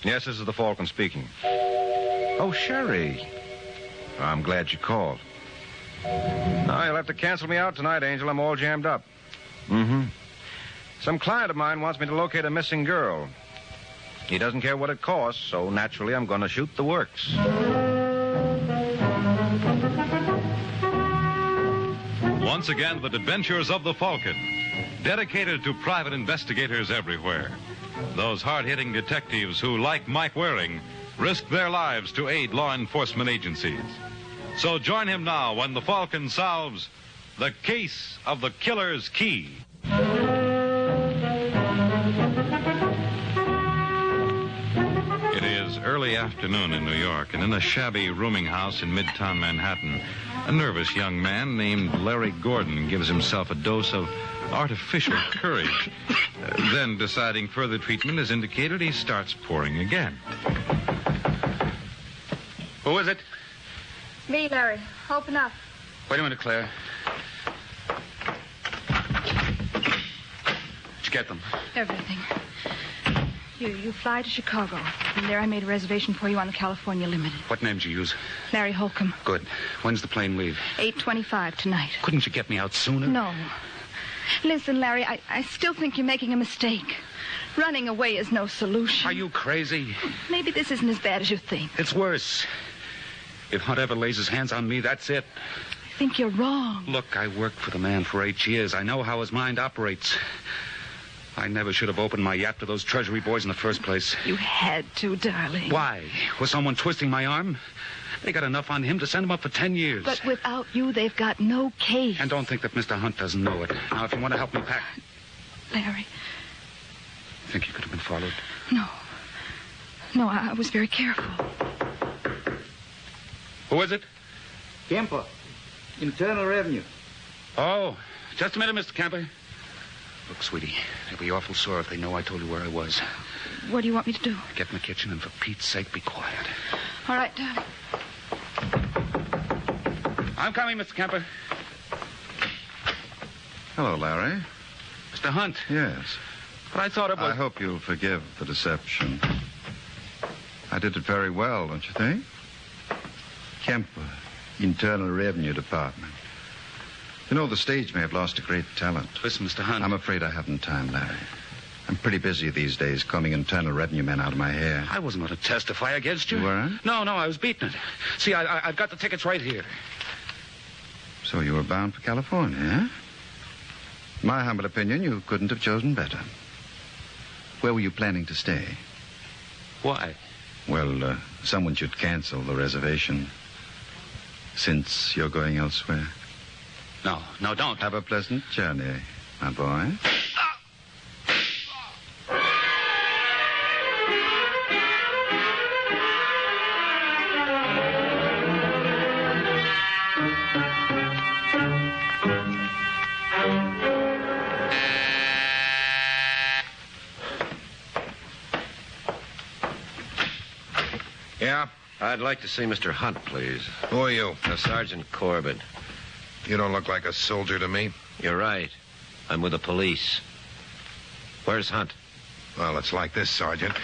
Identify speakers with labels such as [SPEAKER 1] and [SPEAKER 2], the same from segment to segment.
[SPEAKER 1] Yes, this is the Falcon speaking. Oh, Sherry. I'm glad you called. No, you'll have to cancel me out tonight, Angel. I'm all jammed up. Mm-hmm. Some client of mine wants me to locate a missing girl. He doesn't care what it costs, so naturally I'm going to shoot the works.
[SPEAKER 2] Once again, the adventures of the Falcon, dedicated to private investigators everywhere. Those hard-hitting detectives who, like Mike Waring, risk their lives to aid law enforcement agencies. So join him now when the Falcon solves the case of the killer's key. It is early afternoon in New York, and in a shabby rooming house in Midtown Manhattan, a nervous young man named Larry Gordon gives himself a dose of artificial courage. Then, deciding further treatment is indicated, he starts pouring again.
[SPEAKER 3] Who is it?
[SPEAKER 4] Me, Larry. Open up.
[SPEAKER 3] Wait a minute, Claire. Did you get them?
[SPEAKER 4] Everything. You fly to Chicago. From there, I made a reservation for you on the California Limited.
[SPEAKER 3] What name did you use?
[SPEAKER 4] Larry Holcomb.
[SPEAKER 3] Good. When's the plane leave?
[SPEAKER 4] 8:25 tonight.
[SPEAKER 3] Couldn't you get me out sooner?
[SPEAKER 4] No. Listen, Larry, I still think you're making a mistake. Running away is no solution.
[SPEAKER 3] Are you crazy?
[SPEAKER 4] Maybe this isn't as bad as you think.
[SPEAKER 3] It's worse. If Hunt ever lays his hands on me, that's it.
[SPEAKER 4] I think you're wrong.
[SPEAKER 3] Look, I worked for the man for 8 years. I know how his mind operates. I never should have opened my yap to those Treasury boys in the first place.
[SPEAKER 4] You had to, darling.
[SPEAKER 3] Why? Was someone twisting my arm? They got enough on him to send him up for 10 years.
[SPEAKER 4] But without you, they've got no case.
[SPEAKER 3] And don't think that Mr. Hunt doesn't know it. Now, if you want to help me pack...
[SPEAKER 4] Larry.
[SPEAKER 3] Think you could have been followed?
[SPEAKER 4] No. No, I was very careful.
[SPEAKER 3] Who is it?
[SPEAKER 5] Kemper. Internal Revenue.
[SPEAKER 3] Oh, just a minute, Mr. Kemper. Look, sweetie, they'll be awful sore if they know I told you where I was.
[SPEAKER 4] What do you want me to do?
[SPEAKER 3] Get in the kitchen and for Pete's sake, be quiet.
[SPEAKER 4] All right, darling.
[SPEAKER 3] I'm coming, Mr. Kemper.
[SPEAKER 1] Hello, Larry.
[SPEAKER 3] Mr. Hunt.
[SPEAKER 1] Yes.
[SPEAKER 3] But I thought it was...
[SPEAKER 1] I hope you'll forgive the deception. I did it very well, don't you think? Kemper, Internal Revenue Department. You know, the stage may have lost a great talent.
[SPEAKER 3] Listen, Mr. Hunt.
[SPEAKER 1] I'm afraid I haven't time, Larry. I'm pretty busy these days combing Internal Revenue men out of my hair.
[SPEAKER 3] I wasn't going to testify against you.
[SPEAKER 1] You weren't?
[SPEAKER 3] No, I was beating it. See, I've got the tickets right here.
[SPEAKER 1] So you were bound for California, eh? In my humble opinion, you couldn't have chosen better. Where were you planning to stay?
[SPEAKER 3] Why?
[SPEAKER 1] Well, someone should cancel the reservation. Since you're going elsewhere.
[SPEAKER 3] No, don't.
[SPEAKER 1] Have a pleasant journey, my boy.
[SPEAKER 6] Yeah? I'd like to see Mr. Hunt, please.
[SPEAKER 7] Who are you?
[SPEAKER 6] Sergeant Corbett.
[SPEAKER 7] You don't look like a soldier to me.
[SPEAKER 6] You're right. I'm with the police. Where's Hunt?
[SPEAKER 7] Well, it's like this, Sergeant.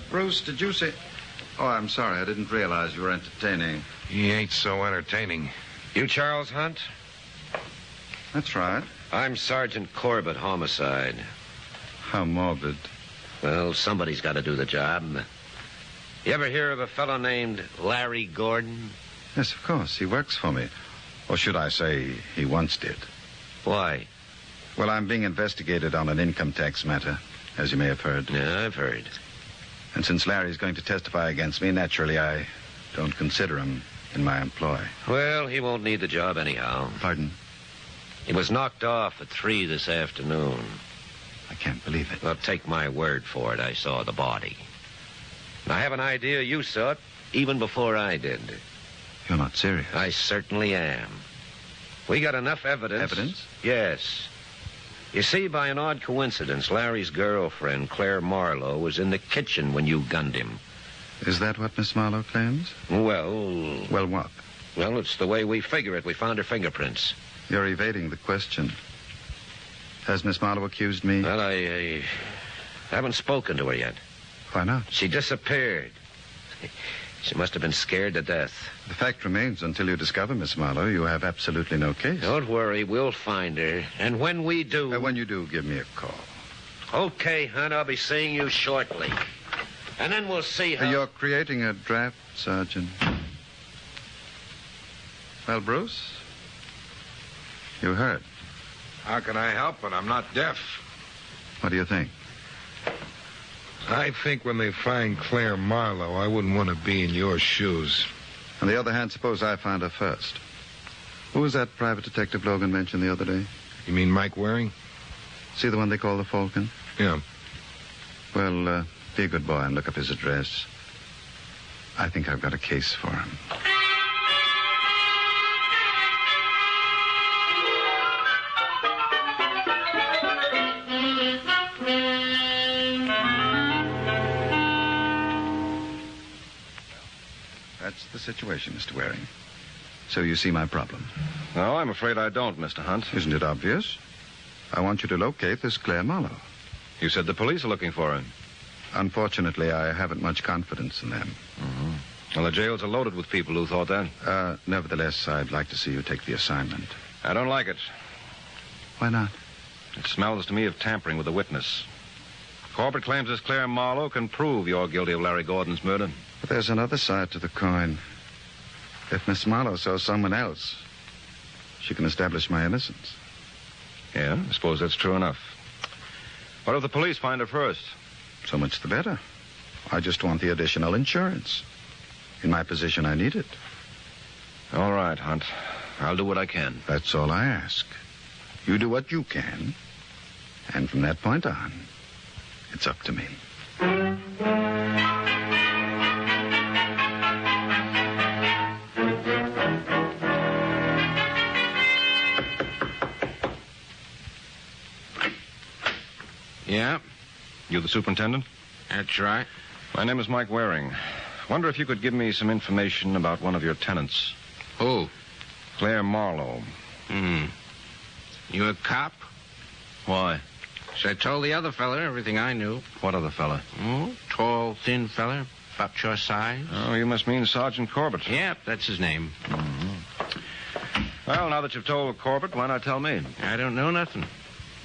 [SPEAKER 1] Bruce, did you say... Oh, I'm sorry. I didn't realize you were entertaining.
[SPEAKER 7] He ain't so entertaining.
[SPEAKER 6] You Charles Hunt?
[SPEAKER 1] That's right.
[SPEAKER 6] I'm Sergeant Corbett, homicide.
[SPEAKER 1] How morbid.
[SPEAKER 6] Well, somebody's got to do the job. You ever hear of a fellow named Larry Gordon?
[SPEAKER 1] Yes, of course. He works for me. Or should I say, he once did.
[SPEAKER 6] Why?
[SPEAKER 1] Well, I'm being investigated on an income tax matter, as you may have heard.
[SPEAKER 6] Yeah, I've heard.
[SPEAKER 1] And since Larry's going to testify against me, naturally, I don't consider him in my employ.
[SPEAKER 6] Well, he won't need the job anyhow.
[SPEAKER 1] Pardon?
[SPEAKER 6] He was knocked off at 3 this afternoon.
[SPEAKER 1] I can't believe it.
[SPEAKER 6] Well, take my word for it. I saw the body. I have an idea you saw it even before I did.
[SPEAKER 1] You're not serious.
[SPEAKER 6] I certainly am. We got enough evidence.
[SPEAKER 1] Evidence?
[SPEAKER 6] Yes. You see, by an odd coincidence, Larry's girlfriend, Claire Marlowe, was in the kitchen when you gunned him.
[SPEAKER 1] Is that what Miss Marlowe claims?
[SPEAKER 6] Well...
[SPEAKER 1] Well, what?
[SPEAKER 6] Well, it's the way we figure it. We found her fingerprints.
[SPEAKER 1] You're evading the question. Has Miss Marlowe accused me?
[SPEAKER 6] Well, I haven't spoken to her yet.
[SPEAKER 8] Why not?
[SPEAKER 6] She disappeared. She must have been scared to death.
[SPEAKER 8] The fact remains, until you discover Miss Marlowe, you have absolutely no case.
[SPEAKER 6] Don't worry, we'll find her. And when we do...
[SPEAKER 8] When you do, give me a call.
[SPEAKER 6] Okay, Hunt, I'll be seeing you shortly. And then we'll see how...
[SPEAKER 8] You're creating a draft, Sergeant. Well, Bruce, you heard.
[SPEAKER 7] How can I help it? I'm not deaf.
[SPEAKER 8] What do you think?
[SPEAKER 7] I think when they find Claire Marlowe, I wouldn't want to be in your shoes.
[SPEAKER 8] On the other hand, suppose I found her first. Who was that private detective Logan mentioned the other day?
[SPEAKER 7] You mean Mike Waring?
[SPEAKER 8] See the one they call the Falcon?
[SPEAKER 7] Yeah.
[SPEAKER 8] Well, be a good boy and look up his address. I think I've got a case for him. That's the situation, Mr. Waring. So you see my problem.
[SPEAKER 1] No, I'm afraid I don't, Mr. Hunt.
[SPEAKER 8] Isn't it obvious? I want you to locate this Claire Marlowe.
[SPEAKER 1] You said the police are looking for her.
[SPEAKER 8] Unfortunately, I haven't much confidence in them.
[SPEAKER 1] Mm-hmm. Well, the jails are loaded with people who thought that.
[SPEAKER 8] Nevertheless, I'd like to see you take the assignment.
[SPEAKER 1] I don't like it.
[SPEAKER 8] Why not?
[SPEAKER 1] It smells to me of tampering with a witness. Corbett claims this Claire Marlowe can prove you're guilty of Larry Gordon's murder.
[SPEAKER 8] But there's another side to the coin. If Miss Marlowe saw someone else, she can establish my innocence.
[SPEAKER 1] Yeah, I suppose that's true enough. What if the police find her first?
[SPEAKER 8] So much the better. I just want the additional insurance. In my position, I need it.
[SPEAKER 1] All right, Hunt. I'll do what I can.
[SPEAKER 8] That's all I ask. You do what you can. And from that point on, it's up to me.
[SPEAKER 6] Yeah?
[SPEAKER 1] You the superintendent?
[SPEAKER 6] That's right.
[SPEAKER 1] My name is Mike Waring. Wonder if you could give me some information about one of your tenants.
[SPEAKER 6] Who?
[SPEAKER 1] Claire Marlowe.
[SPEAKER 6] You a cop?
[SPEAKER 1] Why?
[SPEAKER 6] So I told the other fella everything I knew.
[SPEAKER 1] What other fella?
[SPEAKER 6] Oh, tall, thin fella, about your size.
[SPEAKER 1] Oh, you must mean Sergeant Corbett.
[SPEAKER 6] Yep, that's his name.
[SPEAKER 1] Well, now that you've told Corbett, why not tell me?
[SPEAKER 6] I don't know nothing.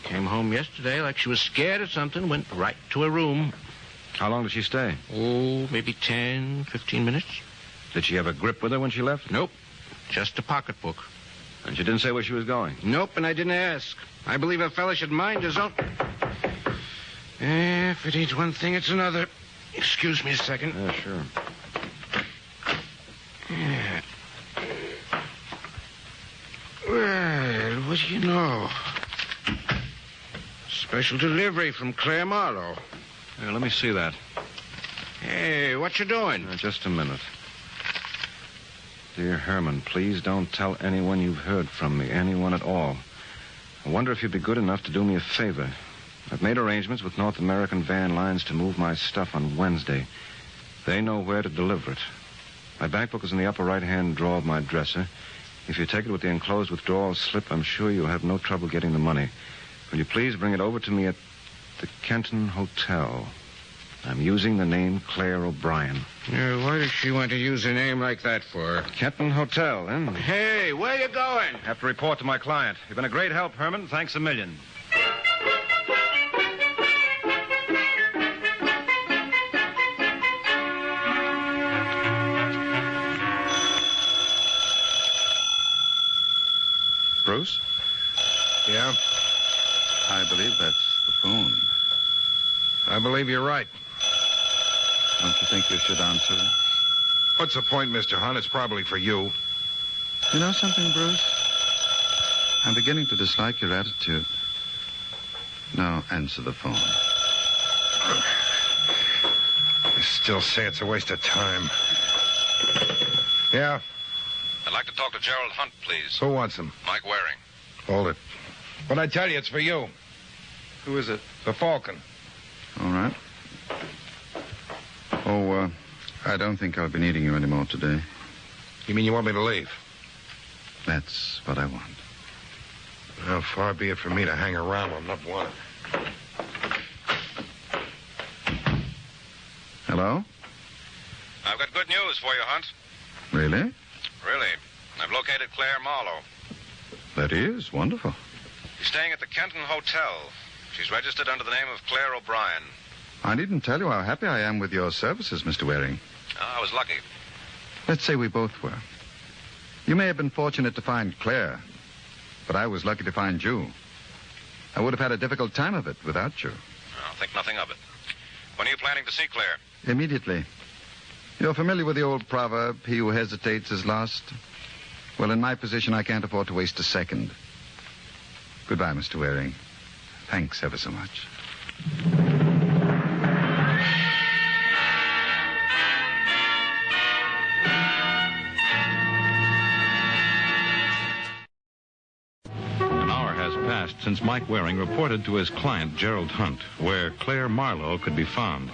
[SPEAKER 6] Came home yesterday like she was scared of something, went right to her room.
[SPEAKER 1] How long did she stay?
[SPEAKER 6] Oh, maybe 10, 15 minutes.
[SPEAKER 1] Did she have a grip with her when she left?
[SPEAKER 6] Nope, just a pocketbook.
[SPEAKER 1] And she didn't say where she was going?
[SPEAKER 6] Nope, and I didn't ask. I believe a fella should mind his own... If it ain't one thing, it's another. Excuse me a second.
[SPEAKER 1] Yeah, sure.
[SPEAKER 6] Yeah. Well, what do you know? Special delivery from Claire Marlowe.
[SPEAKER 1] Here, let me see that.
[SPEAKER 6] Hey, what you doing?
[SPEAKER 1] Just a minute. Dear Herman, please don't tell anyone you've heard from me, anyone at all. I wonder if you'd be good enough to do me a favor. I've made arrangements with North American Van Lines to move my stuff on Wednesday. They know where to deliver it. My bank book is in the upper right-hand drawer of my dresser. If you take it with the enclosed withdrawal slip, I'm sure you'll have no trouble getting the money. Will you please bring it over to me at the Kenton Hotel? I'm using the name Claire O'Brien.
[SPEAKER 6] Yeah, why does she want to use a name like that for?
[SPEAKER 1] Kenton Hotel, then.
[SPEAKER 6] Hey, where you going?
[SPEAKER 1] Have to report to my client. You've been a great help, Herman. Thanks a million.
[SPEAKER 8] Bruce?
[SPEAKER 7] Yeah?
[SPEAKER 8] I believe that's the phone.
[SPEAKER 7] I believe you're right.
[SPEAKER 8] Don't you think you should answer it?
[SPEAKER 7] What's the point, Mr. Hunt? It's probably for you.
[SPEAKER 8] You know something, Bruce? I'm beginning to dislike your attitude. Now, answer the phone.
[SPEAKER 7] I still say it's a waste of time. Yeah?
[SPEAKER 2] I'd like to talk to Gerald Hunt, please.
[SPEAKER 7] Who wants him?
[SPEAKER 2] Mike Waring.
[SPEAKER 7] Hold it. But I tell you, it's for you.
[SPEAKER 8] Who is it?
[SPEAKER 7] The Falcon.
[SPEAKER 8] All right. Oh, I don't think I'll be needing you anymore today.
[SPEAKER 7] You mean you want me to leave?
[SPEAKER 8] That's what I want.
[SPEAKER 7] Well, far be it from me to hang around when I'm not wanted.
[SPEAKER 8] Hello?
[SPEAKER 1] I've got good news for you, Hunt.
[SPEAKER 8] Really?
[SPEAKER 1] Really. I've located Claire Marlowe.
[SPEAKER 8] That is wonderful.
[SPEAKER 1] She's staying at the Kenton Hotel. She's registered under the name of Claire O'Brien.
[SPEAKER 8] I needn't tell you how happy I am with your services, Mr. Waring.
[SPEAKER 1] I was lucky.
[SPEAKER 8] Let's say we both were. You may have been fortunate to find Claire, but I was lucky to find you. I would have had a difficult time of it without you.
[SPEAKER 1] I'll think nothing of it. When are you planning to see Claire?
[SPEAKER 8] Immediately. You're familiar with the old proverb, he who hesitates is lost? Well, in my position, I can't afford to waste a second. Goodbye, Mr. Waring. Thanks ever so much.
[SPEAKER 2] Since Mike Waring reported to his client, Gerald Hunt, where Claire Marlowe could be found.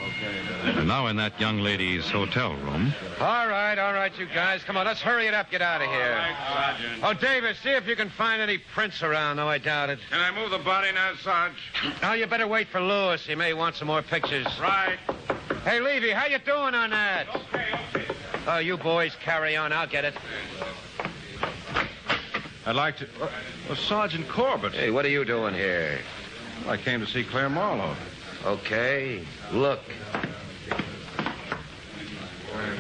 [SPEAKER 2] And now in that young lady's hotel room.
[SPEAKER 6] All right, you guys. Come on, let's hurry it up. Get out of here.
[SPEAKER 7] Right, Sergeant.
[SPEAKER 6] Oh, Davis, see if you can find any prints around, though I doubt it.
[SPEAKER 7] Can I move the body now, Sarge?
[SPEAKER 6] Oh, you better wait for Lewis. He may want some more pictures.
[SPEAKER 7] Right.
[SPEAKER 6] Hey, Levy, how you doing on that?
[SPEAKER 7] Okay.
[SPEAKER 6] Oh, you boys carry on. I'll get it.
[SPEAKER 1] I'd like to... Sergeant Corbett.
[SPEAKER 6] Hey, what are you doing here?
[SPEAKER 1] I came to see Claire Marlowe.
[SPEAKER 6] Okay, look.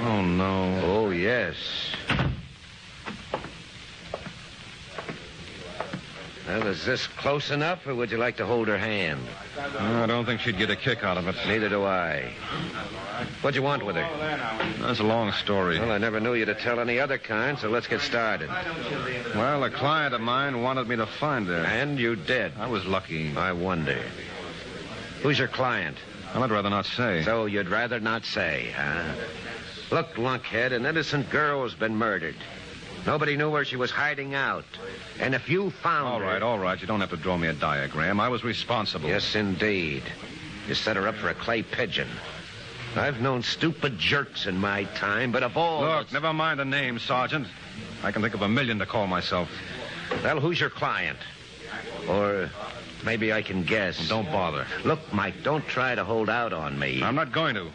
[SPEAKER 1] Oh, no.
[SPEAKER 6] Oh, yes. Well, is this close enough, or would you like to hold her hand?
[SPEAKER 1] I don't think she'd get a kick out of it.
[SPEAKER 6] Neither do I. What'd you want with her?
[SPEAKER 1] That's a long story.
[SPEAKER 6] Well, I never knew you to tell any other kind, so let's get started.
[SPEAKER 1] Well, a client of mine wanted me to find her.
[SPEAKER 6] And you did.
[SPEAKER 1] I was lucky.
[SPEAKER 6] I wonder. Who's your client?
[SPEAKER 1] Well, I'd rather not say.
[SPEAKER 6] So you'd rather not say, huh? Look, lunkhead, an innocent girl's been murdered. Nobody knew where she was hiding out. And if you found her...
[SPEAKER 1] All right. You don't have to draw me a diagram. I was responsible.
[SPEAKER 6] Yes, indeed. You set her up for a clay pigeon. I've known stupid jerks in my time, but of all...
[SPEAKER 1] Look, never mind the name, Sergeant. I can think of 1,000,000 to call myself.
[SPEAKER 6] Well, who's your client? Or maybe I can guess.
[SPEAKER 1] Well, don't bother.
[SPEAKER 6] Look, Mike, don't try to hold out on me.
[SPEAKER 1] I'm not going to.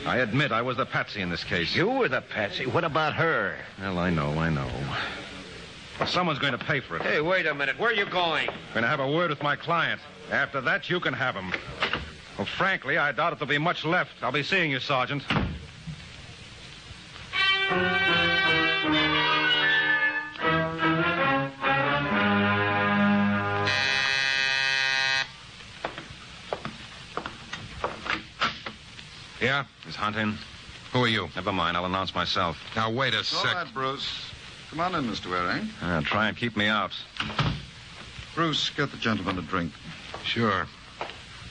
[SPEAKER 1] I admit I was the patsy in this case.
[SPEAKER 6] You were the patsy. What about her?
[SPEAKER 1] Well, I know. Well, someone's going to pay for it.
[SPEAKER 6] Hey, wait a minute. Where are you going?
[SPEAKER 1] I'm going to have a word with my client. After that, you can have him. Well, frankly, I doubt if there'll be much left. I'll be seeing you, Sergeant.
[SPEAKER 7] Yeah?
[SPEAKER 1] Is Hunt in?
[SPEAKER 7] Who are you?
[SPEAKER 1] Never mind. I'll announce myself.
[SPEAKER 7] Now, wait a
[SPEAKER 8] All
[SPEAKER 7] sec.
[SPEAKER 8] right, Bruce. Come on in, Mr. Waring.
[SPEAKER 1] Try and keep me out.
[SPEAKER 8] Bruce, get the gentleman a drink.
[SPEAKER 7] Sure.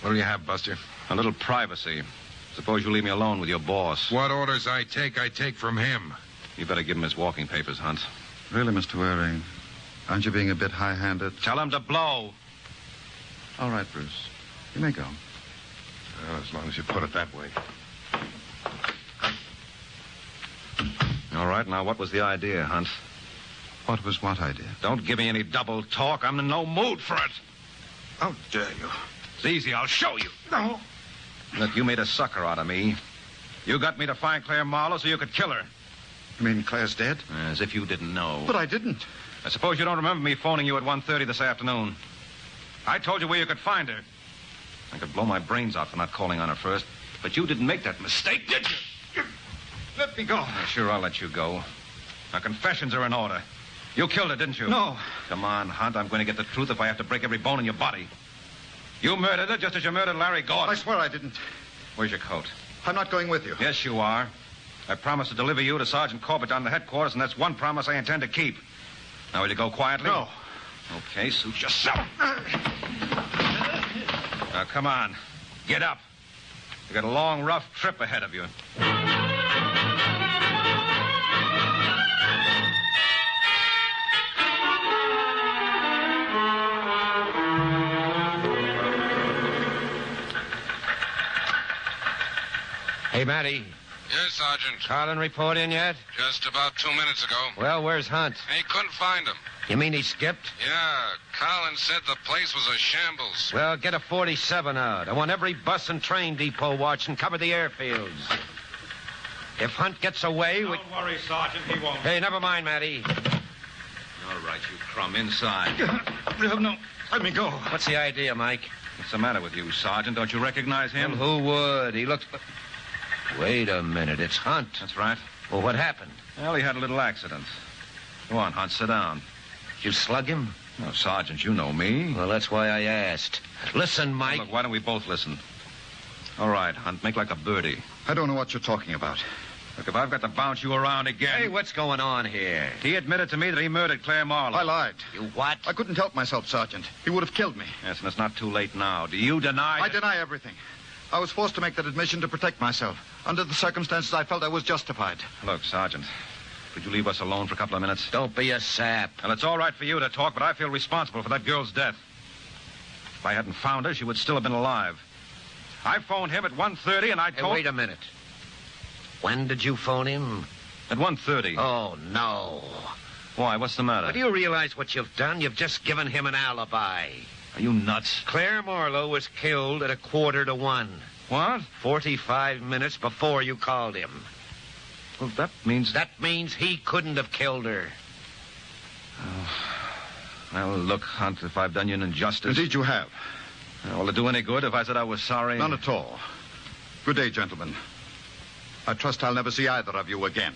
[SPEAKER 7] What do you have, Buster?
[SPEAKER 1] A little privacy. Suppose you leave me alone with your boss.
[SPEAKER 7] What orders I take from him.
[SPEAKER 1] You better give him his walking papers, Hunt.
[SPEAKER 8] Really, Mr. Waring, aren't you being a bit high-handed?
[SPEAKER 1] Tell him to blow.
[SPEAKER 8] All right, Bruce. You may go.
[SPEAKER 7] Well, as long as you put it that way.
[SPEAKER 1] All right, now what was the idea, Hunt?
[SPEAKER 8] What was what idea?
[SPEAKER 1] Don't give me any double talk. I'm in no mood for it.
[SPEAKER 7] How dare you?
[SPEAKER 1] It's easy. I'll show you.
[SPEAKER 7] No.
[SPEAKER 1] Look, you made a sucker out of me. You got me to find Claire Marlowe so you could kill her.
[SPEAKER 8] You mean Claire's dead?
[SPEAKER 1] As if you didn't know.
[SPEAKER 8] But I didn't.
[SPEAKER 1] I suppose you don't remember me phoning you at 1:30 this afternoon. I told you where you could find her. I could blow my brains out for not calling on her first, but you didn't make that mistake, did you?
[SPEAKER 7] Let me go.
[SPEAKER 1] Sure, I'll let you go. Now, confessions are in order. You killed her, didn't you?
[SPEAKER 8] No.
[SPEAKER 1] Come on, Hunt. I'm going to get the truth if I have to break every bone in your body. You murdered her just as you murdered Larry Gordon.
[SPEAKER 8] I swear I didn't.
[SPEAKER 1] Where's your coat?
[SPEAKER 8] I'm not going with you.
[SPEAKER 1] Yes, you are. I promised to deliver you to Sergeant Corbett down to headquarters, and that's one promise I intend to keep. Now, will you go quietly?
[SPEAKER 8] No.
[SPEAKER 1] Okay, suit yourself. Now, come on. Get up. You got a long, rough trip ahead of you.
[SPEAKER 6] Hey, Matty,
[SPEAKER 7] Yes, Sergeant.
[SPEAKER 6] Carlin report in yet?
[SPEAKER 7] Just about 2 minutes ago.
[SPEAKER 6] Well, where's Hunt?
[SPEAKER 7] He couldn't find him.
[SPEAKER 6] You mean he skipped?
[SPEAKER 7] Yeah, Carlin said the place was a shambles.
[SPEAKER 6] Well, get a 47 out. I want every bus and train depot watch and cover the airfields. If Hunt gets away,
[SPEAKER 1] Don't worry, Sergeant. He won't.
[SPEAKER 6] Hey, never mind, Matty.
[SPEAKER 1] All right, you crumb. Inside. No, let me go.
[SPEAKER 6] What's the idea, Mike?
[SPEAKER 1] What's the matter with you, Sergeant? Don't you recognize him?
[SPEAKER 6] Well, who would? He looks... Wait a minute. It's Hunt.
[SPEAKER 1] That's right.
[SPEAKER 6] Well, what happened?
[SPEAKER 1] Well, he had a little accident. Go on, Hunt. Sit down.
[SPEAKER 6] You slug him?
[SPEAKER 1] No, Sergeant, you know me.
[SPEAKER 6] Well, that's why I asked. Listen, Mike.
[SPEAKER 1] Look, why don't we both listen? All right, Hunt. Make like a birdie.
[SPEAKER 8] I don't know what you're talking about.
[SPEAKER 1] Look, if I've got to bounce you around again...
[SPEAKER 6] Hey, what's going on here?
[SPEAKER 1] He admitted to me that he murdered Claire Marlowe.
[SPEAKER 8] I lied.
[SPEAKER 6] You what?
[SPEAKER 8] I couldn't help myself, Sergeant. He would have killed me.
[SPEAKER 1] Yes, and it's not too late now. Do you deny...
[SPEAKER 8] I deny everything. I was forced to make that admission to protect myself. Under the circumstances, I felt I was justified.
[SPEAKER 1] Look, Sergeant, could you leave us alone for a couple of minutes?
[SPEAKER 6] Don't be a sap.
[SPEAKER 1] Well, it's all right for you to talk, but I feel responsible for that girl's death. If I hadn't found her, she would still have been alive. I phoned him at 1:30, and I told...
[SPEAKER 6] Hey, wait a minute. When did you phone him?
[SPEAKER 1] At 1:30.
[SPEAKER 6] Oh, no.
[SPEAKER 1] Why, what's the matter?
[SPEAKER 6] But do you realize what you've done? You've just given him an alibi.
[SPEAKER 1] Are you nuts?
[SPEAKER 6] Claire Marlowe was killed at 1:45.
[SPEAKER 1] What?
[SPEAKER 6] 45 minutes before you called him.
[SPEAKER 1] Well, that means...
[SPEAKER 6] That means he couldn't have killed her.
[SPEAKER 1] Well, look, Hunt, if I've done you an injustice...
[SPEAKER 8] Indeed you have.
[SPEAKER 1] Will it do any good if I said I was sorry?
[SPEAKER 8] None at all. Good day, gentlemen. I trust I'll never see either of you again.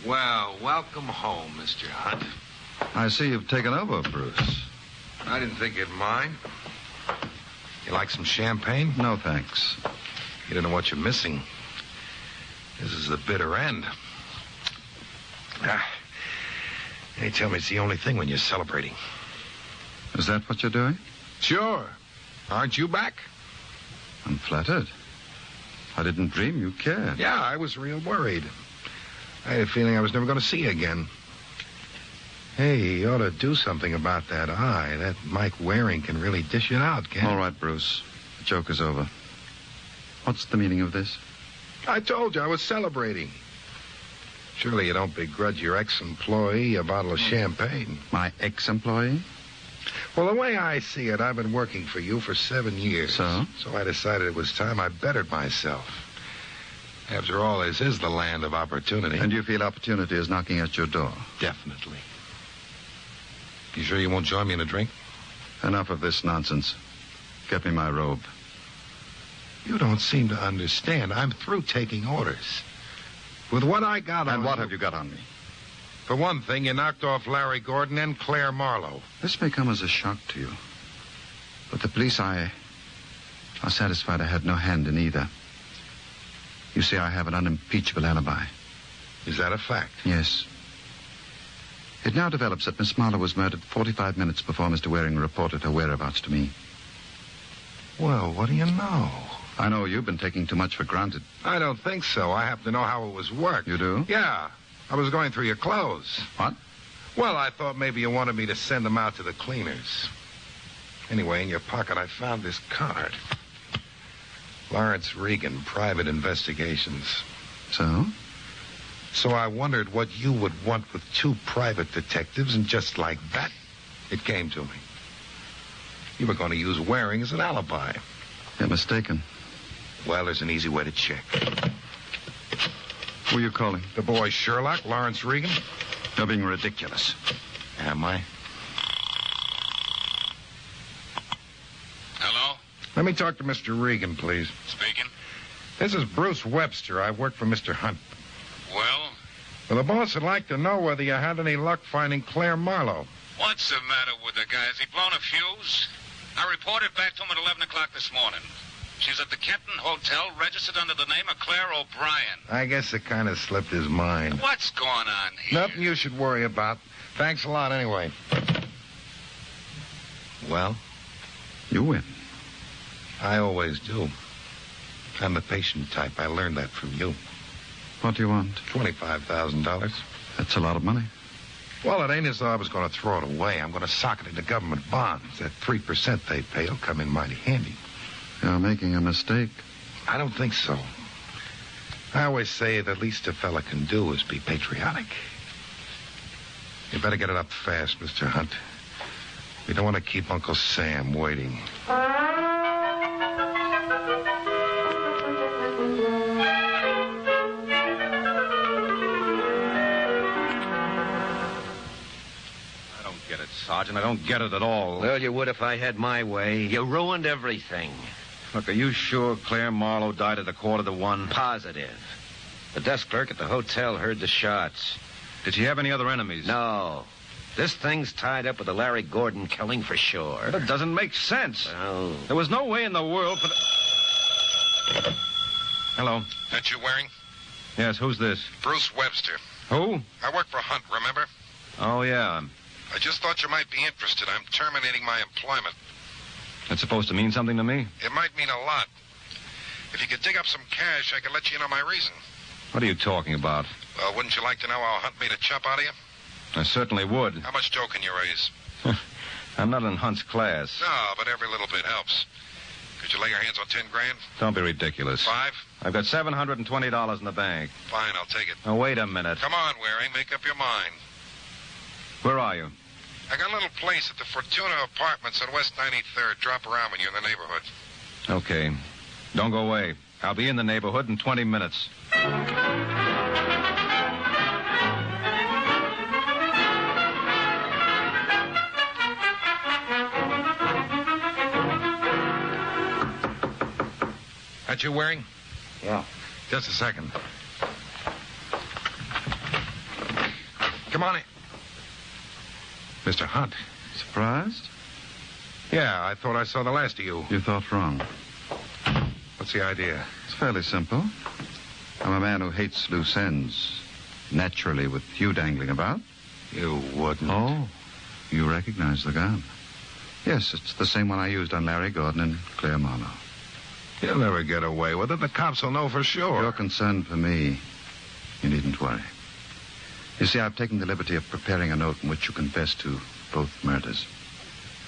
[SPEAKER 7] Well, welcome home, Mr. Hunt.
[SPEAKER 8] I see you've taken over, Bruce.
[SPEAKER 7] I didn't think you'd mind. You like some champagne?
[SPEAKER 8] No, thanks.
[SPEAKER 7] You don't know what you're missing. This is the bitter end. They tell me it's the only thing when you're celebrating.
[SPEAKER 8] Is that what you're doing?
[SPEAKER 7] Sure. Aren't you back?
[SPEAKER 8] I'm flattered. I didn't dream you cared.
[SPEAKER 7] Yeah, I was real worried. I had a feeling I was never going to see you again. Hey, you ought to do something about that eye. That Mike Waring can really dish it out, can't he?
[SPEAKER 8] All right, Bruce. The joke is over. What's the meaning of this?
[SPEAKER 7] I told you I was celebrating. Surely you don't begrudge your ex-employee a bottle of champagne.
[SPEAKER 8] My ex-employee?
[SPEAKER 7] Well, the way I see it, I've been working for you for 7 years.
[SPEAKER 8] So?
[SPEAKER 7] So I decided it was time I bettered myself. After all, this is the land of opportunity.
[SPEAKER 8] And you feel opportunity is knocking at your door?
[SPEAKER 7] Definitely. You sure you won't join me in a drink?
[SPEAKER 8] Enough of this nonsense. Get me my robe.
[SPEAKER 7] You don't seem to understand. I'm through taking orders. With what I got on...
[SPEAKER 8] And what have you got on me?
[SPEAKER 7] For one thing, you knocked off Larry Gordon and Claire Marlowe.
[SPEAKER 8] This may come as a shock to you. But the police are satisfied I had no hand in either. You see, I have an unimpeachable alibi.
[SPEAKER 7] Is that a fact?
[SPEAKER 8] Yes. It now develops that Miss Marlowe was murdered 45 minutes before Mr. Waring reported her whereabouts to me.
[SPEAKER 7] Well, what do you know?
[SPEAKER 8] I know you've been taking too much for granted.
[SPEAKER 7] I don't think so. I happen to know how it was worked.
[SPEAKER 8] You do?
[SPEAKER 7] Yeah. I was going through your clothes.
[SPEAKER 8] What?
[SPEAKER 7] Well, I thought maybe you wanted me to send them out to the cleaners. Anyway, in your pocket, I found this card. Lawrence Regan, Private Investigations.
[SPEAKER 8] So?
[SPEAKER 7] So I wondered what you would want with 2 private detectives, and just like that, it came to me. You were going to use Waring as an alibi.
[SPEAKER 8] You're mistaken.
[SPEAKER 7] Well, there's an easy way to check.
[SPEAKER 8] Who are you calling?
[SPEAKER 7] The boy Sherlock, Lawrence Regan.
[SPEAKER 8] You're being ridiculous.
[SPEAKER 7] Am I?
[SPEAKER 9] Hello?
[SPEAKER 7] Let me talk to Mr. Regan, please.
[SPEAKER 9] Speaking.
[SPEAKER 7] This is Bruce Webster. I work for Mr. Hunt.
[SPEAKER 9] Well,
[SPEAKER 7] Well, the boss would like to know whether you had any luck finding Claire Marlowe.
[SPEAKER 9] what's the matter with the guy? Has he blown a fuse? I reported back to him at 11 o'clock this morning. She's at the Kenton Hotel, registered under the name of Claire O'Brien.
[SPEAKER 7] I guess it kind of slipped his mind.
[SPEAKER 9] What's going on here?
[SPEAKER 7] Nothing you should worry about. Thanks a lot anyway. Well,
[SPEAKER 8] You win.
[SPEAKER 7] I always do. I'm the patient type. I learned that from you.
[SPEAKER 8] What do you want?
[SPEAKER 7] $25,000.
[SPEAKER 8] That's a lot of money.
[SPEAKER 7] Well, it ain't as though I was going to throw it away. I'm going to sock it into government bonds. That 3% they pay will come in mighty handy.
[SPEAKER 8] You're making a mistake.
[SPEAKER 7] I don't think so. I always say the least a fella can do is be patriotic. You better get it up fast, Mr. Hunt. We don't want to keep Uncle Sam waiting.
[SPEAKER 1] Sergeant, I don't get it at all.
[SPEAKER 6] Well, you would if I had my way. You ruined everything.
[SPEAKER 1] Look, are you sure Claire Marlowe died at 1:45?
[SPEAKER 6] Positive. The desk clerk at the hotel heard the shots.
[SPEAKER 1] Did she have any other enemies?
[SPEAKER 6] No. This thing's tied up with the Larry Gordon killing for sure.
[SPEAKER 1] That doesn't make sense.
[SPEAKER 6] Well,
[SPEAKER 1] there was no way in the world for the... Hello.
[SPEAKER 10] That you wearing?
[SPEAKER 1] Yes, who's this?
[SPEAKER 10] Bruce Webster.
[SPEAKER 1] Who?
[SPEAKER 10] I work for Hunt, remember?
[SPEAKER 1] Oh, yeah.
[SPEAKER 10] I just thought you might be interested. I'm terminating my employment.
[SPEAKER 1] That's supposed to mean something to me?
[SPEAKER 10] It might mean a lot. If you could dig up some cash, I could let you know my reason.
[SPEAKER 1] What are you talking about?
[SPEAKER 10] Well, wouldn't you like to know how Hunt made a chump out of you?
[SPEAKER 1] I certainly would.
[SPEAKER 10] How much dough can you raise?
[SPEAKER 1] I'm not in Hunt's class.
[SPEAKER 10] No, but every little bit helps. Could you lay your hands on 10 grand?
[SPEAKER 1] Don't be ridiculous.
[SPEAKER 10] 5?
[SPEAKER 1] I've got $720 in the bank.
[SPEAKER 10] Fine, I'll take it.
[SPEAKER 1] Now, wait a minute.
[SPEAKER 10] Come on, Waring, make up your mind.
[SPEAKER 1] Where are you?
[SPEAKER 10] I got a little place at the Fortuna Apartments on West 93rd. Drop around when you're in the neighborhood.
[SPEAKER 1] Okay. Don't go away. I'll be in the neighborhood in 20 minutes.
[SPEAKER 7] That you, Waring?
[SPEAKER 5] Yeah.
[SPEAKER 7] Just a second. Come on in. Mr. Hunt.
[SPEAKER 8] Surprised?
[SPEAKER 7] Yeah, I thought I saw the last of you.
[SPEAKER 8] You thought wrong.
[SPEAKER 7] What's the idea?
[SPEAKER 8] It's fairly simple. I'm a man who hates loose ends. Naturally, with you dangling about.
[SPEAKER 7] You wouldn't.
[SPEAKER 8] Oh, you recognize the gun. Yes, it's the same one I used on Larry Gordon and Claire Marlowe.
[SPEAKER 7] You'll never get away with it. The cops will know for sure.
[SPEAKER 8] You're concerned for me. You needn't worry. You see, I've taken the liberty of preparing a note in which you confess to both murders.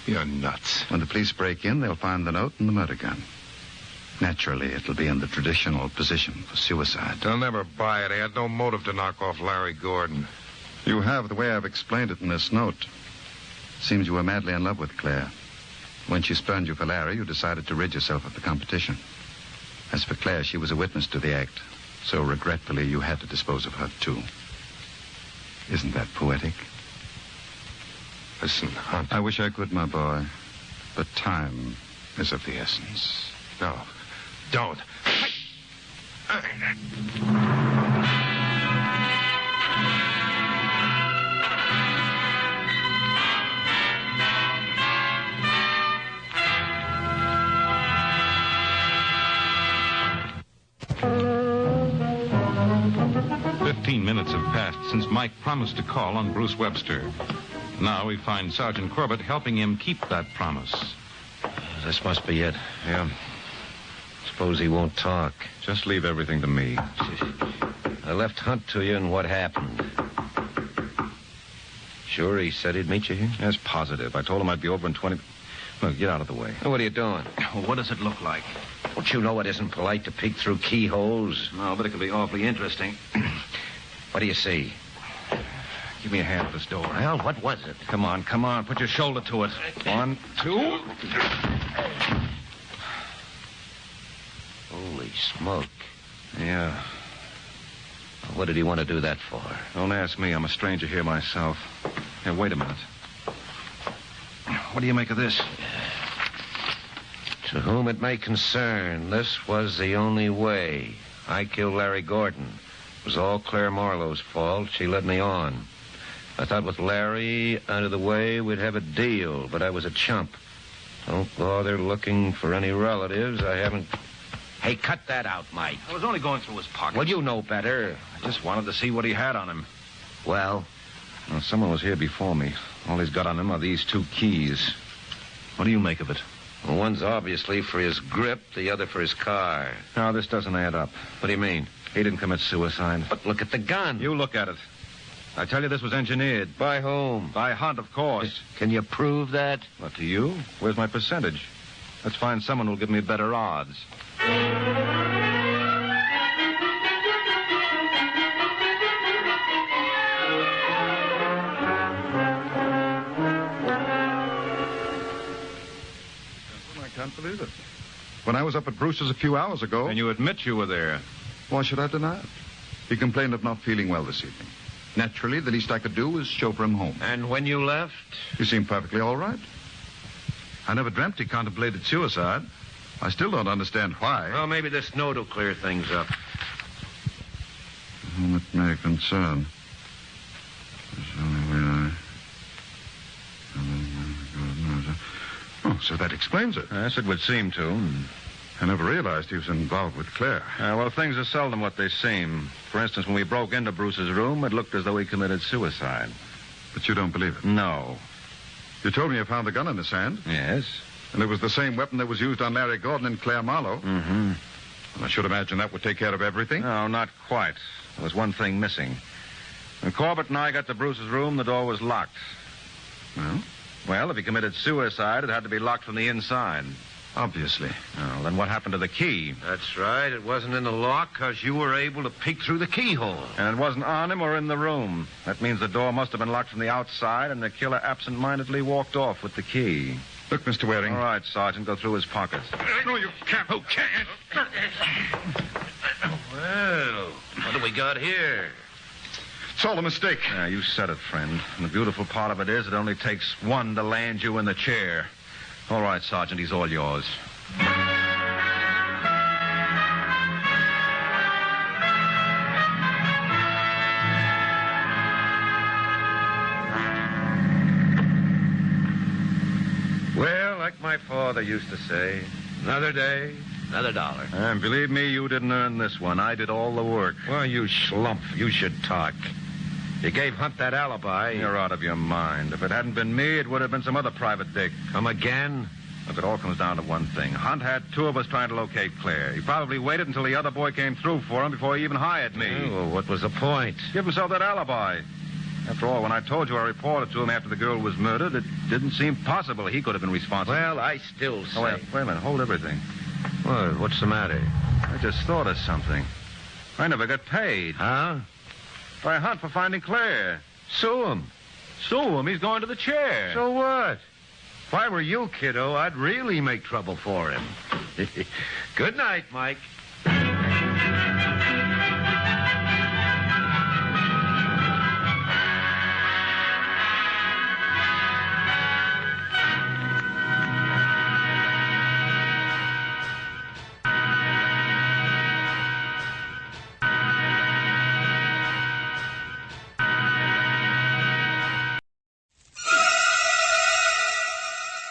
[SPEAKER 7] You're nuts.
[SPEAKER 8] When the police break in, they'll find the note and the murder gun. Naturally, it'll be in the traditional position for suicide.
[SPEAKER 7] They'll never buy it. They had no motive to knock off Larry Gordon.
[SPEAKER 8] You have the way I've explained it in this note. Seems you were madly in love with Claire. When she spurned you for Larry, you decided to rid yourself of the competition. As for Claire, she was a witness to the act. So regretfully, you had to dispose of her, too. Isn't that poetic?
[SPEAKER 7] Listen, Hunt.
[SPEAKER 8] I wish I could, my boy. But time is of the essence.
[SPEAKER 7] No, don't.
[SPEAKER 2] 15 minutes have passed since Mike promised to call on Bruce Webster. Now we find Sergeant Corbett helping him keep that promise.
[SPEAKER 6] This must be it. Yeah. Suppose he won't talk.
[SPEAKER 1] Just leave everything to me.
[SPEAKER 6] I left Hunt to you, and what happened? Sure, he said he'd meet you here?
[SPEAKER 1] Yes, positive. I told him I'd be over in 20... Look, get out of the way.
[SPEAKER 6] What are you doing?
[SPEAKER 1] Well, what does it look like?
[SPEAKER 6] Don't you know it isn't polite to peek through keyholes?
[SPEAKER 1] No, but it could be awfully interesting.
[SPEAKER 6] What do you see?
[SPEAKER 1] Give me a hand with this door.
[SPEAKER 6] Well, what was it?
[SPEAKER 1] Come on. Put your shoulder to it. 1, 2...
[SPEAKER 6] Holy smoke.
[SPEAKER 1] Yeah.
[SPEAKER 6] What did he want to do that for?
[SPEAKER 1] Don't ask me. I'm a stranger here myself. Here, wait a minute. What do you make of this?
[SPEAKER 6] To whom it may concern, this was the only way. I killed Larry Gordon. It was all Claire Marlowe's fault. She led me on. I thought with Larry out of the way, we'd have a deal, but I was a chump. Don't bother looking for any relatives. I haven't... Hey, cut that out, Mike.
[SPEAKER 1] I was only going through his pocket.
[SPEAKER 6] Well, you know better.
[SPEAKER 1] I just wanted to see what he had on him.
[SPEAKER 6] Well?
[SPEAKER 1] Well, someone was here before me. All he's got on him are these 2 keys. What do you make of it?
[SPEAKER 6] Well, one's obviously for his grip, the other for his car.
[SPEAKER 1] No, this doesn't add up.
[SPEAKER 6] What do you mean?
[SPEAKER 1] He didn't commit suicide.
[SPEAKER 6] But look at the gun.
[SPEAKER 1] You look at it. I tell you, this was engineered.
[SPEAKER 6] By whom?
[SPEAKER 1] By Hunt, of course.
[SPEAKER 6] Can you prove that?
[SPEAKER 1] What, to you? Where's my percentage? Let's find someone who'll give me better odds.
[SPEAKER 8] I can't believe it. When I was up at Brewster's a few hours ago...
[SPEAKER 1] And you admit you were there.
[SPEAKER 8] Why should I deny it? He complained of not feeling well this evening. Naturally, the least I could do was chauffeur him home.
[SPEAKER 6] And when you left?
[SPEAKER 8] He seemed perfectly all right. I never dreamt he contemplated suicide. I still don't understand why.
[SPEAKER 6] Well, maybe this note will clear things up.
[SPEAKER 8] Whom it may concern. Oh, so that explains it.
[SPEAKER 1] Yes, it would seem to.
[SPEAKER 8] I never realized he was involved with Claire.
[SPEAKER 1] Well, things are seldom what they seem. For instance, when we broke into Bruce's room, it looked as though he committed suicide.
[SPEAKER 8] But you don't believe it?
[SPEAKER 1] No.
[SPEAKER 8] You told me you found the gun in his hand.
[SPEAKER 1] Yes.
[SPEAKER 8] And it was the same weapon that was used on Larry Gordon and Claire Marlowe.
[SPEAKER 1] Mm-hmm.
[SPEAKER 8] Well, I should imagine that would take care of everything.
[SPEAKER 1] No, not quite. There was one thing missing. When Corbett and I got to Bruce's room, the door was locked.
[SPEAKER 8] Well?
[SPEAKER 1] Well, if he committed suicide, it had to be locked from the inside.
[SPEAKER 8] Obviously.
[SPEAKER 1] Well, then what happened to the key?
[SPEAKER 6] That's right. It wasn't in the lock because you were able to peek through the keyhole.
[SPEAKER 1] And it wasn't on him or in the room. That means the door must have been locked from the outside, and the killer absent-mindedly walked off with the key.
[SPEAKER 8] Look, Mr. Waring.
[SPEAKER 1] All right, Sergeant, go through his pockets.
[SPEAKER 8] No, you can't. Who can't?
[SPEAKER 6] Well, what do we got here?
[SPEAKER 8] It's all a mistake.
[SPEAKER 1] Yeah, you said it, friend. And the beautiful part of it is it only takes one to land you in the chair. All right, Sergeant, he's all yours.
[SPEAKER 6] Well, like my father used to say, another day, another dollar.
[SPEAKER 1] And believe me, you didn't earn this one. I did all the work.
[SPEAKER 6] Well, you schlump. You should talk. You gave Hunt that alibi.
[SPEAKER 1] You're out of your mind. If it hadn't been me, it would have been some other private dick.
[SPEAKER 6] Come again?
[SPEAKER 1] Look, it all comes down to one thing. Hunt had two of us trying to locate Claire. He probably waited until the other boy came through for him before he even hired me.
[SPEAKER 6] Oh, well, what was the point?
[SPEAKER 1] Give himself that alibi. After all, when I told you I reported to him after the girl was murdered, it didn't seem possible he could have been responsible.
[SPEAKER 6] Well, I still say...
[SPEAKER 1] Oh, wait a minute. Hold everything.
[SPEAKER 6] What? What's the matter?
[SPEAKER 1] I just thought of something. I never got paid.
[SPEAKER 6] Huh?
[SPEAKER 1] By Hunt for finding Claire.
[SPEAKER 6] Sue him.
[SPEAKER 1] Sue him? He's going to the chair.
[SPEAKER 6] So what? If I were you, kiddo, I'd really make trouble for him. Good night, Mike.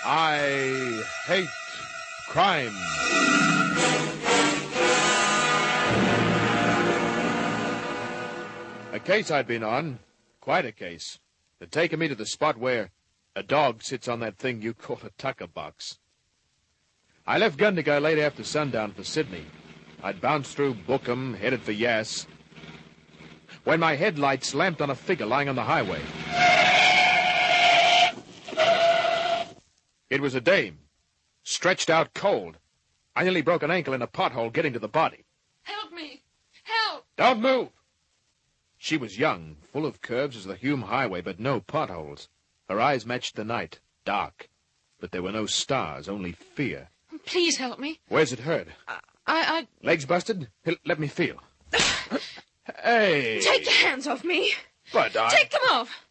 [SPEAKER 11] I hate crime. A case I'd been on, quite a case, had taken me to the spot where a dog sits on that thing you call a tucker box. I left Gundagai late after sundown for Sydney. I'd bounced through Bookham, headed for Yass, when my headlights lamped on a figure lying on the highway. It was a dame, stretched out cold. I nearly broke an ankle in a pothole getting to the body.
[SPEAKER 12] Help me! Help!
[SPEAKER 11] Don't move! She was young, full of curves as the Hume Highway, but no potholes. Her eyes matched the night, dark. But there were no stars, only fear.
[SPEAKER 12] Please help me.
[SPEAKER 11] Where's it hurt?
[SPEAKER 12] I...
[SPEAKER 11] Legs busted? Let me feel. Hey!
[SPEAKER 12] Take your hands off me.
[SPEAKER 11] But
[SPEAKER 12] Take them off.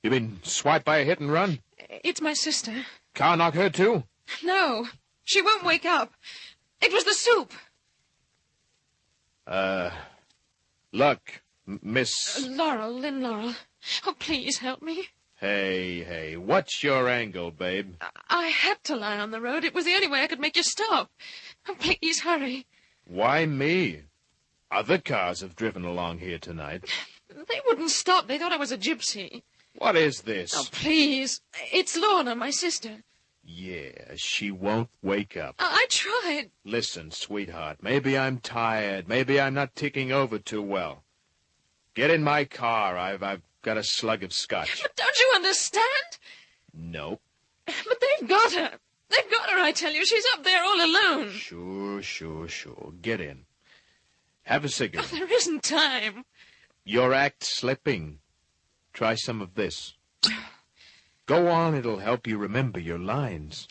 [SPEAKER 11] You been swiped by a hit and run?
[SPEAKER 12] It's my sister.
[SPEAKER 11] Car knock her, too?
[SPEAKER 12] No. She won't wake up. It was the soup.
[SPEAKER 11] Look, Miss...
[SPEAKER 12] Lynn Laurel. Oh, please help me.
[SPEAKER 11] Hey, what's your angle, babe?
[SPEAKER 12] I had to lie on the road. It was the only way I could make you stop. Oh, please hurry.
[SPEAKER 11] Why me? Other cars have driven along here tonight.
[SPEAKER 12] They wouldn't stop. They thought I was a gypsy.
[SPEAKER 11] What is this?
[SPEAKER 12] Oh, please. It's Lorna, my sister.
[SPEAKER 11] Yeah, she won't wake up.
[SPEAKER 12] I tried.
[SPEAKER 11] Listen, sweetheart, maybe I'm tired. Maybe I'm not ticking over too well. Get in my car. I've got a slug of scotch.
[SPEAKER 12] But don't you understand?
[SPEAKER 11] Nope.
[SPEAKER 12] But they've got her. They've got her, I tell you. She's up there all alone.
[SPEAKER 11] Sure. Get in. Have a cigarette.
[SPEAKER 12] Oh, there isn't time.
[SPEAKER 11] Your act's slipping. Try some of this. Go on, it'll help you remember your lines.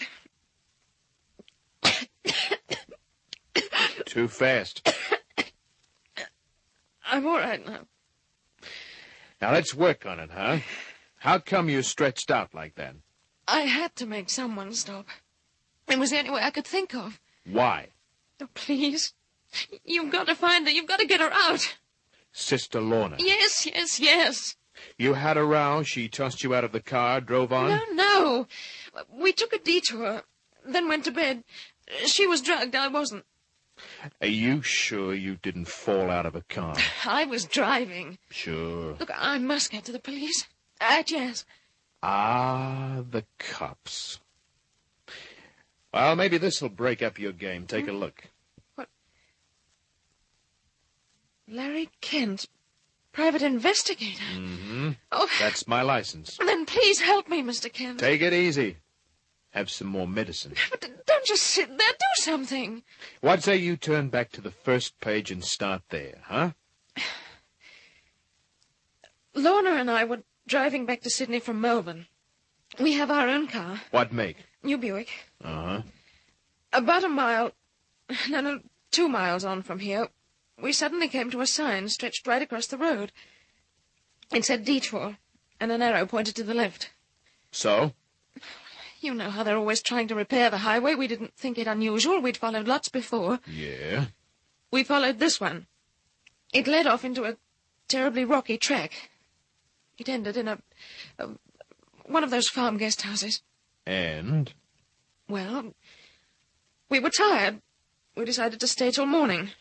[SPEAKER 11] Too fast.
[SPEAKER 12] I'm all right now.
[SPEAKER 11] Now let's work on it, huh? How come you stretched out like that?
[SPEAKER 12] I had to make someone stop. It was the only way I could think of.
[SPEAKER 11] Why?
[SPEAKER 12] Oh, please. You've got to find her. You've got to get her out.
[SPEAKER 11] Sister Lorna.
[SPEAKER 12] Yes.
[SPEAKER 11] You had a row, she tossed you out of the car, drove on?
[SPEAKER 12] No. We took a detour, then went to bed. She was drugged, I wasn't.
[SPEAKER 11] Are you sure you didn't fall out of a car?
[SPEAKER 12] I was driving.
[SPEAKER 11] Sure.
[SPEAKER 12] Look, I must get to the police. Yes.
[SPEAKER 11] Ah, the cops. Well, maybe this'll break up your game. Take a look.
[SPEAKER 12] What? Larry Kent, private investigator.
[SPEAKER 11] Mm-hmm.
[SPEAKER 12] Oh.
[SPEAKER 11] That's my license.
[SPEAKER 12] Then please help me, Mr. Kent.
[SPEAKER 11] Take it easy. Have some more medicine.
[SPEAKER 12] But don't just sit there. Do something.
[SPEAKER 11] What say you turn back to the first page and start there, huh?
[SPEAKER 12] Lorna and I were driving back to Sydney from Melbourne. We have our own car.
[SPEAKER 11] What make?
[SPEAKER 12] New Buick.
[SPEAKER 11] Uh-huh.
[SPEAKER 12] About 2 miles on from here, we suddenly came to a sign stretched right across the road. It said detour, and an arrow pointed to the left.
[SPEAKER 11] So?
[SPEAKER 12] You know how they're always trying to repair the highway. We didn't think it unusual. We'd followed lots before.
[SPEAKER 11] Yeah?
[SPEAKER 12] We followed this one. It led off into a terribly rocky track. It ended in one of those farm guest houses.
[SPEAKER 11] And?
[SPEAKER 12] Well, we were tired. We decided to stay till morning.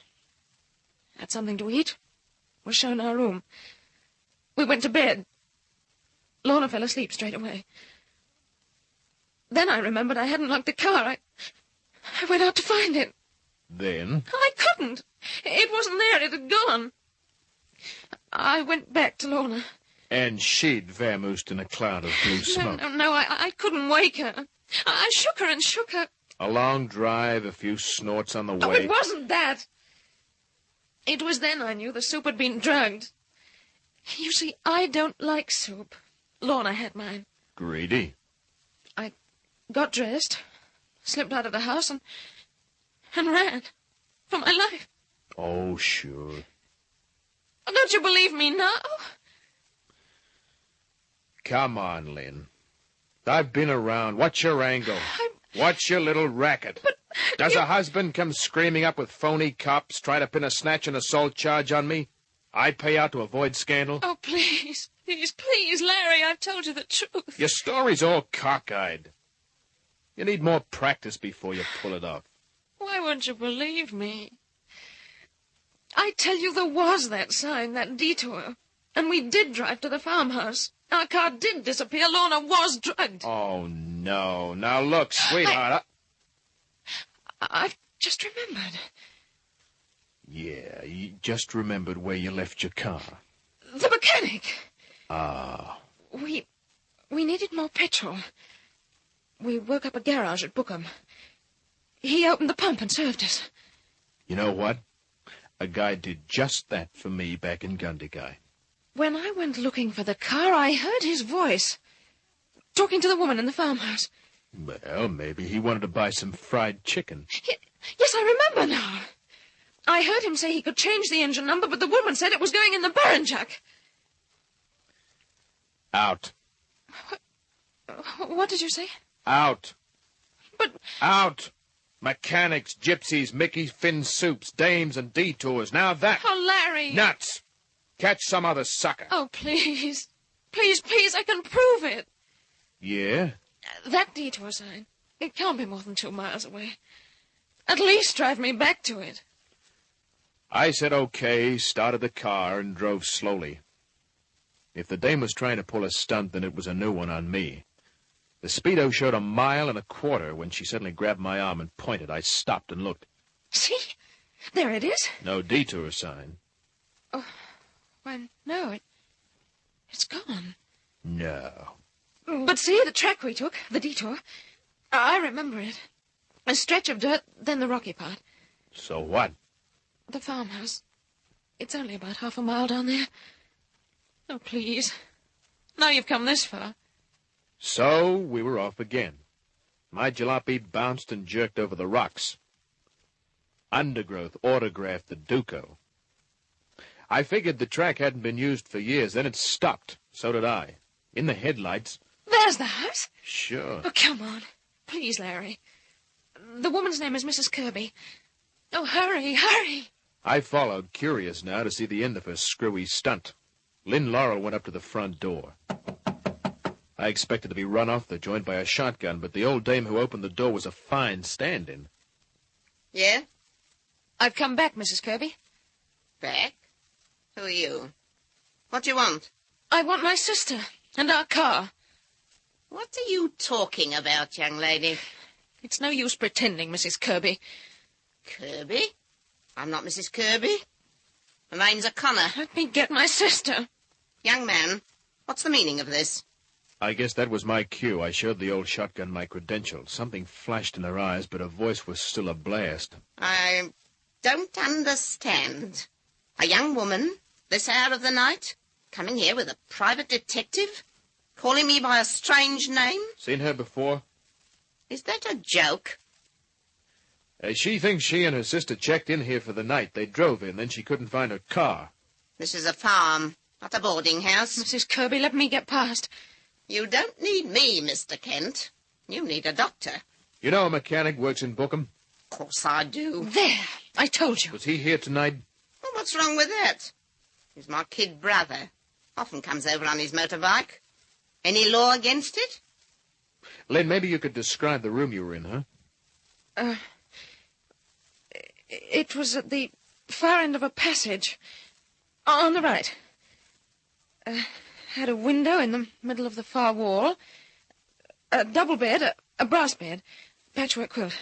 [SPEAKER 12] Had something to eat. Was shown our room. We went to bed. Lorna fell asleep straight away. Then I remembered I hadn't locked the car. I went out to find it.
[SPEAKER 11] Then?
[SPEAKER 12] I couldn't. It wasn't there. It had gone. I went back to Lorna.
[SPEAKER 11] And she'd vamoosed in a cloud of blue smoke.
[SPEAKER 12] No, I couldn't wake her. I shook her and shook her.
[SPEAKER 11] A long drive, a few snorts on the way.
[SPEAKER 12] Oh, it wasn't that. It was then I knew the soup had been drugged. You see, I don't like soup. Lorna had mine.
[SPEAKER 11] Greedy.
[SPEAKER 12] I got dressed, slipped out of the house, and ran for my life.
[SPEAKER 11] Oh, sure.
[SPEAKER 12] Don't you believe me now?
[SPEAKER 11] Come on, Lynn. I've been around. What's your angle? What's your little racket?
[SPEAKER 12] But
[SPEAKER 11] Does a husband come screaming up with phony cops, try to pin a snatch and assault charge on me? I pay out to avoid scandal?
[SPEAKER 12] Oh, please, Larry, I've told you the truth.
[SPEAKER 11] Your story's all cockeyed. You need more practice before you pull it off.
[SPEAKER 12] Why won't you believe me? I tell you, there was that sign, that detour. And we did drive to the farmhouse. Our car did disappear. Lorna was drugged.
[SPEAKER 11] Oh, no. Now, look, sweetheart.
[SPEAKER 12] I've just remembered.
[SPEAKER 11] Yeah, you just remembered where you left your car.
[SPEAKER 12] The mechanic.
[SPEAKER 11] Ah.
[SPEAKER 12] We needed more petrol. We woke up a garage at Bookham. He opened the pump and served us.
[SPEAKER 11] You know what? A guy did just that for me back in Gundagai.
[SPEAKER 12] When I went looking for the car, I heard his voice, talking to the woman in the farmhouse.
[SPEAKER 11] Well, maybe he wanted to buy some fried chicken.
[SPEAKER 12] Yes, I remember now. I heard him say he could change the engine number, but the woman said it was going in the Baranchak.
[SPEAKER 11] Out.
[SPEAKER 12] What did you say?
[SPEAKER 11] Out.
[SPEAKER 12] But...
[SPEAKER 11] Out. Mechanics, gypsies, Mickey Finn soups, dames, and detours. Now that...
[SPEAKER 12] Oh, Larry.
[SPEAKER 11] Nuts. Catch some other sucker.
[SPEAKER 12] Oh, please. Please, I can prove it.
[SPEAKER 11] Yeah?
[SPEAKER 12] That detour sign. It can't be more than 2 miles away. At least drive me back to it.
[SPEAKER 11] I said okay, started the car, and drove slowly. If the dame was trying to pull a stunt, then it was a new one on me. The Speedo showed 1.25 miles when she suddenly grabbed my arm and pointed. I stopped and looked.
[SPEAKER 12] See? There it is.
[SPEAKER 11] No detour sign.
[SPEAKER 12] Oh, why, no, it's gone.
[SPEAKER 11] No.
[SPEAKER 12] But see, the track we took, the detour, I remember it. A stretch of dirt, then the rocky part.
[SPEAKER 11] So what?
[SPEAKER 12] The farmhouse. It's only about 1/2 mile down there. Oh, please. Now you've come this far.
[SPEAKER 11] So we were off again. My jalopy bounced and jerked over the rocks. Undergrowth autographed the Duco. I figured the track hadn't been used for years. Then it stopped. So did I. In the headlights.
[SPEAKER 12] There's the house.
[SPEAKER 11] Sure.
[SPEAKER 12] Oh, come on. Please, Larry. The woman's name is Mrs. Kirby. Oh, hurry, hurry.
[SPEAKER 11] I followed, curious now to see the end of her screwy stunt. Lynn Laurel went up to the front door. I expected to be run off the joint by a shotgun, but the old dame who opened the door was a fine stand-in.
[SPEAKER 13] Yeah?
[SPEAKER 12] I've come back, Mrs. Kirby.
[SPEAKER 13] Back? Who are you? What do you want?
[SPEAKER 12] I want my sister and our car.
[SPEAKER 13] What are you talking about, young lady?
[SPEAKER 12] It's no use pretending, Mrs. Kirby.
[SPEAKER 13] Kirby? I'm not Mrs. Kirby. My name's O'Connor.
[SPEAKER 12] Let me get my sister.
[SPEAKER 13] Young man, what's the meaning of this?
[SPEAKER 11] I guess that was my cue. I showed the old shotgun my credentials. Something flashed in her eyes, but her voice was still a blast.
[SPEAKER 13] I don't understand. A young woman, this hour of the night, coming here with a private detective, calling me by a strange name?
[SPEAKER 11] Seen her before?
[SPEAKER 13] Is that a joke?
[SPEAKER 11] She thinks she and her sister checked in here for the night. They drove in, then she couldn't find her car.
[SPEAKER 13] This is a farm, not a boarding house.
[SPEAKER 12] Mrs. Kirby, let me get past.
[SPEAKER 13] You don't need me, Mr. Kent. You need a doctor.
[SPEAKER 11] You know a mechanic works in Bookham?
[SPEAKER 13] Of course I do.
[SPEAKER 12] There, I told you.
[SPEAKER 11] Was he here tonight?
[SPEAKER 13] Well, what's wrong with that? He's my kid brother. Often comes over on his motorbike. Any law against it?
[SPEAKER 11] Lynn, maybe you could describe the room you were in, huh?
[SPEAKER 12] It was at the far end of a passage. On the right. Had a window in the middle of the far wall. A double bed, a brass bed, patchwork quilt.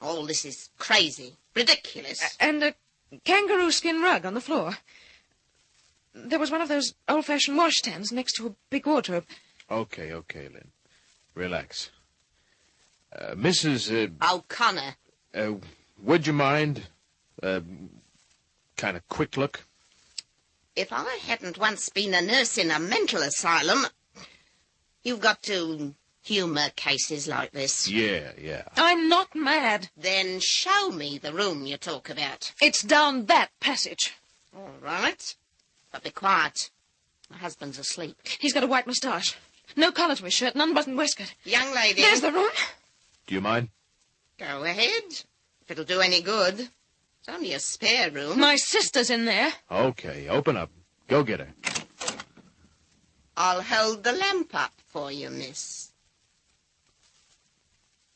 [SPEAKER 13] All this is crazy, ridiculous.
[SPEAKER 12] And a kangaroo skin rug on the floor. There was one of those old-fashioned washstands next to a big wardrobe.
[SPEAKER 11] Okay, Lynn. Relax. Mrs.
[SPEAKER 13] O'Connor.
[SPEAKER 11] Would you mind? Kind of quick look?
[SPEAKER 13] If I hadn't once been a nurse in a mental asylum, you've got to humour cases like this.
[SPEAKER 11] Yeah.
[SPEAKER 12] I'm not mad.
[SPEAKER 13] Then show me the room you talk about.
[SPEAKER 12] It's down that passage.
[SPEAKER 13] All right. But be quiet. My husband's asleep.
[SPEAKER 12] He's got a white moustache. No collar to his shirt, an unbuttoned waistcoat.
[SPEAKER 13] Young lady.
[SPEAKER 12] There's the room.
[SPEAKER 11] Do you mind?
[SPEAKER 13] Go ahead. If it'll do any good. It's only a spare room.
[SPEAKER 12] My sister's in there.
[SPEAKER 11] Okay, open up. Go get her.
[SPEAKER 13] I'll hold the lamp up for you, miss.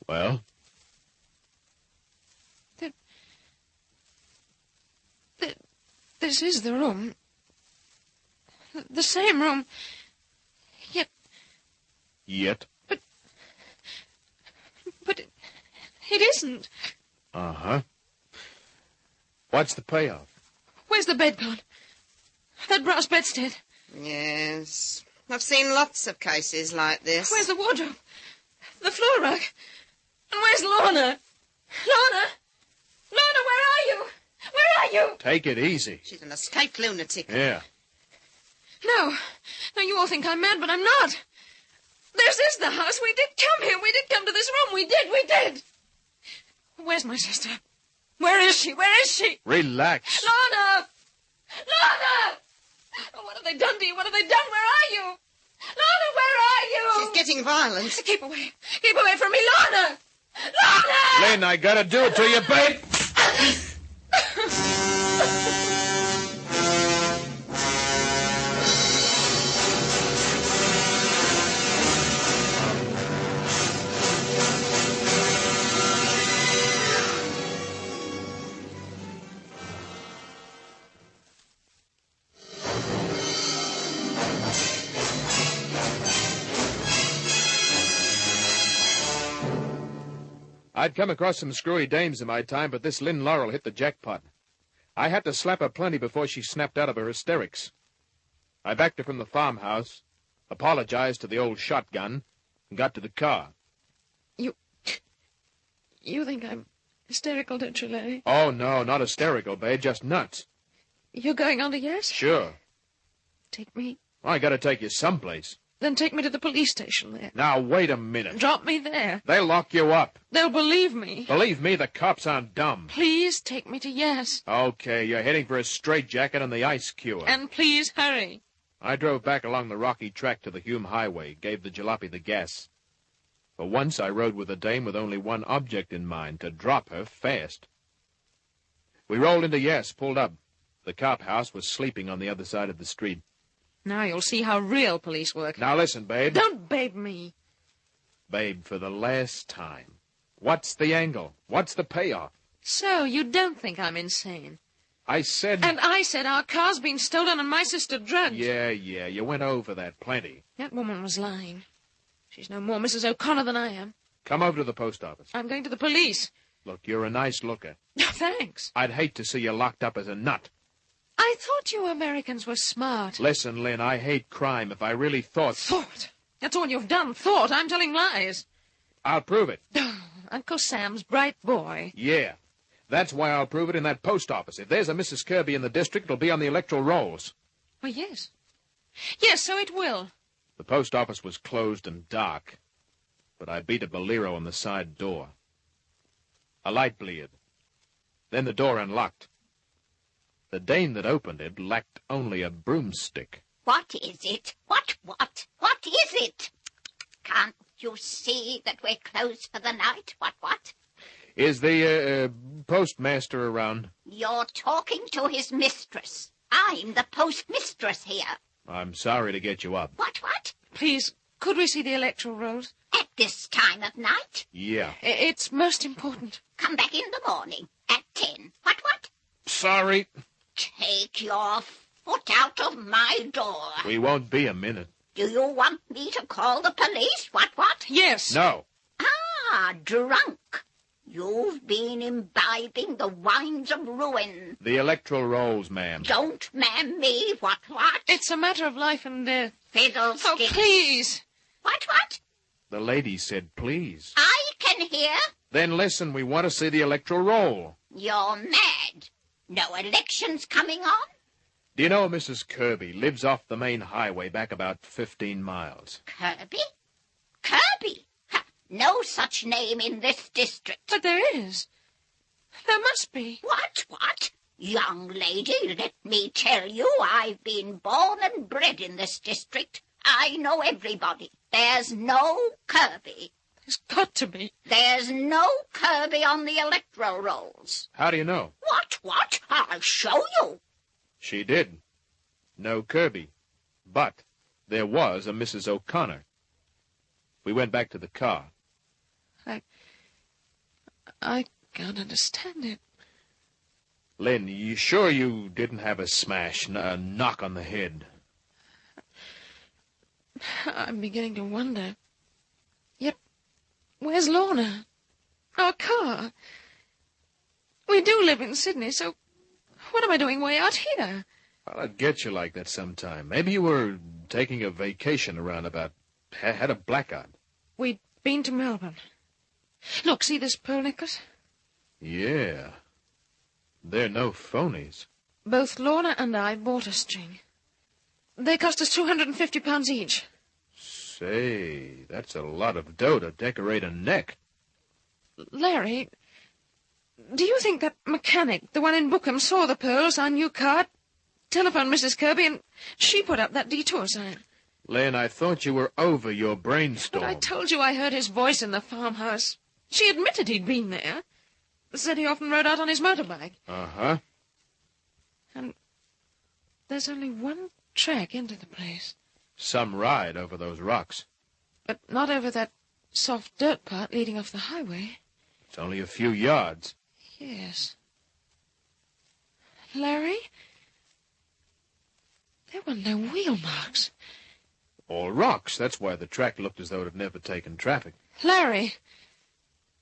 [SPEAKER 11] Well?
[SPEAKER 12] This is the room. The same room.
[SPEAKER 11] Yet?
[SPEAKER 12] But it isn't.
[SPEAKER 11] Uh-huh. What's the payoff?
[SPEAKER 12] Where's the bed gone? That brass bedstead.
[SPEAKER 13] Yes. I've seen lots of cases like this.
[SPEAKER 12] Where's the wardrobe? The floor rug? And where's Lorna? Lorna, where are you? Where are you?
[SPEAKER 11] Take it easy.
[SPEAKER 13] She's an escaped lunatic.
[SPEAKER 11] Yeah.
[SPEAKER 12] No, you all think I'm mad, but I'm not. This is the house. We did come here. We did come to this room. We did. Where's my sister? Where is she?
[SPEAKER 11] Relax.
[SPEAKER 12] Lorna! Oh, what have they done to you? What have they done? Where are you? Lorna, where are you?
[SPEAKER 13] She's getting violent.
[SPEAKER 12] Keep away from me, Lorna!
[SPEAKER 11] Lynn, I gotta do it to you, babe. I'd come across some screwy dames in my time, but this Lynn Laurel hit the jackpot. I had to slap her plenty before she snapped out of her hysterics. I backed her from the farmhouse, apologized to the old shotgun, and got to the car.
[SPEAKER 12] You think I'm hysterical, don't you, Larry?
[SPEAKER 11] Oh, no, not hysterical, babe, just nuts.
[SPEAKER 12] You're going on to Yes?
[SPEAKER 11] Sure.
[SPEAKER 12] Take me.
[SPEAKER 11] I gotta take you someplace.
[SPEAKER 12] Then take me to the police station there.
[SPEAKER 11] Now, wait a minute.
[SPEAKER 12] Drop me there.
[SPEAKER 11] They'll lock you up.
[SPEAKER 12] They'll believe me.
[SPEAKER 11] Believe me, the cops aren't dumb.
[SPEAKER 12] Please take me to Yes.
[SPEAKER 11] Okay, you're heading for a straitjacket on the ice cure.
[SPEAKER 12] And please hurry.
[SPEAKER 11] I drove back along the rocky track to the Hume Highway, gave the jalopy the gas. For once, I rode with a dame with only one object in mind, to drop her fast. We rolled into Yes, pulled up. The cop house was sleeping on the other side of the street.
[SPEAKER 12] Now you'll see how real police work.
[SPEAKER 11] Now listen, babe.
[SPEAKER 12] Don't babe me.
[SPEAKER 11] Babe, for the last time. What's the angle? What's the payoff?
[SPEAKER 12] So, you don't think I'm insane?
[SPEAKER 11] I said...
[SPEAKER 12] And I said our car's been stolen and my sister drugged.
[SPEAKER 11] Yeah, you went over that plenty.
[SPEAKER 12] That woman was lying. She's no more Mrs. O'Connor than I am.
[SPEAKER 11] Come over to the post office.
[SPEAKER 12] I'm going to the police.
[SPEAKER 11] Look, you're a nice looker.
[SPEAKER 12] Thanks.
[SPEAKER 11] I'd hate to see you locked up as a nut.
[SPEAKER 12] I thought you Americans were smart.
[SPEAKER 11] Listen, Lynn, I hate crime. If I really thought...
[SPEAKER 12] Thought? That's all you've done. Thought. I'm telling lies.
[SPEAKER 11] I'll prove it.
[SPEAKER 12] Uncle Sam's bright boy.
[SPEAKER 11] Yeah. That's why I'll prove it in that post office. If there's a Mrs. Kirby in the district, it'll be on the electoral rolls.
[SPEAKER 12] Oh, yes. Yes, so it will.
[SPEAKER 11] The post office was closed and dark, but I beat a bolero on the side door. A light bleared. Then the door unlocked. The dame that opened it lacked only a broomstick.
[SPEAKER 14] What is it? What is it? Can't you see that we're closed for the night? What?
[SPEAKER 11] Is the, postmaster around?
[SPEAKER 14] You're talking to his mistress. I'm the postmistress here.
[SPEAKER 11] I'm sorry to get you up.
[SPEAKER 14] What?
[SPEAKER 12] Please, could we see the electoral rolls?
[SPEAKER 14] At this time of night?
[SPEAKER 11] Yeah.
[SPEAKER 12] It's most important.
[SPEAKER 14] Come back in the morning at 10. What?
[SPEAKER 11] Sorry.
[SPEAKER 14] Take your foot out of my door.
[SPEAKER 11] We won't be a minute.
[SPEAKER 14] Do you want me to call the police? What?
[SPEAKER 12] Yes.
[SPEAKER 11] No.
[SPEAKER 14] Ah, drunk. You've been imbibing the wines of ruin.
[SPEAKER 11] The electoral rolls, ma'am.
[SPEAKER 14] Don't ma'am me. What?
[SPEAKER 12] It's a matter of life and death.
[SPEAKER 14] Fiddlesticks.
[SPEAKER 12] Oh, please.
[SPEAKER 14] What?
[SPEAKER 11] The lady said please.
[SPEAKER 14] I can hear.
[SPEAKER 11] Then listen, we want to see the electoral roll.
[SPEAKER 14] You're mad. No elections coming on?
[SPEAKER 11] Do you know Mrs. Kirby lives off the main highway back about 15 miles?
[SPEAKER 14] Kirby? Kirby? No such name in this district.
[SPEAKER 12] But there is. There must be.
[SPEAKER 14] What? Young lady, let me tell you, I've been born and bred in this district. I know everybody. There's no Kirby.
[SPEAKER 12] There's got to be.
[SPEAKER 14] There's no Kirby on the electoral rolls.
[SPEAKER 11] How do you know?
[SPEAKER 14] What? I'll show you.
[SPEAKER 11] She did. No Kirby. But there was a Mrs. O'Connor. We went back to the car.
[SPEAKER 12] I can't understand it.
[SPEAKER 11] Lynn, you sure you didn't have a smash, a knock on the head?
[SPEAKER 12] I'm beginning to wonder. Yet, where's Lorna? Our car? We do live in Sydney, so what am I doing way out here?
[SPEAKER 11] Well, I'd get you like that sometime. Maybe you were taking a vacation around about... had a blackout.
[SPEAKER 12] We'd been to Melbourne. Look, see this pearl necklace?
[SPEAKER 11] Yeah. They're no phonies.
[SPEAKER 12] Both Lorna and I bought a string. They cost us £250 each.
[SPEAKER 11] Say, that's a lot of dough to decorate a neck.
[SPEAKER 12] Larry, do you think that mechanic, the one in Bookham, saw the pearls, our new card, telephoned Mrs. Kirby, and she put up that detour sign?
[SPEAKER 11] Lynn, I thought you were over your brainstorm.
[SPEAKER 12] But I told you I heard his voice in the farmhouse. She admitted he'd been there. Said he often rode out on his motorbike.
[SPEAKER 11] Uh-huh.
[SPEAKER 12] And there's only one track into the place.
[SPEAKER 11] Some ride over those rocks.
[SPEAKER 12] But not over that soft dirt part leading off the highway.
[SPEAKER 11] It's only a few yards.
[SPEAKER 12] Yes. Larry? There were no wheel marks.
[SPEAKER 11] All rocks. That's why the track looked as though it had never taken traffic.
[SPEAKER 12] Larry,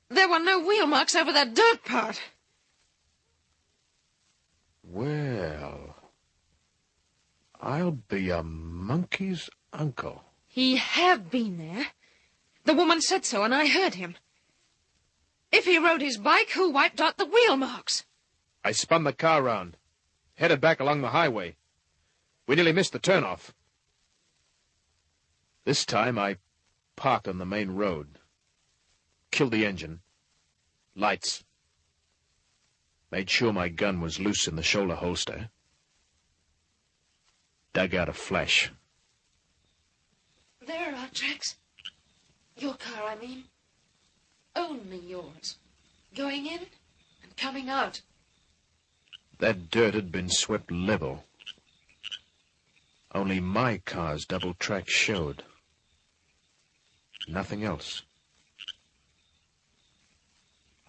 [SPEAKER 12] There were no wheel marks over that dirt part.
[SPEAKER 11] Well, I'll be a monkey's uncle.
[SPEAKER 12] He had been there. The woman said so, and I heard him. If he rode his bike, who wiped out the wheel marks?
[SPEAKER 11] I spun the car round, headed back along the highway. We nearly missed the turnoff. This time I parked on the main road, killed the engine, lights, made sure my gun was loose in the shoulder holster, dug out a flash.
[SPEAKER 12] There are our tracks. Your car, I mean. Only yours. Going in and coming out.
[SPEAKER 11] That dirt had been swept level. Only my car's double track showed. Nothing else.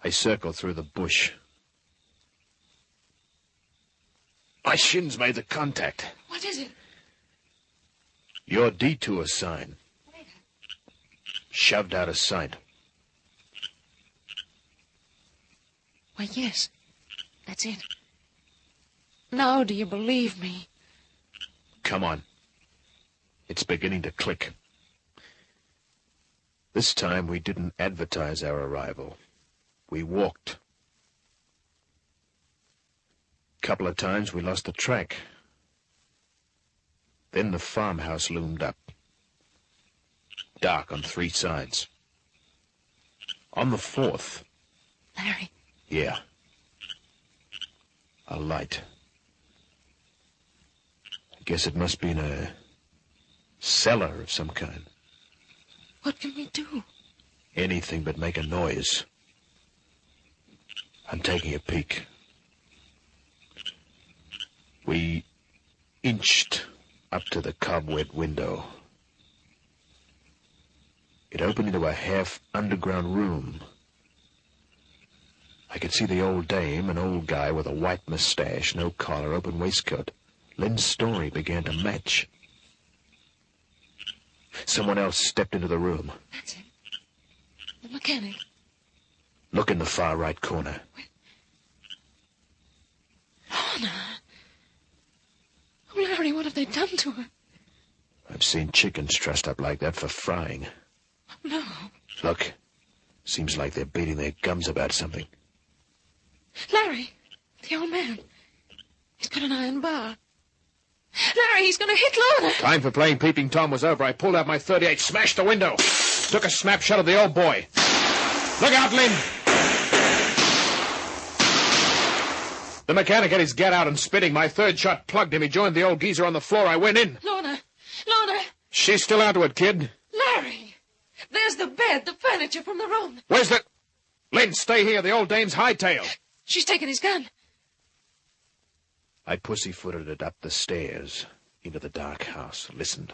[SPEAKER 11] I circled through the bush. My shins made the contact.
[SPEAKER 12] What is it?
[SPEAKER 11] Your detour sign. Shoved out of sight.
[SPEAKER 12] Why, yes. That's it. Now do you believe me?
[SPEAKER 11] Come on. It's beginning to click. This time we didn't advertise our arrival. We walked. A couple of times we lost the track. Then the farmhouse loomed up. Dark on 3 sides. On the 4th...
[SPEAKER 12] Larry.
[SPEAKER 11] Yeah. A light. I guess it must be in a cellar of some kind.
[SPEAKER 12] What can we do?
[SPEAKER 11] Anything but make a noise. I'm taking a peek. We inched up to the cobweb window. It opened into a half-underground room. I could see the old dame, an old guy with a white mustache, no collar, open waistcoat. Lynn's story began to match. Someone else stepped into the room.
[SPEAKER 12] That's it. The mechanic.
[SPEAKER 11] Look in the far right corner.
[SPEAKER 12] Lorna. Oh, Larry, what have they done to her?
[SPEAKER 11] I've seen chickens dressed up like that for frying.
[SPEAKER 12] No.
[SPEAKER 11] Look. Seems like they're beating their gums about something.
[SPEAKER 12] Larry, the old man. He's got an iron bar. Larry, he's going to hit Lorna.
[SPEAKER 11] Time for playing Peeping Tom was over. I pulled out my .38, smashed the window, took a snapshot of the old boy. Look out, Lynn! The mechanic had his get out and spitting. My third shot plugged him. He joined the old geezer on the floor. I went in.
[SPEAKER 12] Lorna!
[SPEAKER 11] She's still onto it, kid.
[SPEAKER 12] Larry! There's the bed, the furniture from the room.
[SPEAKER 11] Where's the... Lynn, stay here. The old dame's hightail.
[SPEAKER 12] She's taken his gun.
[SPEAKER 11] I pussyfooted it up the stairs into the dark house. Listened.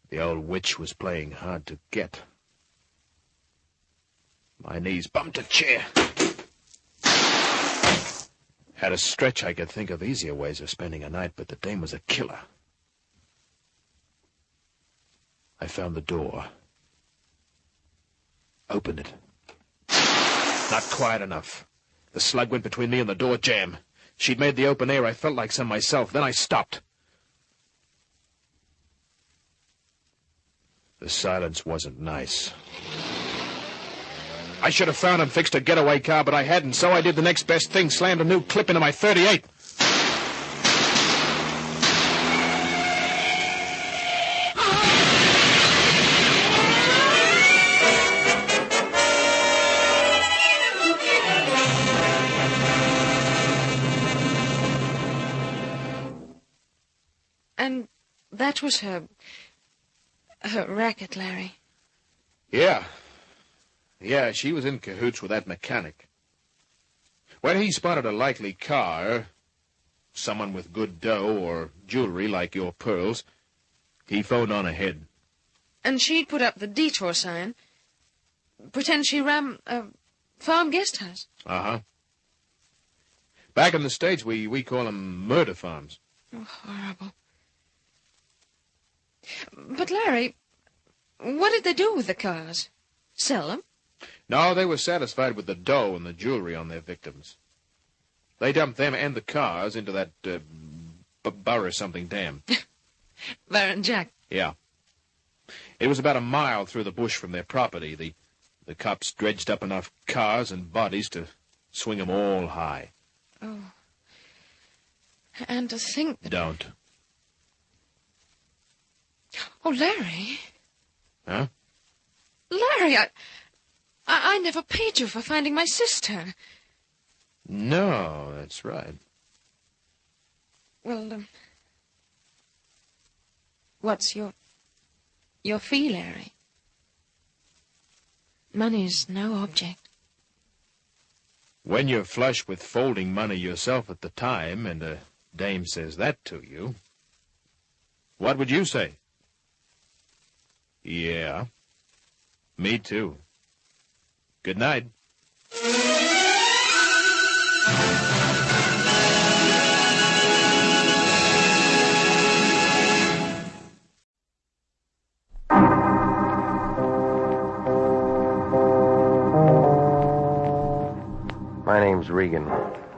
[SPEAKER 11] The old witch was playing hard to get. My knees bumped a chair. Had a stretch I could think of easier ways of spending a night, but the dame was a killer. I found the door. Opened it. Not quiet enough. The slug went between me and the door jamb. She'd made the open air. I felt like some myself. Then I stopped. The silence wasn't nice. I should have found and fixed a getaway car, but I hadn't, so I did the next best thing, slammed a new clip into my .38.
[SPEAKER 12] And that was her racket, Larry.
[SPEAKER 11] Yeah. Yeah, she was in cahoots with that mechanic. When he spotted a likely car, someone with good dough or jewelry like your pearls, he phoned on ahead.
[SPEAKER 12] And she'd put up the detour sign. Pretend she ran a farm guest house.
[SPEAKER 11] Uh-huh. Back in the States, we call them murder farms.
[SPEAKER 12] Oh, horrible. But, Larry, What did they do with the cars? Sell them?
[SPEAKER 11] No, they were satisfied with the dough and the jewelry on their victims. They dumped them and the cars into that Burr-something dam.
[SPEAKER 12] Baron Jack.
[SPEAKER 11] Yeah. It was about a mile through the bush from their property. The cops dredged up enough cars and bodies to swing them all high.
[SPEAKER 12] Oh. And to think that...
[SPEAKER 11] Don't.
[SPEAKER 12] Oh, Larry.
[SPEAKER 11] Huh?
[SPEAKER 12] Larry, I never paid you for finding my sister.
[SPEAKER 11] No, that's right.
[SPEAKER 12] Well, what's your fee, Larry? Money's no object.
[SPEAKER 11] When you're flush with folding money yourself at the time, and a dame says that to you, what would you say? Yeah, me too. Good night.
[SPEAKER 6] My name's Regan.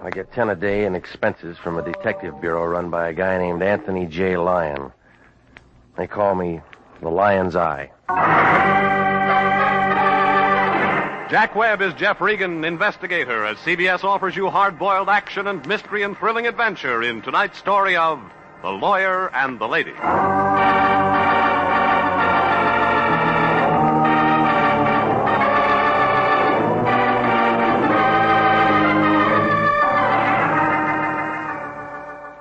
[SPEAKER 6] I get 10 a day in expenses from a detective bureau run by a guy named Anthony J. Lyon. They call me the Lion's Eye.
[SPEAKER 15] Jack Webb is Jeff Regan, investigator, as CBS offers you hard-boiled action and mystery and thrilling adventure in tonight's story of The Lawyer and the Lady.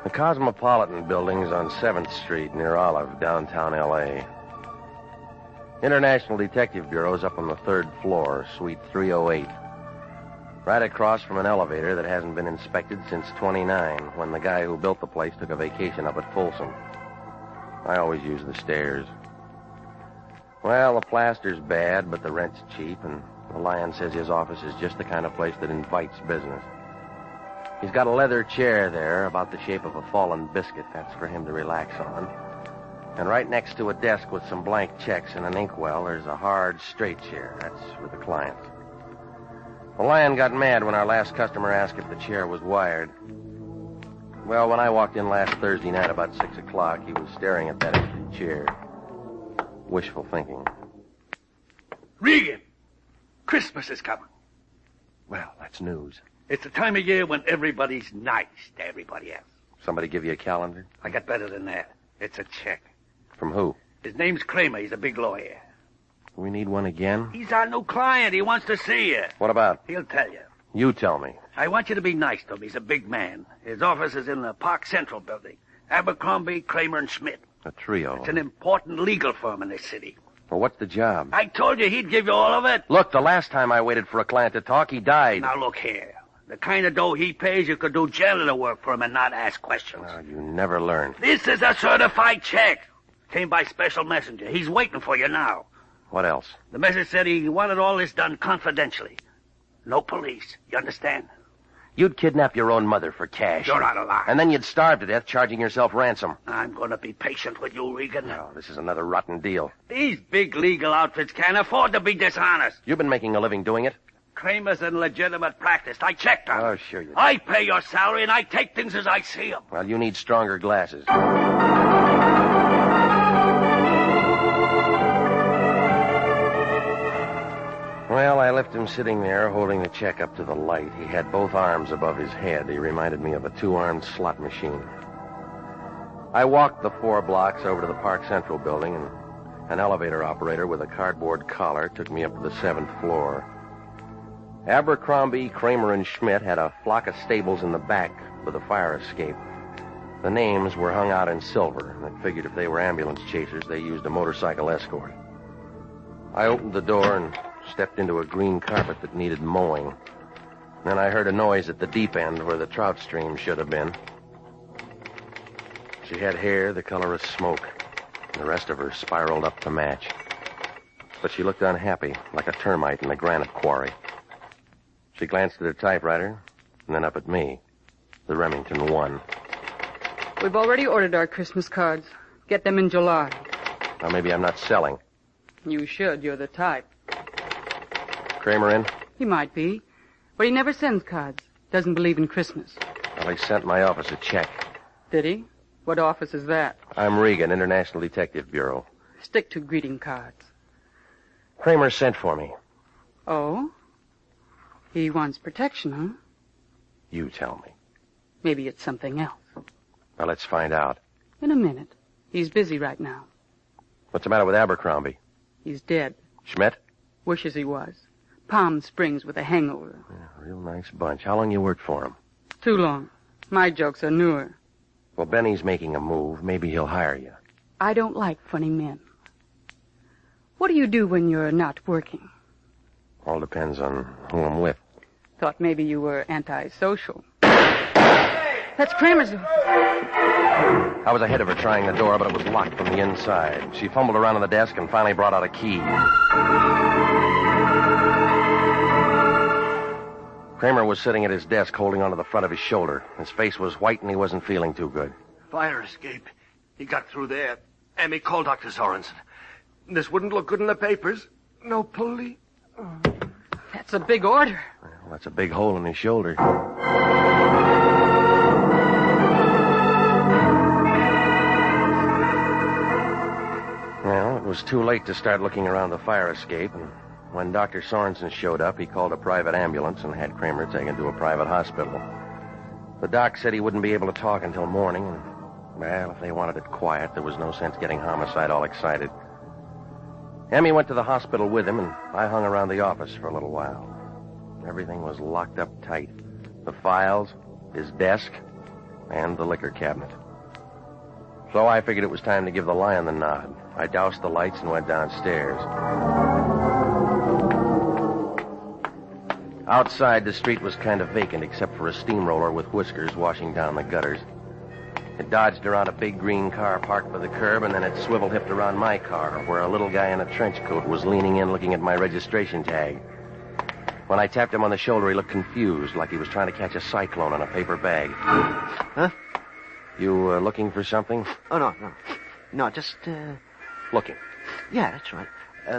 [SPEAKER 6] The Cosmopolitan Building's on 7th Street near Olive, downtown L.A. International Detective Bureau's up on the 3rd floor, suite 308. Right across from an elevator that hasn't been inspected since 29, when the guy who built the place took a vacation up at Folsom. I always use the stairs. Well, the plaster's bad, but the rent's cheap, and the Lion says his office is just the kind of place that invites business. He's got a leather chair there, about the shape of a fallen biscuit. That's for him to relax on. And right next to a desk with some blank checks and an inkwell, there's a hard, straight chair. That's for the clients. The Lion got mad when our last customer asked if the chair was wired. Well, when I walked in last Thursday night about 6 o'clock, he was staring at that empty chair. Wishful thinking.
[SPEAKER 16] Regan, Christmas is coming.
[SPEAKER 6] Well, that's news.
[SPEAKER 16] It's the time of year when everybody's nice to everybody else.
[SPEAKER 6] Somebody give you a calendar?
[SPEAKER 16] I got better than that. It's a check.
[SPEAKER 6] From who?
[SPEAKER 16] His name's Kramer. He's a big lawyer.
[SPEAKER 6] We need one again?
[SPEAKER 16] He's our new client. He wants to see you.
[SPEAKER 6] What about?
[SPEAKER 16] He'll tell you.
[SPEAKER 6] You tell me.
[SPEAKER 16] I want you to be nice to him. He's a big man. His office is in the Park Central building. Abercrombie, Kramer, and Schmidt.
[SPEAKER 6] A trio.
[SPEAKER 16] It's an important legal firm in this city.
[SPEAKER 6] Well, what's the job?
[SPEAKER 16] I told you he'd give you all of it.
[SPEAKER 6] Look, the last time I waited for a client to talk, he died.
[SPEAKER 16] Now, look here. The kind of dough he pays, you could do janitor work for him and not ask questions.
[SPEAKER 6] Oh, you never learn.
[SPEAKER 16] This is a certified check. Came by special messenger. He's waiting for you now.
[SPEAKER 6] What else?
[SPEAKER 16] The message said he wanted all this done confidentially. No police. You understand?
[SPEAKER 6] You'd kidnap your own mother for cash.
[SPEAKER 16] You're out of line.
[SPEAKER 6] And then you'd starve to death charging yourself ransom.
[SPEAKER 16] I'm going to be patient with you, Regan.
[SPEAKER 6] No, this is another rotten deal.
[SPEAKER 16] These big legal outfits can't afford to be dishonest.
[SPEAKER 6] You've been making a living doing it?
[SPEAKER 16] Kramer's in legitimate practice. I checked on him.
[SPEAKER 6] Oh, sure you do.
[SPEAKER 16] I pay your salary, and I take things as I see them.
[SPEAKER 6] Well, you need stronger glasses. Well, I left him sitting there holding the check up to the light. He had both arms above his head. He reminded me of a two-armed slot machine. I walked the 4 blocks over to the Park Central building, and an elevator operator with a cardboard collar took me up to the 7th floor. Abercrombie, Kramer, and Schmidt had a flock of stables in the back with a fire escape. The names were hung out in silver. I figured if they were ambulance chasers, they used a motorcycle escort. I opened the door and stepped into a green carpet that needed mowing. Then I heard a noise at the deep end where the trout stream should have been. She had hair the color of smoke. The rest of her spiraled up to match. But she looked unhappy, like a termite in a granite quarry. She glanced at her typewriter, and then up at me. The Remington 1.
[SPEAKER 17] We've already ordered our Christmas cards. Get them in July.
[SPEAKER 6] Now, maybe I'm not selling.
[SPEAKER 17] You should. You're the type.
[SPEAKER 18] Kramer in?
[SPEAKER 17] He might be. But he never sends cards. Doesn't believe in Christmas.
[SPEAKER 18] Well, he sent my office a check.
[SPEAKER 17] Did he? What office is that?
[SPEAKER 18] I'm Regan, International Detective Bureau.
[SPEAKER 17] Stick to greeting cards.
[SPEAKER 18] Kramer sent for me.
[SPEAKER 17] Oh? He wants protection, huh?
[SPEAKER 18] You tell me.
[SPEAKER 17] Maybe it's something else.
[SPEAKER 18] Well, let's find out.
[SPEAKER 17] In a minute. He's busy right now.
[SPEAKER 18] What's the matter with Abercrombie?
[SPEAKER 17] He's dead.
[SPEAKER 18] Schmidt?
[SPEAKER 17] Wishes he was. Palm Springs with a hangover.
[SPEAKER 18] Yeah, real nice bunch. How long you worked for him?
[SPEAKER 17] Too long. My jokes are newer.
[SPEAKER 18] Well, Benny's making a move. Maybe he'll hire you.
[SPEAKER 17] I don't like funny men. What do you do when you're not working?
[SPEAKER 18] All depends on who I'm with.
[SPEAKER 17] Thought maybe you were antisocial. That's Kramer's.
[SPEAKER 18] I was ahead of her trying the door, but it was locked from the inside. She fumbled around on the desk and finally brought out a key. Kramer was sitting at his desk holding onto the front of his shoulder. His face was white and he wasn't feeling too good.
[SPEAKER 19] Fire escape. He got through there. Emmy called Dr. Sorensen. This wouldn't look good in the papers. No police.
[SPEAKER 17] That's a big order.
[SPEAKER 18] Well, that's a big hole in his shoulder. Well, it was too late to start looking around the fire escape, and when Dr. Sorensen showed up, he called a private ambulance and had Kramer taken to a private hospital. The doc said he wouldn't be able to talk until morning, and, well, if they wanted it quiet, there was no sense getting homicide all excited. Emmy went to the hospital with him, and I hung around the office for a little while. Everything was locked up tight. The files, his desk, and the liquor cabinet. So I figured it was time to give the lion the nod. I doused the lights and went downstairs. Outside, the street was kind of vacant except for a steamroller with whiskers washing down the gutters. It dodged around a big green car parked by the curb, and then it swivel-hipped around my car, where a little guy in a trench coat was leaning in looking at my registration tag. When I tapped him on the shoulder, he looked confused, like he was trying to catch a cyclone in a paper bag.
[SPEAKER 19] Huh?
[SPEAKER 18] You looking for something?
[SPEAKER 19] Oh, no. No, just,
[SPEAKER 18] Looking.
[SPEAKER 19] Yeah, that's right.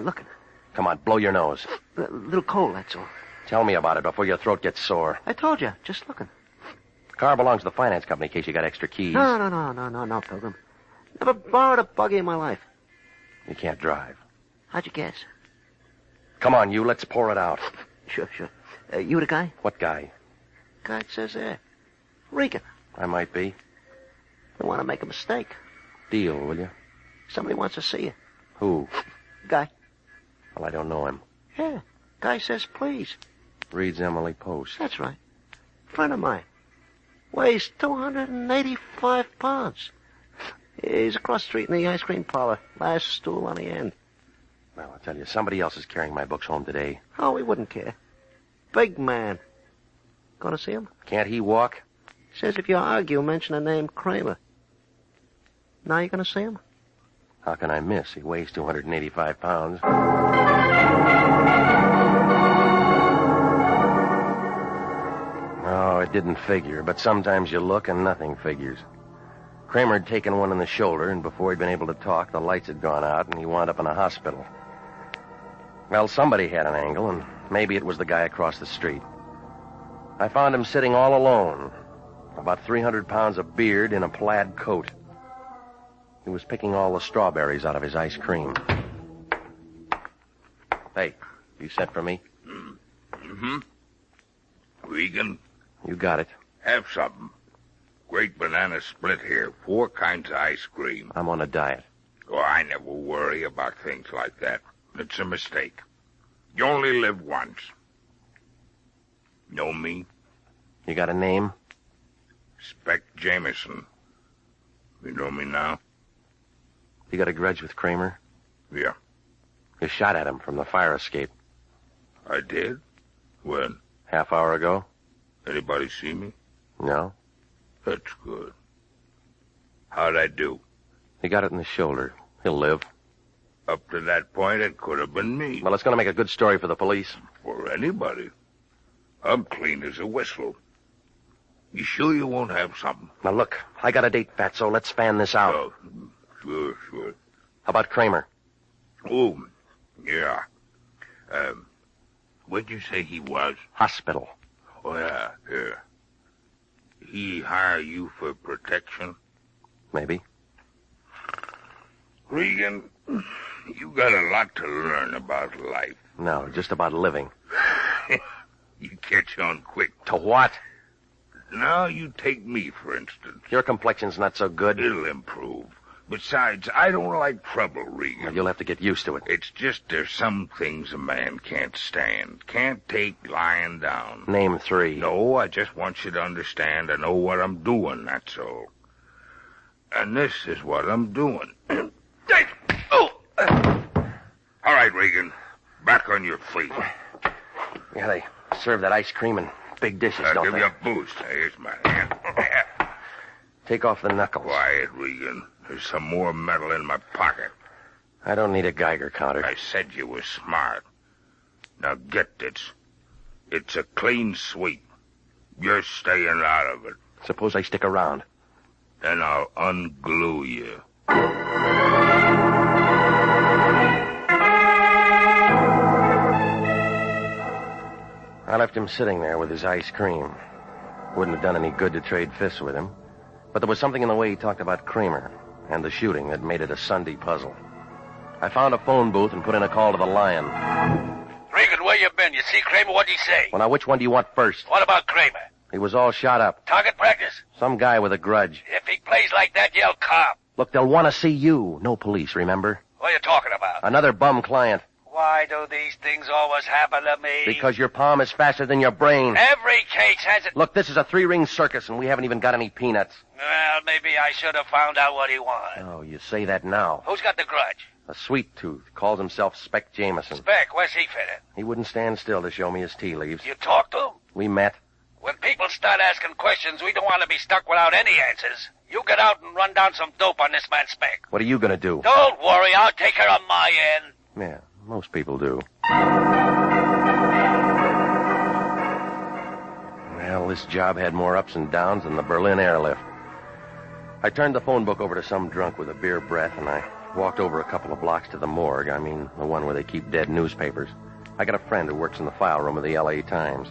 [SPEAKER 19] Looking.
[SPEAKER 18] Come on, blow your nose.
[SPEAKER 19] A little cold, that's all.
[SPEAKER 18] Tell me about it before your throat gets sore.
[SPEAKER 19] I told you, just looking.
[SPEAKER 18] The car belongs to the finance company in case you got extra keys.
[SPEAKER 19] No, Pilgrim. Never borrowed a buggy in my life.
[SPEAKER 18] You can't drive.
[SPEAKER 19] How'd you guess?
[SPEAKER 18] Come on, you. Let's pour it out.
[SPEAKER 19] Sure. You the guy?
[SPEAKER 18] What guy?
[SPEAKER 19] Guy it says there. Regan.
[SPEAKER 18] I might be.
[SPEAKER 19] Don't want to make a mistake.
[SPEAKER 18] Deal, will you?
[SPEAKER 19] Somebody wants to see you.
[SPEAKER 18] Who?
[SPEAKER 19] Guy.
[SPEAKER 18] Well, I don't know him.
[SPEAKER 19] Yeah. Guy says please.
[SPEAKER 18] Reads Emily Post.
[SPEAKER 19] That's right. Friend of mine. Weighs 285 pounds. He's across the street in the ice cream parlor. Last stool on the end.
[SPEAKER 18] Well, I'll tell you, somebody else is carrying my books home today.
[SPEAKER 19] Oh, he wouldn't care. Big man. Gonna see him?
[SPEAKER 18] Can't he walk?
[SPEAKER 19] Says if you argue, mention the name Kramer. Now you gonna see him?
[SPEAKER 18] How can I miss? He weighs 285 pounds. Oh, it didn't figure, but sometimes you look and nothing figures. Kramer had taken one in the shoulder, and before he'd been able to talk, the lights had gone out, and he wound up in a hospital. Well, somebody had an angle, and maybe it was the guy across the street. I found him sitting all alone, about 300 pounds of beard in a plaid coat. He was picking all the strawberries out of his ice cream. Hey, you sent for me?
[SPEAKER 20] Mm-hmm. Regan?
[SPEAKER 18] You got it.
[SPEAKER 20] Have something. Great banana split here. 4 kinds of ice cream.
[SPEAKER 18] I'm on a diet.
[SPEAKER 20] Oh, I never worry about things like that. It's a mistake. You only live once. Know me?
[SPEAKER 18] You got a name?
[SPEAKER 20] Spec Jameson. You know me now?
[SPEAKER 18] You got a grudge with Kramer?
[SPEAKER 20] Yeah.
[SPEAKER 18] You shot at him from the fire escape.
[SPEAKER 20] I did? When?
[SPEAKER 18] Half-hour ago.
[SPEAKER 20] Anybody see me?
[SPEAKER 18] No.
[SPEAKER 20] That's good. How'd I do?
[SPEAKER 18] He got it in the shoulder. He'll live.
[SPEAKER 20] Up to that point, it could have been me.
[SPEAKER 18] Well, it's going to make a good story for the police.
[SPEAKER 20] For anybody. I'm clean as a whistle. You sure you won't have something?
[SPEAKER 18] Now, look, I got a date, Fatso. Let's fan this out.
[SPEAKER 20] Oh, sure.
[SPEAKER 18] How about Kramer?
[SPEAKER 20] Oh, Yeah. Where'd you say he was?
[SPEAKER 18] Hospital.
[SPEAKER 20] Oh, yeah. He hire you for protection?
[SPEAKER 18] Maybe.
[SPEAKER 20] Regan, you got a lot to learn about life.
[SPEAKER 18] No, just about living.
[SPEAKER 20] You catch on quick.
[SPEAKER 18] To what?
[SPEAKER 20] Now, you take me, for instance.
[SPEAKER 18] Your complexion's not so good.
[SPEAKER 20] It'll improve. Besides, I don't like trouble, Regan.
[SPEAKER 18] Well, you'll have to get used to it.
[SPEAKER 20] It's just there's some things a man can't stand. Can't take lying down.
[SPEAKER 18] Name 3.
[SPEAKER 20] No, I just want you to understand I know what I'm doing, that's all. And this is what I'm doing. All right, Regan. Back on your feet.
[SPEAKER 18] Yeah, they serve that ice cream in big dishes,
[SPEAKER 20] I'll
[SPEAKER 18] don't
[SPEAKER 20] give
[SPEAKER 18] they?
[SPEAKER 20] you a boost. Here's my hand.
[SPEAKER 18] Take off the knuckles.
[SPEAKER 20] Quiet, Regan. There's some more metal in my pocket.
[SPEAKER 18] I don't need a Geiger counter.
[SPEAKER 20] I said you were smart. Now get this. It's a clean sweep. You're staying out of it.
[SPEAKER 18] Suppose I stick around.
[SPEAKER 20] Then I'll unglue you.
[SPEAKER 18] I left him sitting there with his ice cream. Wouldn't have done any good to trade fists with him. But there was something in the way he talked about Kramer and the shooting that made it a Sunday puzzle. I found a phone booth and put in a call to the Lion.
[SPEAKER 16] Regan, where you been? You see Kramer? What'd he say?
[SPEAKER 18] Well, now, which one do you want first?
[SPEAKER 16] What about Kramer?
[SPEAKER 18] He was all shot up.
[SPEAKER 16] Target practice?
[SPEAKER 18] Some guy with a grudge.
[SPEAKER 16] If he plays like that, yell cop.
[SPEAKER 18] Look, they'll want to see you. No police, remember?
[SPEAKER 16] What are you talking about?
[SPEAKER 18] Another bum client.
[SPEAKER 16] Why do these things always happen to me?
[SPEAKER 18] Because your palm is faster than your brain.
[SPEAKER 16] Every case has it.
[SPEAKER 18] Look, this is a 3-ring circus, and we haven't even got any peanuts.
[SPEAKER 16] Well, maybe I should have found out what he wanted.
[SPEAKER 18] Oh, you say that now.
[SPEAKER 16] Who's got the grudge?
[SPEAKER 18] A sweet tooth. Calls himself Spec Jameson.
[SPEAKER 16] Spec, where's he fit in?
[SPEAKER 18] He wouldn't stand still to show me his tea leaves.
[SPEAKER 16] You talked to him?
[SPEAKER 18] We met.
[SPEAKER 16] When people start asking questions, we don't want to be stuck without any answers. You get out and run down some dope on this man Spec.
[SPEAKER 18] What are you going to do?
[SPEAKER 16] Don't worry, I'll take care of my end.
[SPEAKER 18] Yeah, most people do. Well, this job had more ups and downs than the Berlin airlift. I turned the phone book over to some drunk with a beer breath, and I walked over a couple of blocks to the morgue. I mean, the one where they keep dead newspapers. I got a friend who works in the file room of the L.A. Times.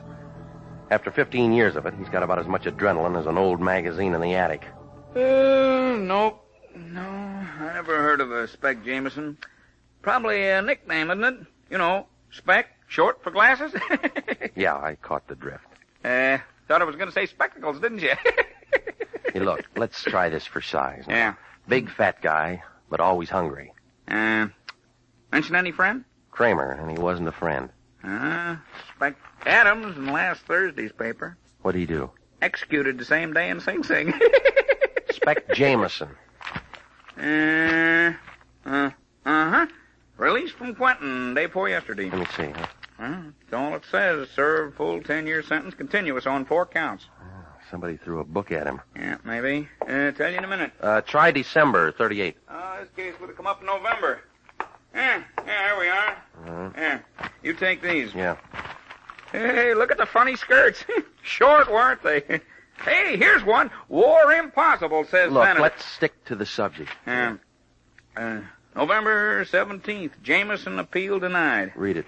[SPEAKER 18] After 15 years of it, he's got about as much adrenaline as an old magazine in the attic.
[SPEAKER 5] Nope. No, I never heard of a Spec Jameson. Probably a nickname, isn't it? You know, Spec, short for glasses.
[SPEAKER 18] Yeah, I caught the drift.
[SPEAKER 5] Thought I was going to say spectacles, didn't you?
[SPEAKER 18] Hey, look, let's try this for size. Now.
[SPEAKER 5] Yeah.
[SPEAKER 18] Big fat guy, but always hungry.
[SPEAKER 5] Mention any friend?
[SPEAKER 18] Kramer, and he wasn't a friend.
[SPEAKER 5] Spec Adams in last Thursday's paper.
[SPEAKER 18] What'd he do?
[SPEAKER 5] Executed the same day in Sing Sing.
[SPEAKER 18] Spec Jameson.
[SPEAKER 5] Released from Quentin day before yesterday.
[SPEAKER 18] Let me see. Huh?
[SPEAKER 5] That's all it says. Served full 10-year sentence, continuous on 4 counts.
[SPEAKER 18] Somebody threw a book at him.
[SPEAKER 5] Yeah, maybe. Tell you in a minute.
[SPEAKER 18] Try December 38.
[SPEAKER 5] This case would have come up in November. Yeah, here we are. Yeah, you take these.
[SPEAKER 18] Yeah.
[SPEAKER 5] Hey, look at the funny skirts. Short, weren't they? Hey, here's one. War impossible, says
[SPEAKER 18] Look,
[SPEAKER 5] Senator.
[SPEAKER 18] let's stick to the subject.
[SPEAKER 5] November 17th, Jameson appeal denied.
[SPEAKER 18] Read it,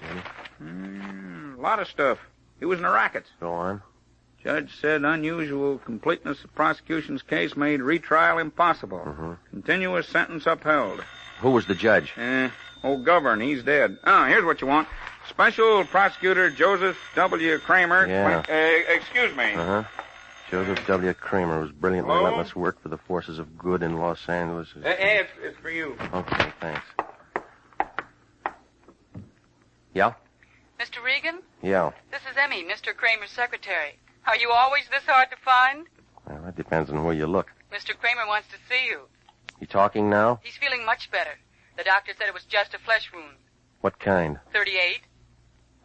[SPEAKER 18] man.
[SPEAKER 5] A lot of stuff. He was in the rackets.
[SPEAKER 18] Go on.
[SPEAKER 5] Judge said unusual completeness of prosecution's case made retrial impossible. Continuous sentence upheld.
[SPEAKER 18] Who was the judge?
[SPEAKER 5] Old Govern, he's dead. Here's what you want. Special Prosecutor Joseph W. Kramer.
[SPEAKER 18] Yeah.
[SPEAKER 5] Excuse me.
[SPEAKER 18] Joseph W. Kramer was brilliant,
[SPEAKER 5] Hello?
[SPEAKER 18] relentless work for the forces of good in Los Angeles.
[SPEAKER 5] It's for you.
[SPEAKER 18] Okay, thanks. Yeah?
[SPEAKER 21] Mr. Regan?
[SPEAKER 18] Yeah.
[SPEAKER 21] This is Emmy, Mr. Kramer's secretary. Are you always this hard to find?
[SPEAKER 18] Well, that depends on where you look.
[SPEAKER 21] Mr. Kramer wants to see you.
[SPEAKER 18] You talking now?
[SPEAKER 21] He's feeling much better. The doctor said it was just a flesh wound.
[SPEAKER 18] What kind?
[SPEAKER 21] 38.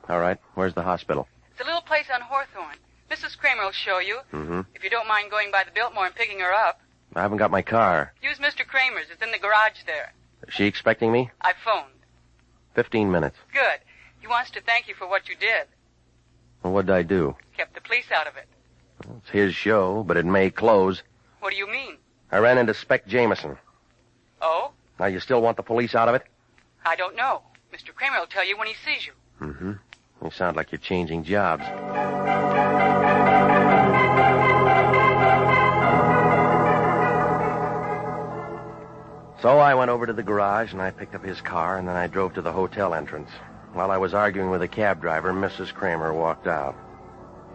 [SPEAKER 18] All right. Where's the hospital?
[SPEAKER 21] It's a little place on Hawthorne. Mrs. Kramer will show you. If you don't mind going by the Biltmore and picking her up.
[SPEAKER 18] I haven't got my car.
[SPEAKER 21] Use Mr. Kramer's. It's in the garage there.
[SPEAKER 18] Is she expecting me?
[SPEAKER 21] I phoned.
[SPEAKER 18] 15 minutes.
[SPEAKER 21] Good. He wants to thank you for what you did.
[SPEAKER 18] Well, what'd I do?
[SPEAKER 21] Kept the police out of it.
[SPEAKER 18] Well, it's his show, but it may close.
[SPEAKER 21] What do you mean?
[SPEAKER 18] I ran into Spec Jameson.
[SPEAKER 21] Oh?
[SPEAKER 18] Now, you still want the police out of it?
[SPEAKER 21] I don't know. Mr. Mr. Kramer will tell you when he sees you.
[SPEAKER 18] Mm-hmm. You sound like you're changing jobs. So I went over to the garage and I picked up his car and then I drove to the hotel entrance. While I was arguing with the cab driver, Mrs. Kramer walked out.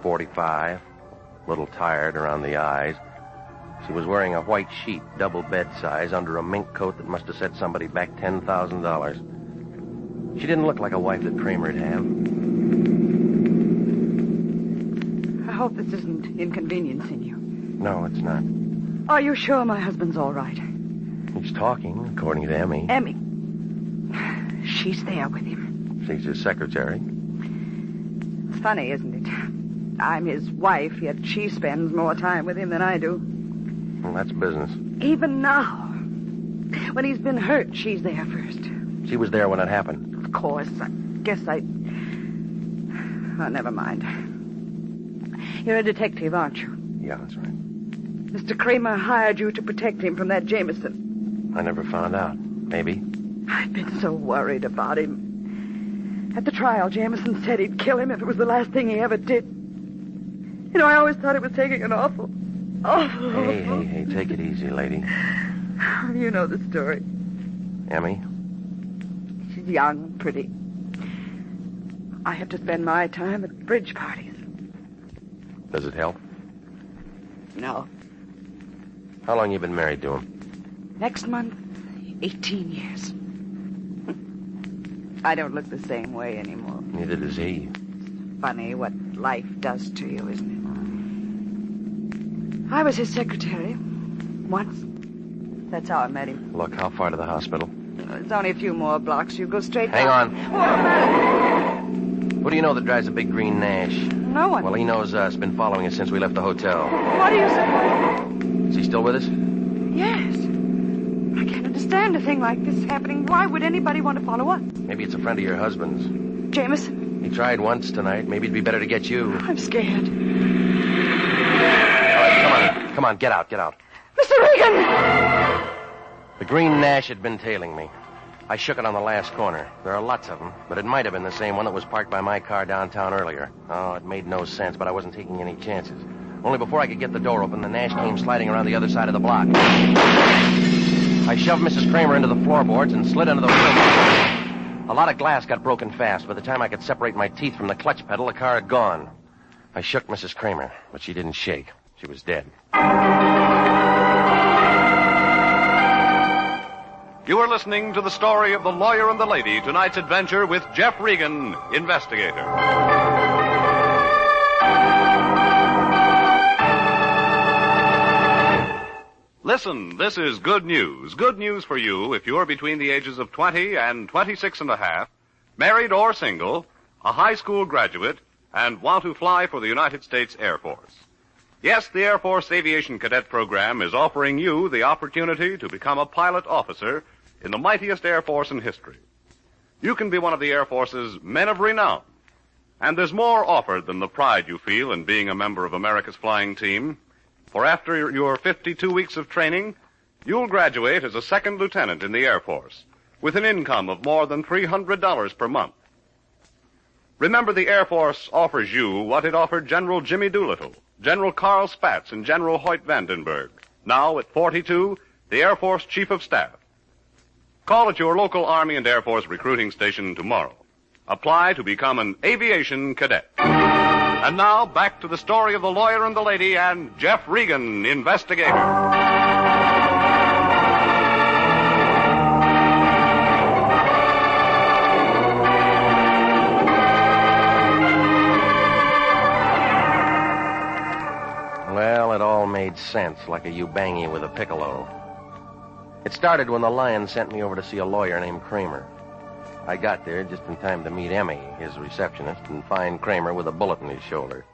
[SPEAKER 18] 45, a little tired around the eyes. She was wearing a white sheet, double bed size, under a mink coat that must have set somebody back $10,000. She didn't look like a wife that Kramer'd have.
[SPEAKER 17] I hope this isn't inconveniencing you.
[SPEAKER 18] No, it's not.
[SPEAKER 17] Are you sure my husband's all right?
[SPEAKER 18] He's talking, according to Emmy.
[SPEAKER 17] Emmy. She's there with him.
[SPEAKER 18] She's his secretary.
[SPEAKER 17] It's funny, isn't it? I'm his wife, yet she spends more time with him than I do.
[SPEAKER 18] Well, that's business.
[SPEAKER 17] Even now. When he's been hurt, she's there first.
[SPEAKER 18] She was there when it happened.
[SPEAKER 17] Of course. I guess I... Oh, never mind. You're a detective, aren't you?
[SPEAKER 18] Yeah, that's right.
[SPEAKER 17] Mr. Kramer hired you to protect him from that Jameson.
[SPEAKER 18] I never found out. Maybe.
[SPEAKER 17] I've been so worried about him. At the trial, Jameson said he'd kill him if it was the last thing he ever did. You know, I always thought it was taking an awful...
[SPEAKER 18] Hey, take it easy, lady.
[SPEAKER 17] You know the story.
[SPEAKER 18] Emmy?
[SPEAKER 17] She's young, pretty. I have to spend my time at bridge parties.
[SPEAKER 18] Does it help?
[SPEAKER 17] No.
[SPEAKER 18] How long you been married to him?
[SPEAKER 17] Next month, 18 years. I don't look the same way anymore.
[SPEAKER 18] Neither does he.
[SPEAKER 17] Funny what life does to you, isn't it? I was his secretary. Once. That's how I met him.
[SPEAKER 18] Look, how far to the hospital?
[SPEAKER 17] It's only a few more blocks. You go straight
[SPEAKER 18] Hang
[SPEAKER 17] down.
[SPEAKER 18] on. Who do you know that drives a big green Nash?
[SPEAKER 17] No one.
[SPEAKER 18] Well, he knows us. Been following us since we left the hotel.
[SPEAKER 17] What do you say?
[SPEAKER 18] Is he still with us?
[SPEAKER 17] Yes. I can't understand a thing like this happening. Why would anybody want to follow us?
[SPEAKER 18] Maybe it's a friend of your husband's.
[SPEAKER 17] Jameson?
[SPEAKER 18] He tried once tonight. Maybe it'd be better to get you.
[SPEAKER 17] I'm scared.
[SPEAKER 18] All right, come on, get out.
[SPEAKER 17] Mr. Regan!
[SPEAKER 18] The green Nash had been tailing me. I shook it on the last corner. There are lots of them, but it might have been the same one that was parked by my car downtown earlier. Oh, it made no sense, but I wasn't taking any chances. Only before I could get the door open, the Nash came sliding around the other side of the block. I shoved Mrs. Kramer into the floorboards and slid under the wheel. A lot of glass got broken fast. By the time I could separate my teeth from the clutch pedal, the car had gone. I shook Mrs. Kramer, but she didn't shake. She was dead.
[SPEAKER 15] You are listening to the story of The Lawyer and the Lady, tonight's adventure with Jeff Regan, investigator. Listen, this is good news. Good news for you if you're between the ages of 20 and 26 and a half, married or single, a high school graduate, and want to fly for the United States Air Force. Yes, the Air Force Aviation Cadet Program is offering you the opportunity to become a pilot officer in the mightiest Air Force in history. You can be one of the Air Force's men of renown. And there's more offered than the pride you feel in being a member of America's flying team. For after your 52 weeks of training, you'll graduate as a second lieutenant in the Air Force with an income of more than $300 per month. Remember, the Air Force offers you what it offered General Jimmy Doolittle, General Carl Spaatz, and General Hoyt Vandenberg. Now, at 42, the Air Force Chief of Staff. Call at your local Army and Air Force recruiting station tomorrow. Apply to become an aviation cadet. And now, back to the story of The Lawyer and the Lady and Jeff Regan, investigator.
[SPEAKER 18] Well, it all made sense, like a Ubangi with a piccolo. It started when the Lion sent me over to see a lawyer named Kramer. I got there just in time to meet Emmy, his receptionist, and find Kramer with a bullet in his shoulder.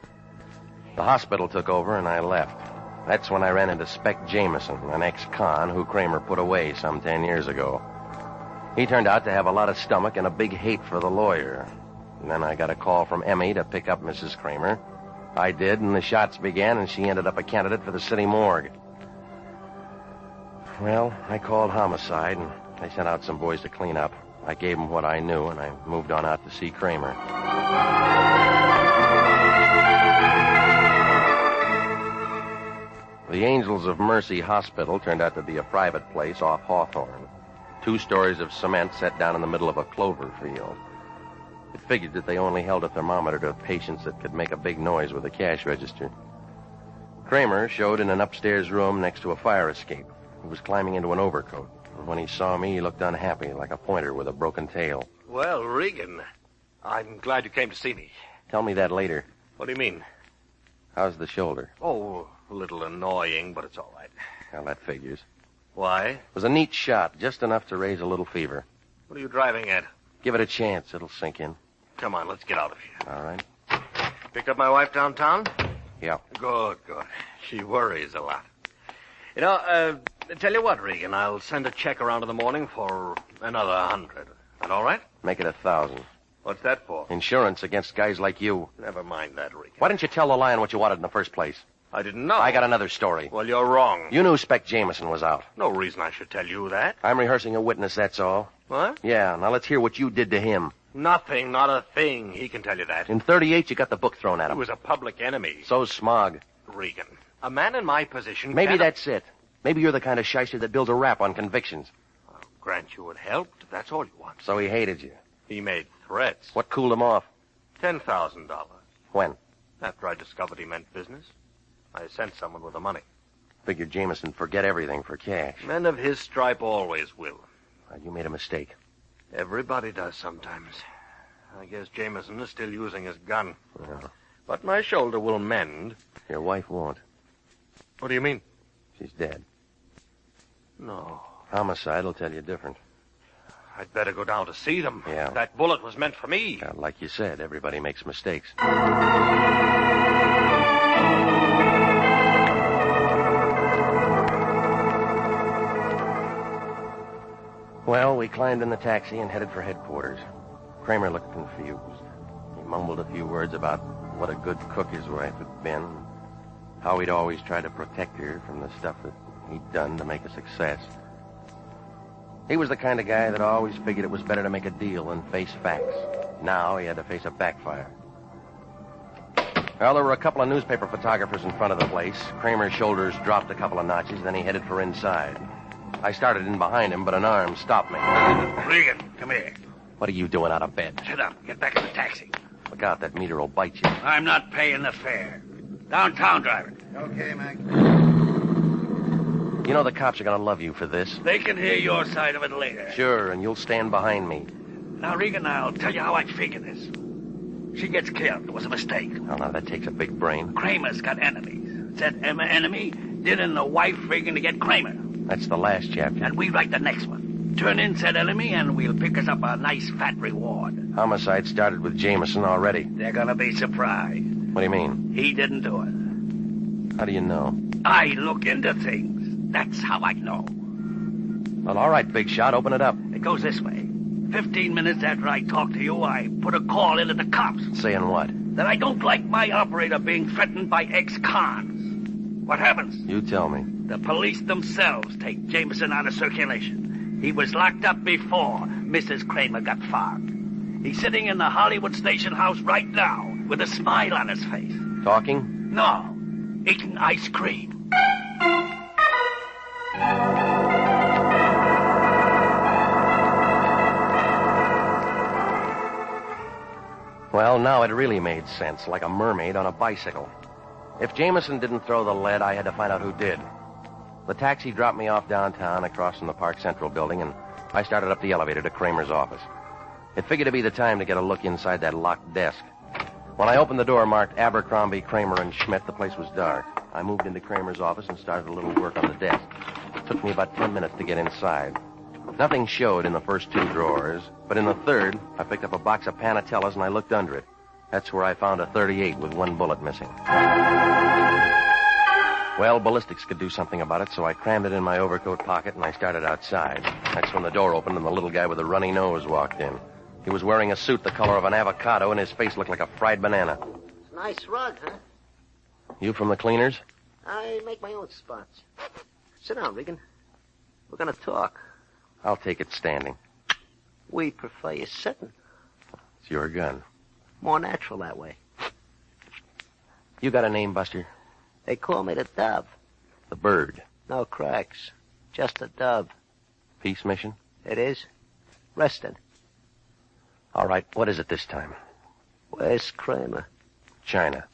[SPEAKER 18] The hospital took over, and I left. That's when I ran into Spec Jameson, an ex-con who Kramer put away some 10 years ago. He turned out to have a lot of stomach and a big hate for the lawyer. And then I got a call from Emmy to pick up Mrs. Kramer. I did, and the shots began, and she ended up a candidate for the city morgue. Well, I called homicide, and they sent out some boys to clean up. I gave him what I knew, and I moved on out to see Kramer. The Angels of Mercy Hospital turned out to be a private place off Hawthorne. 2 stories of cement set down in the middle of a clover field. It figured that they only held a thermometer to patients that could make a big noise with a cash register. Kramer showed in an upstairs room next to a fire escape. He was climbing into an overcoat. And when he saw me, he looked unhappy, like a pointer with a broken tail.
[SPEAKER 4] Well, Regan, I'm glad you came to see me.
[SPEAKER 18] Tell me that later.
[SPEAKER 4] What do you mean?
[SPEAKER 18] How's the shoulder?
[SPEAKER 4] Oh, a little annoying, but it's all right.
[SPEAKER 18] Well, that figures.
[SPEAKER 4] Why?
[SPEAKER 18] It was a neat shot, just enough to raise a little fever.
[SPEAKER 4] What are you driving at?
[SPEAKER 18] Give it a chance. It'll sink in.
[SPEAKER 4] Come on, let's get out of here.
[SPEAKER 18] All right.
[SPEAKER 4] Picked up my wife downtown?
[SPEAKER 18] Yeah.
[SPEAKER 4] Good. She worries a lot. You know, tell you what, Regan, I'll send a check around in the morning for another 100. That all right?
[SPEAKER 18] Make it 1,000.
[SPEAKER 4] What's that for?
[SPEAKER 18] Insurance against guys like you.
[SPEAKER 4] Never mind that, Regan.
[SPEAKER 18] Why didn't you tell the lion what you wanted in the first place?
[SPEAKER 4] I didn't know.
[SPEAKER 18] I got another story.
[SPEAKER 4] Well, you're wrong.
[SPEAKER 18] You knew Spec Jameson was out.
[SPEAKER 4] No reason I should tell you that.
[SPEAKER 18] I'm rehearsing a witness, that's all.
[SPEAKER 4] What?
[SPEAKER 18] Yeah, now let's hear what you did to him.
[SPEAKER 4] Nothing, not a thing. He can tell you that.
[SPEAKER 18] In 38, you got the book thrown at him.
[SPEAKER 4] He was a public enemy.
[SPEAKER 18] So's Smog.
[SPEAKER 4] Regan, a man in my position
[SPEAKER 18] Maybe
[SPEAKER 4] cannot...
[SPEAKER 18] that's it. Maybe you're the kind of shyster that builds a rap on convictions.
[SPEAKER 4] I'll grant you it helped, if that's all you want.
[SPEAKER 18] So he hated you.
[SPEAKER 4] He made threats.
[SPEAKER 18] What cooled him off?
[SPEAKER 4] $10,000.
[SPEAKER 18] When?
[SPEAKER 4] After I discovered he meant business, I sent someone with the money.
[SPEAKER 18] Figured Jameson'd forget everything for cash.
[SPEAKER 4] Men of his stripe always will.
[SPEAKER 18] You made a mistake.
[SPEAKER 4] Everybody does sometimes. I guess Jameson is still using his gun.
[SPEAKER 18] Yeah.
[SPEAKER 4] But my shoulder will mend.
[SPEAKER 18] Your wife won't.
[SPEAKER 4] What do you mean?
[SPEAKER 18] She's dead.
[SPEAKER 4] No.
[SPEAKER 18] Homicide will tell you different.
[SPEAKER 4] I'd better go down to see them.
[SPEAKER 18] Yeah.
[SPEAKER 4] That bullet was meant for me.
[SPEAKER 18] Yeah, like you said, everybody makes mistakes. Well, we climbed in the taxi and headed for headquarters. Kramer looked confused. He mumbled a few words about what a good cook his wife had been, how he'd always tried to protect her from the stuff that he'd done to make a success. He was the kind of guy that always figured it was better to make a deal than face facts. Now he had to face a backfire. Well, there were a couple of newspaper photographers in front of the place. Kramer's shoulders dropped a couple of notches, then he headed for inside. I started in behind him, but an arm stopped me.
[SPEAKER 16] Regan, come here.
[SPEAKER 18] What are you doing out of bed?
[SPEAKER 16] Sit up. Get back in the taxi.
[SPEAKER 18] Look out, that meter will bite you.
[SPEAKER 16] I'm not paying the fare. Downtown driver.
[SPEAKER 8] Okay, Mac.
[SPEAKER 18] You know the cops are going to love you for this.
[SPEAKER 16] They can hear your side of it later.
[SPEAKER 18] Sure, and you'll stand behind me.
[SPEAKER 16] Now, Regan, I'll tell you how I figure this. She gets killed. It was a mistake.
[SPEAKER 18] Oh, now, that takes a big brain.
[SPEAKER 16] Kramer's got enemies. Said Emma enemy, didn't the wife Regan to get Kramer.
[SPEAKER 18] That's the last chapter.
[SPEAKER 16] And we write the next one. Turn in said enemy, and we'll pick us up a nice fat reward.
[SPEAKER 18] Homicide started with Jameson already.
[SPEAKER 16] They're gonna be surprised.
[SPEAKER 18] What do you mean?
[SPEAKER 16] He didn't do it.
[SPEAKER 18] How do you know?
[SPEAKER 16] I look into things. That's how I know.
[SPEAKER 18] Well, all right, big shot. Open it up.
[SPEAKER 16] It goes this way. 15 minutes after I talk to you, I put a call into the cops.
[SPEAKER 18] Saying what?
[SPEAKER 16] That I don't like my operator being threatened by ex-cons. What happens?
[SPEAKER 18] You tell me.
[SPEAKER 16] The police themselves take Jameson out of circulation. He was locked up before Mrs. Kramer got fogged. He's sitting in the Hollywood station house right now with a smile on his face.
[SPEAKER 18] Talking?
[SPEAKER 16] No, eating ice cream.
[SPEAKER 18] Well, now it really made sense, like a mermaid on a bicycle. If Jameson didn't throw the lead, I had to find out who did. The taxi dropped me off downtown across from the Park Central building, and I started up the elevator to Kramer's office. It figured to be the time to get a look inside that locked desk. When I opened the door marked Abercrombie, Kramer, and Schmidt, the place was dark. I moved into Kramer's office and started a little work on the desk. It took me about 10 minutes to get inside. Nothing showed in the first two drawers, but in the third, I picked up a box of Panatellas and I looked under it. That's where I found a .38 with one bullet missing. Well, ballistics could do something about it, so I crammed it in my overcoat pocket and I started outside. That's when the door opened and the little guy with the runny nose walked in. He was wearing a suit the color of an avocado and his face looked like a fried banana.
[SPEAKER 19] It's a nice rug, huh?
[SPEAKER 18] You from the cleaners?
[SPEAKER 19] I make my own spots. Sit down, Regan. We're gonna talk.
[SPEAKER 18] I'll take it standing.
[SPEAKER 19] We prefer you sitting.
[SPEAKER 18] It's your gun.
[SPEAKER 19] More natural that way.
[SPEAKER 18] You got a name, Buster?
[SPEAKER 19] They call me the Dove.
[SPEAKER 18] The bird.
[SPEAKER 19] No cracks. Just a dove.
[SPEAKER 18] Peace mission?
[SPEAKER 19] It is. Rested.
[SPEAKER 18] All right, what is it this time?
[SPEAKER 19] Where's Kramer?
[SPEAKER 18] China.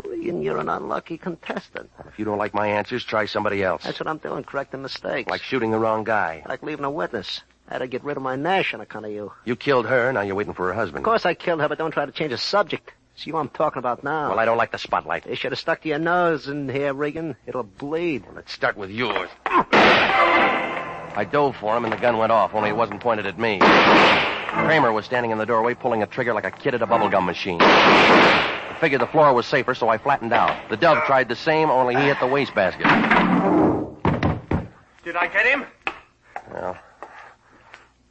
[SPEAKER 19] Regan, you're an unlucky contestant.
[SPEAKER 18] If you don't like my answers, try somebody else.
[SPEAKER 19] That's what I'm doing, correcting mistakes.
[SPEAKER 18] Like shooting the wrong guy.
[SPEAKER 19] Like leaving a witness. I had to get rid of my Nash on account of you.
[SPEAKER 18] You killed her, now you're waiting for her husband.
[SPEAKER 19] Of course I killed her, but don't try to change the subject. It's you I'm talking about now.
[SPEAKER 18] Well, I don't like the spotlight.
[SPEAKER 19] You should have stuck to your nose in here, Regan. It'll bleed.
[SPEAKER 18] Well, let's start with yours. I dove for him, and the gun went off, only it wasn't pointed at me. Kramer was standing in the doorway, pulling a trigger like a kid at a bubblegum machine. I figured the floor was safer, so I flattened out. The Dove tried the same, only he hit the wastebasket.
[SPEAKER 4] Did I get him?
[SPEAKER 18] Well,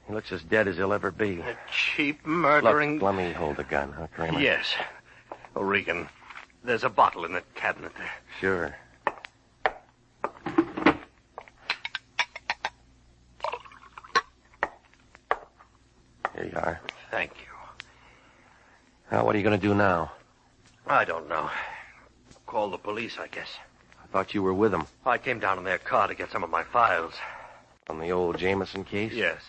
[SPEAKER 18] he looks as dead as he'll ever be.
[SPEAKER 4] A cheap murdering...
[SPEAKER 18] Look, let me hold the gun, huh, Kramer?
[SPEAKER 4] Yes. Oh, Regan, there's a bottle in the cabinet there.
[SPEAKER 18] Sure. Here you are.
[SPEAKER 4] Thank you.
[SPEAKER 18] Now, what are you going to do now?
[SPEAKER 4] I don't know. Call the police, I guess.
[SPEAKER 18] I thought you were with them.
[SPEAKER 4] I came down in their car to get some of my files.
[SPEAKER 18] On the old Jameson case?
[SPEAKER 4] Yes.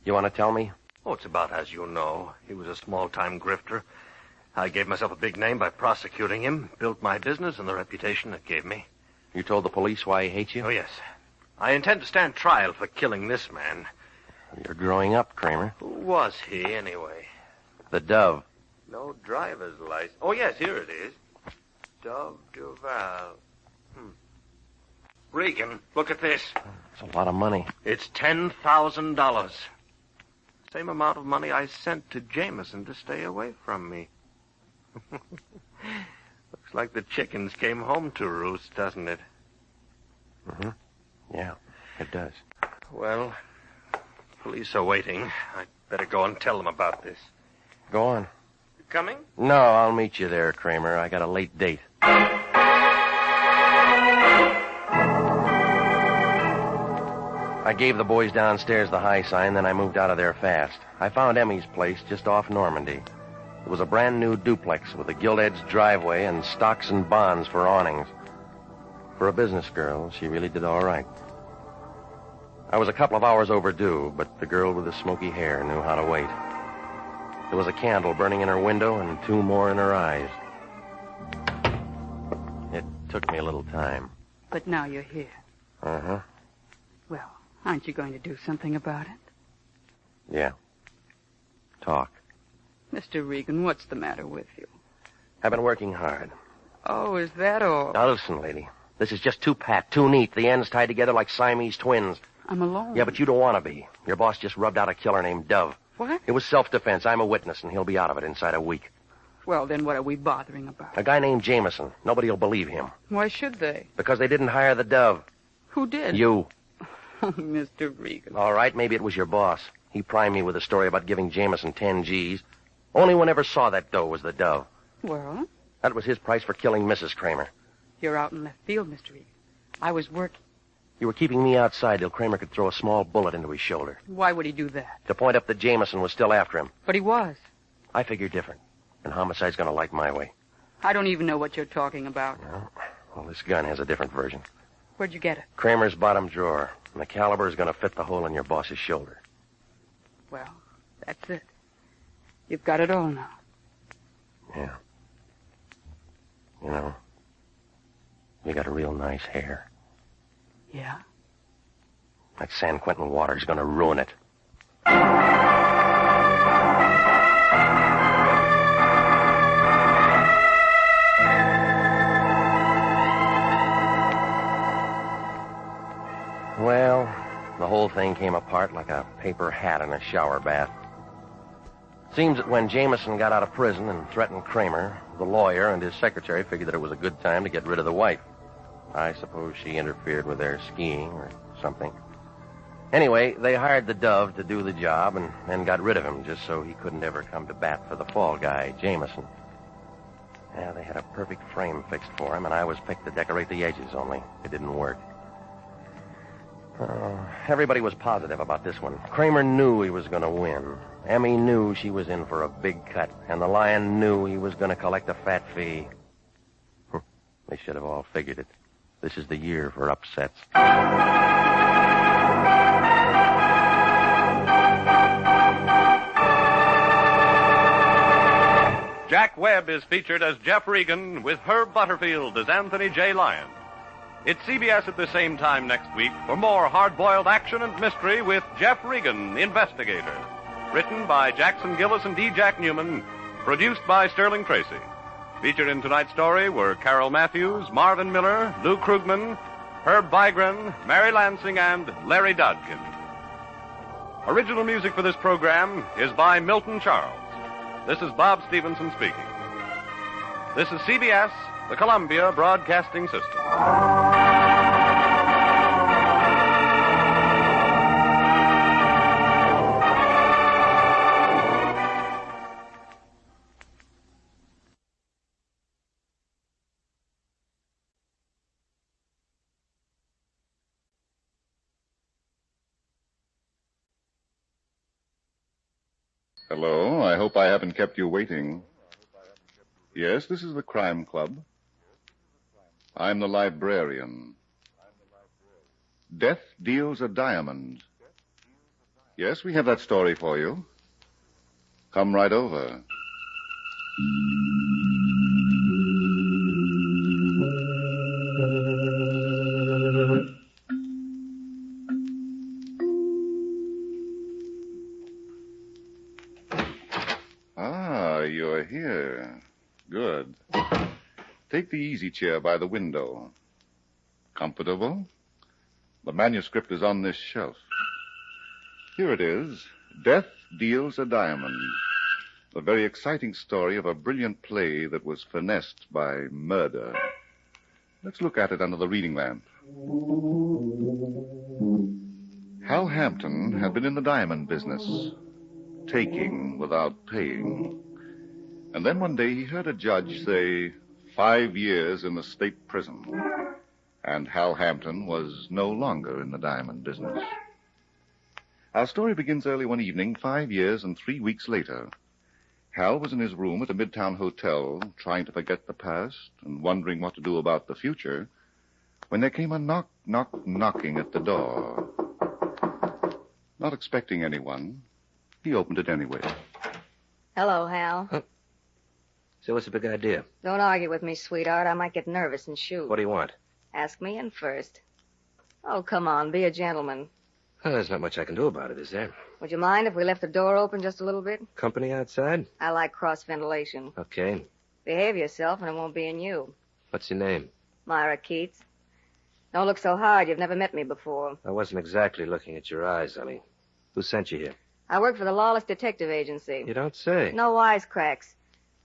[SPEAKER 18] You want to tell me?
[SPEAKER 4] Oh, it's about as you know. He was a small-time grifter. I gave myself a big name by prosecuting him, built my business and the reputation it gave me.
[SPEAKER 18] You told the police why he hates you?
[SPEAKER 4] Oh, yes. I intend to stand trial for killing this man.
[SPEAKER 18] You're growing up, Kramer.
[SPEAKER 4] Who was he, anyway?
[SPEAKER 18] The Dove.
[SPEAKER 4] No driver's license. Oh, yes, here it is. Dove Duval. Regan, look at this.
[SPEAKER 18] It's a lot of money.
[SPEAKER 4] It's $10,000. Same amount of money I sent to Jameson to stay away from me. Looks like the chickens came home to roost, doesn't it?
[SPEAKER 18] Mm-hmm. Yeah, it does.
[SPEAKER 4] Well, police are waiting. I'd better go and tell them about this.
[SPEAKER 18] Go on.
[SPEAKER 4] You coming?
[SPEAKER 18] No, I'll meet you there, Kramer. I got a late date. I gave the boys downstairs the high sign, then I moved out of there fast. I found Emmy's place just off Normandy. It was a brand new duplex with a gilt-edged driveway and stocks and bonds for awnings. For a business girl, she really did all right. I was a couple of hours overdue, but the girl with the smoky hair knew how to wait. There was a candle burning in her window and two more in her eyes. It took me a little time.
[SPEAKER 21] But now you're here.
[SPEAKER 18] Uh-huh.
[SPEAKER 21] Well, aren't you going to do something about it?
[SPEAKER 18] Yeah. Talk.
[SPEAKER 21] Mr. Regan, what's the matter with you?
[SPEAKER 18] I've been working hard.
[SPEAKER 21] Oh, is that all?
[SPEAKER 18] Now listen, lady. This is just too pat, too neat. The ends tied together like Siamese twins.
[SPEAKER 21] I'm alone.
[SPEAKER 18] Yeah, but you don't want to be. Your boss just rubbed out a killer named Dove.
[SPEAKER 21] What?
[SPEAKER 18] It was self-defense. I'm a witness, and he'll be out of it inside a week.
[SPEAKER 21] Well, then what are we bothering about?
[SPEAKER 18] A guy named Jameson. Nobody will believe him.
[SPEAKER 21] Why should they?
[SPEAKER 18] Because they didn't hire the Dove.
[SPEAKER 21] Who did?
[SPEAKER 18] You.
[SPEAKER 21] Oh, Mr. Regan.
[SPEAKER 18] All right, maybe it was your boss. He primed me with a story about giving Jameson 10 G's. Only one ever saw that dough was the Dove.
[SPEAKER 21] Well?
[SPEAKER 18] That was his price for killing Mrs. Kramer.
[SPEAKER 21] You're out in left field, Mr. Regan. I was working.
[SPEAKER 18] You were keeping me outside till Kramer could throw a small bullet into his shoulder.
[SPEAKER 21] Why would he do that?
[SPEAKER 18] To point up that Jameson was still after him.
[SPEAKER 21] But he was.
[SPEAKER 18] I figure different. And homicide's gonna like my way.
[SPEAKER 21] I don't even know what you're talking about.
[SPEAKER 18] No? Well, this gun has a different version.
[SPEAKER 21] Where'd you get it?
[SPEAKER 18] Kramer's bottom drawer. And the caliber is gonna fit the hole in your boss's shoulder.
[SPEAKER 21] Well, that's it. You've got it all now.
[SPEAKER 18] Yeah. You know, you got a real nice hair.
[SPEAKER 21] Yeah?
[SPEAKER 18] That San Quentin water's gonna ruin it. Well, the whole thing came apart like a paper hat in a shower bath. Seems that when Jameson got out of prison and threatened Kramer, the lawyer and his secretary figured that it was a good time to get rid of the wife. I suppose she interfered with their skiing or something. Anyway, they hired the Dove to do the job and then got rid of him just so he couldn't ever come to bat for the fall guy, Jameson. Yeah, they had a perfect frame fixed for him, and I was picked to decorate the edges, only it didn't work. Oh, everybody was positive about this one. Kramer knew he was going to win. Emmy knew she was in for a big cut. And the Lion knew he was going to collect a fat fee. They should have all figured it. This is the year for upsets.
[SPEAKER 15] Jack Webb is featured as Jeff Regan with Herb Butterfield as Anthony J. Lyon. It's CBS at the same time next week for more hard-boiled action and mystery with Jeff Regan, Investigator. Written by Jackson Gillis and D. Jack Newman. Produced by Sterling Tracy. Featured in tonight's story were Carol Matthews, Marvin Miller, Lou Krugman, Herb Vigran, Mary Lansing, and Larry Dodkin. Original music for this program is by Milton Charles. This is Bob Stevenson speaking. This is CBS, the Columbia Broadcasting System.
[SPEAKER 3] Hello, I hope I haven't kept you waiting. Yes, this is the Crime Club. I'm the librarian. Death deals a diamond. Yes, we have that story for you. Come right over. You're here. Good. Take the easy chair by the window. Comfortable? The manuscript is on this shelf. Here it is. Death Deals a Diamond. The very exciting story of a brilliant play that was finessed by murder. Let's look at it under the reading lamp. Hal Hampton had been in the diamond business, taking without paying. And then one day he heard a judge say 5 years in the state prison. And Hal Hampton was no longer in the diamond business. Our story begins early one evening, 5 years and 3 weeks later. Hal was in his room at a midtown hotel, trying to forget the past and wondering what to do about the future, when there came a knocking at the door. Not expecting anyone, he opened it anyway.
[SPEAKER 22] Hello, Hal.
[SPEAKER 18] Huh? So what's the big idea?
[SPEAKER 22] Don't argue with me, sweetheart. I might get nervous and shoot.
[SPEAKER 18] What do you want?
[SPEAKER 22] Ask me in first. Oh, come on. Be a gentleman.
[SPEAKER 18] Well, there's not much I can do about it, is there?
[SPEAKER 22] Would you mind if we left the door open just a little bit?
[SPEAKER 18] Company outside?
[SPEAKER 22] I like cross-ventilation.
[SPEAKER 18] Okay.
[SPEAKER 22] Behave yourself, and it won't be in you.
[SPEAKER 18] What's your name?
[SPEAKER 22] Myra Keats. Don't look so hard. You've never met me before.
[SPEAKER 18] I wasn't exactly looking at your eyes, Ellie. Who sent you here?
[SPEAKER 22] I work for the Lawless Detective Agency.
[SPEAKER 18] You don't say.
[SPEAKER 22] No wisecracks.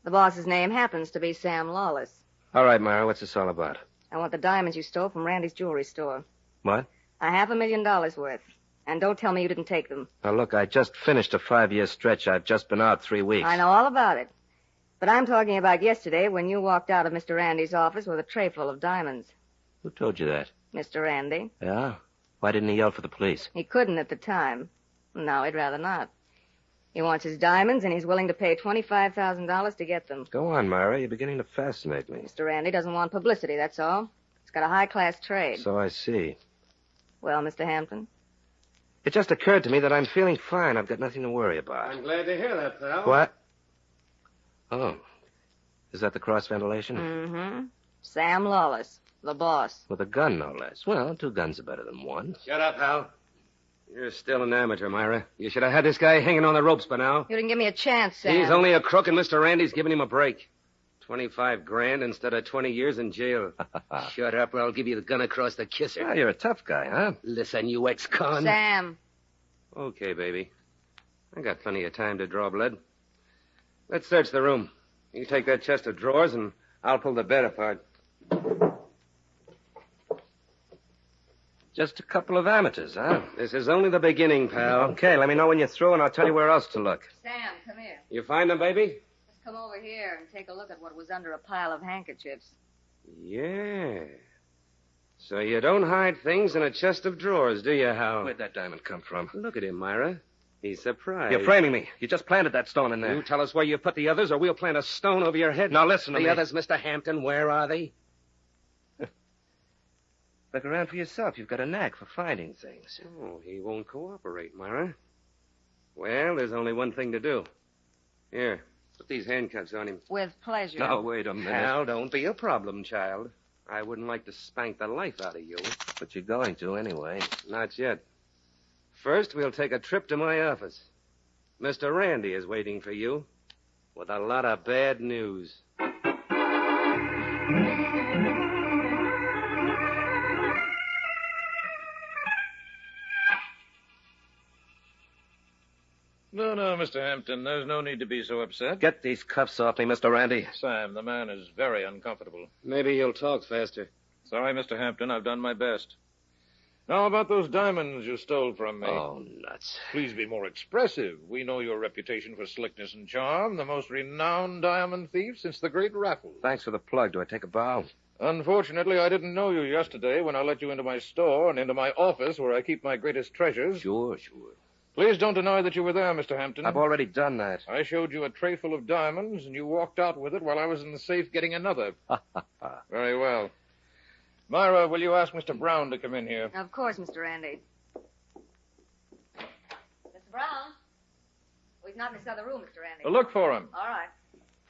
[SPEAKER 22] The boss's name happens to be Sam Lawless.
[SPEAKER 18] All right, Myra, what's this all about?
[SPEAKER 22] I want the diamonds you stole from Randy's jewelry store.
[SPEAKER 18] What?
[SPEAKER 22] $500,000 worth. And don't tell me you didn't take them.
[SPEAKER 18] Now, look, I just finished a 5-year stretch. I've just been out 3 weeks.
[SPEAKER 22] I know all about it. But I'm talking about yesterday when you walked out of Mr. Randy's office with a tray full of diamonds.
[SPEAKER 18] Who told you that?
[SPEAKER 22] Mr. Randy.
[SPEAKER 18] Yeah? Why didn't he yell for the police?
[SPEAKER 22] He couldn't at the time. No, he'd rather not. He wants his diamonds, and he's willing to pay $25,000 to get them.
[SPEAKER 18] Go on, Myra. You're beginning to fascinate me.
[SPEAKER 22] Mr. Randy doesn't want publicity, that's all. He's got a high-class trade.
[SPEAKER 18] So I see.
[SPEAKER 22] Well, Mr. Hampton?
[SPEAKER 18] It just occurred to me that I'm feeling fine. I've got nothing to worry about.
[SPEAKER 23] I'm glad to hear that, pal.
[SPEAKER 18] What? Oh. Is that the cross-ventilation?
[SPEAKER 22] Mm-hmm. Sam Lawless, the boss.
[SPEAKER 18] With a gun, no less. Well, 2 guns are better than 1.
[SPEAKER 23] Shut up, Hal. You're still an amateur, Myra. You should have had this guy hanging on the ropes by now.
[SPEAKER 22] You didn't give me a chance, Sam.
[SPEAKER 23] He's only a crook, and Mr. Randy's giving him a break. 25 grand instead of 20 years in jail. Shut up, or I'll give you the gun across the kisser.
[SPEAKER 18] Ah, you're a tough guy, huh?
[SPEAKER 23] Listen, you ex-con.
[SPEAKER 22] Sam.
[SPEAKER 23] Okay, baby. I got plenty of time to draw blood. Let's search the room. You take that chest of drawers, and I'll pull the bed apart.
[SPEAKER 18] Just a couple of amateurs, huh?
[SPEAKER 23] This is only the beginning, pal.
[SPEAKER 18] Okay, let me know when you're through, and I'll tell you where else to look.
[SPEAKER 22] Sam, come here.
[SPEAKER 23] You find them, baby?
[SPEAKER 22] Just come over here and take a look at what was under a pile of handkerchiefs.
[SPEAKER 23] Yeah. So you don't hide things in a chest of drawers, do you, Hal?
[SPEAKER 18] Where'd that diamond come from?
[SPEAKER 23] Look at him, Myra. He's surprised.
[SPEAKER 18] You're framing me. You just planted that stone in there.
[SPEAKER 23] You tell us where you put the others, or we'll plant a stone over your head.
[SPEAKER 18] Now listen to me.
[SPEAKER 23] The others, Mr. Hampton, where are they? Look around for yourself. You've got a knack for finding things. Oh, he won't cooperate, Myra. Well, there's only one thing to do. Here, put these handcuffs on him.
[SPEAKER 22] With pleasure.
[SPEAKER 18] Now, wait a minute.
[SPEAKER 23] Hal, don't be a problem, child. I wouldn't like to spank the life out of you.
[SPEAKER 18] But you're going to anyway.
[SPEAKER 23] Not yet. First, we'll take a trip to my office. Mr. Randy is waiting for you with a lot of bad news.
[SPEAKER 6] No, Mr. Hampton. There's no need to be so upset.
[SPEAKER 18] Get these cuffs off me, Mr. Randy.
[SPEAKER 6] Sam, the man is very uncomfortable.
[SPEAKER 23] Maybe you'll talk faster.
[SPEAKER 6] Sorry, Mr. Hampton. I've done my best. Now, about those diamonds you stole from me.
[SPEAKER 18] Oh, nuts.
[SPEAKER 6] Please be more expressive. We know your reputation for slickness and charm, the most renowned diamond thief since the great raffle.
[SPEAKER 18] Thanks for the plug. Do I take a bow?
[SPEAKER 6] Unfortunately, I didn't know you yesterday when I let you into my store and into my office where I keep my greatest treasures.
[SPEAKER 18] Sure.
[SPEAKER 6] Please don't deny that you were there, Mr. Hampton.
[SPEAKER 18] I've already done that.
[SPEAKER 6] I showed you a tray full of diamonds, and you walked out with it while I was in the safe getting another. Very well. Myra, will you ask Mr. Brown to come in here?
[SPEAKER 22] Of course, Mr. Randy. Mr. Brown? Oh, he's not in this other room, Mr. Randy.
[SPEAKER 6] Look for him.
[SPEAKER 22] All right.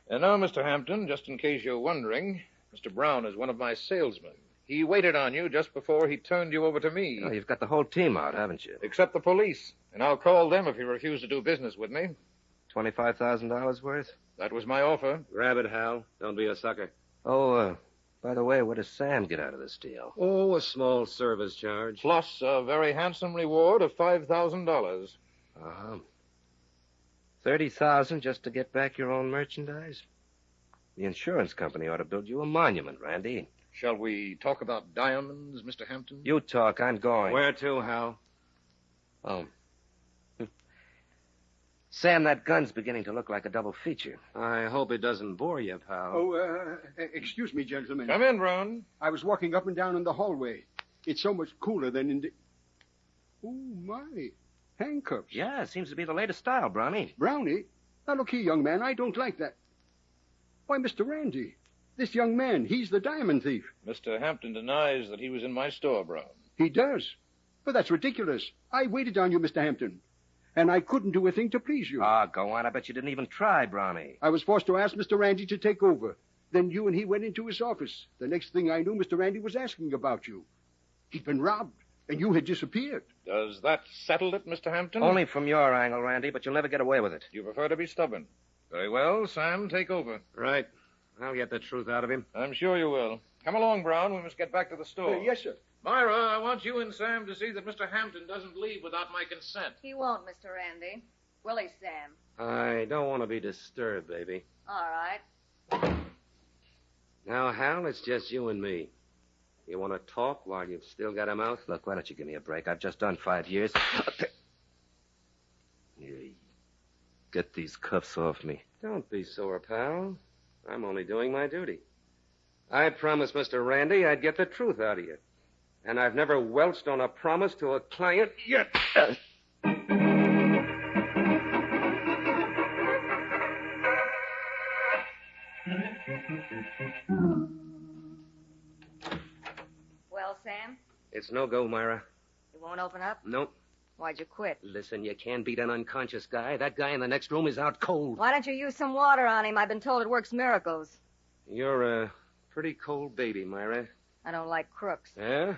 [SPEAKER 6] And now, Mr. Hampton, just in case you're wondering, Mr. Brown is one of my salesmen. He waited on you just before he turned you over to me.
[SPEAKER 18] Oh, you've got the whole team out, haven't you?
[SPEAKER 6] Except the police. And I'll call them if you refuse to do business with me.
[SPEAKER 18] $25,000 worth?
[SPEAKER 6] That was my offer.
[SPEAKER 23] Grab it, Hal. Don't be a sucker.
[SPEAKER 18] Oh, by the way, what does Sam get out of this deal?
[SPEAKER 23] Oh, a small service charge.
[SPEAKER 6] Plus a very handsome reward of $5,000.
[SPEAKER 18] Uh-huh. $30,000 just to get back your own merchandise? The insurance company ought to build you a monument, Randy.
[SPEAKER 6] Shall we talk about diamonds, Mr. Hampton?
[SPEAKER 18] You talk. I'm going.
[SPEAKER 23] Where to, Hal?
[SPEAKER 18] Oh. Sam, that gun's beginning to look like a double feature.
[SPEAKER 23] I hope it doesn't bore you, pal.
[SPEAKER 7] Oh, excuse me, gentlemen.
[SPEAKER 6] Come in, Brown.
[SPEAKER 7] I was walking up and down in the hallway. It's so much cooler than in the... Oh, my. Handcuffs.
[SPEAKER 18] Yeah, it seems to be the latest style, Brownie.
[SPEAKER 7] Brownie? Now, look here, young man. I don't like that. Why, Mr. Randy, this young man, he's the diamond thief.
[SPEAKER 6] Mr. Hampton denies that he was in my store, Brown.
[SPEAKER 7] He does. But that's ridiculous. I waited on you, Mr. Hampton. And I couldn't do a thing to please you.
[SPEAKER 18] Ah, go on. I bet you didn't even try, Brownie.
[SPEAKER 7] I was forced to ask Mr. Randy to take over. Then you and he went into his office. The next thing I knew, Mr. Randy was asking about you. He'd been robbed, and you had disappeared.
[SPEAKER 6] Does that settle it, Mr. Hampton?
[SPEAKER 18] Only from your angle, Randy, but you'll never get away with it.
[SPEAKER 6] You prefer to be stubborn. Very well, Sam, take over.
[SPEAKER 23] Right. I'll get the truth out of him.
[SPEAKER 6] I'm sure you will. Come along, Brown. We must get back to the store.
[SPEAKER 7] Yes, sir.
[SPEAKER 6] Myra, I want you and Sam to see that Mr. Hampton doesn't leave without my consent.
[SPEAKER 22] He won't, Mr. Randy. Will he, Sam?
[SPEAKER 23] I don't want to be disturbed, baby.
[SPEAKER 22] All right.
[SPEAKER 23] Now, Hal, it's just you and me. You want to talk while you've still got a mouth?
[SPEAKER 18] Look, why don't you give me a break? I've just done 5 years. Get these cuffs off me.
[SPEAKER 23] Don't be sore, pal. I'm only doing my duty. I promised Mr. Randy I'd get the truth out of you. And I've never welched on a promise to a client yet.
[SPEAKER 22] Well, Sam?
[SPEAKER 23] It's no go, Myra.
[SPEAKER 22] You won't open up?
[SPEAKER 23] Nope.
[SPEAKER 22] Why'd you quit?
[SPEAKER 23] Listen, you can't beat an unconscious guy. That guy in the next room is out cold.
[SPEAKER 22] Why don't you use some water on him? I've been told it works miracles.
[SPEAKER 23] You're a pretty cold baby, Myra.
[SPEAKER 22] I don't like crooks.
[SPEAKER 23] Yeah?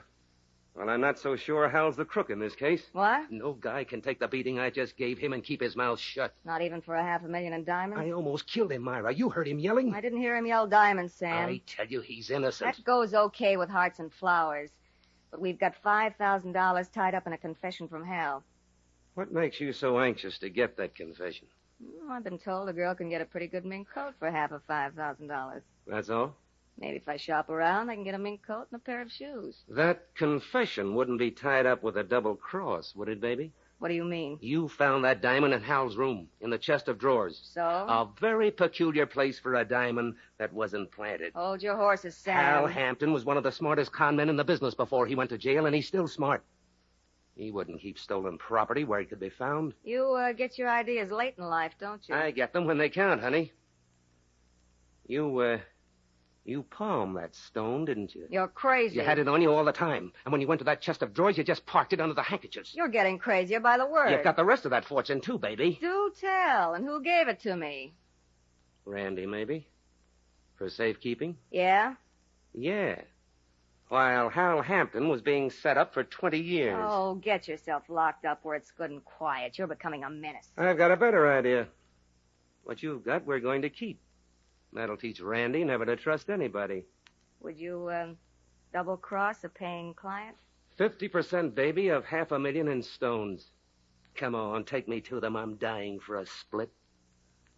[SPEAKER 23] Well, I'm not so sure Hal's the crook in this case.
[SPEAKER 22] What?
[SPEAKER 23] No guy can take the beating I just gave him and keep his mouth shut.
[SPEAKER 22] Not even for $500,000 in diamonds?
[SPEAKER 23] I almost killed him, Myra. You heard him yelling.
[SPEAKER 22] I didn't hear him yell diamonds, Sam.
[SPEAKER 23] I tell you, he's innocent.
[SPEAKER 22] That goes okay with hearts and flowers. But we've got $5,000 tied up in a confession from Hal.
[SPEAKER 23] What makes you so anxious to get that confession?
[SPEAKER 22] I've been told a girl can get a pretty good mink coat for half of $5,000.
[SPEAKER 23] That's all?
[SPEAKER 22] Maybe if I shop around, I can get a mink coat and a pair of shoes.
[SPEAKER 23] That confession wouldn't be tied up with a double cross, would it, baby?
[SPEAKER 22] What do you mean?
[SPEAKER 23] You found that diamond in Hal's room, in the chest of drawers.
[SPEAKER 22] So?
[SPEAKER 23] A very peculiar place for a diamond that wasn't planted.
[SPEAKER 22] Hold your horses, Sam.
[SPEAKER 23] Hal Hampton was one of the smartest con men in the business before he went to jail, and he's still smart. He wouldn't keep stolen property where it could be found.
[SPEAKER 22] You get your ideas late in life, don't you?
[SPEAKER 23] I get them when they count, honey. You palmed that stone, didn't you?
[SPEAKER 22] You're crazy.
[SPEAKER 23] You had it on you all the time. And when you went to that chest of drawers, you just parked it under the handkerchiefs.
[SPEAKER 22] You're getting crazier by the word.
[SPEAKER 23] You've got the rest of that fortune, too, baby.
[SPEAKER 22] Do tell. And who gave it to me?
[SPEAKER 23] Randy, maybe? For safekeeping?
[SPEAKER 22] Yeah?
[SPEAKER 23] Yeah. While Hal Hampton was being set up for 20 years.
[SPEAKER 22] Oh, get yourself locked up where it's good and quiet. You're becoming a menace.
[SPEAKER 23] I've got a better idea. What you've got, we're going to keep. That'll teach Randy never to trust anybody.
[SPEAKER 22] Would you, double-cross a paying client?
[SPEAKER 23] 50%, baby, of $500,000 in stones. Come on, take me to them. I'm dying for a split.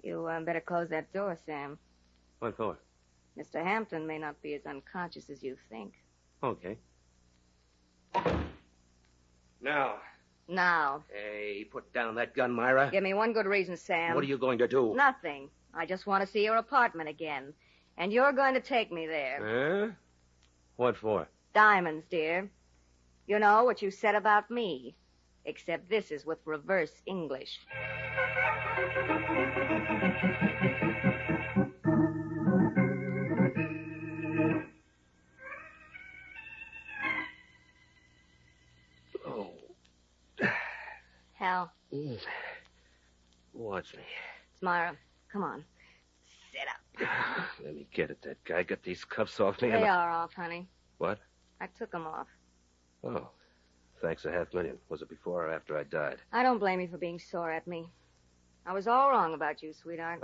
[SPEAKER 22] You, better close that door, Sam.
[SPEAKER 23] What for?
[SPEAKER 22] Mr. Hampton may not be as unconscious as you think.
[SPEAKER 23] Okay. Now.
[SPEAKER 22] Now.
[SPEAKER 23] Hey, put down that gun, Myra.
[SPEAKER 22] Give me one good reason, Sam.
[SPEAKER 23] What are you going to do?
[SPEAKER 22] Nothing. I just want to see your apartment again. And you're going to take me there.
[SPEAKER 23] Huh? What for?
[SPEAKER 22] Diamonds, dear. You know what you said about me. Except this is with reverse English.
[SPEAKER 23] Oh.
[SPEAKER 22] Hal.
[SPEAKER 23] Watch me.
[SPEAKER 22] It's Myra. Come on. Sit up.
[SPEAKER 23] Let me get at that guy. Get these cuffs off me.
[SPEAKER 22] They are off, honey.
[SPEAKER 23] What?
[SPEAKER 22] I took them off.
[SPEAKER 23] Oh. Thanks $500,000. Was it before or after I died?
[SPEAKER 22] I don't blame you for being sore at me. I was all wrong about you, sweetheart.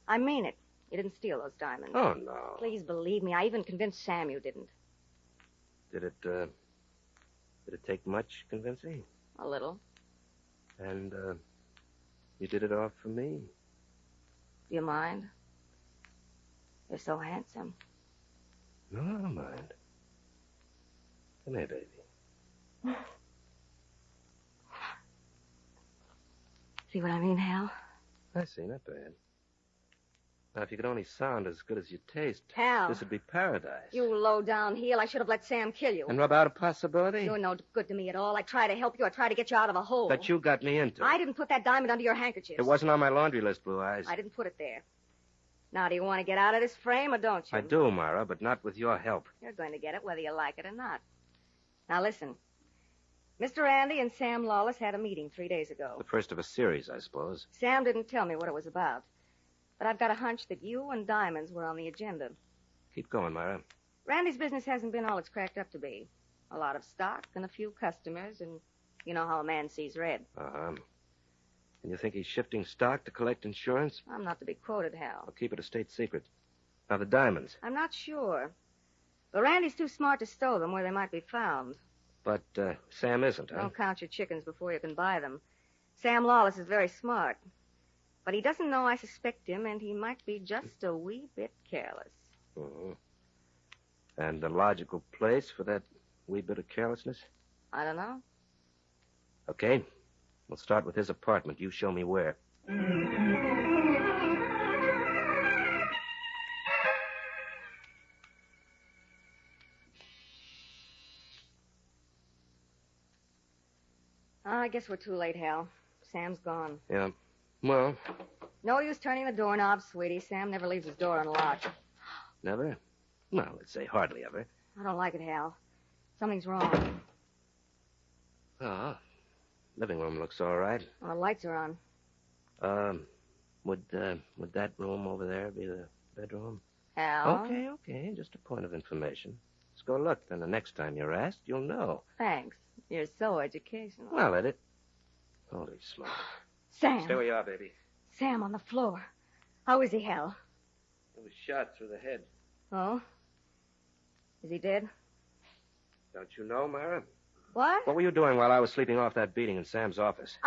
[SPEAKER 22] I mean it. You didn't steal those diamonds.
[SPEAKER 23] Oh, no.
[SPEAKER 22] Please believe me. I even convinced Sam you didn't.
[SPEAKER 23] Did it take much convincing?
[SPEAKER 22] A little.
[SPEAKER 23] And, you did it all for me.
[SPEAKER 22] Do you mind? You're so handsome.
[SPEAKER 23] No, I don't mind. Come here, baby.
[SPEAKER 22] See what I mean, Hal?
[SPEAKER 23] I see, not bad. Now, if you could only sound as good as you taste,
[SPEAKER 22] Hal.
[SPEAKER 23] this would be paradise.
[SPEAKER 22] You low-down heel. I should have let Sam kill you.
[SPEAKER 23] And rub out a possibility?
[SPEAKER 22] You're no good to me at all. I try to help you. I try to get you out of a hole.
[SPEAKER 23] That you got me into.
[SPEAKER 22] I didn't put that diamond under your handkerchief.
[SPEAKER 23] It wasn't on my laundry list, Blue Eyes.
[SPEAKER 22] I didn't put it there. Now, do you want to get out of this frame or don't you?
[SPEAKER 23] I do, Myra, but not with your help.
[SPEAKER 22] You're going to get it whether you like it or not. Now, listen. Mr. Andy and Sam Lawless had a meeting 3 days ago.
[SPEAKER 23] The first of a series, I suppose.
[SPEAKER 22] Sam didn't tell me what it was about. But I've got a hunch that you and diamonds were on the agenda.
[SPEAKER 23] Keep going, Myra.
[SPEAKER 22] Randy's business hasn't been all it's cracked up to be. A lot of stock and a few customers, and you know how a man sees red.
[SPEAKER 23] And you think he's shifting stock to collect insurance?
[SPEAKER 22] I'm not to be quoted, Hal.
[SPEAKER 23] I'll keep it a state secret. Now, the diamonds.
[SPEAKER 22] I'm not sure. But Randy's too smart to stow them where they might be found.
[SPEAKER 23] But Sam isn't, huh?
[SPEAKER 22] Don't count your chickens before you can buy them. Sam Lawless is very smart. But he doesn't know I suspect him, and he might be just a wee bit careless.
[SPEAKER 23] Mm-hmm. And the logical place for that wee bit of carelessness?
[SPEAKER 22] I don't know.
[SPEAKER 23] Okay. We'll start with his apartment. You show me where.
[SPEAKER 22] I guess we're too late, Hal. Sam's gone.
[SPEAKER 23] Yeah. Well,
[SPEAKER 22] no use turning the doorknob, sweetie. Sam never leaves his door unlocked.
[SPEAKER 23] never? Well, let's say hardly ever.
[SPEAKER 22] I don't like it, Hal. Something's wrong.
[SPEAKER 23] Living room looks all right.
[SPEAKER 22] Well, the lights are on.
[SPEAKER 23] Would that room over there be the bedroom?
[SPEAKER 22] Hal?
[SPEAKER 23] Okay. Just a point of information. Let's go look. Then the next time you're asked, you'll know.
[SPEAKER 22] Thanks. You're so educational.
[SPEAKER 23] Well, Edith. Holy smoke.
[SPEAKER 22] Sam.
[SPEAKER 23] Stay where you are, baby.
[SPEAKER 22] Sam on the floor. How is he, Hal?
[SPEAKER 23] He was shot through the head.
[SPEAKER 22] Oh? Is he dead?
[SPEAKER 23] Don't you know, Myra?
[SPEAKER 22] What?
[SPEAKER 23] What were you doing while I was sleeping off that beating in Sam's office?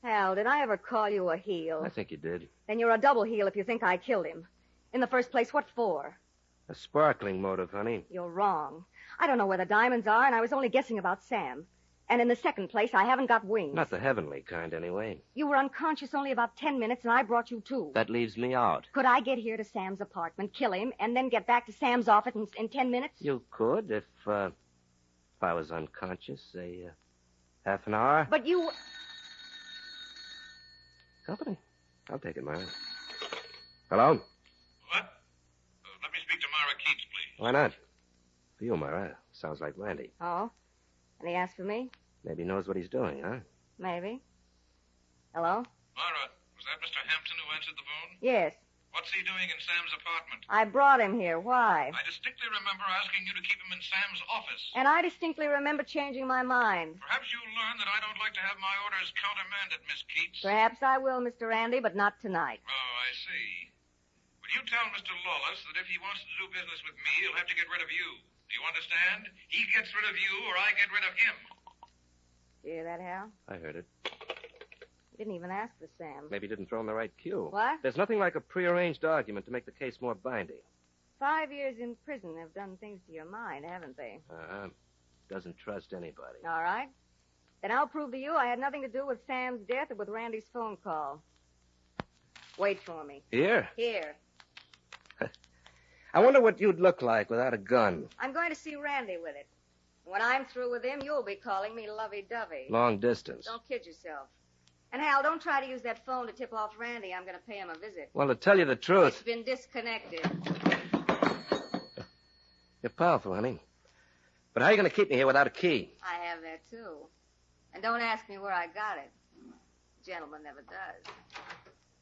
[SPEAKER 22] Hal, did I ever call you a heel?
[SPEAKER 23] I think you did.
[SPEAKER 22] Then you're a double heel if you think I killed him. In the first place, what for?
[SPEAKER 23] A sparkling motive, honey.
[SPEAKER 22] You're wrong. I don't know where the diamonds are, and I was only guessing about Sam. And in the second place, I haven't got wings.
[SPEAKER 23] Not the heavenly kind, anyway.
[SPEAKER 22] You were unconscious only about 10 minutes, and I brought you 2.
[SPEAKER 23] That leaves me out.
[SPEAKER 22] Could I get here to Sam's apartment, kill him, and then get back to Sam's office in 10 minutes?
[SPEAKER 23] You could if I was unconscious, say, half an hour.
[SPEAKER 22] But you...
[SPEAKER 23] Company. I'll take it, Myra. Hello?
[SPEAKER 2] What? Let me speak to Myra Keats, please.
[SPEAKER 23] Why not? For you, Myra. Sounds like Randy.
[SPEAKER 22] Oh? And he asked for me?
[SPEAKER 23] Maybe he knows what he's doing, huh?
[SPEAKER 22] Maybe. Hello?
[SPEAKER 2] Myra, was that Mr. Hampton who answered the phone?
[SPEAKER 22] Yes.
[SPEAKER 2] What's he doing in Sam's apartment?
[SPEAKER 22] I brought him here. Why?
[SPEAKER 2] I distinctly remember asking you to keep him in Sam's office.
[SPEAKER 22] And I distinctly remember changing my mind.
[SPEAKER 2] Perhaps you'll learn that I don't like to have my orders countermanded, Miss Keats.
[SPEAKER 22] Perhaps I will, Mr. Randy, but not tonight.
[SPEAKER 2] Oh, I see. Will you tell Mr. Lawless that if he wants to do business with me, he'll have to get rid of you? Do you understand? He gets rid of you, or I get rid of him.
[SPEAKER 22] You hear that, Hal?
[SPEAKER 23] I heard it.
[SPEAKER 22] You didn't even ask for Sam.
[SPEAKER 23] Maybe he didn't throw him the right cue.
[SPEAKER 22] What?
[SPEAKER 23] There's nothing like a prearranged argument to make the case more binding.
[SPEAKER 22] 5 years in prison have done things to your mind, haven't they?
[SPEAKER 23] Doesn't trust anybody.
[SPEAKER 22] All right. Then I'll prove to you I had nothing to do with Sam's death or with Randy's phone call. Wait for me.
[SPEAKER 23] Here?
[SPEAKER 22] Here.
[SPEAKER 23] I wonder what you'd look like without a gun.
[SPEAKER 22] I'm going to see Randy with it. When I'm through with him, you'll be calling me lovey-dovey.
[SPEAKER 23] Long distance.
[SPEAKER 22] Don't kid yourself. And, Hal, don't try to use that phone to tip off Randy. I'm going to pay him a visit.
[SPEAKER 23] Well, to tell you the truth...
[SPEAKER 22] It's been disconnected.
[SPEAKER 23] You're powerful, honey. But how are you going to keep me here without a key?
[SPEAKER 22] I have that, too. And don't ask me where I got it. Gentleman never does.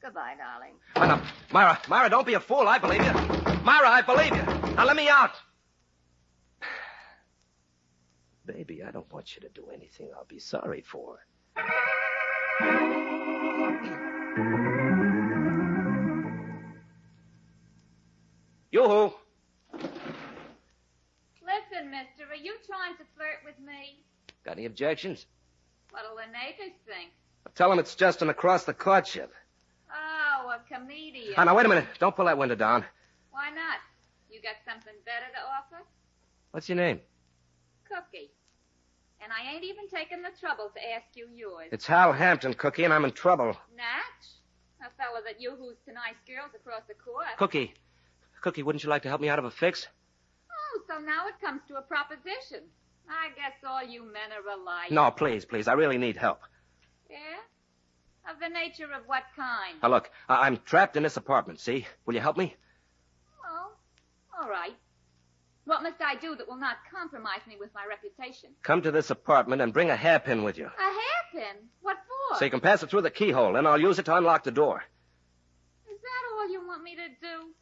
[SPEAKER 22] Goodbye, darling.
[SPEAKER 23] Oh, no. Myra, don't be a fool. I believe you. Myra, I believe you. Now let me out. Baby, I don't want you to do anything I'll be sorry for. Yoo-hoo.
[SPEAKER 9] Listen, mister, are you trying to flirt with me?
[SPEAKER 23] Got any objections?
[SPEAKER 9] What'll the neighbors think?
[SPEAKER 23] Tell them it's just an across-the-courtship.
[SPEAKER 9] Oh, a comedian.
[SPEAKER 23] Oh, now, wait a minute. Don't pull that window down.
[SPEAKER 9] Why not? You got something better to offer?
[SPEAKER 23] What's your name?
[SPEAKER 9] Cookie. And I ain't even taken the trouble to ask you yours.
[SPEAKER 23] It's Hal Hampton, Cookie, and I'm in trouble.
[SPEAKER 9] Natch? A fella that yoo-hoos to nice girls across the court.
[SPEAKER 23] Cookie, wouldn't you like to help me out of a fix?
[SPEAKER 9] Oh, so now it comes to a proposition. I guess all you men are alike.
[SPEAKER 23] No, please. I really need help.
[SPEAKER 9] Yeah? Of the nature of what kind?
[SPEAKER 23] Now, look, I'm trapped in this apartment, see? Will you help me?
[SPEAKER 9] Oh, all right. What must I do that will not compromise me with my reputation?
[SPEAKER 23] Come to this apartment and bring a hairpin with you.
[SPEAKER 9] A hairpin? What for?
[SPEAKER 23] So you can pass it through the keyhole, and I'll use it to unlock the door.
[SPEAKER 9] Is that all you want me to do?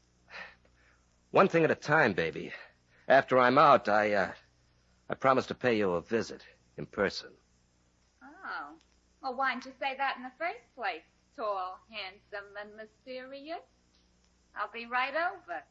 [SPEAKER 23] One thing at a time, baby. After I'm out, I promise to pay you a visit in person.
[SPEAKER 9] Oh. Well, why didn't you say that in the first place? Tall, handsome, and mysterious. I'll be right over.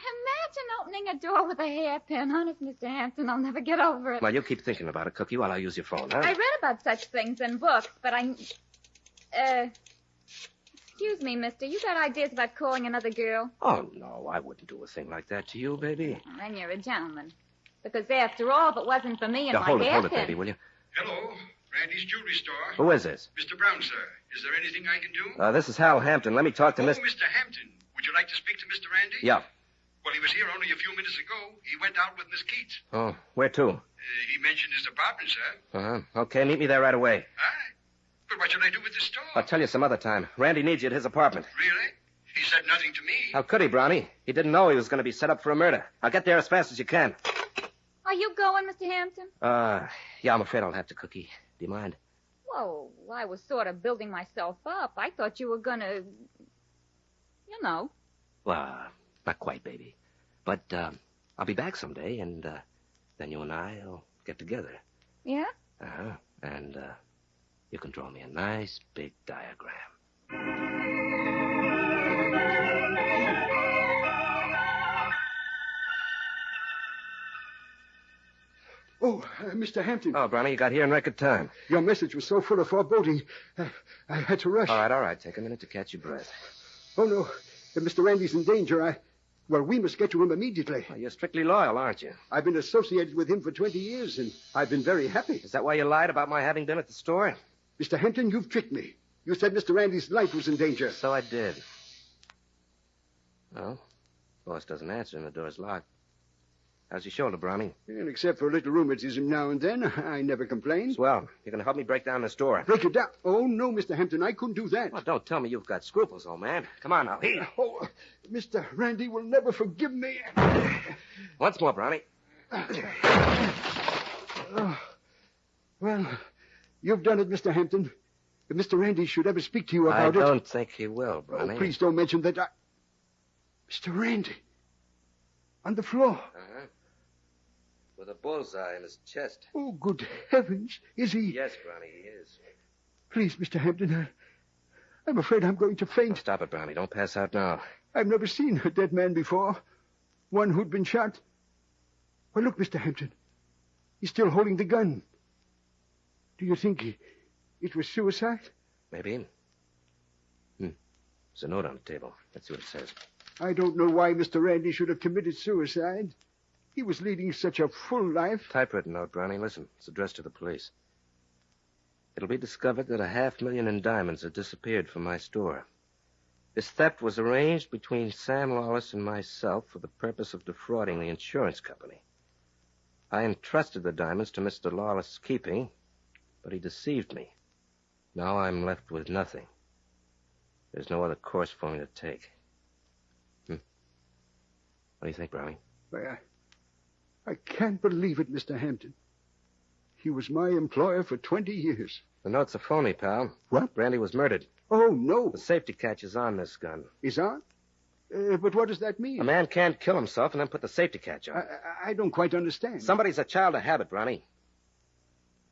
[SPEAKER 9] Imagine opening a door with a hairpin. Honest, Mr. Hampton, I'll never get over it.
[SPEAKER 23] Well, you keep thinking about it, Cookie, while I use your phone, huh?
[SPEAKER 9] I read about such things in books, but excuse me, mister. You got ideas about calling another girl?
[SPEAKER 23] Oh, no, I wouldn't do a thing like that to you, baby.
[SPEAKER 9] Well, then you're a gentleman. Because after all, if it wasn't for me and my
[SPEAKER 23] Hold
[SPEAKER 9] hairpin...
[SPEAKER 23] it, baby, will you?
[SPEAKER 2] Hello, Randy's jewelry store.
[SPEAKER 23] Who is this?
[SPEAKER 2] Mr. Brown, sir. Is there anything I can do?
[SPEAKER 23] This is Hal Hampton. Let me talk to Miss...
[SPEAKER 2] Mr. Hampton. Would you like to speak to Mr. Randy?
[SPEAKER 23] Yeah.
[SPEAKER 2] Well, he was here only a few minutes ago. He went out with Miss Keats.
[SPEAKER 23] Oh, where to?
[SPEAKER 2] He mentioned his apartment, sir.
[SPEAKER 23] Okay, meet me there right away.
[SPEAKER 2] But what should I do with the store?
[SPEAKER 23] I'll tell you some other time. Randy needs you at his apartment.
[SPEAKER 2] Really? He said nothing to me.
[SPEAKER 23] How could he, Brownie? He didn't know he was going to be set up for a murder. I'll get there as fast as you can.
[SPEAKER 9] Are you going, Mr. Hampton?
[SPEAKER 23] Yeah, I'm afraid I'll have to, Cookie. Do you mind?
[SPEAKER 9] Whoa, I was sort of building myself up. I thought you were gonna... You know.
[SPEAKER 23] Well, not quite, baby. But, I'll be back someday, and, then you and I'll get together.
[SPEAKER 9] Yeah?
[SPEAKER 23] And, you can draw me a nice big diagram.
[SPEAKER 7] Oh, Mr. Hampton.
[SPEAKER 23] Oh, Brownie, you got here in record time.
[SPEAKER 7] Your message was so full of foreboding, I had to rush.
[SPEAKER 23] All right. Take a minute to catch your breath.
[SPEAKER 7] Oh, no. If Mr. Randy's in danger, Well, we must get to him immediately.
[SPEAKER 23] Well, you're strictly loyal, aren't you?
[SPEAKER 7] I've been associated with him for 20 years, and I've been very happy.
[SPEAKER 23] Is that why you lied about my having been at the store?
[SPEAKER 7] Mr. Hampton, you've tricked me. You said Mr. Randy's life was in danger.
[SPEAKER 23] So I did. Well, boss doesn't answer and the door's locked. How's your shoulder, Brownie?
[SPEAKER 7] And except for a little rheumatism now and then, I never complain.
[SPEAKER 23] Swell. You're going to help me break down this door.
[SPEAKER 7] Break it down? Oh, no, Mr. Hampton, I couldn't do that.
[SPEAKER 23] Well, don't tell me you've got scruples, old man. Come on now. Here.
[SPEAKER 7] Oh, Mr. Randy will never forgive me.
[SPEAKER 23] Once more, Brownie.
[SPEAKER 7] Well, you've done it, Mr. Hampton. If Mr. Randy should ever speak to you about
[SPEAKER 23] I don't think he will, Brownie.
[SPEAKER 7] Oh, please don't mention that Mr. Randy. On the floor.
[SPEAKER 23] Uh-huh. With a bullseye in his chest.
[SPEAKER 7] Oh, good heavens. Is he?
[SPEAKER 23] Yes, Brownie, he is.
[SPEAKER 7] Please, Mr. Hampton, I'm afraid I'm going to faint.
[SPEAKER 23] Stop it, Brownie. Don't pass out now.
[SPEAKER 7] I've never seen a dead man before. One who'd been shot. Well, look, Mr. Hampton. He's still holding the gun. Do you think it was suicide?
[SPEAKER 23] Maybe. There's a note on the table. Let's see what it says.
[SPEAKER 7] I don't know why Mr. Randy should have committed suicide. He was leading such a full life.
[SPEAKER 23] Typewritten note, Brownie. Listen, it's addressed to the police. It'll be discovered that $500,000 in diamonds have disappeared from my store. This theft was arranged between Sam Lawless and myself for the purpose of defrauding the insurance company. I entrusted the diamonds to Mr. Lawless' keeping, but he deceived me. Now I'm left with nothing. There's no other course for me to take. What do you think, Brownie?
[SPEAKER 7] Why, I can't believe it, Mr. Hampton. He was my employer for 20 years.
[SPEAKER 23] The note's a phony, pal.
[SPEAKER 7] What?
[SPEAKER 23] Randy was murdered.
[SPEAKER 7] Oh, no.
[SPEAKER 23] The safety catch is on this gun.
[SPEAKER 7] Is on? But what does that mean?
[SPEAKER 23] A man can't kill himself and then put the safety catch on.
[SPEAKER 7] I don't quite understand.
[SPEAKER 23] Somebody's a child of habit, Brownie.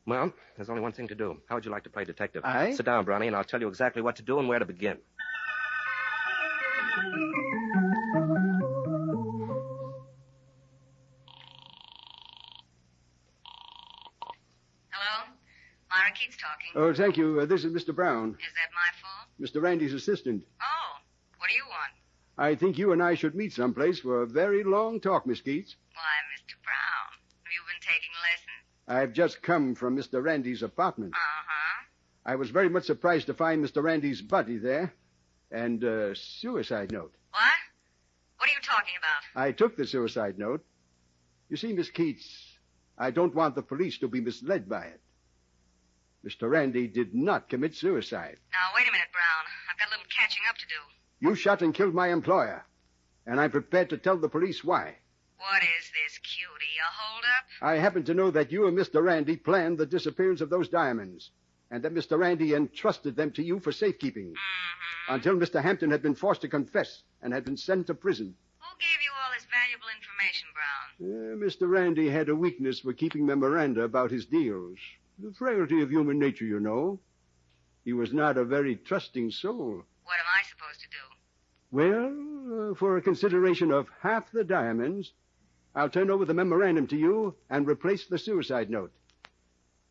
[SPEAKER 23] Well, there's only one thing to do. How would you like to play detective?
[SPEAKER 7] Aye?
[SPEAKER 23] Sit down, Brownie, and I'll tell you exactly what to do and where to begin.
[SPEAKER 22] Myra Keats talking.
[SPEAKER 7] Oh, thank you. This is Mr. Brown.
[SPEAKER 22] Is that my fault?
[SPEAKER 7] Mr. Randy's assistant.
[SPEAKER 22] Oh, what do you want?
[SPEAKER 7] I think you and I should meet someplace for a very long talk, Miss Keats.
[SPEAKER 22] Why, Mr. Brown, have you been taking lessons?
[SPEAKER 7] I've just come from Mr. Randy's apartment.
[SPEAKER 22] Uh-huh.
[SPEAKER 7] I was very much surprised to find Mr. Randy's body there and a suicide note.
[SPEAKER 22] What? What are you talking about?
[SPEAKER 7] I took the suicide note. You see, Miss Keats, I don't want the police to be misled by it. Mr. Randy did not commit suicide.
[SPEAKER 22] Now, wait a minute, Brown. I've got a little catching up to do.
[SPEAKER 7] You shot and killed my employer, and I'm prepared to tell the police why.
[SPEAKER 22] What is this, cutie? A holdup?
[SPEAKER 7] I happen to know that you and Mr. Randy planned the disappearance of those diamonds, and that Mr. Randy entrusted them to you for safekeeping.
[SPEAKER 22] Mm-hmm.
[SPEAKER 7] Until Mr. Hampton had been forced to confess and had been sent to prison.
[SPEAKER 22] Who gave you all this valuable information, Brown?
[SPEAKER 7] Mr. Randy had a weakness for keeping memoranda about his deals. The frailty of human nature, you know. He was not a very trusting soul.
[SPEAKER 22] What am I supposed to do?
[SPEAKER 7] Well, for a consideration of half the diamonds, I'll turn over the memorandum to you and replace the suicide note.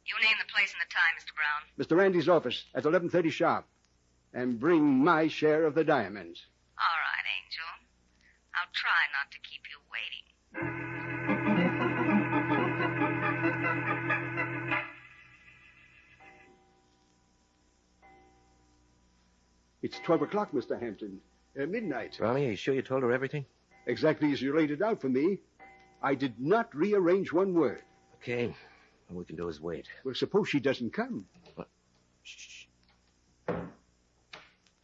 [SPEAKER 22] You name the place and the time, Mr. Brown.
[SPEAKER 7] Mr. Randy's office at 11:30 sharp. And bring my share of the diamonds.
[SPEAKER 22] All right, Angel. I'll try not to keep you waiting.
[SPEAKER 7] It's 12 o'clock, Mr. Hampton. Midnight.
[SPEAKER 23] Brownie, are you sure you told her everything?
[SPEAKER 7] Exactly as you laid it out for me. I did not rearrange one word.
[SPEAKER 23] Okay. All we can do is wait.
[SPEAKER 7] Well, suppose she doesn't come.
[SPEAKER 23] What? Shh.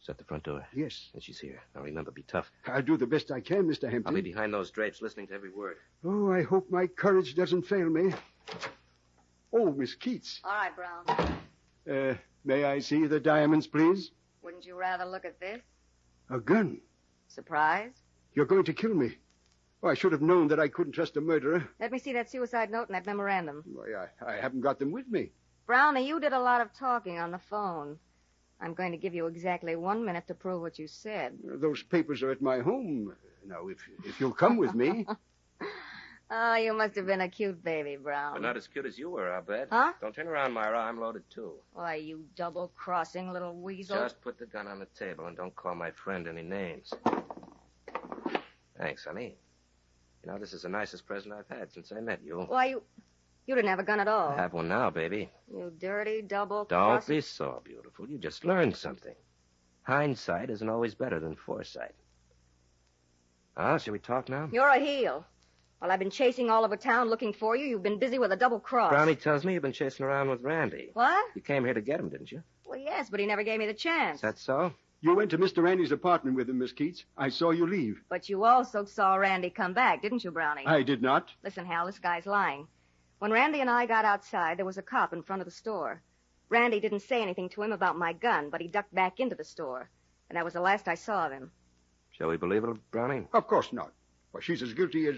[SPEAKER 23] Shut the front door.
[SPEAKER 7] Yes.
[SPEAKER 23] And she's here. Now remember, be tough.
[SPEAKER 7] I'll do the best I can, Mr. Hampton.
[SPEAKER 23] I'll be behind those drapes, listening to every word.
[SPEAKER 7] Oh, I hope my courage doesn't fail me. Oh, Miss Keats.
[SPEAKER 22] All right, Brown.
[SPEAKER 7] May I see the diamonds, please?
[SPEAKER 22] Wouldn't you rather look at this?
[SPEAKER 7] A gun.
[SPEAKER 22] Surprised?
[SPEAKER 7] You're going to kill me. Oh, I should have known that I couldn't trust a murderer.
[SPEAKER 22] Let me see that suicide note and that memorandum.
[SPEAKER 7] Why, I haven't got them with me.
[SPEAKER 22] Brownie, you did a lot of talking on the phone. I'm going to give you exactly 1 minute to prove what you said.
[SPEAKER 7] Those papers are at my home. Now, if you'll come with me.
[SPEAKER 22] Oh, you must have been a cute baby, Brown.
[SPEAKER 23] But not as cute as you were, I'll bet.
[SPEAKER 22] Huh?
[SPEAKER 23] Don't turn around, Myra. I'm loaded, too.
[SPEAKER 22] Why, you double-crossing little weasel.
[SPEAKER 23] Just put the gun on the table and don't call my friend any names. Thanks, honey. You know, this is the nicest present I've had since I met you.
[SPEAKER 22] Why, you didn't have a gun at all.
[SPEAKER 23] I have one now, baby.
[SPEAKER 22] You dirty double
[SPEAKER 23] Don't be so beautiful. You just learned something. Hindsight isn't always better than foresight. Ah, shall we talk now?
[SPEAKER 22] You're a heel. While I've been chasing all over town looking for you, you've been busy with a double cross.
[SPEAKER 23] Brownie tells me you've been chasing around with Randy.
[SPEAKER 22] What?
[SPEAKER 23] You came here to get him, didn't you?
[SPEAKER 22] Well, yes, but he never gave me the chance.
[SPEAKER 23] Is that so?
[SPEAKER 7] You went to Mr. Randy's apartment with him, Miss Keats. I saw you leave.
[SPEAKER 22] But you also saw Randy come back, didn't you, Brownie?
[SPEAKER 7] I did not.
[SPEAKER 22] Listen, Hal, this guy's lying. When Randy and I got outside, there was a cop in front of the store. Randy didn't say anything to him about my gun, but he ducked back into the store. And that was the last I saw of him.
[SPEAKER 23] Shall we believe it, Brownie?
[SPEAKER 7] Of course not. Well, she's as guilty as...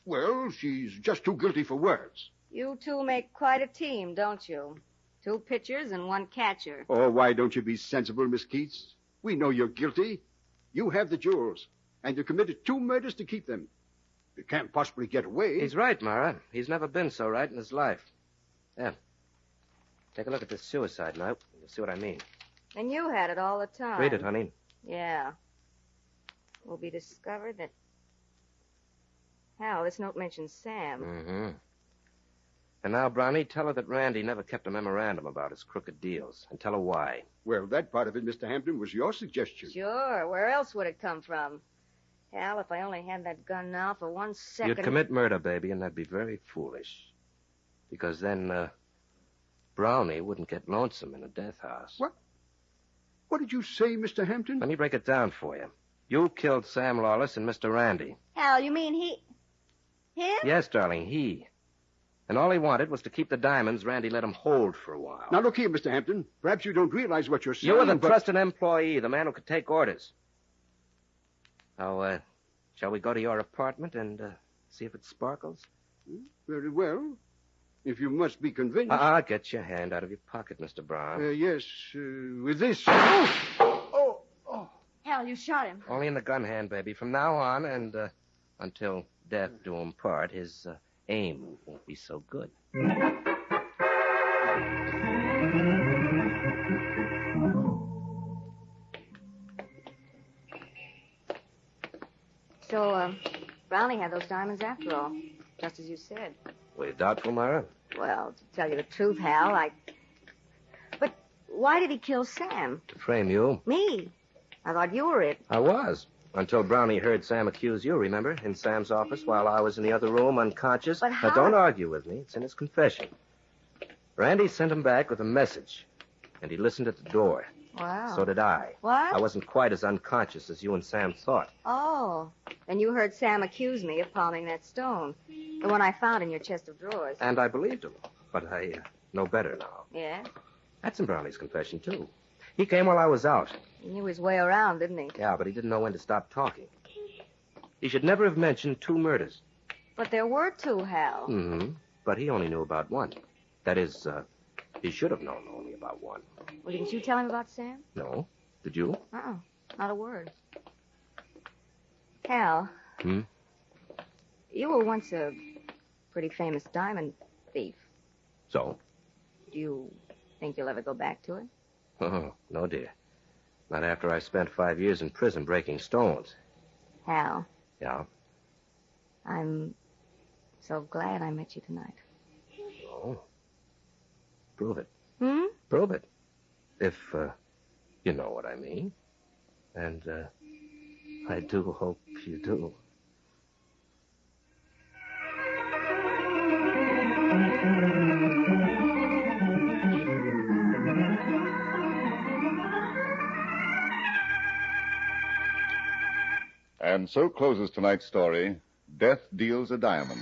[SPEAKER 7] Well, she's just too guilty for words.
[SPEAKER 22] You two make quite a team, don't you? 2 pitchers and 1 catcher.
[SPEAKER 7] Oh, why don't you be sensible, Miss Keats? We know you're guilty. You have the jewels, and you committed 2 murders to keep them. You can't possibly get away.
[SPEAKER 23] He's right, Mara. He's never been so right in his life. Yeah. Take a look at this suicide note. You'll see what I mean.
[SPEAKER 22] And you had it all the time.
[SPEAKER 23] Read it, honey.
[SPEAKER 22] Yeah. It will be discovered that... Hal, this note mentions Sam.
[SPEAKER 23] Mm-hmm. And now, Brownie, tell her that Randy never kept a memorandum about his crooked deals. And tell her why.
[SPEAKER 7] Well, that part of it, Mr. Hampton, was your suggestion.
[SPEAKER 22] Sure. Where else would it come from? Hal, if I only had that gun now for 1 second...
[SPEAKER 23] You'd commit murder, baby, and that'd be very foolish. Because then, Brownie wouldn't get lonesome in a death house.
[SPEAKER 7] What? What did you say, Mr. Hampton?
[SPEAKER 23] Let me break it down for you. You killed Sam Lawless and Mr. Randy.
[SPEAKER 22] Hal, you mean he... Him?
[SPEAKER 23] Yes, darling, he. And all he wanted was to keep the diamonds Randy let him hold for a while.
[SPEAKER 7] Now, look here, Mr. Hampton. Perhaps you don't realize what you're saying,
[SPEAKER 23] You were the
[SPEAKER 7] but...
[SPEAKER 23] trusted employee, the man who could take orders. Now, shall we go to your apartment and see if it sparkles?
[SPEAKER 7] Very well. If you must be convinced.
[SPEAKER 23] Get your hand out of your pocket, Mr. Brown.
[SPEAKER 7] Yes, with this.
[SPEAKER 22] Oh! Hal, you shot him.
[SPEAKER 23] Only in the gun hand, baby. From now on and until death do him part, his aim won't be so good.
[SPEAKER 22] So, Brownie had those diamonds after all, just as you said.
[SPEAKER 23] Were you doubtful, Myra?
[SPEAKER 22] Well, to tell you the truth, Hal, But why did he kill Sam?
[SPEAKER 23] To frame you.
[SPEAKER 22] Me? I thought you were it.
[SPEAKER 23] I was. Until Brownie heard Sam accuse you, remember? In Sam's office while I was in the other room, unconscious.
[SPEAKER 22] But how...
[SPEAKER 23] Now, don't argue with me. It's in his confession. Randy sent him back with a message, and he listened at the door.
[SPEAKER 22] Wow.
[SPEAKER 23] So did I.
[SPEAKER 22] What?
[SPEAKER 23] I wasn't quite as unconscious as you and Sam thought.
[SPEAKER 22] Oh. Then you heard Sam accuse me of palming that stone. The one I found in your chest of drawers.
[SPEAKER 23] And I believed him. But I know better now.
[SPEAKER 22] Yeah?
[SPEAKER 23] That's in Brownie's confession, too. He came while I was out.
[SPEAKER 22] He knew his way around, didn't he?
[SPEAKER 23] Yeah, but he didn't know when to stop talking. He should never have mentioned 2 murders.
[SPEAKER 22] But there were 2, Hal.
[SPEAKER 23] Mm-hmm. But he only knew about 1. That is, he should have known only about 1.
[SPEAKER 22] Well, didn't you tell him about Sam?
[SPEAKER 23] No. Did you?
[SPEAKER 22] Uh-uh. Not a word. Hal. You were once a pretty famous diamond thief.
[SPEAKER 23] So?
[SPEAKER 22] Do you think you'll ever go back to it?
[SPEAKER 23] Oh, no, dear. Not after I spent 5 years in prison breaking stones.
[SPEAKER 22] Hal.
[SPEAKER 23] Yeah?
[SPEAKER 22] I'm so glad I met you tonight.
[SPEAKER 23] Oh. Prove it.
[SPEAKER 22] Prove
[SPEAKER 23] it. If, you know what I mean. And, I do hope you do.
[SPEAKER 3] And so closes tonight's story, Death Deals a Diamond.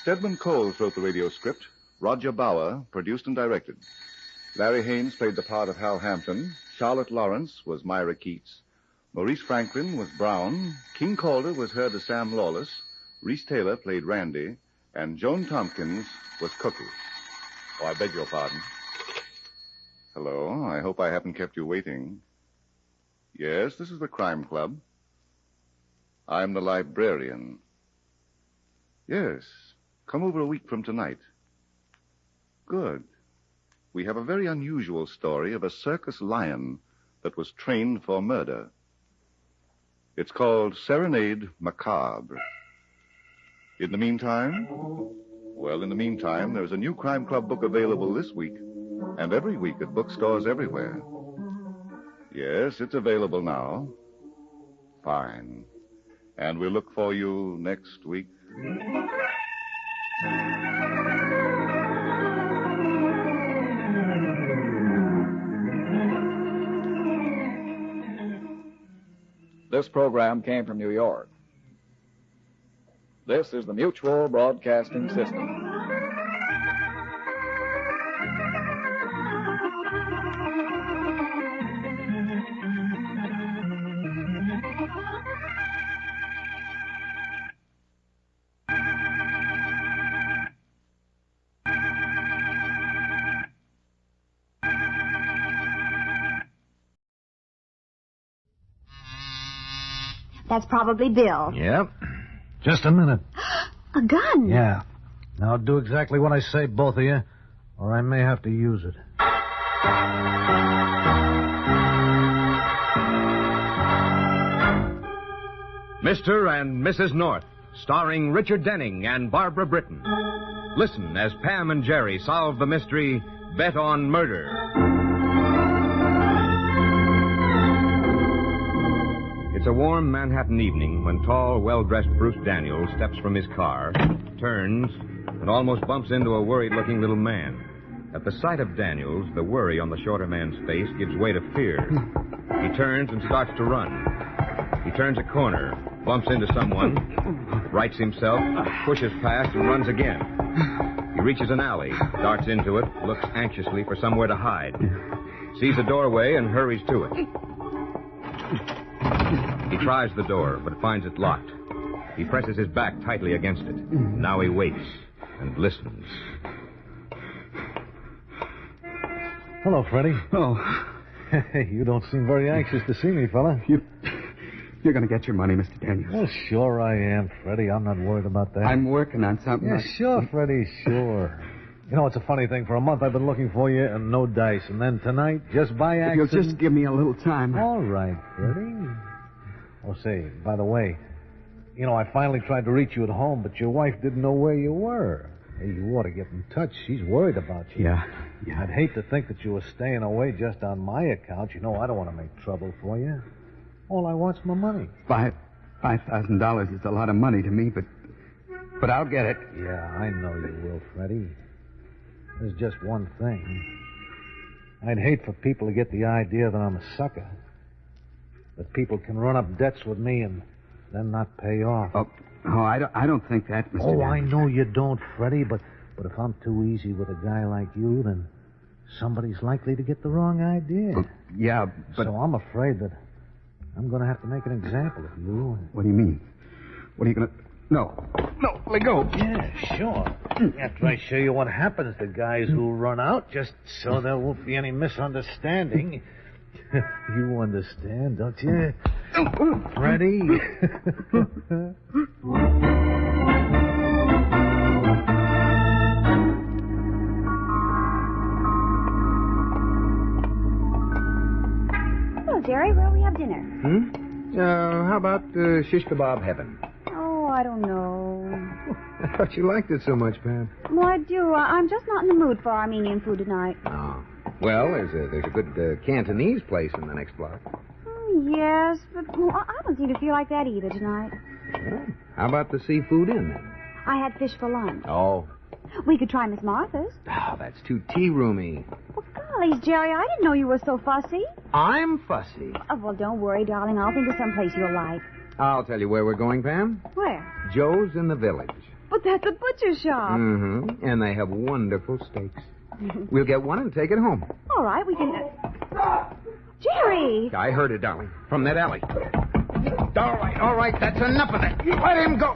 [SPEAKER 3] Stedman Coles wrote the radio script. Roger Bauer produced and directed. Larry Haynes played the part of Hal Hampton. Charlotte Lawrence was Myra Keats. Maurice Franklin was Brown. King Calder was heard as Sam Lawless. Reese Taylor played Randy. And Joan Tompkins was Cookie. Oh, I beg your pardon. Hello. I hope I haven't kept you waiting. Yes, this is the Crime Club. I'm the librarian. Yes. Come over a week from tonight. Good. We have a very unusual story of a circus lion that was trained for murder. It's called Serenade Macabre. In the meantime? Well, in the meantime, there's a new Crime Club book available this week, and every week at bookstores everywhere. Yes, it's available now. Fine. And we'll look for you next week.
[SPEAKER 1] This program came from New York. This is the Mutual Broadcasting System.
[SPEAKER 10] That's probably Bill.
[SPEAKER 13] Yep. Just a minute.
[SPEAKER 10] A gun?
[SPEAKER 13] Yeah. Now do exactly what I say, both of you, or I may have to use it.
[SPEAKER 24] Mr. and Mrs. North, starring Richard Denning and Barbara Britton. Listen as Pam and Jerry solve the mystery, Bet on Murder. It's a warm Manhattan evening when tall, well-dressed Bruce Daniels steps from his car, turns, and almost bumps into a worried-looking little man. At the sight of Daniels, the worry on the shorter man's face gives way to fear. He turns and starts to run. He turns a corner, bumps into someone, rights himself, pushes past, and runs again. He reaches an alley, darts into it, looks anxiously for somewhere to hide, sees a doorway, and hurries to it. He tries the door, but finds it locked. He presses his back tightly against it. Now he waits and listens.
[SPEAKER 13] Hello, Freddie.
[SPEAKER 7] Oh.
[SPEAKER 13] Hey, you don't seem very anxious to see me, fella.
[SPEAKER 7] You're going to get your money, Mr. Daniels.
[SPEAKER 13] Well, sure I am, Freddie. I'm not worried about that.
[SPEAKER 7] I'm working on something.
[SPEAKER 13] Yeah, sure, Freddie, sure. You know, it's a funny thing. For a month I've been looking for you and no dice. And then tonight, just by accident...
[SPEAKER 7] If you'll just give me a little time.
[SPEAKER 13] All right, Freddie. Oh, say, by the way, you know, I finally tried to reach you at home, but your wife didn't know where you were. Hey, you ought to get in touch. She's worried about you.
[SPEAKER 7] Yeah.
[SPEAKER 13] I'd hate to think that you were staying away just on my account. You know, I don't want to make trouble for you. All I want's my money.
[SPEAKER 7] $5,000 is a lot of money to me, but I'll get it.
[SPEAKER 13] Yeah, I know you will, Freddie. There's just one thing. I'd hate for people to get the idea that I'm a sucker. That people can run up debts with me and then not pay off.
[SPEAKER 7] Oh, I don't think that, Mr.
[SPEAKER 13] Oh,
[SPEAKER 7] Daniels.
[SPEAKER 13] I know you don't, Freddie, but if I'm too easy with a guy like you, then somebody's likely to get the wrong idea.
[SPEAKER 7] Yeah, but...
[SPEAKER 13] So I'm afraid that I'm going to have to make an example of you.
[SPEAKER 7] What do you mean? What are you going to... No, let go.
[SPEAKER 13] Yeah, sure. After I show you what happens to guys who run out, just so there won't be any misunderstanding. You understand, don't you? Freddie?
[SPEAKER 10] Hello, Jerry. Where'll we have dinner?
[SPEAKER 25] How about shish kebab heaven?
[SPEAKER 10] Oh, I don't know.
[SPEAKER 25] I thought you liked it so much, Pam.
[SPEAKER 10] Well, I do. I'm just not in the mood for Armenian food tonight.
[SPEAKER 25] Oh. Well, there's a good Cantonese place in the next block.
[SPEAKER 10] Yes, but I don't seem to feel like that either tonight.
[SPEAKER 25] Well, how about the seafood inn, then?
[SPEAKER 10] I had fish for lunch.
[SPEAKER 25] Oh.
[SPEAKER 10] We could try Miss Martha's.
[SPEAKER 25] Oh, that's too tea-roomy.
[SPEAKER 10] Well, golly, Jerry, I didn't know you were so fussy.
[SPEAKER 25] I'm fussy.
[SPEAKER 10] Oh, well, don't worry, darling. I'll think of some place you'll like.
[SPEAKER 25] I'll tell you where we're going, Pam.
[SPEAKER 10] Where?
[SPEAKER 25] Joe's in the village.
[SPEAKER 10] But that's a butcher shop.
[SPEAKER 25] Mm-hmm. And they have wonderful steaks. We'll get one and take it home.
[SPEAKER 10] All right, we can... Jerry!
[SPEAKER 25] I heard it, darling. From that alley. All right, that's enough of that. Let him go.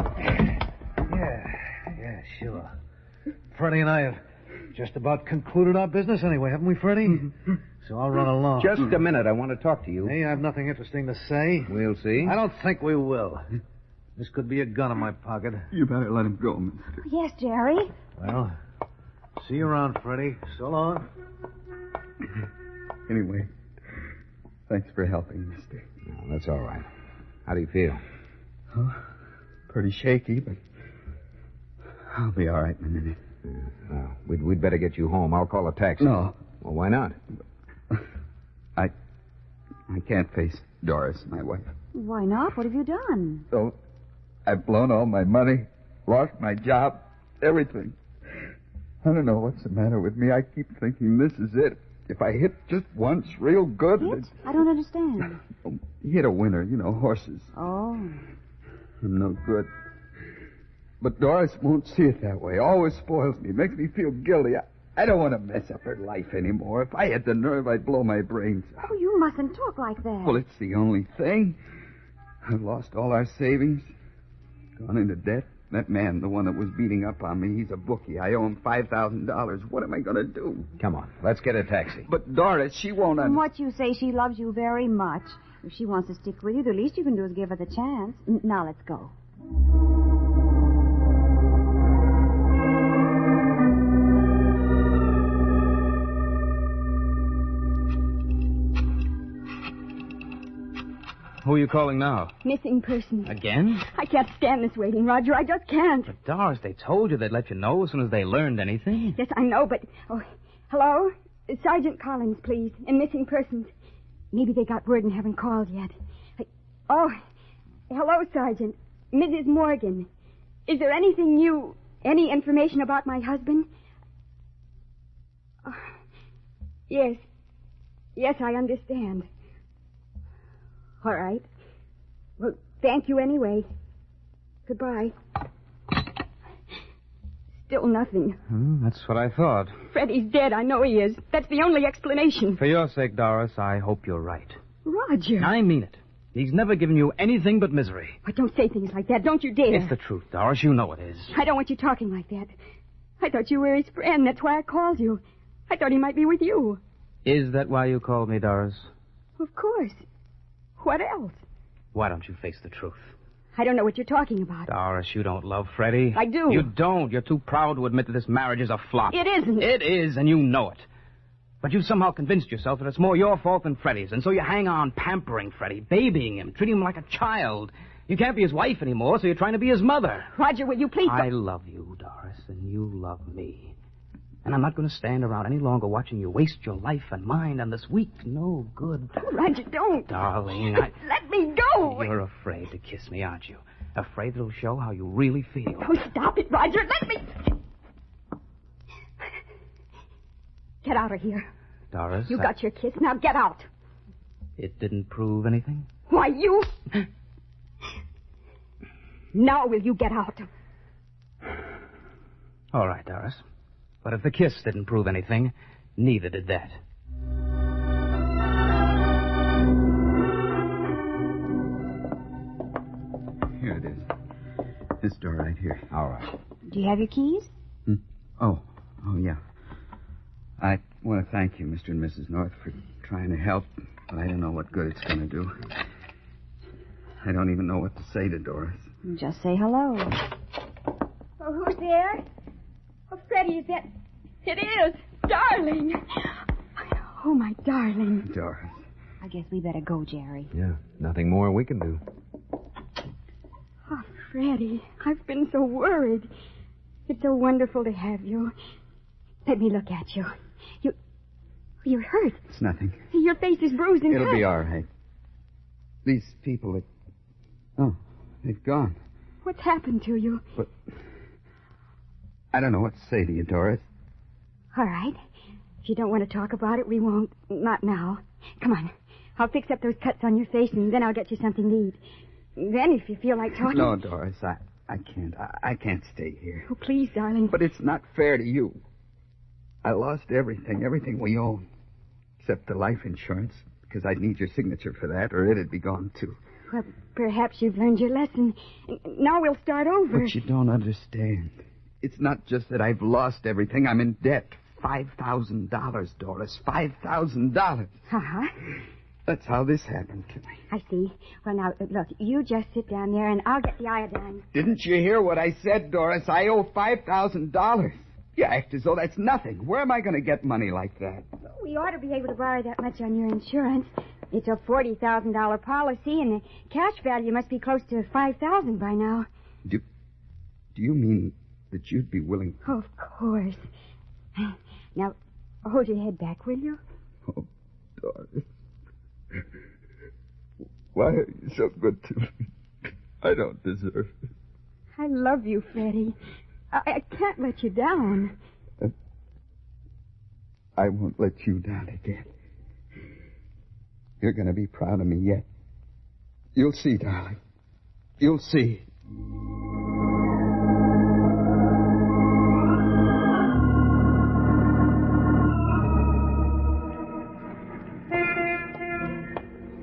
[SPEAKER 13] Yeah, sure. Freddie and I have just about concluded our business anyway, haven't we, Freddie? So I'll run along.
[SPEAKER 25] Just a minute. I want to talk to you.
[SPEAKER 13] Hey, I have nothing interesting to say.
[SPEAKER 25] We'll see.
[SPEAKER 13] I don't think we will. This could be a gun in my pocket.
[SPEAKER 7] You better let him go, mister.
[SPEAKER 10] Yes, Jerry.
[SPEAKER 13] Well, see you around, Freddie. So long.
[SPEAKER 7] Anyway, thanks for helping, mister.
[SPEAKER 25] No, that's all right. How do you feel?
[SPEAKER 7] Oh, pretty shaky, but I'll be all right in a minute.
[SPEAKER 25] Well, we'd better get you home. I'll call a taxi.
[SPEAKER 7] No.
[SPEAKER 25] Well, why not?
[SPEAKER 7] I can't face Doris, my wife.
[SPEAKER 10] Why not? What have you done?
[SPEAKER 7] So, I've blown all my money, lost my job, everything. I don't know what's the matter with me. I keep thinking this is it. If I hit just once real good...
[SPEAKER 10] Hit? I don't understand.
[SPEAKER 7] Hit a winner, horses.
[SPEAKER 10] Oh.
[SPEAKER 7] I'm no good. But Doris won't see it that way. Always spoils me. Makes me feel guilty. I don't want to mess up her life anymore. If I had the nerve, I'd blow my brains out.
[SPEAKER 10] Oh, you mustn't talk like that.
[SPEAKER 7] Well, it's the only thing. I've lost all our savings. Gone into debt. That man, the one that was beating up on me, he's a bookie. I owe him $5,000. What am I going to do?
[SPEAKER 25] Come on, let's get a taxi.
[SPEAKER 7] But Doris, she won't...
[SPEAKER 10] From what you say, she loves you very much. If she wants to stick with you, the least you can do is give her the chance. Now let's go.
[SPEAKER 5] Who are you calling now?
[SPEAKER 10] Missing persons.
[SPEAKER 5] Again?
[SPEAKER 10] I can't stand this waiting, Roger. I just can't.
[SPEAKER 5] But, Doris, they told you they'd let you know as soon as they learned anything.
[SPEAKER 10] Yes, I know, but... Oh, hello? Sergeant Collins, please. And missing persons. Maybe they got word and haven't called yet. Oh, hello, Sergeant. Mrs. Morgan. Is there anything new... Any information about my husband? Oh, yes. Yes, I understand. All right. Well, thank you anyway. Goodbye. Still nothing.
[SPEAKER 5] That's what I thought.
[SPEAKER 10] Freddie's dead. I know he is. That's the only explanation.
[SPEAKER 5] For your sake, Doris, I hope you're right.
[SPEAKER 10] Roger.
[SPEAKER 5] I mean it. He's never given you anything but misery.
[SPEAKER 10] Oh, don't say things like that. Don't you dare.
[SPEAKER 5] It's the truth, Doris. You know it is.
[SPEAKER 10] I don't want you talking like that. I thought you were his friend. That's why I called you. I thought he might be with you.
[SPEAKER 5] Is that why you called me, Doris?
[SPEAKER 10] Of course. What else?
[SPEAKER 5] Why don't you face the truth?
[SPEAKER 10] I don't know what you're talking about.
[SPEAKER 5] Doris, you don't love Freddie.
[SPEAKER 10] I do.
[SPEAKER 5] You don't. You're too proud to admit that this marriage is a flop.
[SPEAKER 10] It isn't.
[SPEAKER 5] It is, and you know it. But you've somehow convinced yourself that it's more your fault than Freddie's, and so you hang on pampering Freddie, babying him, treating him like a child. You can't be his wife anymore, so you're trying to be his mother.
[SPEAKER 10] Roger, will you please...
[SPEAKER 5] I love you, Doris, and you love me. And I'm not going to stand around any longer watching you waste your life and mine on this weak, no good...
[SPEAKER 10] Oh, Roger, don't.
[SPEAKER 5] Darling,
[SPEAKER 10] Let me go.
[SPEAKER 5] You're afraid to kiss me, aren't you? Afraid it'll show how you really feel.
[SPEAKER 10] Oh, stop it, Roger. Let me... Get out of here.
[SPEAKER 5] Doris,
[SPEAKER 10] You got your kiss. Now get out.
[SPEAKER 5] It didn't prove anything?
[SPEAKER 10] Why, you... Now will you get out?
[SPEAKER 5] All right, Doris. But if the kiss didn't prove anything, neither did that.
[SPEAKER 7] Here it is. This door right here.
[SPEAKER 25] All right.
[SPEAKER 10] Do you have your keys?
[SPEAKER 7] Oh, yeah. I want to thank you, Mr. and Mrs. North, for trying to help, but I don't know what good it's going to do. I don't even know what to say to Doris.
[SPEAKER 10] Just say hello. Oh, who's there? Oh, Freddie, is that... It is. Darling. Oh, my darling.
[SPEAKER 7] Doris.
[SPEAKER 10] I guess we better go, Jerry.
[SPEAKER 25] Yeah, nothing more we can do.
[SPEAKER 10] Oh, Freddie, I've been so worried. It's so wonderful to have you. Let me look at you. You're hurt.
[SPEAKER 7] It's nothing.
[SPEAKER 10] Your face is bruised and
[SPEAKER 7] It'll
[SPEAKER 10] cut.
[SPEAKER 7] be all right. These people, they've gone.
[SPEAKER 10] What's happened to you?
[SPEAKER 7] But I don't know what to say to you, Doris.
[SPEAKER 10] All right. If you don't want to talk about it, we won't. Not now. Come on. I'll fix up those cuts on your face, and then I'll get you something to eat. Then, if you feel like talking...
[SPEAKER 7] No, Doris, I can't. I can't stay here.
[SPEAKER 10] Oh, please, darling.
[SPEAKER 7] But it's not fair to you. I lost everything we own, except the life insurance, because I'd need your signature for that, or it'd be gone, too.
[SPEAKER 10] Well, perhaps you've learned your lesson. Now we'll start over.
[SPEAKER 7] But you don't understand. It's not just that I've lost everything. I'm in debt. $5,000, Doris. $5,000.
[SPEAKER 10] Uh-huh.
[SPEAKER 7] That's how this happened to me.
[SPEAKER 10] I see. Well, now, look, you just sit down there, and I'll get the iodine.
[SPEAKER 7] Didn't you hear what I said, Doris? I owe $5,000. You act as though that's nothing. Where am I going to get money like that?
[SPEAKER 10] We ought to be able to borrow that much on your insurance. It's a $40,000 policy, and the cash value must be close to $5,000 by now.
[SPEAKER 7] Do you mean that you'd be willing...
[SPEAKER 10] Of course. Now, hold your head back, will you?
[SPEAKER 7] Oh, Doris. Why are you so good to me? I don't deserve it.
[SPEAKER 10] I love you, Freddie. I can't let you down.
[SPEAKER 7] I won't let you down again. You're going to be proud of me yet. You'll see, darling. You'll see.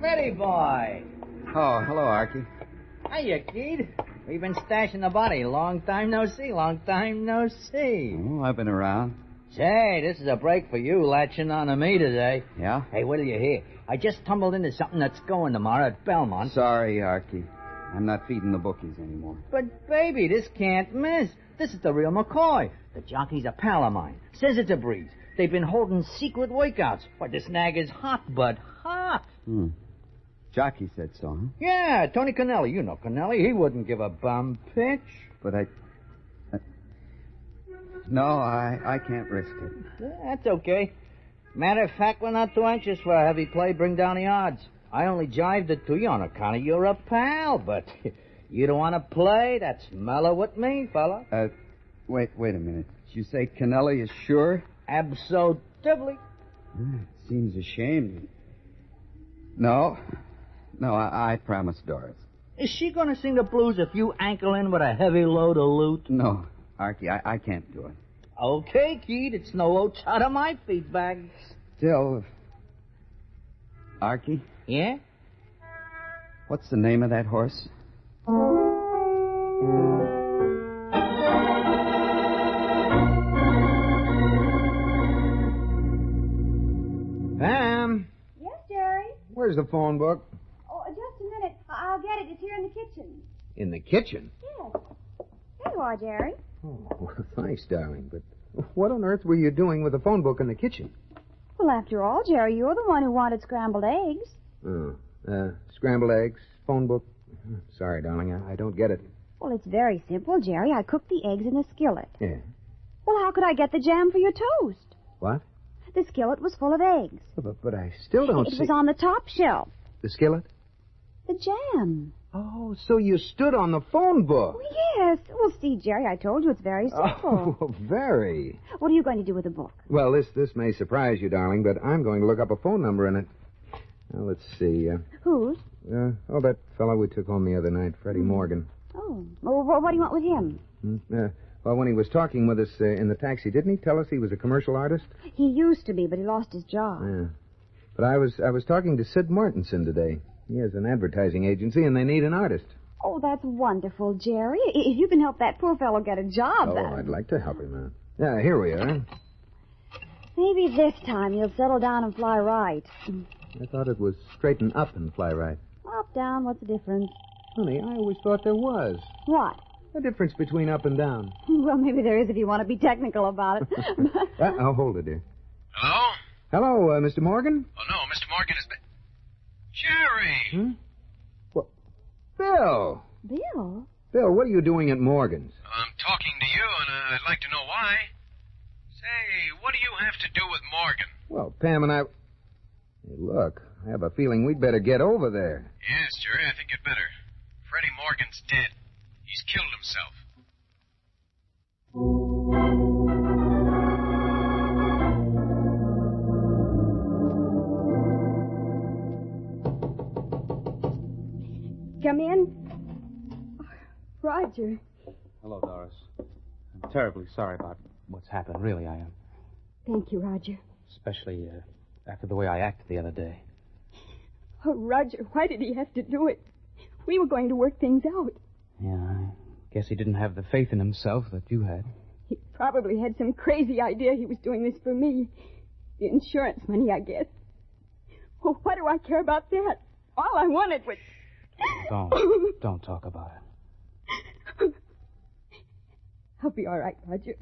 [SPEAKER 11] Freddie boy.
[SPEAKER 7] Oh, hello, Archie.
[SPEAKER 11] Hiya, kid. We've been stashing the body. Long time no see. Long time no see.
[SPEAKER 7] Oh, I've been around.
[SPEAKER 11] Say, this is a break for you, latching on to me today.
[SPEAKER 7] Yeah?
[SPEAKER 11] Hey, what'll you hear? I just tumbled into something that's going tomorrow at Belmont.
[SPEAKER 7] Sorry, Archie. I'm not feeding the bookies anymore.
[SPEAKER 11] But, baby, this can't miss. This is the real McCoy. The jockey's a pal of mine. Says it's a breeze. They've been holding secret workouts. Why, this nag is hot, but hot.
[SPEAKER 7] Jockey said so, huh?
[SPEAKER 11] Yeah, Tony Cannelli. You know Cannelli. He wouldn't give a bum pitch.
[SPEAKER 7] But No, I can't risk it.
[SPEAKER 11] That's okay. Matter of fact, we're not too anxious for a heavy play. Bring down the odds. I only jived it to you on account of you're a pal, but you don't want to play? That's mellow with me, fella.
[SPEAKER 7] Wait a minute. Did you say Cannelli is sure?
[SPEAKER 11] Absolutely.
[SPEAKER 7] Seems a shame. No, I promise, Doris.
[SPEAKER 11] Is she going to sing the blues if you ankle in with a heavy load of loot?
[SPEAKER 7] No, Archie, I can't do it.
[SPEAKER 11] Okay, Keith, it's no oats out of my feet bag.
[SPEAKER 7] Still, Archie?
[SPEAKER 11] Yeah?
[SPEAKER 7] What's the name of that horse?
[SPEAKER 12] Pam,
[SPEAKER 10] Yes, Jerry?
[SPEAKER 12] where's the phone book?
[SPEAKER 10] Oh, just a minute. I'll get it. It's here in the kitchen.
[SPEAKER 12] In the kitchen.
[SPEAKER 10] Yes. There you are, Jerry.
[SPEAKER 12] Oh, well, thanks, darling, but what on earth were you doing with the phone book in the kitchen?
[SPEAKER 10] Well, after all, Jerry, you're the one who wanted scrambled eggs.
[SPEAKER 12] Oh, scrambled eggs, phone book. Sorry, darling, I don't get it.
[SPEAKER 10] Well, it's very simple, Jerry. I cooked the eggs in a skillet.
[SPEAKER 12] Yeah.
[SPEAKER 10] Well, how could I get the jam for your toast?
[SPEAKER 12] What?
[SPEAKER 10] The skillet was full of eggs.
[SPEAKER 12] But I still don't
[SPEAKER 10] It
[SPEAKER 12] see...
[SPEAKER 10] was on the top shelf.
[SPEAKER 12] The skillet?
[SPEAKER 10] The jam.
[SPEAKER 12] Oh, so you stood on the phone book.
[SPEAKER 10] Well, yes. Well, see, Jerry, I told you it's very simple.
[SPEAKER 12] Oh, very.
[SPEAKER 10] What are you going to do with the book?
[SPEAKER 12] Well, this may surprise you, darling, but I'm going to look up a phone number in it. Now, let's see.
[SPEAKER 10] Whose?
[SPEAKER 12] That fellow we took home the other night, Freddie Morgan.
[SPEAKER 10] Oh. Well, what do you want with him?
[SPEAKER 12] Well, when he was talking with us in the taxi, didn't he tell us he was a commercial artist?
[SPEAKER 10] He used to be, but he lost his job.
[SPEAKER 12] Yeah. But I was talking to Sid Martinson today. He has an advertising agency, and they need an artist.
[SPEAKER 10] Oh, that's wonderful, Jerry. If you can help that poor fellow get a job,
[SPEAKER 12] Oh, I'd like to help him out. Yeah, here we are.
[SPEAKER 10] Maybe this time you'll settle down and fly right.
[SPEAKER 12] I thought it was straighten up and fly right.
[SPEAKER 10] Up, down, what's the difference?
[SPEAKER 12] Honey, I always thought there was.
[SPEAKER 10] What?
[SPEAKER 12] A difference between up and down.
[SPEAKER 10] Well, maybe there is if you want to be technical about it.
[SPEAKER 12] I'll hold it, dear.
[SPEAKER 14] Hello?
[SPEAKER 12] Hello, Mr. Morgan?
[SPEAKER 14] Oh, no, Mr. Morgan is... Jerry!
[SPEAKER 12] What? Bill!
[SPEAKER 10] Bill?
[SPEAKER 12] Bill, what are you doing at Morgan's?
[SPEAKER 14] I'm talking to you, and I'd like to know why. Say, what do you have to do with Morgan?
[SPEAKER 12] Well, Pam and I... Hey, look, I have a feeling we'd better get over there.
[SPEAKER 14] Yes, Jerry, I think you'd better. Freddie Morgan's dead. He's killed himself.
[SPEAKER 10] Come in. Roger.
[SPEAKER 5] Hello, Doris. I'm terribly sorry about what's happened. Really, I am.
[SPEAKER 10] Thank you, Roger.
[SPEAKER 5] Especially after the way I acted the other day.
[SPEAKER 10] Oh, Roger, why did he have to do it? We were going to work things out.
[SPEAKER 5] Yeah, I guess he didn't have the faith in himself that you had.
[SPEAKER 10] He probably had some crazy idea he was doing this for me. The insurance money, I guess. Well, what do I care about that? All I wanted was...
[SPEAKER 5] Don't talk about it.
[SPEAKER 10] I'll be all right, Roger.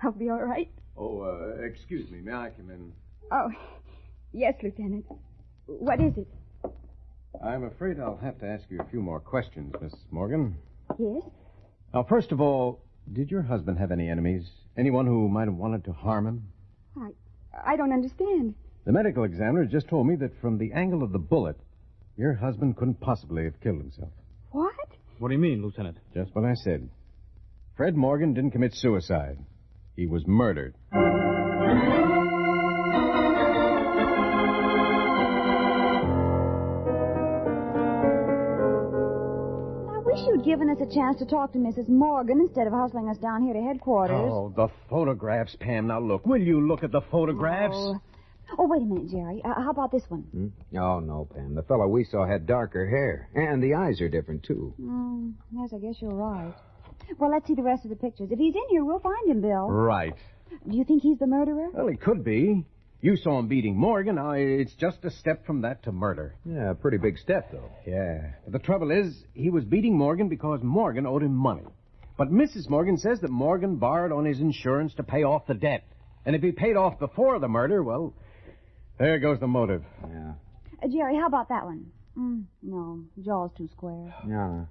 [SPEAKER 10] I'll be all right.
[SPEAKER 17] Oh, excuse me. May I come in?
[SPEAKER 10] Oh, yes, Lieutenant. What is it?
[SPEAKER 8] I'm afraid I'll have to ask you a few more questions, Miss Morgan.
[SPEAKER 10] Yes?
[SPEAKER 8] Now, first of all, did your husband have any enemies? Anyone who might have wanted to harm him?
[SPEAKER 10] I don't understand.
[SPEAKER 8] The medical examiner just told me that from the angle of the bullet, your husband couldn't possibly have killed himself.
[SPEAKER 10] What?
[SPEAKER 5] What do you mean, Lieutenant?
[SPEAKER 8] Just what I said. Fred Morgan didn't commit suicide. He was murdered.
[SPEAKER 16] I wish you'd given us a chance to talk to Mrs. Morgan instead of hustling us down here to headquarters.
[SPEAKER 8] Oh, the photographs, Pam. Now, look. Will you look at the photographs?
[SPEAKER 16] Oh, wait a minute, Jerry. How about this one?
[SPEAKER 12] Oh, no, Pam. The fellow we saw had darker hair. And the eyes are different, too.
[SPEAKER 16] Yes, I guess you're right. Well, let's see the rest of the pictures. If he's in here, we'll find him, Bill.
[SPEAKER 8] Right.
[SPEAKER 16] Do you think he's the murderer?
[SPEAKER 8] Well, he could be. You saw him beating Morgan. Now, it's just a step from that to murder.
[SPEAKER 12] Yeah, a pretty big step, though.
[SPEAKER 8] Yeah. But the trouble is, he was beating Morgan because Morgan owed him money. But Mrs. Morgan says that Morgan borrowed on his insurance to pay off the debt. And if he paid off before the murder, well, there goes the motive.
[SPEAKER 12] Yeah.
[SPEAKER 16] Jerry, how about that one? No, jaw's too square.
[SPEAKER 12] Yeah.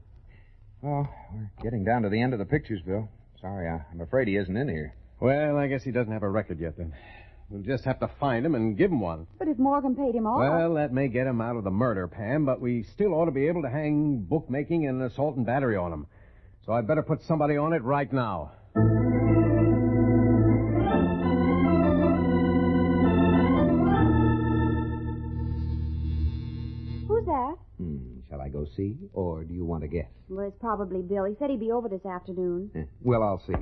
[SPEAKER 12] Well, we're getting down to the end of the pictures, Bill. Sorry, I'm afraid he isn't in here.
[SPEAKER 8] Well, I guess he doesn't have a record yet, then. We'll just have to find him and give him one.
[SPEAKER 16] But if Morgan paid him off...
[SPEAKER 8] Well, that may get him out of the murder, Pam, but we still ought to be able to hang bookmaking and assault and battery on him. So I'd better put somebody on it right now.
[SPEAKER 16] Who's that?
[SPEAKER 12] Shall I go see, or do you want to guess?
[SPEAKER 16] Well, it's probably Bill. He said he'd be over this afternoon.
[SPEAKER 12] Well, I'll see.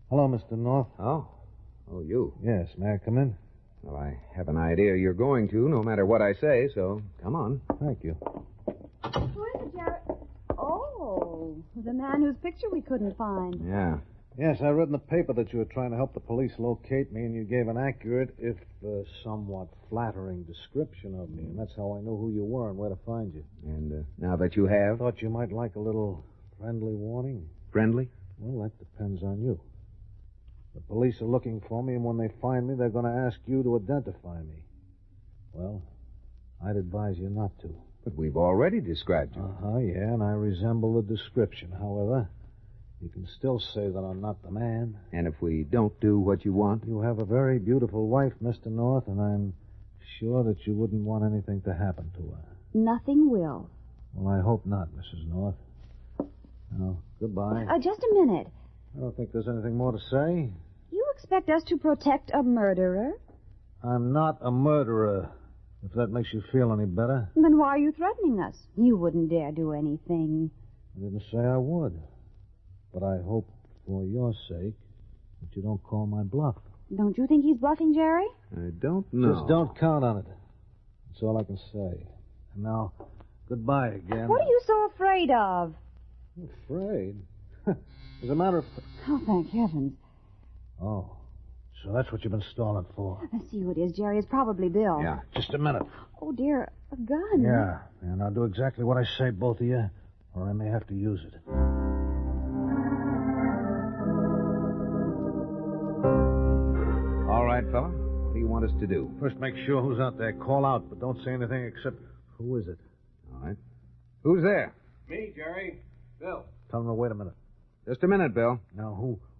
[SPEAKER 13] Hello, Mr. North.
[SPEAKER 12] Oh, you.
[SPEAKER 13] Yes, may I come in?
[SPEAKER 12] Well, I have an idea you're going to, no matter what I say, so come on.
[SPEAKER 13] Thank you.
[SPEAKER 16] Who is it, Jerry? Oh, the man whose picture we couldn't find.
[SPEAKER 12] Yeah.
[SPEAKER 13] Yes, I read in the paper that you were trying to help the police locate me, and you gave an accurate, if somewhat flattering description of me, and that's how I knew who you were and where to find you.
[SPEAKER 12] And now that you have...
[SPEAKER 13] I thought you might like a little friendly warning.
[SPEAKER 12] Friendly?
[SPEAKER 13] Well, that depends on you. The police are looking for me, and when they find me, they're going to ask you to identify me. Well, I'd advise you not to.
[SPEAKER 12] But we've already described you.
[SPEAKER 13] Yeah, and I resemble the description. However, you can still say that I'm not the man.
[SPEAKER 12] And if we don't do what you want?
[SPEAKER 13] You have a very beautiful wife, Mr. North, and I'm sure that you wouldn't want anything to happen to her.
[SPEAKER 16] Nothing will.
[SPEAKER 13] Well, I hope not, Mrs. North. Now, goodbye.
[SPEAKER 16] Just a minute.
[SPEAKER 13] I don't think there's anything more to say.
[SPEAKER 16] You expect us to protect a murderer?
[SPEAKER 13] I'm not a murderer, if that makes you feel any better.
[SPEAKER 16] Then why are you threatening us? You wouldn't dare do anything.
[SPEAKER 13] I didn't say I would. But I hope, for your sake, that you don't call my bluff.
[SPEAKER 16] Don't you think he's bluffing, Jerry?
[SPEAKER 12] I don't know.
[SPEAKER 13] Just don't count on it. That's all I can say. And now, goodbye again.
[SPEAKER 16] What are you so afraid of?
[SPEAKER 13] Afraid? As a matter of...
[SPEAKER 16] Oh, thank heavens.
[SPEAKER 13] Oh, so that's what you've been stalling for.
[SPEAKER 16] I see who it is, Jerry. It's probably Bill.
[SPEAKER 13] Yeah, just a minute.
[SPEAKER 16] Oh, dear, a gun.
[SPEAKER 13] Yeah, and I'll do exactly what I say, both of you, or I may have to use it.
[SPEAKER 12] All right, fella. What do you want us to do?
[SPEAKER 13] First, make sure who's out there. Call out, but don't say anything except, who is it?
[SPEAKER 12] All right. Who's there?
[SPEAKER 8] Me, Jerry. Bill.
[SPEAKER 13] Tell him to wait a minute.
[SPEAKER 12] Just a minute, Bill.
[SPEAKER 13] Now,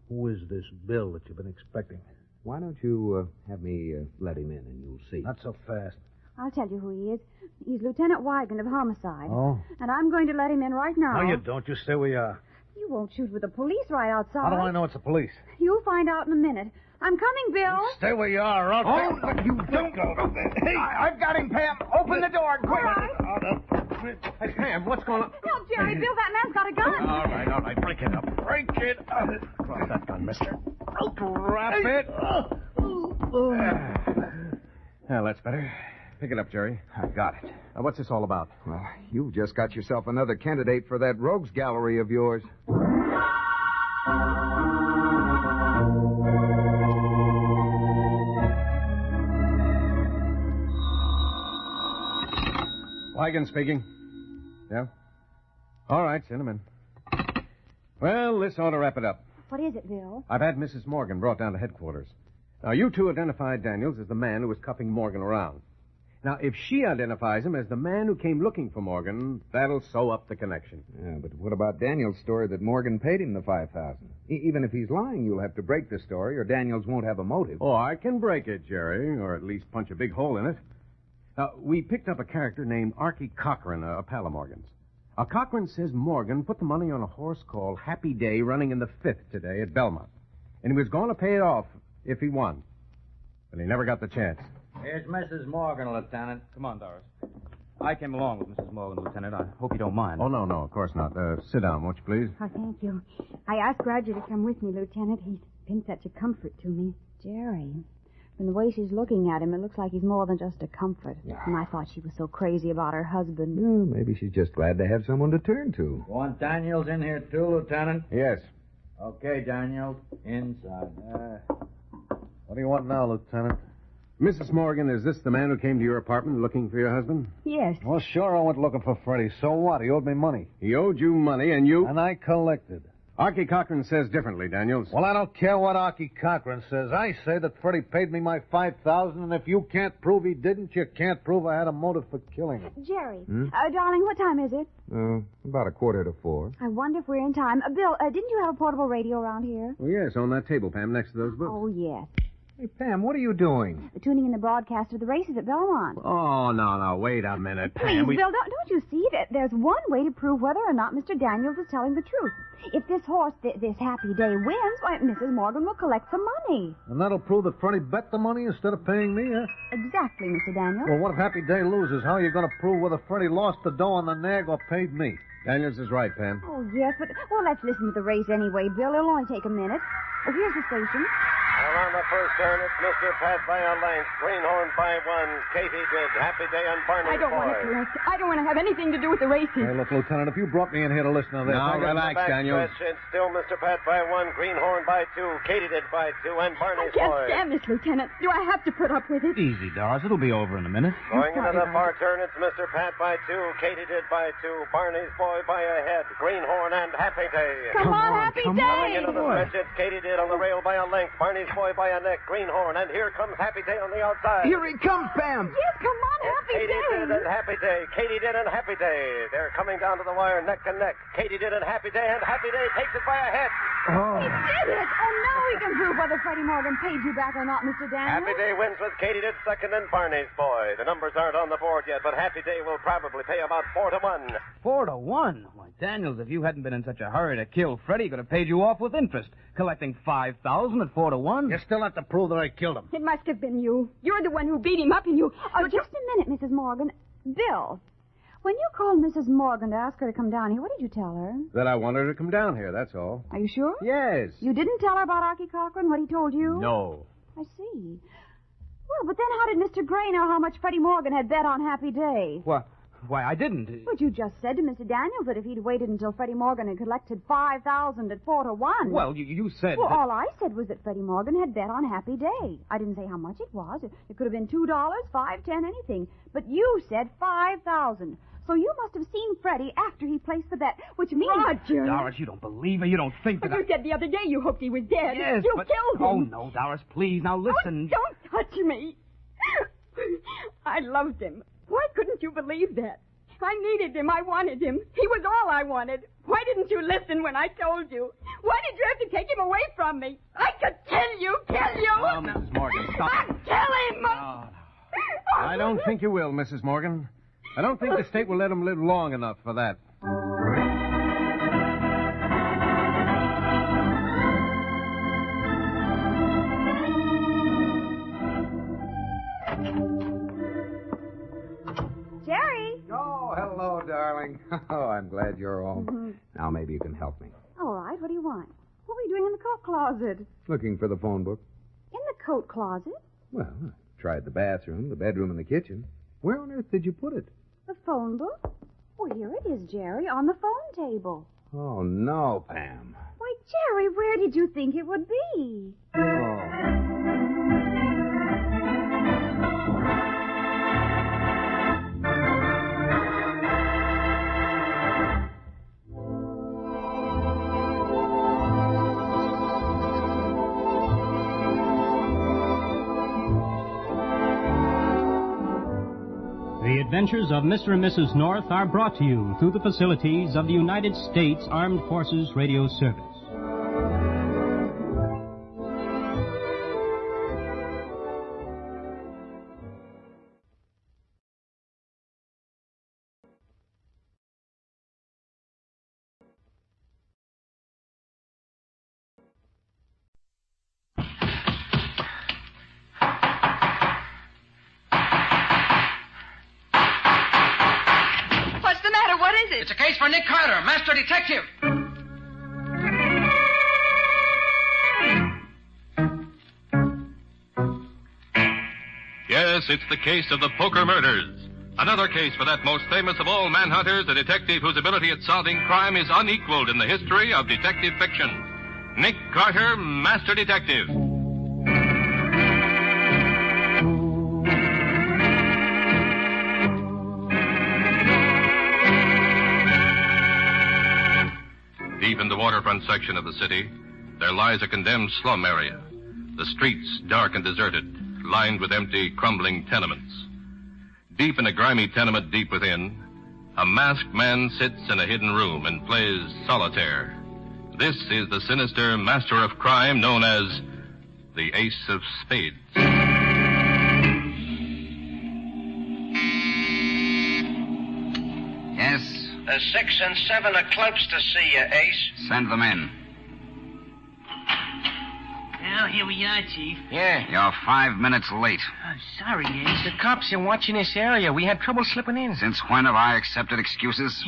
[SPEAKER 13] who is this Bill that you've been expecting?
[SPEAKER 12] Why don't you have me let him in and you'll see.
[SPEAKER 13] Not so fast.
[SPEAKER 16] I'll tell you who he is. He's Lieutenant Wigan of Homicide.
[SPEAKER 13] Oh?
[SPEAKER 16] And I'm going to let him in right now.
[SPEAKER 13] No, you don't. You stay where you are.
[SPEAKER 16] You won't shoot with the police right outside.
[SPEAKER 13] How do I know it's the police?
[SPEAKER 16] You'll find out in a minute. I'm coming, Bill.
[SPEAKER 13] Stay where you are, or I'll...
[SPEAKER 25] Oh, you don't go. Hey, I've got him, Pam. Open the door, quick.
[SPEAKER 16] All right.
[SPEAKER 8] Hey, Pam, what's going on?
[SPEAKER 16] No, Jerry, Bill, that man's got a gun.
[SPEAKER 8] All right. Break it up. Break it up. Drop that gun, mister. Drop it. Well, that's better. Pick it up, Jerry.
[SPEAKER 12] I got it.
[SPEAKER 8] What's this all about?
[SPEAKER 12] Well, you've just got yourself another candidate for that rogues gallery of yours.
[SPEAKER 8] Wigan speaking. Yeah? All right, send him in. Well, this ought to wrap it up.
[SPEAKER 16] What is it, Bill?
[SPEAKER 8] I've had Mrs. Morgan brought down to headquarters. Now, you two identified Daniels as the man who was cuffing Morgan around. Now, if she identifies him as the man who came looking for Morgan, that'll sew up the connection.
[SPEAKER 12] Yeah, but what about Daniels' story that Morgan paid him the $5,000? Even if he's lying, you'll have to break the story, or Daniels won't have a motive.
[SPEAKER 8] Oh, I can break it, Jerry, or at least punch a big hole in it. We picked up a character named Archie Cochran, a pal of Morgan's. Cochran says Morgan put the money on a horse called Happy Day running in the 5th today at Belmont. And he was going to pay it off if he won. But he never got the chance.
[SPEAKER 5] Here's Mrs. Morgan, Lieutenant. Come on, Doris. I came along with Mrs. Morgan, Lieutenant. I hope you don't mind.
[SPEAKER 8] Oh, no, of course not. Sit down, won't you, please?
[SPEAKER 10] Oh, thank you. I asked Roger to come with me, Lieutenant. He's been such a comfort to me.
[SPEAKER 16] Jerry, from the way she's looking at him, it looks like he's more than just a comfort. And I thought she was so crazy about her husband.
[SPEAKER 12] Well, maybe she's just glad to have someone to turn to.
[SPEAKER 11] Want Daniels in here, too, Lieutenant?
[SPEAKER 8] Yes.
[SPEAKER 11] Okay, Daniels. Inside.
[SPEAKER 13] What do you want now, Lieutenant?
[SPEAKER 8] Mrs. Morgan, is this the man who came to your apartment looking for your husband?
[SPEAKER 10] Yes.
[SPEAKER 13] Well, sure, I went looking for Freddie. So what? He owed me money.
[SPEAKER 8] He owed you money, and you...
[SPEAKER 13] And I collected.
[SPEAKER 8] Archie Cochran says differently, Daniels.
[SPEAKER 13] Well, I don't care what Archie Cochran says. I say that Freddie paid me my $5,000, and if you can't prove he didn't, you can't prove I had a motive for killing him.
[SPEAKER 16] Jerry, darling, what time is it?
[SPEAKER 12] About 3:45.
[SPEAKER 16] I wonder if we're in time. Bill, didn't you have a portable radio around here?
[SPEAKER 8] Oh, yes, on that table, Pam, next to those books.
[SPEAKER 16] Oh, yes.
[SPEAKER 12] Hey, Pam, what are you doing?
[SPEAKER 16] Tuning in the broadcast of the races at Belmont.
[SPEAKER 8] Oh, no, wait a minute, Pam.
[SPEAKER 16] Please, Bill, don't you see that there's one way to prove whether or not Mr. Daniels is telling the truth? If this horse, this Happy Day, wins, why, Mrs. Morgan will collect some money.
[SPEAKER 13] And that'll prove that Freddie bet the money instead of paying me, huh?
[SPEAKER 16] Exactly, Mr. Daniels.
[SPEAKER 13] Well, what if Happy Day loses? How are you going to prove whether Freddie lost the dough on the nag or paid me?
[SPEAKER 8] Daniels is right, Pam.
[SPEAKER 16] Oh, yes, but, well, let's listen to the race anyway, Bill. It'll only take a minute. Oh, here's the station.
[SPEAKER 18] Around the first turn, it's Mr. Pat by a length. Greenhorn by 1. Katie did. Happy Day and Barney
[SPEAKER 10] I don't want to correct. I don't want to have anything to do with the races.
[SPEAKER 13] Hey, look, Lieutenant, if you brought me in here to listen to this...
[SPEAKER 8] Now, relax, Daniels.
[SPEAKER 18] It's still Mr. Pat by 1. Greenhorn by 2. Katie did by 2. And Barney's
[SPEAKER 10] I can't
[SPEAKER 18] boy.
[SPEAKER 10] stand this, Lieutenant. Do I have to put up with it?
[SPEAKER 5] Easy, Doris. It'll be over in a minute.
[SPEAKER 18] Going into the far turn, it's Mr. Pat by 2. Katie did by 2. Barney's boy by a head. Greenhorn and Happy Day.
[SPEAKER 10] Come on, Happy Day!
[SPEAKER 18] Coming into the stretch, it's Katie did on the rail by a length. Barney's boy by a neck. Greenhorn, and here comes Happy Day on the outside.
[SPEAKER 12] Here he comes, Pam!
[SPEAKER 10] Yes, come on, Happy
[SPEAKER 18] Katie
[SPEAKER 10] Day!
[SPEAKER 18] did and Happy Day. Katie did and Happy Day. They're coming down to the wire neck and neck. Katie did and Happy Day, and Happy Day takes it by a head.
[SPEAKER 10] He did it! Oh, now we can prove whether Freddie Morgan paid you back or not, Mr. Daniels.
[SPEAKER 18] Happy Day wins with Katie did second and Barney's boy. The numbers aren't on the board yet, but Happy Day will probably pay about 4-1.
[SPEAKER 5] 4-1? Why, Daniels, if you hadn't been in such a hurry to kill Freddie, he could have paid you off with interest, collecting $5,000 at 4-1.
[SPEAKER 13] You still have to prove that I killed him.
[SPEAKER 10] It must have been you. You're the one who beat him up, and you...
[SPEAKER 16] Oh, just a minute, Mrs. Morgan. Bill, when you called Mrs. Morgan to ask her to come down here, what did you tell her?
[SPEAKER 8] That I wanted her to come down here, that's all.
[SPEAKER 16] Are you sure?
[SPEAKER 8] Yes.
[SPEAKER 16] You didn't tell her about Archie Cochran, what he told you?
[SPEAKER 8] No.
[SPEAKER 16] I see. Well, but then how did Mr. Gray know how much Freddie Morgan had bet on Happy Day?
[SPEAKER 5] Why, I didn't.
[SPEAKER 16] But you just said to Mr. Daniels that if he'd waited until Freddie Morgan had collected $5,000 at 4-1...
[SPEAKER 5] Well, you said...
[SPEAKER 16] Well,
[SPEAKER 5] that...
[SPEAKER 16] all I said was that Freddie Morgan had bet on Happy Day. I didn't say how much it was. It could have been $2, $5, $10, anything. But you said $5,000. So you must have seen Freddie after he placed the bet, which means...
[SPEAKER 10] Roger!
[SPEAKER 5] Doris, you don't believe her. You don't think
[SPEAKER 10] But
[SPEAKER 5] that
[SPEAKER 10] you said the other day you hoped he was dead.
[SPEAKER 5] Yes,
[SPEAKER 10] You
[SPEAKER 5] but...
[SPEAKER 10] killed him.
[SPEAKER 5] Oh, no, Doris, please. Now, listen.
[SPEAKER 10] Don't touch me. I loved him. Why couldn't you believe that? I needed him. I wanted him. He was all I wanted. Why didn't you listen when I told you? Why did you have to take him away from me? I could kill you.
[SPEAKER 5] Oh, Mrs. Morgan, stop.
[SPEAKER 10] Kill him.
[SPEAKER 8] I don't think you will, Mrs. Morgan. I don't think the state will let him live long enough for that.
[SPEAKER 16] Jerry!
[SPEAKER 12] Oh, hello, darling. Oh, I'm glad you're home.
[SPEAKER 16] Mm-hmm.
[SPEAKER 12] Now maybe you can help me.
[SPEAKER 16] All right, what do you want? What were you doing in the coat closet?
[SPEAKER 12] Looking for the phone book?
[SPEAKER 16] In the coat closet?
[SPEAKER 12] Well, I tried the bathroom, the bedroom, and the kitchen. Where on earth did you put it?
[SPEAKER 16] The phone book? Well, here it is, Jerry, on the phone table.
[SPEAKER 12] Oh, no, Pam.
[SPEAKER 16] Why, Jerry, where did you think it would be?
[SPEAKER 12] Oh.
[SPEAKER 4] adventures of Mr. and Mrs. North are brought to you through the facilities of the United States Armed Forces Radio Service.
[SPEAKER 17] It's a case for Nick Carter, Master Detective.
[SPEAKER 19] Yes, it's the case of the Poker Murders. Another case for that most famous of all manhunters, a detective whose ability at solving crime is unequaled in the history of detective fiction. Nick Carter, Master Detective. Deep in the waterfront section of the city, there lies a condemned slum area. The streets dark and deserted, lined with empty, crumbling tenements. Deep in a grimy tenement deep within, a masked man sits in a hidden room and plays solitaire. This is the sinister master of crime known as the Ace of Spades.
[SPEAKER 17] Yes? 6 and 7 are clubs to see you, Ace.
[SPEAKER 25] Send them in.
[SPEAKER 20] Well, here we are, Chief.
[SPEAKER 17] Yeah.
[SPEAKER 25] You're 5 minutes late.
[SPEAKER 20] Oh, sorry, Ace.
[SPEAKER 17] The cops are watching this area. We had trouble slipping in.
[SPEAKER 25] Since when have I accepted excuses?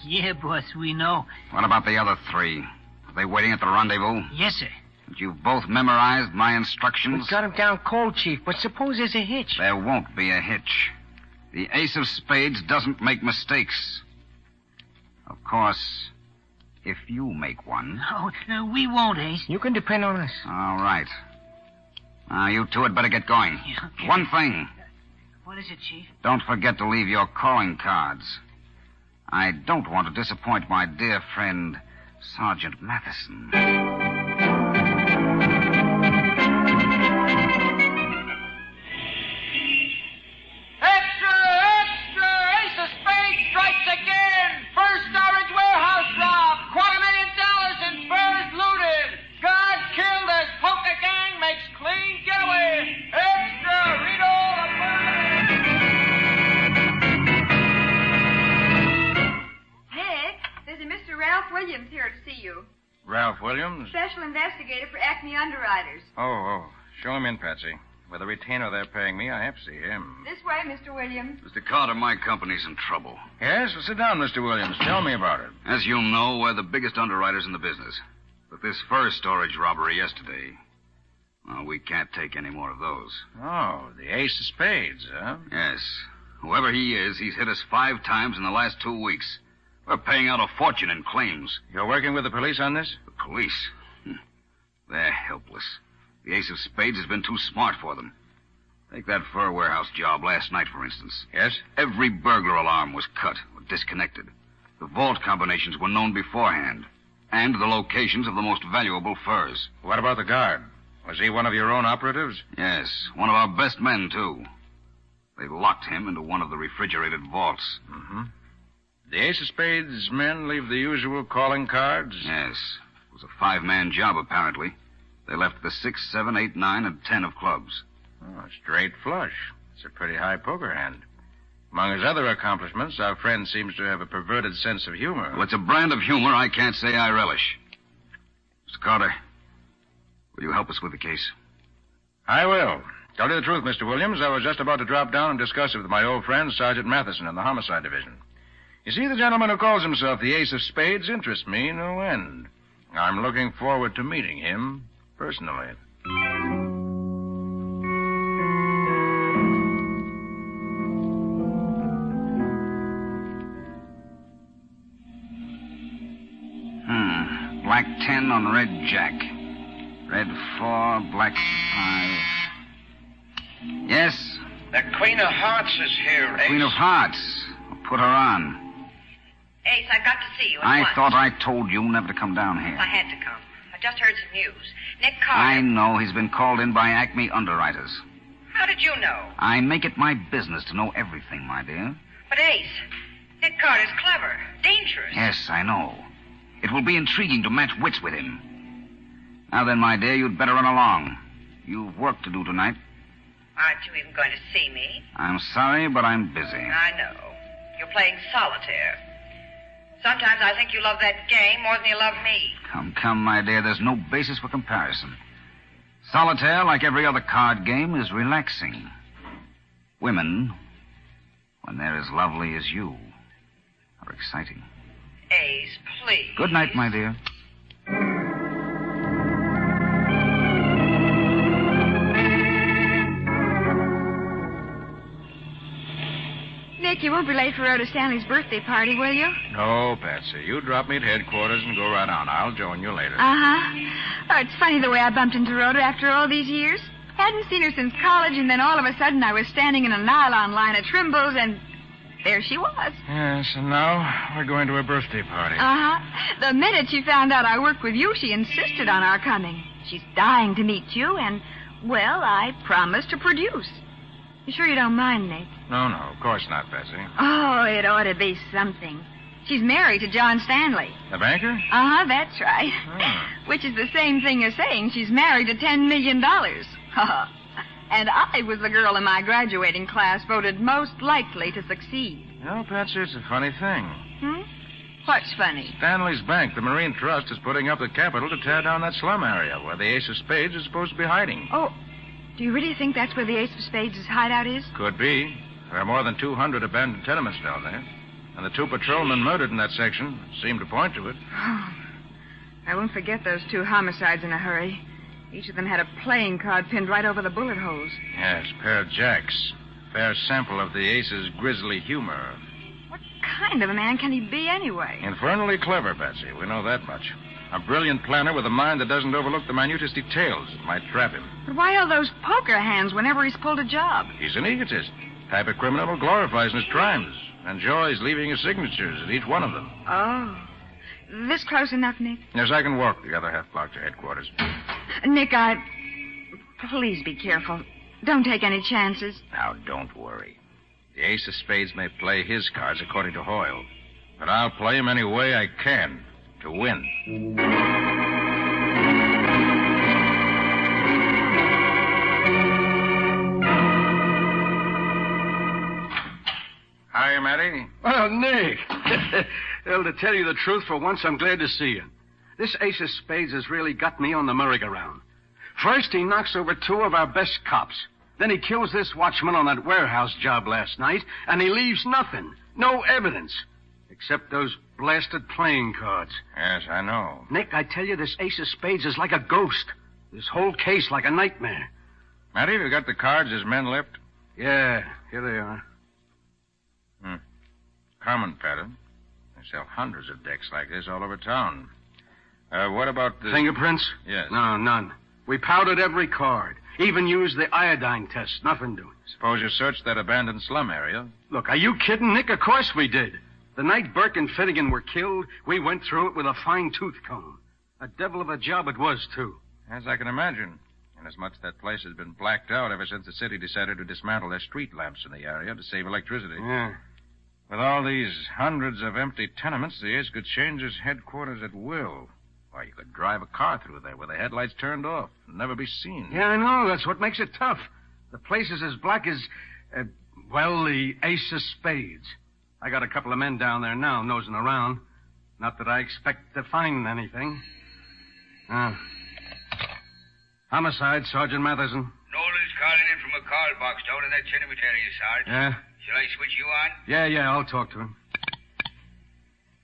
[SPEAKER 20] Yeah, boss, we know.
[SPEAKER 25] What about the other 3? Are they waiting at the rendezvous?
[SPEAKER 20] Yes, sir.
[SPEAKER 25] But you've both memorized my instructions?
[SPEAKER 17] We got them down cold, Chief, but suppose there's a hitch.
[SPEAKER 25] There won't be a hitch. The Ace of Spades doesn't make mistakes. Of course, if you make one.
[SPEAKER 20] No, we won't, Ace.
[SPEAKER 17] You can depend on us.
[SPEAKER 25] All right. Now, you two had better get going.
[SPEAKER 20] Yeah, okay.
[SPEAKER 25] One thing.
[SPEAKER 20] What is it, Chief?
[SPEAKER 25] Don't forget to leave your calling cards. I don't want to disappoint my dear friend, Sergeant Matheson.
[SPEAKER 17] Extra! Extra! Ace of Spades strikes again! First storage warehouse robbed! $250,000 in furs looted! God killed as poker gang makes clean getaway! Extra! Read all about it!
[SPEAKER 21] Nick, there's a Mr. Ralph Williams here to see you.
[SPEAKER 26] Ralph Williams?
[SPEAKER 21] Special investigator for Acme Underwriters.
[SPEAKER 26] Oh. Show him in, Patsy. With the retainer they're paying me, I have to see him.
[SPEAKER 21] This way, Mr. Williams.
[SPEAKER 25] Mr. Carter, my company's in trouble.
[SPEAKER 26] Yes? Well, sit down, Mr. Williams. Tell me about it.
[SPEAKER 25] As you know, we're the biggest underwriters in the business. But this fur storage robbery yesterday, well, we can't take any more of those.
[SPEAKER 26] Oh, the Ace of Spades, huh?
[SPEAKER 25] Yes. Whoever he is, he's hit us 5 times in the last 2 weeks. We're paying out a fortune in claims.
[SPEAKER 26] You're working with the police on this?
[SPEAKER 25] The police? They're helpless. The Ace of Spades has been too smart for them. Take that fur warehouse job last night, for instance.
[SPEAKER 26] Yes?
[SPEAKER 25] Every burglar alarm was cut or disconnected. The vault combinations were known beforehand. And the locations of the most valuable furs.
[SPEAKER 26] What about the guard? Was he one of your own operatives?
[SPEAKER 25] Yes, one of our best men, too. They locked him into one of the refrigerated vaults.
[SPEAKER 26] Mm-hmm. The Ace of Spades men leave the usual calling cards?
[SPEAKER 25] Yes. It was a 5-man job, apparently. They left the 6, 7, 8, 9, and 10 of clubs.
[SPEAKER 26] Oh, straight flush. It's a pretty high poker hand. Among his other accomplishments, our friend seems to have a perverted sense of humor.
[SPEAKER 25] Well, it's a brand of humor I can't say I relish. Mr. Carter, will you help us with the case?
[SPEAKER 26] I will. Tell you the truth, Mr. Williams, I was just about to drop down and discuss it with my old friend, Sergeant Matheson, in the Homicide Division. You see, the gentleman who calls himself the Ace of Spades interests me no end. I'm looking forward to meeting him personally.
[SPEAKER 25] Black 10 on red jack. Red 4, black 5. Yes?
[SPEAKER 17] The Queen of Hearts is here, Ace.
[SPEAKER 25] Queen of Hearts. I'll put her on.
[SPEAKER 22] Ace, I've got to see you at
[SPEAKER 25] I
[SPEAKER 22] once.
[SPEAKER 25] thought I told you never to come down here.
[SPEAKER 22] I had to come. I just heard some news. Nick Carter.
[SPEAKER 25] I know. He's been called in by Acme Underwriters.
[SPEAKER 22] How did you know?
[SPEAKER 25] I make it my business to know everything, my dear.
[SPEAKER 2] But Ace, Nick Carter's clever, dangerous.
[SPEAKER 25] Yes, I know. It will be intriguing to match wits with him. Now then, my dear, you'd better run along. You've work to do tonight.
[SPEAKER 2] Aren't you even going to see me?
[SPEAKER 25] I'm sorry, but I'm busy.
[SPEAKER 2] I know. You're playing solitaire. Sometimes I think you love that game more than you love me.
[SPEAKER 25] Come, my dear, there's no basis for comparison. Solitaire, like every other card game, is relaxing. Women, when they're as lovely as you, are exciting.
[SPEAKER 2] Ace, please.
[SPEAKER 25] Good night, my dear.
[SPEAKER 10] Nick, you won't be late for Rhoda Stanley's birthday party, will you?
[SPEAKER 26] No, Patsy. You drop me at headquarters and go right on. I'll join you later.
[SPEAKER 10] Uh-huh. Oh, it's funny the way I bumped into Rhoda after all these years. Hadn't seen her since college, and then all of a sudden I was standing in a nylon line at Trimble's, and there she was.
[SPEAKER 26] Yes, and now we're going to a birthday party.
[SPEAKER 10] Uh-huh. The minute she found out I worked with you, she insisted on our coming. She's dying to meet you, and, well, I promised to produce. You sure you don't mind, Nick?
[SPEAKER 26] No, of course not, Patsy.
[SPEAKER 10] Oh, it ought to be something. She's married to John Stanley.
[SPEAKER 26] The banker?
[SPEAKER 10] Uh-huh, that's right. Which is the same thing as saying she's married to $10 million. And I was the girl in my graduating class voted most likely to succeed.
[SPEAKER 26] You know, Patsy, it's a funny thing.
[SPEAKER 10] What's funny?
[SPEAKER 26] Stanley's Bank, the Marine Trust, is putting up the capital to tear down that slum area where the Ace of Spades is supposed to be hiding.
[SPEAKER 10] Oh, do you really think that's where the Ace of Spades' hideout is?
[SPEAKER 26] Could be. There are more than 200 abandoned tenements down there. And the 2 patrolmen murdered in that section seem to point to it.
[SPEAKER 10] Oh, I won't forget those 2 homicides in a hurry. Each of them had a playing card pinned right over the bullet holes.
[SPEAKER 26] Yes, pair of jacks. Fair sample of the Ace's grisly humor.
[SPEAKER 10] What kind of a man can he be anyway?
[SPEAKER 26] Infernally clever, Betsy. We know that much. A brilliant planner with a mind that doesn't overlook the minutest details that might trap him.
[SPEAKER 10] But why all those poker hands whenever he's pulled a job?
[SPEAKER 26] He's an egotist. Type of criminal who glorifies his crimes. Enjoys leaving his signatures at each one of them.
[SPEAKER 10] Oh. This close enough, Nick?
[SPEAKER 26] Yes, I can walk the other half block to headquarters.
[SPEAKER 10] Nick, please be careful. Don't take any chances.
[SPEAKER 26] Now, don't worry. The Ace of Spades may play his cards according to Hoyle. But I'll play him any way I can to win. Hi, Matty.
[SPEAKER 3] Oh, Nick. Well, to tell you the truth, for once, I'm glad to see you. This Ace of Spades has really got me on the merry-go-round. First, he knocks over 2 of our best cops. Then he kills this watchman on that warehouse job last night, and he leaves nothing. No evidence. Except those blasted playing cards.
[SPEAKER 26] Yes, I know.
[SPEAKER 3] Nick, I tell you, this Ace of Spades is like a ghost. This whole case like a nightmare.
[SPEAKER 26] Matty, have you got the cards his men left?
[SPEAKER 3] Yeah, here they are.
[SPEAKER 26] Common pattern. They sell hundreds of decks like this all over town. What about the...
[SPEAKER 3] Fingerprints?
[SPEAKER 26] Yes.
[SPEAKER 3] No, none. We powdered every card. Even used the iodine test. Nothing doing.
[SPEAKER 26] Suppose you searched that abandoned slum area.
[SPEAKER 3] Look, are you kidding, Nick? Of course we did. The night Burke and Finnegan were killed, we went through it with a fine-tooth comb. A devil of a job it was, too.
[SPEAKER 26] As I can imagine. Inasmuch that place has been blacked out ever since the city decided to dismantle their street lamps in the area to save electricity.
[SPEAKER 3] Yeah.
[SPEAKER 26] With all these hundreds of empty tenements, the Ace could change his headquarters at will. Why, you could drive a car through there with the headlights turned off and never be seen.
[SPEAKER 3] Yeah, I know. That's what makes it tough. The place is as black as, the Ace of Spades. I got a couple of men down there now nosing around. Not that I expect to find anything. Homicide, Sergeant Matheson.
[SPEAKER 6] Nolan's calling in from a call box down in that cemetery, Sarge.
[SPEAKER 3] Yeah?
[SPEAKER 6] Shall I switch you on?
[SPEAKER 3] Yeah, I'll talk to him.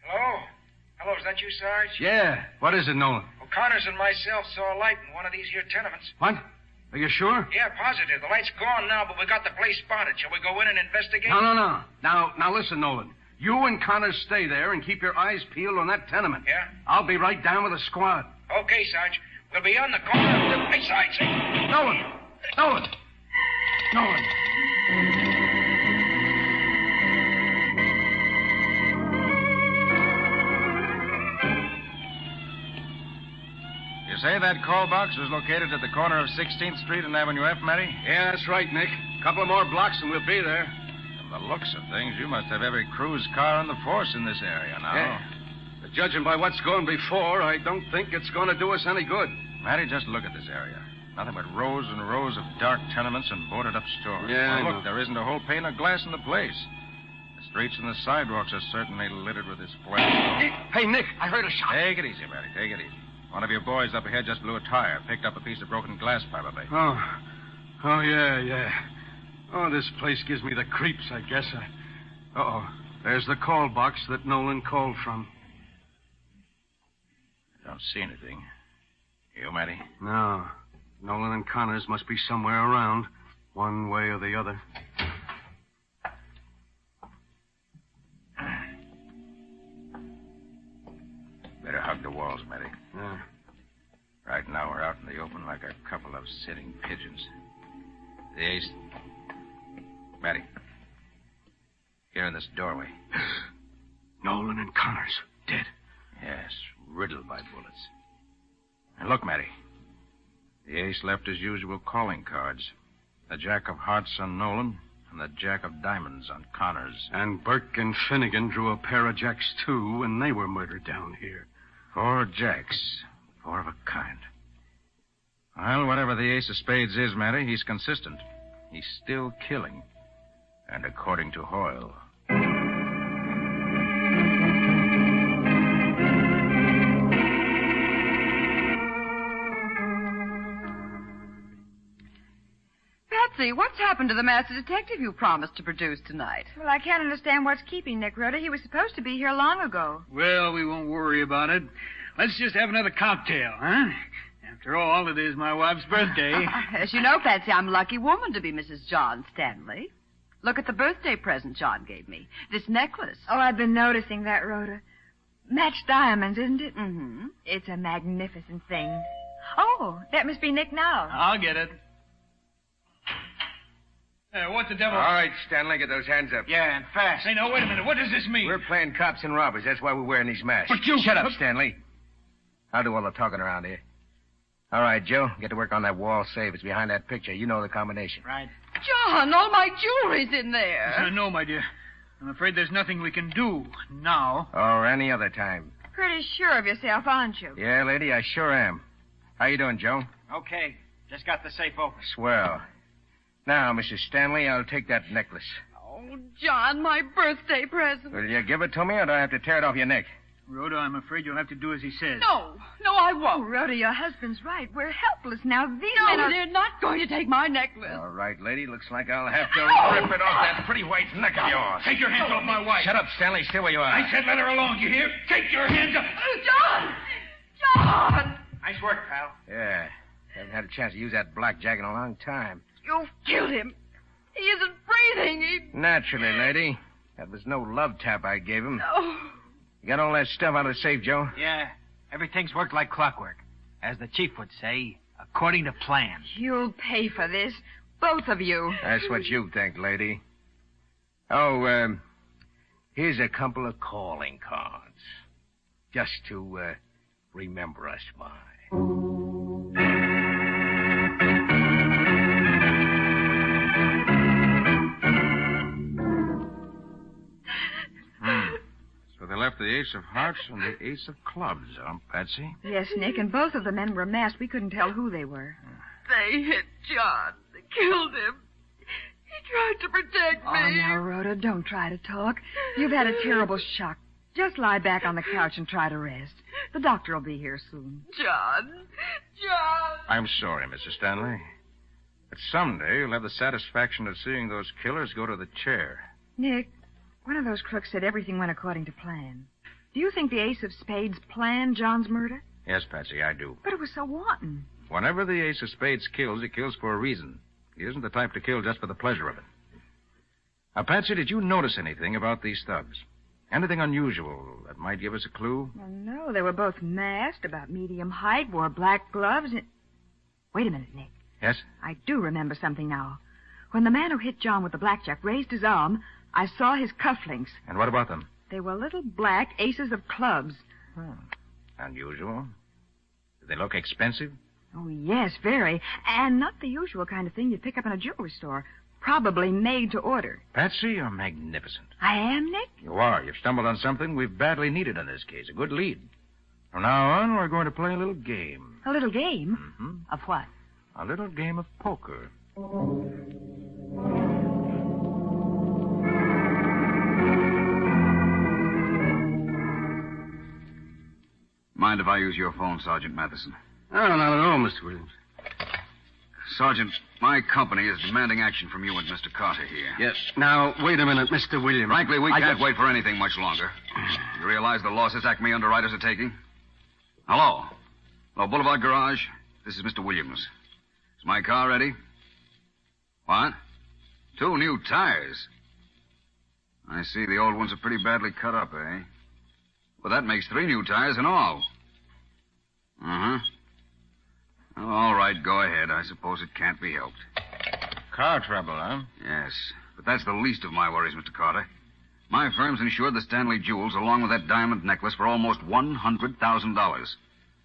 [SPEAKER 9] Hello? Hello, is that you, Sarge?
[SPEAKER 3] Yeah. What is it, Nolan?
[SPEAKER 9] O'Connor's and myself saw a light in one of these here tenements.
[SPEAKER 3] What? Are you sure?
[SPEAKER 9] Yeah, positive. The light's gone now, but we got the place spotted. Shall we go in and investigate?
[SPEAKER 3] No. Now listen, Nolan. You and Connor stay there and keep your eyes peeled on that tenement.
[SPEAKER 9] Yeah?
[SPEAKER 3] I'll be right down with a squad.
[SPEAKER 9] Okay, Sarge. We'll be on the corner. Hey, Sarge.
[SPEAKER 3] Nolan!
[SPEAKER 26] You say that call box was located at the corner of 16th Street and Avenue F, Matty?
[SPEAKER 3] Yeah, that's right, Nick. A couple of more blocks and we'll be there.
[SPEAKER 26] The the looks of things, you must have every cruise car in the force in this area now.
[SPEAKER 3] Yeah. But judging by what's gone before, I don't think it's going to do us any good.
[SPEAKER 26] Matty, just look at this area. Nothing but rows and rows of dark tenements and boarded-up stores.
[SPEAKER 3] Yeah, I
[SPEAKER 26] Well, look,
[SPEAKER 3] know.
[SPEAKER 26] there isn't a whole pane of glass in the place. The streets and the sidewalks are certainly littered with this flesh.
[SPEAKER 3] Hey, Nick, I heard a shot.
[SPEAKER 26] Take it easy, Matty. Take it easy. One of your boys up ahead just blew a tire. Picked up a piece of broken glass, probably.
[SPEAKER 3] Oh, yeah. Oh, this place gives me the creeps, I guess. Uh-oh. There's the call box that Nolan called from.
[SPEAKER 26] I don't see anything. You, Matty?
[SPEAKER 3] No. Nolan and Connors must be somewhere around, one way or the other.
[SPEAKER 26] Better hug the walls, Matty.
[SPEAKER 3] Yeah.
[SPEAKER 26] Right now we're out in the open like a couple of sitting pigeons. The Ace... Matty. Here in this doorway.
[SPEAKER 3] Nolan and Connors, dead.
[SPEAKER 26] Yes, riddled by bullets. And look, Matty. The Ace left his usual calling cards. The Jack of Hearts on Nolan and the Jack of Diamonds on Connors.
[SPEAKER 3] And Burke and Finnegan drew a pair of Jacks, too, when they were murdered down here.
[SPEAKER 26] 4 Jacks. 4 of a kind. Well, whatever the Ace of Spades is, Matty, he's consistent. He's still killing. And according to Hoyle...
[SPEAKER 2] Patsy, what's happened to the master detective you promised to produce tonight?
[SPEAKER 21] Well, I can't understand what's keeping Nick, Rhoda. He was supposed to be here long ago.
[SPEAKER 20] Well, we won't worry about it. Let's just have another cocktail, huh? After all, it is my wife's birthday.
[SPEAKER 2] As you know, Patsy, I'm a lucky woman to be Mrs. John Stanley. Look at the birthday present John gave me. This necklace.
[SPEAKER 21] Oh, I've been noticing that, Rhoda. Matched diamonds, isn't it?
[SPEAKER 2] Mm-hmm.
[SPEAKER 21] It's a magnificent thing. Oh, that must be Nick now.
[SPEAKER 20] I'll get it. What the devil?
[SPEAKER 6] All right, Stanley, get those hands up.
[SPEAKER 20] Yeah, and fast. Hey, now, wait a minute. What does this mean?
[SPEAKER 6] We're playing cops and robbers. That's why we're wearing these masks.
[SPEAKER 20] But you...
[SPEAKER 6] Shut up, Stanley. I'll do all the talking around here. All right, Joe, get to work on that wall safe. It's behind that picture. You know the combination.
[SPEAKER 20] Right.
[SPEAKER 2] John, all my jewelry's in there.
[SPEAKER 20] No, my dear. I'm afraid there's nothing we can do now.
[SPEAKER 6] Or any other time.
[SPEAKER 21] Pretty sure of yourself, aren't you?
[SPEAKER 6] Yeah, lady, I sure am. How you doing, Joe?
[SPEAKER 20] Okay. Just got the safe open.
[SPEAKER 6] Swell. Now, Mrs. Stanley, I'll take that necklace.
[SPEAKER 2] Oh, John, my birthday present.
[SPEAKER 6] Will you give it to me, or do I have to tear it off your neck?
[SPEAKER 20] Rhoda, I'm afraid you'll have to do as he says.
[SPEAKER 2] No, I won't.
[SPEAKER 21] Oh, Rhoda, your husband's right. We're helpless now. These
[SPEAKER 2] No,
[SPEAKER 21] men are...
[SPEAKER 2] they're not going to take my necklace.
[SPEAKER 6] All right, lady. Looks like I'll have to rip it off that pretty white neck of yours.
[SPEAKER 20] Take your hands off my wife.
[SPEAKER 6] Shut up, Stanley. Stay where you are.
[SPEAKER 20] I said let her alone, you hear? Take your hands up.
[SPEAKER 2] John!
[SPEAKER 20] Nice work, pal.
[SPEAKER 6] Yeah. Haven't had a chance to use that blackjack in a long time.
[SPEAKER 2] You've killed him. He isn't breathing.
[SPEAKER 6] Naturally, lady. That was no love tap I gave him.
[SPEAKER 2] No.
[SPEAKER 6] You got all that stuff out of the safe, Joe?
[SPEAKER 20] Yeah. Everything's worked like clockwork. As the chief would say, according to plan.
[SPEAKER 21] You'll pay for this. Both of you.
[SPEAKER 6] That's what you think, lady. Oh, here's a couple of calling cards. Just to, remember us by.
[SPEAKER 26] So they left the Ace of Hearts and the Ace of Clubs, huh, Patsy?
[SPEAKER 21] Yes, Nick, and both of the men were masked. We couldn't tell who they were.
[SPEAKER 2] They hit John. They killed him. He tried to protect me.
[SPEAKER 21] Oh, now, Rhoda, don't try to talk. You've had a terrible shock. Just lie back on the couch and try to rest. The doctor will be here soon.
[SPEAKER 2] John.
[SPEAKER 26] I'm sorry, Mrs. Stanley. But someday you'll have the satisfaction of seeing those killers go to the chair.
[SPEAKER 21] Nick, one of those crooks said everything went according to plan. Do you think the Ace of Spades planned John's murder?
[SPEAKER 26] Yes, Patsy, I do.
[SPEAKER 21] But it was so wanton.
[SPEAKER 6] Whenever the Ace of Spades kills, he kills for a reason. He isn't the type to kill just for the pleasure of it. Now, Patsy, did you notice anything about these thugs? Anything unusual that might give us a clue?
[SPEAKER 21] Well, no, they were both masked, about medium height, wore black gloves, and... Wait a minute, Nick.
[SPEAKER 6] Yes?
[SPEAKER 21] I do remember something now. When the man who hit John with the blackjack raised his arm, I saw his cufflinks.
[SPEAKER 6] And what about them?
[SPEAKER 21] They were little black aces of clubs.
[SPEAKER 6] Unusual. Did they look expensive?
[SPEAKER 21] Oh, yes, very. And not the usual kind of thing you'd pick up in a jewelry store. Probably made to order.
[SPEAKER 6] Patsy, you're magnificent.
[SPEAKER 21] I am, Nick?
[SPEAKER 6] You are. You've stumbled on something we've badly needed in this case. A good lead. From now on, we're going to play a little game.
[SPEAKER 21] A little game?
[SPEAKER 6] Mm-hmm.
[SPEAKER 21] Of what?
[SPEAKER 6] A little game of poker.
[SPEAKER 25] Mind if I use your phone, Sergeant Matheson?
[SPEAKER 3] Oh, not at all, Mr. Williams.
[SPEAKER 25] Sergeant, my company is demanding action from you and Mr. Carter here.
[SPEAKER 3] Yes. Now, wait a minute, Mr. Williams.
[SPEAKER 25] Frankly, we can't wait for anything much longer. You realize the losses Acme underwriters are taking? Hello? Hello, Boulevard Garage? This is Mr. Williams. Is my car ready? What? 2 new tires. I see the old ones are pretty badly cut up, eh? Well, that makes 3 new tires in all. Uh-huh. Well, all right, go ahead. I suppose it can't be helped.
[SPEAKER 6] Car trouble, huh?
[SPEAKER 25] Yes, but that's the least of my worries, Mr. Carter. My firm's insured the Stanley jewels along with that diamond necklace for almost $100,000.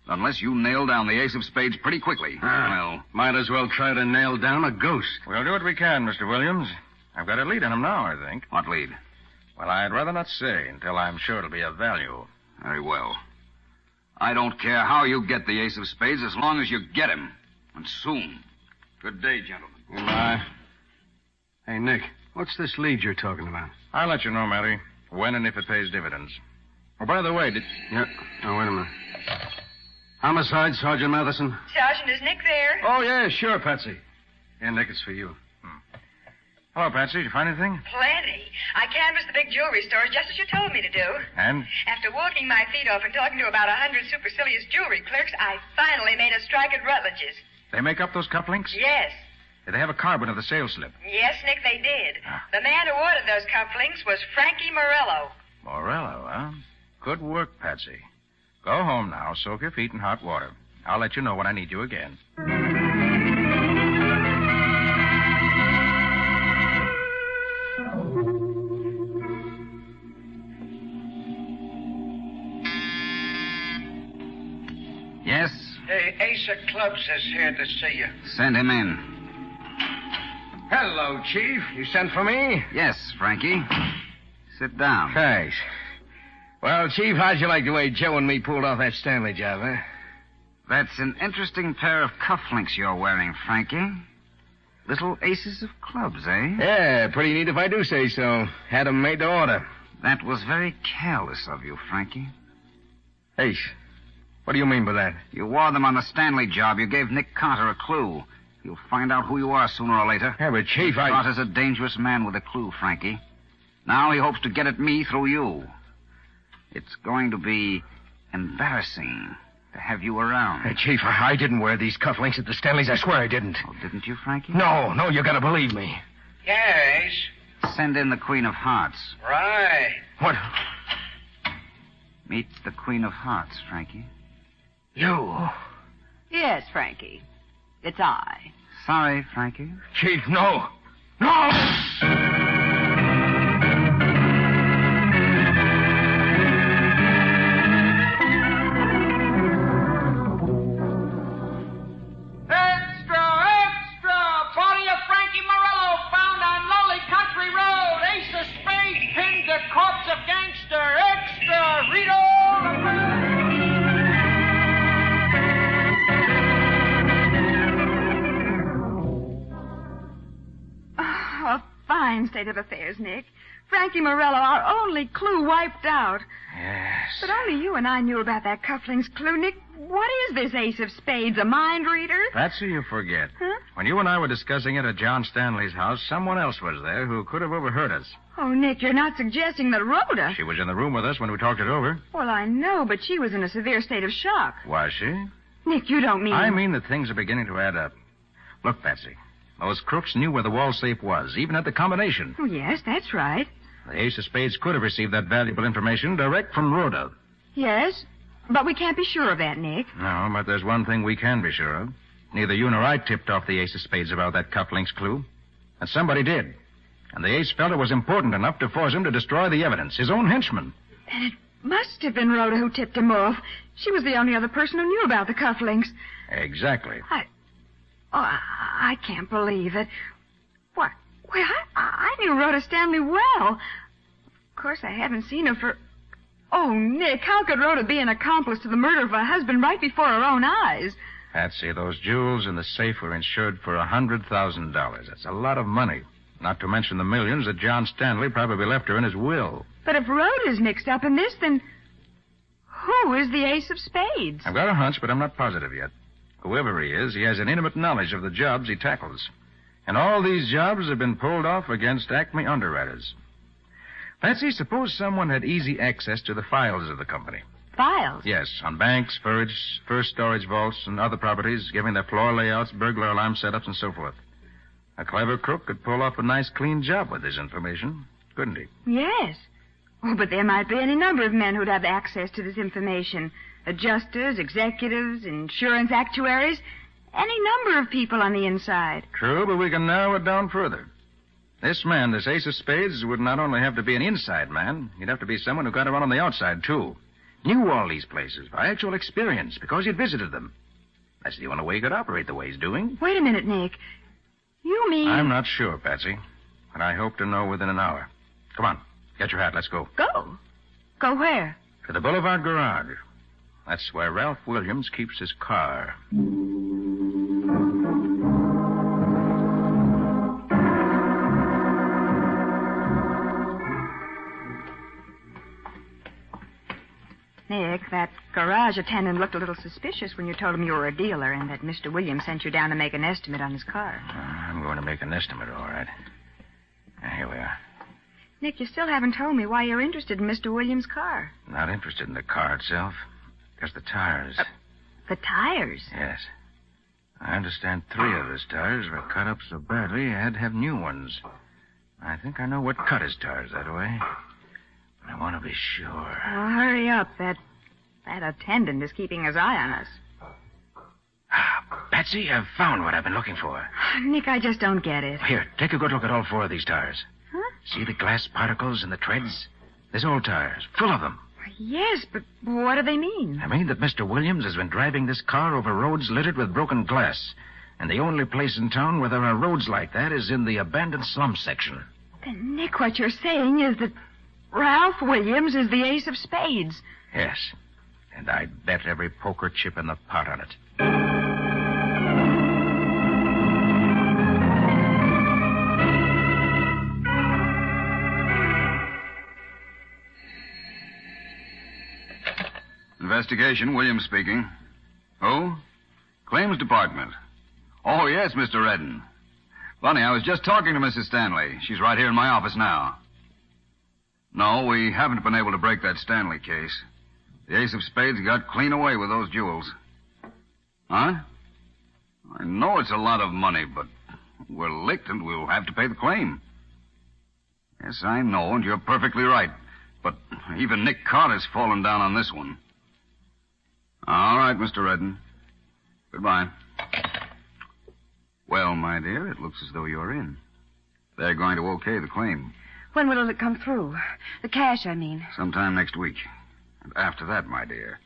[SPEAKER 25] Unless you nail down the Ace of Spades pretty quickly. Well,
[SPEAKER 3] might as well try to nail down a ghost.
[SPEAKER 6] We'll do what we can, Mr. Williams. I've got a lead on him now, I think.
[SPEAKER 25] What lead?
[SPEAKER 6] Well, I'd rather not say until I'm sure it'll be of value.
[SPEAKER 25] Very well. I don't care how you get the Ace of Spades as long as you get him. And soon. Good day, gentlemen.
[SPEAKER 3] Goodbye. Hey, Nick, what's this lead you're talking about?
[SPEAKER 6] I'll let you know, Matty, when and if it pays dividends. Oh, by the way,
[SPEAKER 3] Yeah. Oh, wait a minute. Homicide, Sergeant Matheson.
[SPEAKER 2] Sergeant, is Nick there?
[SPEAKER 3] Oh, yeah, sure, Patsy. Yeah, Nick, it's for you.
[SPEAKER 6] Hello, Patsy. Did you find anything?
[SPEAKER 2] Plenty. I canvassed the big jewelry stores just as you told me to do.
[SPEAKER 6] And?
[SPEAKER 2] After walking my feet off and talking to about 100 supercilious jewelry clerks, I finally made a strike at Rutledge's.
[SPEAKER 6] They make up those cufflinks?
[SPEAKER 2] Yes.
[SPEAKER 6] Did they have a carbon of the sales slip?
[SPEAKER 2] Yes, Nick, they did. The man who ordered those cufflinks was Frankie Morello.
[SPEAKER 6] Morello, huh? Good work, Patsy. Go home now. Soak your feet in hot water. I'll let you know when I need you again.
[SPEAKER 25] Yes?
[SPEAKER 9] Hey, Ace of Clubs is here to see you.
[SPEAKER 25] Send him in.
[SPEAKER 1] Hello, Chief. You sent for me?
[SPEAKER 25] Yes, Frankie. Sit down.
[SPEAKER 1] Thanks. Well, Chief, how'd you like the way Joe and me pulled off that Stanley job, huh?
[SPEAKER 25] That's an interesting pair of cufflinks you're wearing, Frankie. Little aces of clubs, eh?
[SPEAKER 1] Yeah, pretty neat if I do say so. Had 'em made to order.
[SPEAKER 25] That was very careless of you, Frankie.
[SPEAKER 1] Ace, what do you mean by that?
[SPEAKER 25] You wore them on the Stanley job. You gave Nick Carter a clue. You'll find out who you are sooner or later.
[SPEAKER 1] Yeah, but Chief,
[SPEAKER 25] Carter's a dangerous man with a clue, Frankie. Now he hopes to get at me through you. It's going to be embarrassing to have you around.
[SPEAKER 1] Hey, Chief, I didn't wear these cufflinks at the Stanleys. I swear I didn't.
[SPEAKER 25] Oh, didn't you, Frankie?
[SPEAKER 1] No, you gotta believe me.
[SPEAKER 9] Yeah, Ace.
[SPEAKER 25] Send in the Queen of Hearts.
[SPEAKER 9] Right.
[SPEAKER 1] What?
[SPEAKER 25] Meet the Queen of Hearts, Frankie.
[SPEAKER 1] You?
[SPEAKER 2] Yes, Frankie. It's I.
[SPEAKER 25] Sorry, Frankie.
[SPEAKER 1] Chief, no. No!
[SPEAKER 17] Corpse of gangster, extra, read
[SPEAKER 21] A fine state of affairs, Nick. Frankie Morello, our only clue, wiped out.
[SPEAKER 6] Yes.
[SPEAKER 21] But only you and I knew about that cufflinks clue. Nick, what is this Ace of Spades, a mind reader?
[SPEAKER 6] Patsy, you forget.
[SPEAKER 21] Huh?
[SPEAKER 6] When you and I were discussing it at John Stanley's house, someone else was there who could have overheard us.
[SPEAKER 21] Oh, Nick, you're not suggesting that Rhoda...
[SPEAKER 6] She was in the room with us when we talked it over.
[SPEAKER 21] Well, I know, but she was in a severe state of shock.
[SPEAKER 6] Was she?
[SPEAKER 21] Nick, you don't mean...
[SPEAKER 6] I mean that things are beginning to add up. Look, Patsy, those crooks knew where the wall safe was, even at the combination.
[SPEAKER 21] Oh, yes, that's right.
[SPEAKER 6] The Ace of Spades could have received that valuable information direct from Rhoda.
[SPEAKER 21] Yes, but we can't be sure of that, Nick.
[SPEAKER 6] No, but there's one thing we can be sure of. Neither you nor I tipped off the Ace of Spades about that cufflinks clue. And somebody did. And the Ace felt it was important enough to force him to destroy the evidence, his own henchman.
[SPEAKER 21] Then it must have been Rhoda who tipped him off. She was the only other person who knew about the cufflinks.
[SPEAKER 6] Exactly.
[SPEAKER 21] I can't believe it. Well, I knew Rhoda Stanley well. Of course, I haven't seen her for... Oh, Nick, how could Rhoda be an accomplice to the murder of her husband right before her own eyes?
[SPEAKER 6] Patsy, those jewels in the safe were insured for $100,000. That's a lot of money. Not to mention the millions that John Stanley probably left her in his will.
[SPEAKER 21] But if Rhoda's mixed up in this, then who is the Ace of Spades?
[SPEAKER 6] I've got a hunch, but I'm not positive yet. Whoever he is, he has an intimate knowledge of the jobs he tackles. And all these jobs have been pulled off against Acme underwriters. Patsy, suppose someone had easy access to the files of the company.
[SPEAKER 21] Files?
[SPEAKER 6] Yes, on banks, first storage vaults, and other properties, giving their floor layouts, burglar alarm setups, and so forth. A clever crook could pull off a nice, clean job with this information, couldn't he?
[SPEAKER 21] Yes. Oh, but there might be any number of men who'd have access to this information. Adjusters, executives, insurance actuaries, any number of people on the inside.
[SPEAKER 6] True, but we can narrow it down further. This man, this Ace of Spades, would not only have to be an inside man, he'd have to be someone who got around on the outside, too. Knew all these places by actual experience because he'd visited them. That's the only way he could operate the way he's doing.
[SPEAKER 21] Wait a minute, Nick. You mean...
[SPEAKER 6] I'm not sure, Patsy, but I hope to know within an hour. Come on, get your hat, let's go.
[SPEAKER 21] Go? Go where?
[SPEAKER 6] To the Boulevard Garage. That's where Ralph Williams keeps his car.
[SPEAKER 21] Nick, that garage attendant looked a little suspicious when you told him you were a dealer and that Mr. Williams sent you down to make an estimate on his car.
[SPEAKER 6] I'm going to make an estimate, all right. Here we are.
[SPEAKER 21] Nick, you still haven't told me why you're interested in Mr. Williams' car.
[SPEAKER 6] Not interested in the car itself. Just the tires.
[SPEAKER 21] The tires?
[SPEAKER 6] Yes. I understand 3 of his tires were cut up so badly I had to have new ones. I think I know what cut his tires that way. But I want to be sure.
[SPEAKER 21] Well, hurry up. That attendant is keeping his eye on us.
[SPEAKER 6] Patsy, I've found what I've been looking for.
[SPEAKER 21] Nick, I just don't get it.
[SPEAKER 6] Here, take a good look at all 4 of these tires.
[SPEAKER 21] Huh?
[SPEAKER 6] See the glass particles in the treads? There's old tires, full of them.
[SPEAKER 21] Yes, but what do they mean?
[SPEAKER 6] I mean that Mr. Williams has been driving this car over roads littered with broken glass. And the only place in town where there are roads like that is in the abandoned slum section.
[SPEAKER 21] Then, Nick, what you're saying is that Ralph Williams is the Ace of Spades.
[SPEAKER 6] Yes. And I'd bet every poker chip in the pot on it.
[SPEAKER 7] Investigation, Williams speaking. Who? Claims Department. Oh, yes, Mr. Redden. Funny, I was just talking to Mrs. Stanley. She's right here in my office now. No, we haven't been able to break that Stanley case. The Ace of Spades got clean away with those jewels. Huh? I know it's a lot of money, but we're licked and we'll have to pay the claim. Yes, I know, and you're perfectly right. But even Nick Carter's fallen down on this one. All right, Mr. Redden. Goodbye. Well, my dear, it looks as though you're in. They're going to okay the claim.
[SPEAKER 2] When will it come through? The cash, I mean.
[SPEAKER 7] Sometime next week. And after that, my dear,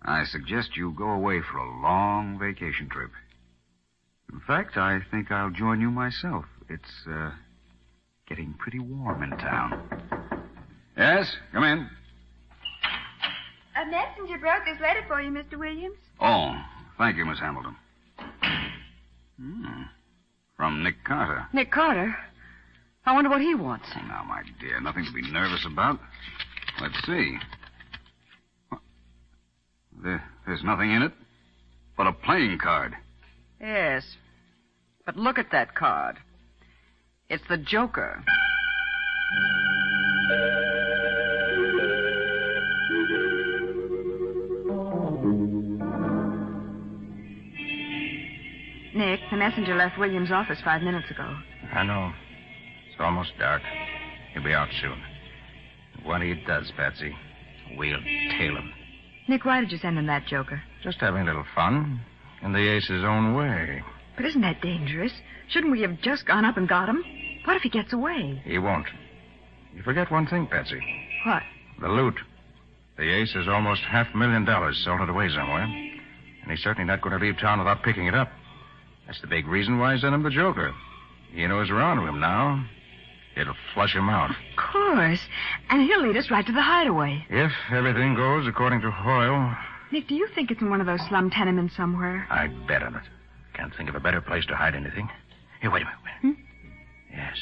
[SPEAKER 7] I suggest you go away for a long vacation trip. In fact, I think I'll join you myself. It's, getting pretty warm in town. Yes, come in.
[SPEAKER 21] A messenger brought this letter for you, Mr. Williams.
[SPEAKER 7] Oh, thank you, Miss Hamilton. From Nick Carter.
[SPEAKER 2] Nick Carter? I wonder what he wants.
[SPEAKER 7] Now, my dear, nothing to be nervous about. Let's see. There's nothing in it but a playing card.
[SPEAKER 2] Yes. But look at that card. It's the Joker.
[SPEAKER 21] Nick, the messenger left Williams' office 5 minutes ago.
[SPEAKER 6] I know. It's almost dark. He'll be out soon. What he does, Patsy, we'll tail him.
[SPEAKER 21] Nick, why did you send him that Joker?
[SPEAKER 6] Just having a little fun. In the Ace's own way.
[SPEAKER 21] But isn't that dangerous? Shouldn't we have just gone up and got him? What if he gets away?
[SPEAKER 6] He won't. You forget one thing, Patsy.
[SPEAKER 21] What?
[SPEAKER 6] The loot. The Ace has almost $500,000 salted away somewhere. And he's certainly not going to leave town without picking it up. That's the big reason why I sent him the Joker. He knows we're on to him now. It'll flush him out.
[SPEAKER 21] Of course. And he'll lead us right to the hideaway.
[SPEAKER 6] If everything goes according to Hoyle,
[SPEAKER 21] Nick, do you think it's in one of those slum tenements somewhere?
[SPEAKER 6] I'd bet on it. Can't think of a better place to hide anything. Here, wait a minute. Yes.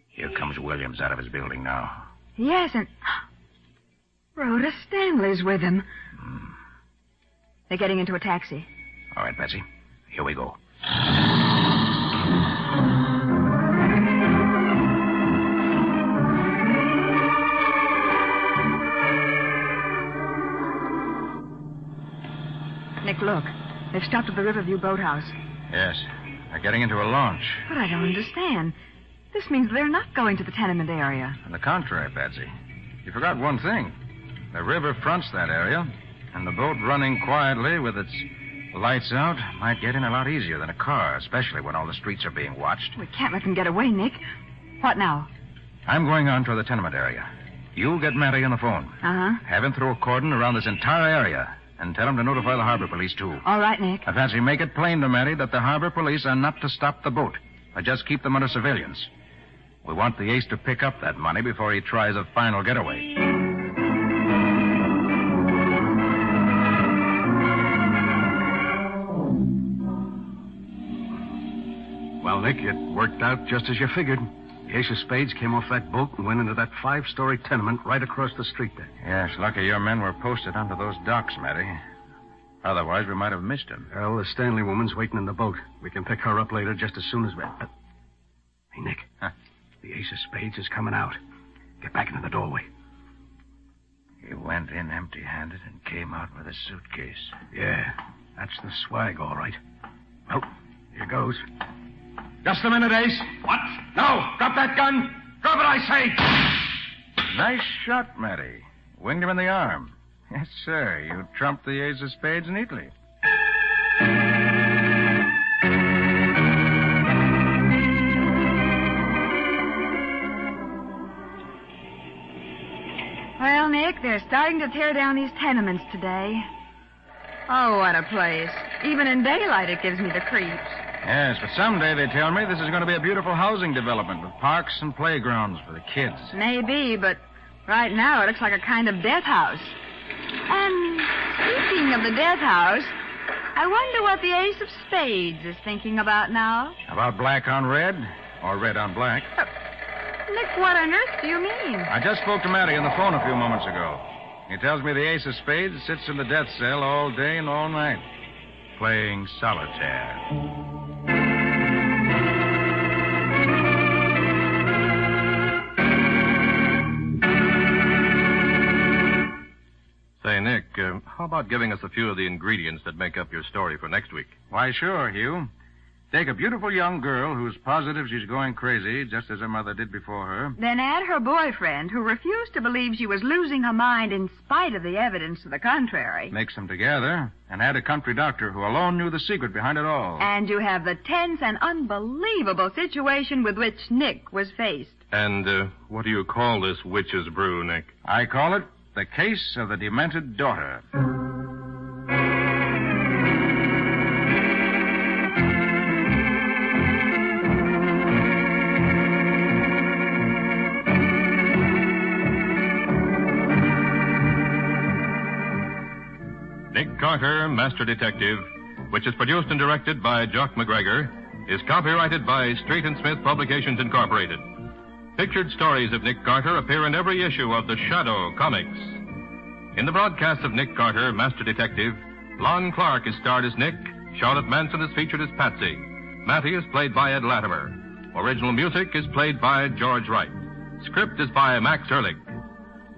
[SPEAKER 6] Here comes Williams out of his building now.
[SPEAKER 21] Yes, and Rhoda Stanley's with him. They're getting into a taxi.
[SPEAKER 6] All right, Patsy. Here we go.
[SPEAKER 21] Nick, look. They've stopped at the Riverview boathouse.
[SPEAKER 6] Yes. They're getting into a launch.
[SPEAKER 21] But I don't understand. This means they're not going to the tenement area.
[SPEAKER 6] On the contrary, Patsy. You forgot one thing. The river fronts that area, and the boat running quietly with its lights out might get in a lot easier than a car, especially when all the streets are being watched.
[SPEAKER 21] We can't let them get away, Nick. What now?
[SPEAKER 6] I'm going on to the tenement area. You get Matty on the phone.
[SPEAKER 21] Uh-huh.
[SPEAKER 6] Have him throw a cordon around this entire area, and tell him to notify the harbor police, too.
[SPEAKER 21] All right, Nick.
[SPEAKER 6] Now, Patsy, make it plain to Matty that the harbor police are not to stop the boat, but just keep them under surveillance. We want the ace to pick up that money before he tries a final getaway.
[SPEAKER 3] Well, Nick, it worked out just as you figured. The Ace of Spades came off that boat and went into that 5-story tenement right across the street there.
[SPEAKER 6] Yes, lucky your men were posted onto those docks, Matty. Otherwise, we might have missed him.
[SPEAKER 3] Well, the Stanley woman's waiting in the boat. We can pick her up later just as soon as we... Hey, Nick.
[SPEAKER 6] Huh?
[SPEAKER 3] The Ace of Spades is coming out. Get back into the doorway.
[SPEAKER 6] He went in empty-handed and came out with a suitcase.
[SPEAKER 3] Yeah, that's the swag, all right. Well, here goes. Just a minute, Ace.
[SPEAKER 9] What?
[SPEAKER 3] No! Drop that gun! Drop it, I say!
[SPEAKER 6] Nice shot, Matty. Winged him in the arm. Yes, sir. You trumped the Ace of Spades neatly.
[SPEAKER 21] Well, Nick, they're starting to tear down these tenements today. Oh, what a place. Even in daylight, it gives me the creeps.
[SPEAKER 6] Yes, but someday, they tell me, this is going to be a beautiful housing development with parks and playgrounds for the kids.
[SPEAKER 21] Maybe, but right now it looks like a kind of death house. And speaking of the death house, I wonder what the Ace of Spades is thinking about now.
[SPEAKER 6] About black on red or red on black?
[SPEAKER 21] Nick, what on earth do you mean?
[SPEAKER 6] I just spoke to Matty on the phone a few moments ago. He tells me the Ace of Spades sits in the death cell all day and all night, playing solitaire.
[SPEAKER 19] Say, Nick, how about giving us a few of the ingredients that make up your story for next week?
[SPEAKER 6] Why, sure, Hugh. Take a beautiful young girl who's positive she's going crazy, just as her mother did before her.
[SPEAKER 21] Then add her boyfriend, who refused to believe she was losing her mind in spite of the evidence to the contrary.
[SPEAKER 6] Mix them together, and add a country doctor who alone knew the secret behind it all.
[SPEAKER 21] And you have the tense and unbelievable situation with which Nick was faced.
[SPEAKER 19] And what do you call this witch's brew, Nick?
[SPEAKER 6] I call it The Case of the Demented Daughter.
[SPEAKER 19] Nick Carter, Master Detective, which is produced and directed by Jock McGregor, is copyrighted by Street & Smith Publications, Incorporated. Pictured stories of Nick Carter appear in every issue of The Shadow comics. In the broadcasts of Nick Carter, Master Detective, Lon Clark is starred as Nick, Charlotte Manson is featured as Patsy, Matty is played by Ed Latimer. Original music is played by George Wright. Script is by Max Ehrlich.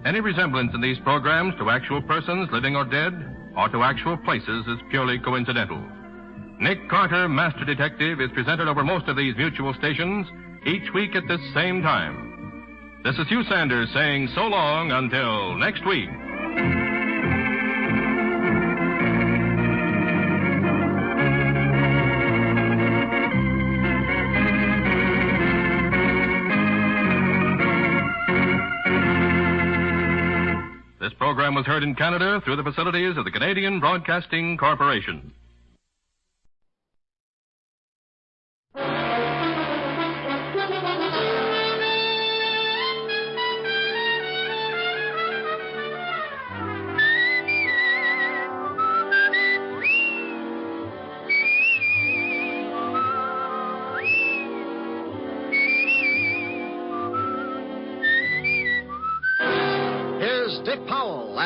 [SPEAKER 19] Any resemblance in these programs to actual persons, living or dead, or to actual places is purely coincidental. Nick Carter, Master Detective, is presented over most of these mutual stations each week at this same time. This is Hugh Sanders saying so long until next week. This program was heard in Canada through the facilities of the Canadian Broadcasting Corporation.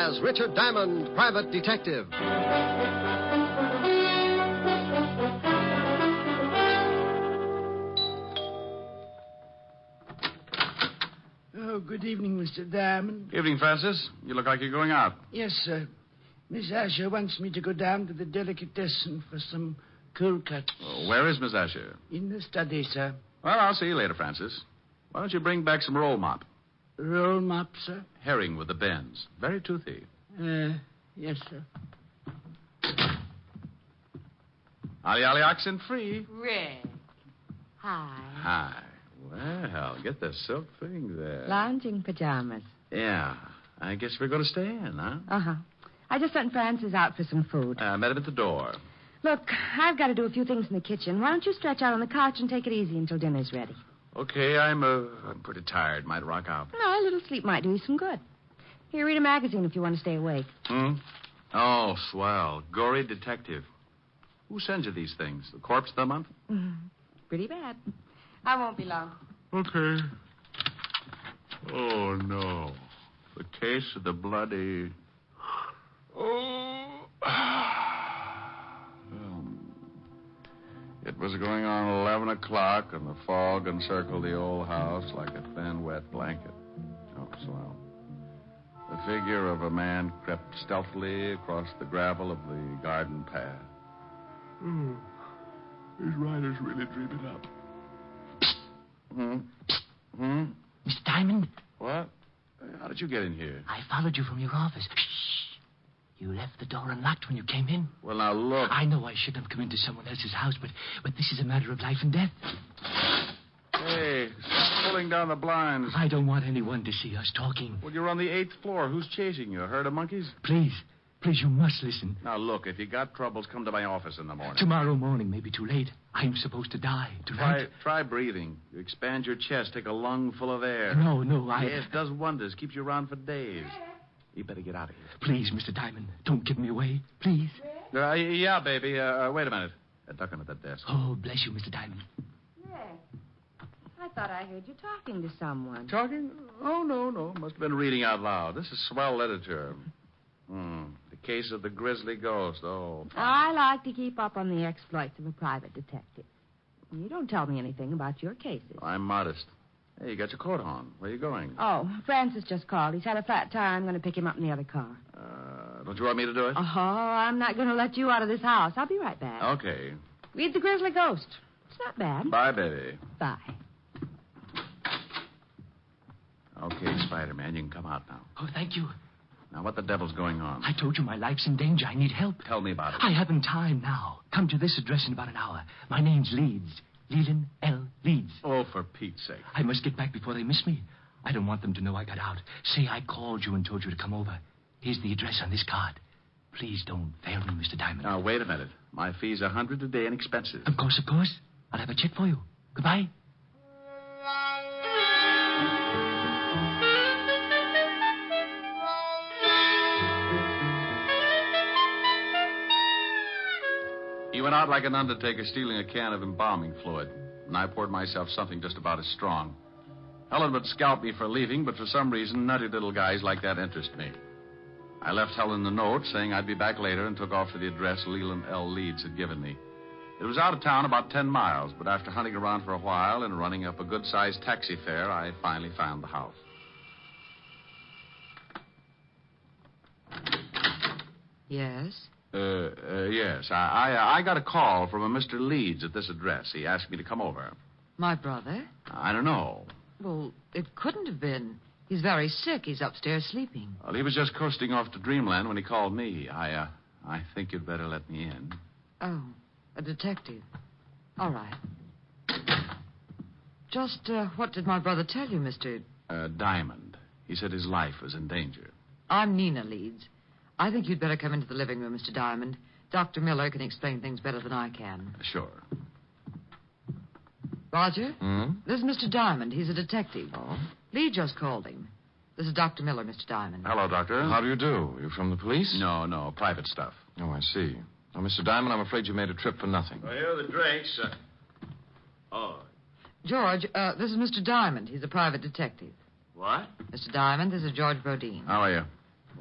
[SPEAKER 11] as Richard Diamond, Private Detective.
[SPEAKER 14] Oh, good evening, Mr. Diamond.
[SPEAKER 3] Evening, Francis. You look like you're going out.
[SPEAKER 14] Yes, sir. Miss Asher wants me to go down to the delicatessen for some cold cuts.
[SPEAKER 3] Oh, where is Miss Asher?
[SPEAKER 14] In the study, sir.
[SPEAKER 3] Well, I'll see you later, Francis. Why don't you bring back some roll mop?
[SPEAKER 14] Roll mop, sir?
[SPEAKER 3] Herring with the bends. Very toothy.
[SPEAKER 14] Yes, sir.
[SPEAKER 3] Ollie oxen free.
[SPEAKER 15] Rick. Hi.
[SPEAKER 3] Hi. Well, get the silk thing there.
[SPEAKER 15] Lounging pajamas.
[SPEAKER 3] Yeah. I guess we're going to stay in, huh?
[SPEAKER 15] Uh-huh. I just sent Francis out for some food.
[SPEAKER 3] I met him at the door.
[SPEAKER 15] Look, I've got to do a few things in the kitchen. Why don't you stretch out on the couch and take it easy until dinner's ready?
[SPEAKER 3] Okay, I'm pretty tired. Might rock out.
[SPEAKER 15] No, a little sleep might do you some good. Here, read a magazine if you want to stay awake.
[SPEAKER 3] Oh, swell. Gory detective. Who sends you these things? The Corpse of the Month?
[SPEAKER 15] Pretty bad. I won't be long.
[SPEAKER 3] Okay. Oh, no. The case of the bloody... Oh. It was going on 11 o'clock, and the fog encircled the old house like a thin, wet blanket. Oh, swell. The figure of a man crept stealthily across the gravel of the garden path. These riders really dream it up.
[SPEAKER 14] Mr. Diamond?
[SPEAKER 3] What? How did you get in here?
[SPEAKER 14] I followed you from your office. Shh. You left the door unlocked when you came in.
[SPEAKER 3] Well, now, look.
[SPEAKER 14] I know I shouldn't have come into someone else's house, but this is a matter of life and death.
[SPEAKER 3] Hey, stop pulling down the blinds.
[SPEAKER 14] I don't want anyone to see us talking.
[SPEAKER 3] Well, you're on the 8th floor. Who's chasing you? A herd of monkeys?
[SPEAKER 14] Please, you must listen.
[SPEAKER 3] Now, look, if you got troubles, come to my office in the morning.
[SPEAKER 14] Tomorrow morning may be too late. I'm supposed to die tonight.
[SPEAKER 3] Try breathing. You expand your chest, take a lung full of air.
[SPEAKER 14] No,
[SPEAKER 3] It does wonders. Keeps you around for days. You better get out of here.
[SPEAKER 14] Please, Mr. Diamond, don't give me away. Please.
[SPEAKER 3] Yeah, baby. Wait a minute. Duck under the desk.
[SPEAKER 14] Oh, bless you, Mr. Diamond.
[SPEAKER 15] Rick, I thought I heard you talking to someone.
[SPEAKER 3] Talking? Oh, no. Must have been reading out loud. This is swell literature. The case of the grisly ghost. Oh.
[SPEAKER 15] I like to keep up on the exploits of a private detective. You don't tell me anything about your cases.
[SPEAKER 3] I'm modest. Hey, you got your coat on. Where are you going?
[SPEAKER 15] Oh, Francis just called. He's had a flat tire. I'm going to pick him up in the other car.
[SPEAKER 3] Don't you want me to do it?
[SPEAKER 15] Oh, I'm not going to let you out of this house. I'll be right back.
[SPEAKER 3] Okay.
[SPEAKER 15] Read The Grizzly Ghost. It's not bad.
[SPEAKER 3] Bye, baby.
[SPEAKER 15] Bye.
[SPEAKER 3] Okay, Spider-Man, you can come out now.
[SPEAKER 14] Oh, thank you.
[SPEAKER 3] Now, what the devil's going on?
[SPEAKER 14] I told you my life's in danger. I need help.
[SPEAKER 3] Tell me about it.
[SPEAKER 14] I haven't time now. Come to this address in about an hour. My name's Leeds. Leland L. Leeds.
[SPEAKER 3] Oh, for Pete's sake.
[SPEAKER 14] I must get back before they miss me. I don't want them to know I got out. Say I called you and told you to come over. Here's the address on this card. Please don't fail me, Mr. Diamond.
[SPEAKER 3] Now, wait a minute. My fee's $100 a day and expenses.
[SPEAKER 14] Of course. I'll have a check for you. Goodbye.
[SPEAKER 3] He went out like an undertaker stealing a can of embalming fluid, and I poured myself something just about as strong. Helen would scalp me for leaving, but for some reason, nutty little guys like that interest me. I left Helen a note saying I'd be back later and took off to the address Leland L. Leeds had given me. It was out of town about 10 miles, but after hunting around for a while and running up a good-sized taxi fare, I finally found the house.
[SPEAKER 15] Yes?
[SPEAKER 3] Yes. I got a call from a Mr. Leeds at this address. He asked me to come over.
[SPEAKER 15] My brother?
[SPEAKER 3] I don't know.
[SPEAKER 15] Well, it couldn't have been. He's very sick. He's upstairs sleeping.
[SPEAKER 3] Well, he was just coasting off to Dreamland when he called me. I think you'd better let me in.
[SPEAKER 15] Oh, a detective. All right. Just, what did my brother tell you, Mr.
[SPEAKER 3] Diamond. He said his life was in danger.
[SPEAKER 15] I'm Nina Leeds. I think you'd better come into the living room, Mr. Diamond. Dr. Miller can explain things better than I can.
[SPEAKER 3] Sure.
[SPEAKER 15] Roger? This is Mr. Diamond. He's a detective.
[SPEAKER 6] Oh?
[SPEAKER 15] Lee just called him. This is Dr. Miller, Mr. Diamond.
[SPEAKER 3] Hello, Doctor.
[SPEAKER 6] How do you do? You from the police?
[SPEAKER 3] No, private stuff.
[SPEAKER 6] Oh, I see. Now, Mr. Diamond, I'm afraid you made a trip for nothing.
[SPEAKER 3] Well, here are the drinks.
[SPEAKER 15] George, this is Mr. Diamond. He's a private detective.
[SPEAKER 3] What?
[SPEAKER 15] Mr. Diamond, this is George Brodeen.
[SPEAKER 3] How are you?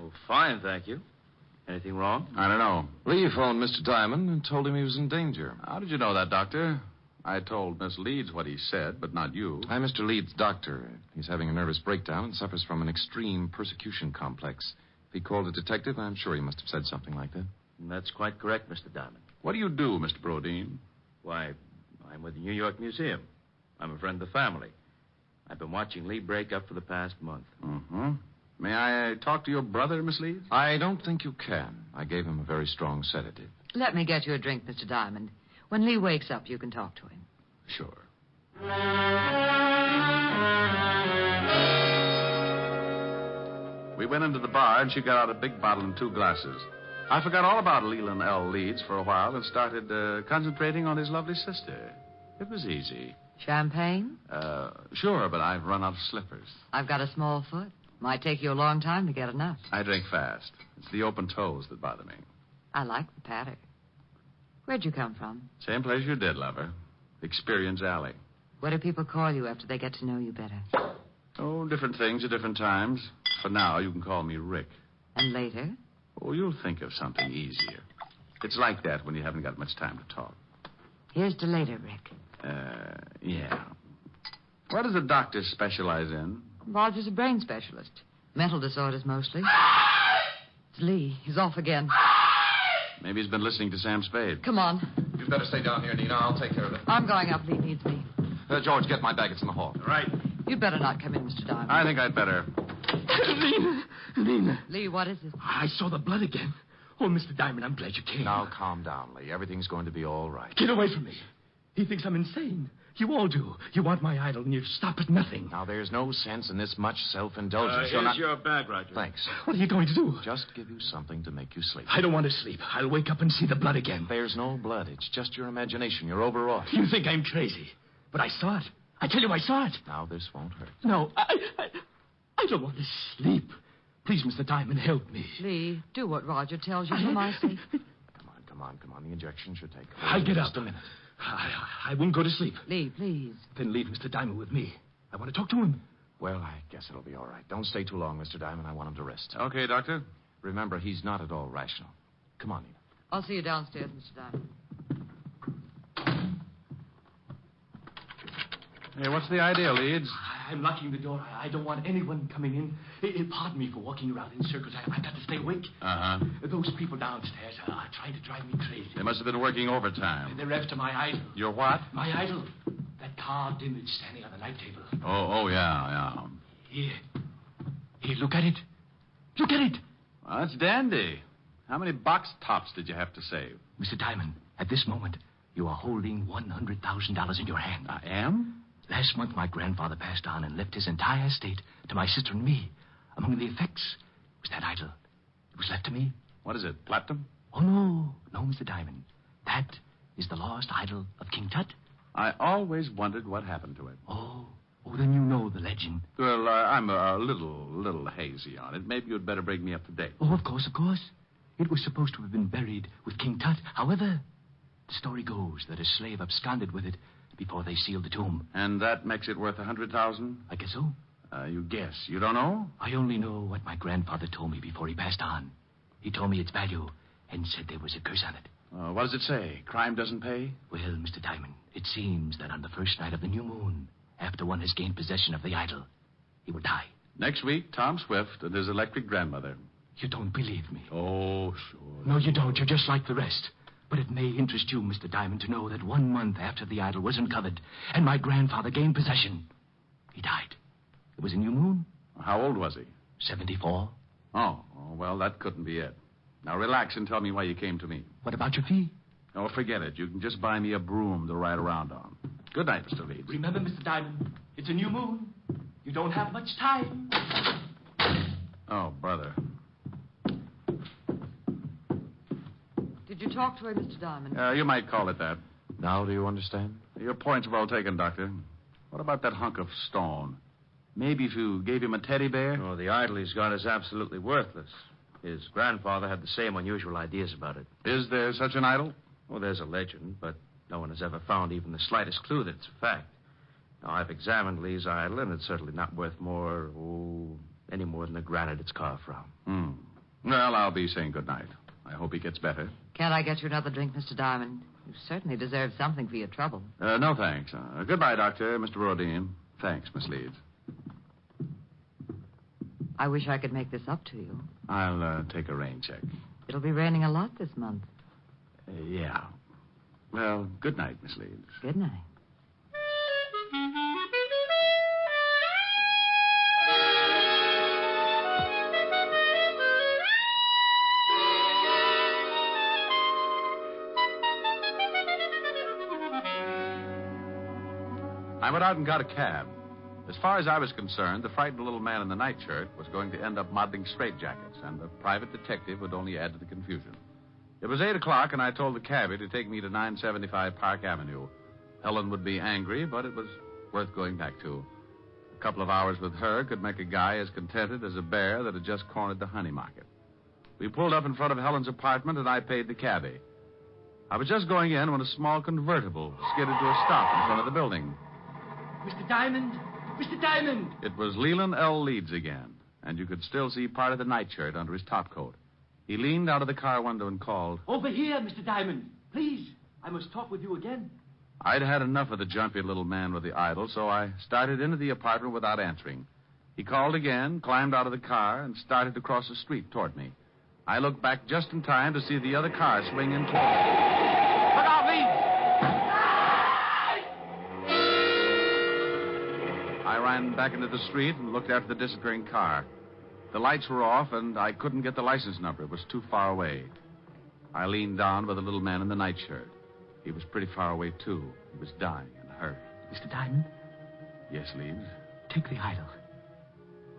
[SPEAKER 5] Oh, fine, thank you. Anything wrong?
[SPEAKER 8] I don't know. Lee phoned Mr. Diamond and told him he was in danger. How did you know that, Doctor? I told Miss Leeds what he said, but not you. I'm Mr. Leeds' doctor. He's having a nervous breakdown and suffers from an extreme persecution complex. If he called a detective, I'm sure he must have said something like that.
[SPEAKER 5] That's quite correct, Mr. Diamond.
[SPEAKER 8] What do you do, Mr. Brodeen?
[SPEAKER 5] Why, I'm with the New York Museum. I'm a friend of the family. I've been watching Lee break up for the past month.
[SPEAKER 8] Mm-hmm. May I talk to your brother, Miss Leeds? I don't think you can. I gave him a very strong sedative.
[SPEAKER 15] Let me get you a drink, Mr. Diamond. When Lee wakes up, you can talk to him.
[SPEAKER 8] Sure. We went into the bar, and she got out a big bottle and 2 glasses. I forgot all about Leland L. Leeds for a while and started concentrating on his lovely sister. It was easy.
[SPEAKER 15] Champagne?
[SPEAKER 8] Sure, but I've run out of slippers.
[SPEAKER 15] I've got a small foot. Might take you a long time to get enough.
[SPEAKER 8] I drink fast. It's the open toes that bother me.
[SPEAKER 15] I like the patter. Where'd you come from?
[SPEAKER 8] Same place you did, lover. Experience Alley.
[SPEAKER 15] What do people call you after they get to know you better?
[SPEAKER 8] Oh, different things at different times. For now, you can call me Rick.
[SPEAKER 15] And later?
[SPEAKER 8] Oh, you'll think of something easier. It's like that when you haven't got much time to talk.
[SPEAKER 15] Here's to later, Rick.
[SPEAKER 8] Yeah. What does the doctor specialize in?
[SPEAKER 15] Roger's a brain specialist. Mental disorders mostly. It's Lee. He's off again.
[SPEAKER 8] Maybe he's been listening to Sam Spade.
[SPEAKER 15] Come on.
[SPEAKER 8] You'd better stay down here, Nina. I'll take care of it.
[SPEAKER 15] I'm going up. Lee needs me.
[SPEAKER 8] George, get my bag. It's in the hall.
[SPEAKER 5] Right.
[SPEAKER 15] You'd better not come in, Mr. Diamond.
[SPEAKER 8] I think I'd better.
[SPEAKER 14] Lena.
[SPEAKER 15] Lee, what is it?
[SPEAKER 14] I saw the blood again. Oh, Mr. Diamond, I'm glad you came.
[SPEAKER 8] Now, calm down, Lee. Everything's going to be all right.
[SPEAKER 14] Get away from me. He thinks I'm insane. You all do. You want my idol, and you stop at nothing.
[SPEAKER 8] Now, there's no sense in this much self-indulgence.
[SPEAKER 5] Here's your bag, Roger.
[SPEAKER 8] Thanks.
[SPEAKER 14] What are you going to do?
[SPEAKER 8] Just give you something to make you sleep.
[SPEAKER 14] I don't want to sleep. I'll wake up and see the blood again.
[SPEAKER 8] There's no blood. It's just your imagination. You're overwrought.
[SPEAKER 14] You think I'm crazy. But I saw it. I tell you, I saw it.
[SPEAKER 8] Now, this won't hurt.
[SPEAKER 14] No, I don't want to sleep. Please, Mr. Diamond, help me.
[SPEAKER 15] Lee, do what Roger tells you for my sake.
[SPEAKER 8] Come on. The injection should take.
[SPEAKER 14] I'll get up.
[SPEAKER 8] Just a minute.
[SPEAKER 14] I won't go to sleep.
[SPEAKER 15] Lee, please.
[SPEAKER 14] Then leave Mr. Diamond with me. I want to talk to him.
[SPEAKER 8] Well, I guess it'll be all right. Don't stay too long, Mr. Diamond. I want him to rest. Okay, Doctor. Remember, he's not at all rational. Come on, Nina.
[SPEAKER 15] I'll see you downstairs, Mr. Diamond.
[SPEAKER 8] Hey, what's the idea, Leeds?
[SPEAKER 14] I'm locking the door. I don't want anyone coming in. Pardon me for walking around in circles. I got to stay awake.
[SPEAKER 8] Uh-huh.
[SPEAKER 14] Those people downstairs are trying to drive me crazy.
[SPEAKER 8] They must have been working overtime.
[SPEAKER 14] They're after my idol.
[SPEAKER 8] Your what?
[SPEAKER 14] My idol. That carved image standing on the night table.
[SPEAKER 8] Oh, yeah.
[SPEAKER 14] Here, look at it. Look at it.
[SPEAKER 8] Well, that's dandy. How many box tops did you have to save?
[SPEAKER 14] Mr. Diamond, at this moment, you are holding $100,000 in your hand.
[SPEAKER 8] I am?
[SPEAKER 14] Last month, my grandfather passed on and left his entire estate to my sister and me. Among the effects was that idol. It was left to me.
[SPEAKER 8] What is it, platinum?
[SPEAKER 14] Oh, no, Mr. Diamond. That is the lost idol of King Tut.
[SPEAKER 8] I always wondered what happened to it.
[SPEAKER 14] Oh, then you know the legend.
[SPEAKER 8] Well, I'm a little hazy on it. Maybe you'd better bring me up to date.
[SPEAKER 14] Oh, of course. It was supposed to have been buried with King Tut. However, the story goes that a slave absconded with it before they sealed the tomb.
[SPEAKER 8] And that makes it worth $100,000?
[SPEAKER 14] I guess so.
[SPEAKER 8] You guess. You don't know?
[SPEAKER 14] I only know what my grandfather told me before he passed on. He told me its value and said there was a curse on it.
[SPEAKER 8] What does it say? Crime doesn't pay?
[SPEAKER 14] Well, Mr. Diamond, it seems that on the first night of the new moon, after one has gained possession of the idol, he will die.
[SPEAKER 8] Next week, Tom Swift and his electric grandmother.
[SPEAKER 14] You don't believe me?
[SPEAKER 8] Oh, sure.
[SPEAKER 14] No, you don't. You're just like the rest. But it may interest you, Mr. Diamond, to know that 1 month after the idol was uncovered and my grandfather gained possession, he died. It was a new moon.
[SPEAKER 8] How old was he?
[SPEAKER 14] 74.
[SPEAKER 8] Oh, well, that couldn't be it. Now, relax and tell me why you came to me.
[SPEAKER 14] What about your fee?
[SPEAKER 8] Oh, forget it. You can just buy me a broom to ride around on. Good night, Mr. Leeds.
[SPEAKER 14] Remember, Mr. Diamond, it's a new moon. You don't have much time.
[SPEAKER 8] Oh, brother.
[SPEAKER 15] Did you talk to her, Mr. Diamond?
[SPEAKER 8] You might call it that. Now, do you understand? Your point's well taken, Doctor. What about that hunk of stone? Maybe if you gave him a teddy bear?
[SPEAKER 5] Oh, the idol he's got is absolutely worthless. His grandfather had the same unusual ideas about it.
[SPEAKER 8] Is there such an idol?
[SPEAKER 5] Well, there's a legend, but no one has ever found even the slightest clue that it's a fact. Now, I've examined Lee's idol, and it's certainly not worth any more than the granite it's carved from.
[SPEAKER 8] Well, I'll be saying good night. I hope he gets better.
[SPEAKER 15] Can't I get you another drink, Mr. Diamond? You certainly deserve something for your trouble.
[SPEAKER 8] No, thanks. Goodbye, Doctor. Mr. Rodin. Thanks, Miss Leeds.
[SPEAKER 15] I wish I could make this up to you.
[SPEAKER 8] I'll take a rain check.
[SPEAKER 15] It'll be raining a lot this month.
[SPEAKER 8] Yeah. Well, good night, Miss Leeds.
[SPEAKER 15] Good night.
[SPEAKER 8] I went out and got a cab. As far as I was concerned, the frightened little man in the nightshirt was going to end up modeling straitjackets, and the private detective would only add to the confusion. It was 8 o'clock, and I told the cabbie to take me to 975 Park Avenue. Helen would be angry, but it was worth going back to. A couple of hours with her could make a guy as contented as a bear that had just cornered the honey market. We pulled up in front of Helen's apartment, and I paid the cabbie. I was just going in when a small convertible skidded to a stop in front of the building.
[SPEAKER 14] Mr. Diamond! Mr. Diamond!
[SPEAKER 8] It was Leland L. Leeds again, and you could still see part of the nightshirt under his topcoat. He leaned out of the car window and called.
[SPEAKER 14] Over here, Mr. Diamond. Please, I must talk with you again.
[SPEAKER 8] I'd had enough of the jumpy little man with the idol, so I started into the apartment without answering. He called again, climbed out of the car, and started to cross the street toward me. I looked back just in time to see the other car swing in toward me.
[SPEAKER 14] Look out, Leeds!
[SPEAKER 8] I ran back into the street and looked after the disappearing car. The lights were off, and I couldn't get the license number. It was too far away. I leaned down by the little man in the nightshirt. He was pretty far away, too. He was dying and hurt.
[SPEAKER 14] Mr. Diamond?
[SPEAKER 8] Yes, Leeds?
[SPEAKER 14] Take the idol.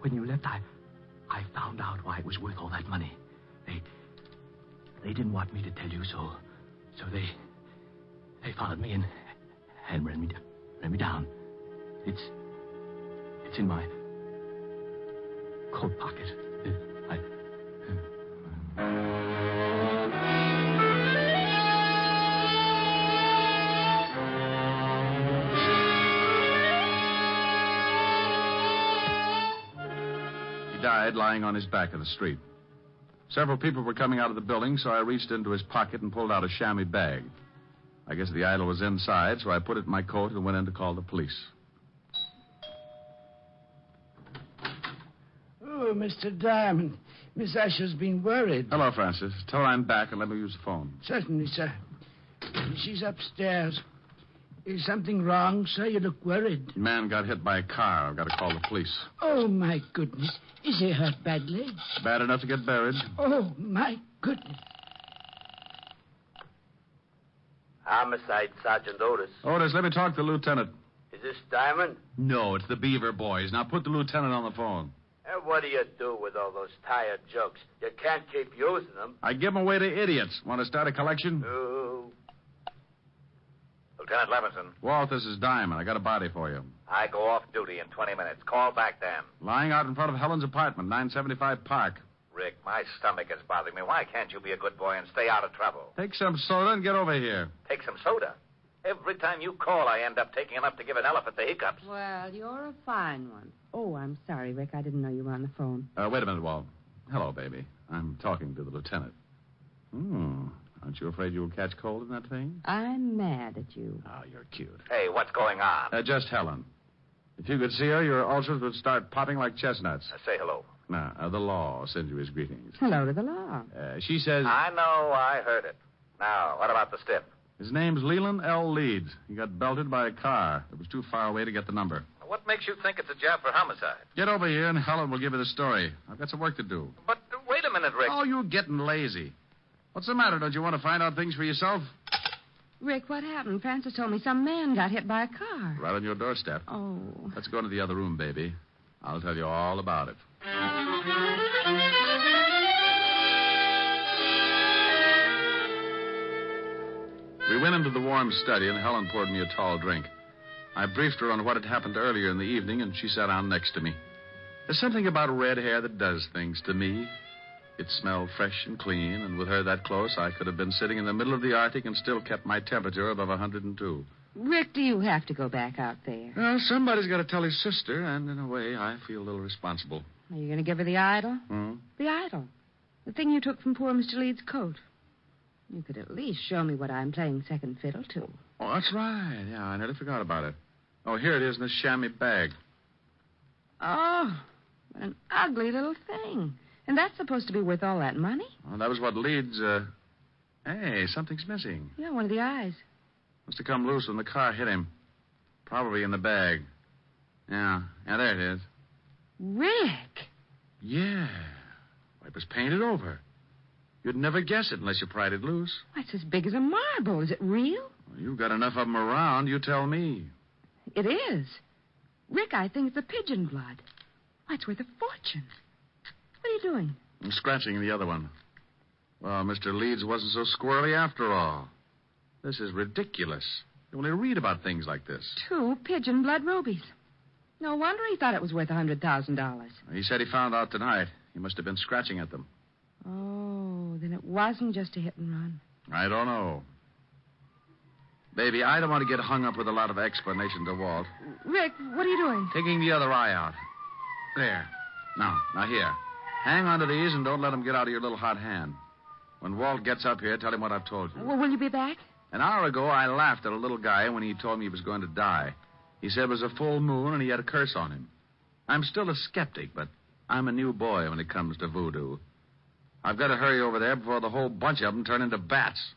[SPEAKER 14] When you left, I found out why it was worth all that money. They didn't want me to tell you, so they followed me and ran me down. It's in my coat pocket.
[SPEAKER 8] He died lying on his back in the street. Several people were coming out of the building, so I reached into his pocket and pulled out a chamois bag. I guess the idol was inside, so I put it in my coat and went in to call the police.
[SPEAKER 12] Oh, Mr. Diamond. Miss Asher's been worried.
[SPEAKER 8] Hello, Francis. Tell her I'm back and let me use the phone.
[SPEAKER 12] Certainly, sir. She's upstairs. Is something wrong, sir? You look worried.
[SPEAKER 8] The man got hit by a car. I've got to call the police.
[SPEAKER 12] Oh, my goodness. Is he hurt badly?
[SPEAKER 8] Bad enough to get buried.
[SPEAKER 12] Oh, my goodness.
[SPEAKER 13] Homicide, Sergeant Otis.
[SPEAKER 8] Otis, let me talk to the lieutenant.
[SPEAKER 13] Is this Diamond?
[SPEAKER 8] No, it's the Beaver boys. Now put the lieutenant on the phone.
[SPEAKER 13] And what do you do with all those tired jokes? You can't keep using them.
[SPEAKER 8] I give them away to idiots. Want to start a collection?
[SPEAKER 13] Oh. Lieutenant Levinson.
[SPEAKER 8] Walt, this is Diamond. I got a body for you.
[SPEAKER 13] I go off duty in 20 minutes. Call back then.
[SPEAKER 8] Lying out in front of Helen's apartment, 975 Park.
[SPEAKER 13] Rick, my stomach is bothering me. Why can't you be a good boy and stay out of trouble?
[SPEAKER 8] Take some soda and get over here.
[SPEAKER 13] Take some soda? Every time you call, I end up taking enough to give an elephant the hiccups.
[SPEAKER 16] Well, you're a fine one. Oh, I'm sorry, Rick. I didn't know you were on the phone.
[SPEAKER 8] Wait a minute, Walt. Hello, baby. I'm talking to the lieutenant. Aren't you afraid you'll catch cold in that thing?
[SPEAKER 16] I'm mad at you.
[SPEAKER 8] Oh, you're cute.
[SPEAKER 13] Hey, what's going on?
[SPEAKER 8] Just Helen. If you could see her, your ulcers would start popping like chestnuts.
[SPEAKER 13] Say hello.
[SPEAKER 8] The law sends you his greetings.
[SPEAKER 16] Hello to the law.
[SPEAKER 8] She says...
[SPEAKER 13] I know, I heard it. Now, what about the stiff?
[SPEAKER 8] His name's Leland L. Leeds. He got belted by a car. It was too far away to get the number.
[SPEAKER 13] What makes you think it's a job for homicide?
[SPEAKER 8] Get over here and Helen will give you the story. I've got some work to do.
[SPEAKER 13] But wait a minute, Rick.
[SPEAKER 8] Oh, you're getting lazy. What's the matter? Don't you want to find out things for yourself?
[SPEAKER 16] Rick, what happened? Francis told me some man got hit by a car.
[SPEAKER 8] Right on your doorstep.
[SPEAKER 16] Oh.
[SPEAKER 8] Let's go into the other room, baby. I'll tell you all about it. We went into the warm study, and Helen poured me a tall drink. I briefed her on what had happened earlier in the evening, and she sat down next to me. There's something about red hair that does things to me. It smelled fresh and clean, and with her that close, I could have been sitting in the middle of the Arctic and still kept my temperature above 102.
[SPEAKER 16] Rick, do you have to go back out there?
[SPEAKER 8] Well, somebody's got to tell his sister, and in a way, I feel a little responsible.
[SPEAKER 16] Are you going to give her the idol?
[SPEAKER 8] Hmm?
[SPEAKER 16] The idol. The thing you took from poor Mr. Leeds' coat. You could at least show me what I'm playing second fiddle to.
[SPEAKER 8] Oh, that's right. Yeah, I nearly forgot about it. Oh, here it is in this chamois bag.
[SPEAKER 16] Oh, what an ugly little thing. And that's supposed to be worth all that money?
[SPEAKER 8] Well, that was what Leeds, Hey, something's missing.
[SPEAKER 16] Yeah, one of the eyes.
[SPEAKER 8] Must have come loose when the car hit him. Probably in the bag. Yeah, there it is.
[SPEAKER 16] Rick!
[SPEAKER 8] Yeah. It was painted over. You'd never guess it unless you pried it loose.
[SPEAKER 16] It's as big as a marble. Is it real?
[SPEAKER 8] Well, you've got enough of them around. You tell me.
[SPEAKER 16] It is. Rick, I think it's a pigeon blood. Why, it's worth a fortune. What are you doing?
[SPEAKER 8] I'm scratching the other one. Well, Mr. Leeds wasn't so squirrely after all. This is ridiculous. You only read about things like this.
[SPEAKER 16] 2 pigeon blood rubies. No wonder he thought it was worth $100,000.
[SPEAKER 8] He said he found out tonight. He must have been scratching at them.
[SPEAKER 16] Oh, then it wasn't just a hit and run.
[SPEAKER 8] I don't know. Baby, I don't want to get hung up with a lot of explanation to Walt.
[SPEAKER 16] Rick, what are you doing?
[SPEAKER 8] Taking the other eye out. There. Now here. Hang on to these and don't let them get out of your little hot hand. When Walt gets up here, tell him what I've told you.
[SPEAKER 16] Well, will you be back?
[SPEAKER 8] An hour ago, I laughed at a little guy when he told me he was going to die. He said it was a full moon and he had a curse on him. I'm still a skeptic, but I'm a new boy when it comes to voodoo. I've got to hurry over there before the whole bunch of them turn into bats.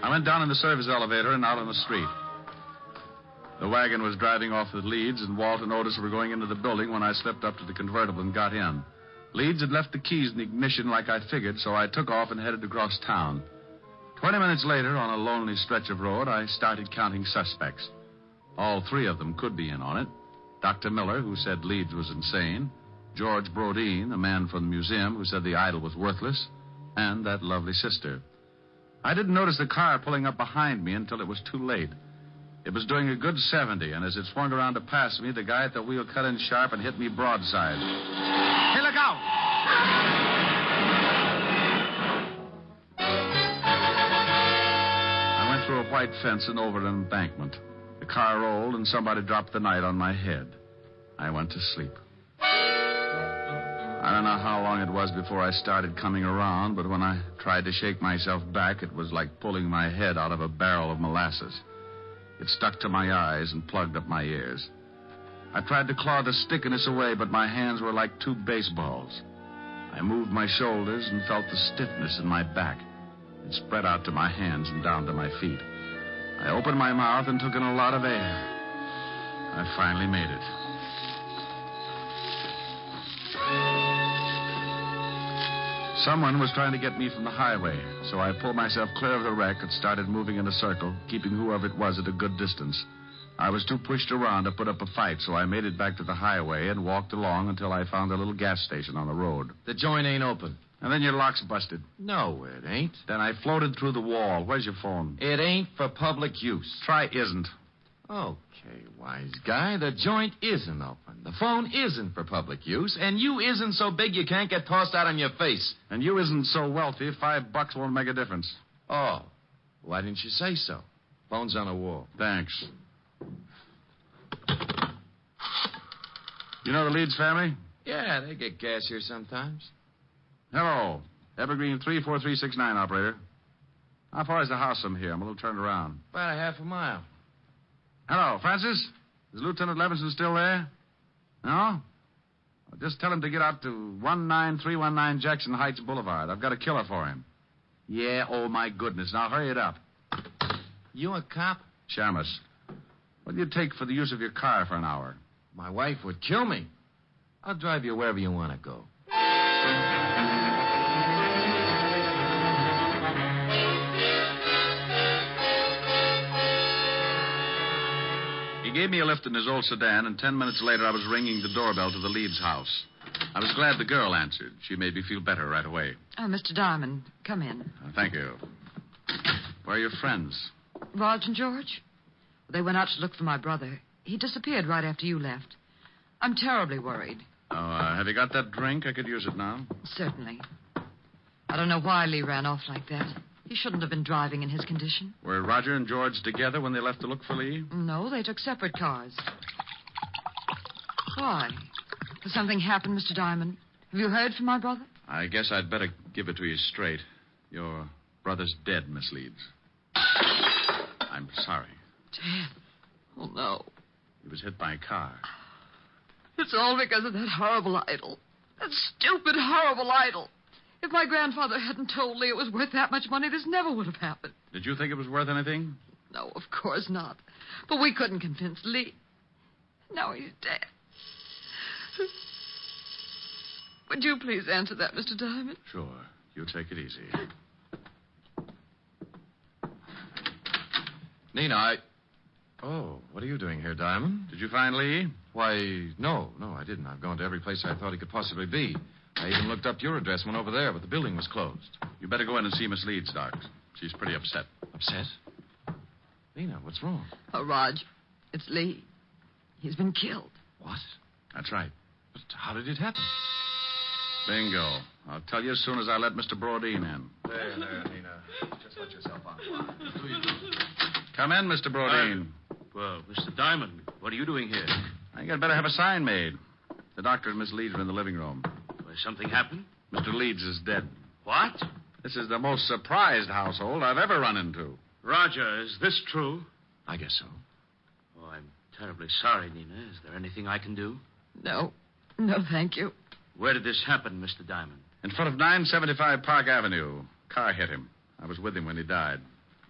[SPEAKER 8] I went down in the service elevator and out on the street. The wagon was driving off with Leeds, and Walt and Otis were going into the building when I slipped up to the convertible and got in. Leeds had left the keys in the ignition like I figured, so I took off and headed across town. 20 minutes later, on a lonely stretch of road, I started counting suspects. All 3 of them could be in on it. Dr. Miller, who said Leeds was insane. George Brodeen, the man from the museum who said the idol was worthless. And that lovely sister. I didn't notice the car pulling up behind me until it was too late. It was doing a good 70, and as it swung around to pass me, the guy at the wheel cut in sharp and hit me broadside.
[SPEAKER 17] Hey, look out!
[SPEAKER 8] I went through a white fence and over an embankment. The car rolled, and somebody dropped the night on my head. I went to sleep. I don't know how long it was before I started coming around, but when I tried to shake myself back, it was like pulling my head out of a barrel of molasses. It stuck to my eyes and plugged up my ears. I tried to claw the stickiness away, but my hands were like 2 baseballs. I moved my shoulders and felt the stiffness in my back. It spread out to my hands and down to my feet. I opened my mouth and took in a lot of air. I finally made it. Someone was trying to get me from the highway, so I pulled myself clear of the wreck and started moving in a circle, keeping whoever it was at a good distance. I was too pushed around to put up a fight, so I made it back to the highway and walked along until I found a little gas station on the road.
[SPEAKER 5] The joint ain't open.
[SPEAKER 8] And then your lock's busted.
[SPEAKER 5] No, it ain't.
[SPEAKER 8] Then I floated through the wall. Where's your phone?
[SPEAKER 5] It ain't for public use.
[SPEAKER 8] Try isn't.
[SPEAKER 5] Okay, wise guy. The joint isn't open. The phone isn't for public use, and you isn't so big you can't get tossed out on your face.
[SPEAKER 8] And you isn't so wealthy, $5 won't make a difference.
[SPEAKER 5] Oh, why didn't you say so? Phone's on the wall.
[SPEAKER 8] Thanks. You know the Leeds family?
[SPEAKER 5] Yeah, they get gas here sometimes.
[SPEAKER 8] Hello. Evergreen 34369, operator. How far is the house from here? I'm a little turned around.
[SPEAKER 5] About a half a mile.
[SPEAKER 8] Hello, Francis? Is Lieutenant Levinson still there? No? Well, just tell him to get out to 19319 Jackson Heights Boulevard. I've got a killer for him. Yeah, oh, my goodness. Now, hurry it up.
[SPEAKER 5] You a cop?
[SPEAKER 8] Shamus. What do you take for the use of your car for an hour?
[SPEAKER 5] My wife would kill me. I'll drive you wherever you want to go.
[SPEAKER 8] He gave me a lift in his old sedan, and 10 minutes later I was ringing the doorbell to the Leeds house. I was glad the girl answered. She made me feel better right away.
[SPEAKER 15] Oh, Mr. Diamond, come in.
[SPEAKER 8] Thank you. Where are your friends?
[SPEAKER 15] Raj and George? They went out to look for my brother. He disappeared right after you left. I'm terribly worried.
[SPEAKER 8] Oh, have you got that drink? I could use it now.
[SPEAKER 15] Certainly. I don't know why Lee ran off like that. He shouldn't have been driving in his condition.
[SPEAKER 8] Were Roger and George together when they left to look for Lee?
[SPEAKER 15] No, they took separate cars. Why? Has something happened, Mr. Diamond? Have you heard from my brother?
[SPEAKER 8] I guess I'd better give it to you straight. Your brother's dead, Miss Leeds. I'm sorry.
[SPEAKER 15] Dead? Oh, no.
[SPEAKER 8] He was hit by a car.
[SPEAKER 15] It's all because of that horrible idol. That stupid, horrible idol. If my grandfather hadn't told Lee it was worth that much money, this never would have happened.
[SPEAKER 8] Did you think it was worth anything?
[SPEAKER 15] No, of course not. But we couldn't convince Lee. Now he's dead. Would you please answer that, Mr. Diamond?
[SPEAKER 8] Sure. You take it easy. Nina, Oh, what are you doing here, Diamond? Did you find Lee? Why, no, I didn't. I've gone to every place I thought he could possibly be. I even looked up your address and went over there, but the building was closed. You better go in and see Miss Leeds, Doc. She's pretty upset. Upset? Nina, what's wrong?
[SPEAKER 15] Oh, Rog, it's Lee. He's been killed.
[SPEAKER 8] What? That's right. But how did it happen? Bingo. I'll tell you as soon as I let Mr. Brodeen in.
[SPEAKER 5] There, Nina. Just let yourself on.
[SPEAKER 8] Come in, Mr. Brodeen.
[SPEAKER 4] Well, Mr. Diamond, what are you doing here?
[SPEAKER 8] I think I'd better have a sign made. The doctor and Miss Leeds are in the living room.
[SPEAKER 4] Well, something happened?
[SPEAKER 8] Mr. Leeds is dead.
[SPEAKER 4] What?
[SPEAKER 8] This is the most surprised household I've ever run into.
[SPEAKER 4] Roger, is this true?
[SPEAKER 8] I guess so.
[SPEAKER 4] Oh, I'm terribly sorry, Nina. Is there anything I can do?
[SPEAKER 15] No, thank you.
[SPEAKER 4] Where did this happen, Mr. Diamond?
[SPEAKER 8] In front of 975 Park Avenue. Car hit him. I was with him when he died.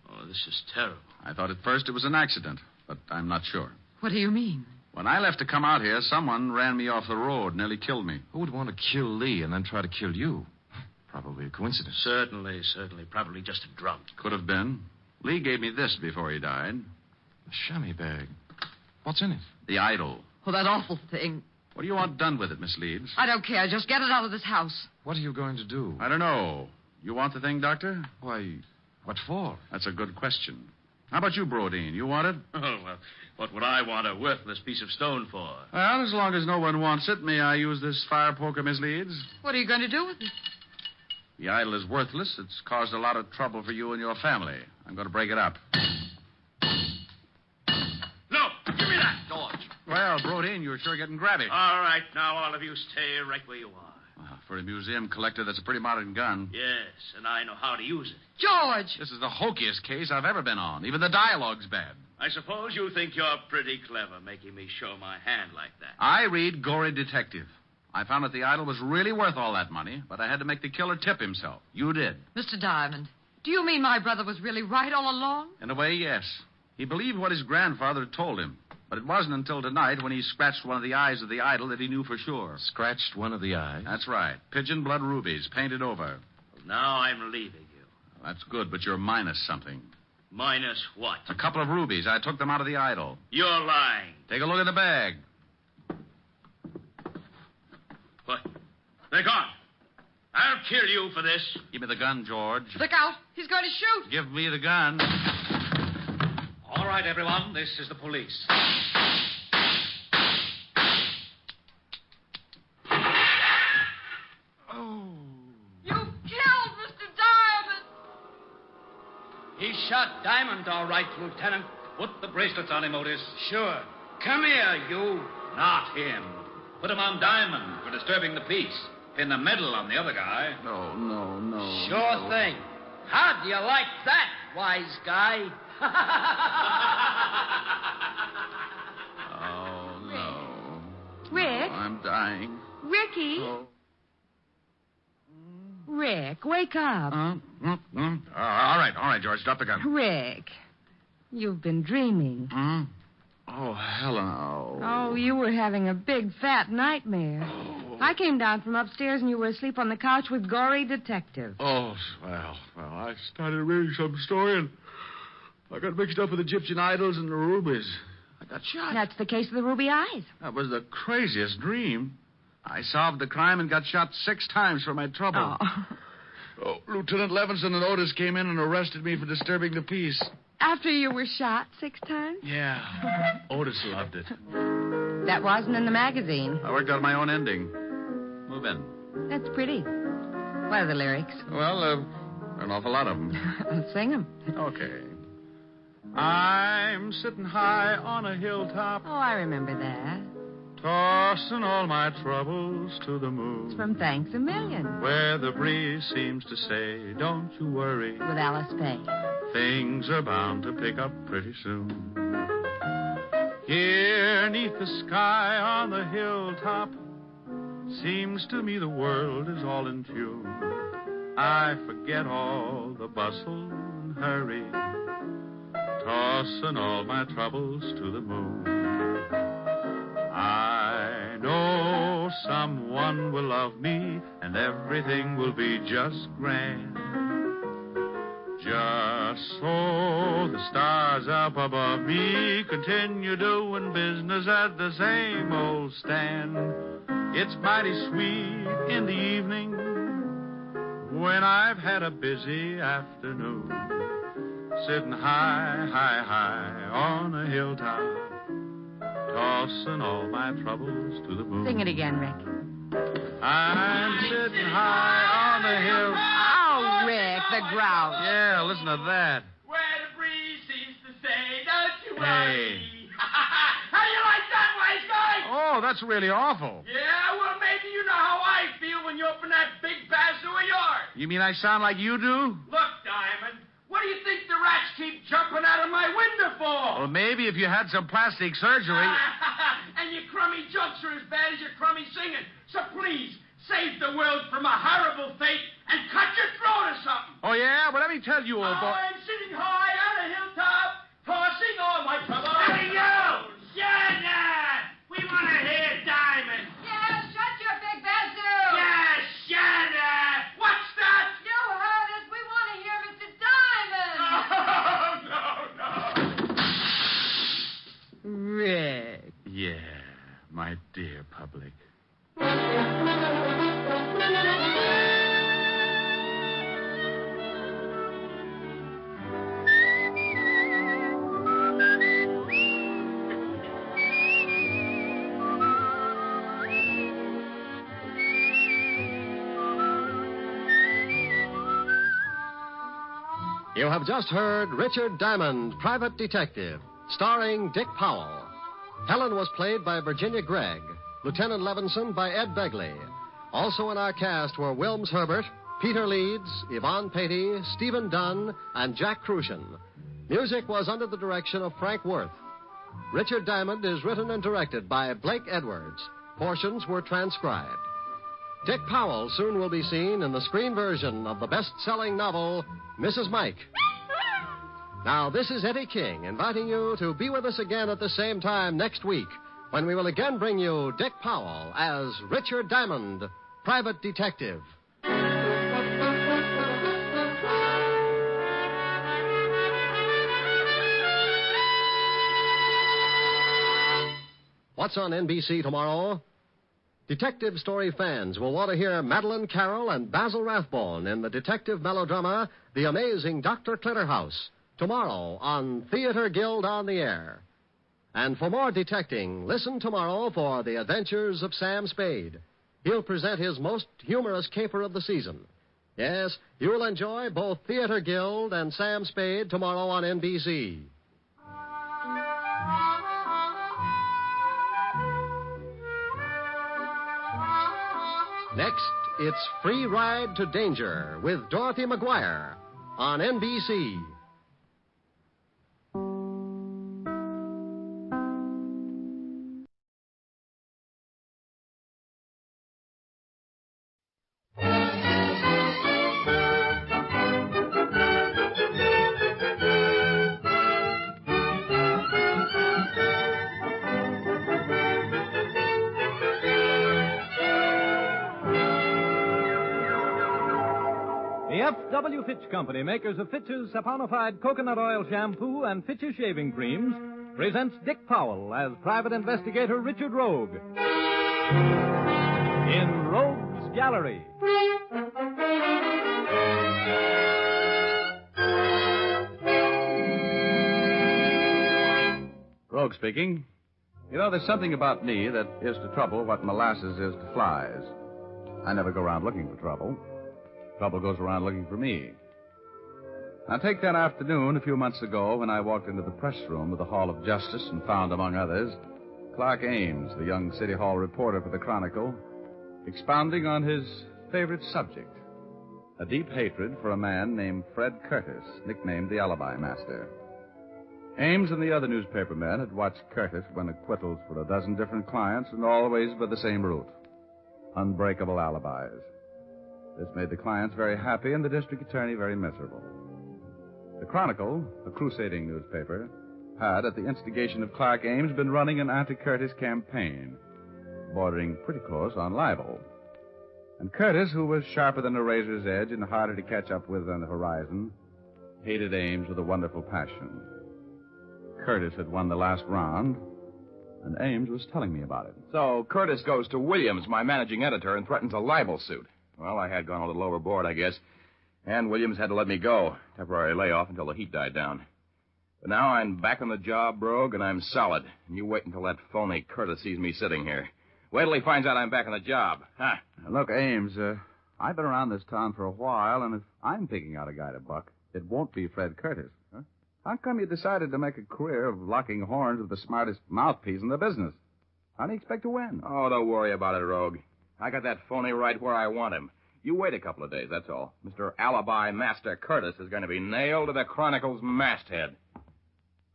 [SPEAKER 4] Oh, this is terrible.
[SPEAKER 8] I thought at first it was an accident, but I'm not sure.
[SPEAKER 15] What do you mean?
[SPEAKER 8] When I left to come out here, someone ran me off the road, nearly killed me.
[SPEAKER 5] Who would want to kill Lee and then try to kill you? Probably a coincidence.
[SPEAKER 4] Certainly. Probably just a drunk.
[SPEAKER 8] Could have been. Lee gave me this before he died.
[SPEAKER 5] A chamois bag. What's in it?
[SPEAKER 8] The idol.
[SPEAKER 15] Oh, that awful thing.
[SPEAKER 8] What do you want done with it, Miss Leeds?
[SPEAKER 15] I don't care. Just get it out of this house.
[SPEAKER 5] What are you going to do?
[SPEAKER 8] I don't know. You want the thing, Doctor?
[SPEAKER 5] Why, what for?
[SPEAKER 8] That's a good question. How about you, Brodeen? You want it?
[SPEAKER 4] Oh, well, what would I want a worthless piece of stone for?
[SPEAKER 8] Well, as long as no one wants it, may I use this fire poker, Miss Leeds?
[SPEAKER 15] What are you going to do with it?
[SPEAKER 8] The idol is worthless. It's caused a lot of trouble for you and your family. I'm going to break it up.
[SPEAKER 4] No! Give me that, George.
[SPEAKER 8] Well, Brodeen, you're sure getting grabby.
[SPEAKER 4] All right, now all of you stay right where you are.
[SPEAKER 8] For a museum collector, that's a pretty modern gun.
[SPEAKER 4] Yes, and I know how to use it.
[SPEAKER 15] George!
[SPEAKER 8] This is the hokiest case I've ever been on. Even the dialogue's bad.
[SPEAKER 4] I suppose you think you're pretty clever making me show my hand like that.
[SPEAKER 8] I read Gory Detective. I found that the idol was really worth all that money, but I had to make the killer tip himself. You did.
[SPEAKER 15] Mr. Diamond, do you mean my brother was really right all along?
[SPEAKER 8] In a way, yes. He believed what his grandfather had told him. But it wasn't until tonight when he scratched one of the eyes of the idol that he knew for sure.
[SPEAKER 5] Scratched one of the eyes?
[SPEAKER 8] That's right. Pigeon blood rubies, painted over.
[SPEAKER 4] Well, now I'm leaving you.
[SPEAKER 8] Well, that's good, but you're minus something.
[SPEAKER 4] Minus what?
[SPEAKER 8] A couple of rubies. I took them out of the idol.
[SPEAKER 4] You're lying.
[SPEAKER 8] Take a look in the bag.
[SPEAKER 4] What? They're gone. I'll kill you for this.
[SPEAKER 8] Give me the gun, George.
[SPEAKER 15] Look out. He's going to shoot.
[SPEAKER 8] Give me the gun.
[SPEAKER 4] All right, everyone. This is the police.
[SPEAKER 15] Oh. You killed Mr. Diamond.
[SPEAKER 4] He shot Diamond, all right, Lieutenant. Put the bracelets on him, Otis. Sure. Come here, you. Not him. Put him on Diamond for disturbing the peace. Pin the medal on the other guy.
[SPEAKER 8] No.
[SPEAKER 4] Sure thing. How do you like that, wise guy?
[SPEAKER 8] Oh, no.
[SPEAKER 16] Rick?
[SPEAKER 8] No, I'm dying.
[SPEAKER 16] Ricky?
[SPEAKER 8] Oh.
[SPEAKER 16] Rick, wake up.
[SPEAKER 8] All right, George. Drop the gun.
[SPEAKER 16] Rick, you've been dreaming.
[SPEAKER 8] Oh, Helen.
[SPEAKER 16] Oh, you were having a big, fat nightmare. I came down from upstairs and you were asleep on the couch with Gory Detective.
[SPEAKER 8] Oh, well, I started reading some story and I got mixed up with Egyptian idols and the rubies. I got shot.
[SPEAKER 16] That's the case of the ruby eyes.
[SPEAKER 8] That was the craziest dream. I solved the crime and got shot 6 times for my trouble. Oh, Lieutenant Levinson and Otis came in and arrested me for disturbing the peace.
[SPEAKER 16] After you were shot 6 times?
[SPEAKER 8] Yeah. Otis loved it.
[SPEAKER 16] That wasn't in the magazine.
[SPEAKER 8] I worked out my own ending. Move in.
[SPEAKER 16] That's pretty. What are the lyrics?
[SPEAKER 8] Well, There are an awful lot of them.
[SPEAKER 16] Sing them.
[SPEAKER 8] Okay. I'm sitting high on a hilltop,
[SPEAKER 16] Oh, I remember that.
[SPEAKER 8] tossing all my troubles to the moon.
[SPEAKER 16] It's from Thanks a Million.
[SPEAKER 8] Where the breeze seems to say, don't you worry.
[SPEAKER 16] With Alice Faye.
[SPEAKER 8] Things are bound to pick up pretty soon. Here, 'neath the sky on the hilltop, seems to me the world is all in tune. I forget all the bustle and hurry, tossing all my troubles to the moon. I know someone will love me, and everything will be just grand. Just so the stars up above me continue doing business at the same old stand. It's mighty sweet in the evening when I've had a busy afternoon, sitting high, high, high on a hilltop, tossing all my troubles to the moon.
[SPEAKER 16] Sing it again, Rick.
[SPEAKER 8] I'm sitting high on a hill.
[SPEAKER 16] Oh, Rick, the grouse.
[SPEAKER 8] Yeah, listen to that.
[SPEAKER 17] Where the breeze seems to say, don't you
[SPEAKER 8] Hey.
[SPEAKER 17] worry. How you like that, wise guy?
[SPEAKER 8] Oh, that's really awful.
[SPEAKER 17] Yeah, well, maybe you know how I feel when you open that big bazoo of yours.
[SPEAKER 8] You mean I sound like you do?
[SPEAKER 17] Look, Diamond, what do you think the rats keep jumping out of my window for?
[SPEAKER 8] Well, maybe if you had some plastic surgery.
[SPEAKER 17] And your crummy jokes are as bad as your crummy singing. So please, save the world from a horrible fate and cut your throat or something.
[SPEAKER 8] Oh, yeah? Well, let me tell you, old boy.
[SPEAKER 17] I'm sitting high on a hilltop, tossing all my troubles. Hey, you! Shut up! We want to hear Diamond.
[SPEAKER 15] Yeah, shut your big bazoo.
[SPEAKER 17] Yeah, shut up! What's that?
[SPEAKER 15] You heard us. We want to hear Mr. Diamond.
[SPEAKER 17] Oh, no.
[SPEAKER 16] Rick.
[SPEAKER 8] Yeah, my dear public.
[SPEAKER 11] You have just heard Richard Diamond, Private Detective, starring Dick Powell. Helen was played by Virginia Gregg, Lieutenant Levinson by Ed Begley. Also in our cast were Wilms Herbert, Peter Leeds, Yvonne Patey, Stephen Dunn, and Jack Crucian. Music was under the direction of Frank Worth. Richard Diamond is written and directed by Blake Edwards. Portions were transcribed. Dick Powell soon will be seen in the screen version of the best-selling novel, Mrs. Mike. Now, this is Eddie King inviting you to be with us again at the same time next week when we will again bring you Dick Powell as Richard Diamond, Private Detective. What's on NBC tomorrow? Detective story fans will want to hear Madeline Carroll and Basil Rathbone in the detective melodrama The Amazing Dr. Clitterhouse, tomorrow on Theater Guild on the Air. And for more detecting, listen tomorrow for The Adventures of Sam Spade. He'll present his most humorous caper of the season. Yes, you'll enjoy both Theater Guild and Sam Spade tomorrow on NBC. Next, it's Free Ride to Danger with Dorothy McGuire on NBC.
[SPEAKER 10] The F.W. Fitch Company, makers of Fitch's saponified coconut oil shampoo and Fitch's shaving creams, presents Dick Powell as Private Investigator Richard Rogue in Rogue's Gallery.
[SPEAKER 18] Rogue speaking. You know, there's something about me that is to trouble what molasses is to flies. I never go around looking for trouble. Trouble goes around looking for me. Now, take that afternoon a few months ago when I walked into the press room of the Hall of Justice and found, among others, Clark Ames, the young City Hall reporter for the Chronicle, expounding on his favorite subject, a deep hatred for a man named Fred Curtis, nicknamed the Alibi Master. Ames and the other newspaper men had watched Curtis win acquittals for a dozen different clients, and always by the same route: unbreakable alibis. This made the clients very happy and the district attorney very miserable. The Chronicle, a crusading newspaper, had, at the instigation of Clark Ames, been running an anti-Curtis campaign, bordering pretty close on libel. And Curtis, who was sharper than a razor's edge and harder to catch up with on the horizon, hated Ames with a wonderful passion. Curtis had won the last round, and Ames was telling me about it.
[SPEAKER 6] So Curtis goes to Williams, my managing editor, and threatens a libel suit. Well, I had gone a little overboard, I guess. And Williams had to let me go. Temporary layoff until the heat died down. But now I'm back on the job, Brogue, and I'm solid. And you wait until that phony Curtis sees me sitting here. Wait till he finds out I'm back on the job. Huh?
[SPEAKER 18] Look, Ames, I've been around this town for a while, and if I'm picking out a guy to buck, it won't be Fred Curtis. Huh? How come you decided to make a career of locking horns with the smartest mouthpiece in the business? How do you expect to win?
[SPEAKER 6] Oh, don't worry about it, Rogue. I got that phony right where I want him. You wait a couple of days, that's all. Mr. Alibi Master Curtis is going to be nailed to the Chronicle's masthead.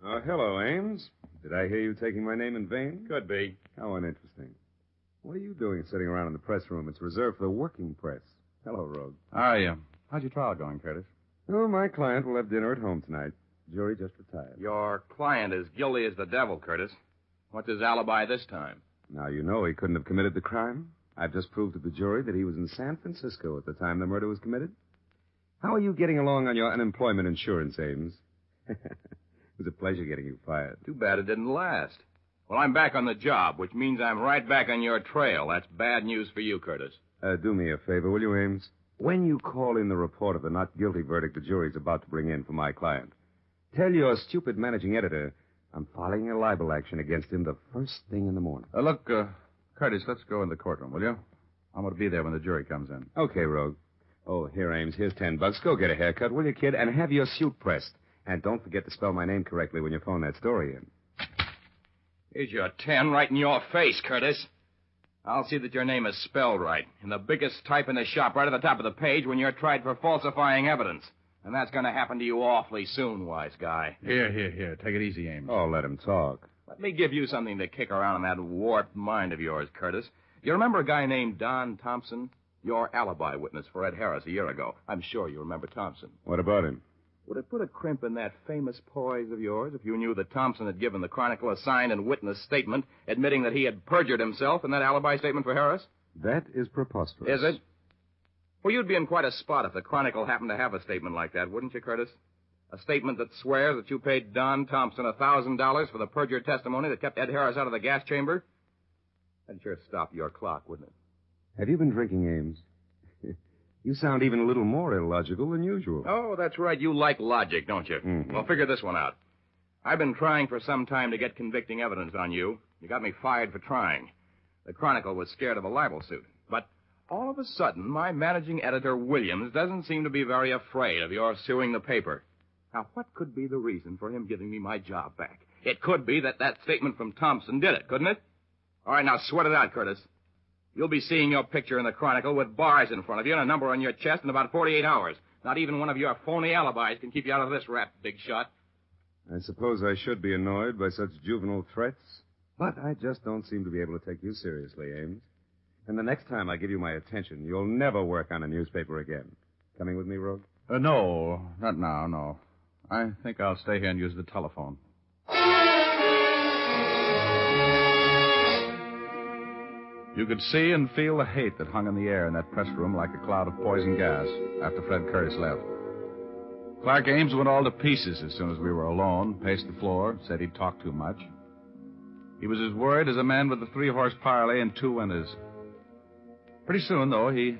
[SPEAKER 20] Hello, Ames. Did I hear you taking my name in vain?
[SPEAKER 6] Could be.
[SPEAKER 20] How uninteresting. What are you doing sitting around in the press room? It's reserved for the working press. Hello, Rogue.
[SPEAKER 18] How are you? How's your trial going, Curtis?
[SPEAKER 20] Oh, my client will have dinner at home tonight. Jury just retired.
[SPEAKER 6] Your client is guilty as the devil, Curtis. What's his alibi this time?
[SPEAKER 20] Now, you know he couldn't have committed the crime. I've just proved to the jury that he was in San Francisco at the time the murder was committed. How are you getting along on your unemployment insurance, Ames? It was a pleasure getting you fired.
[SPEAKER 6] Too bad it didn't last. Well, I'm back on the job, which means I'm right back on your trail. That's bad news for you, Curtis.
[SPEAKER 20] Do me a favor, will you, Ames? When you call in the report of the not guilty verdict the jury's about to bring in for my client, tell your stupid managing editor I'm filing a libel action against him the first thing in the morning.
[SPEAKER 18] Look, Curtis, let's go in the courtroom, will you? I'm going to be there when the jury comes in.
[SPEAKER 20] Okay, Rogue. Oh, here, Ames. Here's $10. Go get a haircut, will you, kid? And have your suit pressed. And don't forget to spell my name correctly when you phone that story in.
[SPEAKER 6] Here's your 10 right in your face, Curtis. I'll see that your name is spelled right. In the biggest type in the shop, right at the top of the page, when you're tried for falsifying evidence. And that's going to happen to you awfully soon, wise guy.
[SPEAKER 18] Here. Take it easy, Ames.
[SPEAKER 20] Oh, let him talk.
[SPEAKER 6] Let me give you something to kick around in that warped mind of yours, Curtis. You remember a guy named Don Thompson? Your alibi witness for Ed Harris a year ago. I'm sure you remember Thompson.
[SPEAKER 20] What about him?
[SPEAKER 6] Would it put a crimp in that famous poise of yours if you knew that Thompson had given the Chronicle a signed and witnessed statement admitting that he had perjured himself in that alibi statement for Harris?
[SPEAKER 20] That is preposterous.
[SPEAKER 6] Is it? Well, you'd be in quite a spot if the Chronicle happened to have a statement like that, wouldn't you, Curtis? A statement that swears that you paid Don Thompson $1,000 for the perjured testimony that kept Ed Harris out of the gas chamber? That'd sure stop your clock, wouldn't it?
[SPEAKER 20] Have you been drinking, Ames? You sound even a little more illogical than usual.
[SPEAKER 6] Oh, that's right. You like logic, don't you?
[SPEAKER 20] Mm-hmm.
[SPEAKER 6] Well, figure this one out. I've been trying for some time to get convicting evidence on you. You got me fired for trying. The Chronicle was scared of a libel suit. But all of a sudden, my managing editor, Williams, doesn't seem to be very afraid of your suing the paper. Now, what could be the reason for him giving me my job back? It could be that statement from Thompson did it, couldn't it? All right, now sweat it out, Curtis. You'll be seeing your picture in the Chronicle with bars in front of you and a number on your chest in about 48 hours. Not even one of your phony alibis can keep you out of this rap, big shot.
[SPEAKER 20] I suppose I should be annoyed by such juvenile threats, but I just don't seem to be able to take you seriously, Ames. And the next time I give you my attention, you'll never work on a newspaper again. Coming with me, Rogue?
[SPEAKER 18] No, not now, no. I think I'll stay here and use the telephone. You could see and feel the hate that hung in the air in that press room like a cloud of poison gas after Fred Curtis left. Clark Ames went all to pieces as soon as we were alone, paced the floor, said he'd talk too much. He was as worried as a man with a 3-horse parlay and 2 winners. Pretty soon, though, he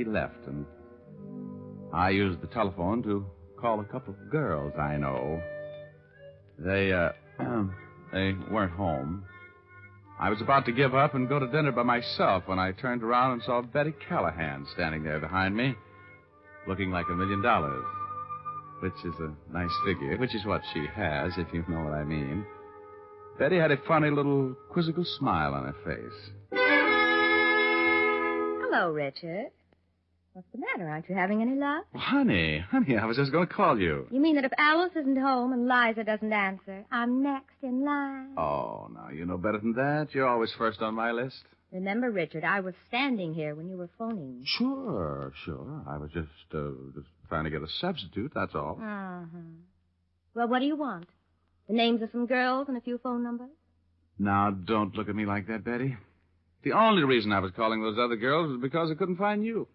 [SPEAKER 18] left, and I used the telephone to call a couple of girls I know. They weren't home. I was about to give up and go to dinner by myself when I turned around and saw Betty Callahan standing there behind me, looking like $1 million. which is a nice figure, which is what she has, if you know what I mean. Betty had a funny little quizzical smile on her face.
[SPEAKER 21] Hello, Richard. What's the matter? Aren't you having any luck?
[SPEAKER 18] Well, honey, I was just going to call you.
[SPEAKER 21] You mean that if Alice isn't home and Liza doesn't answer, I'm next in line?
[SPEAKER 18] Oh, now, you know better than that. You're always first on my list.
[SPEAKER 21] Remember, Richard, I was standing here when you were phoning.
[SPEAKER 18] Sure. I was just trying to get a substitute, that's all.
[SPEAKER 21] Uh-huh. Well, what do you want? The names of some girls and a few phone numbers?
[SPEAKER 18] Now, don't look at me like that, Betty. The only reason I was calling those other girls was because I couldn't find you.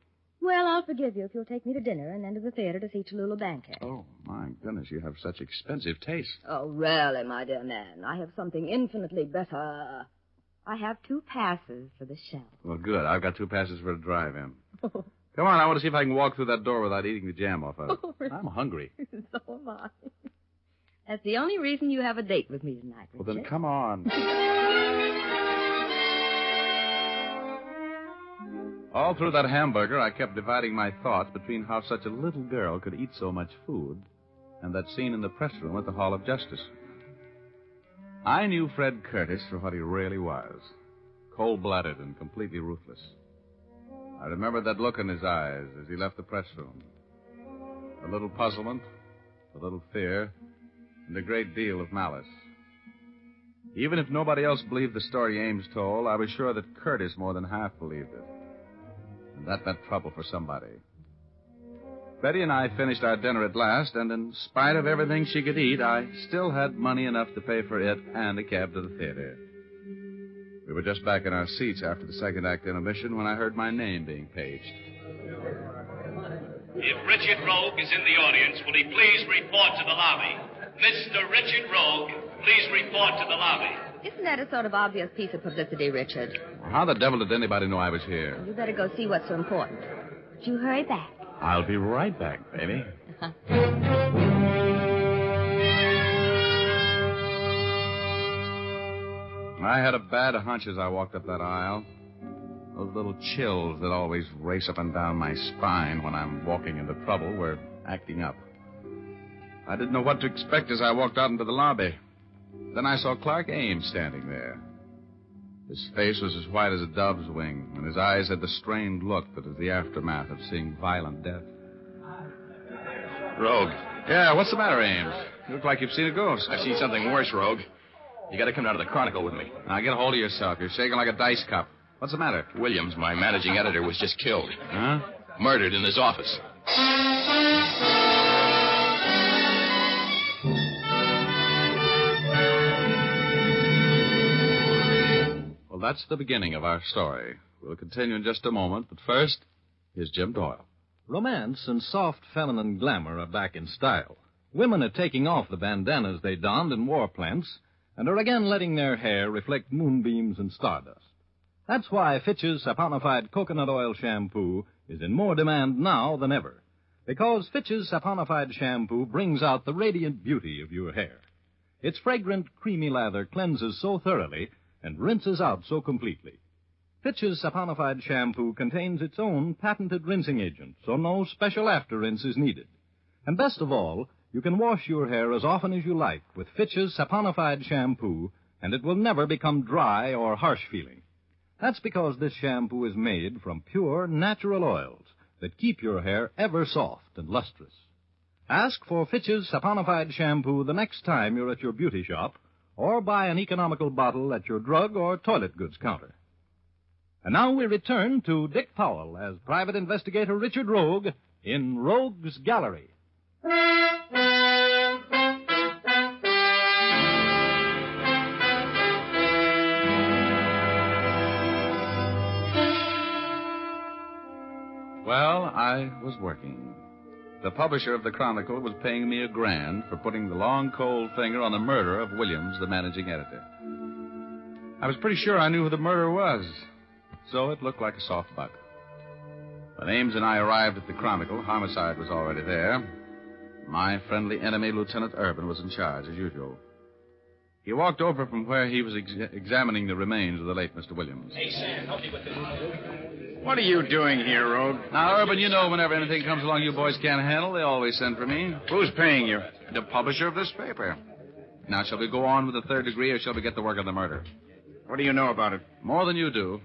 [SPEAKER 21] Well, I'll forgive you if you'll take me to dinner and then to the theater to see Tallulah Bankhead.
[SPEAKER 18] Oh, my goodness, you have such expensive taste.
[SPEAKER 21] Oh, really, my dear man. I have something infinitely better. I have 2 passes for the show.
[SPEAKER 18] Well, good. I've got 2 passes for a drive-in. Come on, I want to see if I can walk through that door without eating the jam off of it. I'm hungry.
[SPEAKER 21] So am I. That's the only reason you have a date with me tonight, Richard.
[SPEAKER 18] Well, then come on. All through that hamburger, I kept dividing my thoughts between how such a little girl could eat so much food and that scene in the press room at the Hall of Justice. I knew Fred Curtis for what he really was, cold-blooded and completely ruthless. I remembered that look in his eyes as he left the press room. A little puzzlement, a little fear, and a great deal of malice. Even if nobody else believed the story Ames told, I was sure that Curtis more than half believed it. And that meant trouble for somebody. Betty and I finished our dinner at last, and in spite of everything she could eat, I still had money enough to pay for it and a cab to the theater. We were just back in our seats after the second act intermission when I heard my name being paged.
[SPEAKER 1] If Richard Rogue is in the audience, will he please report to the lobby? Mr. Richard Rogue, please report to the lobby.
[SPEAKER 21] Isn't that a sort of obvious piece of publicity, Richard?
[SPEAKER 18] How the devil did anybody know I was here?
[SPEAKER 21] You better go see what's so important. But you hurry back.
[SPEAKER 18] I'll be right back, baby. I had a bad hunch as I walked up that aisle. Those little chills that always race up and down my spine when I'm walking into trouble were acting up. I didn't know what to expect as I walked out into the lobby. Then I saw Clark Ames standing there. His face was as white as a dove's wing, and his eyes had the strained look that is the aftermath of seeing violent death.
[SPEAKER 22] Rogue.
[SPEAKER 18] Yeah, what's the matter, Ames? You look like you've seen a ghost.
[SPEAKER 22] I've seen something worse, Rogue. You got to come down to the Chronicle with me.
[SPEAKER 18] Now, get a hold of yourself. You're shaking like a dice cup. What's the matter?
[SPEAKER 22] Williams, my managing editor, was just killed.
[SPEAKER 18] Huh?
[SPEAKER 22] Murdered in his office.
[SPEAKER 18] Well, that's the beginning of our story. We'll continue in just a moment, but first, here's Jim Doyle.
[SPEAKER 10] Romance and soft feminine glamour are back in style. Women are taking off the bandanas they donned in war plants and are again letting their hair reflect moonbeams and stardust. That's why Fitch's saponified coconut oil shampoo is in more demand now than ever, because Fitch's saponified shampoo brings out the radiant beauty of your hair. Its fragrant, creamy lather cleanses so thoroughly and rinses out so completely. Fitch's saponified shampoo contains its own patented rinsing agent, so no special after-rinse is needed. And best of all, you can wash your hair as often as you like with Fitch's saponified shampoo, and it will never become dry or harsh-feeling. That's because this shampoo is made from pure, natural oils that keep your hair ever soft and lustrous. Ask for Fitch's saponified shampoo the next time you're at your beauty shop, or buy an economical bottle at your drug or toilet goods counter. And now we return to Dick Powell as Private Investigator Richard Rogue in Rogue's Gallery.
[SPEAKER 18] Well, I was working. The publisher of the Chronicle was paying me $1,000 for putting the long, cold finger on the murder of Williams, the managing editor. I was pretty sure I knew who the murderer was, so it looked like a soft buck. When Ames and I arrived at the Chronicle, homicide was already there. My friendly enemy, Lieutenant Urban, was in charge, as usual. He walked over from where he was examining the remains of the late Mr. Williams.
[SPEAKER 22] Hey, Sam, help me with this.
[SPEAKER 18] What are you doing here, Rogue? Now, Urban, you know whenever anything comes along you boys can't handle, they always send for me. Who's paying you? The publisher of this paper. Now, shall we go on with the third degree, or shall we get to work on the murder?
[SPEAKER 2] What do you know about it?
[SPEAKER 18] More than you do.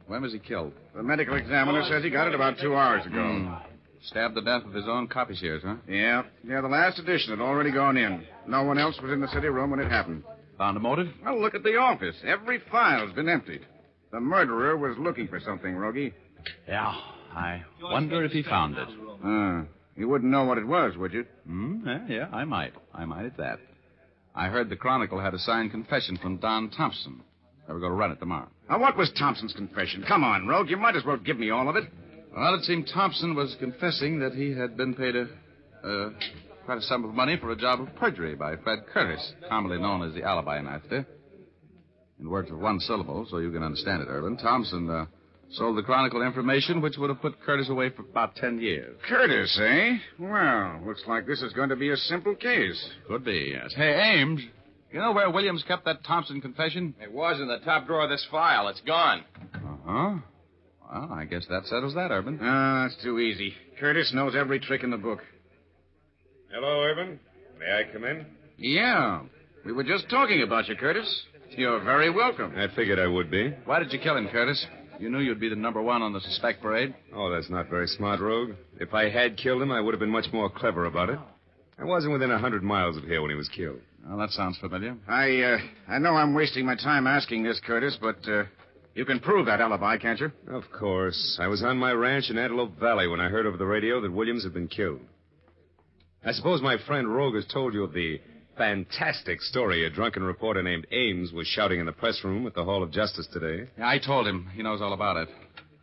[SPEAKER 18] When was he killed?
[SPEAKER 2] The medical examiner says he got it about 2 hours ago.
[SPEAKER 18] Stabbed to death with his own copy shears, huh?
[SPEAKER 2] Yeah, the last edition had already gone in. No one else was in the city room when it happened.
[SPEAKER 18] Found a motive?
[SPEAKER 2] Well, look at the office. Every file's been emptied. The murderer was looking for something, Rogie.
[SPEAKER 18] Yeah, I wonder if he found it.
[SPEAKER 2] You wouldn't know what it was, would you?
[SPEAKER 18] Yeah, I might. I might at that. I heard the Chronicle had a signed confession from Don Thompson. They were going to run it tomorrow.
[SPEAKER 2] Now, what was Thompson's confession? Come on, Rogue. You might as well give me all of it.
[SPEAKER 18] Well, it seemed Thompson was confessing that he had been paid quite a sum of money for a job of perjury by Fred Curtis, commonly known as the alibi master. In words of one syllable, so you can understand it, Urban, Thompson sold the Chronicle information which would have put Curtis away for about 10 years.
[SPEAKER 2] Curtis, eh? Well, looks like this is going to be a simple case.
[SPEAKER 18] Could be, yes. Hey, Ames, you know where Williams kept that Thompson confession?
[SPEAKER 22] It was in the top drawer of this file. It's gone.
[SPEAKER 18] Uh-huh. Well, I guess that settles that, Urban.
[SPEAKER 2] That's too easy. Curtis knows every trick in the book.
[SPEAKER 20] Hello, Urban. May I come in?
[SPEAKER 2] Yeah. We were just talking about you, Curtis. You're very welcome.
[SPEAKER 20] I figured I would be.
[SPEAKER 18] Why did you kill him, Curtis? You knew you'd be the number one on the suspect parade.
[SPEAKER 20] Oh, that's not very smart, Rogue. If I had killed him, I would have been much more clever about it. I wasn't within 100 miles of here when he was killed.
[SPEAKER 18] Well, that sounds familiar.
[SPEAKER 2] I know I'm wasting my time asking this, Curtis, but you can prove that alibi, can't you?
[SPEAKER 20] Of course. I was on my ranch in Antelope Valley when I heard over the radio that Williams had been killed. I suppose my friend Rogue has told you of the fantastic story a drunken reporter named Ames was shouting in the press room at the Hall of Justice today.
[SPEAKER 18] Yeah, I told him. He knows all about it.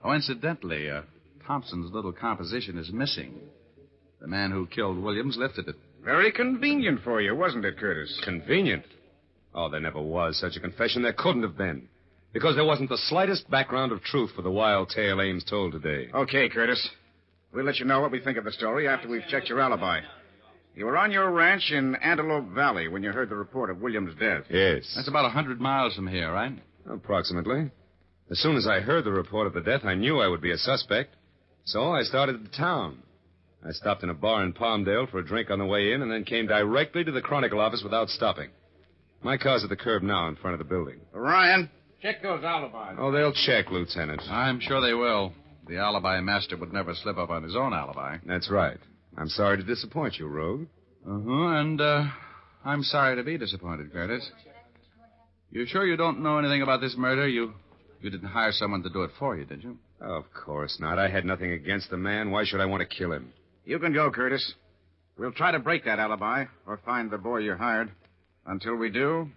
[SPEAKER 18] Oh, incidentally, Thompson's little composition is missing. The man who killed Williams lifted it.
[SPEAKER 2] Very convenient for you, wasn't it, Curtis?
[SPEAKER 20] Convenient? Oh, there never was such a confession. There couldn't have been. Because there wasn't the slightest background of truth for the wild tale Ames told today.
[SPEAKER 2] Okay, Curtis. We'll let you know what we think of the story after we've checked your alibi. You were on your ranch in Antelope Valley when you heard the report of Williams' death.
[SPEAKER 20] Yes.
[SPEAKER 18] That's about 100 miles from here, right?
[SPEAKER 20] Approximately. As soon as I heard the report of the death, I knew I would be a suspect. So I started at the town. I stopped in a bar in Palmdale for a drink on the way in and then came directly to the Chronicle office without stopping. My car's at the curb now in front of the building.
[SPEAKER 2] Ryan, check those alibis.
[SPEAKER 20] Oh, they'll check, Lieutenant.
[SPEAKER 18] I'm sure they will. The alibi master would never slip up on his own alibi.
[SPEAKER 20] That's right. I'm sorry to disappoint you, Rogue.
[SPEAKER 18] And I'm sorry to be disappointed, Curtis. You sure you don't know anything about this murder? You didn't hire someone to do it for you, did you?
[SPEAKER 20] Of course not. I had nothing against the man. Why should I want to kill him?
[SPEAKER 2] You can go, Curtis. We'll try to break that alibi or find the boy you hired. Until we do,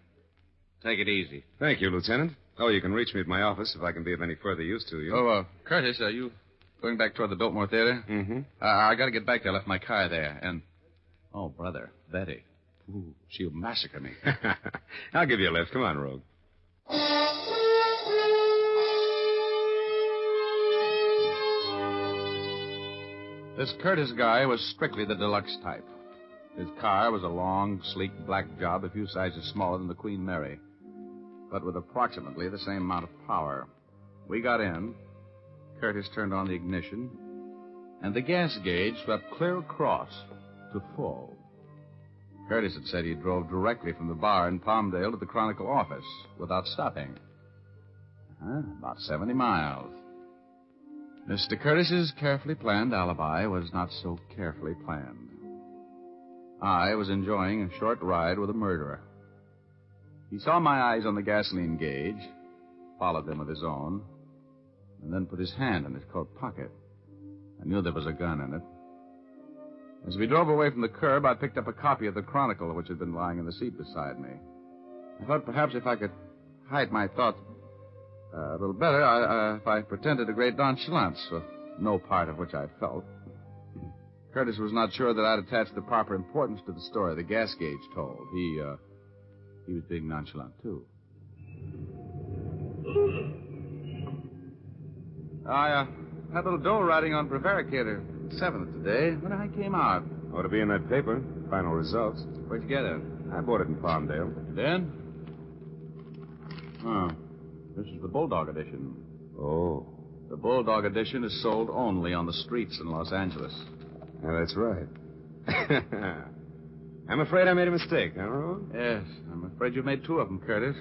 [SPEAKER 2] take it easy.
[SPEAKER 20] Thank you, Lieutenant. Oh, you can reach me at my office if I can be of any further use to you.
[SPEAKER 18] Oh, Curtis, are you going back toward the Biltmore Theater?
[SPEAKER 20] Mm-hmm.
[SPEAKER 18] I got to get back there. I left my car there. And, oh, brother, Betty. Ooh, she'll massacre me.
[SPEAKER 20] I'll give you a lift. Come on, Rogue.
[SPEAKER 18] This Curtis guy was strictly the deluxe type. His car was a long, sleek black job a few sizes smaller than the Queen Mary, but with approximately the same amount of power. We got in. Curtis turned on the ignition, and the gas gauge swept clear across to full. Curtis had said he drove directly from the bar in Palmdale to the Chronicle office without stopping. About 70 miles. Mr. Curtis's carefully planned alibi was not so carefully planned. I was enjoying a short ride with a murderer. He saw my eyes on the gasoline gauge, followed them with his own, and then put his hand in his coat pocket. I knew there was a gun in it. As we drove away from the curb, I picked up a copy of the Chronicle, which had been lying in the seat beside me. I thought perhaps if I could hide my thoughts a little better, if I pretended a great nonchalance, with no part of which I felt. Curtis was not sure that I'd attached the proper importance to the story the gas gauge told. He was being nonchalant, too. I had a little dough riding on Prevaricator 7th today when I came out.
[SPEAKER 20] Ought to be in that paper. Final results.
[SPEAKER 18] Where'd you get it?
[SPEAKER 20] I bought it in Palmdale.
[SPEAKER 18] Then? Oh. This is the Bulldog edition.
[SPEAKER 20] Oh.
[SPEAKER 18] The Bulldog edition is sold only on the streets in Los Angeles.
[SPEAKER 20] Yeah, that's right. I'm afraid I made a mistake, huh, Rogue?
[SPEAKER 18] Yes, I'm afraid you made two of them, Curtis.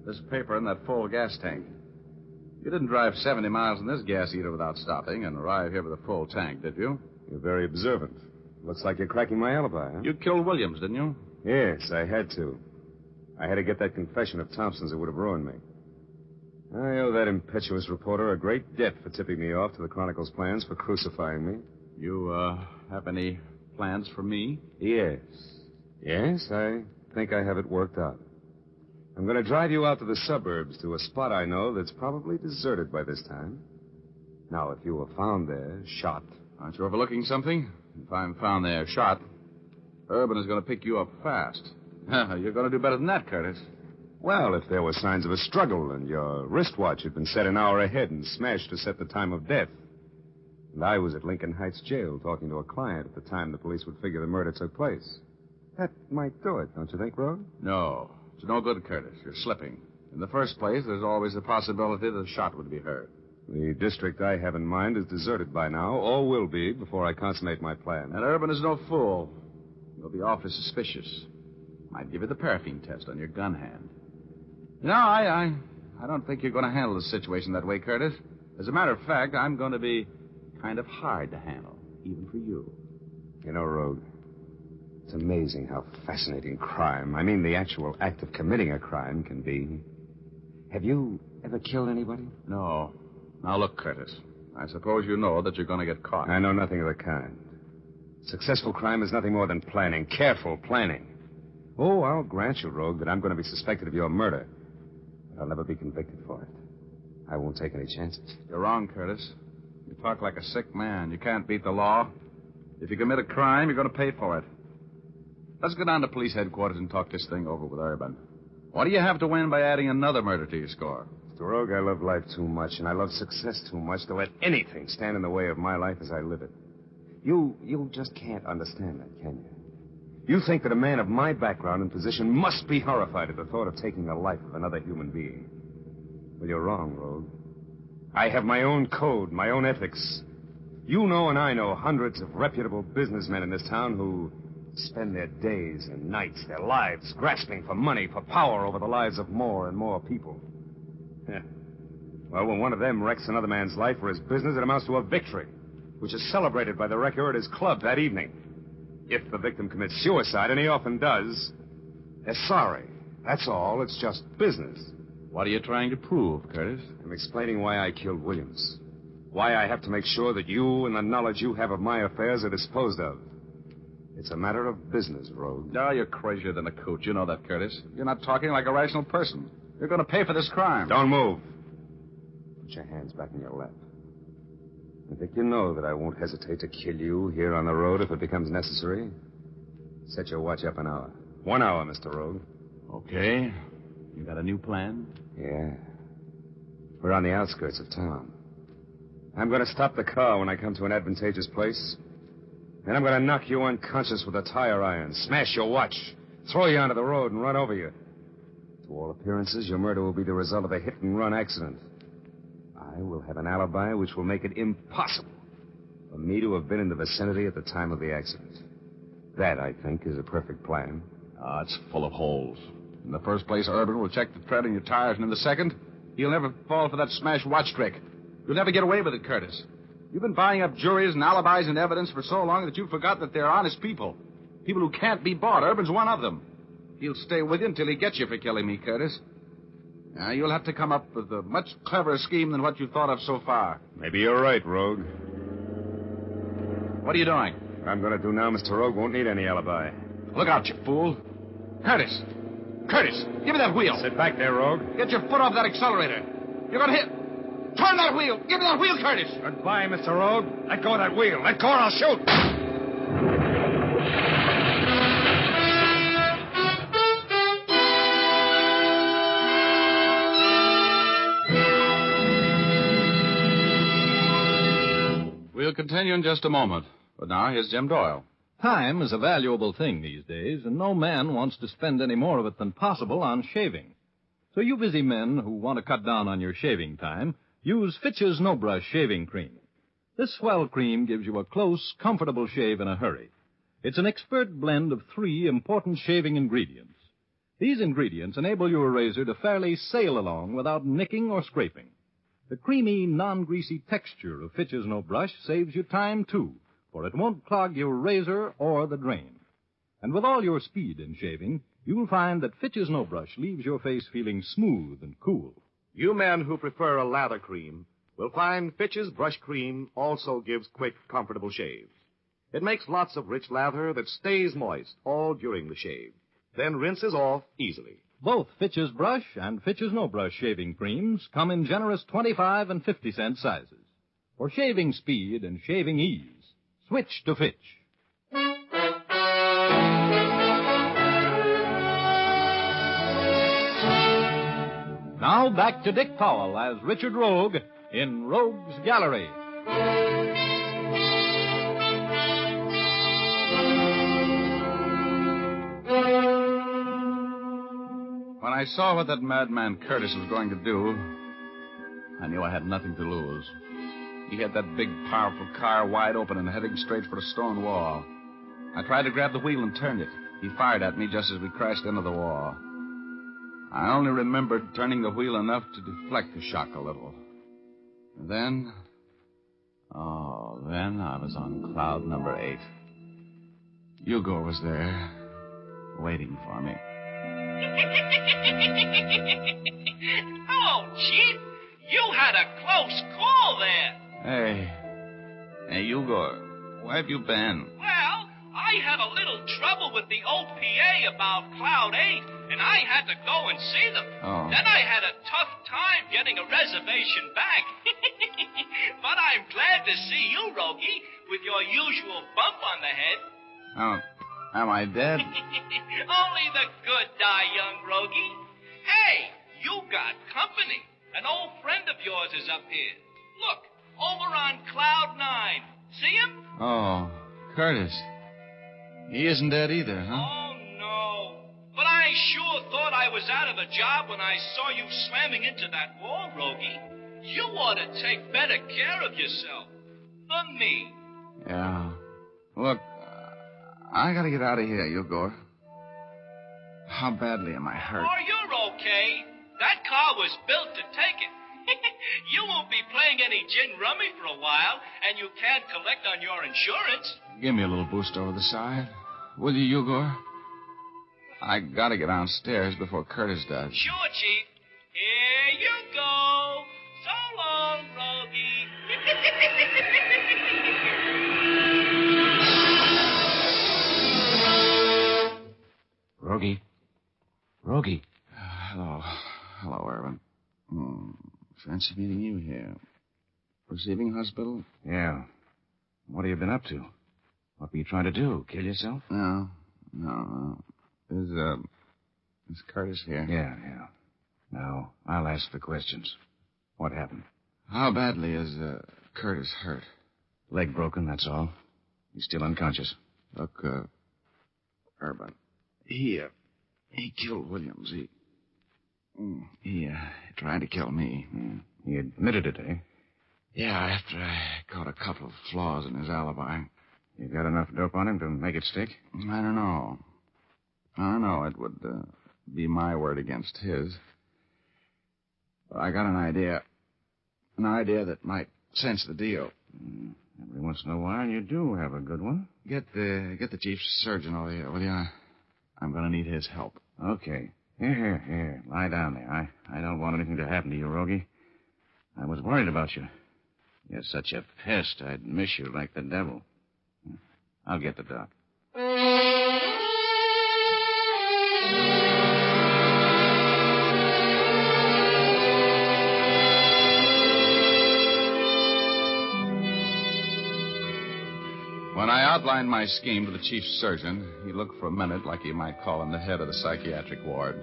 [SPEAKER 18] This paper and that full gas tank. You didn't drive 70 miles in this gas eater without stopping and arrive here with a full tank, did you?
[SPEAKER 20] You're very observant. Looks like you're cracking my alibi, huh?
[SPEAKER 18] You killed Williams, didn't you?
[SPEAKER 20] Yes, I had to. I had to get that confession of Thompson's that would have ruined me. I owe that impetuous reporter a great debt for tipping me off to the Chronicle's plans for crucifying me.
[SPEAKER 18] You, have any plans for me?
[SPEAKER 20] Yes. Yes, I think I have it worked out. I'm going to drive you out to the suburbs to a spot I know that's probably deserted by this time. Now, if you were found there, shot...
[SPEAKER 18] Aren't you overlooking something? If I'm found there shot, Urban is going to pick you up fast. You're going to do better than that, Curtis.
[SPEAKER 20] Well, if there were signs of a struggle and your wristwatch had been set an hour ahead and smashed to set the time of death, and I was at Lincoln Heights Jail talking to a client at the time the police would figure the murder took place, that might do it, don't you think, Rogue?
[SPEAKER 18] No. It's no good, Curtis. You're slipping. In the first place, there's always the possibility that a shot would be heard.
[SPEAKER 20] The district I have in mind is deserted by now, or will be before I consummate my plan.
[SPEAKER 18] And Urban is no fool. He'll be awfully suspicious. Might give you the paraffin test on your gun hand. No, I don't think you're going to handle the situation that way, Curtis. As a matter of fact, I'm going to be kind of hard to handle, even for you.
[SPEAKER 20] You know, Rogue, it's amazing how fascinating crime, I mean the actual act of committing a crime, can be. Have you ever killed anybody?
[SPEAKER 18] No. Now, look, Curtis, I suppose you know that you're going to get caught.
[SPEAKER 20] I know nothing of the kind. Successful crime is nothing more than planning, careful planning. Oh, I'll grant you, Rogue, that I'm going to be suspected of your murder. But I'll never be convicted for it. I won't take any chances.
[SPEAKER 18] You're wrong, Curtis. You talk like a sick man. You can't beat the law. If you commit a crime, you're going to pay for it. Let's go down to police headquarters and talk this thing over with Urban. What do you have to win by adding another murder to your score?
[SPEAKER 20] Mr. Rogue, I love life too much, and I love success too much to let anything stand in the way of my life as I live it. You just can't understand that, can you? You think that a man of my background and position must be horrified at the thought of taking the life of another human being. Well, you're wrong, Rogue. I have my own code, my own ethics. You know and I know hundreds of reputable businessmen in this town who spend their days and nights, their lives, grasping for money, for power over the lives of more and more people. Well, when one of them wrecks another man's life for his business, it amounts to a victory, which is celebrated by the wrecker at his club that evening. If the victim commits suicide, and he often does, they're sorry. That's all. It's just business.
[SPEAKER 18] What are you trying to prove, Curtis?
[SPEAKER 20] I'm explaining why I killed Williams. Why I have to make sure that you and the knowledge you have of my affairs are disposed of. It's a matter of business, Rogue.
[SPEAKER 18] No, you're crazier than a coot. You know that, Curtis. You're not talking like a rational person. You're going to pay for this crime.
[SPEAKER 20] Don't move. Put your hands back in your lap. I think you know that I won't hesitate to kill you here on the road if it becomes necessary. Set your watch up an hour. 1 hour, Mr. Rogue.
[SPEAKER 18] Okay. You got a new plan?
[SPEAKER 20] Yeah. We're on the outskirts of town. I'm going to stop the car when I come to an advantageous place. Then I'm going to knock you unconscious with a tire iron, smash your watch, throw you onto the road and run over you. To all appearances, your murder will be the result of a hit-and-run accident. I will have an alibi which will make it impossible for me to have been in the vicinity at the time of the accident. That, I think, is a perfect plan.
[SPEAKER 18] It's full of holes. In the first place, Urban will check the tread on your tires, and in the second, he'll never fall for that smashed watch trick. You'll never get away with it, Curtis. You've been buying up juries and alibis and evidence for so long that you forgot that they're honest people. People who can't be bought. Urban's one of them. He'll stay with you until he gets you for killing me, Curtis. Now, you'll have to come up with a much cleverer scheme than what you've thought of so far.
[SPEAKER 20] Maybe you're right, Rogue.
[SPEAKER 18] What are you doing?
[SPEAKER 20] What I'm going to do now, Mr. Rogue, won't need any alibi.
[SPEAKER 18] Look out, you fool. Curtis! Curtis, give me that wheel.
[SPEAKER 20] Sit back there, Rogue.
[SPEAKER 18] Get your foot off that accelerator. You're going to hit. Turn that wheel. Give me that wheel, Curtis.
[SPEAKER 20] Goodbye, Mr. Rogue. Let go of that wheel. Let go or I'll shoot.
[SPEAKER 18] We'll continue in just a moment. But now, here's Jim Doyle.
[SPEAKER 10] Time is a valuable thing these days, and no man wants to spend any more of it than possible on shaving. So you busy men who want to cut down on your shaving time, use Fitch's No Brush shaving cream. This swell cream gives you a close, comfortable shave in a hurry. It's an expert blend of 3 important shaving ingredients. These ingredients enable your razor to fairly sail along without nicking or scraping. The creamy, non-greasy texture of Fitch's No Brush saves you time, too, for it won't clog your razor or the drain. And with all your speed in shaving, you'll find that Fitch's No Brush leaves your face feeling smooth and cool.
[SPEAKER 7] You men who prefer a lather cream will find Fitch's Brush Cream also gives quick, comfortable shaves. It makes lots of rich lather that stays moist all during the shave, then rinses off easily.
[SPEAKER 10] Both Fitch's Brush and Fitch's No Brush shaving creams come in generous 25 and 50-cent sizes. For shaving speed and shaving ease, switch to Fitch. Now back to Dick Powell as Richard Rogue in Rogue's Gallery.
[SPEAKER 18] When I saw what that madman Curtis was going to do, I knew I had nothing to lose. He had that big, powerful car wide open and heading straight for a stone wall. I tried to grab the wheel and turn it. He fired at me just as we crashed into the wall. I only remembered turning the wheel enough to deflect the shock a little. And then I was on cloud number 8. Hugo was there, waiting for me.
[SPEAKER 1] Hello, Chief. You had a close call there.
[SPEAKER 18] Hey, Hugo, where have you been?
[SPEAKER 1] Well, I had a little trouble with the OPA about Cloud 8, and I had to go and see them.
[SPEAKER 18] Oh.
[SPEAKER 1] Then I had a tough time getting a reservation back. But I'm glad to see you, Rogie, with your usual bump on the head.
[SPEAKER 18] Oh, am I dead?
[SPEAKER 1] Only the good die young, Rogie. Hey, you got company. An old friend of yours is up here. Look, over on Cloud 9. See him?
[SPEAKER 18] Oh, Curtis. He isn't dead either, huh?
[SPEAKER 1] Oh, no. But I sure thought I was out of a job when I saw you slamming into that wall, Rogie. You ought to take better care of yourself. Than me.
[SPEAKER 18] Yeah. Look, I gotta get out of here, Hugo. How badly am I hurt?
[SPEAKER 1] Oh, you're okay. That car was built to take it. You won't be playing any gin rummy for a while, and you can't collect on your insurance.
[SPEAKER 18] Give me a little boost over the side. Will you, Hugo? I gotta get downstairs before Curtis does.
[SPEAKER 1] Sure, Chief. Here you go. So long, Rogie.
[SPEAKER 18] Rogie. Hello, Irvin. Fancy meeting you here. Receiving hospital?
[SPEAKER 2] Yeah. What have you been up to? What were you trying to do? Kill yourself?
[SPEAKER 18] No. Is Curtis here?
[SPEAKER 2] Yeah. Now, I'll ask the questions. What happened?
[SPEAKER 18] How badly is Curtis hurt?
[SPEAKER 2] Leg broken, that's all. He's still unconscious.
[SPEAKER 18] Look, Urban. He killed Williams. He tried to kill me.
[SPEAKER 2] He admitted it, eh?
[SPEAKER 18] Yeah, after I caught a couple of flaws in his alibi.
[SPEAKER 2] You got enough dope on him to make it stick?
[SPEAKER 18] I don't know. It would be my word against his. But I got an idea. An idea that might cinch the deal.
[SPEAKER 2] Every once in a while, you do have a good one.
[SPEAKER 18] Get the chief surgeon over here, will you? I'm going to need his help.
[SPEAKER 2] Okay. Here. Lie down there. I don't want anything to happen to you, Rogie. I was worried about you. You're such a pest, I'd miss you like the devil. I'll get the doc.
[SPEAKER 18] When I outlined my scheme to the chief surgeon, he looked for a minute like you might call him the head of the psychiatric ward.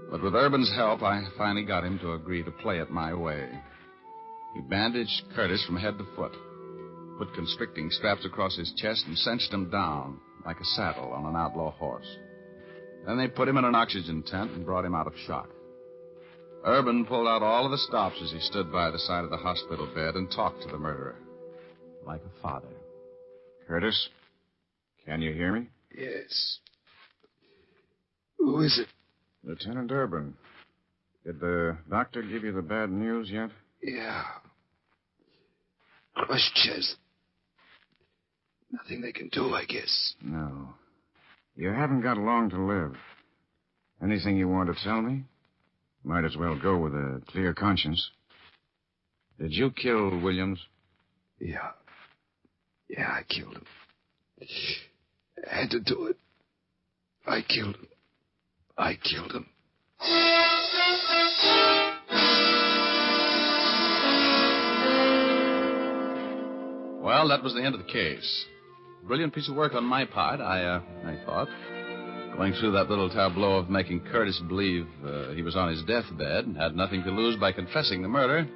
[SPEAKER 18] But with Urban's help, I finally got him to agree to play it my way. He bandaged Curtis from head to foot, put constricting straps across his chest, and cinched him down like a saddle on an outlaw horse. Then they put him in an oxygen tent and brought him out of shock. Urban pulled out all of the stops as he stood by the side of the hospital bed and talked to the murderer. Like a father.
[SPEAKER 2] Curtis, can you hear me?
[SPEAKER 9] Yes. Who is it?
[SPEAKER 2] Lieutenant Urban. Did the doctor give you the bad news yet?
[SPEAKER 9] Yeah. Crushed chest. Nothing they can do, I guess.
[SPEAKER 2] No. You haven't got long to live. Anything you want to tell me? Might as well go with a clear conscience. Did you kill Williams?
[SPEAKER 9] Yeah. Yeah, I killed him. I had to do it. I killed him. I killed him.
[SPEAKER 18] Well, that was the end of the case. Brilliant piece of work on my part, I thought. Going through that little tableau of making Curtis believe he was on his deathbed and had nothing to lose by confessing the murder.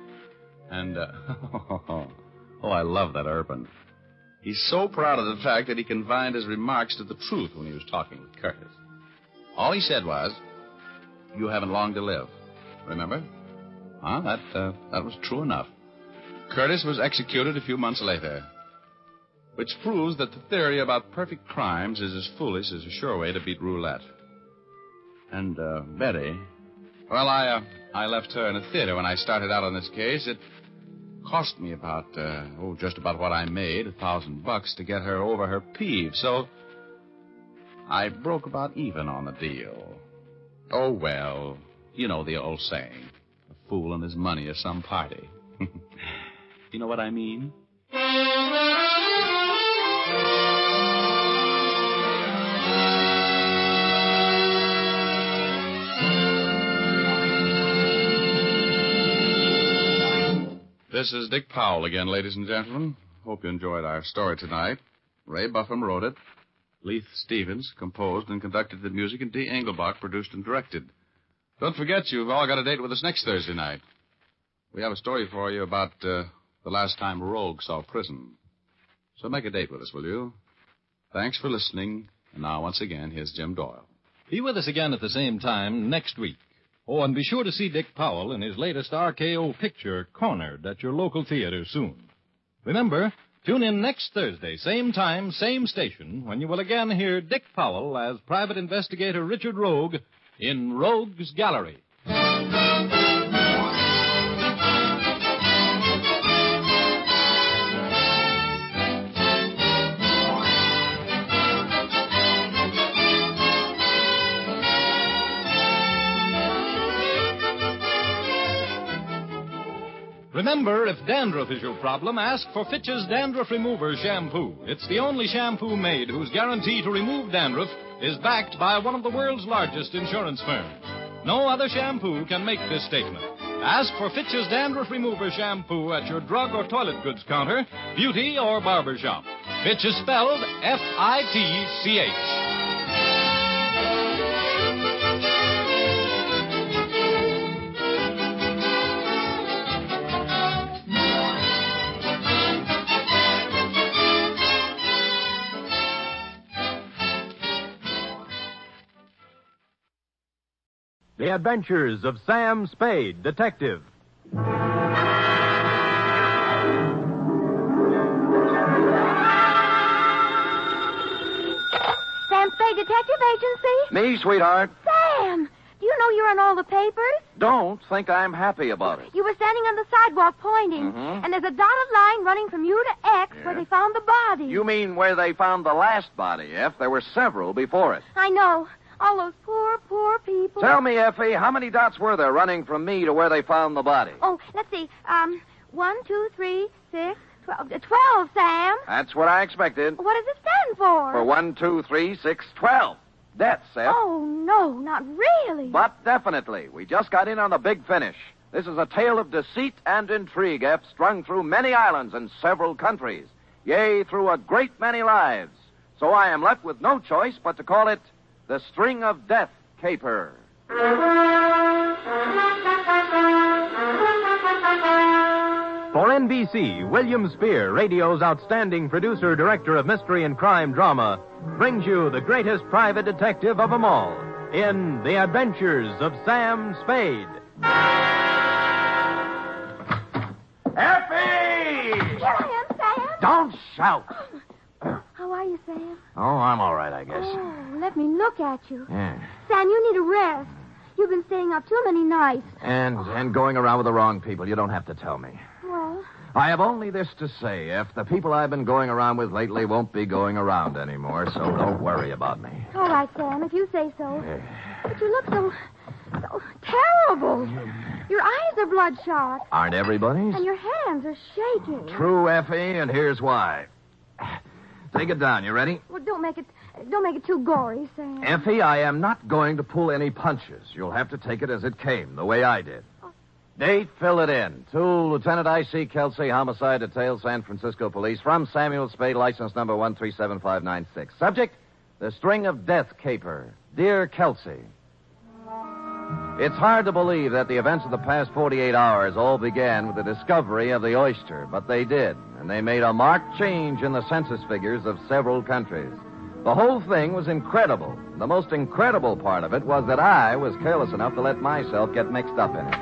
[SPEAKER 18] And, I love that Urban. He's so proud of the fact that he confined his remarks to the truth when he was talking with Curtis. All he said was, "You haven't long to live." Remember? That was true enough. Curtis was executed a few months later, which proves that the theory about perfect crimes is as foolish as a sure way to beat roulette. And, Betty, well, I left her in a theater when I started out on this case. It cost me about, just about what I made, $1,000 to get her over her peeve. So I broke about even on the deal. Oh, well, you know the old saying, a fool and his money is some party. You know what I mean? This is Dick Powell again, ladies and gentlemen. Hope you enjoyed our story tonight. Ray Buffum wrote it. Leith Stevens composed and conducted the music, and D. Engelbach produced and directed. Don't forget, you've all got a date with us next Thursday night. We have a story for you about the last time a rogue saw prison. So make a date with us, will you? Thanks for listening. And now, once again, here's Jim Doyle.
[SPEAKER 10] Be with us again at the same time next week. Oh, and be sure to see Dick Powell in his latest RKO picture, Cornered, at your local theater soon. Remember, tune in next Thursday, same time, same station, when you will again hear Dick Powell as Private Investigator Richard Rogue in Rogue's Gallery. Remember, if dandruff is your problem, ask for Fitch's Dandruff Remover Shampoo. It's the only shampoo made whose guarantee to remove dandruff is backed by one of the world's largest insurance firms. No other shampoo can make this statement. Ask for Fitch's Dandruff Remover Shampoo at your drug or toilet goods counter, beauty or barber shop. Fitch is spelled F-I-T-C-H.
[SPEAKER 19] The Adventures of Sam Spade, Detective.
[SPEAKER 23] Sam Spade Detective Agency?
[SPEAKER 24] Me, sweetheart.
[SPEAKER 23] Sam! Do you know you're in all the papers?
[SPEAKER 24] Don't think I'm happy about it.
[SPEAKER 23] You were standing on the sidewalk pointing, and there's a dotted line running from you to X where they found the body.
[SPEAKER 24] You mean where they found the last body, F? There were several before it.
[SPEAKER 23] I know. All those poor, poor people.
[SPEAKER 24] Tell me, Effie, how many dots were there running from me to where they found the body?
[SPEAKER 23] Oh, let's see. 1, 2, 3, 6, 12. 12, Sam.
[SPEAKER 24] That's what I expected.
[SPEAKER 23] What does it stand for?
[SPEAKER 24] For 1, 2, 3, 6, 12. Deaths, F.
[SPEAKER 23] Oh, no, not really.
[SPEAKER 24] But definitely. We just got in on the big finish. This is a tale of deceit and intrigue, F, strung through many islands and several countries. Yea, through a great many lives. So I am left with no choice but to call it The String of Death Caper.
[SPEAKER 19] For NBC, William Spear, radio's outstanding producer-director of mystery and crime drama, brings you the greatest private detective of them all in The Adventures of Sam Spade,
[SPEAKER 24] Effie!
[SPEAKER 23] Here I am, Sam.
[SPEAKER 24] Don't shout.
[SPEAKER 23] How are you, Sam?
[SPEAKER 24] Oh, I'm all right, I guess.
[SPEAKER 23] Oh, let me look at you.
[SPEAKER 24] Yeah.
[SPEAKER 23] Sam, you need a rest. You've been staying up too many nights.
[SPEAKER 24] And going around with the wrong people. You don't have to tell me.
[SPEAKER 23] Well,
[SPEAKER 24] I have only this to say. If the people I've been going around with lately won't be going around anymore, so don't worry about me.
[SPEAKER 23] all right, Sam, if you say so. But you look so terrible. Your eyes are bloodshot.
[SPEAKER 24] Aren't everybody's?
[SPEAKER 23] And your hands are shaking.
[SPEAKER 24] True, Effie, and here's why. Take it down. You ready?
[SPEAKER 23] Well, don't make it too gory, Sam.
[SPEAKER 24] Effie, I am not going to pull any punches. You'll have to take it as it came, the way I did. Date, fill it in. To Lieutenant I.C. Kelsey, Homicide Detail, San Francisco Police, from Samuel Spade, license number 1375596. Subject, the string of death caper. Dear Kelsey, it's hard to believe that the events of the past 48 hours all began with the discovery of the oyster, but they did, and they made a marked change in the census figures of several countries. The whole thing was incredible. The most incredible part of it was that I was careless enough to let myself get mixed up in it.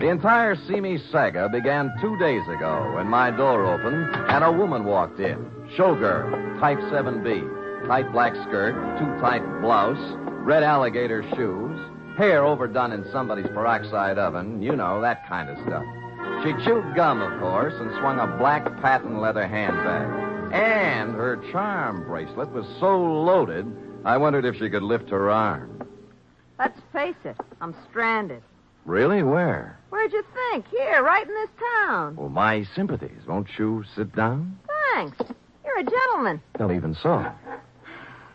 [SPEAKER 24] The entire See Me saga began 2 days ago when my door opened and a woman walked in. Showgirl, type 7B, tight black skirt, too tight blouse, red alligator shoes, hair overdone in somebody's peroxide oven, you know, that kind of stuff. She chewed gum, of course, and swung a black patent leather handbag. And her charm bracelet was so loaded, I wondered if she could lift her arm.
[SPEAKER 3] Let's face it, I'm stranded.
[SPEAKER 24] Really? Where?
[SPEAKER 3] Where'd you think? Here, right in this town.
[SPEAKER 24] Well, my sympathies. Won't you sit down?
[SPEAKER 3] Thanks. You're a gentleman.
[SPEAKER 24] Well, even so.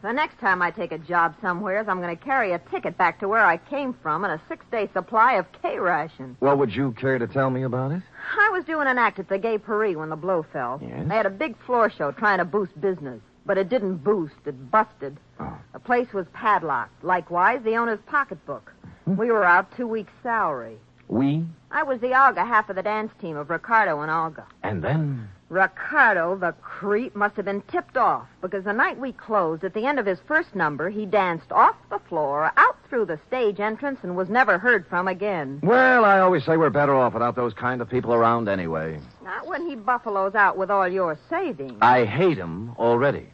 [SPEAKER 3] The next time I take a job somewheres, I'm going to carry a ticket back to where I came from and a 6-day supply of K-ration.
[SPEAKER 24] Well, would you care to tell me about it?
[SPEAKER 3] I was doing an act at the Gay Paris when the blow fell.
[SPEAKER 24] Yes?
[SPEAKER 3] They had a big floor show trying to boost business. But it didn't boost. It busted.
[SPEAKER 24] Oh.
[SPEAKER 3] The place was padlocked. Likewise, the owner's pocketbook. We were out 2 weeks' salary.
[SPEAKER 24] We?
[SPEAKER 3] I was the Olga half of the dance team of Ricardo and Olga.
[SPEAKER 24] And then?
[SPEAKER 3] Ricardo, the creep, must have been tipped off because the night we closed, at the end of his first number, he danced off the floor, out through the stage entrance, and was never heard from again.
[SPEAKER 24] Well, I always say we're better off without those kind of people around anyway.
[SPEAKER 3] Not when he buffaloes out with all your savings.
[SPEAKER 24] I hate him already.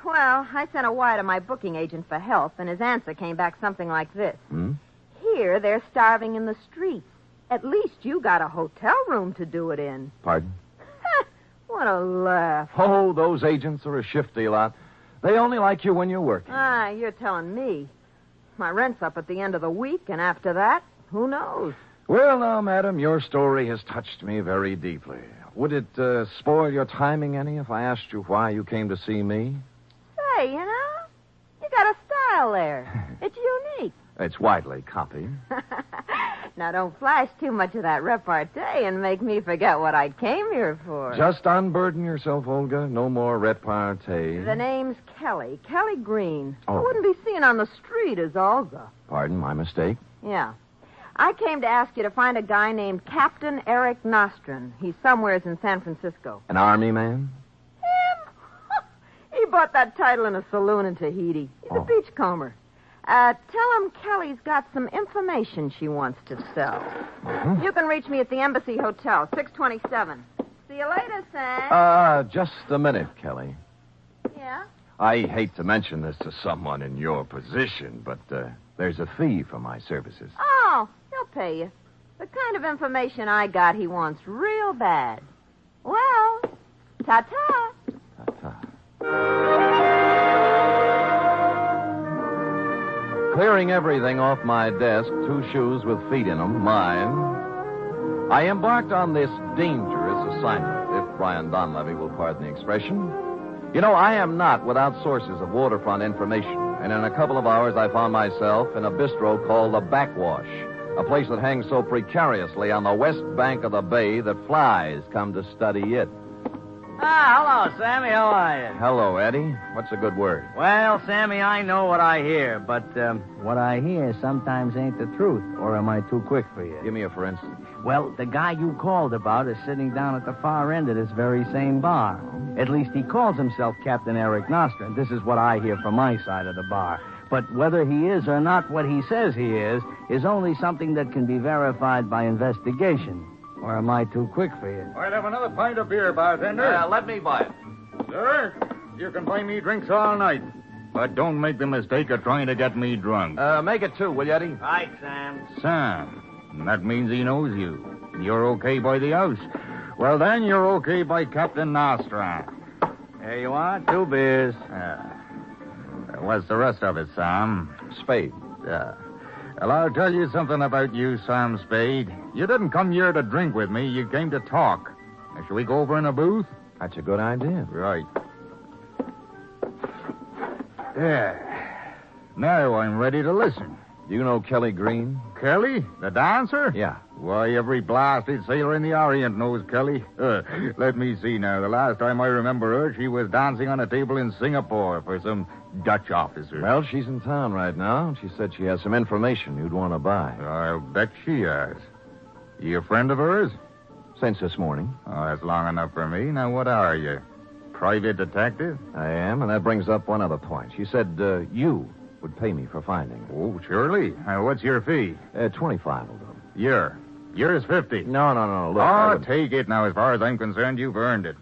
[SPEAKER 3] Well, I sent a wire to my booking agent for help, and his answer came back something like this. Here, they're starving in the streets. At least you got a hotel room to do it in.
[SPEAKER 24] Pardon?
[SPEAKER 3] What a laugh.
[SPEAKER 24] Oh, those agents are a shifty lot. They only like you when you're working.
[SPEAKER 3] Ah, you're telling me. My rent's up at the end of the week, and after that, who knows?
[SPEAKER 24] Well, now, madam, your story has touched me very deeply. Would it spoil your timing any if I asked you why you came to see me?
[SPEAKER 3] Say, you know, you got a style there. It's unique.
[SPEAKER 24] It's widely copied.
[SPEAKER 3] Now, don't flash too much of that repartee and make me forget what I came here for.
[SPEAKER 24] Just unburden yourself, Olga. No more repartee.
[SPEAKER 3] The name's Kelly. Kelly Green.
[SPEAKER 24] Oh.
[SPEAKER 3] I wouldn't be seen on the street as Olga.
[SPEAKER 24] Pardon, my mistake.
[SPEAKER 3] Yeah. I came to ask you to find a guy named Captain Eric Nostrin. He's somewheres in San Francisco.
[SPEAKER 24] An army man?
[SPEAKER 3] Him? He bought that title in a saloon in Tahiti. He's a beachcomber. Tell him Kelly's got some information she wants to sell. You can reach me at the Embassy Hotel, 627. See you later, Sam.
[SPEAKER 24] Just a minute, Kelly.
[SPEAKER 3] Yeah?
[SPEAKER 24] I hate to mention this to someone in your position, but there's a fee for my services.
[SPEAKER 3] Oh, he'll pay you. The kind of information I got he wants real bad. Well, ta-ta.
[SPEAKER 24] Clearing everything off my desk, 2 shoes with feet in them, mine, I embarked on this dangerous assignment, if Brian Donlevy will pardon the expression. You know, I am not without sources of waterfront information, and in a couple of hours I found myself in a bistro called the Backwash, a place that hangs so precariously on the west bank of the bay that flies come to study it.
[SPEAKER 12] Ah, hello, Sammy. How are you?
[SPEAKER 24] Hello, Eddie. What's a good word?
[SPEAKER 12] Well, Sammy, I know what I hear, but what I hear sometimes ain't the truth, or am I too quick for you?
[SPEAKER 24] Give me a for instance.
[SPEAKER 12] Well, the guy you called about is sitting down at the far end of this very same bar. At least he calls himself Captain Eric Nostrin. This is what I hear from my side of the bar. But whether he is or not what he says he is only something that can be verified by investigation. Or am I too quick for you?
[SPEAKER 4] I'll have another pint of beer, bartender.
[SPEAKER 24] Let me buy it.
[SPEAKER 4] Sir, you can buy me drinks all night. But don't make the mistake of trying to get me drunk.
[SPEAKER 24] Make it 2, will you, Eddie?
[SPEAKER 12] Right, Sam.
[SPEAKER 4] Sam. That means he knows you. You're okay by the house. Well, then you're okay by Captain Nostra.
[SPEAKER 12] There you are, 2 beers.
[SPEAKER 4] What's the rest of it, Sam?
[SPEAKER 24] Spade.
[SPEAKER 4] Well, I'll tell you something about you, Sam Spade. You didn't come here to drink with me. You came to talk. Now, shall we go over in a booth?
[SPEAKER 24] That's a good idea.
[SPEAKER 4] Right. Yeah. Now I'm ready to listen.
[SPEAKER 24] Do you know Kelly Green?
[SPEAKER 4] Kelly? The dancer?
[SPEAKER 24] Yeah.
[SPEAKER 4] Why, every blasted sailor in the Orient knows Kelly. Let me see now. The last time I remember her, she was dancing on a table in Singapore for some Dutch officer.
[SPEAKER 24] Well, she's in town right now. She said she has some information you'd want to buy.
[SPEAKER 4] I'll bet she has. You a friend of hers?
[SPEAKER 24] Since this morning.
[SPEAKER 4] Oh, that's long enough for me. Now, what are you? Private detective?
[SPEAKER 24] I am, and that brings up one other point. She said you would pay me for finding her.
[SPEAKER 4] Oh, surely. What's your fee?
[SPEAKER 24] 25 will do.
[SPEAKER 4] Yours 50.
[SPEAKER 24] No. Look,
[SPEAKER 4] take it now. As far as I'm concerned, you've earned it.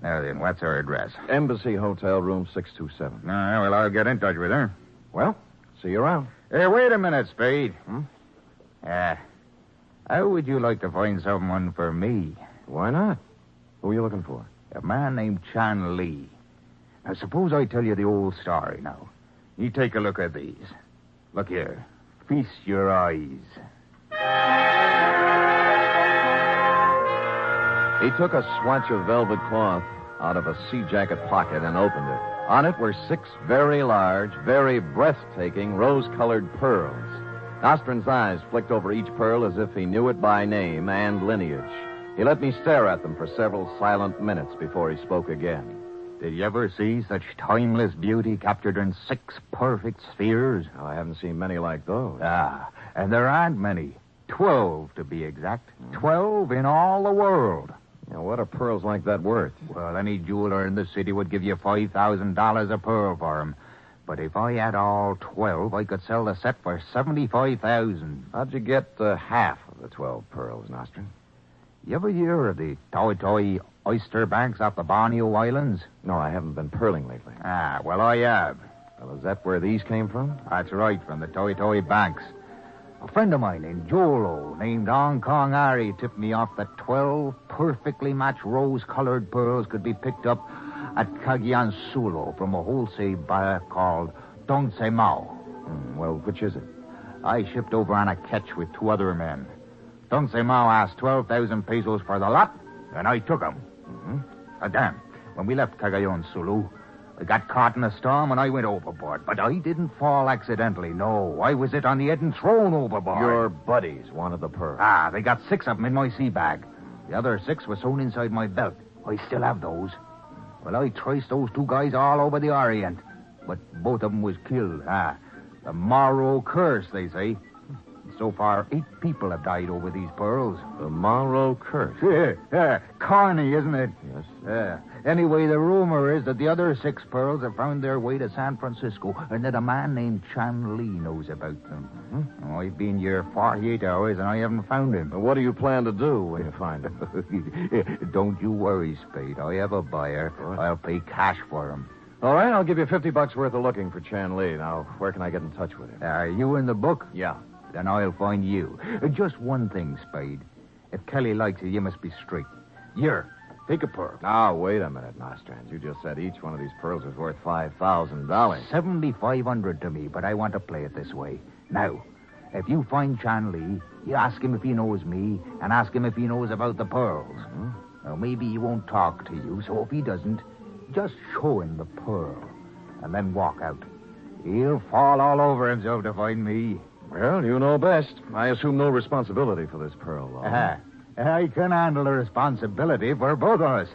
[SPEAKER 4] Now then, what's her address?
[SPEAKER 24] Embassy Hotel, room 627.
[SPEAKER 4] Well, I'll get in touch with her.
[SPEAKER 24] Well, see you around.
[SPEAKER 4] Hey, wait a minute, Spade. How would you like to find someone for me?
[SPEAKER 24] Why not? Who are you looking for?
[SPEAKER 4] A man named Chan Lee. Now, suppose I tell you the old story now. You take a look at these. Look here. Feast your eyes.
[SPEAKER 24] He took a swatch of velvet cloth out of a sea jacket pocket and opened it. On it were 6 very large, very breathtaking, rose-colored pearls. Nostrin's eyes flicked over each pearl as if he knew it by name and lineage. He let me stare at them for several silent minutes before he spoke again.
[SPEAKER 4] Did you ever see such timeless beauty captured in 6 perfect spheres?
[SPEAKER 24] Oh, I haven't seen many like those.
[SPEAKER 4] And there aren't many. 12, to be exact. 12 in all the world.
[SPEAKER 24] Now, what are pearls like that worth?
[SPEAKER 4] Well, any jeweler in the city would give you $5,000 a pearl for them. But if I had all 12, I could sell the set for $75,000.
[SPEAKER 24] How'd you get half of the 12 pearls, Nostrin?
[SPEAKER 4] You ever hear of the Toi oyster banks off the Borneo Islands?
[SPEAKER 24] No, I haven't been pearling lately.
[SPEAKER 4] Well, I have.
[SPEAKER 24] Well, is that where these came from?
[SPEAKER 4] That's right, from the Toi banks. A friend of mine in Jolo, named Hong Kong Ari, tipped me off that 12 perfectly matched rose-colored pearls could be picked up at Cagayan Sulo from a wholesale buyer called Dong Se Mao.
[SPEAKER 24] Well, which is it?
[SPEAKER 4] I shipped over on a catch with 2 other men. Dong Se Mao asked 12,000 pesos for the lot, and I took them. Damn, when we left Cagayan Sulu, I got caught in a storm and I went overboard. But I didn't fall accidentally, no. I was hit on the head and thrown overboard.
[SPEAKER 24] Your buddies wanted the pearl.
[SPEAKER 4] They got 6 of them in my sea bag. The other 6 were sewn inside my belt. I still have those. Well, I traced those 2 guys all over the Orient. But both of them was killed. The Morrow curse, they say. So far, 8 people have died over these pearls.
[SPEAKER 24] The Morrow curse?
[SPEAKER 4] Corny, isn't it?
[SPEAKER 24] Yes.
[SPEAKER 4] Anyway, the rumor is that the other 6 pearls have found their way to San Francisco, and that a man named Chan Lee knows about them. I've been here 48 hours, and I haven't found him.
[SPEAKER 24] Well, what do you plan to do when you find him?
[SPEAKER 4] Don't you worry, Spade. I have a buyer. I'll pay cash for him.
[SPEAKER 24] All right, I'll give you $50 worth of looking for Chan Lee. Now, where can I get in touch with him?
[SPEAKER 4] Are you in the book?
[SPEAKER 24] Yeah.
[SPEAKER 4] Then I'll find you. Just one thing, Spade. If Kelly likes you, you must be straight. Here, take a pearl.
[SPEAKER 24] Now, wait a minute, Nostrand. You just said each one of these pearls was worth $5,000.
[SPEAKER 4] $7,500 to me, but I want to play it this way. Now, if you find Chan Lee, you ask him if he knows me, and ask him if he knows about the pearls. Now, maybe he won't talk to you, so if he doesn't, just show him the pearl, and then walk out. He'll fall all over himself to find me.
[SPEAKER 24] Well, you know best. I assume no responsibility for this pearl, though.
[SPEAKER 4] I can handle the responsibility for both of us.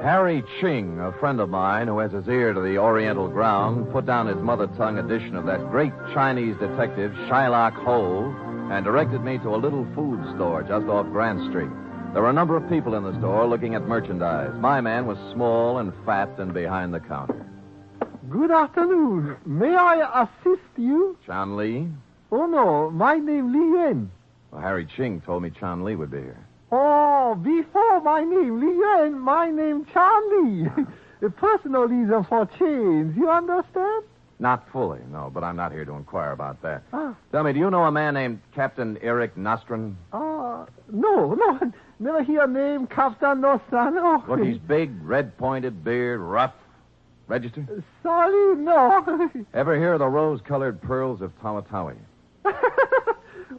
[SPEAKER 24] Harry Ching, a friend of mine who has his ear to the Oriental ground, put down his mother tongue edition of that great Chinese detective, Shylock Holmes, and directed me to a little food store just off Grant Street. There were a number of people in the store looking at merchandise. My man was small and fat and behind the counter.
[SPEAKER 5] Good afternoon. May I assist you?
[SPEAKER 24] Chan Li?
[SPEAKER 5] Oh, no. My name Li Yuan.
[SPEAKER 24] Well, Harry Ching told me Chan Li would be here.
[SPEAKER 5] Oh, before my name Li Yuan, my name Charlie. A personal reason for change. You understand?
[SPEAKER 24] Not fully, no, but I'm not here to inquire about that.
[SPEAKER 5] Ah.
[SPEAKER 24] Tell me, do you know a man named Captain Eric Nostrum?
[SPEAKER 5] No. Never hear name Captain Nostrano.
[SPEAKER 24] Look, he's big, red-pointed beard, rough. Register?
[SPEAKER 5] Sorry, no.
[SPEAKER 24] Ever hear of the rose-colored pearls of Tawatawi?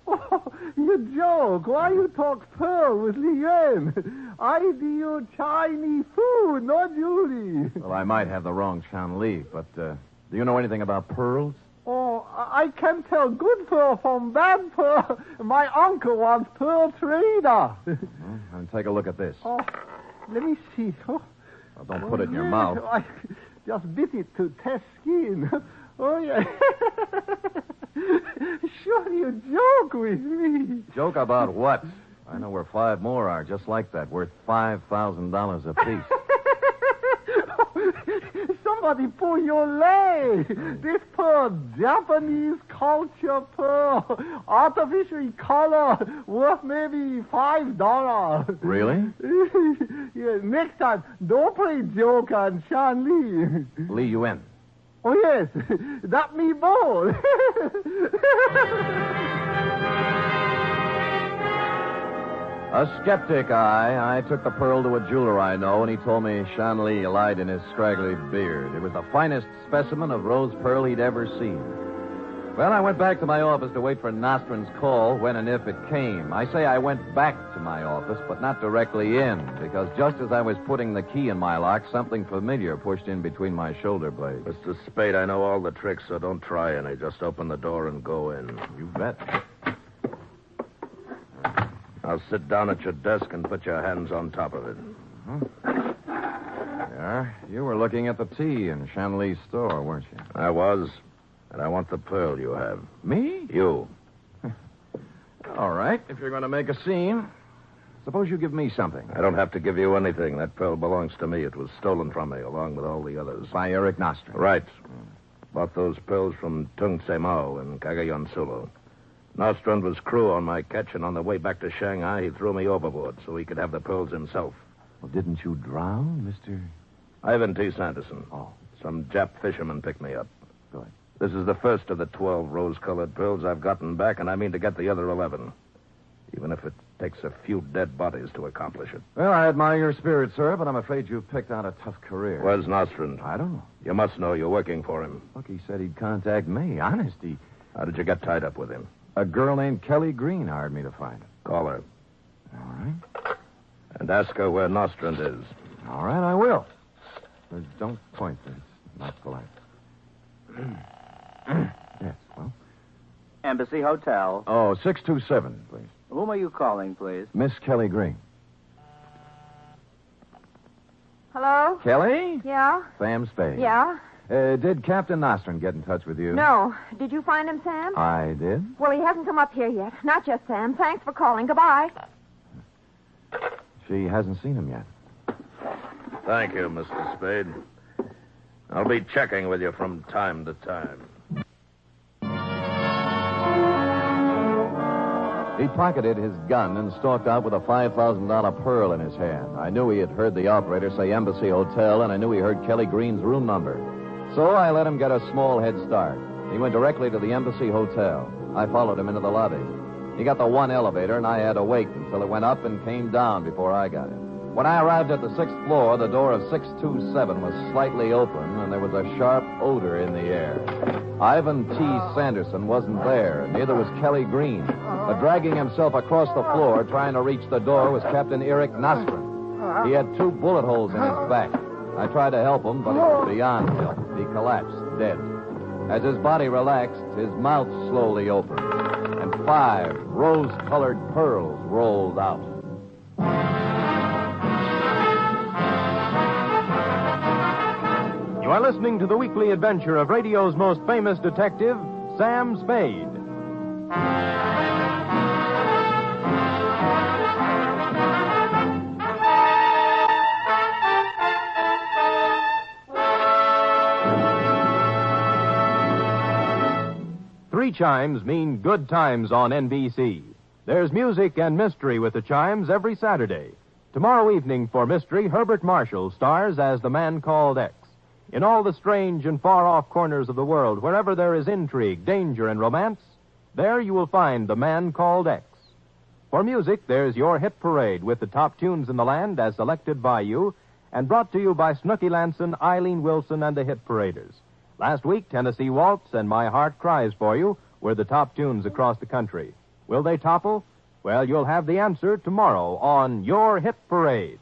[SPEAKER 5] Oh, you joke. Why you talk pearl with Li Yuan? I deal Chinese food, not jewelry.
[SPEAKER 24] Well, I might have the wrong Chan Li, but do you know anything about pearls?
[SPEAKER 5] Oh, I can tell good pearl from bad pearl. My uncle was pearl trader.
[SPEAKER 24] Well, take a look at this.
[SPEAKER 5] Oh, let me see. Oh,
[SPEAKER 24] Well, don't put it in your mouth.
[SPEAKER 5] I just bit it to test skin. Oh, yeah. Sure you joke with me.
[SPEAKER 24] Joke about what? I know where 5 more are just like that, worth $5,000 apiece.
[SPEAKER 5] Somebody pull your leg. This pearl, Japanese culture pearl, artificially color, worth maybe $5.
[SPEAKER 24] Really?
[SPEAKER 5] Yeah, next time, don't play joke on Chan Li.
[SPEAKER 24] Li Yuan.
[SPEAKER 5] Oh, yes. That me bold.
[SPEAKER 24] A skeptic, I took the pearl to a jeweler I know, and he told me Chan Li lied in his scraggly beard. It was the finest specimen of rose pearl he'd ever seen. Well, I went back to my office to wait for Nostran's call when and if it came. I say I went back to my office, but not directly in, because just as I was putting the key in my lock, something familiar pushed in between my shoulder blades.
[SPEAKER 13] Mr. Spade, I know all the tricks, so don't try any. Just open the door and go in.
[SPEAKER 24] You bet.
[SPEAKER 13] Now sit down at your desk and put your hands on top of it.
[SPEAKER 24] Yeah, you were looking at the tea in Chan Li's store, weren't you?
[SPEAKER 13] I was. And I want the pearl you have.
[SPEAKER 24] Me?
[SPEAKER 13] You.
[SPEAKER 24] All right, if you're going to make a scene, suppose you give me something.
[SPEAKER 13] I don't have to give you anything. That pearl belongs to me. It was stolen from me, along with all the others.
[SPEAKER 24] By Eric Nostrum.
[SPEAKER 13] Right. Bought those pearls from Tung Tse Mao in Cagayan Sulu. Nostrand was crew on my catch, and on the way back to Shanghai, he threw me overboard so he could have the pearls himself.
[SPEAKER 24] Well, didn't you drown, Mr.
[SPEAKER 13] Ivan T. Sanderson.
[SPEAKER 24] Oh.
[SPEAKER 13] Some Jap fisherman picked me up.
[SPEAKER 24] Good.
[SPEAKER 13] This is the first of the 12 rose-colored pearls I've gotten back, and I mean to get the other 11. Even if it takes a few dead bodies to accomplish it.
[SPEAKER 24] Well, I admire your spirit, sir, but I'm afraid you've picked out a tough career.
[SPEAKER 13] Where's Nostrand?
[SPEAKER 24] I don't know.
[SPEAKER 13] You must know you're working for him.
[SPEAKER 24] Look, he said he'd contact me. Honest,
[SPEAKER 13] How did you get tied up with him?
[SPEAKER 24] A girl named Kelly Green hired me to find her.
[SPEAKER 13] Call her.
[SPEAKER 24] All right.
[SPEAKER 13] And ask her where Nostrand is.
[SPEAKER 24] All right, I will. But don't point. It's not polite. Yes, well?
[SPEAKER 12] Embassy Hotel.
[SPEAKER 24] Oh, 627, please.
[SPEAKER 12] Whom are you calling, please?
[SPEAKER 24] Miss Kelly Green.
[SPEAKER 3] Hello?
[SPEAKER 24] Kelly?
[SPEAKER 3] Yeah?
[SPEAKER 24] Sam Spade.
[SPEAKER 3] Yeah?
[SPEAKER 24] Did Captain Nostrand get in touch with you?
[SPEAKER 3] No. Did you find him, Sam?
[SPEAKER 24] I did.
[SPEAKER 3] Well, he hasn't come up here yet. Not just Sam. Thanks for calling. Goodbye.
[SPEAKER 24] She hasn't seen him yet.
[SPEAKER 13] Thank you, Mr. Spade. I'll be checking with you from time to time.
[SPEAKER 24] He pocketed his gun and stalked out with a $5,000 pearl in his hand. I knew he had heard the operator say Embassy Hotel, and I knew he heard Kelly Green's room number. So I let him get a small head start. He went directly to the Embassy Hotel. I followed him into the lobby. He got the one elevator, and I had to wait until it went up and came down before I got in. When I arrived at the 6th floor, the door of 627 was slightly open, and there was a sharp odor in the air. Ivan T. Sanderson wasn't there, neither was Kelly Green. But dragging himself across the floor, trying to reach the door, was Captain Eric Nostrum. He had 2 bullet holes in his back. I tried to help him, but he was beyond help. He collapsed, dead. As his body relaxed, his mouth slowly opened, and 5 rose-colored pearls rolled out.
[SPEAKER 19] You are listening to the weekly adventure of radio's most famous detective, Sam Spade. 3 chimes mean good times on NBC. There's music and mystery with the chimes every Saturday. Tomorrow evening for mystery, Herbert Marshall stars as the man called X. In all the strange and far-off corners of the world, wherever there is intrigue, danger, and romance, there you will find the man called X. For music, there's your hit parade with the top tunes in the land as selected by you and brought to you by Snooky Lanson, Eileen Wilson, and the Hit Paraders. Last week, Tennessee Waltz and My Heart Cries for You were the top tunes across the country. Will they topple? Well, you'll have the answer tomorrow on Your Hit Parade.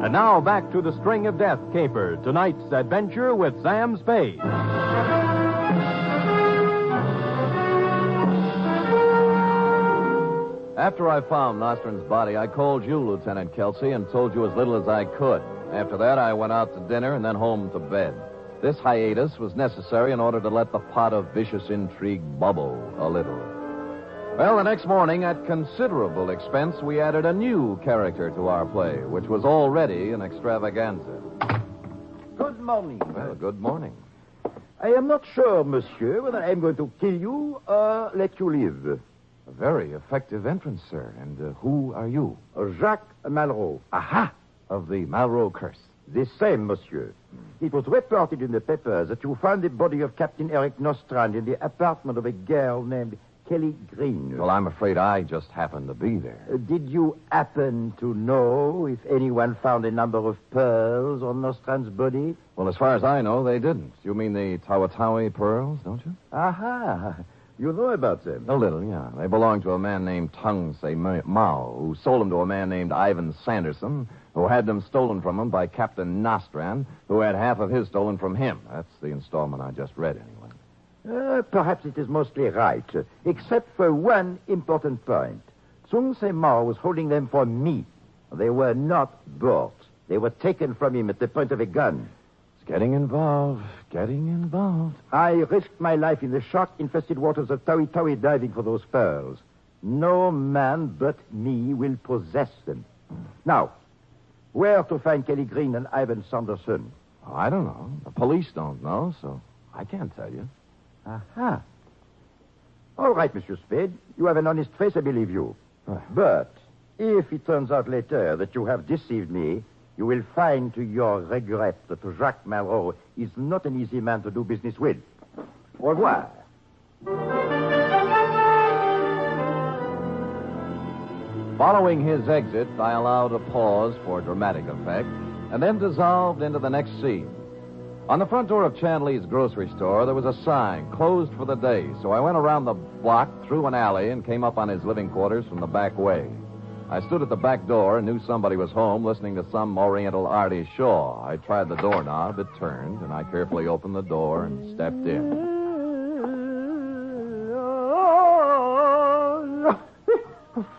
[SPEAKER 19] And now back to the String of Death caper, tonight's adventure with Sam Spade.
[SPEAKER 24] After I found Nostran's body, I called you, Lieutenant Kelsey, and told you as little as I could. After that, I went out to dinner and then home to bed. This hiatus was necessary in order to let the pot of vicious intrigue bubble a little. Well, the next morning, at considerable expense, we added a new character to our play, which was already an extravaganza.
[SPEAKER 14] Good morning.
[SPEAKER 24] Well, good morning.
[SPEAKER 14] I am not sure, monsieur, whether I'm going to kill you or let you live.
[SPEAKER 24] A very effective entrance, sir. And who are you?
[SPEAKER 14] Jacques Malraux.
[SPEAKER 24] Aha! Of the Malraux curse.
[SPEAKER 14] The same, monsieur. It was reported in the papers that you found the body of Captain Eric Nostrand in the apartment of a girl named Kelly Green.
[SPEAKER 24] Well, I'm afraid I just happened to be there.
[SPEAKER 14] Did you happen to know if anyone found a number of pearls on Nostrand's body?
[SPEAKER 24] Well, as far as I know, they didn't. You mean the Tawatawi pearls, don't you?
[SPEAKER 14] Aha. You know about them?
[SPEAKER 24] A little, yeah. They belong to a man named Tung Se Mao, who sold them to a man named Ivan Sanderson, who had them stolen from him by Captain Nostrand, who had half of his stolen from him. That's the installment I just read, anyway.
[SPEAKER 14] Perhaps it is mostly right, except for one important point. Tung Se Mao was holding them for me. They were not bought. They were taken from him at the point of a gun.
[SPEAKER 24] It's getting involved.
[SPEAKER 14] I risked my life in the shark-infested waters of Tawi diving for those pearls. No man but me will possess them. Now, where to find Kelly Green and Ivan Sanderson?
[SPEAKER 24] Oh, I don't know. The police don't know, so I can't tell you.
[SPEAKER 14] Aha. All right, Monsieur Spade. You have an honest face, I believe you. But if it turns out later that you have deceived me, you will find to your regret that Jacques Malraux is not an easy man to do business with. Au revoir.
[SPEAKER 24] Following his exit, I allowed a pause for dramatic effect, and then dissolved into the next scene. On the front door of Chanley's grocery store, there was a sign, closed for the day, so I went around the block, through an alley, and came up on his living quarters from the back way. I stood at the back door and knew somebody was home listening to some Oriental arty shaw. I tried the doorknob, it turned, and I carefully opened the door and stepped in.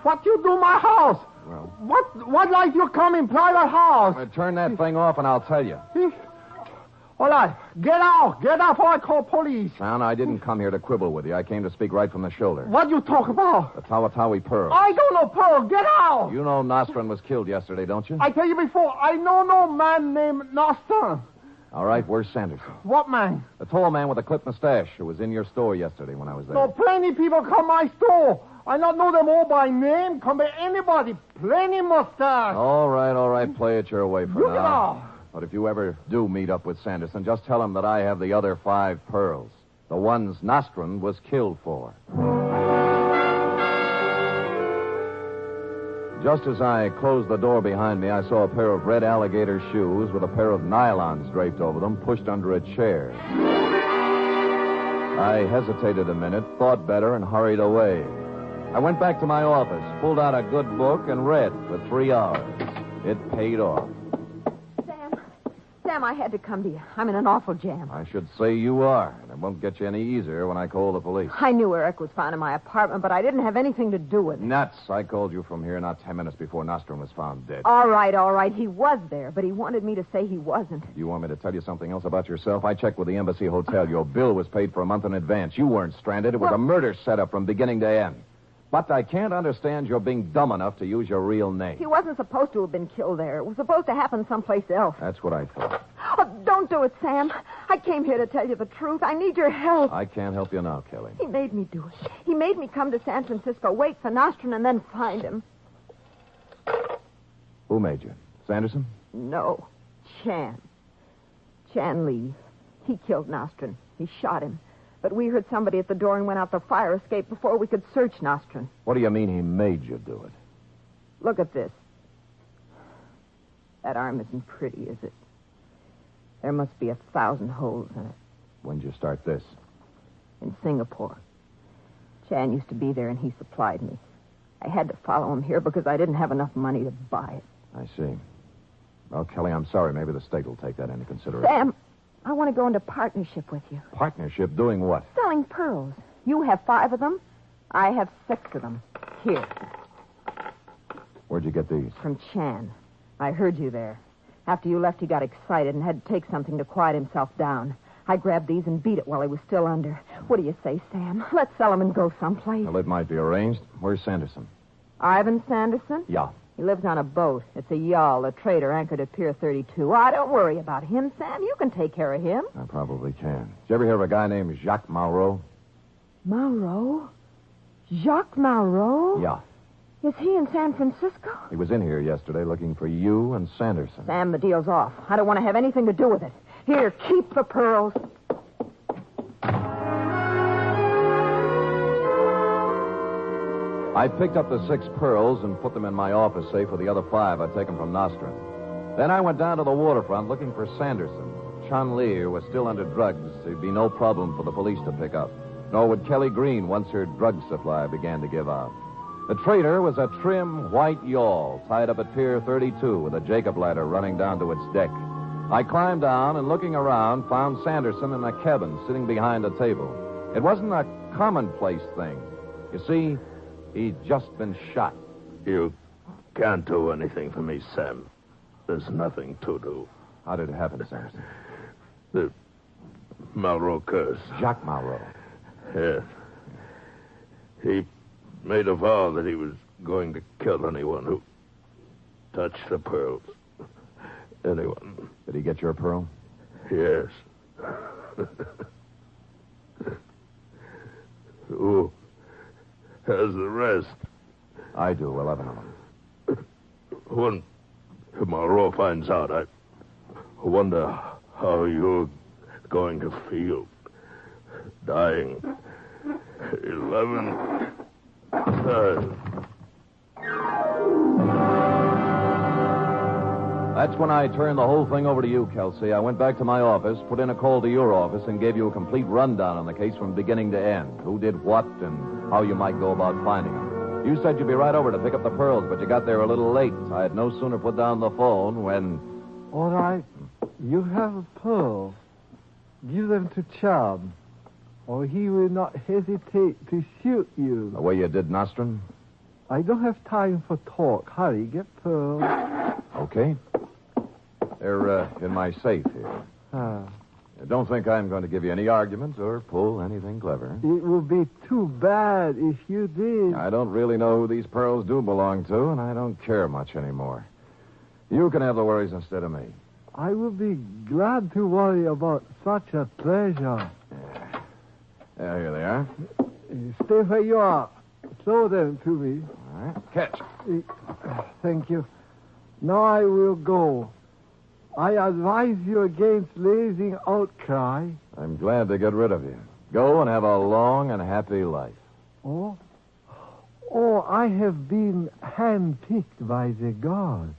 [SPEAKER 5] What you do my house?
[SPEAKER 24] Well,
[SPEAKER 5] What like you come in private house?
[SPEAKER 24] Turn that thing off and I'll tell you.
[SPEAKER 5] All right, get out or I call police.
[SPEAKER 24] Son, I didn't come here to quibble with you. I came to speak right from the shoulder.
[SPEAKER 5] What you talk about?
[SPEAKER 24] The Tawatawi pearl.
[SPEAKER 5] I don't know pearl, get out.
[SPEAKER 24] You know Nostrand was killed yesterday, don't you?
[SPEAKER 5] I tell you before, I know no man named Nostrand.
[SPEAKER 24] All right, where's Sanderson?
[SPEAKER 5] What man?
[SPEAKER 24] The tall man with the clipped mustache who was in your store yesterday when I was there.
[SPEAKER 5] No, plenty people come my store. I not know them all by name. Come by anybody. Plenty mustache.
[SPEAKER 24] All right. Play it your way for
[SPEAKER 5] You
[SPEAKER 24] now.
[SPEAKER 5] get out.
[SPEAKER 24] But if you ever do meet up with Sanderson, just tell him that I have the other 5 pearls. The ones Nostrand was killed for. Just as I closed the door behind me, I saw a pair of red alligator shoes with a pair of nylons draped over them pushed under a chair. I hesitated a minute, thought better, and hurried away. I went back to my office, pulled out a good book, and read for 3 hours. It paid off.
[SPEAKER 3] Sam, I had to come to you. I'm in an awful jam.
[SPEAKER 24] I should say you are, and it won't get you any easier when I call the police.
[SPEAKER 3] I knew Eric was found in my apartment, but I didn't have anything to do with it.
[SPEAKER 24] Nuts. I called you from here not 10 minutes before Nostrand was found dead.
[SPEAKER 3] All right. He was there, but he wanted me to say he wasn't.
[SPEAKER 24] Do you want me to tell you something else about yourself? I checked with the Embassy Hotel. Your bill was paid for a month in advance. You weren't stranded. It was a murder setup from beginning to end.
[SPEAKER 8] But I can't understand your being dumb enough to use your real name.
[SPEAKER 3] He wasn't supposed to have been killed there. It was supposed to happen someplace else.
[SPEAKER 8] That's what I thought.
[SPEAKER 3] Oh, don't do it, Sam. I came here to tell you the truth. I need your help.
[SPEAKER 8] I can't help you now, Kelly.
[SPEAKER 3] He made me do it. He made me come to San Francisco, wait for Nostrum, and then find him.
[SPEAKER 8] Who made you? Sanderson?
[SPEAKER 3] No. Chan Lee. He killed Nostrum. He shot him. But we heard somebody at the door and went out the fire escape before we could search Nostrum.
[SPEAKER 8] What do you mean he made you do it?
[SPEAKER 3] Look at this. That arm isn't pretty, is it? There must be 1,000 holes in it.
[SPEAKER 8] When'd you start this?
[SPEAKER 3] In Singapore. Chan used to be there, and he supplied me. I had to follow him here because I didn't have enough money to buy it.
[SPEAKER 8] I see. Well, Kelly, I'm sorry. Maybe the state will take that into consideration.
[SPEAKER 3] Sam, I want to go into partnership with you.
[SPEAKER 8] Partnership doing what?
[SPEAKER 3] Selling pearls. You have 5 of them. I have 6 of them. Here.
[SPEAKER 8] Where'd you get these?
[SPEAKER 3] From Chan. I heard you there. After you left, he got excited and had to take something to quiet himself down. I grabbed these and beat it while he was still under. What do you say, Sam? Let's sell them and go someplace.
[SPEAKER 8] Well, it might be arranged. Where's Sanderson?
[SPEAKER 3] Ivan Sanderson?
[SPEAKER 8] Yeah.
[SPEAKER 3] He lives on a boat. It's a yawl, a trader anchored at Pier 32. Oh, don't worry about him, Sam. You can take care of him.
[SPEAKER 8] I probably can. Did you ever hear of a guy named Jacques Malraux?
[SPEAKER 3] Malraux? Jacques Malraux?
[SPEAKER 8] Yeah.
[SPEAKER 3] Is he in San Francisco?
[SPEAKER 8] He was in here yesterday looking for you and Sanderson.
[SPEAKER 3] Sam, the deal's off. I don't want to have anything to do with it. Here, keep the pearls.
[SPEAKER 8] I picked up the 6 pearls and put them in my office safe with the other 5 I'd taken from Nostrum. Then I went down to the waterfront looking for Sanderson. Chun Li was still under drugs. There'd be no problem for the police to pick up. Nor would Kelly Green once her drug supply began to give out. The trader was a trim white yawl tied up at Pier 32 with a Jacob ladder running down to its deck. I climbed down and, looking around, found Sanderson in a cabin sitting behind a table. It wasn't a commonplace thing. You see, he'd just been shot.
[SPEAKER 13] You can't do anything for me, Sam. There's nothing to do.
[SPEAKER 8] How did it happen, Sanderson?
[SPEAKER 13] The Malraux curse.
[SPEAKER 8] Jacques Malraux.
[SPEAKER 13] Yes. He made a vow that he was going to kill anyone who touched the pearls. Anyone.
[SPEAKER 8] Did he get your pearl?
[SPEAKER 13] Yes. Who has the rest?
[SPEAKER 8] I do, 11 of them.
[SPEAKER 13] When Malraux finds out, I wonder how you're going to feel. Dying 11 times.
[SPEAKER 8] That's when I turned the whole thing over to you, Kelsey. I went back to my office, put in a call to your office, and gave you a complete rundown on the case from beginning to end. Who did what and how you might go about finding them. You said you'd be right over to pick up the pearls, but you got there a little late. I had no sooner put down the phone when...
[SPEAKER 5] All right. You have a pearl. Give them to Chum, or he will not hesitate to shoot you.
[SPEAKER 8] The way you did Nostrum?
[SPEAKER 5] I don't have time for talk. Hurry, get pearls.
[SPEAKER 8] Okay. They're in my safe here. Don't think I'm going to give you any arguments or pull anything clever.
[SPEAKER 5] It would be too bad if you did.
[SPEAKER 8] I don't really know who these pearls do belong to, and I don't care much anymore. You can have the worries instead of me.
[SPEAKER 5] I would be glad to worry about such a pleasure.
[SPEAKER 8] Yeah, here they are.
[SPEAKER 5] Stay where you are. Throw them to me.
[SPEAKER 8] All right. Catch.
[SPEAKER 5] Thank you. Now I will go. I advise you against raising outcry.
[SPEAKER 8] I'm glad to get rid of you. Go and have a long and happy life.
[SPEAKER 5] Oh, I have been handpicked by the gods.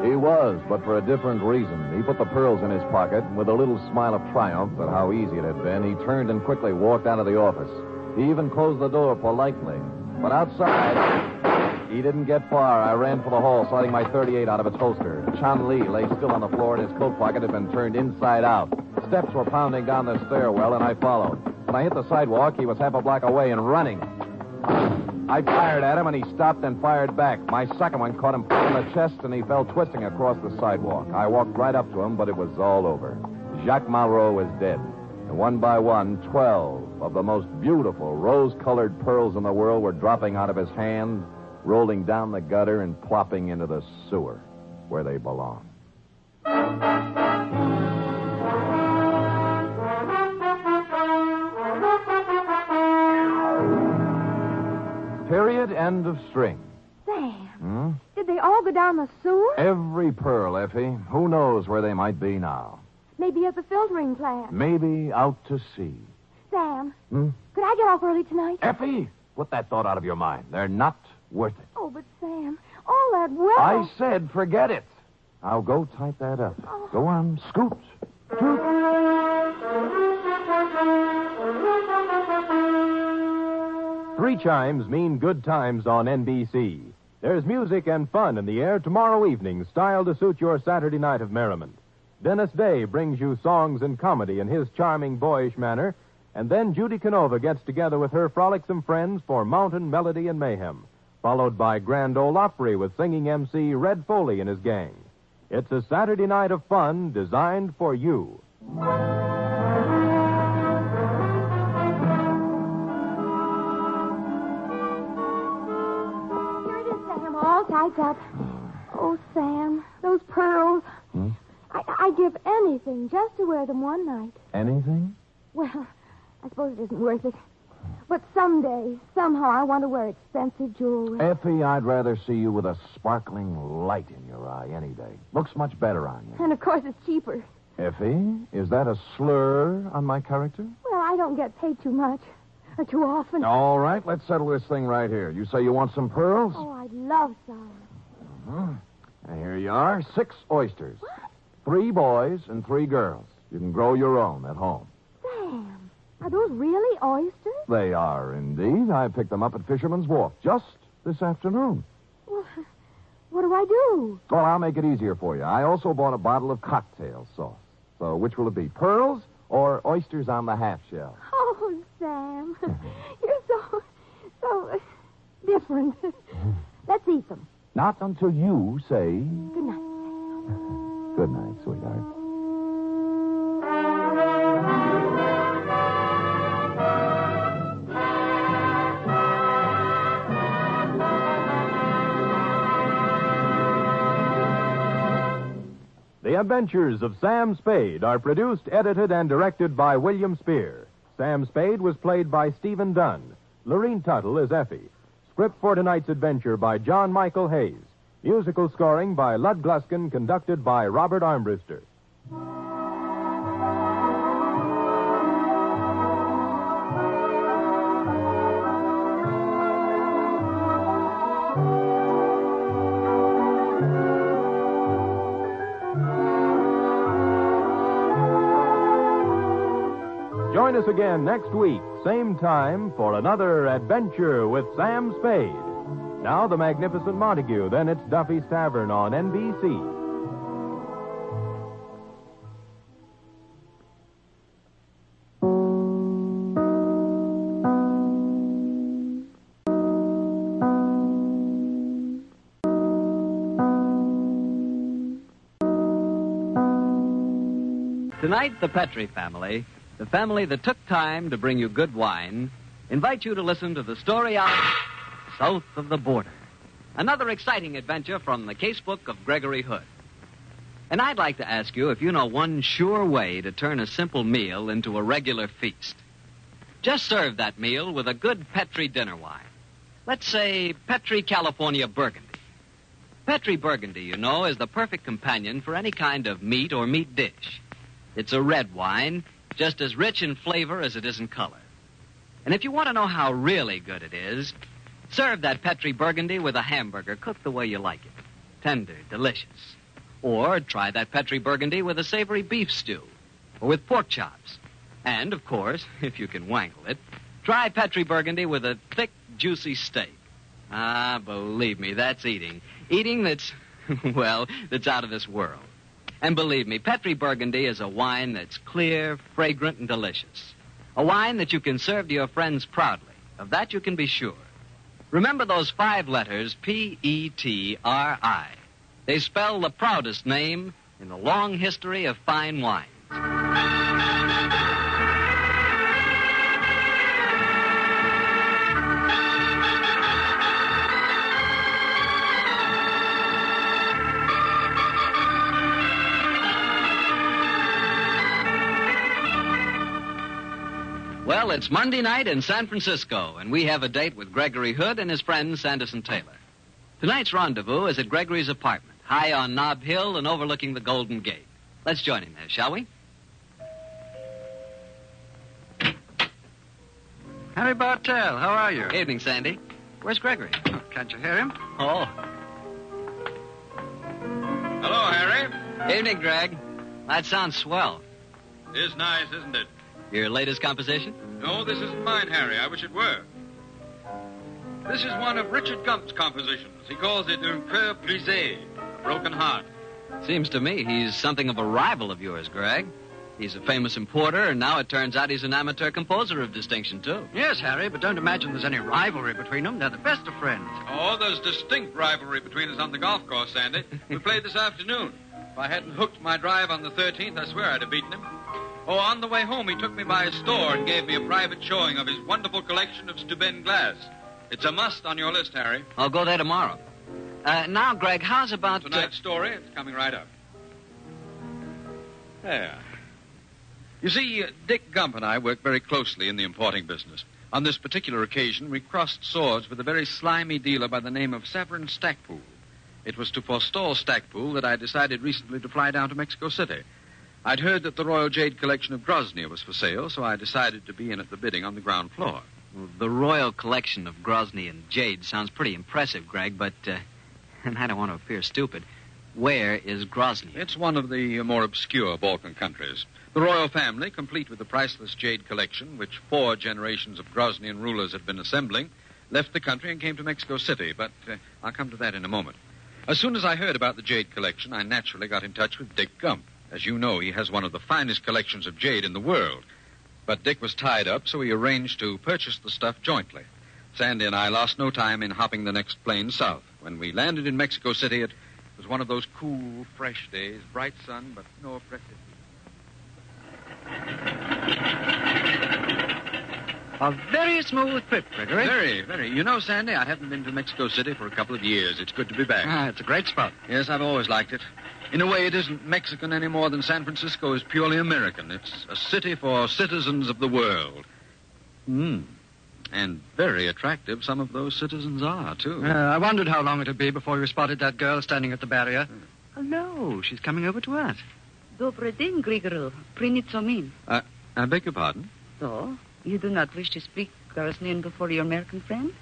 [SPEAKER 8] He was, but for a different reason. He put the pearls in his pocket, and with a little smile of triumph at how easy it had been, he turned and quickly walked out of the office. He even closed the door politely. But outside... He didn't get far. I ran for the hall, sliding my .38 out of its holster. Chun Li lay still on the floor, and his coat pocket had been turned inside out. Steps were pounding down the stairwell, and I followed. When I hit the sidewalk, he was half a block away and running. I fired at him, and he stopped and fired back. My second one caught him in the chest, and he fell twisting across the sidewalk. I walked right up to him, but it was all over. Jacques Malraux was dead. And one by one, 12 of the most beautiful rose-colored pearls in the world were dropping out of his hand, rolling down the gutter and plopping into the sewer, where they belong. Period. End of string.
[SPEAKER 23] Sam, did they all go down the sewer?
[SPEAKER 8] Every pearl, Effie. Who knows where they might be now?
[SPEAKER 23] Maybe at the filtering plant.
[SPEAKER 8] Maybe out to sea.
[SPEAKER 23] Sam, could I get off early tonight?
[SPEAKER 8] Effie, put that thought out of your mind. They're not worth it.
[SPEAKER 23] Oh, but Sam, all that well.
[SPEAKER 8] I said forget it. Now go type that up.
[SPEAKER 23] Oh.
[SPEAKER 8] Go on, scoot.
[SPEAKER 19] Three chimes mean good times on NBC. There's music and fun in the air tomorrow evening, styled to suit your Saturday night of merriment. Dennis Day brings you songs and comedy in his charming, boyish manner, and then Judy Canova gets together with her frolicsome friends for Mountain Melody and Mayhem, followed by Grand Ole Opry with singing MC Red Foley and his gang. It's a Saturday night of fun designed for you.
[SPEAKER 23] All tied up. Oh, Sam, those pearls. I'd give anything just to wear them one night.
[SPEAKER 8] Anything?
[SPEAKER 23] Well, I suppose it isn't worth it. But someday, somehow, I want to wear expensive jewelry.
[SPEAKER 8] Effie, I'd rather see you with a sparkling light in your eye any day. Looks much better on you.
[SPEAKER 23] And, of course, it's cheaper.
[SPEAKER 8] Effie, is that a slur on my character?
[SPEAKER 23] Well, I don't get paid too much. Or too often.
[SPEAKER 8] All right, let's settle this thing right here. You say you want some pearls?
[SPEAKER 23] Oh, I'd love some.
[SPEAKER 8] And here you are, 6 oysters. What? 3 boys and 3 girls. You can grow your own at home.
[SPEAKER 23] Sam, are those really oysters?
[SPEAKER 8] They are indeed. I picked them up at Fisherman's Wharf just this afternoon.
[SPEAKER 23] Well, what do I do?
[SPEAKER 8] Well, I'll make it easier for you. I also bought a bottle of cocktail sauce. So which will it be, pearls or oysters on the half shell?
[SPEAKER 23] Oh, Sam, you're so different. Let's eat them.
[SPEAKER 8] Not until you say...
[SPEAKER 23] Good night.
[SPEAKER 8] Good night, sweetheart.
[SPEAKER 19] The Adventures of Sam Spade are produced, edited, and directed by William Spear. Sam Spade was played by Stephen Dunn. Lorene Tuttle is Effie. Script for tonight's adventure by John Michael Hayes. Musical scoring by Lud Gluskin, conducted by Robert Armbruster. Join us again next week, same time, for another adventure with Sam Spade. Now the Magnificent Montague, then it's Duffy's Tavern on NBC.
[SPEAKER 11] Tonight, the Petrie family, the family that took time to bring you good wine, invite you to listen to the story of South of the Border. Another exciting adventure from the casebook of Gregory Hood. And I'd like to ask you if you know one sure way to turn a simple meal into a regular feast. Just serve that meal with a good Petrie dinner wine. Let's say Petrie California Burgundy. Petrie Burgundy, you know, is the perfect companion for any kind of meat or meat dish. It's a red wine, just as rich in flavor as it is in color. And if you want to know how really good it is, serve that Petrie Burgundy with a hamburger cooked the way you like it. Tender, delicious. Or try that Petrie Burgundy with a savory beef stew, or with pork chops. And, of course, if you can wangle it, try Petrie Burgundy with a thick, juicy steak. Ah, believe me, that's eating. Eating that's, well, that's out of this world. And believe me, Petrie Burgundy is a wine that's clear, fragrant, and delicious. A wine that you can serve to your friends proudly. Of that you can be sure. Remember those 5 letters, P-E-T-R-I. They spell the proudest name in the long history of fine wines. Well, it's Monday night in San Francisco, and we have a date with Gregory Hood and his friend Sanderson Taylor. Tonight's rendezvous is at Gregory's apartment, high on Nob Hill and overlooking the Golden Gate. Let's join him there, shall we?
[SPEAKER 6] Harry Bartell, how are you?
[SPEAKER 11] Evening, Sandy. Where's Gregory?
[SPEAKER 6] Can't you hear him?
[SPEAKER 11] Oh.
[SPEAKER 15] Hello, Harry.
[SPEAKER 11] Evening, Greg. That sounds swell.
[SPEAKER 15] Is nice, isn't it?
[SPEAKER 11] Your latest composition?
[SPEAKER 15] No, this isn't mine, Harry. I wish it were. This is one of Richard Gump's compositions. He calls it Un Cœur Brisé, a broken heart.
[SPEAKER 11] Seems to me he's something of a rival of yours, Greg. He's a famous importer, and now it turns out he's an amateur composer of distinction, too.
[SPEAKER 6] Yes, Harry, but don't imagine there's any rivalry between them. They're the best of friends.
[SPEAKER 15] Oh, there's distinct rivalry between us on the golf course, Sandy. We played this afternoon. If I hadn't hooked my drive on the 13th, I swear I'd have beaten him. Oh, on the way home, he took me by his store and gave me a private showing of his wonderful collection of Steuben glass. It's a must on your list, Harry.
[SPEAKER 11] I'll go there tomorrow. Now, Greg, how's about...
[SPEAKER 15] Tonight's story? It's coming right up. There. You see, Dick Gump and I work very closely in the importing business. On this particular occasion, we crossed swords with a very slimy dealer by the name of Severin Stackpool. It was to forestall Stackpool that I decided recently to fly down to Mexico City. I'd heard that the Royal Jade collection of Grozny was for sale, so I decided to be in at the bidding on the ground floor.
[SPEAKER 11] Well, the Royal collection of Grozny and Jade sounds pretty impressive, Greg, but, and I don't want to appear stupid, where is Grozny?
[SPEAKER 15] It's one of the more obscure Balkan countries. The royal family, complete with the priceless Jade collection, which 4 generations of Groznian rulers had been assembling, left the country and came to Mexico City, but I'll come to that in a moment. As soon as I heard about the Jade collection, I naturally got in touch with Dick Gump. As you know, he has one of the finest collections of jade in the world. But Dick was tied up, so he arranged to purchase the stuff jointly. Sandy and I lost no time in hopping the next plane south. When we landed in Mexico City, it was one of those cool, fresh days, bright sun, but no oppressive
[SPEAKER 6] A very smooth trip, Gregory.
[SPEAKER 15] Very, very. You know, Sandy, I haven't been to Mexico City for a couple of years. It's good to be back.
[SPEAKER 6] It's a great spot.
[SPEAKER 15] Yes, I've always liked it. In a way, it isn't Mexican any more than San Francisco is purely American. It's a city for citizens of the world. And very attractive some of those citizens are, too.
[SPEAKER 6] I wondered how long it'd be before you spotted that girl standing at the barrier. Hello, she's coming over to us.
[SPEAKER 16] Добрый день, Grigorou. Prinitsomin.
[SPEAKER 15] I beg your pardon?
[SPEAKER 16] So, you do not wish to speak Grosnian before your American friend?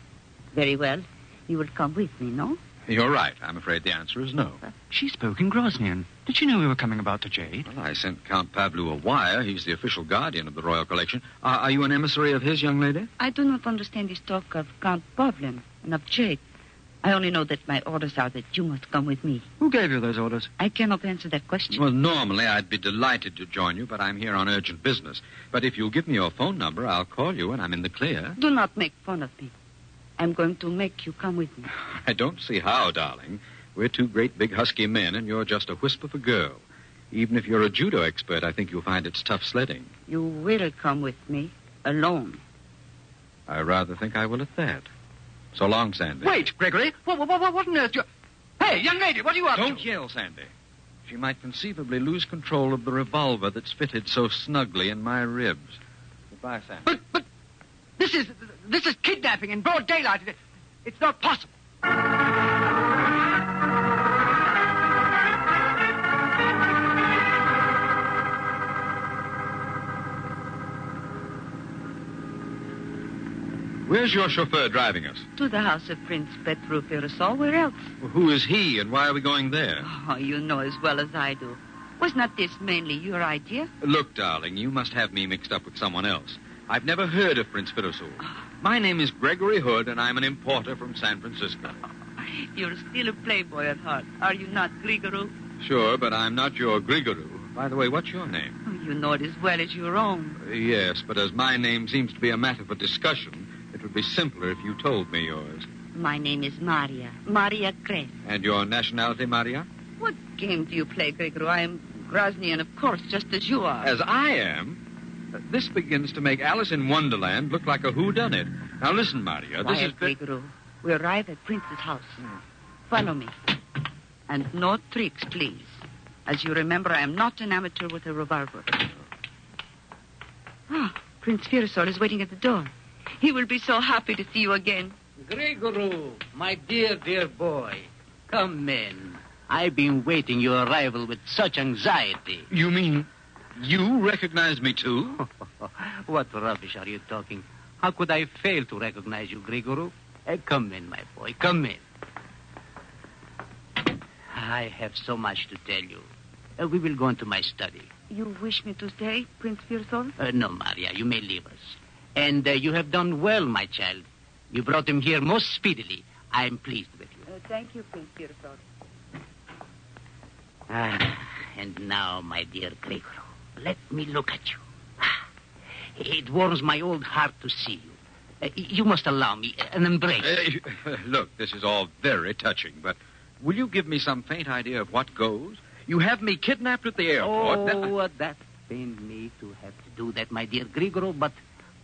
[SPEAKER 16] Very well. You will come with me, no?
[SPEAKER 15] You're right. I'm afraid the answer is no.
[SPEAKER 6] She spoke in Grosnian. Did she know we were coming about the Jade?
[SPEAKER 15] Well, I sent Count Pavlu a wire. He's the official guardian of the royal collection. Are you an emissary of his, young lady?
[SPEAKER 16] I do not understand this talk of Count Pavlin and of Jade. I only know that my orders are that you must come with me.
[SPEAKER 6] Who gave you those orders?
[SPEAKER 16] I cannot answer that question.
[SPEAKER 15] Well, normally I'd be delighted to join you, but I'm here on urgent business. But if you'll give me your phone number, I'll call you and I'm in the clear.
[SPEAKER 16] Do not make fun of me. I'm going to make you come with me.
[SPEAKER 15] I don't see how, darling. We're 2 great big husky men, and you're just a wisp of a girl. Even if you're a judo expert, I think you'll find it's tough sledding.
[SPEAKER 16] You will come with me, alone.
[SPEAKER 15] I rather think I will at that. So long, Sandy.
[SPEAKER 6] Wait, Gregory. What on earth? Hey, young lady, what are you up to?
[SPEAKER 15] Don't yell, Sandy. She might conceivably lose control of the revolver that's fitted so snugly in my ribs. Goodbye, Sandy.
[SPEAKER 6] But this is kidnapping in broad daylight. It's not possible.
[SPEAKER 15] Where's your chauffeur driving us?
[SPEAKER 16] To the house of Prince Petru Firasol. Where else?
[SPEAKER 15] Well, who is he, and why are we going there?
[SPEAKER 16] Oh, you know as well as I do. Was not this mainly your idea?
[SPEAKER 15] Look, darling, you must have me mixed up with someone else. I've never heard of Prince Firasol. My name is Gregory Hood, and I'm an importer from San Francisco.
[SPEAKER 16] You're still a playboy at heart, are you not, Grigorou?
[SPEAKER 15] Sure, but I'm not your Grigorou. By the way, what's your name?
[SPEAKER 16] Oh, you know it as well as your own.
[SPEAKER 15] Yes, but as my name seems to be a matter for discussion, it would be simpler if you told me yours.
[SPEAKER 16] My name is Maria. Maria Kress.
[SPEAKER 15] And your nationality, Maria?
[SPEAKER 16] What game do you play, Grigorou? I am Grosnian, of course, just as you are.
[SPEAKER 15] As I am? This begins to make Alice in Wonderland look like a whodunit. Now listen, Maria, this is...
[SPEAKER 16] Grigorou. We arrive at Prince's house. Follow me. And no tricks, please. As you remember, I am not an amateur with a revolver. Prince Firisol is waiting at the door. He will be so happy to see you again.
[SPEAKER 17] Gregory, my dear, dear boy. Come in. I've been waiting your arrival with such anxiety.
[SPEAKER 15] You mean you recognize me, too?
[SPEAKER 17] What rubbish are you talking? How could I fail to recognize you, Gregory? Come in, my boy, come in. I have so much to tell you. We will go into my study.
[SPEAKER 16] You wish me to stay, Prince Firisol?
[SPEAKER 17] No, Maria, you may leave us. And you have done well, my child. You brought him here most speedily. I am pleased with you.
[SPEAKER 16] Thank you, Prince Firisol.
[SPEAKER 17] And now, my dear Gregory, let me look at you. It warms my old heart to see you. You must allow me an embrace.
[SPEAKER 15] Look, this is all very touching, but will you give me some faint idea of what goes? You have me kidnapped at the airport.
[SPEAKER 17] Oh, that pained me to have to do that, my dear Grigoro, but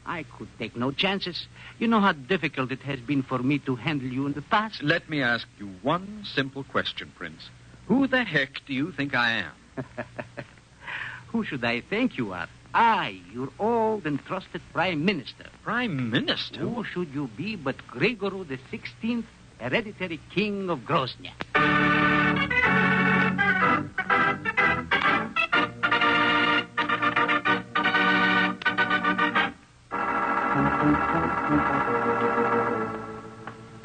[SPEAKER 17] I could take no chances. You know how difficult it has been for me to handle you in the past.
[SPEAKER 15] Let me ask you one simple question, Prince. Who the heck do you think I am?
[SPEAKER 17] Who should I think you are? I, your old and trusted Prime Minister.
[SPEAKER 15] Prime Minister?
[SPEAKER 17] Who should you be but Grigoro the 16th, hereditary king of Grozny?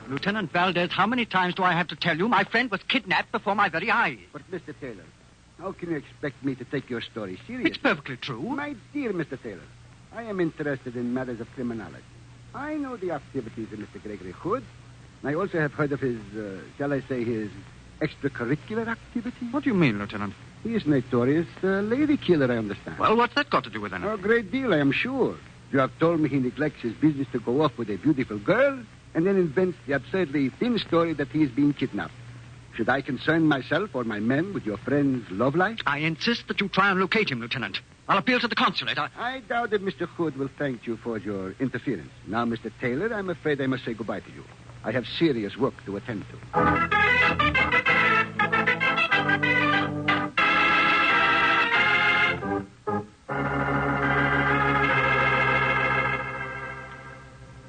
[SPEAKER 6] Lieutenant Valdez, how many times do I have to tell you my friend was kidnapped before my very eyes?
[SPEAKER 20] But, Mr. Taylor, how can you expect me to take your story seriously?
[SPEAKER 6] It's perfectly true.
[SPEAKER 20] My dear Mr. Taylor, I am interested in matters of criminality. I know the activities of Mr. Gregory Hood. I also have heard of his, shall I say, his extracurricular activities.
[SPEAKER 6] What do you mean, Lieutenant?
[SPEAKER 20] He is notorious lady killer, I understand.
[SPEAKER 6] Well, what's that got to do with anything?
[SPEAKER 20] A great deal, I am sure. You have told me he neglects his business to go off with a beautiful girl and then invents the absurdly thin story that he is being kidnapped. Should I concern myself or my men with your friend's love life?
[SPEAKER 6] I insist that you try and locate him, Lieutenant. I'll appeal to the consulate.
[SPEAKER 20] I doubt that Mr. Hood will thank you for your interference. Now, Mr. Taylor, I'm afraid I must say goodbye to you. I have serious work to attend to.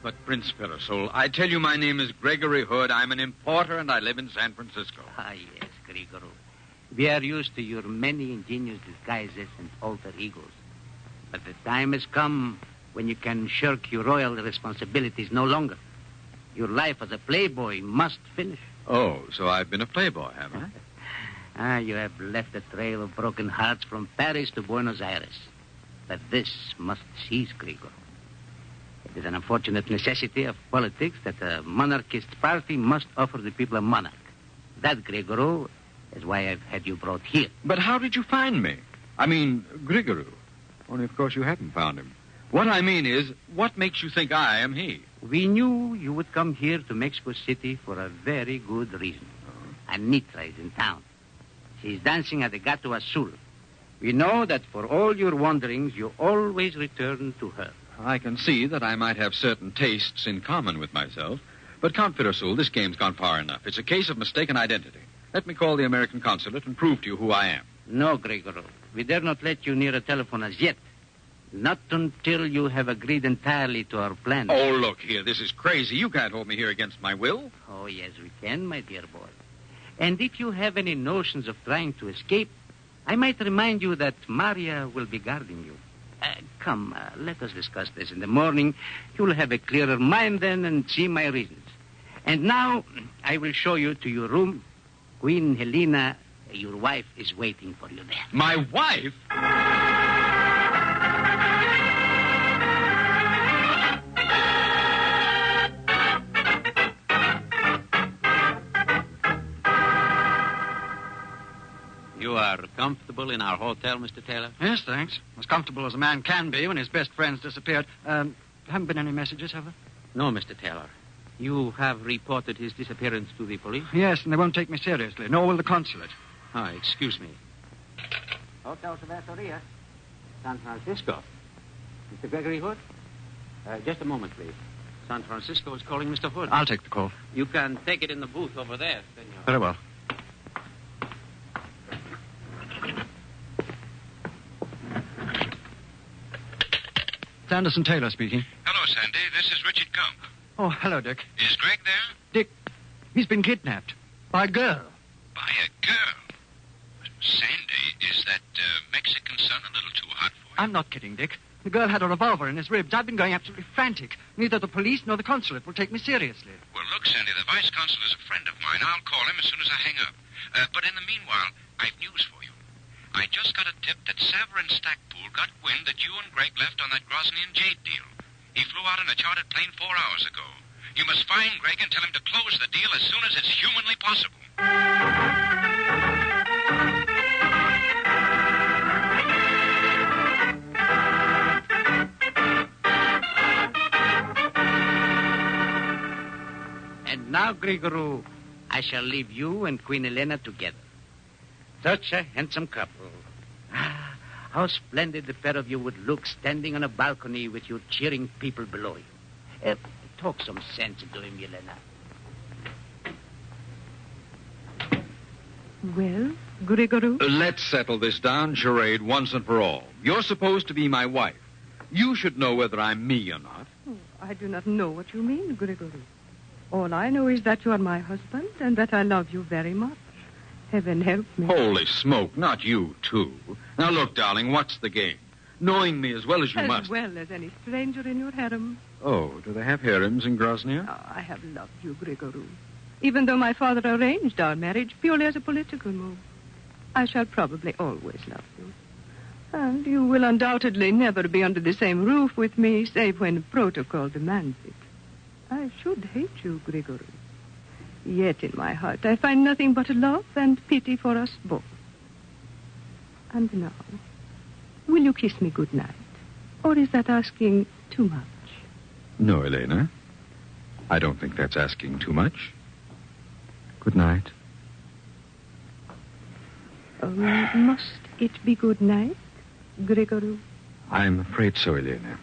[SPEAKER 15] But, Prince Firisol, I tell you my name is Gregory Hood. I'm an importer, and I live in San Francisco.
[SPEAKER 17] Yes, Grigoro. We are used to your many ingenious disguises and alter egos. But the time has come when you can shirk your royal responsibilities no longer. Your life as a playboy must finish.
[SPEAKER 15] Oh, so I've been a playboy, have I?
[SPEAKER 17] You have left a trail of broken hearts from Paris to Buenos Aires. But this must cease, Grigoro. It is an unfortunate necessity of politics that a monarchist party must offer the people a monarch. That, Grigoro, is why I've had you brought here.
[SPEAKER 15] But how did you find me? I mean, Grigoro. Only, of course, you haven't found him. What I mean is, what makes you think I am he?
[SPEAKER 17] We knew you would come here to Mexico City for a very good reason. Anitra is in town. She's dancing at the Gato Azul. We know that for all your wanderings, you always return to her.
[SPEAKER 15] I can see that I might have certain tastes in common with myself. But, Count Firisol, this game's gone far enough. It's a case of mistaken identity. Let me call the American consulate and prove to you who I am.
[SPEAKER 17] No, Grigoro. We dare not let you near a telephone as yet. Not until you have agreed entirely to our plan.
[SPEAKER 15] Oh, look here. This is crazy. You can't hold me here against my will.
[SPEAKER 17] Oh, yes, we can, my dear boy. And if you have any notions of trying to escape, I might remind you that Maria will be guarding you. Come, let us discuss this in the morning. You'll have a clearer mind then and see my reasons. And now, I will show you to your room. Queen Helena, your wife, is waiting for you there.
[SPEAKER 15] My wife?
[SPEAKER 17] You are comfortable in our hotel, Mr. Taylor?
[SPEAKER 6] Yes, thanks. As comfortable as a man can be when his best friend's disappeared. Haven't been any messages, have there?
[SPEAKER 17] No, Mr. Taylor. You have reported his disappearance to the police?
[SPEAKER 6] Yes, and they won't take me seriously. Nor will the consulate.
[SPEAKER 17] Excuse me. Hotel Cerveceria, San Francisco. Mr. Gregory Hood? Just a moment, please. San Francisco is calling Mr. Hood.
[SPEAKER 6] I'll take the call.
[SPEAKER 17] You can take it in the booth over there, senor.
[SPEAKER 6] Very well. Sanderson Taylor speaking.
[SPEAKER 1] Hello, Sandy. This is Richard Gump.
[SPEAKER 6] Oh, hello, Dick.
[SPEAKER 1] Is Greg there?
[SPEAKER 6] Dick, he's been kidnapped by a girl.
[SPEAKER 1] By a girl? Sandy, is that Mexican sun a little too hot for you?
[SPEAKER 6] I'm not kidding, Dick. The girl had a revolver in his ribs. I've been going absolutely frantic. Neither the police nor the consulate will take me seriously.
[SPEAKER 1] Well, look, Sandy, the vice consul is a friend of mine. I'll call him as soon as I hang up. But in the meanwhile, I've news for you. I just got a tip that Saver and Stackpool got wind that you and Greg left on that Grosnian Jade deal. He flew out in a chartered plane 4 hours ago. You must find Greg and tell him to close the deal as soon as it's humanly possible.
[SPEAKER 17] And now, Grigorou, I shall leave you and Queen Elena together. Such a handsome couple. Ah, how splendid the pair of you would look standing on a balcony with your cheering people below you. Talk some sense into him, Elena.
[SPEAKER 7] Well, Grigorou?
[SPEAKER 15] Let's settle this down, charade, once and for all. You're supposed to be my wife. You should know whether I'm me or not.
[SPEAKER 7] Oh, I do not know what you mean, Grigorou. All I know is that you are my husband and that I love you very much. Heaven help me.
[SPEAKER 15] Holy smoke, not you, too. Now, look, darling, what's the game? Knowing me as well as you must.
[SPEAKER 7] As well as any stranger in your harem.
[SPEAKER 15] Oh, do they have harems in Grosnia?
[SPEAKER 7] Oh, I have loved you, Grigorou. Even though my father arranged our marriage purely as a political move. I shall probably always love you. And you will undoubtedly never be under the same roof with me, save when protocol demands it. I should hate you, Grigorou. Yet in my heart I find nothing but love and pity for us both. And now, will you kiss me good night? Or is that asking too much?
[SPEAKER 15] No, Elena. I don't think that's asking too much. Good night.
[SPEAKER 7] Must it be good night, Grigorou?
[SPEAKER 15] I'm afraid so, Elena.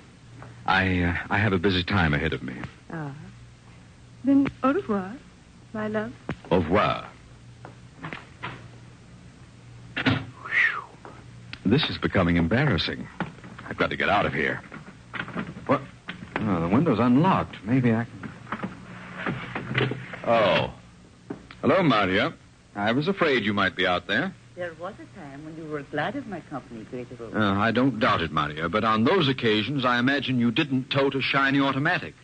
[SPEAKER 15] I have a busy time ahead of me.
[SPEAKER 7] Ah. Then au revoir, my love.
[SPEAKER 15] Au revoir. This is becoming embarrassing. I've got to get out of here. What? Oh, the window's unlocked. Maybe I can... Oh. Hello, Maria. I was afraid you might be out there.
[SPEAKER 16] There was a time when you were glad of my company, Grigorou.
[SPEAKER 15] I don't doubt it, Maria, but on those occasions, I imagine you didn't tote a shiny automatic.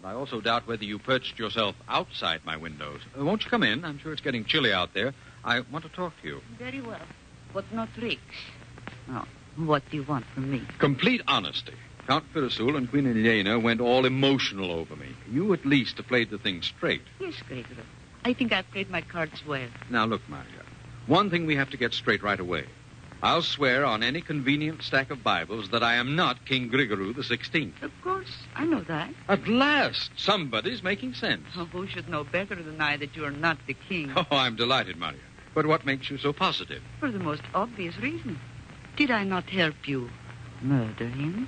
[SPEAKER 15] I also doubt whether you perched yourself outside my windows. Won't you come in? I'm sure it's getting chilly out there. I want to talk to you.
[SPEAKER 16] Very well, but not tricks. Now, what do you want from me?
[SPEAKER 15] Complete honesty. Count Firasul and Queen Elena went all emotional over me. You at least have played the thing straight.
[SPEAKER 16] Yes, Grigorou. I think I've played my cards well.
[SPEAKER 15] Now, look, Maria. One thing we have to get straight right away. I'll swear on any convenient stack of Bibles that I am not King Grigorou the 16th.
[SPEAKER 16] Of course, I know that.
[SPEAKER 15] At last, somebody's making sense.
[SPEAKER 16] Oh, who should know better than I that you are not the king?
[SPEAKER 15] Oh, I'm delighted, Maria. But what makes you so positive?
[SPEAKER 16] For the most obvious reason. Did I not help you murder him?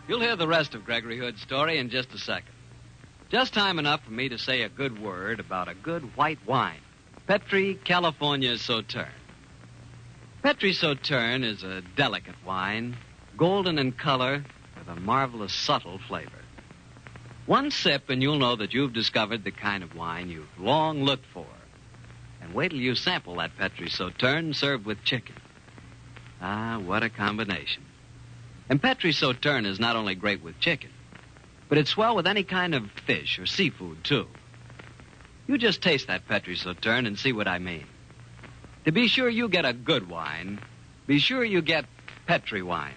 [SPEAKER 11] You'll hear the rest of Gregory Hood's story in just a second. Just time enough for me to say a good word about a good white wine. Petri California Sauterne. Petri Sauterne is a delicate wine, golden in color, with a marvelous subtle flavor. One sip and you'll know that you've discovered the kind of wine you've long looked for. And wait till you sample that Petri Sauterne served with chicken. Ah, what a combination. And Petri Sauterne is not only great with chicken, but it's swell with any kind of fish or seafood, too. You just taste that Petri Sauterne and see what I mean. To be sure you get a good wine, be sure you get Petri wine.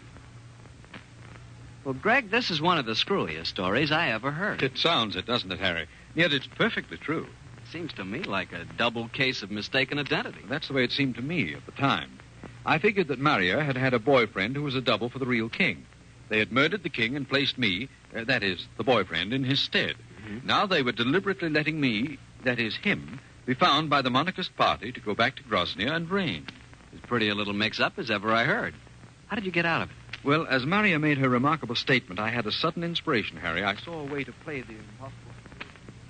[SPEAKER 11] Well, Greg, this is one of the screwiest stories I ever heard.
[SPEAKER 15] It sounds it, doesn't it, Harry? Yet it's perfectly true.
[SPEAKER 11] Seems to me like a double case of mistaken identity.
[SPEAKER 15] That's the way it seemed to me at the time. I figured that Maria had had a boyfriend who was a double for the real king. They had murdered the king and placed me, that is, the boyfriend, in his stead. Mm-hmm. Now they were deliberately letting me, that is, him, be found by the monarchist party to go back to Grosnia and reign.
[SPEAKER 11] As pretty a little mix-up as ever I heard. How did you get out of it?
[SPEAKER 15] Well, as Maria made her remarkable statement, I had a sudden inspiration, Harry. I saw a way to play the impossible.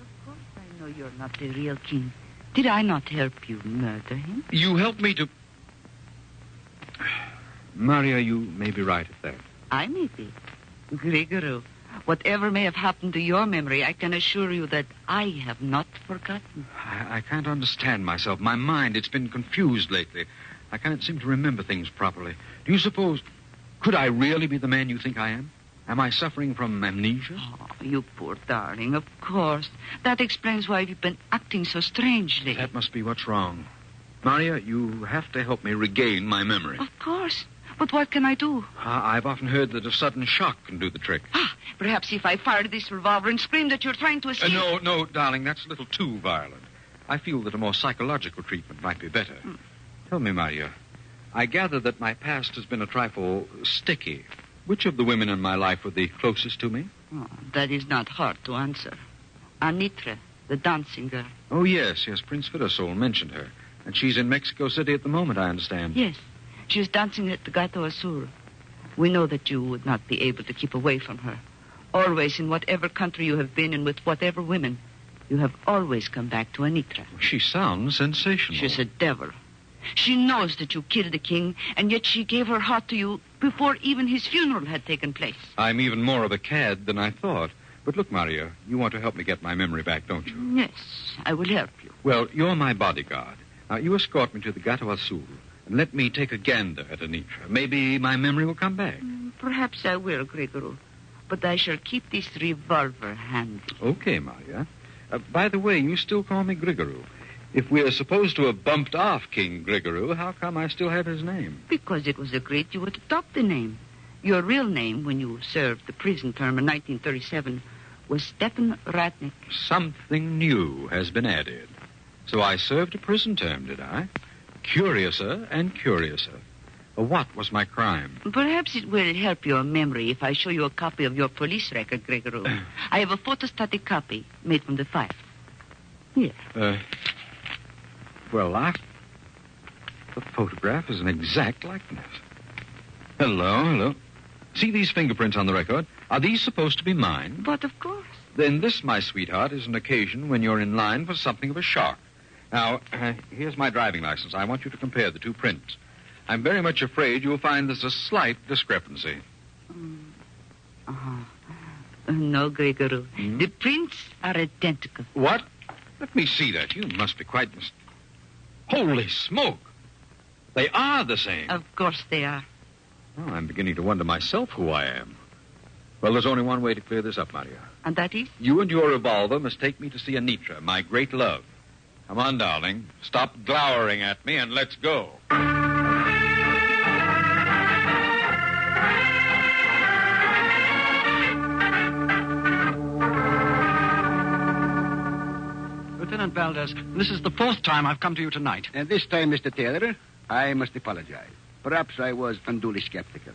[SPEAKER 16] Of course I know you're not the real king. Did I not help you murder him?
[SPEAKER 15] You helped me to... Maria, you may be right at that.
[SPEAKER 16] I may be. Grigoro, whatever may have happened to your memory, I can assure you that I have not forgotten.
[SPEAKER 15] I can't understand myself. My mind, it's been confused lately. I can't seem to remember things properly. Do you suppose... Could I really be the man you think I am? Am I suffering from amnesia?
[SPEAKER 16] Oh, you poor darling, of course. That explains why you've been acting so strangely.
[SPEAKER 15] That must be what's wrong. Maria, you have to help me regain my memory.
[SPEAKER 16] Of course. But what can I do?
[SPEAKER 15] I've often heard that a sudden shock can do the trick.
[SPEAKER 16] Perhaps if I fired this revolver and screamed that you're trying to escape...
[SPEAKER 15] No, darling, that's a little too violent. I feel that a more psychological treatment might be better. Tell me, Maria, I gather that my past has been a trifle sticky. Which of the women in my life were the closest to me?
[SPEAKER 16] Oh, that is not hard to answer. Anitra, the dancing girl.
[SPEAKER 15] Oh, yes, Prince Fiddlesole mentioned her. And she's in Mexico City at the moment, I understand.
[SPEAKER 16] Yes, she's dancing at the Gato Azul. We know that you would not be able to keep away from her. Always, in whatever country you have been and with whatever women, you have always come back to Anitra.
[SPEAKER 15] She sounds sensational.
[SPEAKER 16] She's a devil. She knows that you killed the king, and yet she gave her heart to you before even his funeral had taken place.
[SPEAKER 15] I'm even more of a cad than I thought. But look, Maria, you want to help me get my memory back, don't you?
[SPEAKER 16] Yes, I will help you.
[SPEAKER 15] Well, you're my bodyguard. Now, you escort me to the Gato Azul and let me take a gander at Anitra. Maybe my memory will come back.
[SPEAKER 16] Perhaps I will, Grigoro. But I shall keep this revolver handy.
[SPEAKER 15] Okay, Maria. By the way, you still call me Grigoro. If we're supposed to have bumped off King Grigoro, how come I still have his name?
[SPEAKER 16] Because it was agreed you would adopt the name. Your real name, when you served the prison term in 1937, was Stefan Radnik.
[SPEAKER 15] Something new has been added. So I served a prison term, did I? Curiouser and curiouser. What was my crime?
[SPEAKER 16] Perhaps it will help your memory if I show you a copy of your police record, Grigoro. I have a photostatic copy made from the file. Here.
[SPEAKER 15] Well, the photograph is an exact likeness. Hello. See these fingerprints on the record? Are these supposed to be mine?
[SPEAKER 16] But of course.
[SPEAKER 15] Then this, my sweetheart, is an occasion when you're in line for something of a shock. Now, here's my driving license. I want you to compare the two prints. I'm very much afraid you'll find there's a slight discrepancy.
[SPEAKER 16] No, Grigoro. The prints are identical.
[SPEAKER 15] What? Let me see that. You must be quite... Holy smoke! They are the same.
[SPEAKER 16] Of course they are.
[SPEAKER 15] Oh, I'm beginning to wonder myself who I am. Well, there's only one way to clear this up, Maria.
[SPEAKER 16] And that is?
[SPEAKER 15] You and your revolver must take me to see Anitra, my great love. Come on, darling. Stop glowering at me and let's go.
[SPEAKER 6] Lieutenant Valdez, this is the fourth time I've come to you tonight.
[SPEAKER 20] And this time, Mr. Taylor, I must apologize. Perhaps I was unduly skeptical.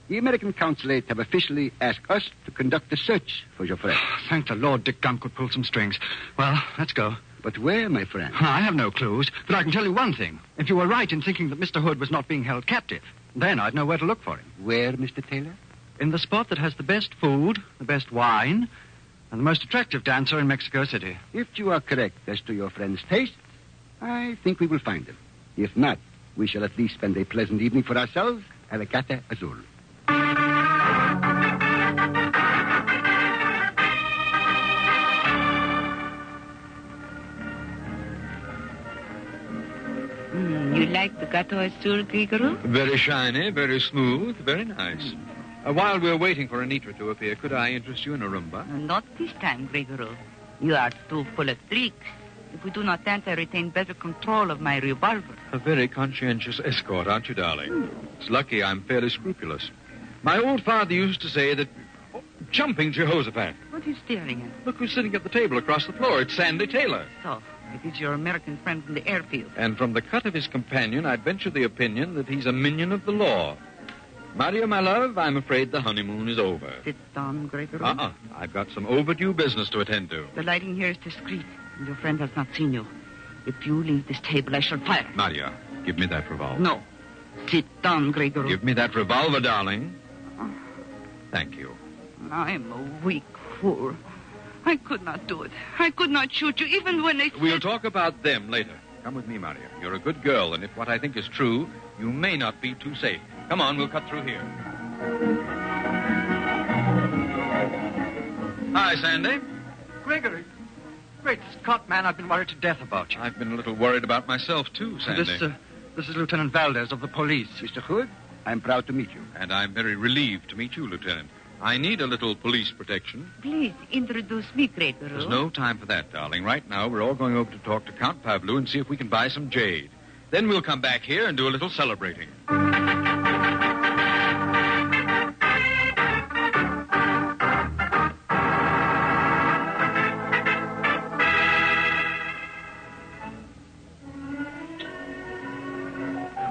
[SPEAKER 20] The American consulate have officially asked us to conduct a search for your friend.
[SPEAKER 6] Thank the Lord Dick Gump could pull some strings. Well, let's go.
[SPEAKER 20] But where, my friend?
[SPEAKER 6] I have no clues, but I can tell you one thing. If you were right in thinking that Mr. Hood was not being held captive, then I'd know where to look for him.
[SPEAKER 20] Where, Mr. Taylor?
[SPEAKER 6] In the spot that has the best food, the best wine, and the most attractive dancer in Mexico City.
[SPEAKER 20] If you are correct as to your friend's taste, I think we will find him. If not, we shall at least spend a pleasant evening for ourselves at the Gato Azul.
[SPEAKER 16] You like the Gato Azul, Grigoro?
[SPEAKER 15] Very shiny, very smooth, very nice. While we're waiting for Anitra to appear, could I interest you in a rumba?
[SPEAKER 16] Not this time, Grigoro. You are too full of tricks. If we do not dance, I retain better control of my revolver.
[SPEAKER 15] A very conscientious escort, aren't you, darling? It's lucky I'm fairly scrupulous. My old father used to say that... Oh, jumping Jehoshaphat.
[SPEAKER 16] What are you staring at?
[SPEAKER 15] Look who's sitting at the table across the floor. It's Sandy Taylor.
[SPEAKER 16] So, it is your American friend from the airfield.
[SPEAKER 15] And from the cut of his companion, I'd venture the opinion that he's a minion of the law. Maria, my love, I'm afraid the honeymoon is over.
[SPEAKER 16] Sit down, Grigoro.
[SPEAKER 15] I've got some overdue business to attend to.
[SPEAKER 16] The lighting here is discreet, and your friend has not seen you. If you leave this table, I shall fire.
[SPEAKER 15] Maria, give me that revolver.
[SPEAKER 16] No. Sit down, Grigoro.
[SPEAKER 15] Give me that revolver, darling. Thank you.
[SPEAKER 16] I'm a weak fool. I could not do it. I could not shoot you, even when they said...
[SPEAKER 15] We'll talk about them later. Come with me, Maria. You're a good girl, and if what I think is true, you may not be too safe. Come on, we'll cut through here. Hi, Sandy.
[SPEAKER 6] Gregory. Great Scott, man, I've been worried to death about you.
[SPEAKER 15] I've been a little worried about myself, too, Sandy.
[SPEAKER 6] This is Lieutenant Valdez of the police.
[SPEAKER 20] Mr. Hood, I'm proud to meet you.
[SPEAKER 15] And I'm very relieved to meet you, Lieutenant. I need a little police protection.
[SPEAKER 16] Please introduce me, Gregory.
[SPEAKER 15] There's no time for that, darling. Right now, we're all going over to talk to Count Pavlou and see if we can buy some jade. Then we'll come back here and do a little celebrating.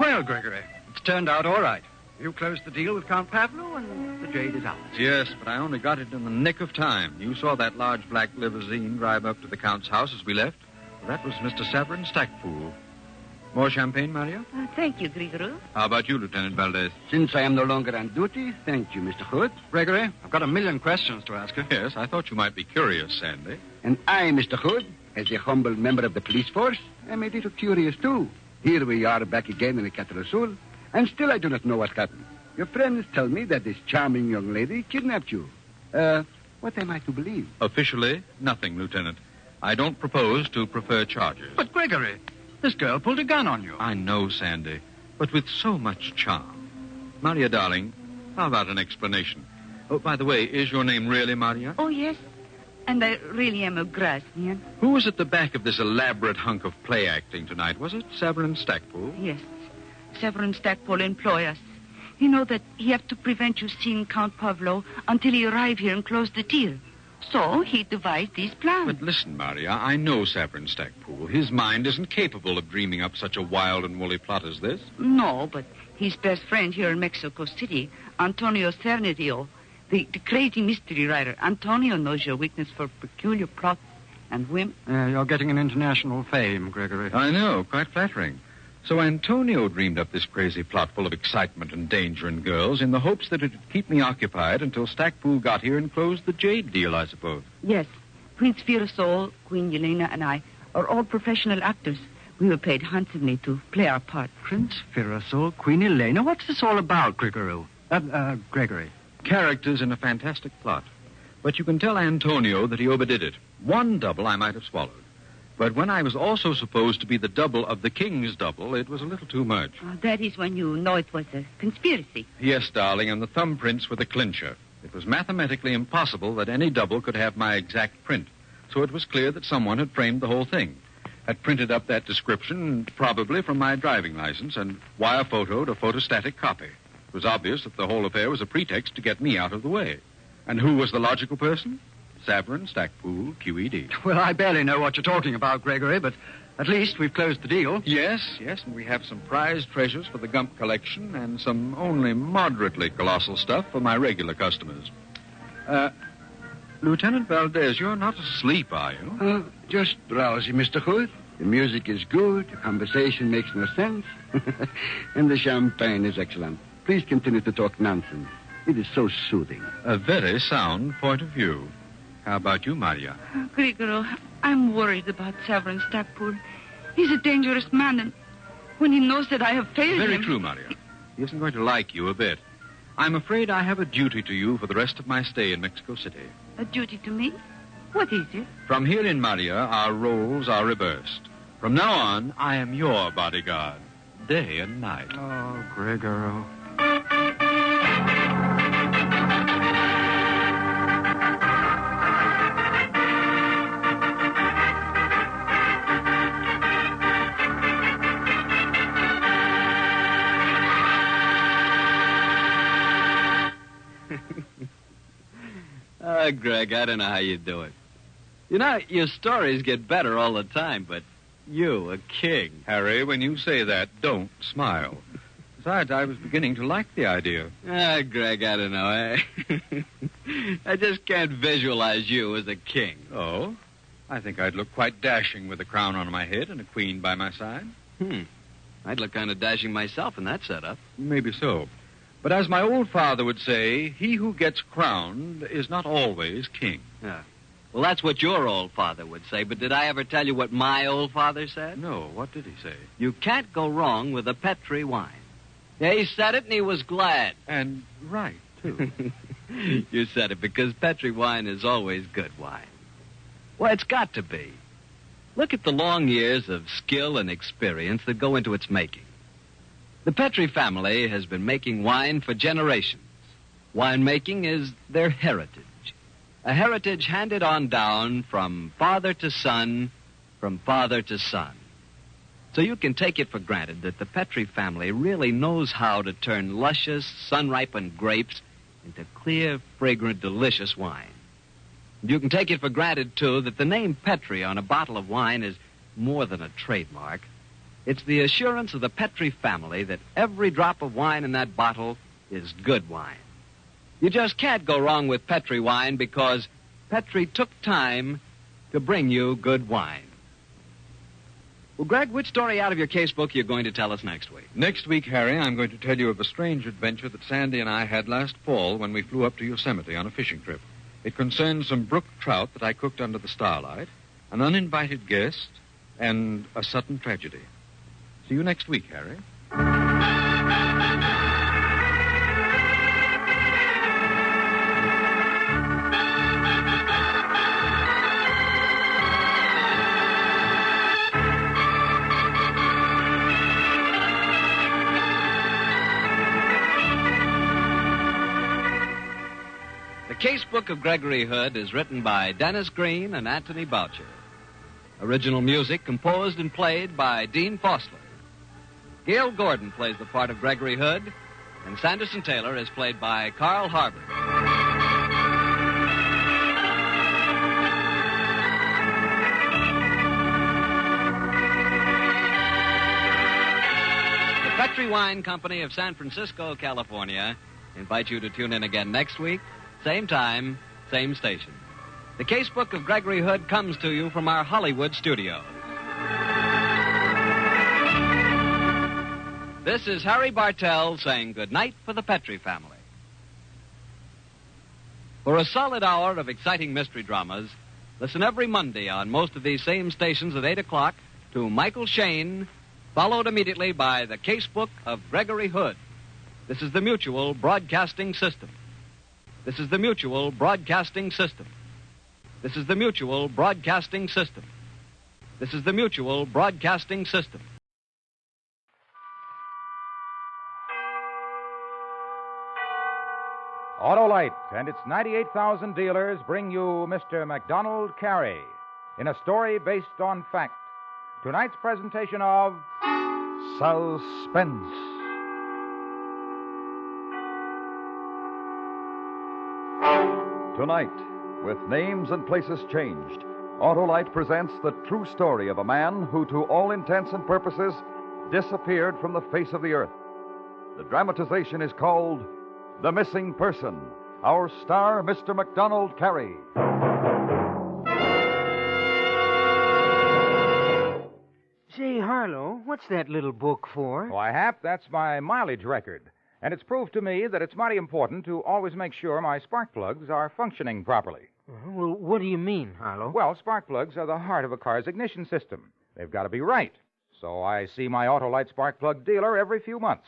[SPEAKER 6] Well, Gregory, it's turned out all right. You closed the deal with Count Pavlou, and the jade is ours.
[SPEAKER 15] Yes, but I only got it in the nick of time. You saw that large black limousine drive up to the Count's house as we left. Well, that was Mr. Severin Stackpool. More champagne, Maria?
[SPEAKER 16] Thank you, Gregory.
[SPEAKER 15] How about you, Lieutenant Valdez?
[SPEAKER 20] Since I am no longer on duty, thank you, Mr. Hood.
[SPEAKER 6] Gregory, I've got a million questions to ask you.
[SPEAKER 15] Yes, I thought you might be curious, Sandy.
[SPEAKER 20] And I, Mr. Hood, as a humble member of the police force, am a little curious, too. Here we are back again in the Capital Sul, and still I do not know what happened. Your friends tell me that this charming young lady kidnapped you. What am I to believe?
[SPEAKER 15] Officially, nothing, Lieutenant. I don't propose to prefer charges.
[SPEAKER 6] But, Gregory, this girl pulled a gun on you.
[SPEAKER 15] I know, Sandy, but with so much charm. Maria, darling, how about an explanation? Oh, by the way, is your name really Maria?
[SPEAKER 16] Oh, yes. And I really am a Grasnian.
[SPEAKER 15] Who was at the back of this elaborate hunk of play acting tonight? Was it Severin Stackpool?
[SPEAKER 16] Yes. Severin Stackpool employ us. You know that he have to prevent you seeing Count Pavlou until he arrive here and close the deal. So he devised these plans.
[SPEAKER 15] But listen, Maria, I know Severin Stackpool. His mind isn't capable of dreaming up such a wild and woolly plot as this.
[SPEAKER 16] No, but his best friend here in Mexico City, Antonio Cernidio, the crazy mystery writer. Antonio knows your weakness for peculiar plots and whim.
[SPEAKER 6] You're getting an international fame, Gregory.
[SPEAKER 15] I know, quite flattering. So Antonio dreamed up this crazy plot full of excitement and danger and girls in the hopes that it would keep me occupied until Stackpool got here and closed the jade deal, I suppose.
[SPEAKER 16] Yes. Prince Firasol, Queen Yelena, and I are all professional actors. We were paid handsomely to play our part.
[SPEAKER 6] Prince Firasol, Queen Elena? What's this all about, Gregory? Gregory.
[SPEAKER 15] Characters in a fantastic plot. But you can tell Antonio that he overdid it. One double I might have swallowed. But when I was also supposed to be the double of the king's double, it was a little too much.
[SPEAKER 16] That is when you know it was a conspiracy.
[SPEAKER 15] Yes, darling, and the thumbprints were the clincher. It was mathematically impossible that any double could have my exact print. So it was clear that someone had framed the whole thing. Had printed up that description, probably from my driving license, and wire photoed a photostatic copy. It was obvious that the whole affair was a pretext to get me out of the way. And who was the logical person? Severin Stackpool, QED.
[SPEAKER 6] Well, I barely know what you're talking about, Gregory, but at least we've closed the deal.
[SPEAKER 15] Yes, and we have some prized treasures for the Gump collection and some only moderately colossal stuff for my regular customers. Lieutenant Valdez, you're not asleep, are you?
[SPEAKER 20] Just drowsy, Mr. Hood. The music is good, the conversation makes no sense, and the champagne is excellent. Please continue to talk nonsense. It is so soothing.
[SPEAKER 15] A very sound point of view. How about you, Maria?
[SPEAKER 16] Gregory, I'm worried about Severin Stackpool. He's a dangerous man, and when he knows that I have failed him...
[SPEAKER 15] Very true, Maria. He isn't going to like you a bit. I'm afraid I have a duty to you for the rest of my stay in Mexico City.
[SPEAKER 16] A duty to me? What is it?
[SPEAKER 15] From here in, Maria, our roles are reversed. From now on, I am your bodyguard, day and night.
[SPEAKER 6] Oh, Gregory.
[SPEAKER 11] Greg, I don't know how you do it. You know, your stories get better all the time, but you, a king.
[SPEAKER 15] Harry, when you say that, don't smile. Besides, I was beginning to like the idea.
[SPEAKER 11] Greg, I don't know. I just can't visualize you as a king.
[SPEAKER 15] Oh? I think I'd look quite dashing with a crown on my head and a queen by my side.
[SPEAKER 11] I'd look kind of dashing myself in that setup.
[SPEAKER 15] Maybe so. But as my old father would say, he who gets crowned is not always king.
[SPEAKER 11] Yeah. Well, that's what your old father would say, but did I ever tell you what my old father said?
[SPEAKER 15] No, what did he say?
[SPEAKER 11] You can't go wrong with a Petri wine. Yeah, he said it and he was glad.
[SPEAKER 15] And right, too.
[SPEAKER 11] You said it because Petri wine is always good wine. Well, it's got to be. Look at the long years of skill and experience that go into its making. The Petri family has been making wine for generations. Winemaking is their heritage. A heritage handed on down from father to son, from father to son. So you can take it for granted that the Petri family really knows how to turn luscious, sun-ripened grapes into clear, fragrant, delicious wine. You can take it for granted, too, that the name Petri on a bottle of wine is more than a trademark. It's the assurance of the Petri family that every drop of wine in that bottle is good wine. You just can't go wrong with Petri wine because Petri took time to bring you good wine. Well, Greg, which story out of your casebook are you going to tell us next week?
[SPEAKER 15] Next week, Harry, I'm going to tell you of a strange adventure that Sandy and I had last fall when we flew up to Yosemite on a fishing trip. It concerns some brook trout that I cooked under the starlight, an uninvited guest, and a sudden tragedy. See you next week, Harry.
[SPEAKER 11] The Casebook of Gregory Hood is written by Dennis Green and Anthony Boucher. Original music composed and played by Dean Fossler. Gail Gordon plays the part of Gregory Hood, and Sanderson Taylor is played by Carl Harbert. The Petri Wine Company of San Francisco, California, invite you to tune in again next week. Same time, same station. The Casebook of Gregory Hood comes to you from our Hollywood studio. This is Harry Bartell saying good night for the Petri family. For a solid hour of exciting mystery dramas, listen every Monday on most of these same stations at 8 o'clock to Michael Shayne, followed immediately by the Casebook of Gregory Hood. This is the Mutual Broadcasting System. This is the Mutual Broadcasting System. This is the Mutual Broadcasting System. This is the Mutual Broadcasting System.
[SPEAKER 4] Autolite and its 98,000 dealers bring you Mr. MacDonald Carey in a story based on fact. Tonight's presentation of Suspense.
[SPEAKER 2] Tonight, with names and places changed, Autolite presents the true story of a man who, to all intents and purposes, disappeared from the face of the earth. The dramatization is called The Missing Person. Our star, Mr. MacDonald Carey.
[SPEAKER 17] Say, Harlow, what's that little book for?
[SPEAKER 4] Why, Hap, that's my mileage record. And it's proved to me that it's mighty important to always make sure my spark plugs are functioning properly.
[SPEAKER 17] Well, what do you mean, Harlow?
[SPEAKER 4] Well, spark plugs are the heart of a car's ignition system. They've got to be right. So I see my Autolite spark plug dealer every few months.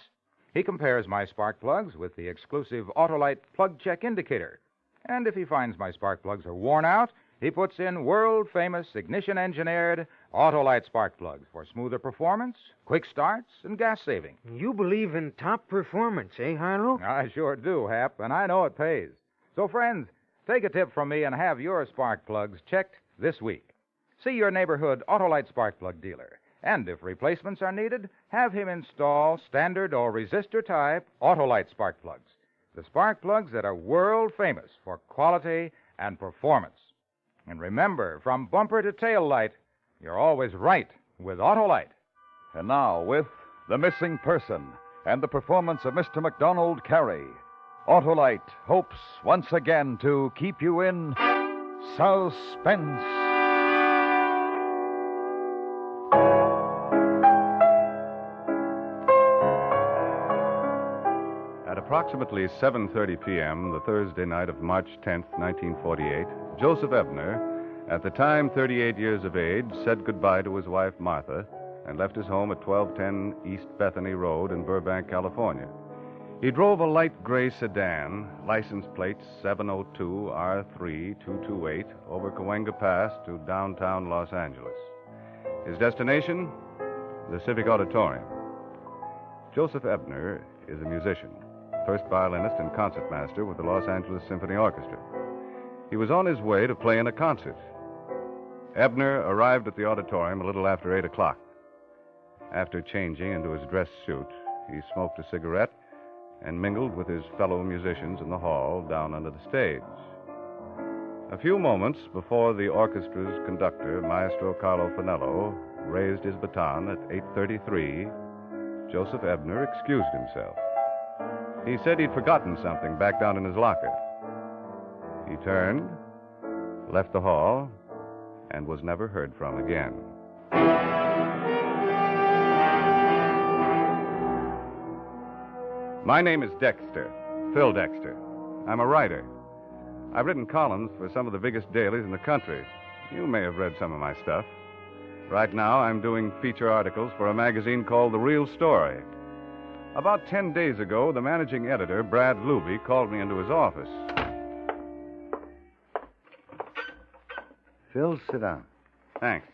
[SPEAKER 4] He compares my spark plugs with the exclusive Autolite plug check indicator. And if he finds my spark plugs are worn out, he puts in world-famous ignition-engineered Autolite spark plugs for smoother performance, quick starts, and gas saving.
[SPEAKER 17] You believe in top performance, eh, Harlow?
[SPEAKER 4] I sure do, Hap, and I know it pays. So, friends, take a tip from me and have your spark plugs checked this week. See your neighborhood Autolite spark plug dealer. And if replacements are needed, have him install standard or resistor-type Autolite spark plugs. The spark plugs that are world-famous for quality and performance. And remember, from bumper to tail light, you're always right with Autolite.
[SPEAKER 2] And now, with The Missing Person and the performance of Mr. MacDonald Carey, Autolite hopes once again to keep you in suspense.
[SPEAKER 19] At a
[SPEAKER 9] approximately 7:30 p.m., the Thursday night of March 10th, 1948, Joseph Ebner, at the time 38 years of age, said goodbye to his wife Martha and left his home at 1210 East Bethany Road in Burbank, California. He drove a light gray sedan, license plate 702R3228, over Cahuenga Pass to downtown Los Angeles. His destination? The Civic Auditorium. Joseph Ebner is a musician, first violinist and concertmaster with the Los Angeles Symphony Orchestra. He was on his way to play in a concert. Ebner arrived at the auditorium a little after 8 o'clock. After changing into his dress suit, he smoked a cigarette and mingled with his fellow musicians in the hall down under the stage. A few moments before the orchestra's conductor, Maestro Carlo Finello, raised his baton at 8:33, Joseph Ebner excused himself. He said he'd forgotten something back down in his locker. He turned, left the hall, and was never heard from again. My name is Dexter, Phil Dexter. I'm a writer. I've written columns for some of the biggest dailies in the country. You may have read some of my stuff. Right now, I'm doing feature articles for a magazine called The Real Story. About 10 days ago, the managing editor, Brad Luby, called me into his office.
[SPEAKER 18] Phil, sit down.
[SPEAKER 9] Thanks.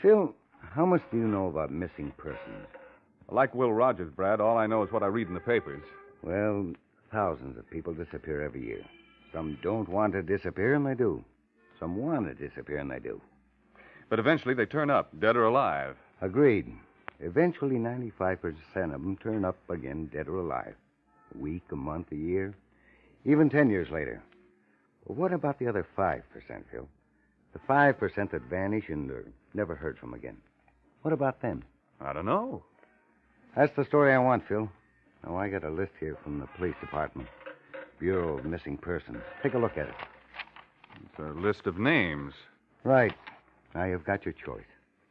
[SPEAKER 18] Phil, how much do you know about missing persons?
[SPEAKER 9] Like Will Rogers, Brad, all I know is what I read in the papers.
[SPEAKER 18] Well, thousands of people disappear every year. Some don't want to disappear, and they do. Some want to disappear, and they do.
[SPEAKER 9] But eventually they turn up, dead or alive.
[SPEAKER 18] Agreed. Eventually, 95% of them turn up again, dead or alive. A week, a month, a year, even 10 years later. Well, what about the other 5%, Phil? The 5% that vanish and are never heard from again. What about them?
[SPEAKER 9] I don't know.
[SPEAKER 18] That's the story I want, Phil. Now, I got a list here from the police department. Bureau of Missing Persons. Take a look at it.
[SPEAKER 9] It's a list of names.
[SPEAKER 18] Right. Now, you've got your choice.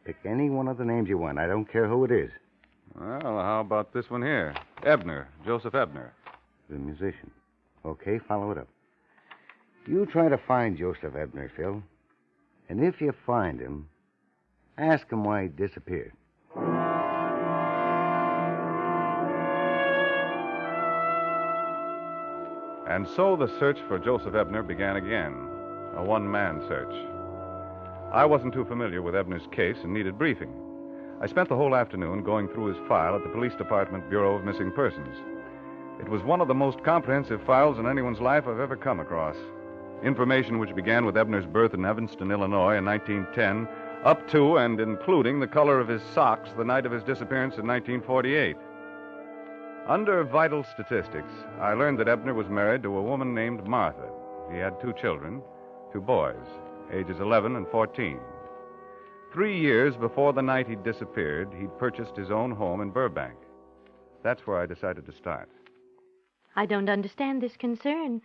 [SPEAKER 18] Pick any one of the names you want. I don't care who it is.
[SPEAKER 9] Well, how about this one here? Ebner, Joseph Ebner.
[SPEAKER 18] The musician. Okay, follow it up. You try to find Joseph Ebner, Phil. And if you find him, ask him why he disappeared.
[SPEAKER 9] And so the search for Joseph Ebner began again, a one-man search. I wasn't too familiar with Ebner's case and needed briefing. I spent the whole afternoon going through his file at the Police Department Bureau of Missing Persons. It was one of the most comprehensive files in anyone's life I've ever come across. Information which began with Ebner's birth in Evanston, Illinois in 1910, up to and including the color of his socks the night of his disappearance in 1948. Under vital statistics, I learned that Ebner was married to a woman named Martha. He had 2 children, 2 boys, ages 11 and 14. 3 years before the night he disappeared, he'd purchased his own home in Burbank. That's where I decided to start.
[SPEAKER 21] I don't understand this concern.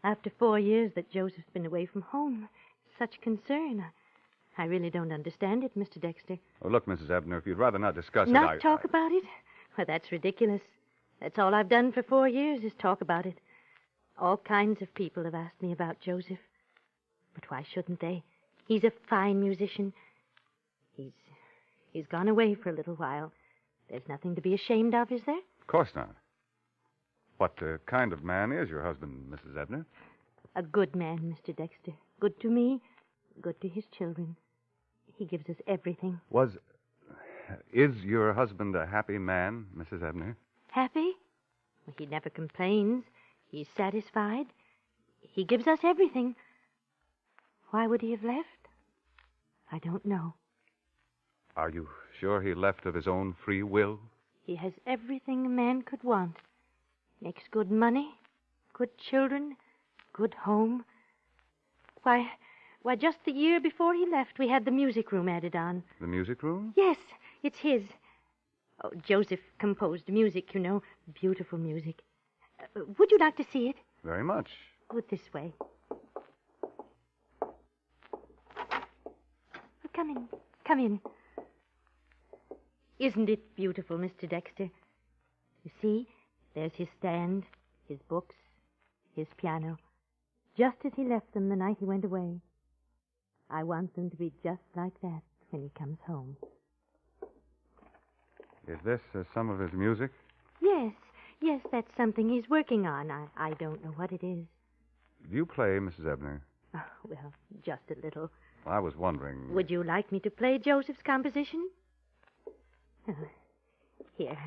[SPEAKER 21] After 4 years that Joseph's been away from home, such concern. I really don't understand it, Mr. Dexter.
[SPEAKER 9] Oh, look, Mrs. Ebner, if you'd rather not discuss it,
[SPEAKER 21] Not talk about it? Well, that's ridiculous. That's all I've done for 4 years is talk about it. All kinds of people have asked me about Joseph. But why shouldn't they? He's a fine musician. He's gone away for a little while. There's nothing to be ashamed of, is there?
[SPEAKER 9] Of course not. What kind of man is your husband, Mrs. Ebner?
[SPEAKER 21] A good man, Mr. Dexter. Good to me, good to his children. He gives us everything.
[SPEAKER 9] Is your husband a happy man, Mrs. Ebner?
[SPEAKER 21] Happy? Well, he never complains. He's satisfied. He gives us everything. Why would he have left? I don't know.
[SPEAKER 9] Are you sure he left of his own free will?
[SPEAKER 21] He has everything a man could want. Makes good money, good children, good home. Why, just the year before he left, we had the music room added on.
[SPEAKER 9] The music room?
[SPEAKER 21] Yes, it's his. Oh, Joseph composed music, you know. Beautiful music. Would you like to see it?
[SPEAKER 9] Very much.
[SPEAKER 21] Good this way. Come in. Come in. Isn't it beautiful, Mr. Dexter? You see, There's his stand, his books, his piano, just as he left them the night he went away. I want them to be just like that when he comes home.
[SPEAKER 9] Is this some of his music?
[SPEAKER 21] Yes, that's something he's working on. I don't know what it is.
[SPEAKER 9] Do you play, Mrs. Ebner?
[SPEAKER 21] Oh, well, just a little.
[SPEAKER 9] I was wondering.
[SPEAKER 21] Would you like me to play Joseph's composition? Here.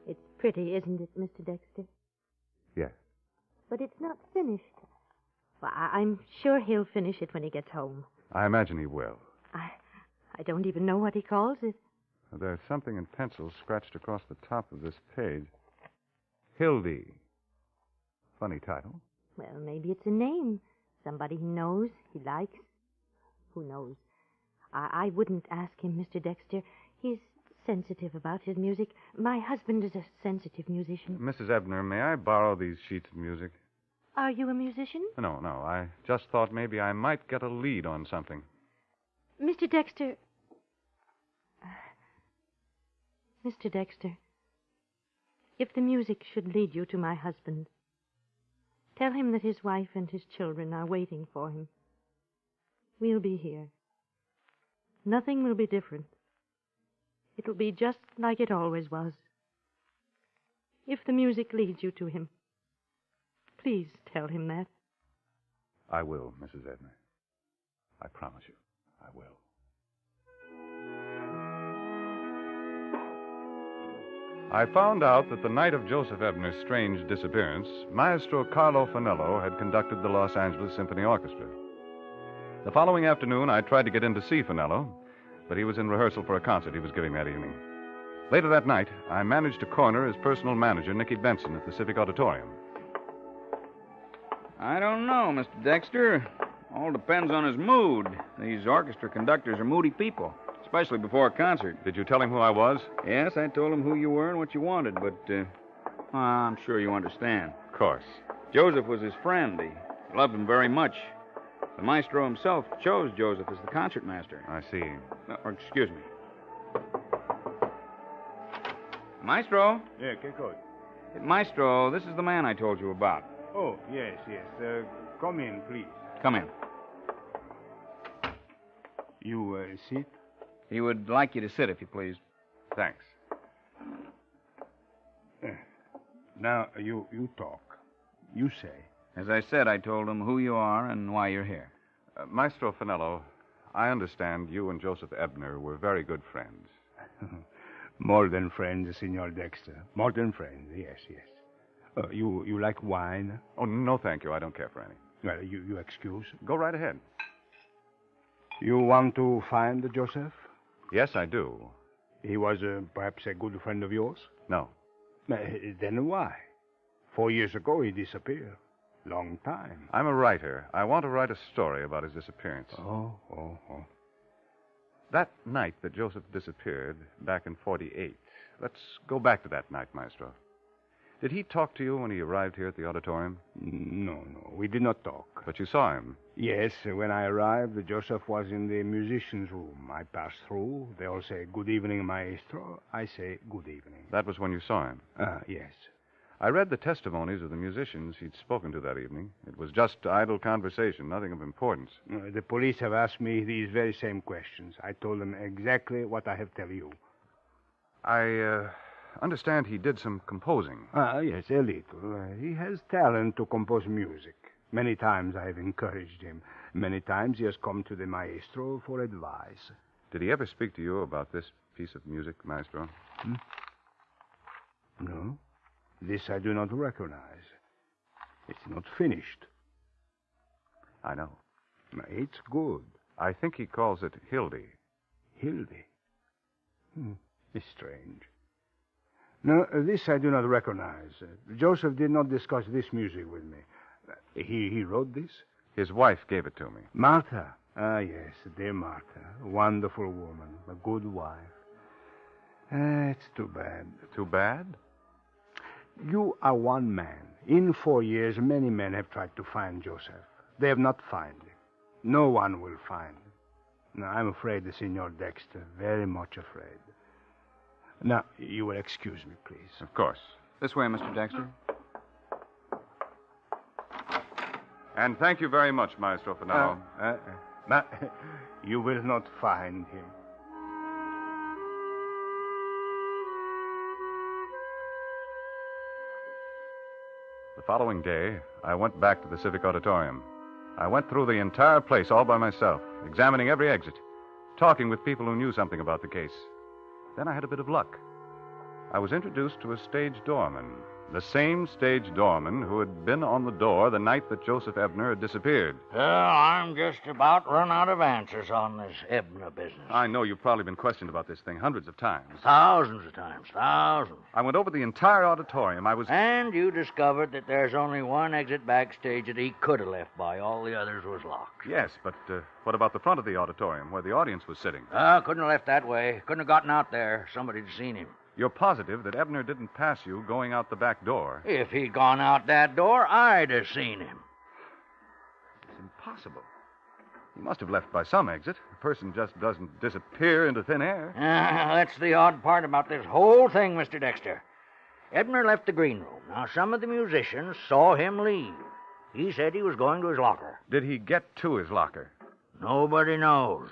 [SPEAKER 21] It's pretty, isn't it, Mr. Dexter?
[SPEAKER 9] Yes.
[SPEAKER 21] But it's not finished. Well, I'm sure he'll finish it when he gets home.
[SPEAKER 9] I imagine he will.
[SPEAKER 21] I don't even know what he calls it.
[SPEAKER 9] There's something in pencil scratched across the top of this page. Hildy. Funny title.
[SPEAKER 21] Well, maybe it's a name. Somebody he knows, he likes. Who knows? I wouldn't ask him, Mr. Dexter. He's sensitive about his music. My husband is a sensitive musician.
[SPEAKER 9] Mrs. Ebner, may I borrow these sheets of music?
[SPEAKER 21] Are you a musician?
[SPEAKER 9] No. I just thought maybe I might get a lead on something.
[SPEAKER 21] Mr. Dexter. Mr. Dexter, if the music should lead you to my husband, tell him that his wife and his children are waiting for him. We'll be here. Nothing will be different. It'll be just like it always was. If the music leads you to him, please tell him that.
[SPEAKER 9] I will, Mrs. Ebner. I promise you, I will. I found out that the night of Joseph Ebner's strange disappearance, Maestro Carlo Fanello had conducted the Los Angeles Symphony Orchestra. The following afternoon, I tried to get in to see Fanello, but he was in rehearsal for a concert he was giving that evening. Later that night, I managed to corner his personal manager, Nicky Benson, at the Civic Auditorium.
[SPEAKER 10] I don't know, Mr. Dexter. All depends on his mood. These orchestra conductors are moody people, especially before a concert.
[SPEAKER 9] Did you tell him who I was?
[SPEAKER 10] Yes, I told him who you were and what you wanted, but I'm sure you understand.
[SPEAKER 9] Of course.
[SPEAKER 10] Joseph was his friend. He loved him very much. The maestro himself chose Joseph as the concertmaster.
[SPEAKER 9] I see.
[SPEAKER 10] Excuse me. Maestro?
[SPEAKER 12] Yeah, che cosa?
[SPEAKER 10] Maestro, this is the man I told you about.
[SPEAKER 12] Oh, yes. Come in, please.
[SPEAKER 10] Come in.
[SPEAKER 12] You sit?
[SPEAKER 10] He would like you to sit, if you please.
[SPEAKER 9] Thanks.
[SPEAKER 12] Now, you talk. You say.
[SPEAKER 10] As I said, I told him who you are and why you're here.
[SPEAKER 9] Maestro Fanello, I understand you and Joseph Ebner were very good friends.
[SPEAKER 12] More than friends, Signor Dexter. More than friends, yes. You like wine?
[SPEAKER 9] Oh, no, thank you. I don't care for any.
[SPEAKER 12] Well, you excuse.
[SPEAKER 9] Go right ahead.
[SPEAKER 12] You want to find Joseph?
[SPEAKER 9] Yes, I do.
[SPEAKER 12] He was perhaps a good friend of yours?
[SPEAKER 9] No.
[SPEAKER 12] Then why? 4 years ago, he disappeared. Long time.
[SPEAKER 9] I'm a writer. I want to write a story about his disappearance.
[SPEAKER 12] Oh.
[SPEAKER 9] That night that Joseph disappeared, back in 48. Let's go back to that night, Maestro. Did he talk to you when he arrived here at the auditorium?
[SPEAKER 12] No. We did not talk.
[SPEAKER 9] But you saw him?
[SPEAKER 12] Yes. When I arrived, Joseph was in the musician's room. I passed through. They all say, "Good evening, maestro." I say, "Good evening."
[SPEAKER 9] That was when you saw him?
[SPEAKER 12] Yes.
[SPEAKER 9] I read the testimonies of the musicians he'd spoken to that evening. It was just idle conversation, nothing of importance.
[SPEAKER 12] The police have asked me these very same questions. I told them exactly what I have tell you.
[SPEAKER 9] I understand he did some composing.
[SPEAKER 12] Yes, a little. He has talent to compose music. Many times I have encouraged him. Many times he has come to the maestro for advice.
[SPEAKER 9] Did he ever speak to you about this piece of music, Maestro?
[SPEAKER 12] No. This I do not recognize. It's not finished.
[SPEAKER 9] I know.
[SPEAKER 12] It's good.
[SPEAKER 9] I think he calls it Hildy.
[SPEAKER 12] Hildy? It's strange. No, this I do not recognize. Joseph did not discuss this music with me. He wrote this?
[SPEAKER 9] His wife gave it to me.
[SPEAKER 12] Martha? Yes, dear Martha. A wonderful woman. A good wife. It's too bad.
[SPEAKER 9] Too bad?
[SPEAKER 12] You are one man. In 4 years, many men have tried to find Joseph. They have not found him. No one will find him. Now, I'm afraid, Senor Dexter, very much afraid. Now, you will excuse me, please.
[SPEAKER 9] Of course.
[SPEAKER 10] This way, Mr. Dexter.
[SPEAKER 9] And thank you very much, Maestro Finello.
[SPEAKER 12] But you will not find him.
[SPEAKER 9] The following day, I went back to the Civic Auditorium. I went through the entire place all by myself, examining every exit, talking with people who knew something about the case. Then I had a bit of luck. I was introduced to a stage doorman, the same stage doorman who had been on the door the night that Joseph Ebner had disappeared.
[SPEAKER 13] I'm just about run out of answers on this Ebner business.
[SPEAKER 9] I know you've probably been questioned about this thing hundreds of times.
[SPEAKER 13] Thousands of times, thousands.
[SPEAKER 9] I went over the entire auditorium.
[SPEAKER 13] And you discovered that there's only one exit backstage that he could have left by. All the others was locked.
[SPEAKER 9] Yes, but what about the front of the auditorium where the audience was sitting?
[SPEAKER 13] Couldn't have left that way. Couldn't have gotten out there. Somebody'd seen him.
[SPEAKER 9] You're positive that Ebner didn't pass you going out the back door?
[SPEAKER 13] If he'd gone out that door, I'd have seen him.
[SPEAKER 9] It's impossible. He must have left by some exit. A person just doesn't disappear into thin air.
[SPEAKER 13] That's the odd part about this whole thing, Mr. Dexter. Ebner left the green room. Now, some of the musicians saw him leave. He said he was going to his locker.
[SPEAKER 9] Did he get to his locker?
[SPEAKER 13] Nobody knows.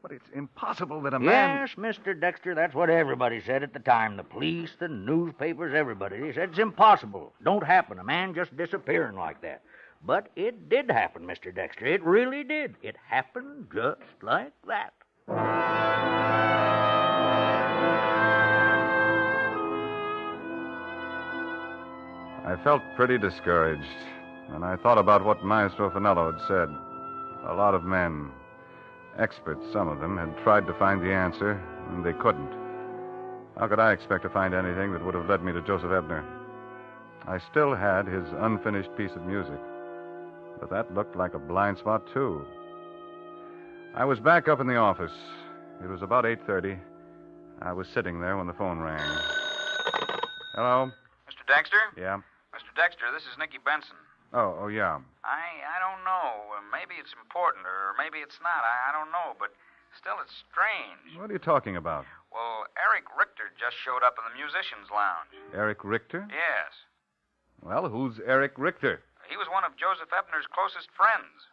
[SPEAKER 9] But it's impossible that a man...
[SPEAKER 13] Yes, Mr. Dexter, that's what everybody said at the time. The police, the newspapers, everybody. They said it's impossible. Don't happen. A man just disappearing like that. But it did happen, Mr. Dexter. It really did. It happened just like that.
[SPEAKER 9] I felt pretty discouraged, and I thought about what Maestro Finello had said. A lot of men, experts, some of them, had tried to find the answer, and they couldn't. How could I expect to find anything that would have led me to Joseph Ebner? I still had his unfinished piece of music, but that looked like a blind spot, too. I was back up in the office. It was about 8:30. I was sitting there when the phone rang. Hello?
[SPEAKER 10] Mr. Dexter?
[SPEAKER 9] Yeah?
[SPEAKER 10] Mr. Dexter, this is Nicky Benson.
[SPEAKER 9] Oh, yeah.
[SPEAKER 10] I don't know. Maybe it's important, or maybe it's not. I don't know, but still it's strange.
[SPEAKER 9] What are you talking about?
[SPEAKER 10] Well, Eric Richter just showed up in the musicians' lounge.
[SPEAKER 9] Eric Richter?
[SPEAKER 10] Yes.
[SPEAKER 9] Well, who's Eric Richter?
[SPEAKER 10] He was one of Joseph Ebner's closest friends.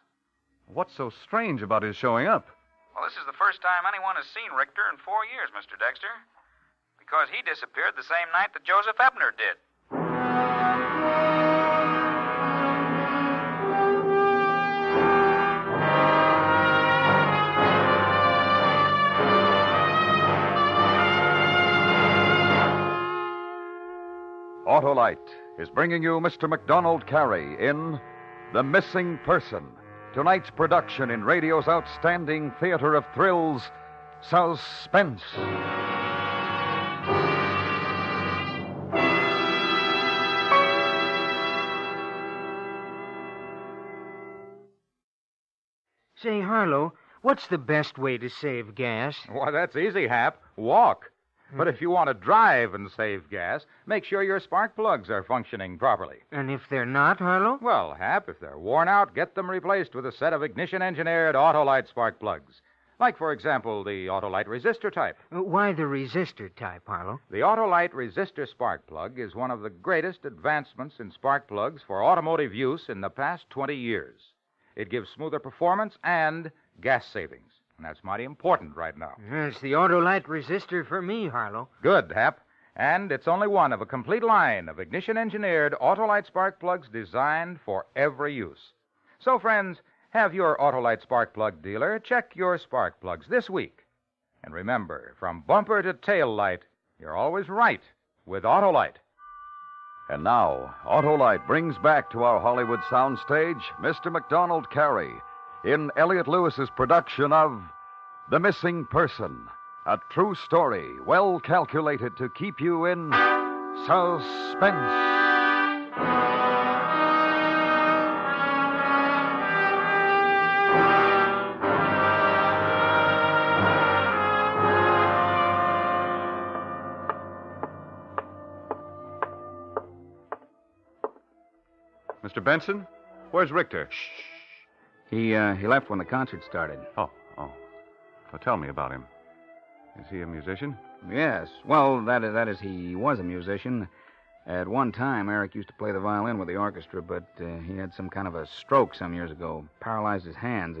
[SPEAKER 9] What's so strange about his showing up?
[SPEAKER 10] Well, this is the first time anyone has seen Richter in 4 years, Mr. Dexter. Because he disappeared the same night that Joseph Ebner did.
[SPEAKER 2] Autolite is bringing you Mr. MacDonald Carey in The Missing Person, tonight's production in radio's outstanding theater of thrills, Suspense.
[SPEAKER 3] Say, Harlow, what's the best way to save gas?
[SPEAKER 4] Why, that's easy, Hap. Walk. But if you want to drive and save gas, make sure your spark plugs are functioning properly.
[SPEAKER 3] And if they're not, Harlow?
[SPEAKER 4] Well, Hap, if they're worn out, get them replaced with a set of ignition-engineered Autolite spark plugs. Like, for example, the Autolite resistor type.
[SPEAKER 3] Why the resistor type, Harlow?
[SPEAKER 4] The Autolite resistor spark plug is one of the greatest advancements in spark plugs for automotive use in the past 20 years. It gives smoother performance and gas savings. And that's mighty important right now.
[SPEAKER 3] It's the Autolite resistor for me, Harlow.
[SPEAKER 4] Good, Hap. And it's only one of a complete line of ignition-engineered Autolite spark plugs designed for every use. So, friends, have your Autolite spark plug dealer check your spark plugs this week. And remember, from bumper to tail light, you're always right with Autolite.
[SPEAKER 2] And now, Autolite brings back to our Hollywood soundstage Mr. MacDonald Carey in Elliot Lewis's production of The Missing Person, a true story well calculated to keep you in suspense.
[SPEAKER 9] Mr. Benson? Where's Richter?
[SPEAKER 10] He left when the concert started.
[SPEAKER 9] Oh. Well, tell me about him. Is he a musician?
[SPEAKER 10] Yes. Well, that is, he was a musician. At one time, Eric used to play the violin with the orchestra, but he had some kind of a stroke some years ago. Paralyzed his hands.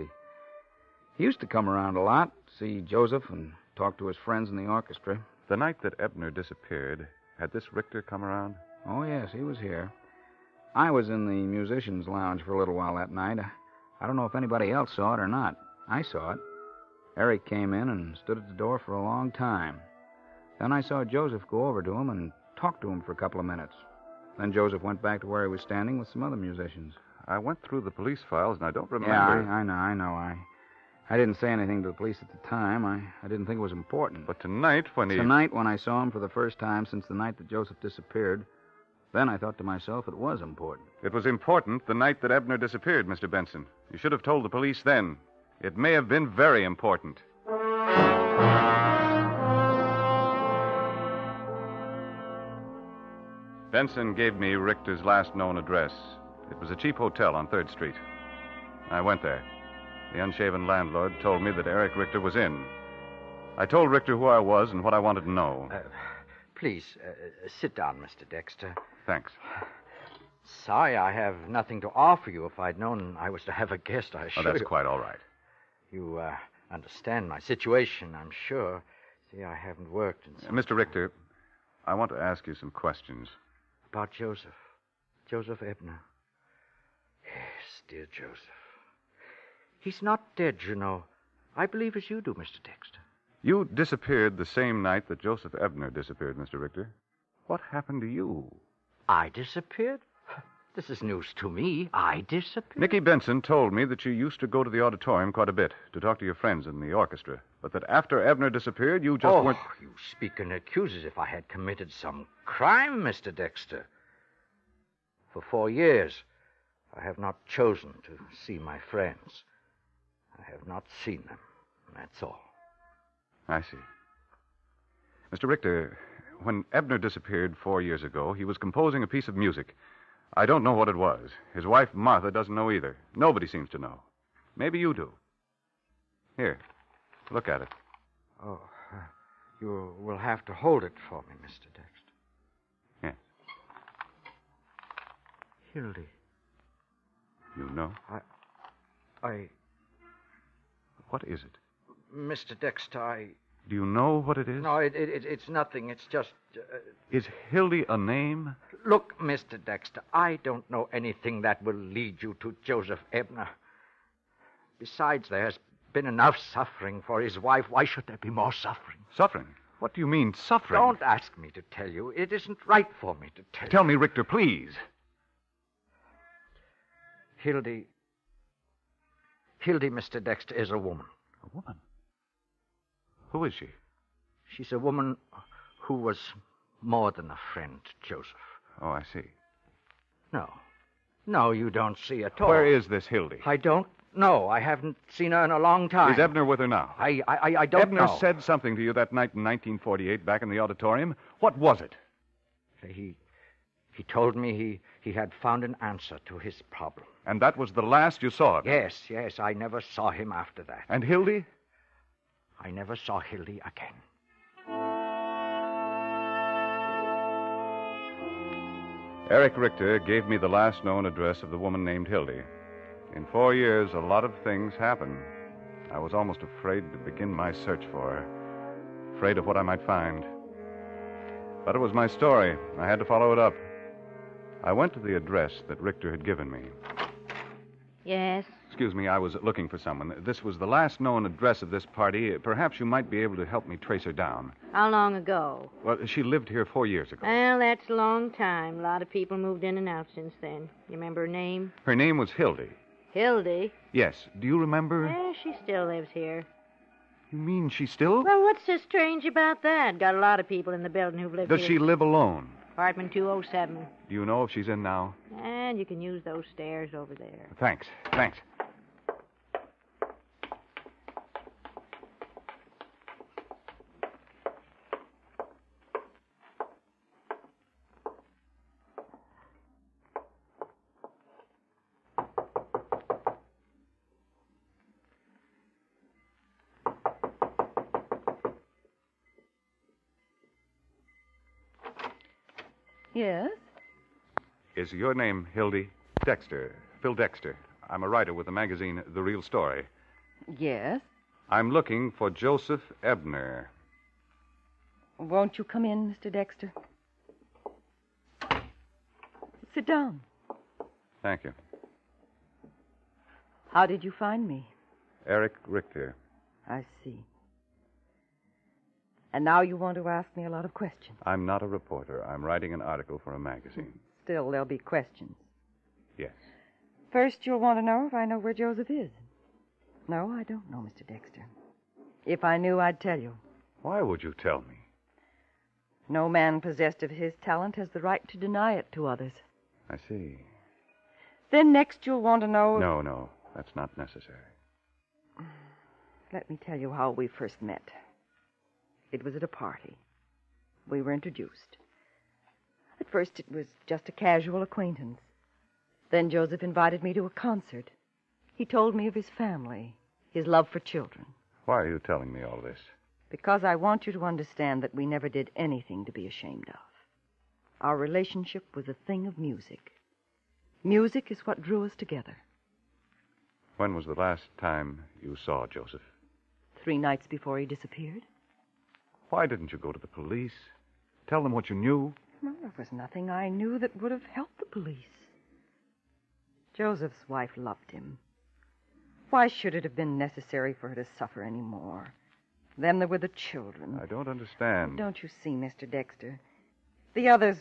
[SPEAKER 10] He used to come around a lot, see Joseph, and talk to his friends in the orchestra.
[SPEAKER 9] The night that Ebner disappeared, had this Richter come around?
[SPEAKER 10] Oh, yes, he was here. I was in the musicians' lounge for a little while that night. I don't know if anybody else saw it or not. I saw it. Eric came in and stood at the door for a long time. Then I saw Joseph go over to him and talk to him for a couple of minutes. Then Joseph went back to where he was standing with some other musicians.
[SPEAKER 9] I went through the police files, and I don't remember...
[SPEAKER 10] Yeah, I know. I didn't say anything to the police at the time. I didn't think it was important.
[SPEAKER 9] But tonight, when
[SPEAKER 10] I saw him for the first time since the night that Joseph disappeared, then I thought to myself it was important.
[SPEAKER 9] It was important the night that Ebner disappeared, Mr. Benson. You should have told the police then. It may have been very important. Benson gave me Richter's last known address. It was a cheap hotel on 3rd Street. I went there. The unshaven landlord told me that Eric Richter was in. I told Richter who I was and what I wanted to know.
[SPEAKER 13] Please, sit down, Mr. Dexter.
[SPEAKER 9] Thanks.
[SPEAKER 13] Sorry I have nothing to offer you. If I'd known I was to have a guest, I should.
[SPEAKER 9] Oh, that's quite all right.
[SPEAKER 13] You understand my situation, I'm sure. See, I haven't worked in some...
[SPEAKER 9] Mr. Richter, I want to ask you some questions.
[SPEAKER 13] About Joseph. Joseph Ebner. Yes, dear Joseph. He's not dead, you know. I believe as you do, Mr. Dexter.
[SPEAKER 9] You disappeared the same night that Joseph Ebner disappeared, Mr. Richter. What happened to you?
[SPEAKER 13] I disappeared? This is news to me. I disappeared?
[SPEAKER 9] Nicky Benson told me that you used to go to the auditorium quite a bit to talk to your friends in the orchestra, but that after Ebner disappeared, you just weren't...
[SPEAKER 13] You speak and accuse as if I had committed some crime, Mr. Dexter. For 4 years, I have not chosen to see my friends. I have not seen them. That's all.
[SPEAKER 9] I see. Mr. Richter, when Ebner disappeared 4 years ago, he was composing a piece of music. I don't know what it was. His wife, Martha, doesn't know either. Nobody seems to know. Maybe you do. Here, look at it.
[SPEAKER 13] Oh, you will have to hold it for me, Mr. Dexter.
[SPEAKER 9] Yes.
[SPEAKER 13] Hildy.
[SPEAKER 9] You know?
[SPEAKER 13] I...
[SPEAKER 9] What is it?
[SPEAKER 13] Mr. Dexter,
[SPEAKER 9] Do you know what it is?
[SPEAKER 13] No, it's nothing. It's just...
[SPEAKER 9] Is Hildy a name?
[SPEAKER 13] Look, Mr. Dexter, I don't know anything that will lead you to Joseph Ebner. Besides, there's been enough suffering for his wife. Why should there be more suffering?
[SPEAKER 9] Suffering? What do you mean, suffering?
[SPEAKER 13] Don't ask me to tell you. It isn't right for me to tell you.
[SPEAKER 9] Tell me, Richter, please.
[SPEAKER 13] Hildy, Mr. Dexter, is a woman.
[SPEAKER 9] A woman? Who is she?
[SPEAKER 13] She's a woman who was more than a friend to Joseph.
[SPEAKER 9] Oh, I see.
[SPEAKER 13] No, you don't see at all.
[SPEAKER 9] Where is this Hildy?
[SPEAKER 13] I don't know. I haven't seen her in a long time.
[SPEAKER 9] Is Ebner with her now?
[SPEAKER 13] I don't know.
[SPEAKER 9] Ebner said something to you that night in 1948 back in the auditorium. What was it?
[SPEAKER 13] He told me he had found an answer to his problem.
[SPEAKER 9] And that was the last you saw of him?
[SPEAKER 13] Yes. I never saw him after that.
[SPEAKER 9] And Hildy?
[SPEAKER 13] I never saw Hildy again.
[SPEAKER 9] Eric Richter gave me the last known address of the woman named Hildy. In 4 years, a lot of things happened. I was almost afraid to begin my search for her, afraid of what I might find. But it was my story. I had to follow it up. I went to the address that Richter had given me.
[SPEAKER 21] Yes?
[SPEAKER 9] Excuse me, I was looking for someone. This was the last known address of this party. Perhaps you might be able to help me trace her down.
[SPEAKER 21] How long ago?
[SPEAKER 9] Well, she lived here 4 years ago.
[SPEAKER 21] Well, that's a long time. A lot of people moved in and out since then. You remember her name?
[SPEAKER 9] Her name was Hildy.
[SPEAKER 21] Hildy?
[SPEAKER 9] Yes. Do you remember?
[SPEAKER 21] Yeah, she still lives here.
[SPEAKER 9] You mean she still?
[SPEAKER 21] Well, what's so strange about that? Got a lot of people in the building who've lived here.
[SPEAKER 9] Does she live alone?
[SPEAKER 21] Apartment 207.
[SPEAKER 9] Do you know if she's in now?
[SPEAKER 21] And you can use those stairs over there.
[SPEAKER 9] Thanks.
[SPEAKER 5] Yes?
[SPEAKER 9] Is your name Hildy? Dexter. Phil Dexter. I'm a writer with the magazine The Real Story.
[SPEAKER 5] Yes.
[SPEAKER 9] I'm looking for Joseph Ebner.
[SPEAKER 5] Won't you come in, Mr. Dexter? Sit down.
[SPEAKER 9] Thank you.
[SPEAKER 5] How did you find me?
[SPEAKER 9] Eric Richter.
[SPEAKER 5] I see. And now you want to ask me a lot of questions.
[SPEAKER 9] I'm not a reporter. I'm writing an article for a magazine.
[SPEAKER 5] Still, there'll be questions.
[SPEAKER 9] Yes.
[SPEAKER 5] First, you'll want to know if I know where Joseph is. No, I don't know, Mr. Dexter. If I knew, I'd tell you.
[SPEAKER 9] Why would you tell me?
[SPEAKER 5] No man possessed of his talent has the right to deny it to others.
[SPEAKER 9] I see.
[SPEAKER 5] Then next you'll want to know...
[SPEAKER 9] No, that's not necessary.
[SPEAKER 5] Let me tell you how we first met. It was at a party. We were introduced. At first it was just a casual acquaintance. Then Joseph invited me to a concert. He told me of his family, his love for children.
[SPEAKER 9] Why are you telling me all this?
[SPEAKER 5] Because I want you to understand that we never did anything to be ashamed of. Our relationship was a thing of music. Music is what drew us together.
[SPEAKER 9] When was the last time you saw Joseph?
[SPEAKER 5] 3 nights before he disappeared.
[SPEAKER 9] Why didn't you go to the police? Tell them what you knew?
[SPEAKER 5] Well, there was nothing I knew that would have helped the police. Joseph's wife loved him. Why should it have been necessary for her to suffer any more? Then there were the children.
[SPEAKER 9] I don't understand.
[SPEAKER 5] Don't you see, Mr. Dexter? The others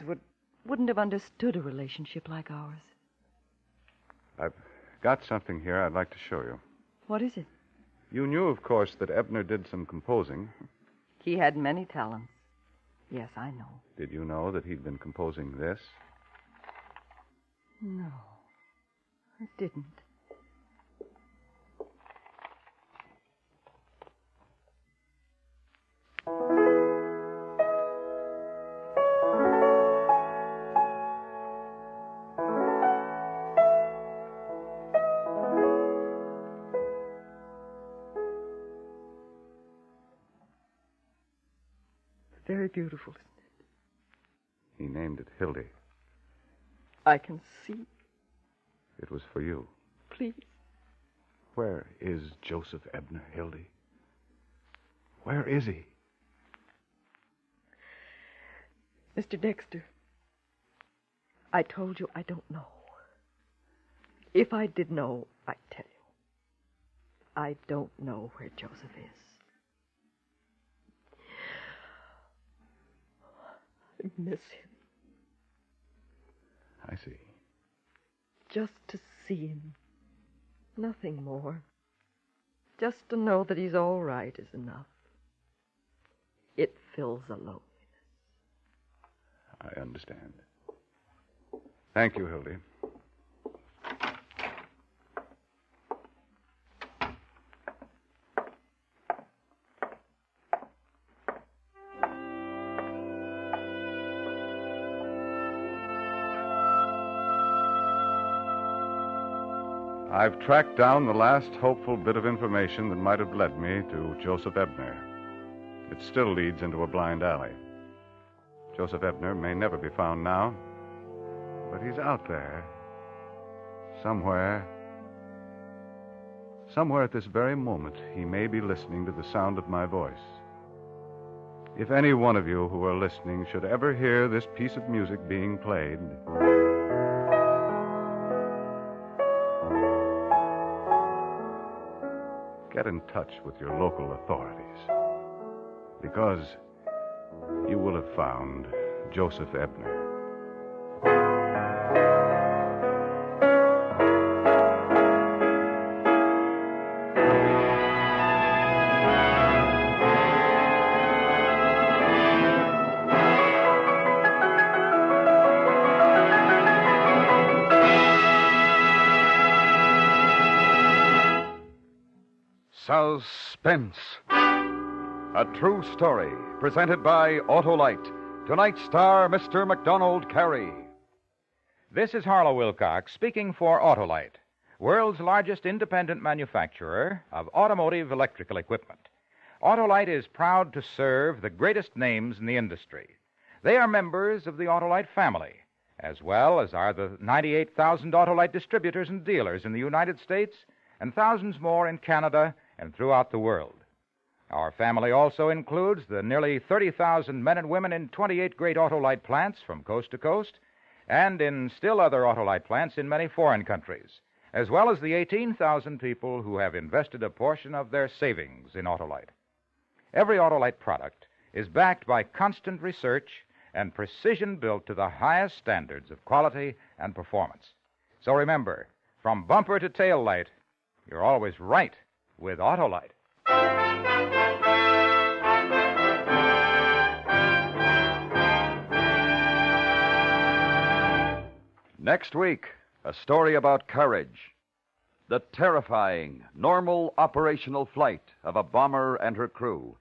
[SPEAKER 5] wouldn't have understood a relationship like ours.
[SPEAKER 9] I've got something here I'd like to show you.
[SPEAKER 5] What is it?
[SPEAKER 9] You knew, of course, that Ebner did some composing.
[SPEAKER 5] He had many talents. Yes, I know.
[SPEAKER 9] Did you know that he'd been composing this?
[SPEAKER 5] No, I didn't. Very beautiful, isn't it?
[SPEAKER 9] He named it Hildy.
[SPEAKER 5] I can see.
[SPEAKER 9] It was for you.
[SPEAKER 5] Please.
[SPEAKER 9] Where is Joseph Ebner, Hildy? Where is he?
[SPEAKER 5] Mr. Dexter, I told you I don't know. If I did know, I'd tell you. I don't know where Joseph is. I miss him.
[SPEAKER 9] I see.
[SPEAKER 5] Just to see him. Nothing more. Just to know that he's all right is enough. It fills a loneliness.
[SPEAKER 9] I understand. Thank you, Hildy. I've tracked down the last hopeful bit of information that might have led me to Joseph Ebner. It still leads into a blind alley. Joseph Ebner may never be found now, but he's out there. Somewhere at this very moment, he may be listening to the sound of my voice. If any one of you who are listening should ever hear this piece of music being played, get in touch with your local authorities, because you will have found Joseph Ebner.
[SPEAKER 2] Suspense. A true story presented by Autolite. Tonight's star, Mr. MacDonald Carey.
[SPEAKER 14] This is Harlow Wilcox speaking for Autolite, world's largest independent manufacturer of automotive electrical equipment. Autolite is proud to serve the greatest names in the industry. They are members of the Autolite family, as well as are the 98,000 Autolite distributors and dealers in the United States and thousands more in Canada and throughout the world. Our family also includes the nearly 30,000 men and women in 28 great Autolite plants from coast to coast and in still other Autolite plants in many foreign countries, as well as the 18,000 people who have invested a portion of their savings in Autolite. Every Autolite product is backed by constant research and precision built to the highest standards of quality and performance. So remember, from bumper to tail light, you're always right with Autolite.
[SPEAKER 2] Next week, a story about courage. The terrifying, normal operational flight of a bomber and her crew.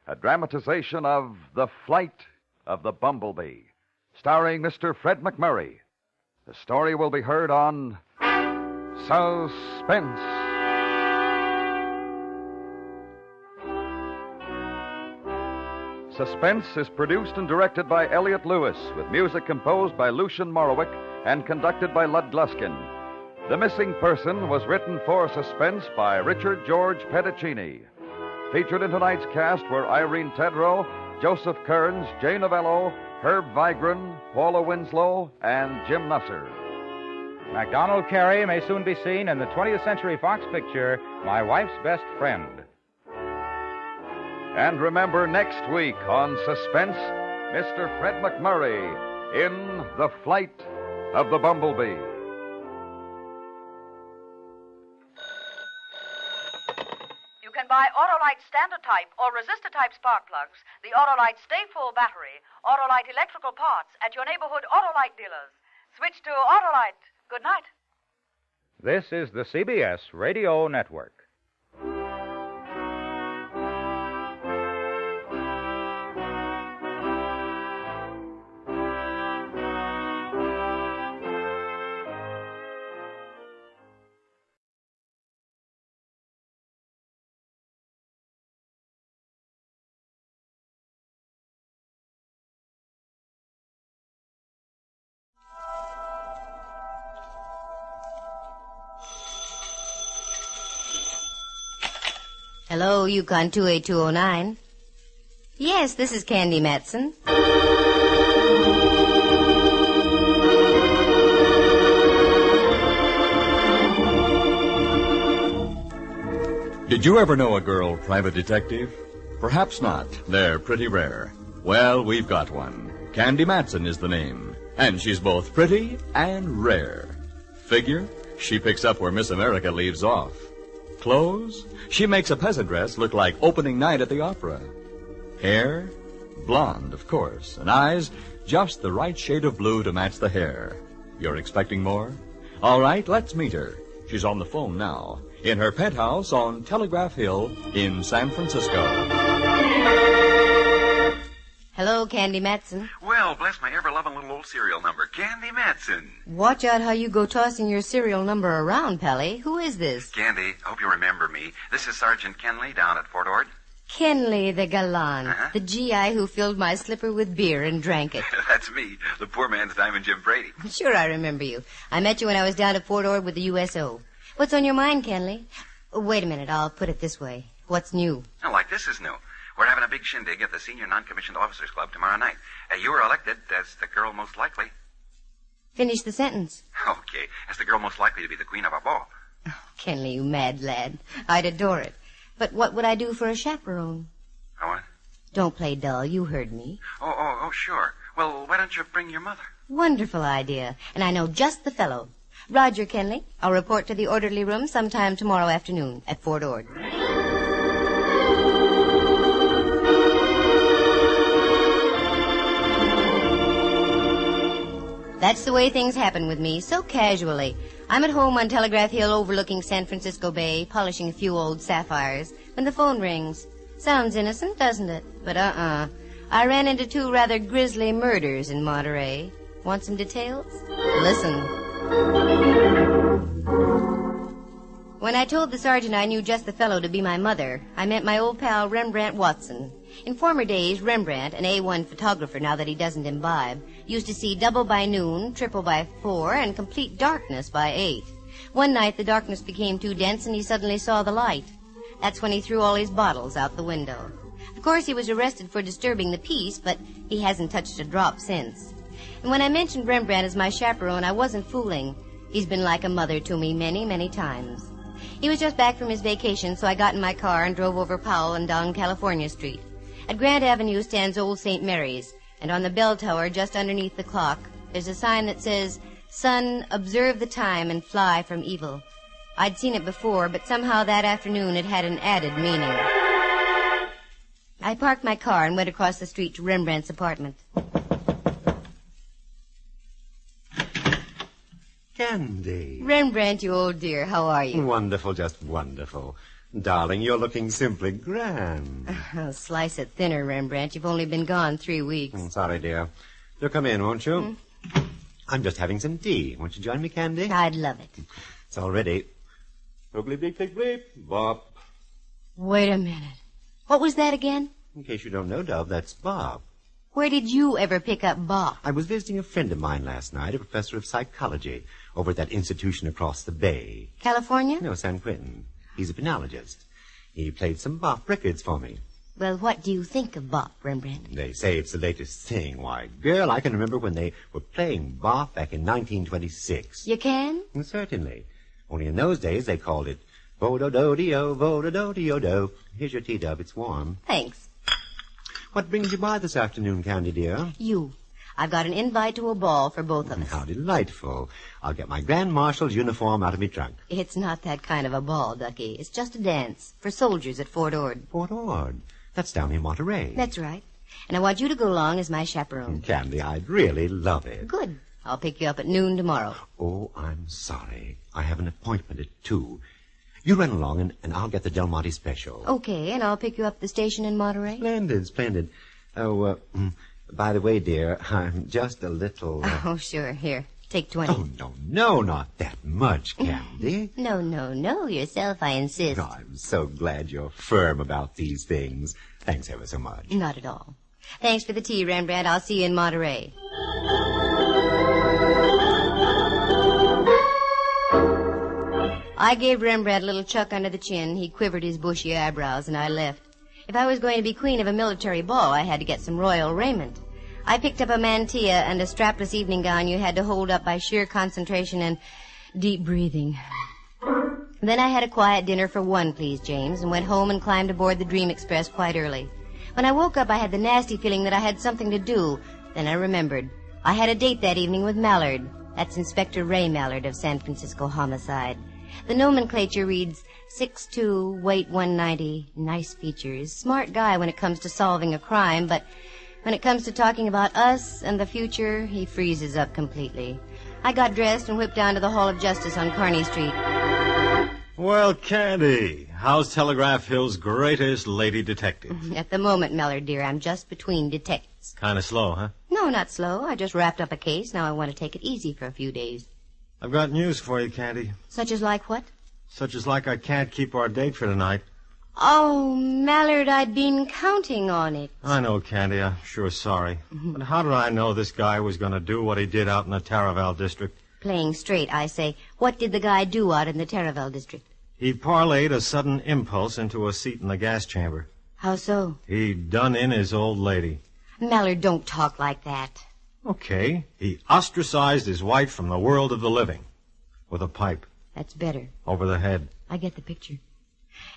[SPEAKER 2] A dramatization of The Flight of the Bumblebee, starring Mr. Fred McMurray. The story will be heard on Suspense. Suspense is produced and directed by Elliot Lewis, with music composed by Lucian Morowick and conducted by Lud Gluskin. The Missing Person was written for Suspense by Richard George Pedicini. Featured in tonight's cast were Irene Tedrow, Joseph Kearns, Jay Novello, Herb Vigran, Paula Winslow, and Jim Nusser.
[SPEAKER 14] MacDonald Carey may soon be seen in the 20th Century Fox picture, My Wife's Best Friend.
[SPEAKER 2] And remember, next week on Suspense, Mr. Fred McMurray in The Flight of the Bumblebee.
[SPEAKER 8] You can buy Autolite Standard Type or Resistor Type spark plugs, the Autolite Stay Full battery, Autolite electrical parts at your neighborhood Autolite dealers. Switch to Autolite. Good night.
[SPEAKER 14] This is the CBS Radio Network.
[SPEAKER 22] Hello, Yukon 28209. Yes, this is Candy Matson.
[SPEAKER 23] Did you ever know a girl private detective? Perhaps not. They're pretty rare. Well, we've got one. Candy Matson is the name. And she's both pretty and rare. Figure? She picks up where Miss America leaves off. Clothes? She makes a peasant dress look like opening night at the opera. Hair? Blonde, of course. And eyes? Just the right shade of blue to match the hair. You're expecting more? All right, let's meet her. She's on the phone now, in her penthouse on Telegraph Hill in San Francisco.
[SPEAKER 22] Hello, Candy Matson.
[SPEAKER 24] Well, bless my ever-loving little old serial number, Candy Matson.
[SPEAKER 22] Watch out how you go tossing your serial number around, Pally. Who is this?
[SPEAKER 24] Candy, hope you remember me. This is Sergeant Kenley down at Fort Ord.
[SPEAKER 22] Kenley the Gallant, the GI who filled my slipper with beer and drank it.
[SPEAKER 24] That's me, the poor man's Diamond Jim Brady.
[SPEAKER 22] Sure, I remember you. I met you when I was down at Fort Ord with the USO. What's on your mind, Kenley? Wait a minute, I'll put it this way. What's new?
[SPEAKER 24] Oh, like this is new. We're having a big shindig at the Senior Non-Commissioned Officers Club tomorrow night. You were elected as the girl most likely.
[SPEAKER 22] Finish the sentence.
[SPEAKER 24] Okay, as the girl most likely to be the queen of our ball.
[SPEAKER 22] Kenley, you mad lad. I'd adore it. But what would I do for a chaperone?
[SPEAKER 24] What?
[SPEAKER 22] Don't play dull. You heard me.
[SPEAKER 24] Oh, sure. Well, why don't you bring your mother?
[SPEAKER 22] Wonderful idea. And I know just the fellow. Roger, Kenley. I'll report to the orderly room sometime tomorrow afternoon at Fort Ord. That's the way things happen with me, so casually. I'm at home on Telegraph Hill overlooking San Francisco Bay, polishing a few old sapphires, when the phone rings. Sounds innocent, doesn't it? But I ran into 2 rather grisly murders in Monterey. Want some details? Listen. When I told the sergeant I knew just the fellow to be my mother, I meant my old pal Rembrandt Watson. In former days, Rembrandt, an A1 photographer now that he doesn't imbibe, used to see double by noon, triple by 4, and complete darkness by 8. One night the darkness became too dense and he suddenly saw the light. That's when he threw all his bottles out the window. Of course, he was arrested for disturbing the peace, but he hasn't touched a drop since. And when I mentioned Rembrandt as my chaperone, I wasn't fooling. He's been like a mother to me many, many times. He was just back from his vacation, so I got in my car and drove over Powell and down California Street. At Grant Avenue stands Old St. Mary's, and on the bell tower just underneath the clock, there's a sign that says, "Son, observe the time and fly from evil." I'd seen it before, but somehow that afternoon it had an added meaning. I parked my car and went across the street to Rembrandt's apartment.
[SPEAKER 1] Candy.
[SPEAKER 22] Rembrandt, you old dear, how are you?
[SPEAKER 1] Wonderful, just wonderful. Darling, you're looking simply grand.
[SPEAKER 22] Oh, slice it thinner, Rembrandt. You've only been gone 3 weeks.
[SPEAKER 1] Sorry, dear. You'll come in, won't you? I'm just having some tea. Won't you join me, Candy?
[SPEAKER 22] I'd love it.
[SPEAKER 1] It's all ready. Bleep, bleep, bleep, bleep. Bop.
[SPEAKER 22] Wait a minute. What was that again?
[SPEAKER 1] In case you don't know, Dove, that's Bob.
[SPEAKER 22] Where did you ever pick up Bob?
[SPEAKER 1] I was visiting a friend of mine last night, a professor of psychology, over at that institution across the bay.
[SPEAKER 22] California?
[SPEAKER 1] No, San Quentin. He's a penologist. He played some bop records for me.
[SPEAKER 22] Well, what do you think of bop, Rembrandt?
[SPEAKER 1] They say it's the latest thing. Why, girl, I can remember when they were playing bop back in 1926.
[SPEAKER 22] You can?
[SPEAKER 1] Certainly. Only in those days they called it Vo-do-do-de-o, Vo-do-do-de-o-do. Here's your tea, Dove. It's warm.
[SPEAKER 22] Thanks.
[SPEAKER 1] What brings you by this afternoon, Candy, dear?
[SPEAKER 22] You. I've got an invite to a ball for both of us.
[SPEAKER 1] How delightful. I'll get my Grand Marshal's uniform out of me trunk.
[SPEAKER 22] It's not that kind of a ball, Ducky. It's just a dance for soldiers at Fort Ord.
[SPEAKER 1] Fort Ord? That's down in Monterey.
[SPEAKER 22] That's right. And I want you to go along as my chaperone.
[SPEAKER 1] Candy, I'd really love it.
[SPEAKER 22] Good. I'll pick you up at noon tomorrow.
[SPEAKER 1] Oh, I'm sorry. I have an appointment at 2. You run along, and I'll get the Del Monte special.
[SPEAKER 22] Okay, and I'll pick you up at the station in Monterey.
[SPEAKER 1] Splendid, splendid. Oh, by the way, dear, I'm just a little...
[SPEAKER 22] Oh, sure. Here, take 20.
[SPEAKER 1] Oh, no, not that much, Candy.
[SPEAKER 22] No. Yourself, I insist.
[SPEAKER 1] Oh, I'm so glad you're firm about these things. Thanks ever so much.
[SPEAKER 22] Not at all. Thanks for the tea, Rembrandt. I'll see you in Monterey. I gave Rembrandt a little chuck under the chin. He quivered his bushy eyebrows, and I left. If I was going to be queen of a military ball, I had to get some royal raiment. I picked up a mantilla and a strapless evening gown you had to hold up by sheer concentration and deep breathing. Then I had a quiet dinner for one, please, James, and went home and climbed aboard the Dream Express quite early. When I woke up, I had the nasty feeling that I had something to do. Then I remembered. I had a date that evening with Mallard. That's Inspector Ray Mallard of San Francisco Homicide. The nomenclature reads 6'2", weight 190, nice features, smart guy when it comes to solving a crime, but when it comes to talking about us and the future, he freezes up completely. I got dressed and whipped down to the Hall of Justice on Kearny Street.
[SPEAKER 7] Well, Candy, how's Telegraph Hill's greatest lady detective?
[SPEAKER 22] At the moment, Mallard, dear, I'm just between detectives.
[SPEAKER 7] Kind of slow, huh?
[SPEAKER 22] No, not slow. I just wrapped up a case. Now I want to take it easy for a few days.
[SPEAKER 7] I've got news for you, Candy.
[SPEAKER 22] Such as like what?
[SPEAKER 7] Such as like I can't keep our date for tonight.
[SPEAKER 22] Oh, Mallard, I'd been counting on it.
[SPEAKER 7] I know, Candy. I'm sure sorry. But how did I know this guy was going to do what he did out in the Taraval district?
[SPEAKER 22] Playing straight, I say. What did the guy do out in the Taraval district?
[SPEAKER 7] He parlayed a sudden impulse into a seat in the gas chamber.
[SPEAKER 22] How so?
[SPEAKER 7] He done in his old lady.
[SPEAKER 22] Mallard, don't talk like that.
[SPEAKER 7] Okay. He ostracized his wife from the world of the living. With a pipe.
[SPEAKER 22] That's better.
[SPEAKER 7] Over the head.
[SPEAKER 22] I get the picture.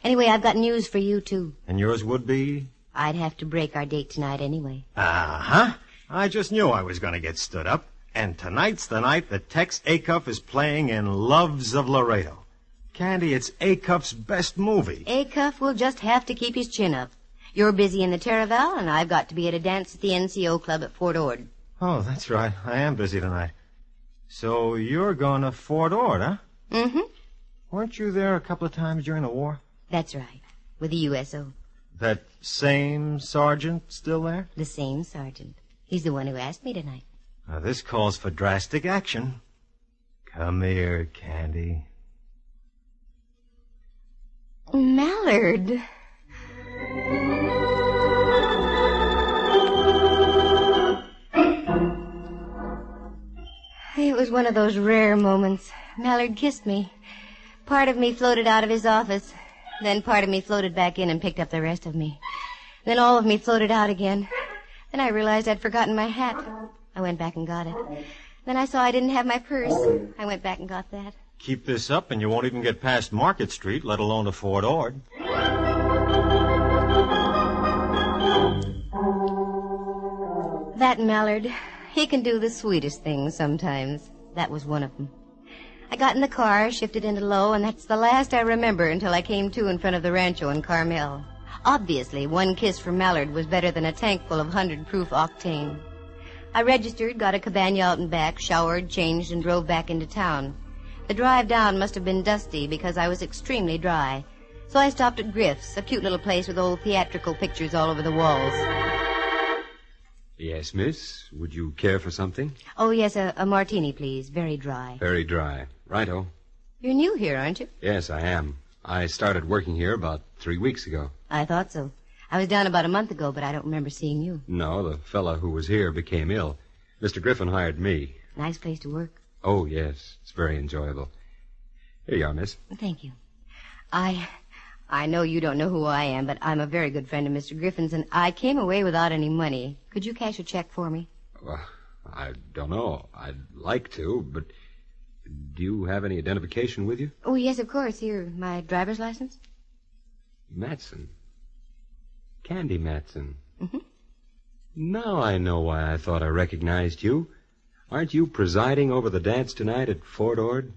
[SPEAKER 22] Anyway, I've got news for you, too.
[SPEAKER 7] And yours would be?
[SPEAKER 22] I'd have to break our date tonight anyway.
[SPEAKER 7] Uh-huh. I just knew I was going to get stood up. And tonight's the night that Tex Acuff is playing in Loves of Laredo. Candy, it's Acuff's best movie.
[SPEAKER 22] Acuff will just have to keep his chin up. You're busy in the Taraval, and I've got to be at a dance at the NCO club at Fort Ord.
[SPEAKER 7] Oh, that's right. I am busy tonight. So you're going to Fort Ord, huh?
[SPEAKER 22] Mm-hmm.
[SPEAKER 7] Weren't you there a couple of times during the war?
[SPEAKER 22] That's right. With the USO.
[SPEAKER 7] That same sergeant still there?
[SPEAKER 22] The same sergeant. He's the one who asked me tonight.
[SPEAKER 7] Now, this calls for drastic action. Come here, Candy.
[SPEAKER 22] Mallard. It was one of those rare moments. Mallard kissed me. Part of me floated out of his office. Then part of me floated back in and picked up the rest of me. Then all of me floated out again. Then I realized I'd forgotten my hat. I went back and got it. Then I saw I didn't have my purse. I went back and got that.
[SPEAKER 7] Keep this up and you won't even get past Market Street, let alone to Fort Ord.
[SPEAKER 22] That Mallard, he can do the sweetest things sometimes. That was one of them. I got in the car, shifted into low, and that's the last I remember until I came to in front of the Rancho in Carmel. Obviously, one kiss from Mallard was better than a tank full of 100-proof octane. I registered, got a cabana out and back, showered, changed, and drove back into town. The drive down must have been dusty because I was extremely dry. So I stopped at Griff's, a cute little place with old theatrical pictures all over the walls.
[SPEAKER 6] Yes, miss. Would you care for something?
[SPEAKER 22] Oh, yes, a martini, please. Very dry.
[SPEAKER 6] Very dry. Righto.
[SPEAKER 22] You're new here, aren't you?
[SPEAKER 6] Yes, I am. I started working here about 3 weeks ago.
[SPEAKER 22] I thought so. I was down about a month ago, but I don't remember seeing you.
[SPEAKER 6] No, the fella who was here became ill. Mr. Griffin hired me.
[SPEAKER 22] Nice place to work.
[SPEAKER 6] Oh, yes. It's very enjoyable. Here you are, miss.
[SPEAKER 22] Thank you. I know you don't know who I am, but I'm a very good friend of Mr. Griffin's, and I came away without any money. Could you cash a check for me?
[SPEAKER 6] Well, I don't know. I'd like to, but do you have any identification with you?
[SPEAKER 22] Oh, yes, of course. Here, my driver's license.
[SPEAKER 6] Matson. Candy Matson.
[SPEAKER 22] Mm-hmm.
[SPEAKER 6] Now I know why I thought I recognized you. Aren't you presiding over the dance tonight at Fort Ord?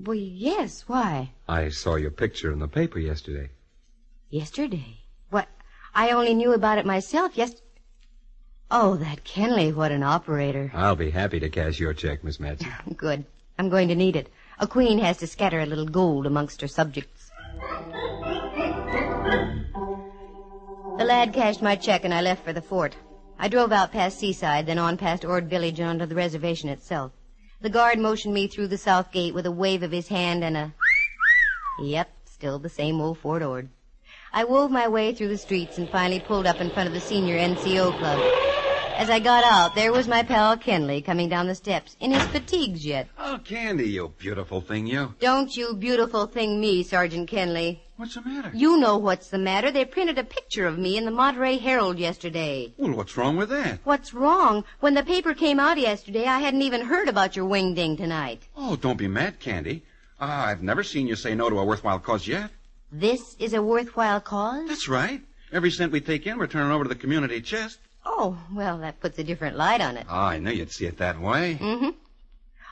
[SPEAKER 22] Well, yes. Why?
[SPEAKER 6] I saw your picture in the paper yesterday.
[SPEAKER 22] Yesterday? What? I only knew about it myself Oh, that Kenley, what an operator.
[SPEAKER 6] I'll be happy to cash your check, Miss Matson.
[SPEAKER 22] Good. I'm going to need it. A queen has to scatter a little gold amongst her subjects. The lad cashed my check and I left for the fort. I drove out past Seaside, then on past Ord Village and onto the reservation itself. The guard motioned me through the south gate with a wave of his hand and a... Yep, still the same old Fort Ord. I wove my way through the streets and finally pulled up in front of the senior NCO club. As I got out, there was my pal Kenley coming down the steps, in his fatigues yet.
[SPEAKER 24] Oh, Candy, you beautiful thing, you.
[SPEAKER 22] Don't you beautiful thing me, Sergeant Kenley.
[SPEAKER 24] What's the matter?
[SPEAKER 22] You know what's the matter. They printed a picture of me in the Monterey Herald yesterday.
[SPEAKER 24] Well, what's wrong with that?
[SPEAKER 22] What's wrong? When the paper came out yesterday, I hadn't even heard about your wing-ding tonight.
[SPEAKER 24] Oh, don't be mad, Candy. I've never seen you say no to a worthwhile cause yet.
[SPEAKER 22] This is a worthwhile cause?
[SPEAKER 24] That's right. Every cent we take in, we're turning over to the community chest.
[SPEAKER 22] Oh, well, that puts a different light on it.
[SPEAKER 24] Oh, I knew you'd see it that way.
[SPEAKER 22] Mm-hmm.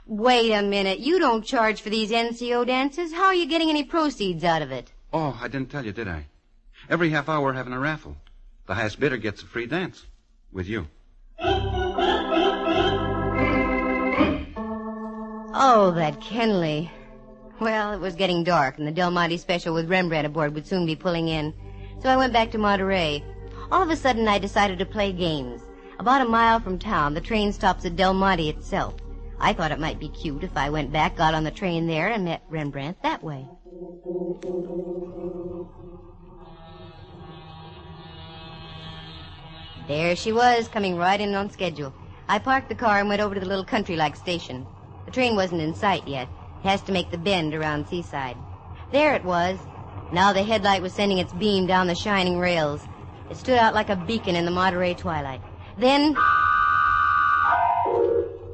[SPEAKER 22] Wait a minute. You don't charge for these NCO dances. How are you getting any proceeds out of it?
[SPEAKER 24] Oh, I didn't tell you, did I? Every half hour we're having a raffle. The highest bidder gets a free dance. With you.
[SPEAKER 22] Oh, that Kenley. Well, it was getting dark, and the Del Monte special with Rembrandt aboard would soon be pulling in. So I went back to Monterey. All of a sudden, I decided to play games. About a mile from town, the train stops at Del Monte itself. I thought it might be cute if I went back, got on the train there, and met Rembrandt that way. There she was, coming right in on schedule. I parked the car and went over to the little country-like station. The train wasn't in sight yet. It has to make the bend around Seaside. There it was. Now the headlight was sending its beam down the shining rails. It stood out like a beacon in the Monterey twilight. Then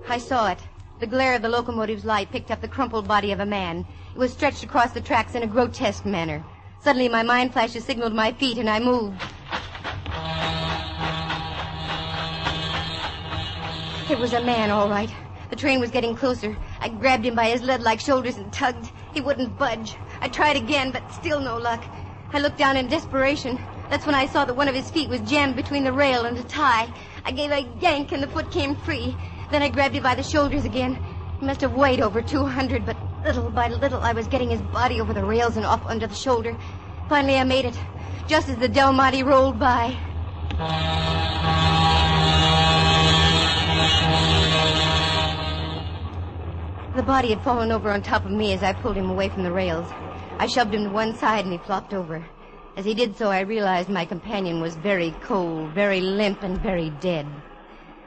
[SPEAKER 22] I saw it. The glare of the locomotive's light picked up the crumpled body of a man. It was stretched across the tracks in a grotesque manner. Suddenly my mind flashes signaled my feet and I moved. It was a man, all right. The train was getting closer. I grabbed him by his lead-like shoulders and tugged. He wouldn't budge. I tried again, but still no luck. I looked down in desperation. That's when I saw that one of his feet was jammed between the rail and the tie. I gave a yank and the foot came free. Then I grabbed him by the shoulders again. He must have weighed over 200, but little by little I was getting his body over the rails and up under the shoulder. Finally I made it, just as the Del Monte rolled by. The body had fallen over on top of me as I pulled him away from the rails. I shoved him to one side and he flopped over. As he did so, I realized my companion was very cold, very limp, and very dead.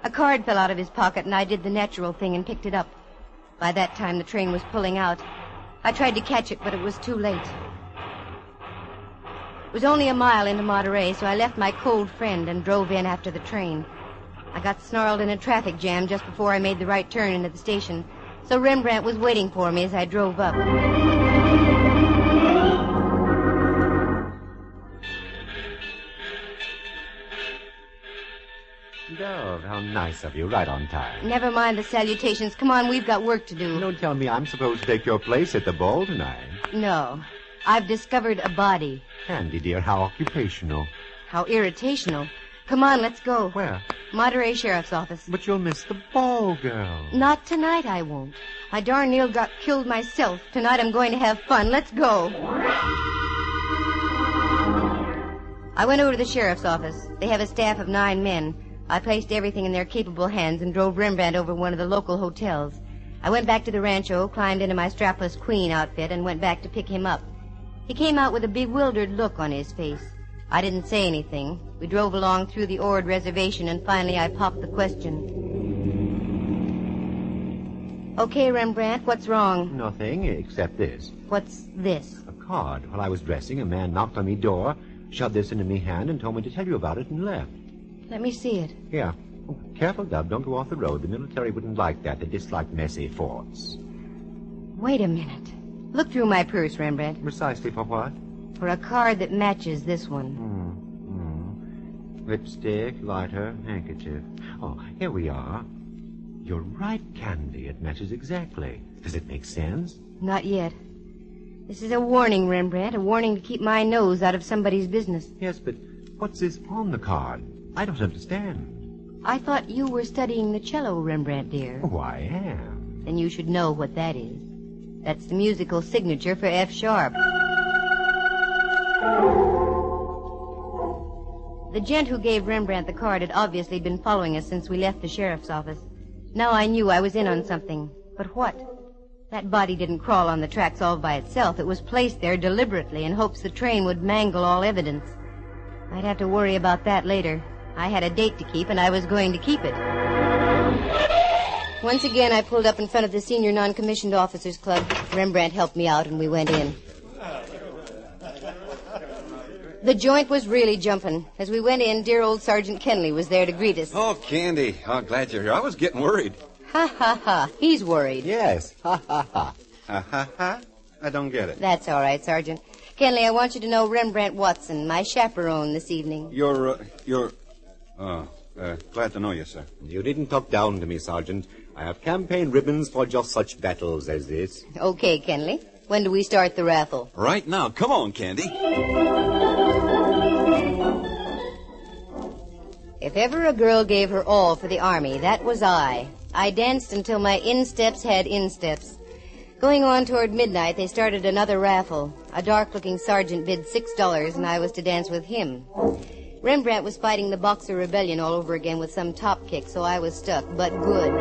[SPEAKER 22] A card fell out of his pocket, and I did the natural thing and picked it up. By that time, the train was pulling out. I tried to catch it, but it was too late. It was only a mile into Monterey, so I left my cold friend and drove in after the train. I got snarled in a traffic jam just before I made the right turn into the station, so Rembrandt was waiting for me as I drove up.
[SPEAKER 1] Dove, how nice of you, right on time.
[SPEAKER 22] Never mind the salutations. Come on, we've got work to do.
[SPEAKER 1] Don't tell me I'm supposed to take your place at the ball tonight.
[SPEAKER 22] No. I've discovered a body.
[SPEAKER 1] Candy, dear, how occupational.
[SPEAKER 22] How irritational. Come on, let's go.
[SPEAKER 1] Where?
[SPEAKER 22] Monterey Sheriff's Office.
[SPEAKER 1] But you'll miss the ball, girl.
[SPEAKER 22] Not tonight, I won't. I darn near got killed myself. Tonight I'm going to have fun. Let's go. I went over to the sheriff's office. They have a staff of 9 men. I placed everything in their capable hands and drove Rembrandt over to one of the local hotels. I went back to the rancho, climbed into my strapless queen outfit, and went back to pick him up. He came out with a bewildered look on his face. I didn't say anything. We drove along through the Ord reservation, and finally I popped the question. Okay, Rembrandt, what's wrong?
[SPEAKER 1] Nothing, except this.
[SPEAKER 22] What's this?
[SPEAKER 1] A card. While I was dressing, a man knocked on me door, shoved this into me hand, and told me to tell you about it, and left.
[SPEAKER 22] Let me see it.
[SPEAKER 1] Here. Oh, careful, Dub. Don't go off the road. The military wouldn't like that. They dislike messy forts.
[SPEAKER 22] Wait a minute. Look through my purse, Rembrandt.
[SPEAKER 1] Precisely for what?
[SPEAKER 22] For a card that matches this one.
[SPEAKER 1] Lipstick, lighter, handkerchief. Oh, here we are. You're right, Candy. It matches exactly. Does it make sense?
[SPEAKER 22] Not yet. This is a warning, Rembrandt. A warning to keep my nose out of somebody's business.
[SPEAKER 1] Yes, but what's this on the card? I don't understand.
[SPEAKER 22] I thought you were studying the cello, Rembrandt, dear.
[SPEAKER 1] Oh, I am.
[SPEAKER 22] Then you should know what that is. That's the musical signature for F sharp. The gent who gave Rembrandt the card had obviously been following us since we left the sheriff's office. Now I knew I was in on something. But what? That body didn't crawl on the tracks all by itself. It was placed there deliberately in hopes the train would mangle all evidence. I'd have to worry about that later. I had a date to keep, and I was going to keep it. Once again, I pulled up in front of the Senior Non-Commissioned Officers Club. Rembrandt helped me out, and we went in. The joint was really jumping. As we went in, dear old Sergeant Kenley was there to greet us.
[SPEAKER 11] Oh, Candy. Oh, glad you're here. I was getting worried.
[SPEAKER 22] Ha, ha, ha. He's worried.
[SPEAKER 1] Yes. Ha, ha, ha.
[SPEAKER 11] Ha, ha, ha? I don't get it.
[SPEAKER 22] That's all right, Sergeant. Kenley, I want you to know Rembrandt Watson, my chaperone this evening.
[SPEAKER 11] Glad to know you, sir.
[SPEAKER 1] You needn't talk down to me, Sergeant. I have campaign ribbons for just such battles as this.
[SPEAKER 22] Okay, Kenley. When do we start the raffle?
[SPEAKER 11] Right now. Come on, Candy.
[SPEAKER 22] If ever a girl gave her all for the Army, that was I. I danced until my insteps had insteps. Going on toward midnight, they started another raffle. A dark-looking sergeant bid $6, and I was to dance with him. Rembrandt was fighting the Boxer Rebellion all over again with some top kick, so I was stuck, but good.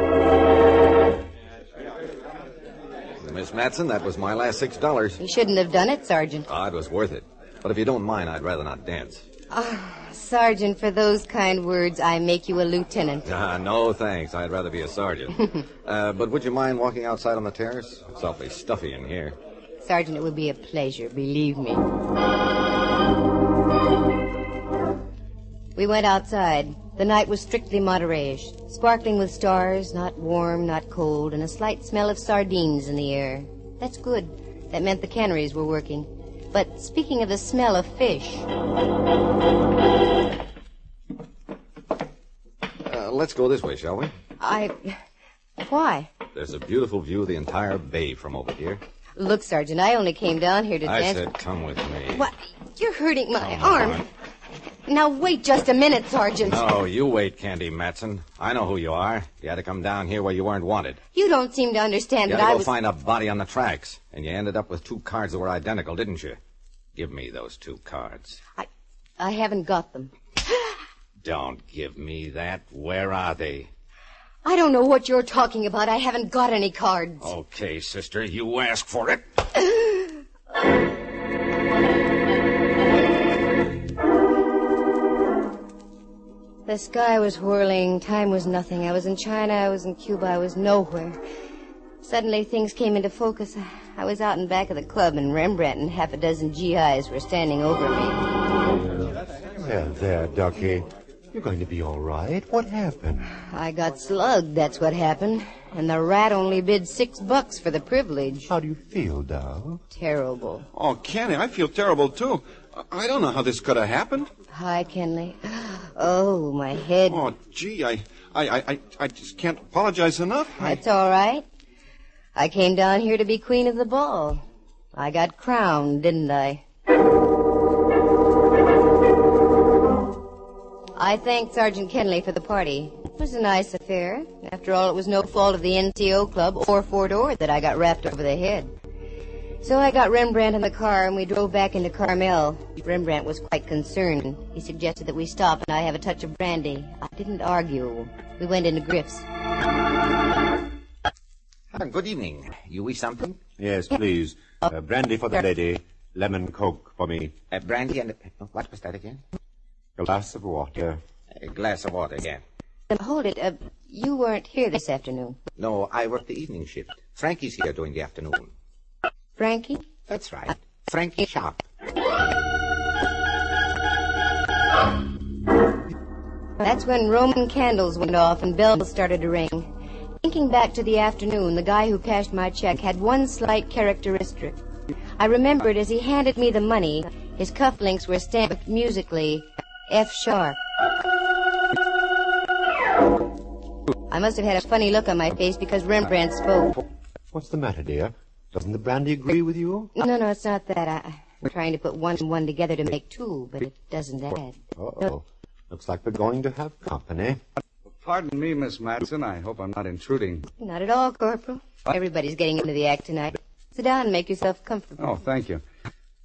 [SPEAKER 11] Miss Matson, that was my last $6.
[SPEAKER 22] You shouldn't have done it, Sergeant.
[SPEAKER 11] Oh, it was worth it. But if you don't mind, I'd rather not dance.
[SPEAKER 22] Sergeant, for those kind words, I make you a lieutenant.
[SPEAKER 11] No, thanks. I'd rather be a sergeant. But would you mind walking outside on the terrace? It's awfully stuffy in here.
[SPEAKER 22] Sergeant, it would be a pleasure, believe me. We went outside. The night was strictly Monterey-ish, sparkling with stars, not warm, not cold, and a slight smell of sardines in the air. That's good. That meant the canneries were working. But speaking of the smell of fish...
[SPEAKER 11] Let's go this way, shall we?
[SPEAKER 22] Why?
[SPEAKER 11] There's a beautiful view of the entire bay from over here.
[SPEAKER 22] Look, Sergeant, I only came down here to
[SPEAKER 11] I
[SPEAKER 22] dance...
[SPEAKER 11] said come with me.
[SPEAKER 22] What? You're hurting my arm. Now, wait just a minute, Sergeant.
[SPEAKER 11] No, you wait, Candy Matson. I know who you are. You had to come down here where you weren't wanted.
[SPEAKER 22] You don't seem to understand
[SPEAKER 11] You
[SPEAKER 22] that
[SPEAKER 11] had
[SPEAKER 22] I
[SPEAKER 11] to
[SPEAKER 22] was...
[SPEAKER 11] go find a body on the tracks, and you ended up with 2 cards that were identical, didn't you? Give me those 2 cards.
[SPEAKER 22] I haven't got them.
[SPEAKER 11] Don't give me that. Where are they?
[SPEAKER 22] I don't know what you're talking about. I haven't got any cards.
[SPEAKER 11] Okay, sister, you ask for it.
[SPEAKER 22] The sky was whirling. Time was nothing. I was in China. I was in Cuba. I was nowhere. Suddenly, things came into focus. I was out in back of the club, and Rembrandt and half a dozen GIs were standing over me.
[SPEAKER 1] There, Ducky. You're going to be all right. What happened?
[SPEAKER 22] I got slugged, that's what happened. And the rat only bid $6 for the privilege.
[SPEAKER 1] How do you feel, Dow?
[SPEAKER 22] Terrible.
[SPEAKER 15] Oh, Kenny, I feel terrible, too. I don't know how this could have happened.
[SPEAKER 22] Hi, Kenley. Oh, my head.
[SPEAKER 15] Oh, gee, I just can't apologize enough.
[SPEAKER 22] That's all right. I came down here to be queen of the ball. I got crowned, didn't I? I thanked Sergeant Kenley for the party. It was a nice affair. After all, it was no fault of the NCO club or Fort Ord that I got rapped over the head. So I got Rembrandt in the car, and we drove back into Carmel. Rembrandt was quite concerned. He suggested that we stop and I have a touch of brandy. I didn't argue. We went into Griff's.
[SPEAKER 11] Good evening. You wish something?
[SPEAKER 1] Yes, please. Brandy for the lady. Lemon Coke for me.
[SPEAKER 11] Brandy and... What was that again?
[SPEAKER 1] A glass of water.
[SPEAKER 11] A glass of water, yeah.
[SPEAKER 22] Hold it. You weren't here this afternoon.
[SPEAKER 11] No, I work the evening shift. Frankie's here during the afternoon.
[SPEAKER 22] Frankie?
[SPEAKER 11] That's right. Frankie Sharp.
[SPEAKER 22] That's when Roman candles went off and bells started to ring. Thinking back to the afternoon, the guy who cashed my check had one slight characteristic. I remembered as he handed me the money, his cufflinks were stamped musically, F sharp. I must have had a funny look on my face because Rembrandt spoke.
[SPEAKER 1] What's the matter, dear? Doesn't the brandy agree with you?
[SPEAKER 22] No, it's not that. I'm trying to put one and one together to make two, but it doesn't add.
[SPEAKER 1] Uh-oh. Looks like we're going to have company.
[SPEAKER 10] Pardon me, Miss Matson. I hope I'm not intruding.
[SPEAKER 22] Not at all, Corporal. Everybody's getting into the act tonight. Sit down and make yourself comfortable.
[SPEAKER 10] Oh, thank you.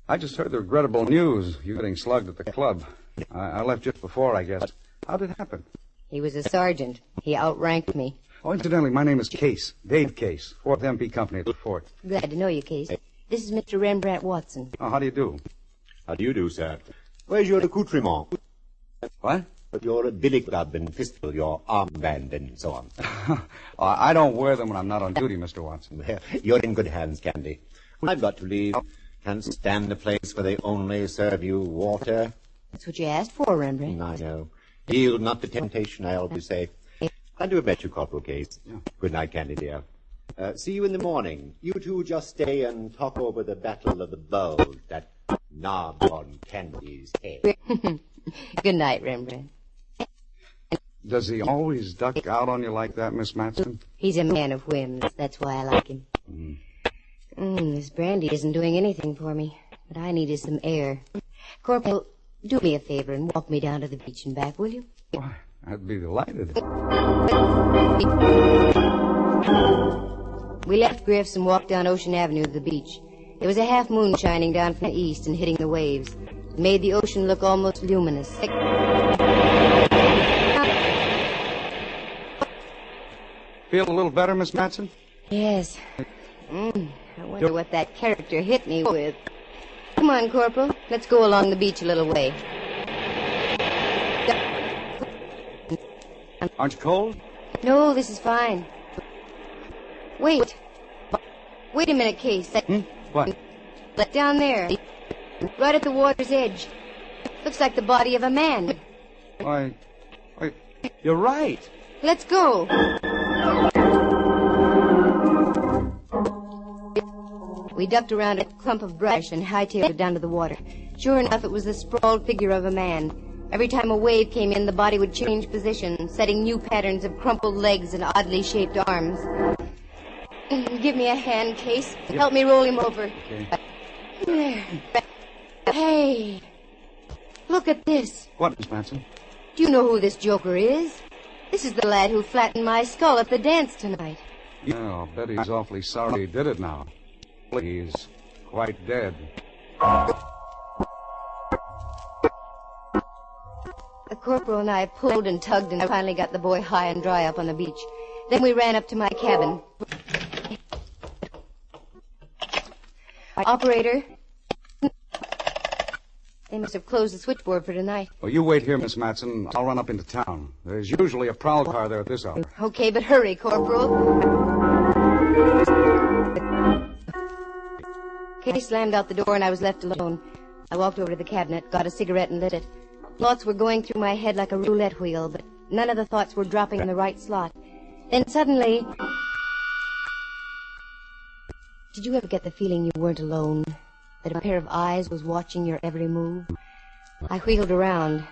[SPEAKER 10] I just heard the regrettable news. You getting slugged at the club. I left just before, I guess. How did it happen?
[SPEAKER 22] He was a sergeant. He outranked me.
[SPEAKER 10] Oh, incidentally, my name is Case. Dave Case. 4th MP Company at the fort.
[SPEAKER 22] Glad to know you, Case. This is Mr. Rembrandt Watson.
[SPEAKER 10] Oh, how do you do?
[SPEAKER 1] How do you do, sir? Where's your accoutrement?
[SPEAKER 10] What?
[SPEAKER 1] Your billy club and pistol, your armband, and so on.
[SPEAKER 10] I don't wear them when I'm not on duty, Mr. Watson.
[SPEAKER 1] Well, you're in good hands, Candy. I've got to leave. Can't stand a place where they only serve you water.
[SPEAKER 22] That's what you asked for, Rembrandt.
[SPEAKER 1] I know. Yield not to temptation, I always say. I do bet you, Corporal Case. Yeah. Good night, Candy, dear. See you in the morning. You two just stay and talk over the Battle of the Bulge, that knob on Candy's head.
[SPEAKER 22] Good night, Rembrandt.
[SPEAKER 10] Does he always duck out on you like that, Miss Matson?
[SPEAKER 22] He's a man of whims. That's why I like him. This brandy isn't doing anything for me. What I need is some air. Corporal, do me a favor and walk me down to the beach and back, will you?
[SPEAKER 10] Why, I'd be delighted.
[SPEAKER 22] We left Griff's and walked down Ocean Avenue to the beach. There was a half moon shining down from the east and hitting the waves. It made the ocean look almost luminous.
[SPEAKER 10] Feel a little better, Miss Matson?
[SPEAKER 22] Yes. I wonder what that character hit me with. Come on, Corporal. Let's go along the beach a little way.
[SPEAKER 10] Aren't you cold?
[SPEAKER 22] No, this is fine. Wait. Wait a minute, Case.
[SPEAKER 10] What?
[SPEAKER 22] Down there. Right at the water's edge. Looks like the body of a man.
[SPEAKER 10] Why, you're right.
[SPEAKER 22] Let's go. We ducked around a clump of brush and hightailed it down to the water. Sure enough, it was the sprawled figure of a man. Every time a wave came in, the body would change position, setting new patterns of crumpled legs and oddly shaped arms. Give me a hand, Case. Help me roll him over.
[SPEAKER 10] Okay.
[SPEAKER 22] There. Hey, look at this.
[SPEAKER 10] What, Miss Matson?
[SPEAKER 22] Do you know who this joker is? This is the lad who flattened my skull at the dance tonight.
[SPEAKER 10] Yeah, I'll bet he's awfully sorry he did it now. He's quite dead.
[SPEAKER 22] The corporal and I pulled and tugged and finally got the boy high and dry up on the beach. Then we ran up to my cabin. Operator, they must have closed the switchboard for tonight.
[SPEAKER 16] Well, you wait here, Miss Matson. I'll run up into town. There's usually a prowl car there at this hour.
[SPEAKER 22] Okay, but hurry, Corporal. Kay slammed out the door and I was left alone. I walked over to the cabinet, got a cigarette and lit it. Thoughts were going through my head like a roulette wheel, but none of the thoughts were dropping in the right slot. Then suddenly... Did you ever get the feeling you weren't alone? That a pair of eyes was watching your every move? I wheeled around.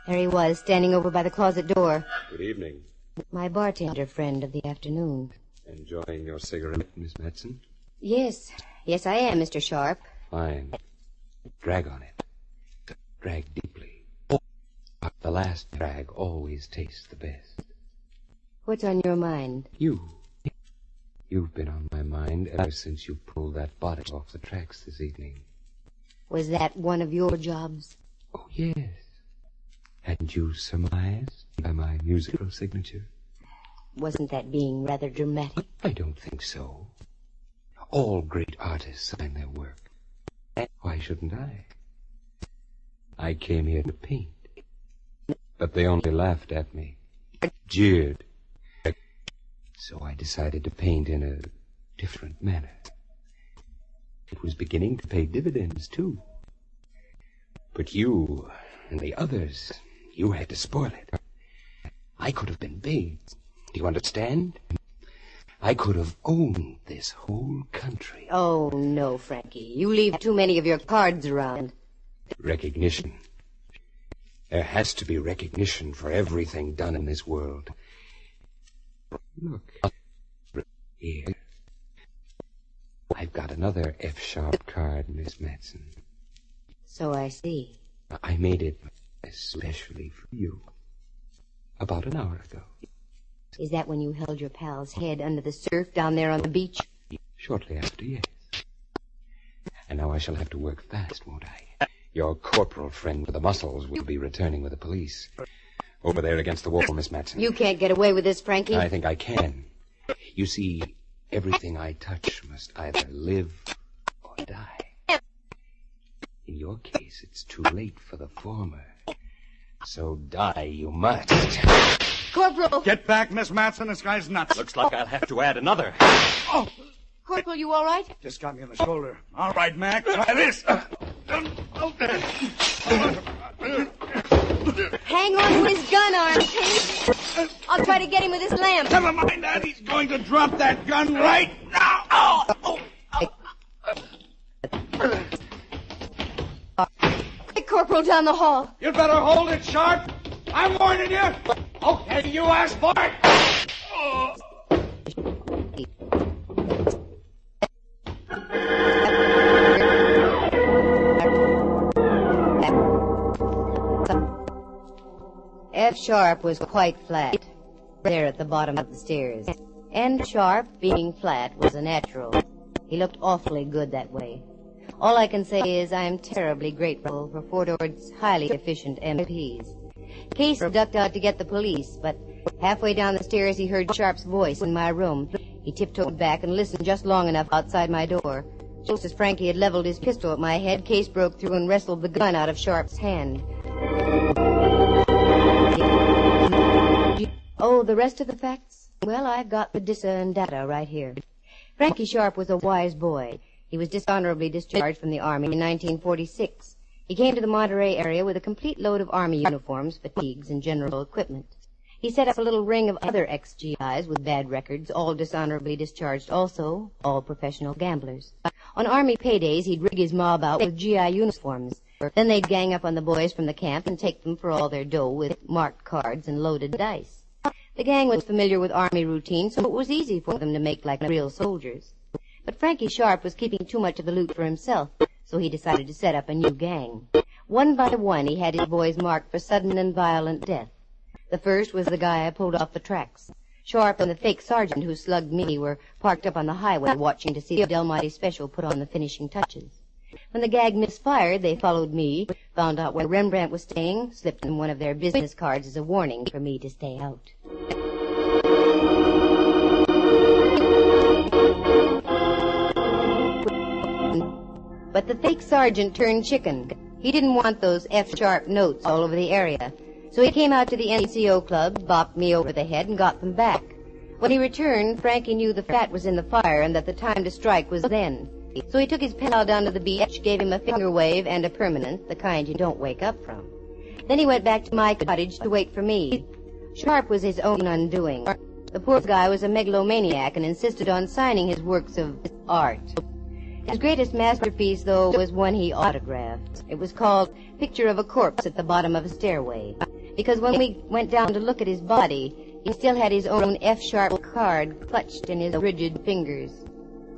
[SPEAKER 22] There he was, standing over by the closet door.
[SPEAKER 6] Good evening.
[SPEAKER 22] My bartender friend of the afternoon.
[SPEAKER 6] Enjoying your cigarette, Miss Matson?
[SPEAKER 22] Yes. Yes, I am, Mr. Sharp.
[SPEAKER 6] Fine. Drag on it. Drag deeply. The last drag always tastes the best.
[SPEAKER 22] What's on your mind?
[SPEAKER 6] You've been on my mind ever since you pulled that body off the tracks this evening.
[SPEAKER 22] Was that one of your jobs?
[SPEAKER 6] Oh, yes. Hadn't you surmised by my musical signature?
[SPEAKER 22] Wasn't that being rather dramatic?
[SPEAKER 6] I don't think so. All great artists sign their work. Why shouldn't I? I came here to paint. But they only laughed at me, jeered. So I decided to paint in a different manner. It was beginning to pay dividends, too. But you and the others, you had to spoil it. I could have been big. Do you understand? I could have owned this whole country.
[SPEAKER 22] Oh, no, Frankie. You leave too many of your cards around.
[SPEAKER 6] Recognition. There has to be recognition for everything done in this world. Look. Here. I've got another F-sharp card, Miss Matson.
[SPEAKER 22] So I see.
[SPEAKER 6] I made it especially for you. About an hour ago.
[SPEAKER 22] Is that when you held your pal's head under the surf down there on the beach?
[SPEAKER 6] Shortly after, yes. And now I shall have to work fast, won't I? Your corporal friend with the muscles will be returning with the police. Over there against the wall, Miss Matson.
[SPEAKER 22] You can't get away with this, Frankie.
[SPEAKER 6] I think I can. You see, everything I touch must either live or die. In your case, it's too late for the former. So die you must.
[SPEAKER 22] Corporal!
[SPEAKER 16] Get back, Miss Matson. This guy's nuts.
[SPEAKER 6] Looks like I'll have to add another.
[SPEAKER 16] Oh!
[SPEAKER 22] Corporal, you all right?
[SPEAKER 16] Just got me on the shoulder. All right, Mac. Try this.
[SPEAKER 22] Hang on to his gun arm, Kate. I'll try to get him with this lamp.
[SPEAKER 16] Never mind that. He's going to drop that gun right now. Oh!
[SPEAKER 22] Quick, Corporal, down the hall.
[SPEAKER 16] You'd better hold it sharp. I'm warning you. Okay, you asked for it. Oh.
[SPEAKER 22] F-sharp was quite flat, there at the bottom of the stairs. N-sharp, being flat, was a natural. He looked awfully good that way. All I can say is I'm terribly grateful for Fort Ord's highly efficient MPs. Case ducked out to get the police, but halfway down the stairs he heard Sharp's voice in my room. He tiptoed back and listened just long enough outside my door. Just as Frankie had leveled his pistol at my head, Case broke through and wrestled the gun out of Sharp's hand. Oh, the rest of the facts? Well, I've got the dissa and data right here. Frankie Sharp was a wise boy. He was dishonorably discharged from the Army in 1946. He came to the Monterey area with a complete load of Army uniforms, fatigues, and general equipment. He set up a little ring of other ex-GIs with bad records, all dishonorably discharged also, all professional gamblers. On Army paydays, he'd rig his mob out with GI uniforms. Then they'd gang up on the boys from the camp and take them for all their dough with marked cards and loaded dice. The gang was familiar with Army routine, so it was easy for them to make like real soldiers. But Frankie Sharp was keeping too much of the loot for himself, so he decided to set up a new gang. One by one, he had his boys marked for sudden and violent death. The first was the guy I pulled off the tracks. Sharp and the fake sergeant who slugged me were parked up on the highway watching to see the Del Monte Special put on the finishing touches. When the gag misfired, they followed me, found out where Rembrandt was staying, slipped in one of their business cards as a warning for me to stay out. a fake sergeant turned chicken. He didn't want those F-sharp notes all over the area. So he came out to the NCO club, bopped me over the head, and got them back. When he returned, Frankie knew the fat was in the fire and that the time to strike was then. So he took his pal down to the beach, gave him a finger wave and a permanent, the kind you don't wake up from. Then he went back to my cottage to wait for me. Sharp was his own undoing. The poor guy was a megalomaniac and insisted on signing his works of art. His greatest masterpiece, though, was one he autographed. It was called Picture of a Corpse at the Bottom of a Stairway. Because when we went down to look at his body, he still had his own F-sharp card clutched in his rigid fingers.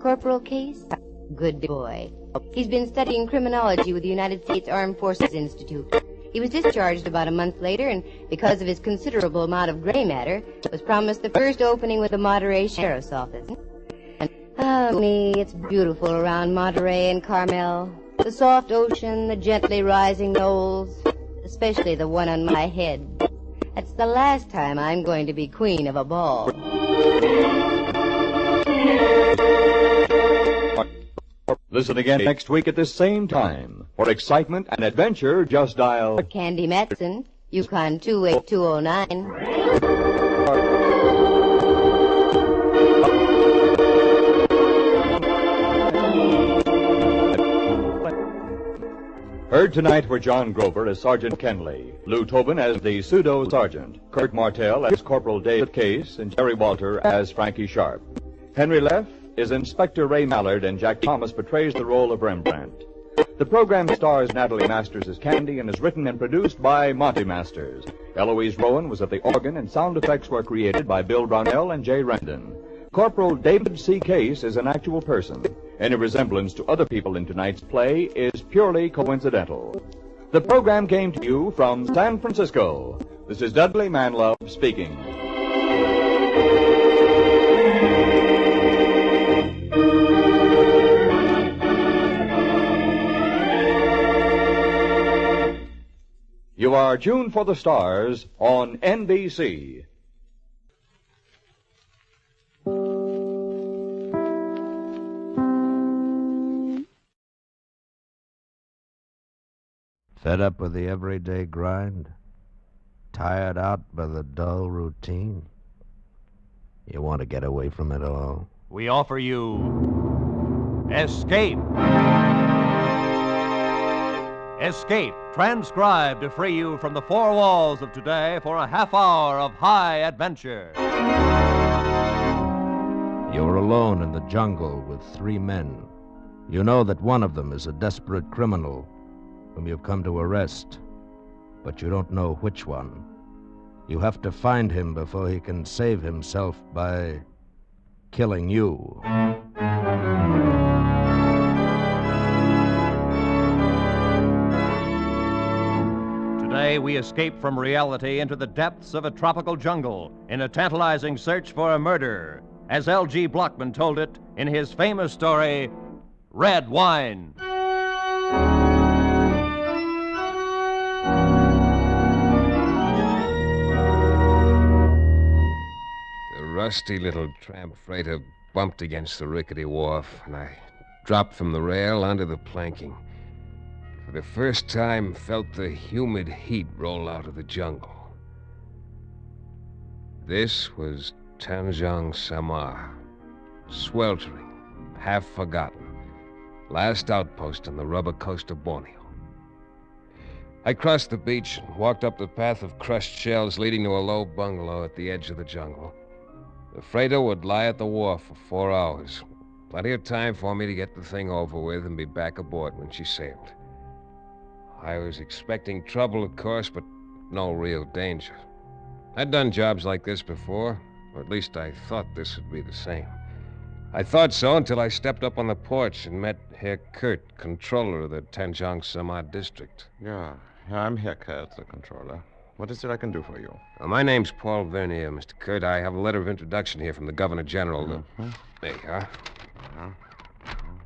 [SPEAKER 22] Corporal Case? Good boy. He's been studying criminology with the United States Armed Forces Institute. He was discharged about a month later, and because of his considerable amount of gray matter, was promised the first opening with the Monterey Sheriff's Office. Oh, me, it's beautiful around Monterey and Carmel. The soft ocean, the gently rising knolls, especially the one on my head. That's the last time I'm going to be queen of a ball.
[SPEAKER 23] Listen again next week at this same time. For excitement and adventure, just dial
[SPEAKER 22] Candy Matson, Yukon 28209.
[SPEAKER 23] Heard tonight were John Grover as Sergeant Kenley, Lou Tobin as the pseudo-sergeant, Kurt Martell as Corporal David Case, and Jerry Walter as Frankie Sharp. Henry Leff is Inspector Ray Mallard, and Jack Thomas portrays the role of Rembrandt. The program stars Natalie Masters as Candy and is written and produced by Monty Masters. Eloise Rowan was at the organ, and sound effects were created by Bill Brownell and Jay Rendon. Corporal David C. Case is an actual person. Any resemblance to other people in tonight's play is purely coincidental. The program came to you from San Francisco. This is Dudley Manlove speaking. You are tuned for the stars on NBC.
[SPEAKER 17] Fed up with the everyday grind? Tired out by the dull routine? You want to get away from it all?
[SPEAKER 18] We offer you Escape. Escape, transcribed to free you from the four walls of today for a half hour of high adventure.
[SPEAKER 17] You're alone in the jungle with 3 men. You know that one of them is a desperate criminal whom you've come to arrest, but you don't know which one. You have to find him before he can save himself by killing you.
[SPEAKER 18] Today we escape from reality into the depths of a tropical jungle in a tantalizing search for a murder, as L.G. Blockman told it in his famous story, Red Wine.
[SPEAKER 6] Rusty little tramp freighter bumped against the rickety wharf, and I dropped from the rail onto the planking. For the first time, felt the humid heat roll out of the jungle. This was Tanjong Samar, sweltering, half forgotten, last outpost on the rubber coast of Borneo. I crossed the beach and walked up the path of crushed shells leading to a low bungalow at the edge of the jungle. The freighter would lie at the wharf for 4 hours. Plenty of time for me to get the thing over with and be back aboard when she sailed. I was expecting trouble, of course, but no real danger. I'd done jobs like this before, or at least I thought this would be the same. I thought so until I stepped up on the porch and met Herr Kurt, controller of the Tanjong Samar district.
[SPEAKER 7] Yeah, I'm Herr Kurt, the controller. What is it I can do for you?
[SPEAKER 6] My name's Paul Vernier, Mr. Kurt. I have a letter of introduction here from the Governor General.
[SPEAKER 7] Mm-hmm.
[SPEAKER 6] There you are.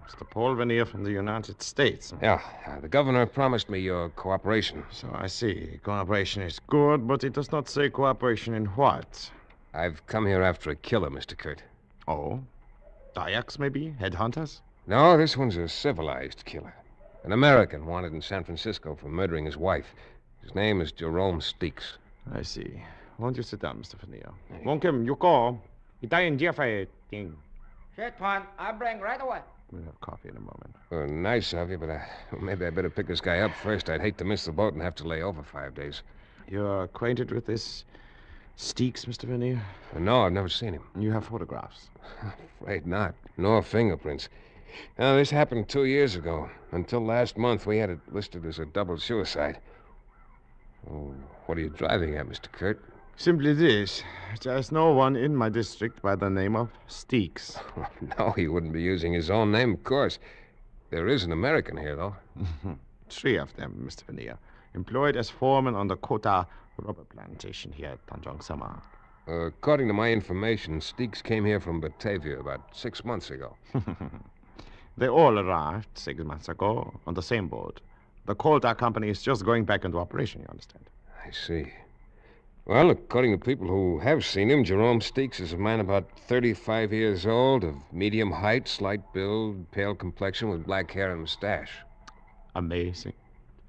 [SPEAKER 7] Mr. Paul Vernier from the United States.
[SPEAKER 6] Yeah, the governor promised me your cooperation.
[SPEAKER 7] So I see. Cooperation is good, but it does not say cooperation in what?
[SPEAKER 6] I've come here after a killer, Mr. Kurt.
[SPEAKER 7] Oh? Dayaks, maybe? Headhunters?
[SPEAKER 6] No, this one's a civilized killer.
[SPEAKER 3] An American wanted in San Francisco for murdering his wife. His name is Jerome Steeks.
[SPEAKER 7] I see. Won't you sit down, Mr. Faneo? Won't him, you go. Italian Jeffrey thing.
[SPEAKER 4] Shit, Juan. I'll bring right away.
[SPEAKER 7] We'll have coffee in a moment.
[SPEAKER 3] Well, nice of you, but maybe I better pick this guy up first. I'd hate to miss the boat and have to lay over 5 days.
[SPEAKER 7] You're acquainted with this Steeks, Mr. Faneo?
[SPEAKER 3] No, I've never seen him.
[SPEAKER 7] You have photographs?
[SPEAKER 3] Afraid not. Nor fingerprints. Now, this happened 2 years ago. Until last month, we had it listed as a double suicide. Oh, what are you driving at, Mr. Kurt?
[SPEAKER 7] Simply this. There's no one in my district by the name of Steeks.
[SPEAKER 3] No, he wouldn't be using his own name, of course. There is an American here, though.
[SPEAKER 7] 3 of them, Mr. Faneo. Employed as foreman on the Kota rubber plantation here at Tanjong Sama.
[SPEAKER 3] According to my information, Steeks came here from Batavia about 6 months ago.
[SPEAKER 7] They all arrived 6 months ago on the same boat. The Kota company is just going back into operation, you understand?
[SPEAKER 3] I see. Well, according to people who have seen him, Jerome Steeks is a man about 35 years old, of medium height, slight build, pale complexion, with black hair and mustache.
[SPEAKER 7] Amazing.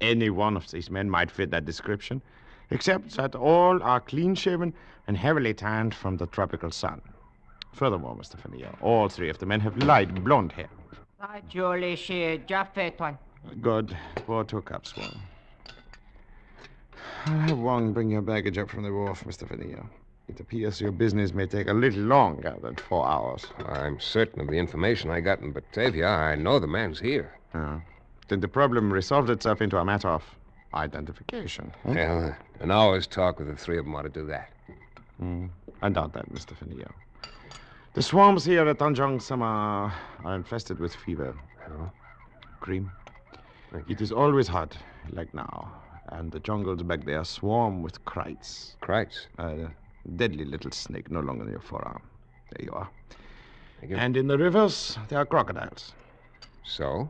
[SPEAKER 7] Any one of these men might fit that description, except that all are clean-shaven and heavily tanned from the tropical sun. Furthermore, Mr. Faneo, all 3 of the men have light blonde hair. Good. Pour 2 cups, Wong. I'll have Wong bring your baggage up from the wharf, Mr. Faneo. It appears your business may take a little longer than 4 hours.
[SPEAKER 3] I'm certain of the information I got in Batavia. I know the man's here.
[SPEAKER 7] Then the problem resolved itself into a matter of identification.
[SPEAKER 3] Well, an hour's talk with the 3 of them ought to do that.
[SPEAKER 7] I doubt that, Mr. Faneo. The swamps here at Tanjong Sama are infested with fever. Cream. It is always hot, like now. And the jungles back there swarm with krites.
[SPEAKER 3] Krites?
[SPEAKER 7] A deadly little snake no longer in your forearm. There you are. And in the rivers, there are crocodiles.
[SPEAKER 3] So?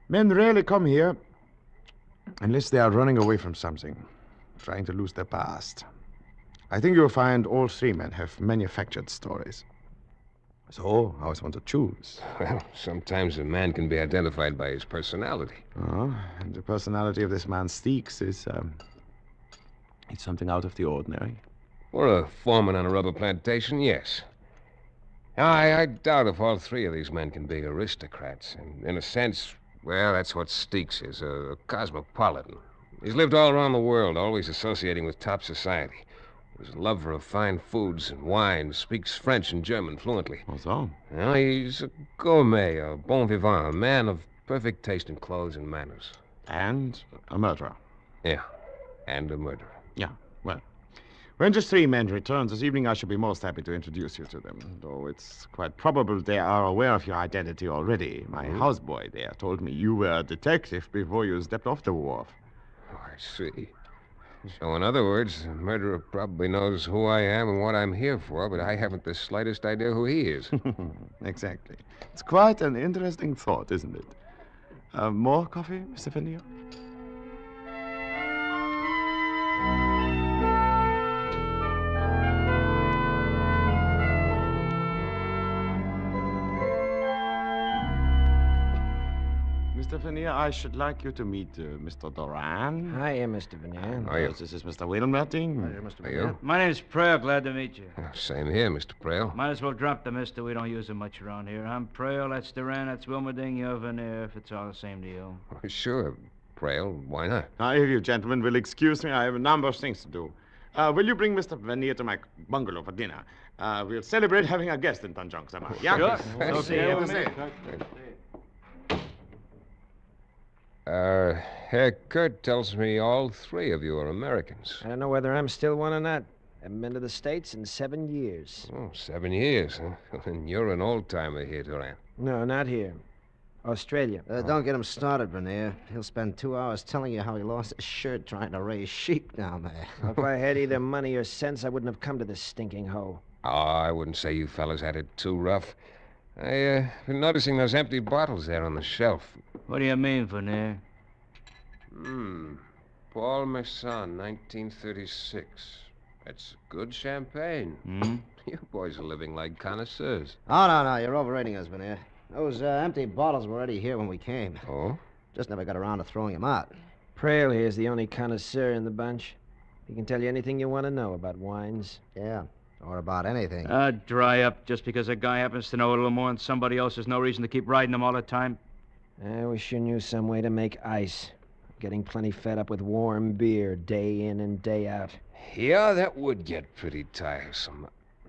[SPEAKER 7] Men rarely come here unless they are running away from something, trying to lose their past. I think you'll find all 3 men have manufactured stories. So, how is one to choose?
[SPEAKER 3] Well, sometimes a man can be identified by his personality.
[SPEAKER 7] And the personality of this man Steeks is, it's something out of the ordinary.
[SPEAKER 3] For a foreman on a rubber plantation, yes. I doubt if all 3 of these men can be aristocrats. And in a sense, well, that's what Steeks is, a cosmopolitan. He's lived all around the world, always associating with top society. He's a lover of fine foods and wine, speaks French and German fluently.
[SPEAKER 7] What's so?
[SPEAKER 3] Well, he's a gourmet, a bon vivant, a man of perfect taste in clothes and manners.
[SPEAKER 7] And a murderer.
[SPEAKER 3] Yeah, and a murderer.
[SPEAKER 7] Yeah, well, when the 3 men return this evening, I shall be most happy to introduce you to them, though it's quite probable they are aware of your identity already. My houseboy there told me you were a detective before you stepped off the wharf.
[SPEAKER 3] Oh, I see. So, in other words, the murderer probably knows who I am and what I'm here for, but I haven't the slightest idea who he is.
[SPEAKER 7] Exactly. It's quite an interesting thought, isn't it? More coffee, Mr. Faneo? Mr. Faneo, I should like you to meet Mr. Doran.
[SPEAKER 12] Hi, Mr. Veneer.
[SPEAKER 3] How are you?
[SPEAKER 7] This is Mr. Wilmerting.
[SPEAKER 12] Pleasure, Mr.
[SPEAKER 3] Are you?
[SPEAKER 12] My name's Prale. Glad to meet you.
[SPEAKER 3] Same here, Mr. Prale.
[SPEAKER 12] Might as well drop the mister. We don't use him much around here. I'm Prale. That's Doran. That's Wilmerding. You're Veneer, if it's all the same to you.
[SPEAKER 3] Sure, Prale. Why not?
[SPEAKER 7] Now, if you gentlemen will excuse me, I have a number of things to do. Will you bring Mr. Veneer to my bungalow for dinner? We'll celebrate having a guest in Tanjong Sama. Yeah?
[SPEAKER 12] Sure.
[SPEAKER 7] We'll see you.
[SPEAKER 3] Herr Kurt tells me all 3 of you are Americans.
[SPEAKER 12] I don't know whether I'm still one or not. Haven't been to the States in 7 years.
[SPEAKER 3] Oh, 7 years, huh? And you're an old-timer here, Duran.
[SPEAKER 12] No, not here. Australia.
[SPEAKER 19] Don't get him started, Veneer. He'll spend 2 hours telling you how he lost his shirt trying to raise sheep down there.
[SPEAKER 12] If I had either money or sense, I wouldn't have come to this stinking hole.
[SPEAKER 3] Oh, I wouldn't say you fellas had it too rough. I've been noticing those empty bottles there on the shelf.
[SPEAKER 12] What do you mean, Veneer?
[SPEAKER 3] Paul Masson, 1936. That's good champagne. You boys are living like connoisseurs.
[SPEAKER 19] Oh, no, you're overrating us, Veneer. Those empty bottles were already here when we came.
[SPEAKER 3] Oh?
[SPEAKER 19] Just never got around to throwing him out.
[SPEAKER 5] Prail here's the only connoisseur in the bunch. He can tell you anything you want to know about wines.
[SPEAKER 19] Yeah, or about anything.
[SPEAKER 12] Dry up. Just because a guy happens to know a little more than somebody else, there's no reason to keep riding him all the time.
[SPEAKER 5] I wish you knew some way to make ice. I'm getting plenty fed up with warm beer day in and day out.
[SPEAKER 3] Yeah, that would get pretty tiresome.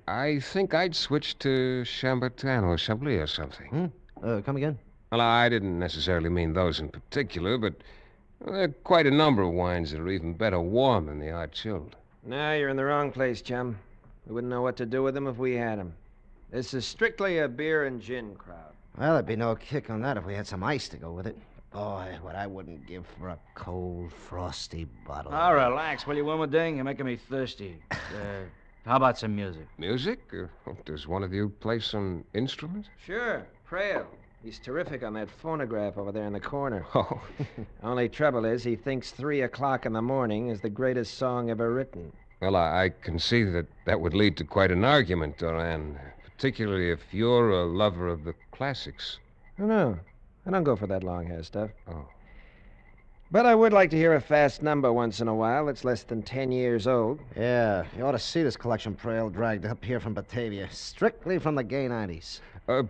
[SPEAKER 3] I think I'd switch to Chambertin or Chablis or something.
[SPEAKER 19] Come again?
[SPEAKER 3] Well, I didn't necessarily mean those in particular, but there are quite a number of wines that are even better warm than they are chilled.
[SPEAKER 5] No, you're in the wrong place, chum. We wouldn't know what to do with them if we had them. This is strictly a beer and gin crowd.
[SPEAKER 19] Well, there'd be no kick on that if we had some ice to go with it. Boy, what I wouldn't give for a cold, frosty bottle.
[SPEAKER 12] Oh, relax, will you, Wilmerding? You're making me thirsty. How about some music?
[SPEAKER 3] Music? Does one of you play some instrument?
[SPEAKER 5] Sure, Prail. He's terrific on that phonograph over there in the corner.
[SPEAKER 3] Oh.
[SPEAKER 5] Only trouble is he thinks 3 o'clock in the morning is the greatest song ever written.
[SPEAKER 3] Well, I can see that would lead to quite an argument, Doran. Particularly if you're a lover of the classics.
[SPEAKER 5] Oh, no. I don't go for that long hair stuff.
[SPEAKER 3] Oh.
[SPEAKER 5] But I would like to hear a fast number once in a while that's less than 10 years old.
[SPEAKER 19] Yeah, you ought to see this collection Prail dragged up here from Batavia. Strictly from the gay 90s.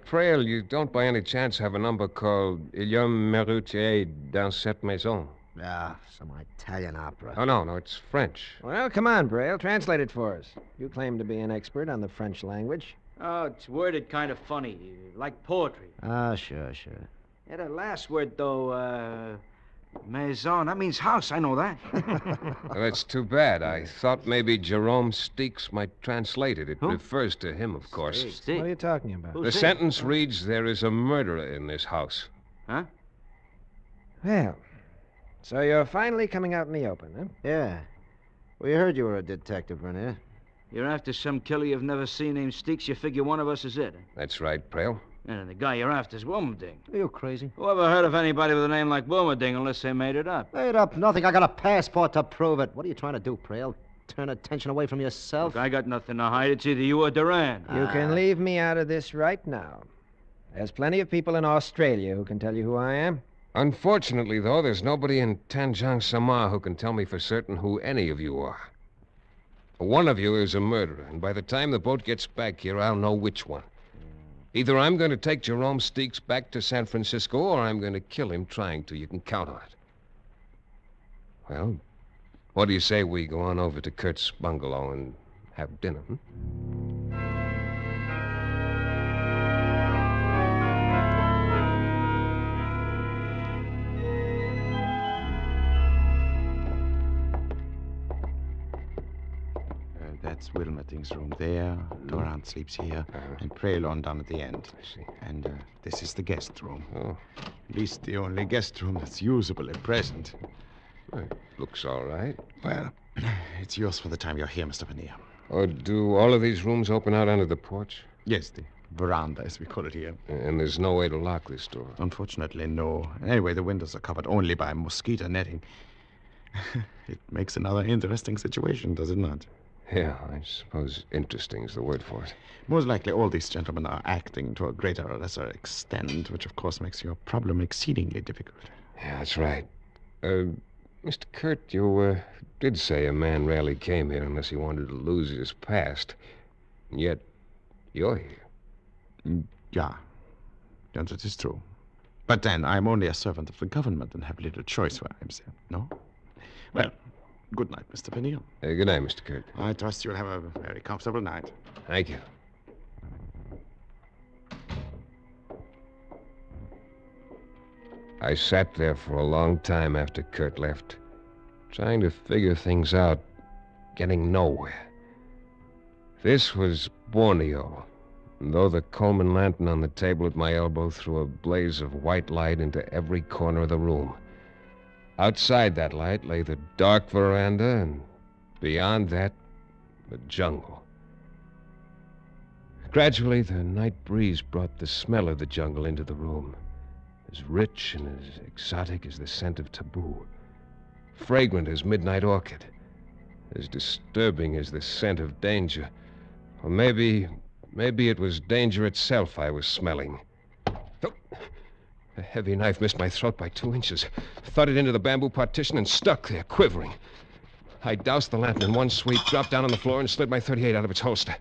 [SPEAKER 3] Prail, you don't by any chance have a number called Il y a un métier dans cette maison?
[SPEAKER 19] Ah, some Italian opera.
[SPEAKER 3] Oh, no, it's French.
[SPEAKER 5] Well, come on, Prail. Translate it for us. You claim to be an expert on the French language.
[SPEAKER 12] Oh, it's worded kind of funny, like poetry.
[SPEAKER 19] Ah, sure.
[SPEAKER 12] Yeah, the last word, though, maison, that means house. I know that.
[SPEAKER 3] Well, that's too bad. I thought maybe Jerome Steeks might translate it. It refers to him, of course.
[SPEAKER 5] What are you talking about?
[SPEAKER 3] The sentence reads, there is a murderer in this house.
[SPEAKER 12] Huh?
[SPEAKER 5] Well, so you're finally coming out in the open, huh?
[SPEAKER 19] Yeah. We heard you were a detective, Vernier.
[SPEAKER 12] You're after some killer you've never seen named Steeks. You figure one of us is it.
[SPEAKER 3] That's right, Prail.
[SPEAKER 12] And the guy you're after is Wilmerding.
[SPEAKER 19] Are you crazy?
[SPEAKER 12] Who ever heard of anybody with a name like Wilmerding unless they made it up?
[SPEAKER 19] Made up nothing. I got a passport to prove it. What are you trying to do, Prail? Turn attention away from yourself?
[SPEAKER 12] Look, I got nothing to hide. It's either you or Duran.
[SPEAKER 5] You can leave me out of this right now. There's plenty of people in Australia who can tell you who I am.
[SPEAKER 3] Unfortunately, though, there's nobody in Tanjong Samar who can tell me for certain who any of you are. One of you is a murderer, and by the time the boat gets back here, I'll know which one. Either I'm going to take Jerome Steeks back to San Francisco, or I'm going to kill him trying to. You can count on it. Well, what do you say we go on over to Kurt's bungalow and have dinner,
[SPEAKER 7] That's Wilmerding's room there. Doran sleeps here. And Prail on down at the end.
[SPEAKER 3] I see.
[SPEAKER 7] And this is the guest room.
[SPEAKER 3] Oh.
[SPEAKER 7] At least the only guest room that's usable at present.
[SPEAKER 3] Well, looks all right.
[SPEAKER 7] Well, it's yours for the time you're here, Mr. Vernier.
[SPEAKER 3] Oh, do all of these rooms open out onto the porch?
[SPEAKER 7] Yes, the veranda, as we call it here.
[SPEAKER 3] And there's no way to lock this door?
[SPEAKER 7] Unfortunately, no. Anyway, the windows are covered only by mosquito netting. It makes another interesting situation, does it not?
[SPEAKER 3] Yeah, I suppose interesting is the word for it.
[SPEAKER 7] Most likely all these gentlemen are acting to a greater or lesser extent, which of course makes your problem exceedingly difficult.
[SPEAKER 3] Yeah, that's right. Mr. Kurt, you did say a man rarely came here unless he wanted to lose his past. And yet, you're here.
[SPEAKER 7] Yeah. Yes, it is true. But then, I'm only a servant of the government and have little choice where I'm there, no? Well, good night, Mr. Vernier.
[SPEAKER 3] Good night, Mr. Kurt.
[SPEAKER 7] I trust you'll have a very comfortable night.
[SPEAKER 3] Thank you. I sat there for a long time after Kurt left, trying to figure things out, getting nowhere. This was Borneo, and though the Coleman lantern on the table at my elbow threw a blaze of white light into every corner of the room, outside that light lay the dark veranda, and beyond that, the jungle. Gradually, the night breeze brought the smell of the jungle into the room, as rich and as exotic as the scent of taboo, fragrant as midnight orchid, as disturbing as the scent of danger. Or maybe it was danger itself I was smelling. A heavy knife missed my throat by 2 inches, thudded into the bamboo partition, and stuck there, quivering. I doused the lantern in one sweep, dropped down on the floor, and slid my .38 out of its holster.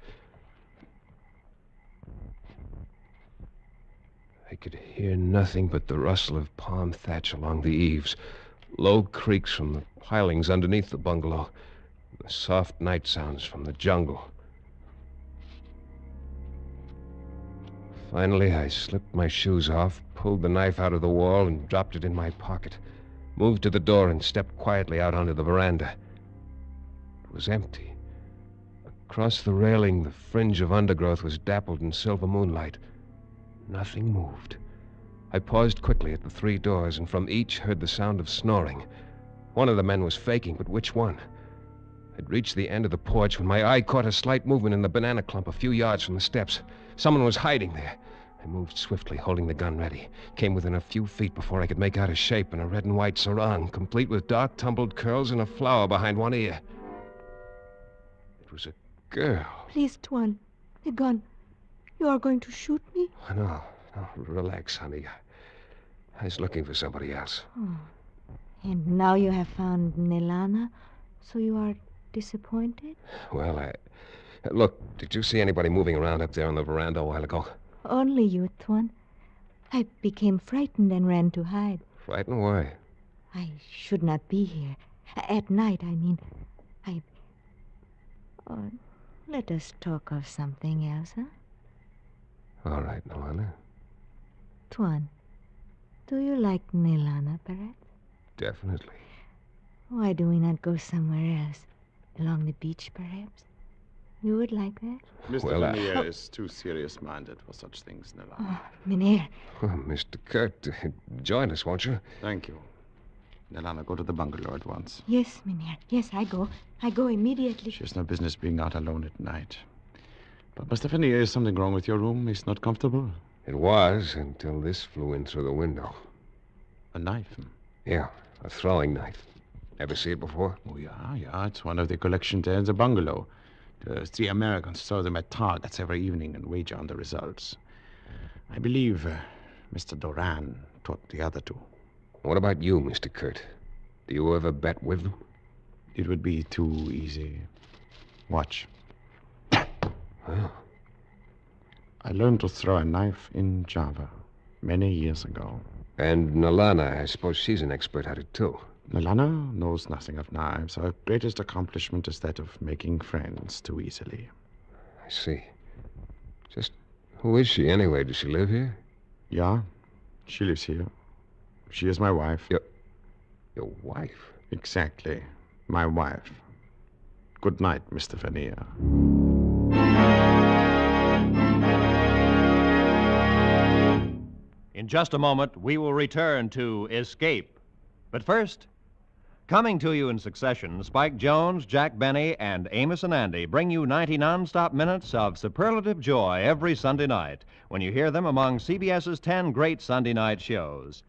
[SPEAKER 3] I could hear nothing but the rustle of palm thatch along the eaves, low creaks from the pilings underneath the bungalow, the soft night sounds from the jungle. Finally, I slipped my shoes off, pulled the knife out of the wall, and dropped it in my pocket, moved to the door, and stepped quietly out onto the veranda. It was empty. Across the railing, the fringe of undergrowth was dappled in silver moonlight. Nothing moved. I paused quickly at the 3 doors, and from each heard the sound of snoring. One of the men was faking, but which one? I'd reached the end of the porch when my eye caught a slight movement in the banana clump a few yards from the steps. Someone was hiding there. I moved swiftly, holding the gun ready. Came within a few feet before I could make out a shape in a red and white sarong, complete with dark tumbled curls and a flower behind one ear. It was a girl.
[SPEAKER 9] Please, Tuan, the gun. You are going to shoot me?
[SPEAKER 3] Oh, no, relax, honey. I was looking for somebody else.
[SPEAKER 9] Oh. And now you have found Nelana, so you are disappointed?
[SPEAKER 3] Well, Look, did you see anybody moving around up there on the veranda a while ago?
[SPEAKER 9] Only you, Tuan. I became frightened and ran to hide.
[SPEAKER 3] Frightened? Why?
[SPEAKER 9] I should not be here. At night, I mean. Oh, let us talk of something else, huh?
[SPEAKER 3] All right, Nelana.
[SPEAKER 9] Tuan, do you like Nelana, perhaps?
[SPEAKER 3] Definitely.
[SPEAKER 9] Why do we not go somewhere else? Along the beach, perhaps? You would like that?
[SPEAKER 7] Mr. Lanier is too serious-minded for such things, Nelana.
[SPEAKER 9] Oh, Mynheer.
[SPEAKER 3] Oh, Mr. Kurt, join us, won't you?
[SPEAKER 7] Thank you. Nelana, go to the bungalow at once.
[SPEAKER 9] Yes, Mynheer. Yes, I go. I go immediately.
[SPEAKER 7] She has no business being out alone at night. But, Mr. Finier, is something wrong with your room? It's not comfortable?
[SPEAKER 3] It was, until this flew in through the window.
[SPEAKER 7] A knife?
[SPEAKER 3] Yeah, a throwing knife. Ever see it before?
[SPEAKER 7] Oh, yeah. It's one of the collection there in the bungalow. The 3 Americans throw them at targets every evening and wager on the results. I believe Mr. Doran taught the other 2.
[SPEAKER 3] What about you, Mr. Kurt? Do you ever bet with them?
[SPEAKER 7] It would be too easy. Watch.
[SPEAKER 3] Well.
[SPEAKER 7] I learned to throw a knife in Java many years ago.
[SPEAKER 3] And Nelana, I suppose she's an expert at it, too.
[SPEAKER 7] Nelana knows nothing of knives. Her greatest accomplishment is that of making friends too easily.
[SPEAKER 3] I see. Just who is she, anyway? Does she live here?
[SPEAKER 7] Yeah, she lives here. She is my wife.
[SPEAKER 3] Your wife?
[SPEAKER 7] Exactly. My wife. Good night, Mr. Vernier.
[SPEAKER 18] In just a moment, we will return to Escape. But first, coming to you in succession, Spike Jones, Jack Benny, and Amos and Andy bring you 90 non-stop minutes of superlative joy every Sunday night when you hear them among CBS's 10 great Sunday night shows.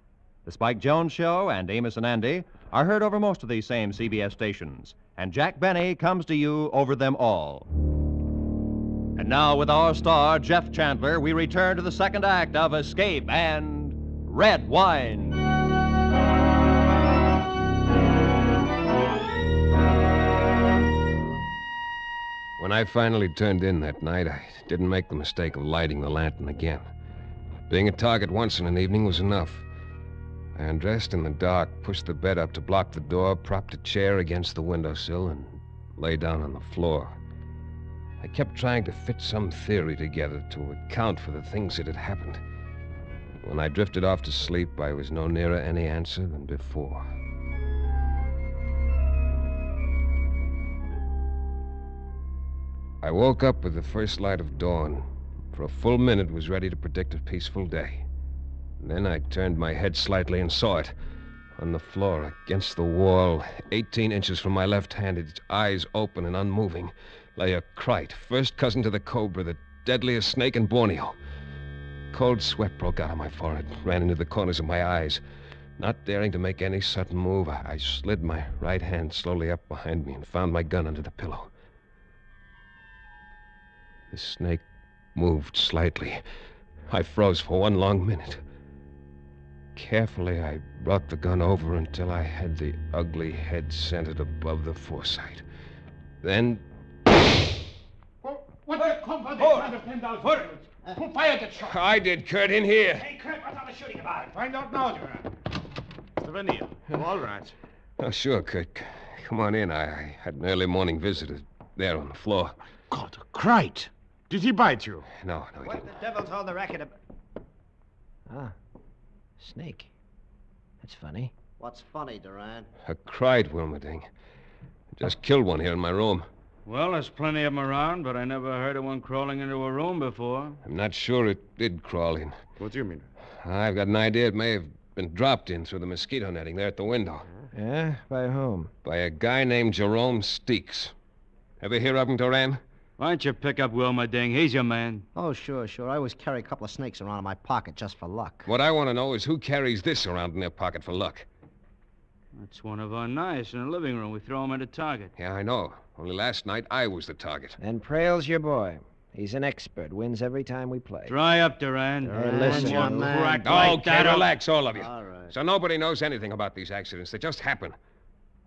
[SPEAKER 18] The Spike Jones Show and Amos and Andy are heard over most of these same CBS stations, and Jack Benny comes to you over them all. And now, with our star, Jeff Chandler, we return to the second act of Escape and Red Wine.
[SPEAKER 3] When I finally turned in that night, I didn't make the mistake of lighting the lantern again. Being a target once in an evening was enough. I undressed in the dark, pushed the bed up to block the door, propped a chair against the windowsill, and lay down on the floor. I kept trying to fit some theory together to account for the things that had happened. When I drifted off to sleep, I was no nearer any answer than before. I woke up with the first light of dawn. For a full minute, was ready to predict a peaceful day. And then I turned my head slightly and saw it. On the floor, against the wall, 18 inches from my left hand, its eyes open and unmoving, lay a krite, first cousin to the cobra, the deadliest snake in Borneo. Cold sweat broke out on my forehead, ran into the corners of my eyes. Not daring to make any sudden move, I slid my right hand slowly up behind me and found my gun under the pillow. The snake moved slightly. I froze for one long minute. Carefully, I brought the gun over until I had the ugly head centered above the foresight. Then...
[SPEAKER 16] What the company understand those words? Who fired that shot?
[SPEAKER 3] I did, Kurt, in here.
[SPEAKER 16] Hey, Kurt, what's all the shooting about? Find out now, Duran. Mr. Vernier. All right.
[SPEAKER 3] Oh, sure, Kurt. Come on in. I had an early morning visitor there on the floor.
[SPEAKER 7] God, Crite. Did he bite you?
[SPEAKER 3] No, he
[SPEAKER 19] What
[SPEAKER 3] didn't.
[SPEAKER 19] the devil's all the racket about? Ah, snake. That's funny. What's funny, Duran?
[SPEAKER 3] A cried, Wilmerding. Just killed one here in my room.
[SPEAKER 12] Well, there's plenty of them around, but I never heard of one crawling into a room before.
[SPEAKER 3] I'm not sure it did crawl in.
[SPEAKER 7] What do you mean?
[SPEAKER 3] I've got an idea it may have been dropped in through the mosquito netting there at the window.
[SPEAKER 5] Yeah? By whom?
[SPEAKER 3] By a guy named Jerome Steeks. Ever hear of him, Duran?
[SPEAKER 12] Why don't you pick up Wilmerding? He's your man.
[SPEAKER 19] Oh, sure. I always carry a couple of snakes around in my pocket just for luck.
[SPEAKER 3] What I want to know is who carries this around in their pocket for luck.
[SPEAKER 12] That's one of our knives in the living room. We throw them at a target.
[SPEAKER 3] Yeah, I know. Only last night I was the target.
[SPEAKER 5] And Prail's your boy. He's an expert. Wins every time we play.
[SPEAKER 12] Dry up, Duran.
[SPEAKER 5] Hey, listen.
[SPEAKER 12] Crack like
[SPEAKER 3] Okay,
[SPEAKER 12] that.
[SPEAKER 3] relax, all of you.
[SPEAKER 19] All right.
[SPEAKER 3] So nobody knows anything about these accidents. They just happen.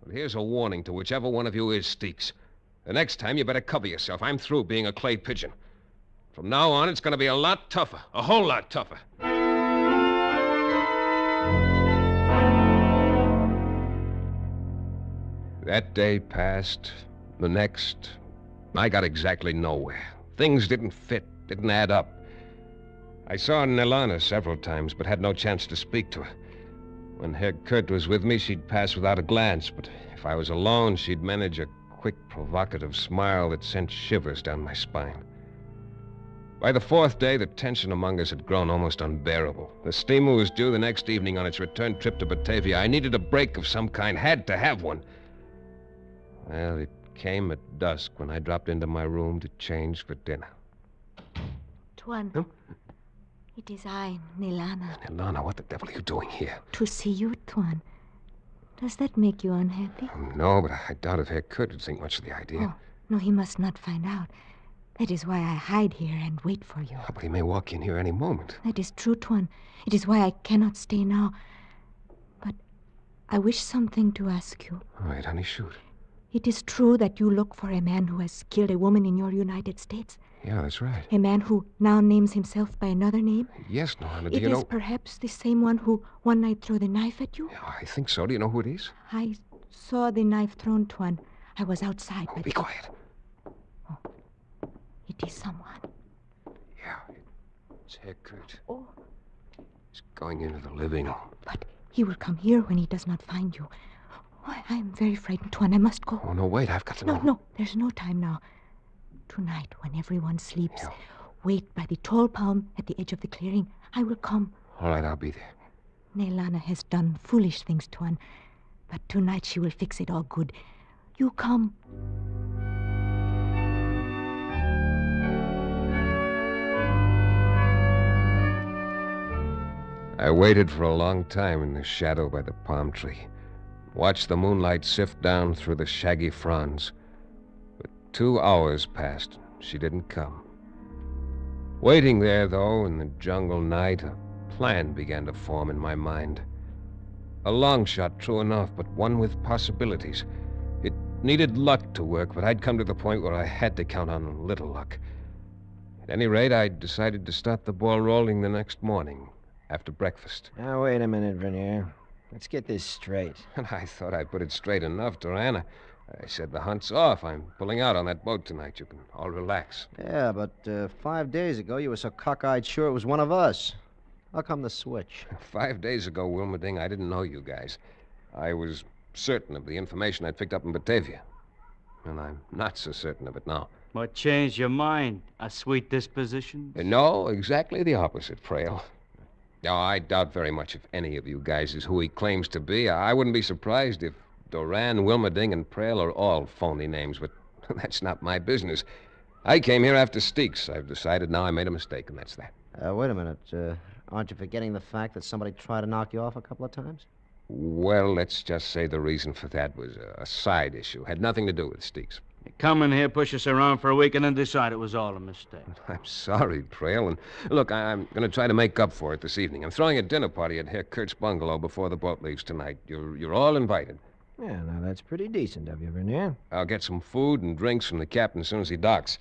[SPEAKER 3] But here's a warning to whichever one of you is Steeks. The next time, you better cover yourself. I'm through being a clay pigeon. From now on, it's going to be a lot tougher. A whole lot tougher. That day passed. The next. I got exactly nowhere. Things didn't fit, didn't add up. I saw Nilana several times, but had no chance to speak to her. When Herr Kurt was with me, she'd pass without a glance, but if I was alone, she'd manage a quick, provocative smile that sent shivers down my spine. By the fourth day, the tension among us had grown almost unbearable. The steamer was due the next evening on its return trip to Batavia. I needed a break of some kind, had to have one. Well, it came at dusk when I dropped into my room to change for dinner.
[SPEAKER 9] Tuan.
[SPEAKER 3] Huh?
[SPEAKER 9] It is I, Nilana.
[SPEAKER 3] Nilana, what the devil are you doing here?
[SPEAKER 9] To see you, Tuan. Does that make you unhappy?
[SPEAKER 3] No, but I doubt if Herr Kurt would think much of the idea.
[SPEAKER 9] Oh, no, he must not find out. That is why I hide here and wait for you.
[SPEAKER 3] Oh, but he may walk in here any moment.
[SPEAKER 9] That is true, Tuan. It is why I cannot stay now. But I wish something to ask you.
[SPEAKER 3] All right, honey, shoot.
[SPEAKER 9] It is true that you look for a man who has killed a woman in your United States?
[SPEAKER 3] Yeah, that's right.
[SPEAKER 9] A man who now names himself by another name?
[SPEAKER 3] Yes, Nilana, do
[SPEAKER 9] It
[SPEAKER 3] you know...
[SPEAKER 9] is perhaps the same one who one night threw the knife at you?
[SPEAKER 3] Yeah, I think so. Do you know who it is?
[SPEAKER 9] I saw the knife thrown, Tuan. I was outside.
[SPEAKER 3] Oh, be quiet.
[SPEAKER 9] Oh, it is someone.
[SPEAKER 3] Yeah, it's Herr Kurt.
[SPEAKER 9] Oh.
[SPEAKER 3] He's going into the living room.
[SPEAKER 9] But he will come here when he does not find you. Oh, I am very frightened, Tuan. I must go.
[SPEAKER 3] Oh, no, wait. I've got to know.
[SPEAKER 9] No, there's no time now. Tonight, when everyone sleeps, wait by the tall palm at the edge of the clearing. I will come.
[SPEAKER 3] All right, I'll be there.
[SPEAKER 9] Nilana has done foolish things, Tuan. But tonight she will fix it all good. You come.
[SPEAKER 3] I waited for a long time in the shadow by the palm tree. Watched the moonlight sift down through the shaggy fronds. But 2 hours passed. She didn't come. Waiting there, though, in the jungle night, a plan began to form in my mind. A long shot, true enough, but one with possibilities. It needed luck to work, but I'd come to the point where I had to count on little luck. At any rate, I decided to start the ball rolling the next morning, after breakfast.
[SPEAKER 5] Now, wait a minute, Vernier. Let's get this straight.
[SPEAKER 3] And I thought I put it straight enough, Duran. I said the hunt's off. I'm pulling out on that boat tonight. You can all relax.
[SPEAKER 19] Yeah, but 5 days ago you were so cockeyed sure it was one of us. How come the switch?
[SPEAKER 3] 5 days ago, Wilmerding, I didn't know you guys. I was certain of the information I'd picked up in Batavia. And I'm not so certain of it now.
[SPEAKER 12] What changed your mind? A sweet disposition?
[SPEAKER 3] No, exactly the opposite, Frail. Now, I doubt very much if any of you guys is who he claims to be. I wouldn't be surprised if Duran, Wilmerding, and Prail are all phony names, but that's not my business. I came here after Steeks. I've decided now I made a mistake, and that's that.
[SPEAKER 19] Wait a minute. Aren't you forgetting the fact that somebody tried to knock you off a couple of times?
[SPEAKER 3] Well, let's just say the reason for that was a side issue. Had nothing to do with Steeks.
[SPEAKER 12] You come in here, push us around for a week, and then decide it was all a mistake.
[SPEAKER 3] I'm sorry, Trail. And look, I'm going to try to make up for it this evening. I'm throwing a dinner party at Herr Kurt's bungalow before the boat leaves tonight. You're all invited.
[SPEAKER 5] Yeah, now that's pretty decent of you, Vernier.
[SPEAKER 3] I'll get some food and drinks from the captain as soon as he docks.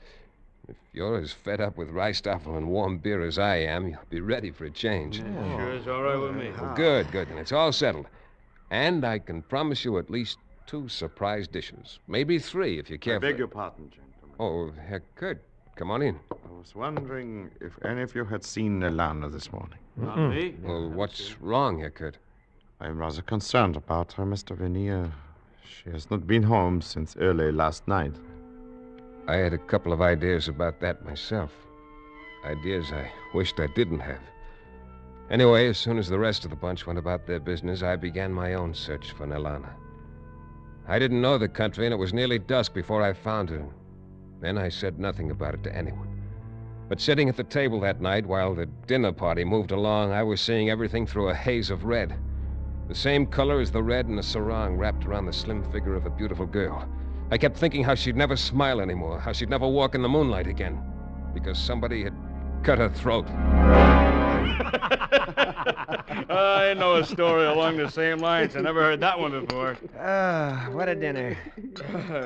[SPEAKER 3] If you're as fed up with Reistoffel and warm beer as I am, you'll be ready for a change.
[SPEAKER 12] Yeah, sure is all right with me.
[SPEAKER 3] Well, good. Then it's all settled. And I can promise you at least 2 surprise dishes. Maybe 3 if you care.
[SPEAKER 7] I beg your pardon, gentlemen.
[SPEAKER 3] Oh, Herr Kurt, come on in.
[SPEAKER 7] I was wondering if any of you had seen Nelana this morning.
[SPEAKER 12] Not me.
[SPEAKER 3] Well, what's wrong, Herr Kurt?
[SPEAKER 7] I'm rather concerned about her, Mr. Vernier. She has not been home since early last night.
[SPEAKER 3] I had a couple of ideas about that myself. Ideas I wished I didn't have. Anyway, as soon as the rest of the bunch went about their business, I began my own search for Nelana. I didn't know the country, and it was nearly dusk before I found her. Then I said nothing about it to anyone. But sitting at the table that night while the dinner party moved along, I was seeing everything through a haze of red. The same color as the red in a sarong wrapped around the slim figure of a beautiful girl. I kept thinking how she'd never smile anymore, how she'd never walk in the moonlight again, because somebody had cut her throat.
[SPEAKER 12] I know a story along the same lines. I never heard that one before.
[SPEAKER 5] What a dinner.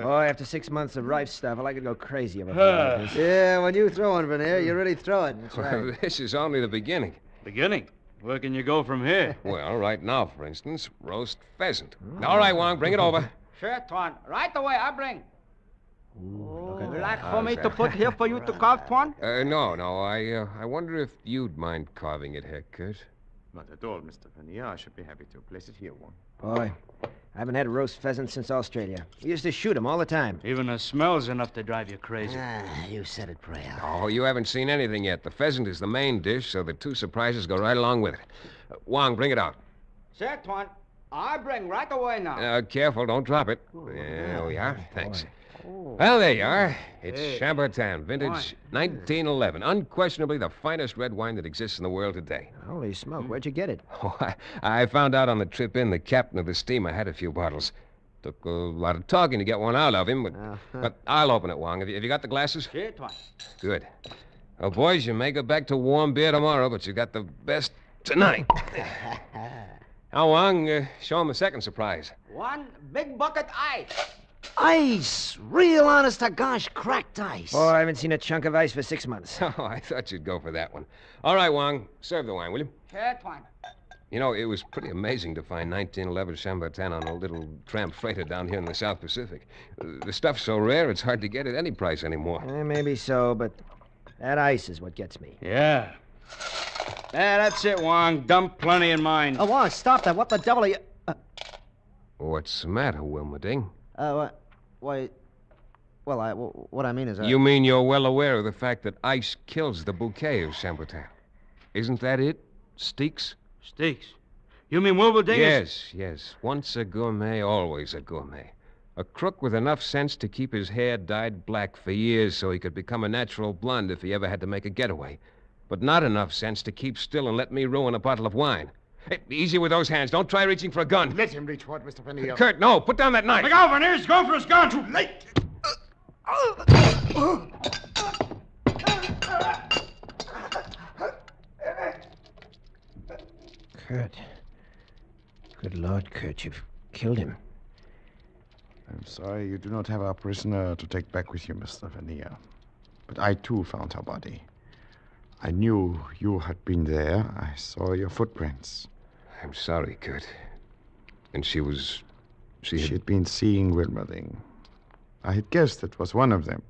[SPEAKER 5] Oh, after 6 months of rife stuff, I could go crazy about this.
[SPEAKER 19] Yeah, when you throw one, Vernier, you really throw it. That's
[SPEAKER 3] Well,
[SPEAKER 19] right.
[SPEAKER 3] this is only the beginning.
[SPEAKER 12] Beginning? Where can you go from here?
[SPEAKER 3] Well, right now, for instance, roast pheasant. All right, Wong, bring it over.
[SPEAKER 2] Sure, Tuan. Right away, I bring.
[SPEAKER 3] Look
[SPEAKER 2] Like for me to put here for you to carve, Tuan?
[SPEAKER 3] No. I wonder if you'd mind carving it, Herr Kurt.
[SPEAKER 7] Not at all, Mr. Vernier. I should be happy to place it here, one.
[SPEAKER 5] Boy, I haven't had a roast pheasant since Australia. We used to shoot them all the time.
[SPEAKER 12] Even the smell's enough to drive you crazy.
[SPEAKER 19] You said it, Braille.
[SPEAKER 3] Oh, you haven't seen anything yet. The pheasant is the main dish, so the 2 surprises go right along with it. Wong, bring it out.
[SPEAKER 2] Sure, Tuan. I bring right away now.
[SPEAKER 3] Careful, don't drop it. There we are. Thanks. Well, there you are. It's Chambertin, vintage 1911. Unquestionably the finest red wine that exists in the world today.
[SPEAKER 5] Holy smoke, where'd you get it?
[SPEAKER 3] Oh, I found out on the trip in the captain of the steamer had a few bottles. Took a lot of talking to get one out of him, but I'll open it, Wong. Have you got the glasses?
[SPEAKER 2] Sure, Tuan.
[SPEAKER 3] Good. Well, boys, you may go back to warm beer tomorrow, but you got the best tonight. Now, Wong, show him the second surprise.
[SPEAKER 2] One big bucket ice.
[SPEAKER 19] Ice! Real honest to gosh, cracked ice.
[SPEAKER 5] Oh, I haven't seen a chunk of ice for 6 months.
[SPEAKER 3] Oh, I thought you'd go for that one. All right, Wong, serve the wine, will you?
[SPEAKER 2] Sure, Tuan.
[SPEAKER 3] You know, it was pretty amazing to find 1911 Chambertin on a little tramp freighter down here in the South Pacific. The stuff's so rare, it's hard to get at any price anymore.
[SPEAKER 5] Maybe so, but that ice is what gets me.
[SPEAKER 12] Yeah. That's it, Wong. Dump plenty in mine.
[SPEAKER 19] Oh, Wong, stop that. What the devil are you...
[SPEAKER 3] What's the matter, Wilmerding?
[SPEAKER 19] Why... Well, what I mean is...
[SPEAKER 3] You mean you're well aware of the fact that ice kills the bouquet of Chambertin? Isn't that it, Steaks?
[SPEAKER 12] Steaks? You mean Wilberding?
[SPEAKER 3] Yes. Once a gourmet, always a gourmet. A crook with enough sense to keep his hair dyed black for years so he could become a natural blonde if he ever had to make a getaway. But not enough sense to keep still and let me ruin a bottle of wine. Hey, easy with those hands. Don't try reaching for a gun.
[SPEAKER 7] Let him reach for it, Mr. Vernier.
[SPEAKER 3] Kurt, no. Put down that knife.
[SPEAKER 12] Look out, Vernier. He's going for his gun. Too late.
[SPEAKER 5] Kurt. Good Lord, Kurt, you've killed him.
[SPEAKER 7] I'm sorry you do not have our prisoner to take back with you, Mr. Vernier. But I, too, found her body. I knew you had been there. I saw your footprints.
[SPEAKER 3] I'm sorry, Kurt. And she
[SPEAKER 7] had been seeing Wilmerding. I had guessed it was one of them.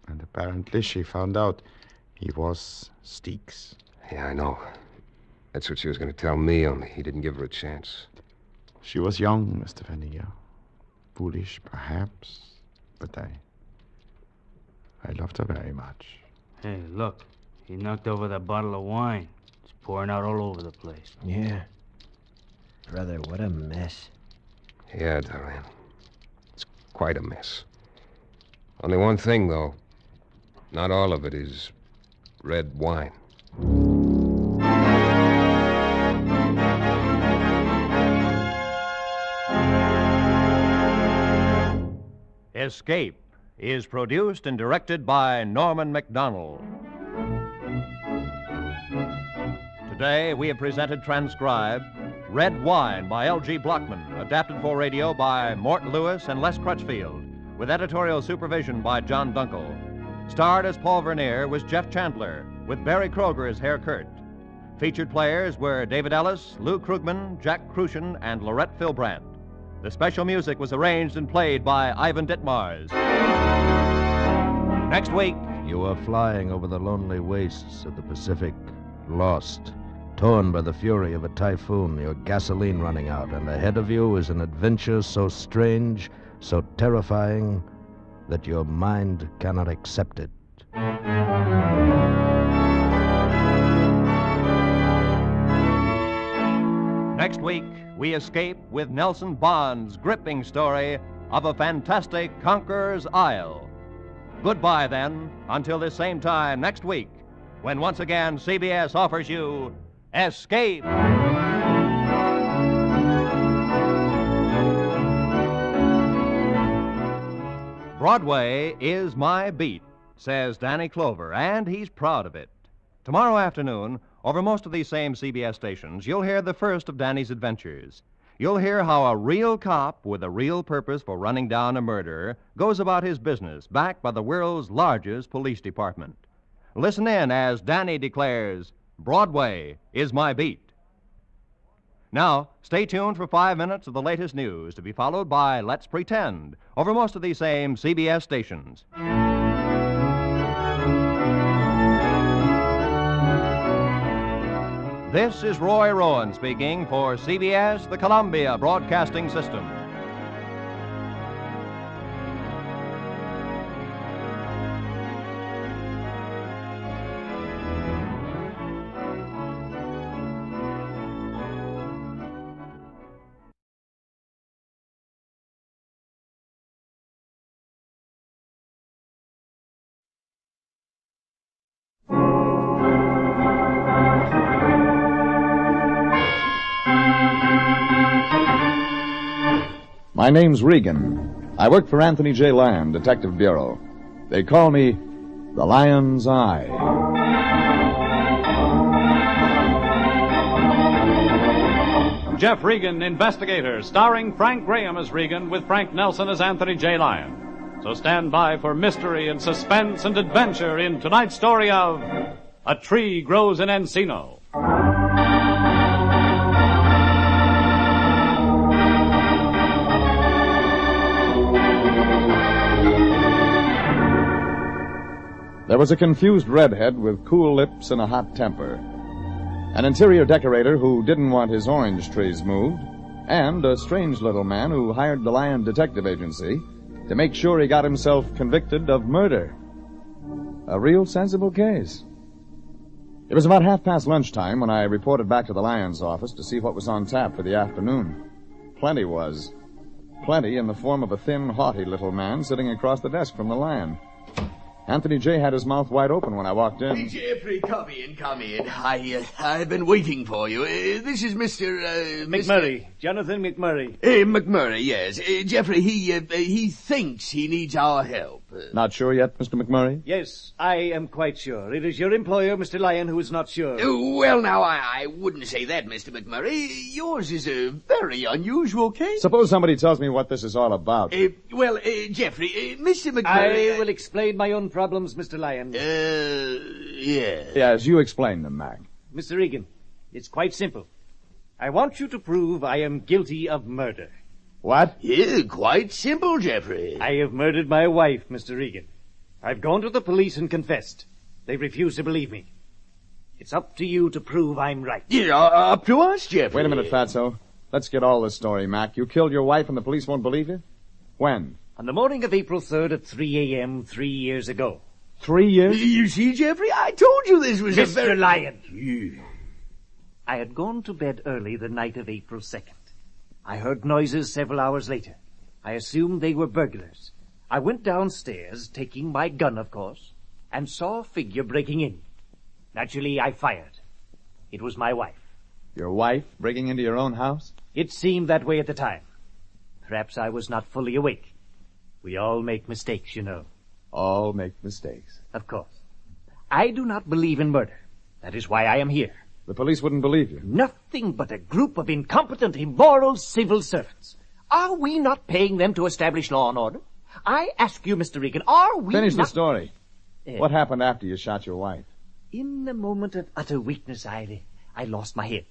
[SPEAKER 7] And apparently she found out he was Steaks.
[SPEAKER 3] Yeah, I know. That's what she was going to tell me, only he didn't give her a chance.
[SPEAKER 7] She was young, Mr. Vernier. Foolish, perhaps. But I loved her very much.
[SPEAKER 12] Hey, look. He knocked over that bottle of wine. It's pouring out all over the place.
[SPEAKER 5] Yeah. Brother, what a mess.
[SPEAKER 3] Yeah, Duran. It's quite a mess. Only one thing, though. Not all of it is red wine.
[SPEAKER 18] Escape is produced and directed by Norman MacDonald. Today, we have presented transcribed Red Wine by L.G. Blockman, adapted for radio by Mort Lewis and Les Crutchfield, with editorial supervision by John Dunkel. Starred as Paul Vernier was Jeff Chandler, with Barry Kroger as Herr Kurt. Featured players were David Ellis, Lou Krugman, Jack Crucian, and Laurette Philbrandt. The special music was arranged and played by Ivan Ditmars. Next week...
[SPEAKER 17] You are flying over the lonely wastes of the Pacific, lost, torn by the fury of a typhoon, your gasoline running out, and ahead of you is an adventure so strange, so terrifying, that your mind cannot accept it.
[SPEAKER 18] Next week, we escape with Nelson Bond's gripping story of a fantastic conqueror's isle. Goodbye, then, until this same time next week, when once again CBS offers you Escape! Broadway is my beat, says Danny Clover, and he's proud of it. Tomorrow afternoon, over most of these same CBS stations, you'll hear the first of Danny's adventures. You'll hear how a real cop with a real purpose for running down a murderer goes about his business, backed by the world's largest police department. Listen in as Danny declares, Broadway is my beat. Now, stay tuned for 5 minutes of the latest news, to be followed by Let's Pretend, over most of these same CBS stations. This is Roy Rowan speaking for CBS, the Columbia Broadcasting System.
[SPEAKER 8] My name's Regan. I work for Anthony J. Lyon, Detective Bureau. They call me the Lion's Eye.
[SPEAKER 13] Jeff Regan, Investigator, starring Frank Graham as Regan with Frank Nelson as Anthony J. Lyon. So stand by for mystery and suspense and adventure in tonight's story of A Tree Grows in Encino.
[SPEAKER 8] There was a confused redhead with cool lips and a hot temper, an interior decorator who didn't want his orange trees moved, and a strange little man who hired the Lyon Detective Agency to make sure he got himself convicted of murder. A real sensible case. It was about 5:30 lunchtime when I reported back to the Lyon's office to see what was on tap for the afternoon. Plenty was. Plenty in the form of a thin, haughty little man sitting across the desk from the Lyon. Anthony J. had his mouth wide open when I walked in.
[SPEAKER 20] Hey, Jeffrey, come in, come in. I've been waiting for you. This is Mr.
[SPEAKER 21] McMurray. Jonathan McMurray.
[SPEAKER 20] McMurray, yes. Jeffrey, he thinks he needs our help.
[SPEAKER 8] Not sure yet, Mr. McMurray?
[SPEAKER 21] Yes, I am quite sure. It is your employer, Mr. Lyon, who is not sure.
[SPEAKER 20] Well, now, I wouldn't say that, Mr. McMurray. Yours is a very unusual case.
[SPEAKER 8] Suppose somebody tells me what this is all about.
[SPEAKER 20] Jeffrey, Mr. McMurray...
[SPEAKER 21] I will explain my own problems, Mr. Lyon.
[SPEAKER 20] Yes.
[SPEAKER 8] Yes, you explain them, Mac.
[SPEAKER 21] Mr. Regan, it's quite simple. I want you to prove I am guilty of murder.
[SPEAKER 8] What?
[SPEAKER 20] Yeah, quite simple, Jeffrey.
[SPEAKER 21] I have murdered my wife, Mr. Regan. I've gone to the police and confessed. They refuse to believe me. It's up to you to prove I'm right.
[SPEAKER 20] Yeah, up to us, Jeffrey.
[SPEAKER 8] Wait a minute, Fatso. Let's get all this story, Mac. You killed your wife and the police won't believe you? When?
[SPEAKER 21] On the morning of April 3rd at 3 a.m. 3 years ago.
[SPEAKER 8] 3 years?
[SPEAKER 20] You see, Jeffrey, I told you this was
[SPEAKER 21] Mr. Lyon.
[SPEAKER 20] Yeah.
[SPEAKER 21] I had gone to bed early the night of April 2nd. I heard noises several hours later. I assumed they were burglars. I went downstairs, taking my gun, of course, and saw a figure breaking in. Naturally, I fired. It was my wife.
[SPEAKER 8] Your wife breaking into your own house?
[SPEAKER 21] It seemed that way at the time. Perhaps I was not fully awake. We all make mistakes, you know.
[SPEAKER 8] All make mistakes.
[SPEAKER 21] Of course. I do not believe in murder. That is why I am here.
[SPEAKER 8] The police wouldn't believe you.
[SPEAKER 21] Nothing but a group of incompetent, immoral civil servants. Are we not paying them to establish law and order? I ask you, Mr. Regan, are we
[SPEAKER 8] Finish
[SPEAKER 21] not...
[SPEAKER 8] the story. What happened after you shot your wife?
[SPEAKER 21] In a moment of utter weakness, I lost my head.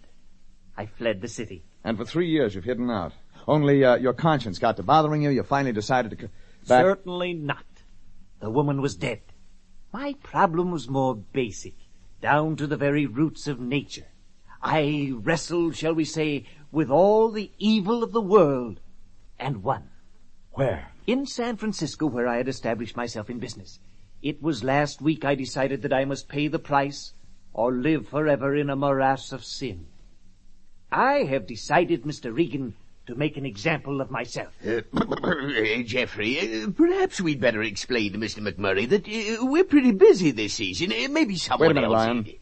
[SPEAKER 21] I fled the city.
[SPEAKER 8] And for 3 years you've hidden out. Only your conscience got to bothering you. You finally decided to...
[SPEAKER 21] Certainly not. The woman was dead. My problem was more basic, down to the very roots of nature. I wrestled, shall we say, with all the evil of the world, and won.
[SPEAKER 8] Where?
[SPEAKER 21] In San Francisco, where I had established myself in business. It was last week I decided that I must pay the price or live forever in a morass of sin. I have decided, Mr. Regan, to make an example of myself.
[SPEAKER 20] Jeffrey, perhaps we'd better explain to Mr. McMurray that we're pretty busy this season. Maybe someone
[SPEAKER 8] Wait a minute,
[SPEAKER 20] else...
[SPEAKER 8] Lion.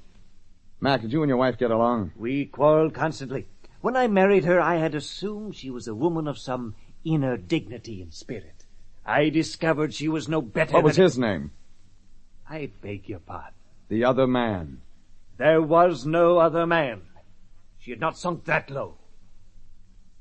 [SPEAKER 8] Mac, did you and your wife get along?
[SPEAKER 21] We quarreled constantly. When I married her, I had assumed she was a woman of some inner dignity and spirit. I discovered she was no better
[SPEAKER 8] What was
[SPEAKER 21] than...
[SPEAKER 8] his name?
[SPEAKER 21] I beg your pardon.
[SPEAKER 8] The other man.
[SPEAKER 21] There was no other man. She had not sunk that low.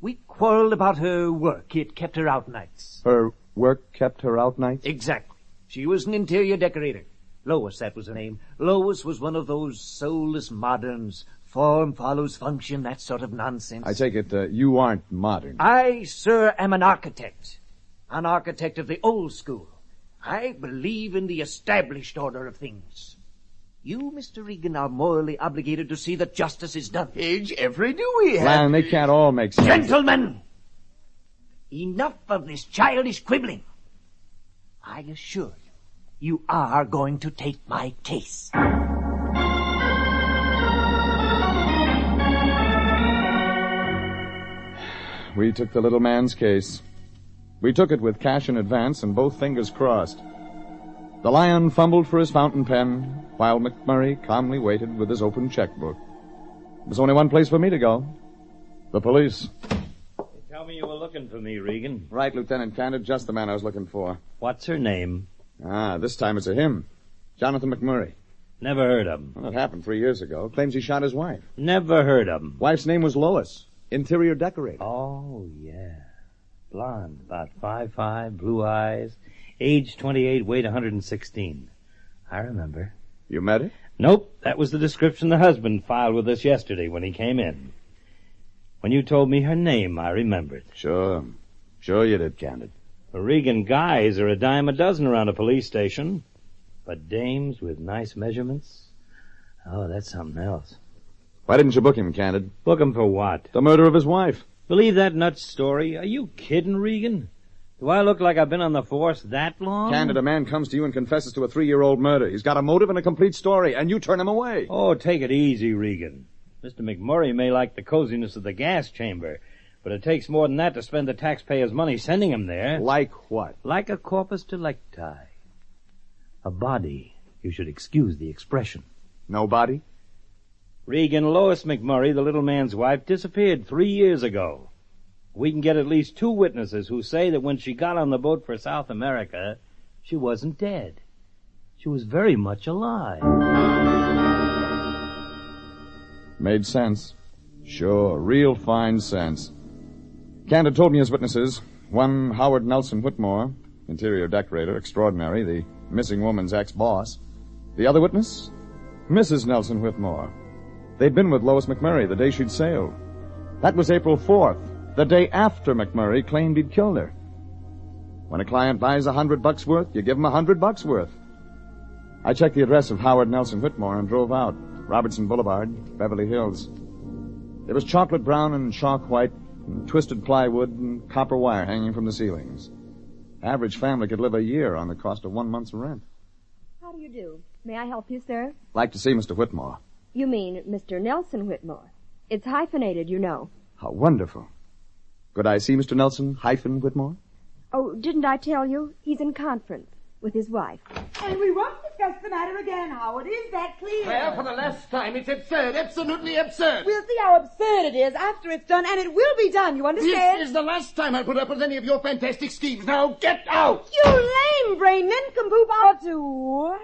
[SPEAKER 21] We quarreled about her work. It kept her out nights.
[SPEAKER 8] Her work kept her out nights?
[SPEAKER 21] Exactly. She was an interior decorator. Lois, that was her name. Lois was one of those soulless moderns. Form follows function, that sort of nonsense.
[SPEAKER 8] I take it you aren't modern.
[SPEAKER 21] I, sir, am an architect. An architect of the old school. I believe in the established order of things. You, Mr. Regan, are morally obligated to see that justice is done.
[SPEAKER 20] Jeffrey, do we have...
[SPEAKER 8] Lion, they can't all make sense.
[SPEAKER 21] Gentlemen! Enough of this childish quibbling. I assure you, you are going to take my case.
[SPEAKER 8] We took the little man's case. We took it with cash in advance and both fingers crossed. The Lion fumbled for his fountain pen, while McMurray calmly waited with his open checkbook. There was only one place for me to go. The police.
[SPEAKER 11] You tell me you were looking for me, Regan.
[SPEAKER 8] Right, Lieutenant Candid, just the man I was looking for.
[SPEAKER 11] What's her name?
[SPEAKER 8] This time it's a him. Jonathan McMurray.
[SPEAKER 11] Never heard of him.
[SPEAKER 8] Well, it happened 3 years ago. Claims he shot his wife.
[SPEAKER 11] Never heard of him.
[SPEAKER 8] Wife's name was Lois. Interior decorator.
[SPEAKER 11] Oh, yeah. Blonde, about 5'5", blue eyes, age 28, weight 116. I remember.
[SPEAKER 8] You met her?
[SPEAKER 11] Nope, that was the description the husband filed with us yesterday when he came in. When you told me her name, I remembered.
[SPEAKER 8] Sure you did, Candid.
[SPEAKER 11] The Regan guys are a dime a dozen around a police station. But dames with nice measurements? Oh, that's something else.
[SPEAKER 8] Why didn't you book him, Candid?
[SPEAKER 11] Book him for what?
[SPEAKER 8] The murder of his wife.
[SPEAKER 11] Believe that nuts story? Are you kidding, Regan? Do I look like I've been on the force that long?
[SPEAKER 8] Candid, a man comes to you and confesses to a 3-year-old murder. He's got a motive and a complete story, and you turn him away.
[SPEAKER 11] Oh, take it easy, Regan. Mr. McMurray may like the coziness of the gas chamber, but it takes more than that to spend the taxpayers' money sending him there.
[SPEAKER 8] Like what?
[SPEAKER 11] Like a corpus delicti. A body. You should excuse the expression.
[SPEAKER 8] No body?
[SPEAKER 11] Regan, Lois McMurray, the little man's wife, disappeared 3 years ago. We can get at least 2 witnesses who say that when she got on the boat for South America, she wasn't dead. She was very much alive.
[SPEAKER 8] Made sense. Sure, real fine sense. Candid told me his witnesses. One, Howard Nelson Whitmore, interior decorator, extraordinary, the missing woman's ex-boss. The other witness, Mrs. Nelson Whitmore. They'd been with Lois McMurray the day she'd sailed. That was April 4th, the day after McMurray claimed he'd killed her. When a client buys $100 worth, you give him $100 worth. I checked the address of Howard Nelson Whitmore and drove out. Robertson Boulevard, Beverly Hills. There was chocolate brown and chalk white, and twisted plywood and copper wire hanging from the ceilings. Average family could live a year on the cost of 1 month's rent.
[SPEAKER 14] How do you do? May I help you, sir?
[SPEAKER 8] Like to see Mr. Whitmore.
[SPEAKER 14] You mean Mr. Nelson Whitmore. It's hyphenated, you know.
[SPEAKER 8] How wonderful. Could I see Mr. Nelson -Whitmore?
[SPEAKER 14] Oh, didn't I tell you? He's in conference with his wife.
[SPEAKER 15] And we want to
[SPEAKER 1] discuss the matter again, Howard. Is that clear?
[SPEAKER 16] Claire, for the last time, it's absurd. Absolutely absurd.
[SPEAKER 1] We'll see how absurd it is after it's done, and it will be done, you understand?
[SPEAKER 16] This is the last time I'll put up with any of your fantastic schemes. Now, get out!
[SPEAKER 1] You lame brain nincompoop ought to... Well...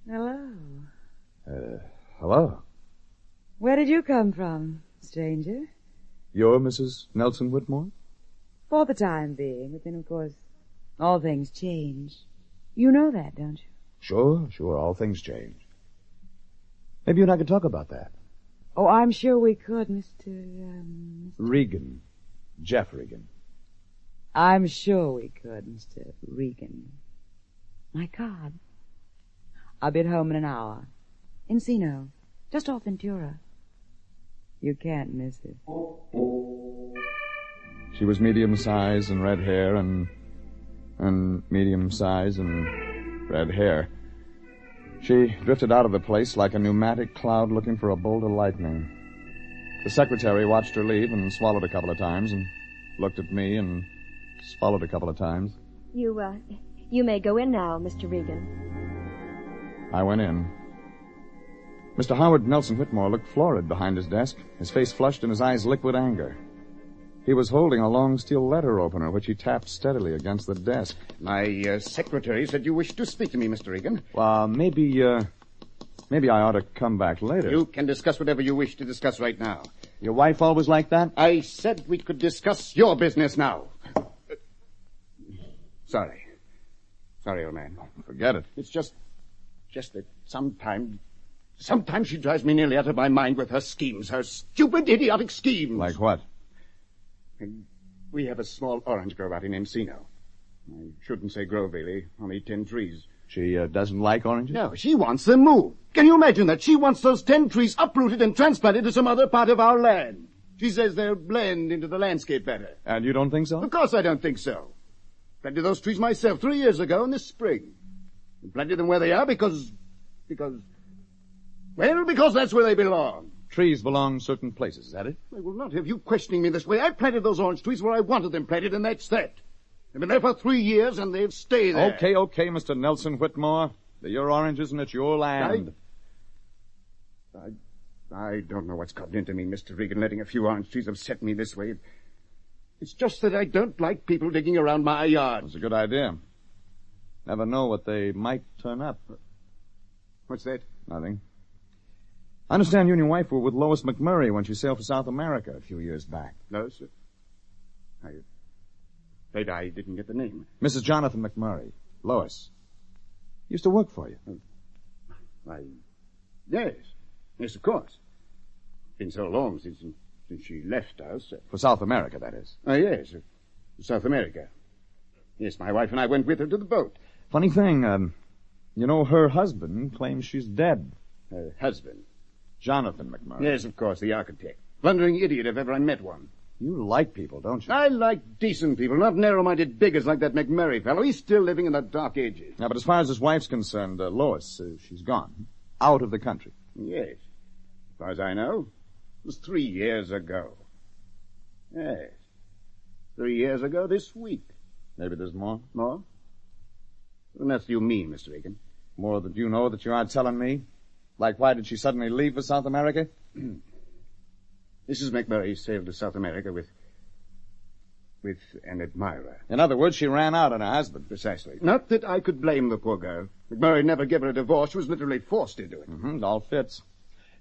[SPEAKER 1] Hello.
[SPEAKER 8] Hello.
[SPEAKER 1] Where did you come from, stranger?
[SPEAKER 8] You're Mrs. Nelson Whitmore?
[SPEAKER 1] For the time being, but then, of course, all things change. You know that, don't you?
[SPEAKER 8] Sure. All things change. Maybe you and I could talk about that.
[SPEAKER 1] Oh, I'm sure we could, Mr.
[SPEAKER 8] Regan. Jeff Regan.
[SPEAKER 1] I'm sure we could, Mr. Regan. My card. I'll be at home in an hour. Encino. Just off Ventura. You can't miss it.
[SPEAKER 8] She was medium size and red hair and medium size and red hair. She drifted out of the place like a pneumatic cloud looking for a bolt of lightning. The secretary watched her leave and swallowed a couple of times and looked at me and swallowed a couple of times.
[SPEAKER 14] You may go in now, Mr. Regan.
[SPEAKER 8] I went in. Mr. Howard Nelson Whitmore looked florid behind his desk, his face flushed and his eyes liquid anger. He was holding a long steel letter opener, which he tapped steadily against the desk.
[SPEAKER 10] My secretary said you wished to speak to me, Mr. Regan.
[SPEAKER 8] Maybe I ought to come back later.
[SPEAKER 10] You can discuss whatever you wish to discuss right now.
[SPEAKER 8] Your wife always like that?
[SPEAKER 10] I said we could discuss your business now. Sorry, old man.
[SPEAKER 8] Forget it.
[SPEAKER 10] It's just that sometimes she drives me nearly out of my mind with her schemes, her stupid, idiotic schemes.
[SPEAKER 8] Like what?
[SPEAKER 10] We have a small orange grove out in Encino. I shouldn't say grove, really. Only 10 trees.
[SPEAKER 8] She doesn't like oranges?
[SPEAKER 10] No, she wants them moved. Can you imagine that? She wants those 10 trees uprooted and transplanted to some other part of our land. She says they'll blend into the landscape better.
[SPEAKER 8] And you don't think so?
[SPEAKER 10] Of course I don't think so. Planted those trees myself 3 years ago in the spring. And planted them where they are because that's where they belong.
[SPEAKER 8] Trees belong certain places, is that it?
[SPEAKER 10] I will not have you questioning me this way. I planted those orange trees where I wanted them planted, and that's that. They've been there for 3 years, and they've stayed there.
[SPEAKER 8] Okay, Mr. Nelson Whitmore. They're your oranges, and it's your land.
[SPEAKER 10] I don't know what's gotten into me, Mr. Regan, letting a few orange trees upset me this way. It's just that I don't like people digging around my yard.
[SPEAKER 8] It's a good idea. Never know what they might turn up.
[SPEAKER 10] What's that?
[SPEAKER 8] Nothing. I understand you and your wife were with Lois McMurray when she sailed for South America a few years back.
[SPEAKER 10] No, sir. I didn't get the name.
[SPEAKER 8] Mrs. Jonathan McMurray. Lois. Used to work for you.
[SPEAKER 10] Yes, of course. Been so long since she left us.
[SPEAKER 8] For South America, that is.
[SPEAKER 10] Yes, South America. Yes, my wife and I went with her to the boat.
[SPEAKER 8] Funny thing, her husband claims she's dead.
[SPEAKER 10] Her husband?
[SPEAKER 8] Jonathan McMurray.
[SPEAKER 10] Yes, of course, the architect. Blundering idiot if ever I met one.
[SPEAKER 8] You like people, don't you?
[SPEAKER 10] I like decent people, not narrow-minded bigots like that McMurray fellow. He's still living in the dark ages.
[SPEAKER 8] Yeah, but as far as his wife's concerned, Lois, she's gone. Out of the country.
[SPEAKER 10] Yes. As far as I know, it was 3 years ago. Yes. 3 years ago this week.
[SPEAKER 8] Maybe there's more.
[SPEAKER 10] More? What else do you mean, Mr. Regan?
[SPEAKER 8] More that you know that you aren't telling me? Like, why did she suddenly leave for South America?
[SPEAKER 10] Mrs. McMurray sailed to South America with an admirer.
[SPEAKER 8] In other words, she ran out on her husband.
[SPEAKER 10] Precisely. Not that I could blame the poor girl. McMurray never gave her a divorce. She was literally forced into it.
[SPEAKER 8] It all fits.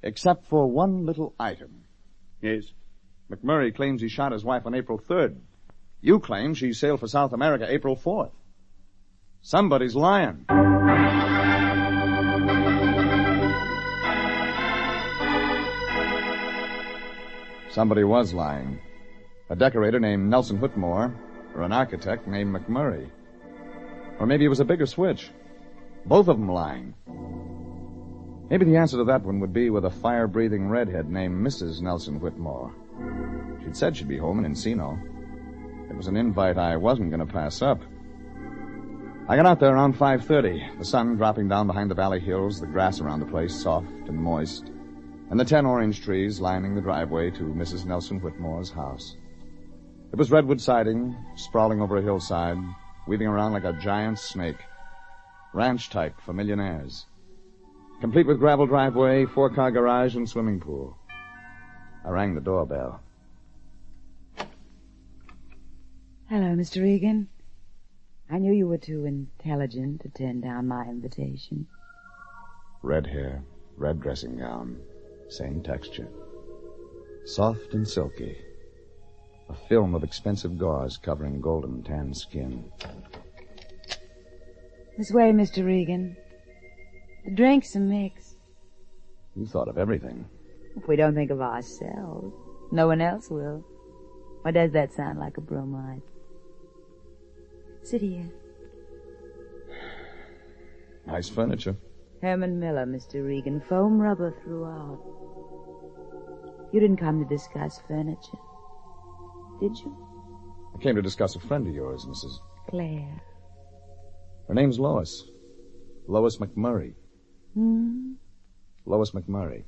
[SPEAKER 8] Except for one little item.
[SPEAKER 10] Yes?
[SPEAKER 8] McMurray claims he shot his wife on April 3rd. You claim she sailed for South America April 4th. Somebody's lying. Somebody was lying. A decorator named Nelson Whitmore, or an architect named McMurray. Or maybe it was a bigger switch. Both of them lying. Maybe the answer to that one would be with a fire-breathing redhead named Mrs. Nelson Whitmore. She'd said she'd be home in Encino. It was an invite I wasn't going to pass up. I got out there around 5:30, the sun dropping down behind the valley hills, the grass around the place soft and moist, and the 10 orange trees lining the driveway to Mrs. Nelson Whitmore's house. It was redwood siding, sprawling over a hillside, weaving around like a giant snake. Ranch type for millionaires. Complete with gravel driveway, 4-car garage, and swimming pool. I rang the doorbell.
[SPEAKER 1] Hello, Mr. Regan. I knew you were too intelligent to turn down my invitation.
[SPEAKER 8] Red hair, red dressing gown, same texture. Soft and silky. A film of expensive gauze covering golden tan skin.
[SPEAKER 1] This way, Mr. Regan. The drink's a mix.
[SPEAKER 8] You thought of everything.
[SPEAKER 1] If we don't think of ourselves, no one else will. Or does that sound like a bromide? Sit here.
[SPEAKER 8] Nice furniture.
[SPEAKER 1] Herman Miller, Mr. Regan. Foam rubber throughout. You didn't come to discuss furniture, did you?
[SPEAKER 8] I came to discuss a friend of yours, Mrs.
[SPEAKER 1] Claire.
[SPEAKER 8] Her name's Lois. Lois McMurray.
[SPEAKER 1] Hmm?
[SPEAKER 8] Lois McMurray.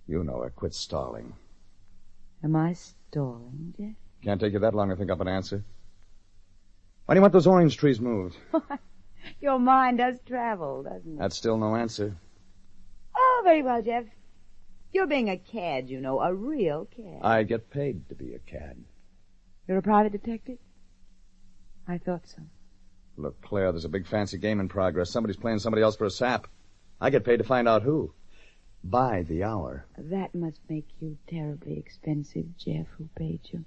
[SPEAKER 8] You know her. Quit stalling.
[SPEAKER 1] Am I stalling, Jeff?
[SPEAKER 8] Can't take you that long to think up an answer. Why do you want those orange trees moved?
[SPEAKER 1] Your mind does travel, doesn't it?
[SPEAKER 8] That's still no answer.
[SPEAKER 1] Oh, very well, Jeff. You're being a cad, you know, a real cad.
[SPEAKER 8] I get paid to be a cad.
[SPEAKER 1] You're a private detective? I thought so.
[SPEAKER 8] Look, Claire, there's a big fancy game in progress. Somebody's playing somebody else for a sap. I get paid to find out who. By the hour.
[SPEAKER 1] That must make you terribly expensive, Jeff. Who paid you?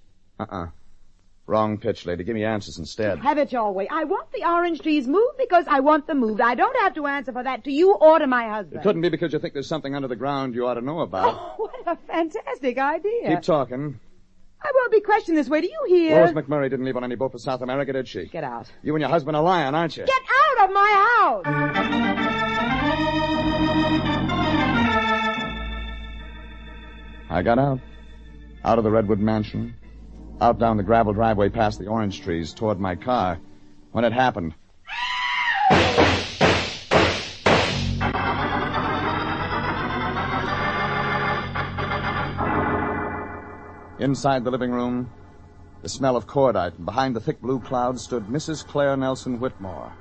[SPEAKER 8] Wrong pitch, lady. Give me answers instead.
[SPEAKER 1] Have it your way. I want the orange trees moved because I want them moved. I don't have to answer for that to you or to my husband.
[SPEAKER 8] It couldn't be because you think there's something under the ground you ought to know about.
[SPEAKER 1] Oh, what a fantastic idea.
[SPEAKER 8] Keep talking.
[SPEAKER 1] I won't be questioned this way. Do you hear?
[SPEAKER 8] Rose McMurray didn't leave on any boat for South America, did she?
[SPEAKER 1] Get out.
[SPEAKER 8] You and your husband are lying, aren't you?
[SPEAKER 1] Get out of my house!
[SPEAKER 8] I got out. Out of the Redwood Mansion. Out down the gravel driveway past the orange trees toward my car. When it happened. Inside the living room, the smell of cordite, and behind the thick blue clouds stood Mrs. Claire Nelson Whitmore.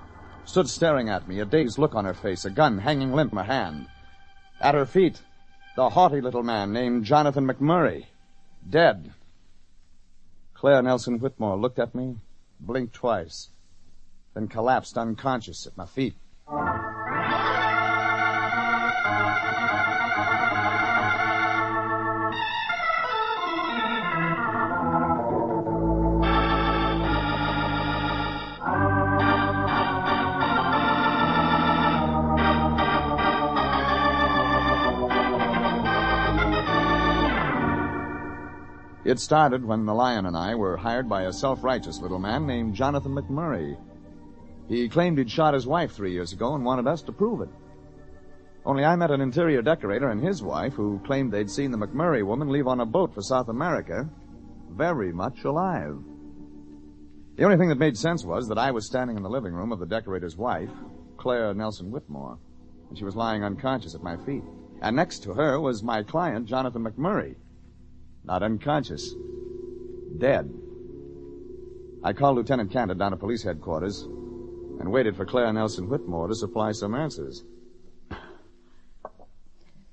[SPEAKER 8] Stood staring at me, a dazed look on her face, a gun hanging limp in her hand. At her feet, the haughty little man named Jonathan McMurray, dead. Claire Nelson Whitmore looked at me, blinked twice, then collapsed unconscious at my feet. It started when the Lion and I were hired by a self-righteous little man named Jonathan McMurray. He claimed he'd shot his wife 3 years ago and wanted us to prove it. Only I met an interior decorator and his wife who claimed they'd seen the McMurray woman leave on a boat for South America, very much alive. The only thing that made sense was that I was standing in the living room of the decorator's wife, Claire Nelson Whitmore, and she was lying unconscious at my feet. And next to her was my client, Jonathan McMurray. Not unconscious. Dead. I called Lieutenant Cantor down to police headquarters and waited for Claire Nelson Whitmore to supply some answers.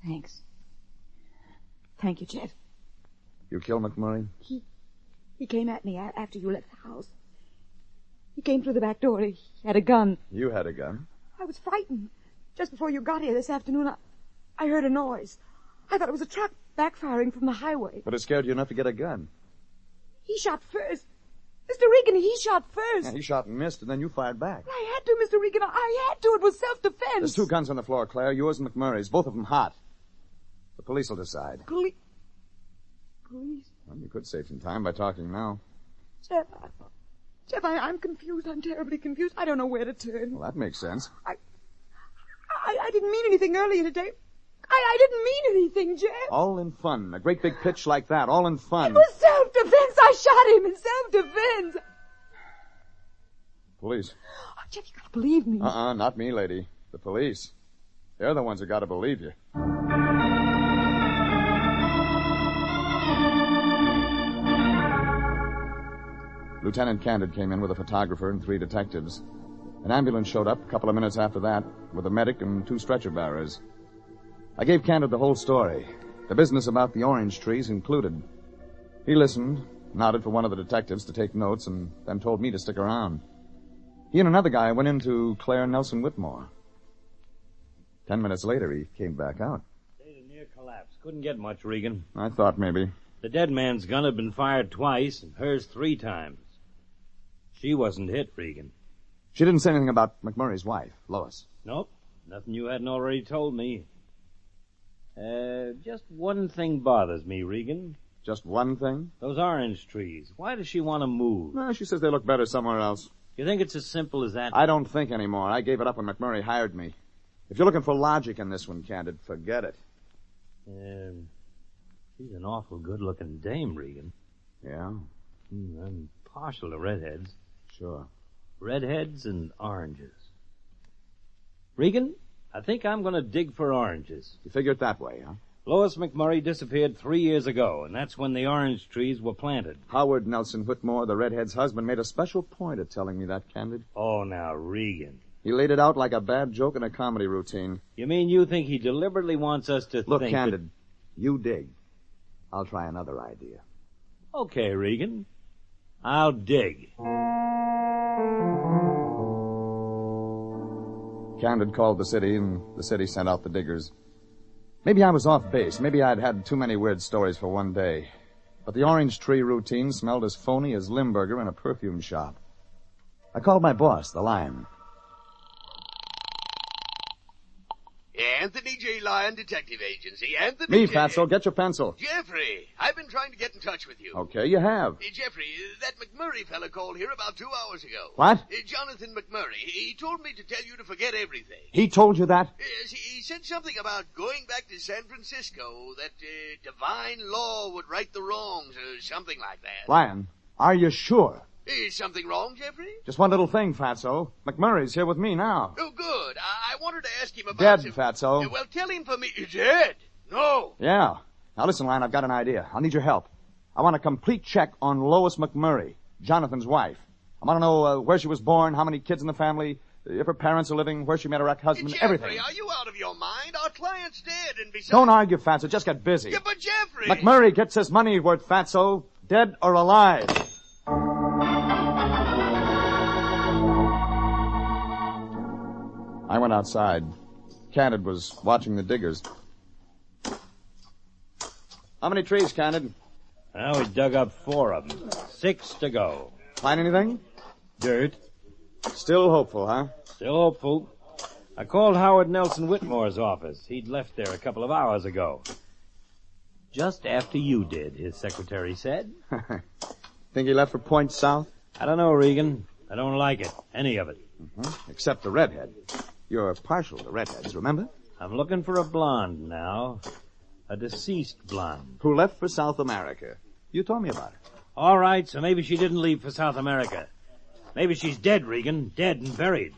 [SPEAKER 1] Thanks. Thank you, Jeff.
[SPEAKER 8] You killed McMurray?
[SPEAKER 1] He came at me after you left the house. He came through the back door. He had a gun.
[SPEAKER 8] You had a gun?
[SPEAKER 1] I was frightened. Just before you got here this afternoon, I heard a noise. I thought it was a truck backfiring from the highway.
[SPEAKER 8] But it scared you enough to get a gun.
[SPEAKER 1] He shot first. Mr. Regan, he shot first.
[SPEAKER 8] Yeah, he shot and missed, and then you fired back.
[SPEAKER 1] I had to, Mr. Regan. I had to. It was self-defense.
[SPEAKER 8] There's 2 guns on the floor, Claire. Yours and McMurray's. Both of them hot. The police will decide.
[SPEAKER 1] Police?
[SPEAKER 8] Well, you could save some time by talking now.
[SPEAKER 1] Jeff, I'm confused. I'm terribly confused. I don't know where to turn.
[SPEAKER 8] Well, that makes sense.
[SPEAKER 1] I didn't mean anything earlier today. I didn't mean anything, Jeff.
[SPEAKER 8] All in fun. A great big pitch like that. All in fun.
[SPEAKER 1] It was self-defense. I shot him in self-defense.
[SPEAKER 8] Police.
[SPEAKER 1] Oh, Jeff, you gotta believe me.
[SPEAKER 8] Not me, lady. The police. They're the ones who gotta believe you. Lieutenant Candid came in with a photographer and 3 detectives. An ambulance showed up a couple of minutes after that with a medic and 2 stretcher bearers. I gave Candid the whole story, the business about the orange trees included. He listened, nodded for one of the detectives to take notes, and then told me to stick around. He and another guy went into Claire Nelson Whitmore. 10 minutes later, he came back out.
[SPEAKER 11] Stayed a near collapse. Couldn't get much, Regan.
[SPEAKER 8] I thought maybe.
[SPEAKER 11] The dead man's gun had been fired twice, and hers 3 times. She wasn't hit, Regan.
[SPEAKER 8] She didn't say anything about McMurray's wife, Lois.
[SPEAKER 11] Nope. Nothing you hadn't already told me. Just one thing bothers me, Regan.
[SPEAKER 8] Just one thing?
[SPEAKER 11] Those orange trees. Why does she want to move?
[SPEAKER 8] No, she says they look better somewhere else.
[SPEAKER 11] You think it's as simple as that?
[SPEAKER 8] I don't think anymore. I gave it up when McMurray hired me. If you're looking for logic in this one, Candid, forget it.
[SPEAKER 11] She's an awful good-looking dame, Regan.
[SPEAKER 8] Yeah?
[SPEAKER 11] I'm partial to redheads.
[SPEAKER 8] Sure.
[SPEAKER 11] Redheads and oranges. Regan, I think I'm going to dig for oranges.
[SPEAKER 8] You figure it that way, huh?
[SPEAKER 11] Lois McMurray disappeared 3 years ago, and that's when the orange trees were planted.
[SPEAKER 8] Howard Nelson Whitmore, the redhead's husband, made a special point of telling me that, Candid.
[SPEAKER 11] Oh, now, Regan.
[SPEAKER 8] He laid it out like a bad joke in a comedy routine.
[SPEAKER 11] You mean you think he deliberately wants us to
[SPEAKER 8] Look,
[SPEAKER 11] think
[SPEAKER 8] Candid, you dig. I'll try another idea.
[SPEAKER 11] Okay, Regan. I'll dig.
[SPEAKER 8] Candid called the city, and the city sent out the diggers. Maybe I was off base. Maybe I'd had too many weird stories for one day. But the orange tree routine smelled as phony as Limburger in a perfume shop. I called my boss, the Lion.
[SPEAKER 20] Anthony J. Lyon Detective Agency. Anthony
[SPEAKER 8] Me,
[SPEAKER 20] J.
[SPEAKER 8] Fatso. Get your pencil.
[SPEAKER 20] Jeffrey, I've been trying to get in touch with you.
[SPEAKER 8] Okay, you have.
[SPEAKER 20] Jeffrey, that McMurray fella called here about 2 hours ago.
[SPEAKER 8] What?
[SPEAKER 20] Jonathan McMurray. He told me to tell you to forget everything.
[SPEAKER 8] He told you that?
[SPEAKER 20] Yes, he said something about going back to San Francisco, that divine law would right the wrongs, or something like that.
[SPEAKER 8] Lion, are you sure?
[SPEAKER 20] Is something wrong, Jeffrey?
[SPEAKER 8] Just one little thing, Fatso. McMurray's here with me now.
[SPEAKER 20] Oh, good. I wanted to ask him about...
[SPEAKER 8] Dead, Fatso.
[SPEAKER 20] Well, tell him for me... Dead? No.
[SPEAKER 8] Yeah. Now listen, Lion, I've got an idea. I'll need your help. I want a complete check on Lois McMurray, Jonathan's wife. I want to know where she was born, how many kids in the family, if her parents are living, where she met her ex-husband,
[SPEAKER 20] Jeffrey,
[SPEAKER 8] everything.
[SPEAKER 20] Are you out of your mind? Our client's dead, and besides...
[SPEAKER 8] Don't argue, Fatso. Just get busy.
[SPEAKER 20] Yeah, but Jeffrey...
[SPEAKER 8] McMurray gets his money worth, Fatso. Dead or alive. I went outside. Candid was watching the diggers. How many trees, Candid?
[SPEAKER 11] Now we dug up 4 of them. 6 to go.
[SPEAKER 8] Find anything?
[SPEAKER 11] Dirt.
[SPEAKER 8] Still hopeful, huh?
[SPEAKER 11] Still hopeful. I called Howard Nelson Whitmore's office. He'd left there a couple of hours ago. Just after you did, his secretary said.
[SPEAKER 8] Think he left for Point South?
[SPEAKER 11] I don't know, Regan. I don't like it. Any of it.
[SPEAKER 8] Mm-hmm. Except the redhead. You're partial to redheads, remember?
[SPEAKER 11] I'm looking for a blonde now. A deceased blonde.
[SPEAKER 8] Who left for South America. You told me about her.
[SPEAKER 11] All right, so maybe she didn't leave for South America. Maybe she's dead, Regan. Dead and buried.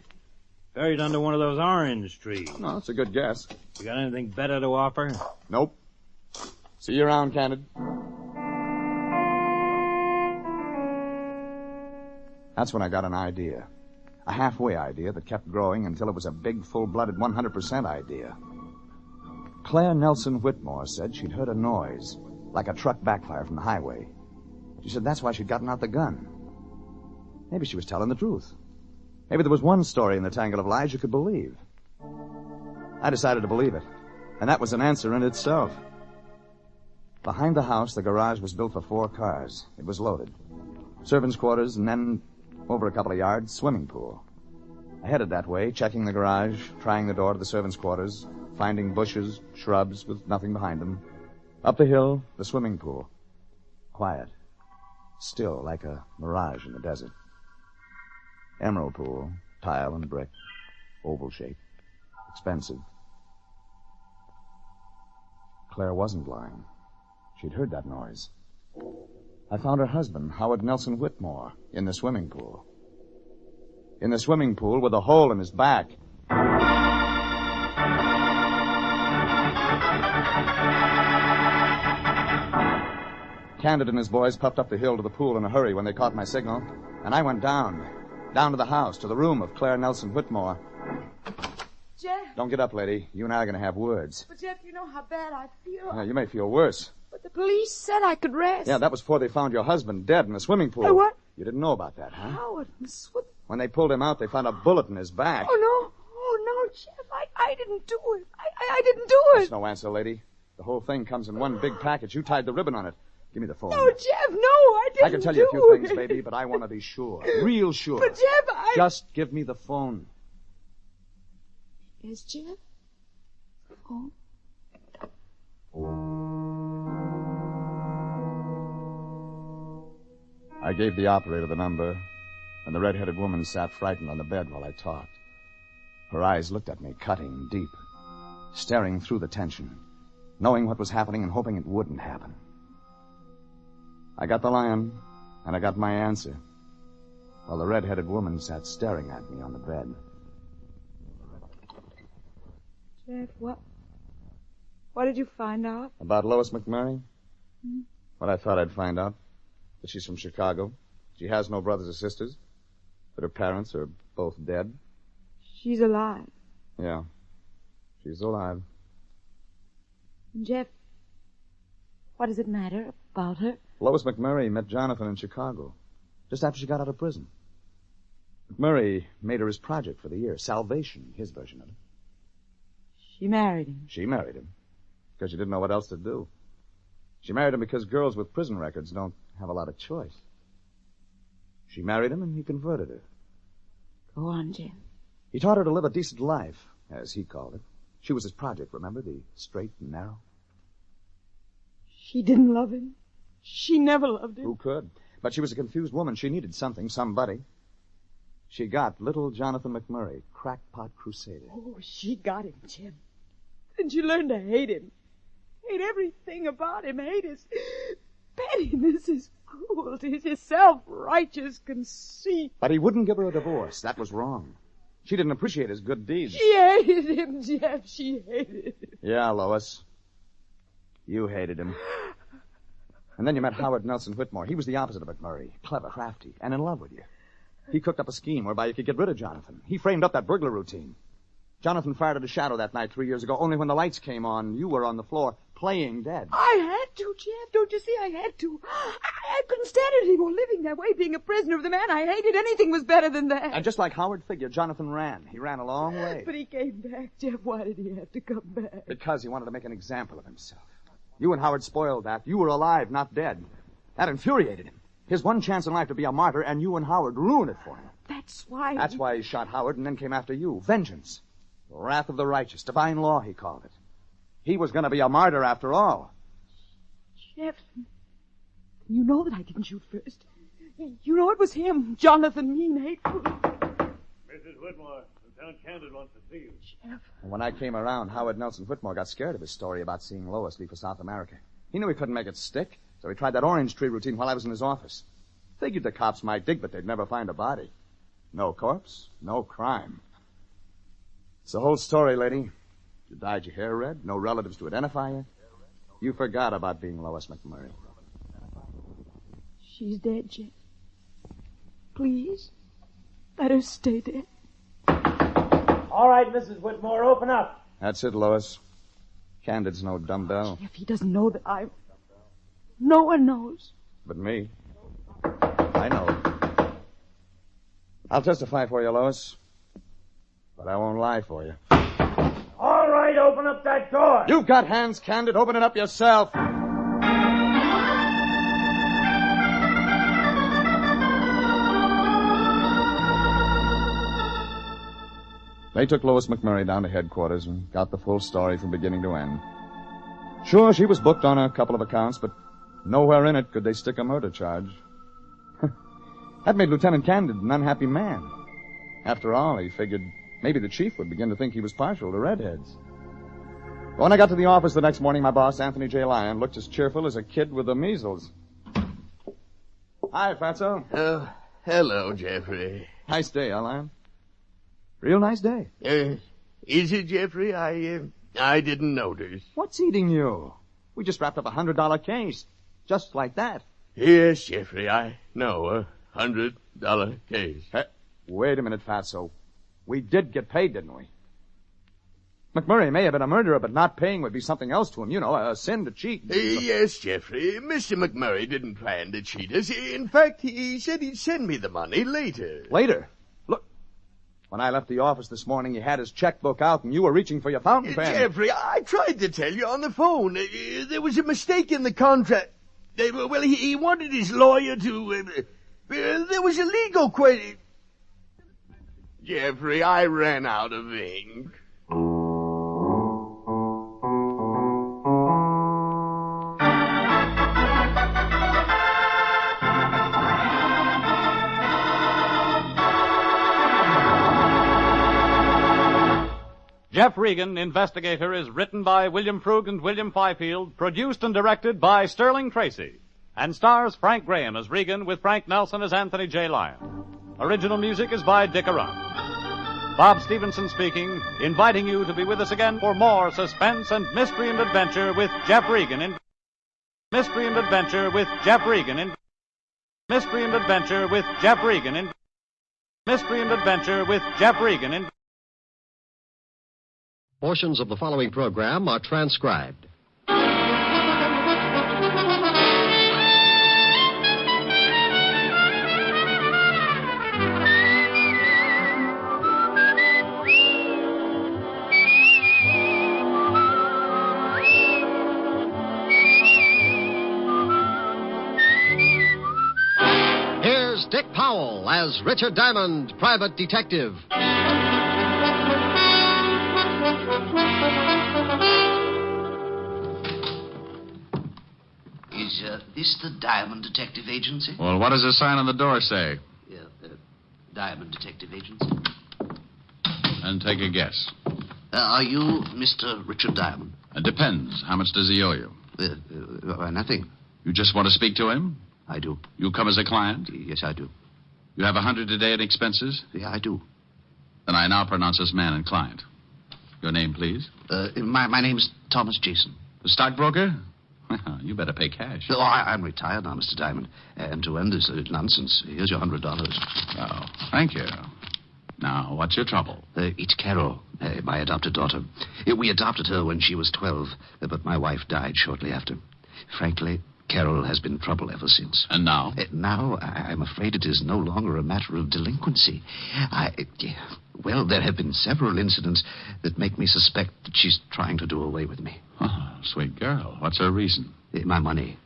[SPEAKER 11] Buried under one of those orange trees.
[SPEAKER 8] No, that's a good guess.
[SPEAKER 11] You got anything better to offer?
[SPEAKER 8] Nope. See you around, Candid. That's when I got an idea. A halfway idea that kept growing until it was a big, full-blooded 100% idea. Claire Nelson Whitmore said she'd heard a noise, like a truck backfire from the highway. She said that's why she'd gotten out the gun. Maybe she was telling the truth. Maybe there was one story in the tangle of lies you could believe. I decided to believe it, and that was an answer in itself. Behind the house, the garage was built for 4 cars. It was loaded. Servants' quarters, and then, over a couple of yards, swimming pool. I headed that way, checking the garage, trying the door to the servants' quarters, finding bushes, shrubs with nothing behind them. Up the hill, the swimming pool. Quiet. Still, like a mirage in the desert. Emerald pool, tile and brick, oval shape, expensive. Claire wasn't lying. She'd heard that noise. I found her husband, Howard Nelson Whitmore, in the swimming pool. In the swimming pool with a hole in his back. Candid and his boys puffed up the hill to the pool in a hurry when they caught my signal, and I went down. Down to the house, to the room of Claire Nelson Whitmore.
[SPEAKER 1] Jeff.
[SPEAKER 8] Don't get up, lady. You and I are going to have words.
[SPEAKER 1] But, Jeff, you know how bad I feel.
[SPEAKER 8] Yeah, you may feel worse.
[SPEAKER 1] But the police said I could rest.
[SPEAKER 8] Yeah, that was before they found your husband dead in the swimming pool.
[SPEAKER 1] Hey, what?
[SPEAKER 8] You didn't know about that, huh?
[SPEAKER 1] Howard,
[SPEAKER 8] When they pulled him out, they found a bullet in his back.
[SPEAKER 1] Oh, no. Oh, no, Jeff. I didn't do it. I didn't do it.
[SPEAKER 8] That's no answer, lady. The whole thing comes in one big package. You tied the ribbon on it. Give me the phone.
[SPEAKER 1] No, Jeff, no, I didn't
[SPEAKER 8] I can tell you a few things, baby, but I want to be sure. Real sure.
[SPEAKER 1] But, Jeff,
[SPEAKER 8] Just give me the phone.
[SPEAKER 1] Yes, Jeff? Oh.
[SPEAKER 8] I gave the operator the number, and the red-headed woman sat frightened on the bed while I talked. Her eyes looked at me, cutting, deep, staring through the tension, knowing what was happening and hoping it wouldn't happen. I got the line, and I got my answer, while the red-headed woman sat staring at me on the bed.
[SPEAKER 1] Jeff, what did you find out?
[SPEAKER 8] About Lois McMurray? What I thought I'd find out. That she's from Chicago. She has no brothers or sisters. That her parents are both dead.
[SPEAKER 1] She's alive.
[SPEAKER 8] Yeah. She's alive.
[SPEAKER 1] Jeff, what does it matter about her?
[SPEAKER 8] Lois McMurray met Jonathan in Chicago, just after she got out of prison. McMurray made her his project for the year, Salvation, his version of it.
[SPEAKER 1] She married him.
[SPEAKER 8] She married him, because she didn't know what else to do. She married him because girls with prison records don't have a lot of choice. She married him, and he converted her.
[SPEAKER 1] Go on, Jim.
[SPEAKER 8] He taught her to live a decent life, as he called it. She was his project, remember? The straight and narrow.
[SPEAKER 1] She didn't love him. She never loved him.
[SPEAKER 8] Who could? But she was a confused woman. She needed something, somebody. She got little Jonathan McMurray, crackpot crusader.
[SPEAKER 1] Oh, she got him, Jim. And she learned to hate him. Hate everything about him. Hate his pettiness, his cruelty, his self-righteous conceit.
[SPEAKER 8] But he wouldn't give her a divorce. That was wrong. She didn't appreciate his good deeds.
[SPEAKER 1] She hated him, Jeff. She hated him.
[SPEAKER 8] Yeah, Lois. You hated him. And then you met Howard Nelson Whitmore. He was the opposite of McMurray. Clever, crafty, and in love with you. He cooked up a scheme whereby you could get rid of Jonathan. He framed up that burglar routine. Jonathan fired at a shadow that night 3 years ago. Only when the lights came on, you were on the floor playing dead.
[SPEAKER 1] I had to, Jeff. Don't you see? I had to. I couldn't stand it anymore, living that way, being a prisoner of the man I hated. Anything was better than that.
[SPEAKER 8] And just like Howard figured, Jonathan ran. He ran a long way.
[SPEAKER 1] But he came back, Jeff. Why did he have to come back?
[SPEAKER 8] Because he wanted to make an example of himself. You and Howard spoiled that. You were alive, not dead. That infuriated him. His one chance in life to be a martyr, and you and Howard ruined it for him.
[SPEAKER 1] That's why...
[SPEAKER 8] That's why he shot Howard and then came after you. Vengeance. The wrath of the righteous. Divine law, he called it. He was going to be a martyr after all.
[SPEAKER 1] Jeff, you know that I didn't shoot first. You know it was him, Jonathan, mean, hateful.
[SPEAKER 15] Mrs. Whitmore, Lieutenant Candid wants to see you.
[SPEAKER 1] Jeff.
[SPEAKER 8] And when I came around, Howard Nelson Whitmore got scared of his story about seeing Lois leave for South America. He knew he couldn't make it stick, so he tried that orange tree routine while I was in his office. Figured the cops might dig, but they'd never find a body. No corpse, no crime. It's the whole story, lady. You dyed your hair red, no relatives to identify you. You forgot about being Lois McMurray.
[SPEAKER 1] She's dead, Jeff. Please, let her stay dead.
[SPEAKER 11] All right, Mrs. Whitmore, open up.
[SPEAKER 8] That's it, Lois. Candid's no dumbbell.
[SPEAKER 1] Jeff, he doesn't know that I'm... No one knows.
[SPEAKER 8] But me. I know. I'll testify for you, Lois. But I won't lie for you.
[SPEAKER 11] All right, open up that door.
[SPEAKER 8] You've got hands, Candid. Open it up yourself. They took Lois McMurray down to headquarters and got the full story from beginning to end. Sure, she was booked on a couple of accounts, but nowhere in it could they stick a murder charge. That made Lieutenant Candid an unhappy man. After all, he figured maybe the chief would begin to think he was partial to redheads. But when I got to the office the next morning, my boss, Anthony J. Lyon, looked as cheerful as a kid with the measles. Hi, Fatso.
[SPEAKER 20] Oh, hello, Jeffrey.
[SPEAKER 8] Nice day, huh, Lyon? Real nice day.
[SPEAKER 20] Is it, Jeffrey? I didn't notice.
[SPEAKER 8] What's eating you? We just wrapped up a $100 case. Just like that.
[SPEAKER 20] Yes, Jeffrey, I know. $100 case.
[SPEAKER 8] Wait a minute, Fatso. We did get paid, didn't we? McMurray may have been a murderer, but not paying would be something else to him. You know, a sin to cheat.
[SPEAKER 20] Yes, Jeffrey. Mr. McMurray didn't plan to cheat us. In fact, he said he'd send me the money later.
[SPEAKER 8] Later? Look, when I left the office this morning, he had his checkbook out and you were reaching for your fountain pen.
[SPEAKER 20] Jeffrey, I tried to tell you on the phone. There was a mistake in the contract. Well, he wanted his lawyer to... there was a legal question. Jeffrey, I ran out of ink.
[SPEAKER 13] Jeff Regan, Investigator, is written by William Frug and William Fifield, produced and directed by Sterling Tracy, and stars Frank Graham as Regan with Frank Nelson as Anthony J. Lyon. Original music is by Dick Arant. Bob Stevenson speaking, inviting you to be with us again for more suspense and mystery and adventure with Jeff Regan in Mystery and Adventure with Jeff Regan in Mystery and Adventure with Jeff Regan in Mystery and Adventure with Jeff Regan in
[SPEAKER 6] Portions of the following program are transcribed. Here's Dick Powell as Richard Diamond, private detective.
[SPEAKER 20] Is this the Diamond Detective Agency?
[SPEAKER 13] Well, what does the sign on the door say?
[SPEAKER 20] Diamond Detective Agency.
[SPEAKER 13] And take a guess.
[SPEAKER 20] Are you Mr. Richard Diamond?
[SPEAKER 13] It depends. How much does he owe you?
[SPEAKER 20] Nothing.
[SPEAKER 13] You just want to speak to him?
[SPEAKER 20] I do.
[SPEAKER 13] You come as a client?
[SPEAKER 20] Yes, I do.
[SPEAKER 13] You have $100 a day in expenses?
[SPEAKER 20] Yeah, I do.
[SPEAKER 13] Then I now pronounce us man and client. Your name, please?
[SPEAKER 20] My name's Thomas Jason.
[SPEAKER 13] The stockbroker? You better pay cash.
[SPEAKER 20] Oh, I'm retired now, Mr. Diamond. And to end this nonsense, here's your $100.
[SPEAKER 13] Oh, thank you. Now, what's your trouble?
[SPEAKER 20] It's Carol, my adopted daughter. We adopted her when she was 12, but my wife died shortly after. Frankly, Carol has been trouble ever since.
[SPEAKER 13] And now?
[SPEAKER 20] Now, I'm afraid it is no longer a matter of delinquency. Well, there have been several incidents that make me suspect that she's trying to do away with me.
[SPEAKER 13] Oh, sweet girl. What's her reason?
[SPEAKER 20] My money.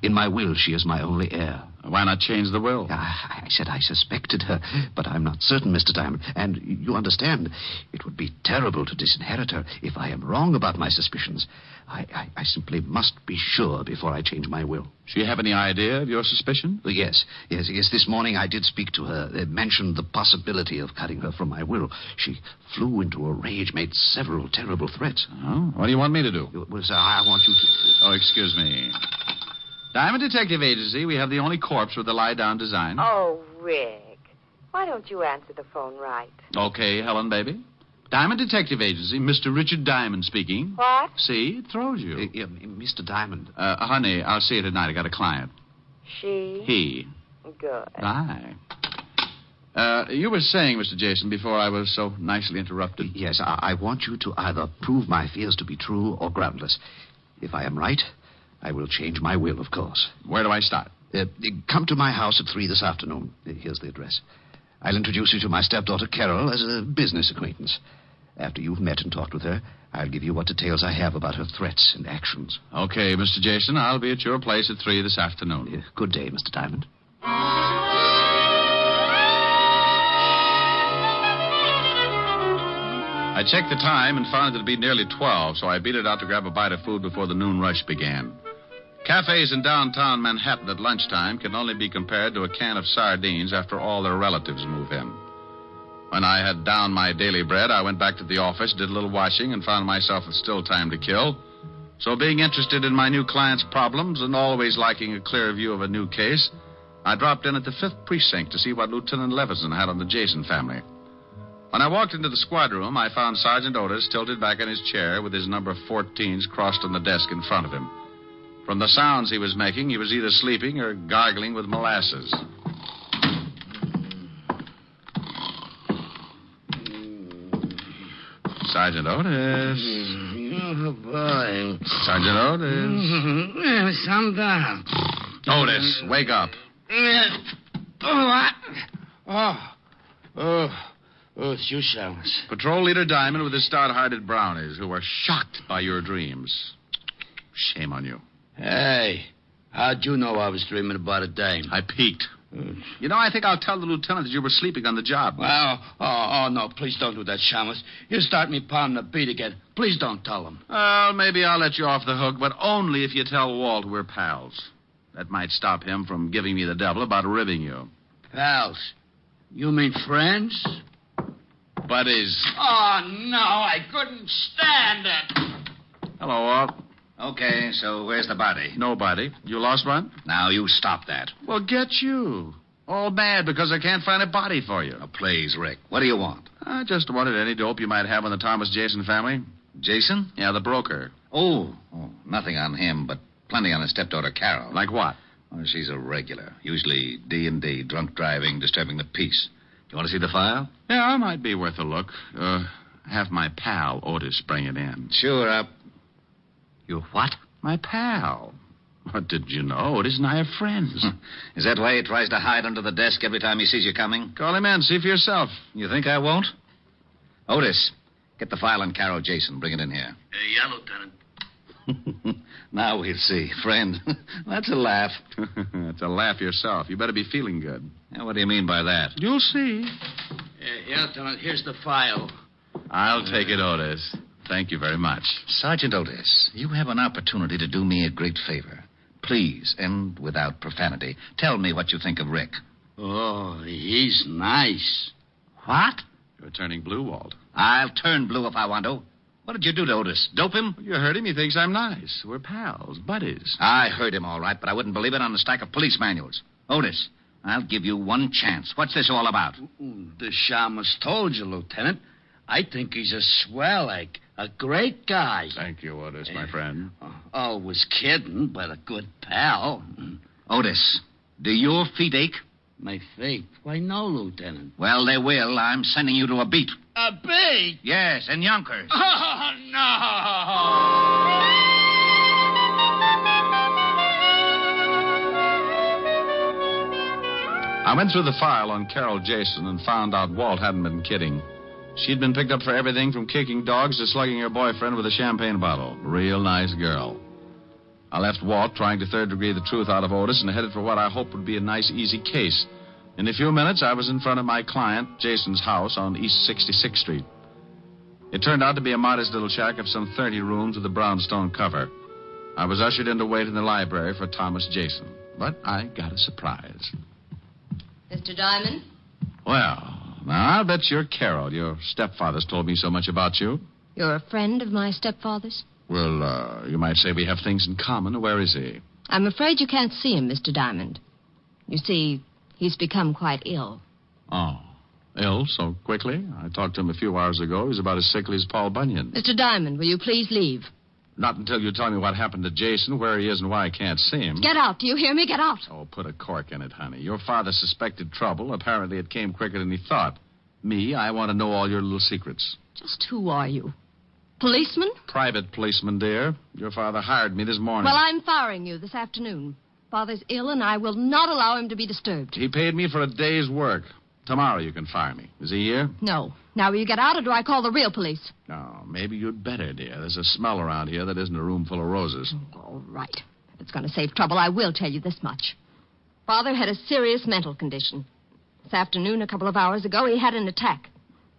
[SPEAKER 20] In my will, she is my only heir.
[SPEAKER 13] Why not change the will?
[SPEAKER 20] I said I suspected her, but I'm not certain, Mr. Diamond. And you understand, it would be terrible to disinherit her if I am wrong about my suspicions. I simply must be sure before I change my will.
[SPEAKER 13] She have any idea of your suspicion?
[SPEAKER 20] Yes. This morning I did speak to her. Mentioned the possibility of cutting her from my will. She flew into a rage, made several terrible threats.
[SPEAKER 13] Oh? What do you want me to do?
[SPEAKER 20] Well, sir, I want you to...
[SPEAKER 13] Oh, excuse me. Diamond Detective Agency, we have the only corpse with the lie-down design.
[SPEAKER 22] Oh, Rick. Why don't you answer the phone right?
[SPEAKER 13] Okay, Helen, baby. Diamond Detective Agency, Mr. Richard Diamond speaking.
[SPEAKER 22] What?
[SPEAKER 13] See, it throws you.
[SPEAKER 20] Mr. Diamond.
[SPEAKER 13] Honey, I'll see you tonight. I got a client.
[SPEAKER 22] She?
[SPEAKER 13] He.
[SPEAKER 22] Good.
[SPEAKER 13] Bye. You were saying, Mr. Jason, before I was so nicely interrupted.
[SPEAKER 20] Yes, I want you to either prove my fears to be true or groundless. If I am right, I will change my will, of course.
[SPEAKER 13] Where do I start?
[SPEAKER 20] Come to my house at 3 this afternoon. Here's the address. I'll introduce you to my stepdaughter, Carol, as a business acquaintance. After you've met and talked with her, I'll give you what details I have about her threats and actions.
[SPEAKER 13] Okay, Mr. Jason, I'll be at your place at 3 this afternoon.
[SPEAKER 20] Good day, Mr. Diamond.
[SPEAKER 13] I checked the time and found it to be nearly 12, so I beat it out to grab a bite of food before the noon rush began. Cafes in downtown Manhattan at lunchtime can only be compared to a can of sardines after all their relatives move in. When I had downed my daily bread, I went back to the office, did a little washing, and found myself with still time to kill. So being interested in my new client's problems and always liking a clear view of a new case, I dropped in at the 5th Precinct to see what Lieutenant Levison had on the Jason family. When I walked into the squad room, I found Sergeant Otis tilted back in his chair with his number 14s crossed on the desk in front of him. From the sounds he was making, he was either sleeping or gargling with molasses.
[SPEAKER 20] Sergeant Otis.
[SPEAKER 4] Oh, boy.
[SPEAKER 20] Sergeant Otis.
[SPEAKER 4] Calm down.
[SPEAKER 20] Otis, wake up.
[SPEAKER 4] What? It's you, Chalmers.
[SPEAKER 20] Patrol Leader Diamond with his stout-hearted brownies who were shocked by your dreams. Shame on you.
[SPEAKER 4] Hey, how'd you know I was dreaming about a dame?
[SPEAKER 20] I peeked. You know, I think I'll tell the lieutenant that you were sleeping on the job.
[SPEAKER 4] Well, no, please don't do that, Chalmers. You'll start me pounding the beat again. Please don't tell him.
[SPEAKER 20] Well, maybe I'll let you off the hook, but only if you tell Walt we're pals. That might stop him from giving me the devil about ribbing you.
[SPEAKER 4] Pals? You mean friends?
[SPEAKER 20] Buddies.
[SPEAKER 4] Oh, no, I couldn't stand it.
[SPEAKER 20] Hello, Walt. Okay, so where's the body? No body. You lost one? Now, you stop that. Well, get you. All mad because I can't find a body for you. Oh, please, Rick. What do you want? I just wanted any dope you might have on the Thomas Jason family. Jason? Yeah, the broker. Oh, nothing on him, but plenty on his stepdaughter, Carol. Like what? Oh, she's a regular. Usually D&D, drunk driving, disturbing the peace. You want to see the file? Yeah, it might be worth a look. Have my pal, Otis, bring it in. Sure, You what? My pal. What did you know? Otis and I are friends. Is that why he tries to hide under the desk every time he sees you coming? Call him in. See for yourself. You think I won't? Otis, get the file on Carol Jason. Bring it in here.
[SPEAKER 4] Yeah, Lieutenant.
[SPEAKER 20] Now we'll see. Friend, that's a laugh. That's a laugh yourself. You better be feeling good. Now, what do you mean by that? You'll see.
[SPEAKER 4] Yeah, Lieutenant, here's the file.
[SPEAKER 20] I'll take it, Otis. Thank you very much. Sergeant Otis, you have an opportunity to do me a great favor. Please, and without profanity, tell me what you think of Rick.
[SPEAKER 4] Oh, he's nice.
[SPEAKER 20] What? You're turning blue, Walt. I'll turn blue if I want to. What did you do to Otis? Dope him? You heard him. He thinks I'm nice. We're pals, buddies. I heard him all right, but I wouldn't believe it on the stack of police manuals. Otis, I'll give you one chance. What's this all about?
[SPEAKER 4] The shamus told you, Lieutenant. I think he's a swell egg. A great guy.
[SPEAKER 20] Thank you, Otis, my friend.
[SPEAKER 4] Always kidding, but a good pal.
[SPEAKER 20] Otis, do your feet ache?
[SPEAKER 4] My feet? Why, no, Lieutenant.
[SPEAKER 20] Well, they will. I'm sending you to a beat.
[SPEAKER 4] A beat?
[SPEAKER 20] Yes, in Yonkers.
[SPEAKER 4] Oh, no!
[SPEAKER 20] I went through the file on Carol Jason and found out Walt hadn't been kidding. She'd been picked up for everything from kicking dogs to slugging her boyfriend with a champagne bottle. Real nice girl. I left Walt trying to third-degree the truth out of Otis and headed for what I hoped would be a nice, easy case. In a few minutes, I was in front of my client, Jason's house on East 66th Street. It turned out to be a modest little shack of some 30 rooms with a brownstone cover. I was ushered in to wait in the library for Thomas Jason. But I got a surprise.
[SPEAKER 9] Mr. Diamond?
[SPEAKER 20] Well, now, I'll bet you're Carol. Your stepfather's told me so much about you.
[SPEAKER 9] You're a friend of my stepfather's?
[SPEAKER 20] Well, you might say we have things in common. Where is he?
[SPEAKER 9] I'm afraid you can't see him, Mr. Diamond. You see, he's become quite ill.
[SPEAKER 20] Oh, ill so quickly? I talked to him a few hours ago. He's about as sickly as Paul Bunyan.
[SPEAKER 9] Mr. Diamond, will you please leave?
[SPEAKER 20] Not until you tell me what happened to Jason, where he is, and why I can't see him.
[SPEAKER 9] Get out. Do you hear me? Get out.
[SPEAKER 20] Oh, put a cork in it, honey. Your father suspected trouble. Apparently it came quicker than he thought. Me, I want to know all your little secrets.
[SPEAKER 9] Just who are you? Policeman?
[SPEAKER 20] Private policeman, dear. Your father hired me this morning.
[SPEAKER 9] Well, I'm firing you this afternoon. Father's ill, and I will not allow him to be disturbed.
[SPEAKER 20] He paid me for a day's work. Tomorrow you can fire me. Is he here?
[SPEAKER 9] No. Now, will you get out, or do I call the real police?
[SPEAKER 20] No, maybe you'd better, dear. There's a smell around here that isn't a room full of roses.
[SPEAKER 9] All right. If it's going to save trouble, I will tell you this much. Father had a serious mental condition. This afternoon, a couple of hours ago, he had an attack.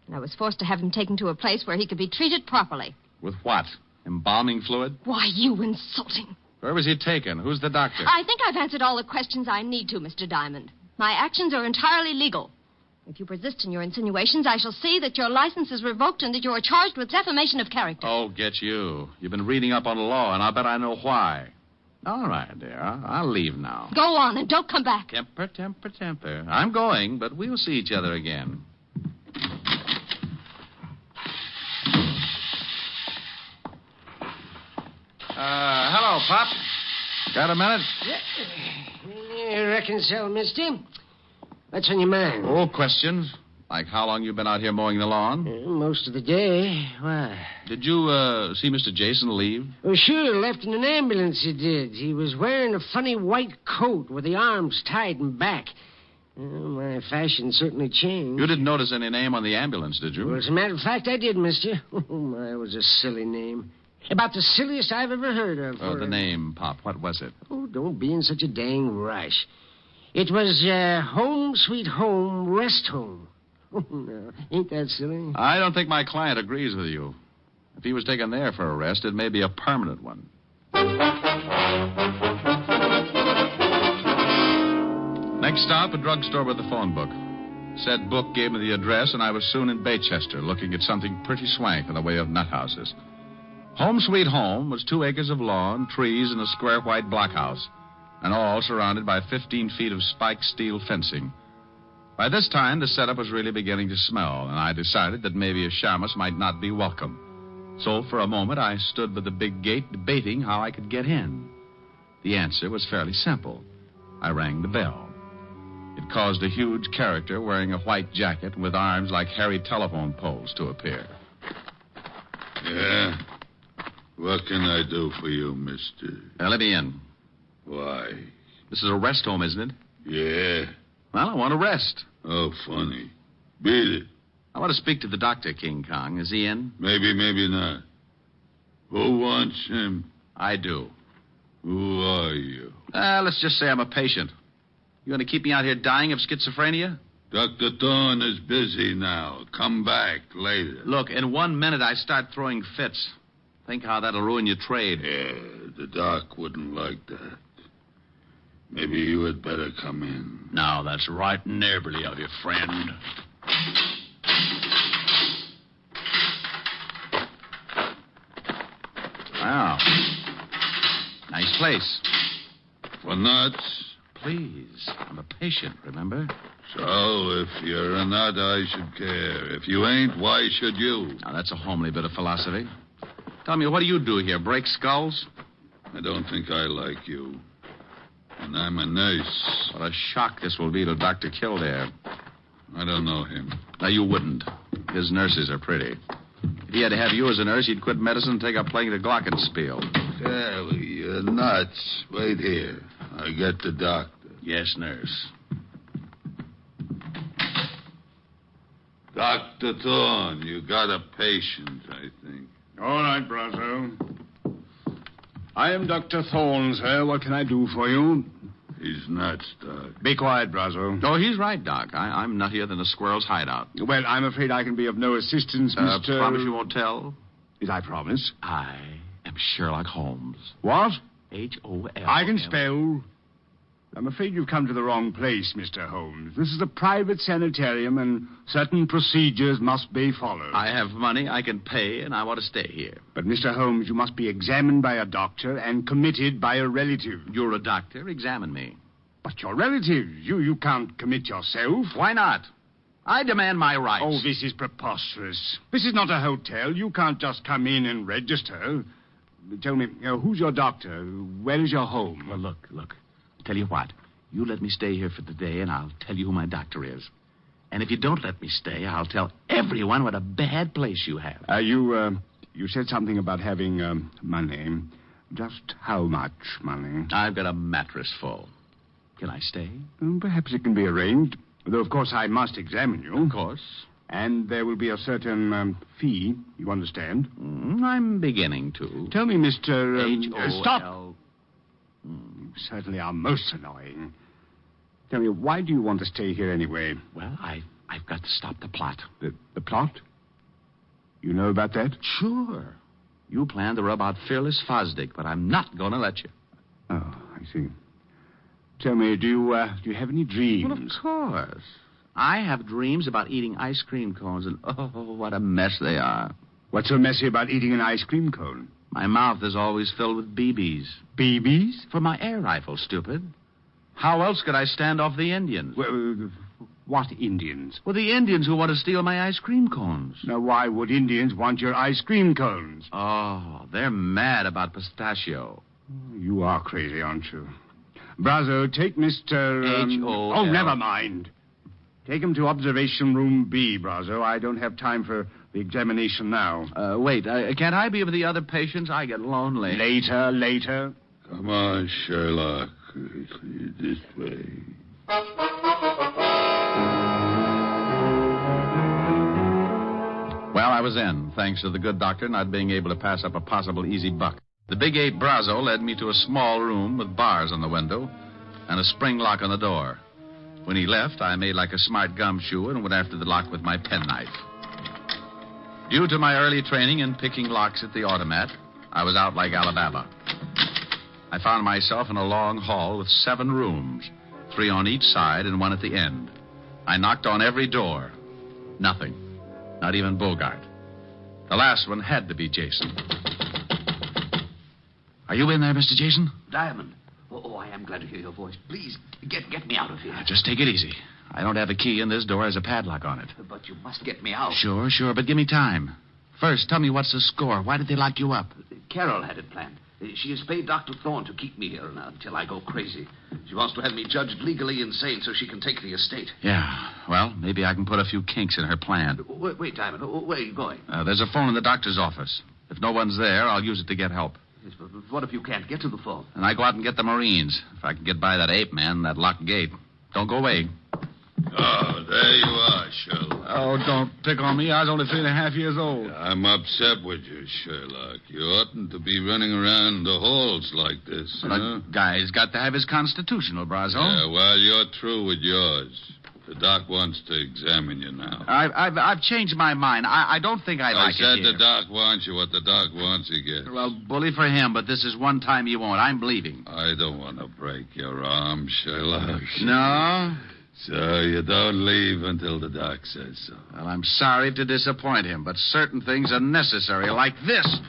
[SPEAKER 9] And I was forced to have him taken to a place where he could be treated properly.
[SPEAKER 20] With what? Embalming fluid?
[SPEAKER 9] Why, you insulting.
[SPEAKER 20] Where was he taken? Who's the doctor?
[SPEAKER 9] I think I've answered all the questions I need to, Mr. Diamond. My actions are entirely legal. If you persist in your insinuations, I shall see that your license is revoked and that you are charged with defamation of character.
[SPEAKER 20] Oh, get you. You've been reading up on the law, and I'll bet I know why. All right, dear. I'll leave now.
[SPEAKER 9] Go on, and don't come back.
[SPEAKER 20] Temper, temper, temper. I'm going, but we'll see each other again. Hello, Pop. Got a minute?
[SPEAKER 23] You reckon so, mister? What's on your mind?
[SPEAKER 20] Oh, questions.
[SPEAKER 2] Like how long you been out here mowing the lawn?
[SPEAKER 19] Most of the day. Why?
[SPEAKER 2] Did you, see Mr. Jason leave?
[SPEAKER 19] Oh, sure, left in an ambulance he did. He was wearing a funny white coat with the arms tied in back. My fashion certainly changed.
[SPEAKER 2] You didn't notice any name on the ambulance, did you?
[SPEAKER 19] Well, as a matter of fact, I did, mister. That was a silly name. About the silliest I've ever heard of.
[SPEAKER 2] Oh, the name, Pop. What was it?
[SPEAKER 19] Oh, don't be in such a dang rush. It was, Home Sweet Home Rest Home. No, ain't that silly?
[SPEAKER 2] I don't think my client agrees with you. If he was taken there for a rest, it may be a permanent one. Next stop, a drugstore with a phone book. Said book gave me the address, and I was soon in Baychester looking at something pretty swank in the way of nut houses. Home Sweet Home was 2 acres of lawn, trees, and a square white blockhouse, and all surrounded by 15 feet of spiked steel fencing. By this time, the setup was really beginning to smell, and I decided that maybe a shamus might not be welcome. So for a moment, I stood by the big gate debating how I could get in. The answer was fairly simple. I rang the bell. It caused a huge character wearing a white jacket and with arms like hairy telephone poles to appear.
[SPEAKER 23] Yeah? What can I do for you, mister?
[SPEAKER 2] Let me in.
[SPEAKER 23] Why?
[SPEAKER 2] This is a rest home, isn't it?
[SPEAKER 23] Yeah.
[SPEAKER 2] Well, I want to rest.
[SPEAKER 23] Oh, funny. Beat it.
[SPEAKER 2] I want to speak to the doctor, King Kong. Is he in?
[SPEAKER 23] Maybe, maybe not. Who wants him?
[SPEAKER 2] I do.
[SPEAKER 23] Who are you?
[SPEAKER 2] Let's just say I'm a patient. You going to keep me out here dying of schizophrenia?
[SPEAKER 23] Dr. Thorne is busy now. Come back later.
[SPEAKER 2] Look, in 1 minute I start throwing fits. Think how that'll ruin your trade.
[SPEAKER 23] Yeah, the doc wouldn't like that. Maybe you had better come in.
[SPEAKER 2] Now, that's right neighborly of you, friend. Wow. Nice place.
[SPEAKER 23] For nuts?
[SPEAKER 2] Please. I'm a patient, remember?
[SPEAKER 23] So, if you're a nut, I should care. If you ain't, why should you?
[SPEAKER 2] Now, that's a homely bit of philosophy. Tell me, what do you do here? Break skulls?
[SPEAKER 23] I don't think I like you. And I'm a nurse.
[SPEAKER 2] What a shock this will be to Dr. Kildare.
[SPEAKER 23] I don't know him.
[SPEAKER 2] Now, you wouldn't. His nurses are pretty. If he had to have you as a nurse, he'd quit medicine and take up playing the glockenspiel.
[SPEAKER 23] Sally, you're nuts. Wait here. I get the doctor.
[SPEAKER 2] Yes, nurse.
[SPEAKER 23] Dr. Thorne, you got a patient, I think.
[SPEAKER 24] All right, Brazo. I am Dr. Thorne, sir. What can I do for you?
[SPEAKER 23] He's nuts, Doc.
[SPEAKER 24] Be quiet, Brazo.
[SPEAKER 2] Oh, he's right, Doc. I'm nuttier than a squirrel's hideout.
[SPEAKER 24] Well, I'm afraid I can be of no assistance, Mr.
[SPEAKER 2] Promise you won't tell?
[SPEAKER 24] Did I promise?
[SPEAKER 2] I am Sherlock Holmes.
[SPEAKER 24] What?
[SPEAKER 2] H-O-L.
[SPEAKER 24] I can spell. I'm afraid you've come to the wrong place, Mr. Holmes. This is a private sanitarium, and certain procedures must be followed.
[SPEAKER 2] I have money, I can pay, and I want to stay here.
[SPEAKER 24] But, Mr. Holmes, you must be examined by a doctor and committed by a relative.
[SPEAKER 2] You're a doctor. Examine me.
[SPEAKER 24] But your relative, you can't commit yourself.
[SPEAKER 2] Why not? I demand my rights.
[SPEAKER 24] Oh, this is preposterous. This is not a hotel. You can't just come in and register. Tell me, who's your doctor? Where is your home?
[SPEAKER 2] Well, look. Tell you what, you let me stay here for the day, and I'll tell you who my doctor is. And if you don't let me stay, I'll tell everyone what a bad place you have.
[SPEAKER 24] You said something about having money. Just how much money?
[SPEAKER 2] I've got a mattress full. Can I stay?
[SPEAKER 24] Perhaps it can be arranged. Though, of course, I must examine you.
[SPEAKER 2] Of course.
[SPEAKER 24] And there will be a certain fee, you understand?
[SPEAKER 2] I'm beginning to.
[SPEAKER 24] Tell me, Mr.
[SPEAKER 2] H-O-L.
[SPEAKER 24] Stop! You certainly are most annoying. Tell me, why do you want to stay here anyway?
[SPEAKER 2] Well, I've got to stop the plot.
[SPEAKER 24] The plot? You know about that?
[SPEAKER 2] Sure. You plan to rub out Fearless Fosdick, but I'm not going to let you.
[SPEAKER 24] Oh, I see. Tell me, do you have any dreams?
[SPEAKER 2] Well, of course. I have dreams about eating ice cream cones, and oh, what a mess they are.
[SPEAKER 24] What's so messy about eating an ice cream cone?
[SPEAKER 2] My mouth is always filled with BBs.
[SPEAKER 24] BBs?
[SPEAKER 2] For my air rifle, stupid. How else could I stand off the Indians?
[SPEAKER 24] Well, what Indians?
[SPEAKER 2] Well, the Indians who want to steal my ice cream cones.
[SPEAKER 24] Now, why would Indians want your ice cream cones?
[SPEAKER 2] Oh, they're mad about pistachio.
[SPEAKER 24] You are crazy, aren't you? Brazo, take Mr.
[SPEAKER 2] H-O-L.
[SPEAKER 24] Oh, never mind. Take him to observation room B, Brazo. I don't have time for the examination now.
[SPEAKER 2] Wait, can't I be with the other patients? I get lonely.
[SPEAKER 24] Later.
[SPEAKER 23] Come on, Sherlock. This way.
[SPEAKER 2] Well, I was in, thanks to the good doctor not being able to pass up a possible easy buck. The Big 8 Brazo led me to a small room with bars on the window and a spring lock on the door. When he left, I made like a smart gumshoe and went after the lock with my penknife. Due to my early training in picking locks at the automat, I was out like Alabama. I found myself in a long hall with 7 rooms, 3 on each side and 1 at the end. I knocked on every door. Nothing. Not even Bogart. The last one had to be Jason. Are you in there, Mr. Jason?
[SPEAKER 20] Diamond. Oh, I am glad to hear your voice. Please, get me out of here.
[SPEAKER 2] Just take it easy. I don't have a key, and this door has a padlock on it.
[SPEAKER 20] But you must get me out.
[SPEAKER 2] Sure, but give me time. First, tell me what's the score. Why did they lock you up?
[SPEAKER 20] Carol had it planned. She has paid Dr. Thorne to keep me here until I go crazy. She wants to have me judged legally insane so she can take the estate.
[SPEAKER 2] Yeah, well, maybe I can put a few kinks in her plan.
[SPEAKER 20] Wait, Diamond. Where are you going?
[SPEAKER 2] There's a phone in the doctor's office. If no one's there, I'll use it to get help.
[SPEAKER 20] Yes, but what if you can't get to the phone?
[SPEAKER 2] And I go out and get the Marines. If I can get by that ape man, that locked gate. Don't go away.
[SPEAKER 23] Oh, there you are, Sherlock.
[SPEAKER 2] Oh, don't pick on me. I was only 3.5 years old.
[SPEAKER 23] I'm upset with you, Sherlock. You oughtn't to be running around the halls like this.
[SPEAKER 2] A guy's got to have his constitutional, Brazo.
[SPEAKER 23] Yeah, well, you're through with yours. The doc wants to examine you now.
[SPEAKER 2] I've changed my mind. I don't think I like it
[SPEAKER 23] I said
[SPEAKER 2] here.
[SPEAKER 23] the doc wants you. What the doc wants, he gets.
[SPEAKER 2] Well, bully for him, but this is one time he won't. I'm bleeding.
[SPEAKER 23] I don't want to break your arm, Sherlock.
[SPEAKER 2] No?
[SPEAKER 23] So you don't leave until the doc says so.
[SPEAKER 2] Well, I'm sorry to disappoint him, but certain things are necessary, like this.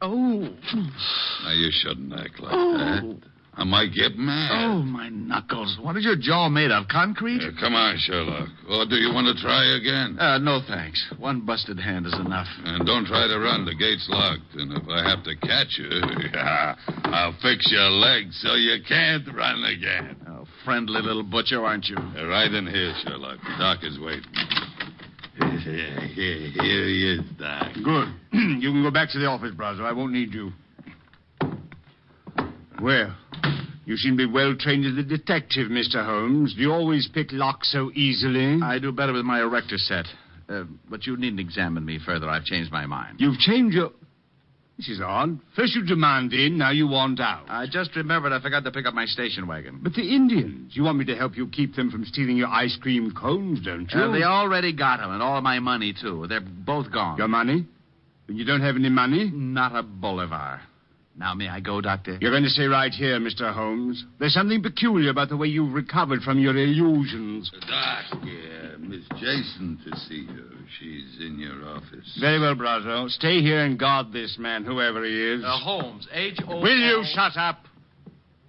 [SPEAKER 2] Oh.
[SPEAKER 23] Now, you shouldn't act like that. I might get mad.
[SPEAKER 2] Oh, my knuckles. What is your jaw made of? Concrete?
[SPEAKER 23] Come on, Sherlock. Or do you want to try again?
[SPEAKER 2] No, thanks. One busted hand is enough.
[SPEAKER 23] And don't try to run. The gate's locked. And if I have to catch you, I'll fix your legs so you can't run again.
[SPEAKER 2] Oh, friendly little butcher, aren't you?
[SPEAKER 23] Right in here, Sherlock. The doc is waiting. Here he is, Doc.
[SPEAKER 24] Good. You can go back to the office, Brazo. I won't need you. Well, you seem to be well trained as a detective, Mr. Holmes. Do you always pick locks so easily?
[SPEAKER 2] I do better with my erector set. But you needn't examine me further. I've changed my mind.
[SPEAKER 24] You've changed your... This is odd. First you demand in, now you want out.
[SPEAKER 2] I just remembered I forgot to pick up my station wagon.
[SPEAKER 24] But the Indians, you want me to help you keep them from stealing your ice cream cones, don't you?
[SPEAKER 2] They already got them, and all my money, too. They're both gone.
[SPEAKER 24] Your money? You don't have any money?
[SPEAKER 2] Not a bolivar. Now, may I go, Doctor?
[SPEAKER 24] You're going to stay right here, Mr. Holmes. There's something peculiar about the way you've recovered from your illusions.
[SPEAKER 23] Doc, Miss Jason to see you. She's in your office.
[SPEAKER 24] Very well, Brazo. Stay here and guard this man, whoever he is.
[SPEAKER 2] Holmes, H-O...
[SPEAKER 24] Will you shut up?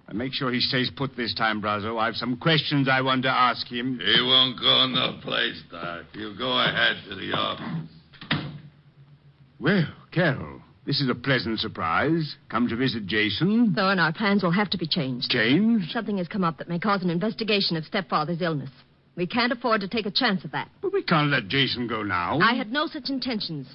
[SPEAKER 24] And make sure he stays put this time, Brazo. I have some questions I want to ask him.
[SPEAKER 23] He won't go no place, Doc. You go ahead to the office.
[SPEAKER 24] Well, Carol, this is a pleasant surprise. Come to visit Jason.
[SPEAKER 9] Thorne, our plans will have to be changed.
[SPEAKER 24] Changed?
[SPEAKER 9] Something has come up that may cause an investigation of stepfather's illness. We can't afford to take a chance of that.
[SPEAKER 24] But we can't let Jason go now.
[SPEAKER 9] I had no such intentions.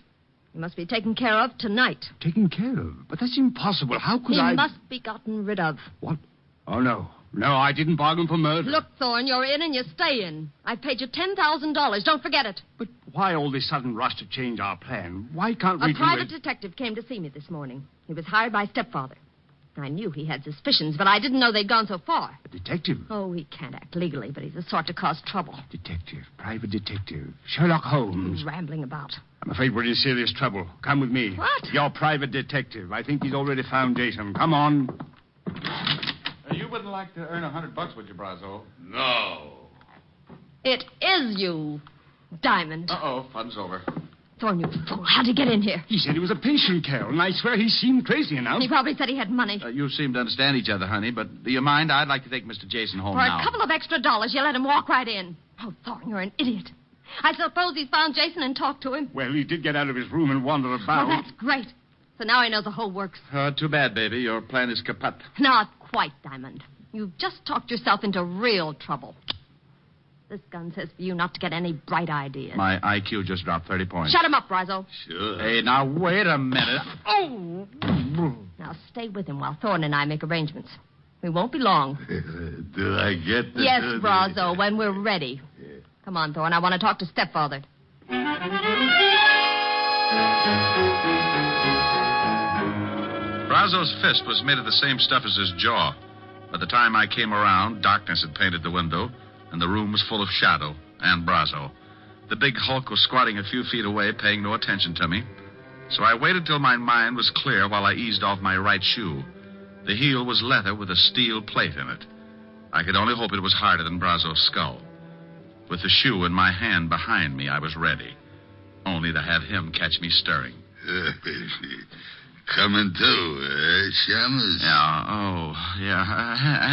[SPEAKER 9] He must be taken care of tonight.
[SPEAKER 24] Taken care of? But that's impossible. How could
[SPEAKER 9] He must be gotten rid of.
[SPEAKER 24] What? Oh, no. No, I didn't bargain for murder.
[SPEAKER 9] Look, Thorne, you're in and you stay in. I've paid you $10,000. Don't forget it.
[SPEAKER 24] But why all this sudden rush to change our plan? Why can't we
[SPEAKER 9] A private detective came to see me this morning. He was hired by stepfather. I knew he had suspicions, but I didn't know they'd gone so far.
[SPEAKER 24] A detective?
[SPEAKER 9] Oh, he can't act legally, but he's the sort to cause trouble.
[SPEAKER 24] Detective, private detective. Sherlock Holmes.
[SPEAKER 9] He's rambling about.
[SPEAKER 24] I'm afraid we're in serious trouble. Come with me.
[SPEAKER 9] What?
[SPEAKER 24] Your private detective. I think he's already found Jason. Come on.
[SPEAKER 2] You wouldn't like to earn $100, would you, Brazo?
[SPEAKER 23] No.
[SPEAKER 9] It is you, Diamond.
[SPEAKER 2] Uh-oh, fun's over.
[SPEAKER 9] Thorne, you fool. How'd you get in here?
[SPEAKER 24] He said he was a patient, Carol, and I swear he seemed crazy enough.
[SPEAKER 9] He probably said he had money.
[SPEAKER 2] You seem to understand each other, honey, but do you mind? I'd like to take Mr. Jason home
[SPEAKER 9] For
[SPEAKER 2] now.
[SPEAKER 9] a couple of extra dollars, you let him walk right in. Oh, Thorne, you're an idiot. I suppose he's found Jason and talked to him.
[SPEAKER 24] Well, he did get out of his room and wander about.
[SPEAKER 9] Well, that's great. So now he knows the whole works.
[SPEAKER 2] Too bad, baby. Your plan is kaput.
[SPEAKER 9] Not quite, Diamond. You've just talked yourself into real trouble. This gun says for you not to get any bright ideas.
[SPEAKER 2] My IQ just dropped 30 points.
[SPEAKER 9] Shut him up, Brazo.
[SPEAKER 23] Sure.
[SPEAKER 2] Hey, now, wait a minute.
[SPEAKER 9] Oh! Now stay with him while Thorne and I make arrangements. We won't be long.
[SPEAKER 23] Do I get the...
[SPEAKER 9] Yes, Brazo, when we're ready. Come on, Thorne. I want to talk to stepfather.
[SPEAKER 2] Brazo's fist was made of the same stuff as his jaw. By the time I came around, darkness had painted the window, and the room was full of shadow and Brazo. The big hulk was squatting a few feet away, paying no attention to me. So I waited till my mind was clear while I eased off my right shoe. The heel was leather with a steel plate in it. I could only hope it was harder than Brazo's skull. With the shoe in my hand behind me, I was ready. Only to have him catch me stirring.
[SPEAKER 23] Coming to, Shamus?
[SPEAKER 2] Yeah, oh, yeah.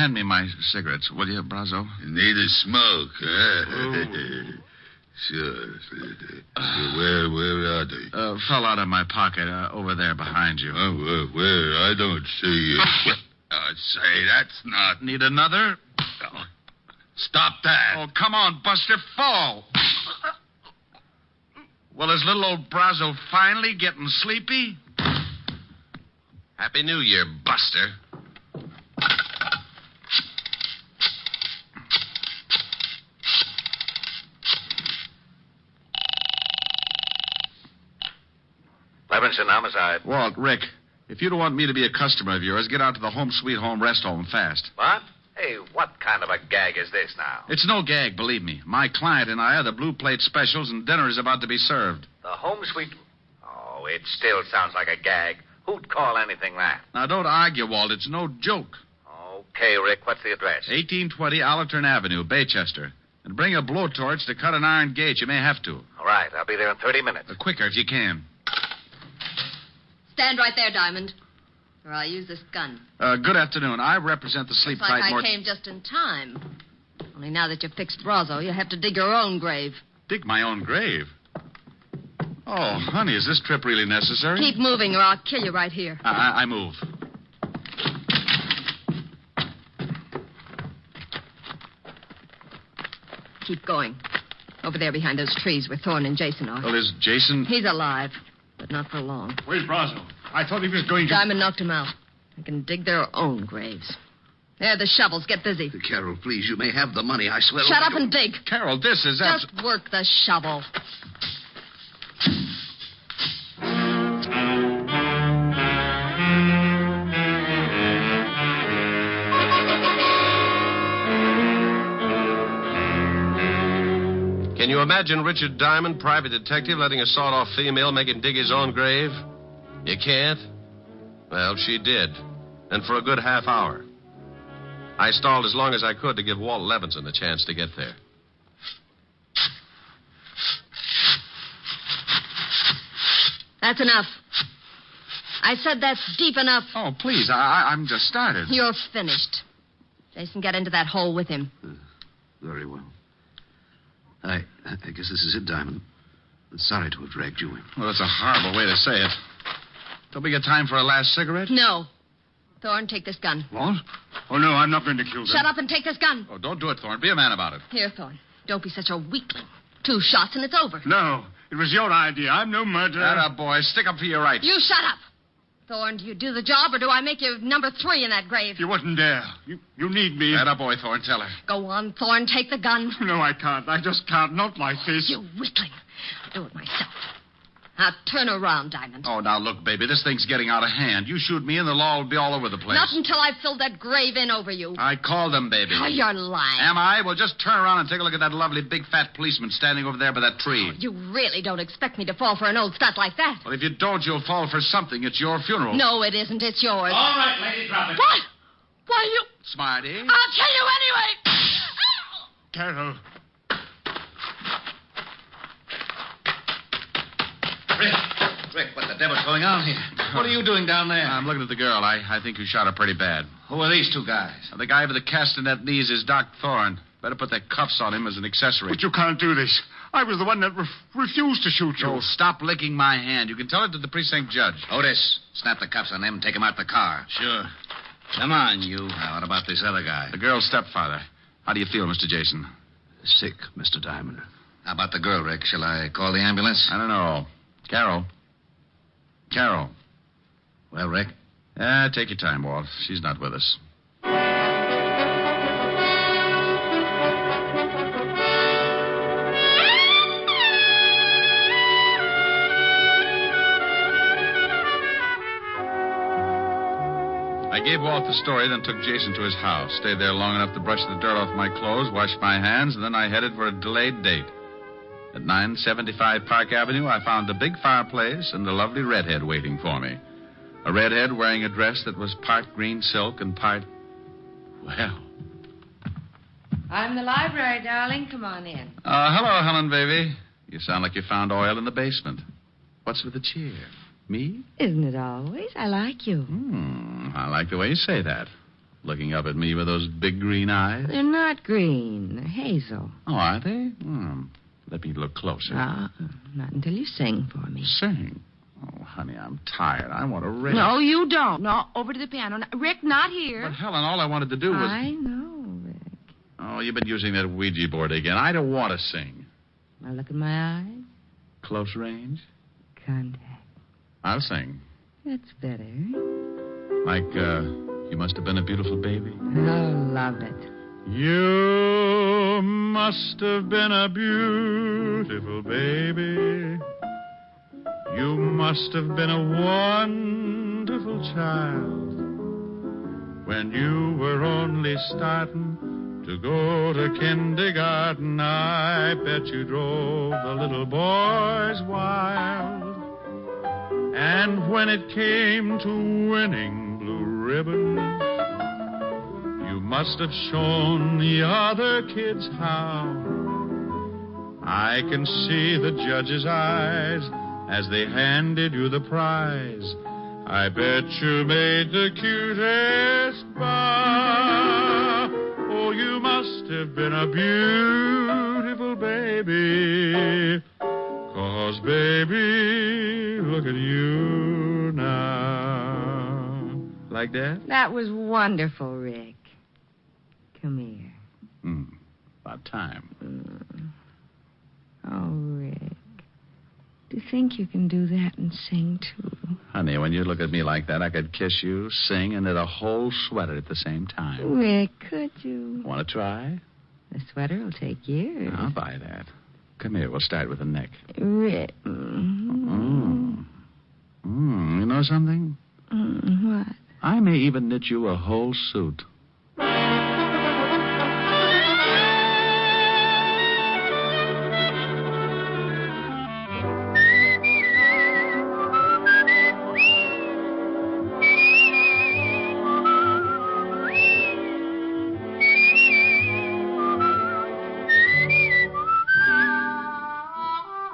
[SPEAKER 2] Hand me my cigarettes, will you, Brazo?
[SPEAKER 23] Need a smoke, huh? Sure. Where are they?
[SPEAKER 2] Fell out of my pocket, over there behind you.
[SPEAKER 23] Oh, where? I don't see it. Say, that's not...
[SPEAKER 2] Need another?
[SPEAKER 23] Oh, stop that.
[SPEAKER 2] Oh, come on, Buster, fall. Well, is little old Brazo finally getting sleepy?
[SPEAKER 23] Happy New Year, Buster.
[SPEAKER 3] Levinson, homicide.
[SPEAKER 2] Walt, Rick, if you don't want me to be a customer of yours, get out to the Home Sweet Home rest home fast.
[SPEAKER 3] What? Hey, what kind of a gag is this now?
[SPEAKER 2] It's no gag, believe me. My client and I are the blue plate specials, and dinner is about to be served.
[SPEAKER 3] The Home Sweet... Oh, it still sounds like a gag. Who'd call anything that?
[SPEAKER 2] Now, don't argue, Walt. It's no joke.
[SPEAKER 3] Okay, Rick, what's the address?
[SPEAKER 2] 1820 Allerton Avenue, Baychester. And bring a blowtorch to cut an iron gate. You may have to.
[SPEAKER 3] All right, I'll be there in 30 minutes.
[SPEAKER 2] Quicker if you can.
[SPEAKER 9] Stand right there, Diamond, or I'll use this gun.
[SPEAKER 2] Good afternoon. I represent the Sleep
[SPEAKER 9] Looks like
[SPEAKER 2] Tight...
[SPEAKER 9] I came just in time. Only now that you've fixed Brazo, you have to dig your own grave.
[SPEAKER 2] Dig my own grave? Oh, honey, is this trip really necessary?
[SPEAKER 9] Keep moving, or I'll kill you right here.
[SPEAKER 2] I move.
[SPEAKER 9] Keep going. Over there behind those trees where Thorne and Jason are.
[SPEAKER 2] Well, is Jason...
[SPEAKER 9] He's alive, but not for long.
[SPEAKER 24] Where's Brazo? I thought he was going to...
[SPEAKER 9] Diamond knocked him out. They can dig their own graves. There, the shovels. Get busy.
[SPEAKER 20] Carol, please, you may have the money. I swear...
[SPEAKER 9] Shut up and dig.
[SPEAKER 2] Carol, this is...
[SPEAKER 9] Just work the shovel.
[SPEAKER 3] Can you imagine Richard Diamond, private detective, letting a sawed-off female make him dig his own grave? You can't? Well, she did. And for a good half hour. I stalled as long as I could to give Walt Levinson a chance to get there.
[SPEAKER 9] That's enough. I said that's deep enough.
[SPEAKER 2] Oh, please, I'm just started.
[SPEAKER 9] You're finished. Jason, get into that hole with him.
[SPEAKER 20] Very well. I guess this is it, Diamond. Sorry to have dragged you in.
[SPEAKER 2] Well, that's a horrible way to say it. Don't we get time for a last cigarette?
[SPEAKER 9] No. Thorne, take this gun.
[SPEAKER 24] What? Oh, no, I'm not going to kill them.
[SPEAKER 9] Shut up and take this gun.
[SPEAKER 2] Oh, don't do it, Thorne. Be a man about it.
[SPEAKER 9] Here, Thorne. Don't be such a weakling. 2 shots and it's over.
[SPEAKER 24] No, it was your idea. I'm no murderer.
[SPEAKER 2] Atta boy. Stick up for your rights.
[SPEAKER 9] You shut up. Thorne, do you do the job or do I make you number 3 in that grave?
[SPEAKER 24] You wasn't there. You need me.
[SPEAKER 2] Atta boy, Thorne. Tell her.
[SPEAKER 9] Go on, Thorne. Take the gun.
[SPEAKER 24] No, I can't. I just can't. Not like this.
[SPEAKER 9] You weakling. I'll do it myself. Now, turn around, Diamond.
[SPEAKER 2] Oh, now, look, baby, this thing's getting out of hand. You shoot me and the law will be all over the place.
[SPEAKER 9] Not until I've filled that grave in over you.
[SPEAKER 2] I called them, baby.
[SPEAKER 9] Oh, you're lying.
[SPEAKER 2] Am I? Well, just turn around and take a look at that lovely big fat policeman standing over there by that tree.
[SPEAKER 9] Oh, you really don't expect me to fall for an old stunt like that.
[SPEAKER 2] Well, if you don't, you'll fall for something. It's your funeral.
[SPEAKER 9] No, it isn't. It's yours.
[SPEAKER 16] All right, lady, drop it.
[SPEAKER 9] What? Why, you...
[SPEAKER 2] Smarty.
[SPEAKER 9] I'll kill you anyway.
[SPEAKER 24] Carol.
[SPEAKER 3] Rick, what the devil's going on here? What are you doing down there?
[SPEAKER 2] I'm looking at the girl. I think you shot her pretty bad.
[SPEAKER 3] Who are these 2 guys?
[SPEAKER 2] The guy with the castanet knees is Doc Thorne. Better put the cuffs on him as an accessory.
[SPEAKER 24] But you can't do this. I was the one that refused to shoot you.
[SPEAKER 2] Oh, stop licking my hand. You can tell it to the precinct judge.
[SPEAKER 3] Otis, snap the cuffs on them and take them out the car.
[SPEAKER 2] Sure.
[SPEAKER 3] Come on, you. Now, what about this other guy?
[SPEAKER 2] The girl's stepfather. How do you feel, Mr. Jason?
[SPEAKER 20] sick, Mr. Diamond.
[SPEAKER 5] How about the girl, Rick? Shall I call the ambulance?
[SPEAKER 2] I don't know. Carol. Carol.
[SPEAKER 5] Well, Rick?
[SPEAKER 2] Take your time, Walt. She's not with us. I gave Walt the story, then took Jason to his house. Stayed there long enough to brush the dirt off my clothes, wash my hands, and then I headed for a delayed date. At 975 Park Avenue, I found a big fireplace and a lovely redhead waiting for me. A redhead wearing a dress that was part green silk and part... Well...
[SPEAKER 7] I'm the library, darling. Come on in.
[SPEAKER 2] Hello, Helen, baby. You sound like you found oil in the basement. What's with the cheer? Me?
[SPEAKER 7] Isn't it always? I like you.
[SPEAKER 2] I like the way you say that. Looking up at me with those big green eyes.
[SPEAKER 7] They're not green. They're hazel.
[SPEAKER 2] Oh, are they? Let me look closer.
[SPEAKER 7] Not until you sing for me.
[SPEAKER 2] Sing? Oh, honey, I'm tired. I want to rest.
[SPEAKER 7] No, you don't. No, over to the piano. Rick, not here.
[SPEAKER 2] But, Helen, all I wanted to do was...
[SPEAKER 7] I know, Rick.
[SPEAKER 2] Oh, you've been using that Ouija board again. I don't want to sing.
[SPEAKER 7] Now look in my eyes.
[SPEAKER 2] Close range?
[SPEAKER 7] Contact.
[SPEAKER 2] I'll sing.
[SPEAKER 7] That's better.
[SPEAKER 2] Like, you must have been a beautiful baby.
[SPEAKER 7] Oh, love it.
[SPEAKER 2] You must have been a beautiful baby. You must have been a wonderful child. When you were only starting to go to kindergarten, I bet you drove the little boys wild. And when it came to winning blue ribbons, you must have shown the other kids how. I can see the judge's eyes as they handed you the prize. I bet you made the cutest bow. Oh, you must have been a beautiful baby. 'Cause, baby, look at you now. Like that?
[SPEAKER 7] That was wonderful, Rick. Come here.
[SPEAKER 2] About time.
[SPEAKER 7] Oh, Rick. Do you think you can do that and sing, too?
[SPEAKER 2] Honey, when you look at me like that, I could kiss you, sing, and knit a whole sweater at the same time.
[SPEAKER 7] Rick, could you?
[SPEAKER 2] Want to try?
[SPEAKER 7] The sweater will take years.
[SPEAKER 2] I'll buy that. Come here, we'll start with the neck.
[SPEAKER 7] Rick.
[SPEAKER 2] You know something?
[SPEAKER 7] What?
[SPEAKER 2] I may even knit you a whole suit.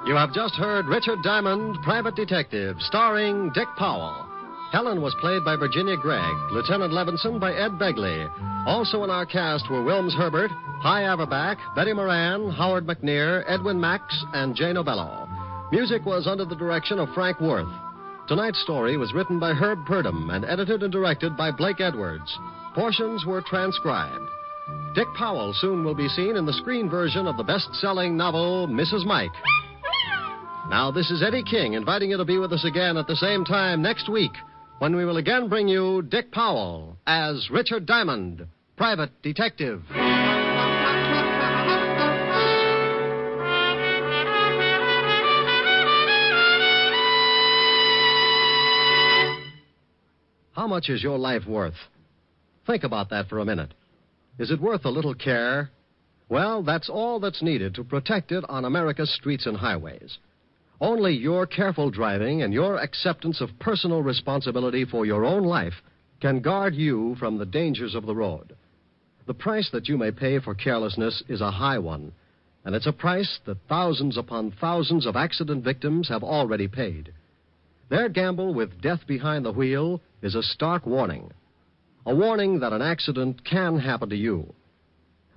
[SPEAKER 6] You have just heard Richard Diamond, Private Detective, starring Dick Powell. Helen was played by Virginia Gregg, Lieutenant Levinson by Ed Begley. Also in our cast were Wilms Herbert, Hy Averback, Betty Moran, Howard McNear, Edwin Max, and Jay Novello. Music was under the direction of Frank Worth. Tonight's story was written by Herb Purdom and edited and directed by Blake Edwards. Portions were transcribed. Dick Powell soon will be seen in the screen version of the best-selling novel, Mrs. Mike. Now, this is Eddie King inviting you to be with us again at the same time next week when we will again bring you Dick Powell as Richard Diamond, Private Detective. How much is your life worth? Think about that for a minute. Is it worth a little care? Well, that's all that's needed to protect it on America's streets and highways. Only your careful driving and your acceptance of personal responsibility for your own life can guard you from the dangers of the road. The price that you may pay for carelessness is a high one, and it's a price that thousands upon thousands of accident victims have already paid. Their gamble with death behind the wheel is a stark warning. A warning that an accident can happen to you.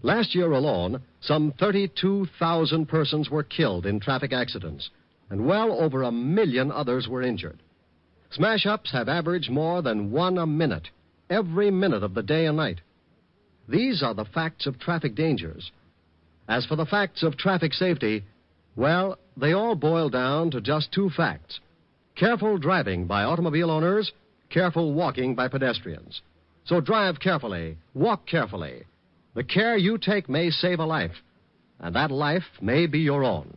[SPEAKER 6] Last year alone, some 32,000 persons were killed in traffic accidents, and well over 1 million others were injured. Smash-ups have averaged more than 1 a minute, every minute of the day and night. These are the facts of traffic dangers. As for the facts of traffic safety, well, they all boil down to just two facts. Careful driving by automobile owners, careful walking by pedestrians. So drive carefully, walk carefully. The care you take may save a life, and that life may be your own.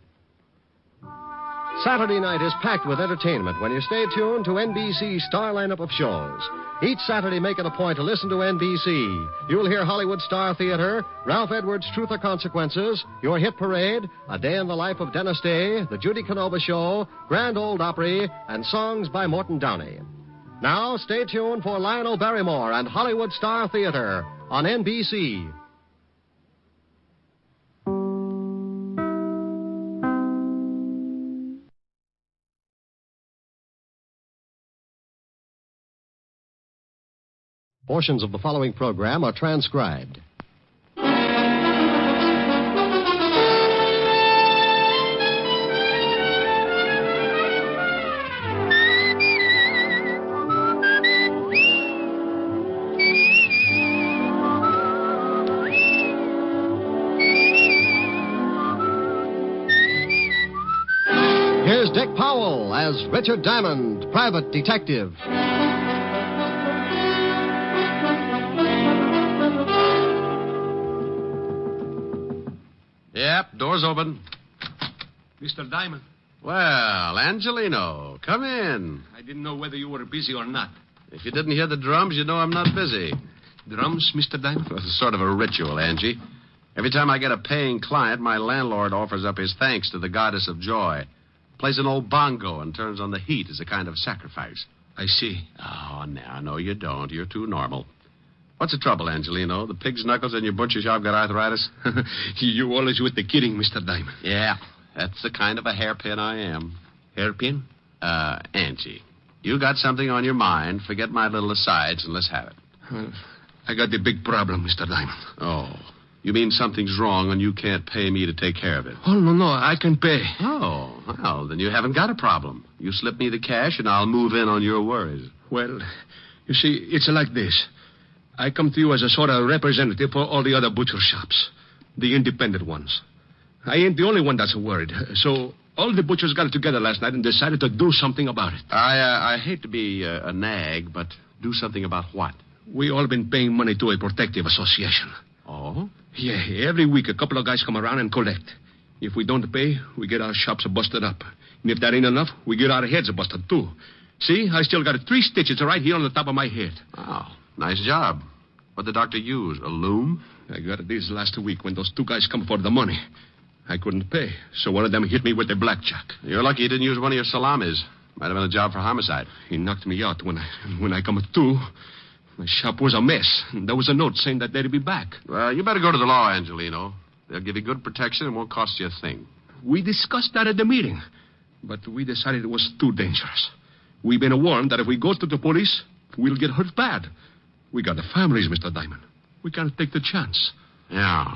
[SPEAKER 6] Saturday night is packed with entertainment when you stay tuned to NBC's star lineup of shows. Each Saturday, make it a point to listen to NBC. You'll hear Hollywood Star Theater, Ralph Edwards' Truth or Consequences, Your Hit Parade, A Day in the Life of Dennis Day, The Judy Canova Show, Grand Ole Opry, and songs by Morton Downey. Now, stay tuned for Lionel Barrymore and Hollywood Star Theater on NBC. Portions of the following program are transcribed. Here's Dick Powell as Richard Diamond, private detective.
[SPEAKER 3] Yep, door's open.
[SPEAKER 12] Mr. Diamond.
[SPEAKER 3] Well, Angelino, come in.
[SPEAKER 12] I didn't know whether you were busy or not.
[SPEAKER 3] If you didn't hear the drums, you know I'm not busy.
[SPEAKER 12] Drums, Mr. Diamond?
[SPEAKER 3] Well, it's sort of a ritual, Angie. Every time I get a paying client, my landlord offers up his thanks to the goddess of joy. Plays an old bongo and turns on the heat as a kind of sacrifice.
[SPEAKER 12] I see.
[SPEAKER 3] Oh, no, you don't. You're too normal. What's the trouble, Angelino? The pig's knuckles in your butcher shop got arthritis?
[SPEAKER 12] You always with the kidding, Mr. Diamond.
[SPEAKER 3] Yeah, that's the kind of a hairpin I am.
[SPEAKER 12] Hairpin?
[SPEAKER 3] Angie, you got something on your mind. Forget my little asides and let's have it.
[SPEAKER 12] I got the big problem, Mr. Diamond.
[SPEAKER 3] Oh, you mean something's wrong and you can't pay me to take care of it?
[SPEAKER 12] Oh, no, I can pay.
[SPEAKER 3] Oh, well, then you haven't got a problem. You slip me the cash and I'll move in on your worries.
[SPEAKER 12] Well, you see, it's like this. I come to you as a sort of representative for all the other butcher shops, the independent ones. I ain't the only one that's worried. So all the butchers got together last night and decided to do something about it.
[SPEAKER 3] I hate to be a nag, but do something about what?
[SPEAKER 12] We all been paying money to a protective association.
[SPEAKER 3] Oh?
[SPEAKER 12] Yeah, every week a couple of guys come around and collect. If we don't pay, we get our shops busted up. And if that ain't enough, we get our heads busted too. See, I still got 3 stitches right here on the top of my head.
[SPEAKER 3] Wow, nice job. What'd the doctor use, a loom?
[SPEAKER 12] I got this last week when those 2 guys come for the money. I couldn't pay, so one of them hit me with a blackjack.
[SPEAKER 3] You're lucky he didn't use one of your salamis. Might have been a job for homicide.
[SPEAKER 12] He knocked me out when I come to. My shop was a mess. There was a note saying that they'd be back.
[SPEAKER 3] Well, you better go to the law, Angelino. They'll give you good protection and won't cost you a thing.
[SPEAKER 12] We discussed that at the meeting, but we decided it was too dangerous. We've been warned that if we go to the police, we'll get hurt bad. We got the families, Mr. Diamond. We can't take the chance.
[SPEAKER 3] Yeah.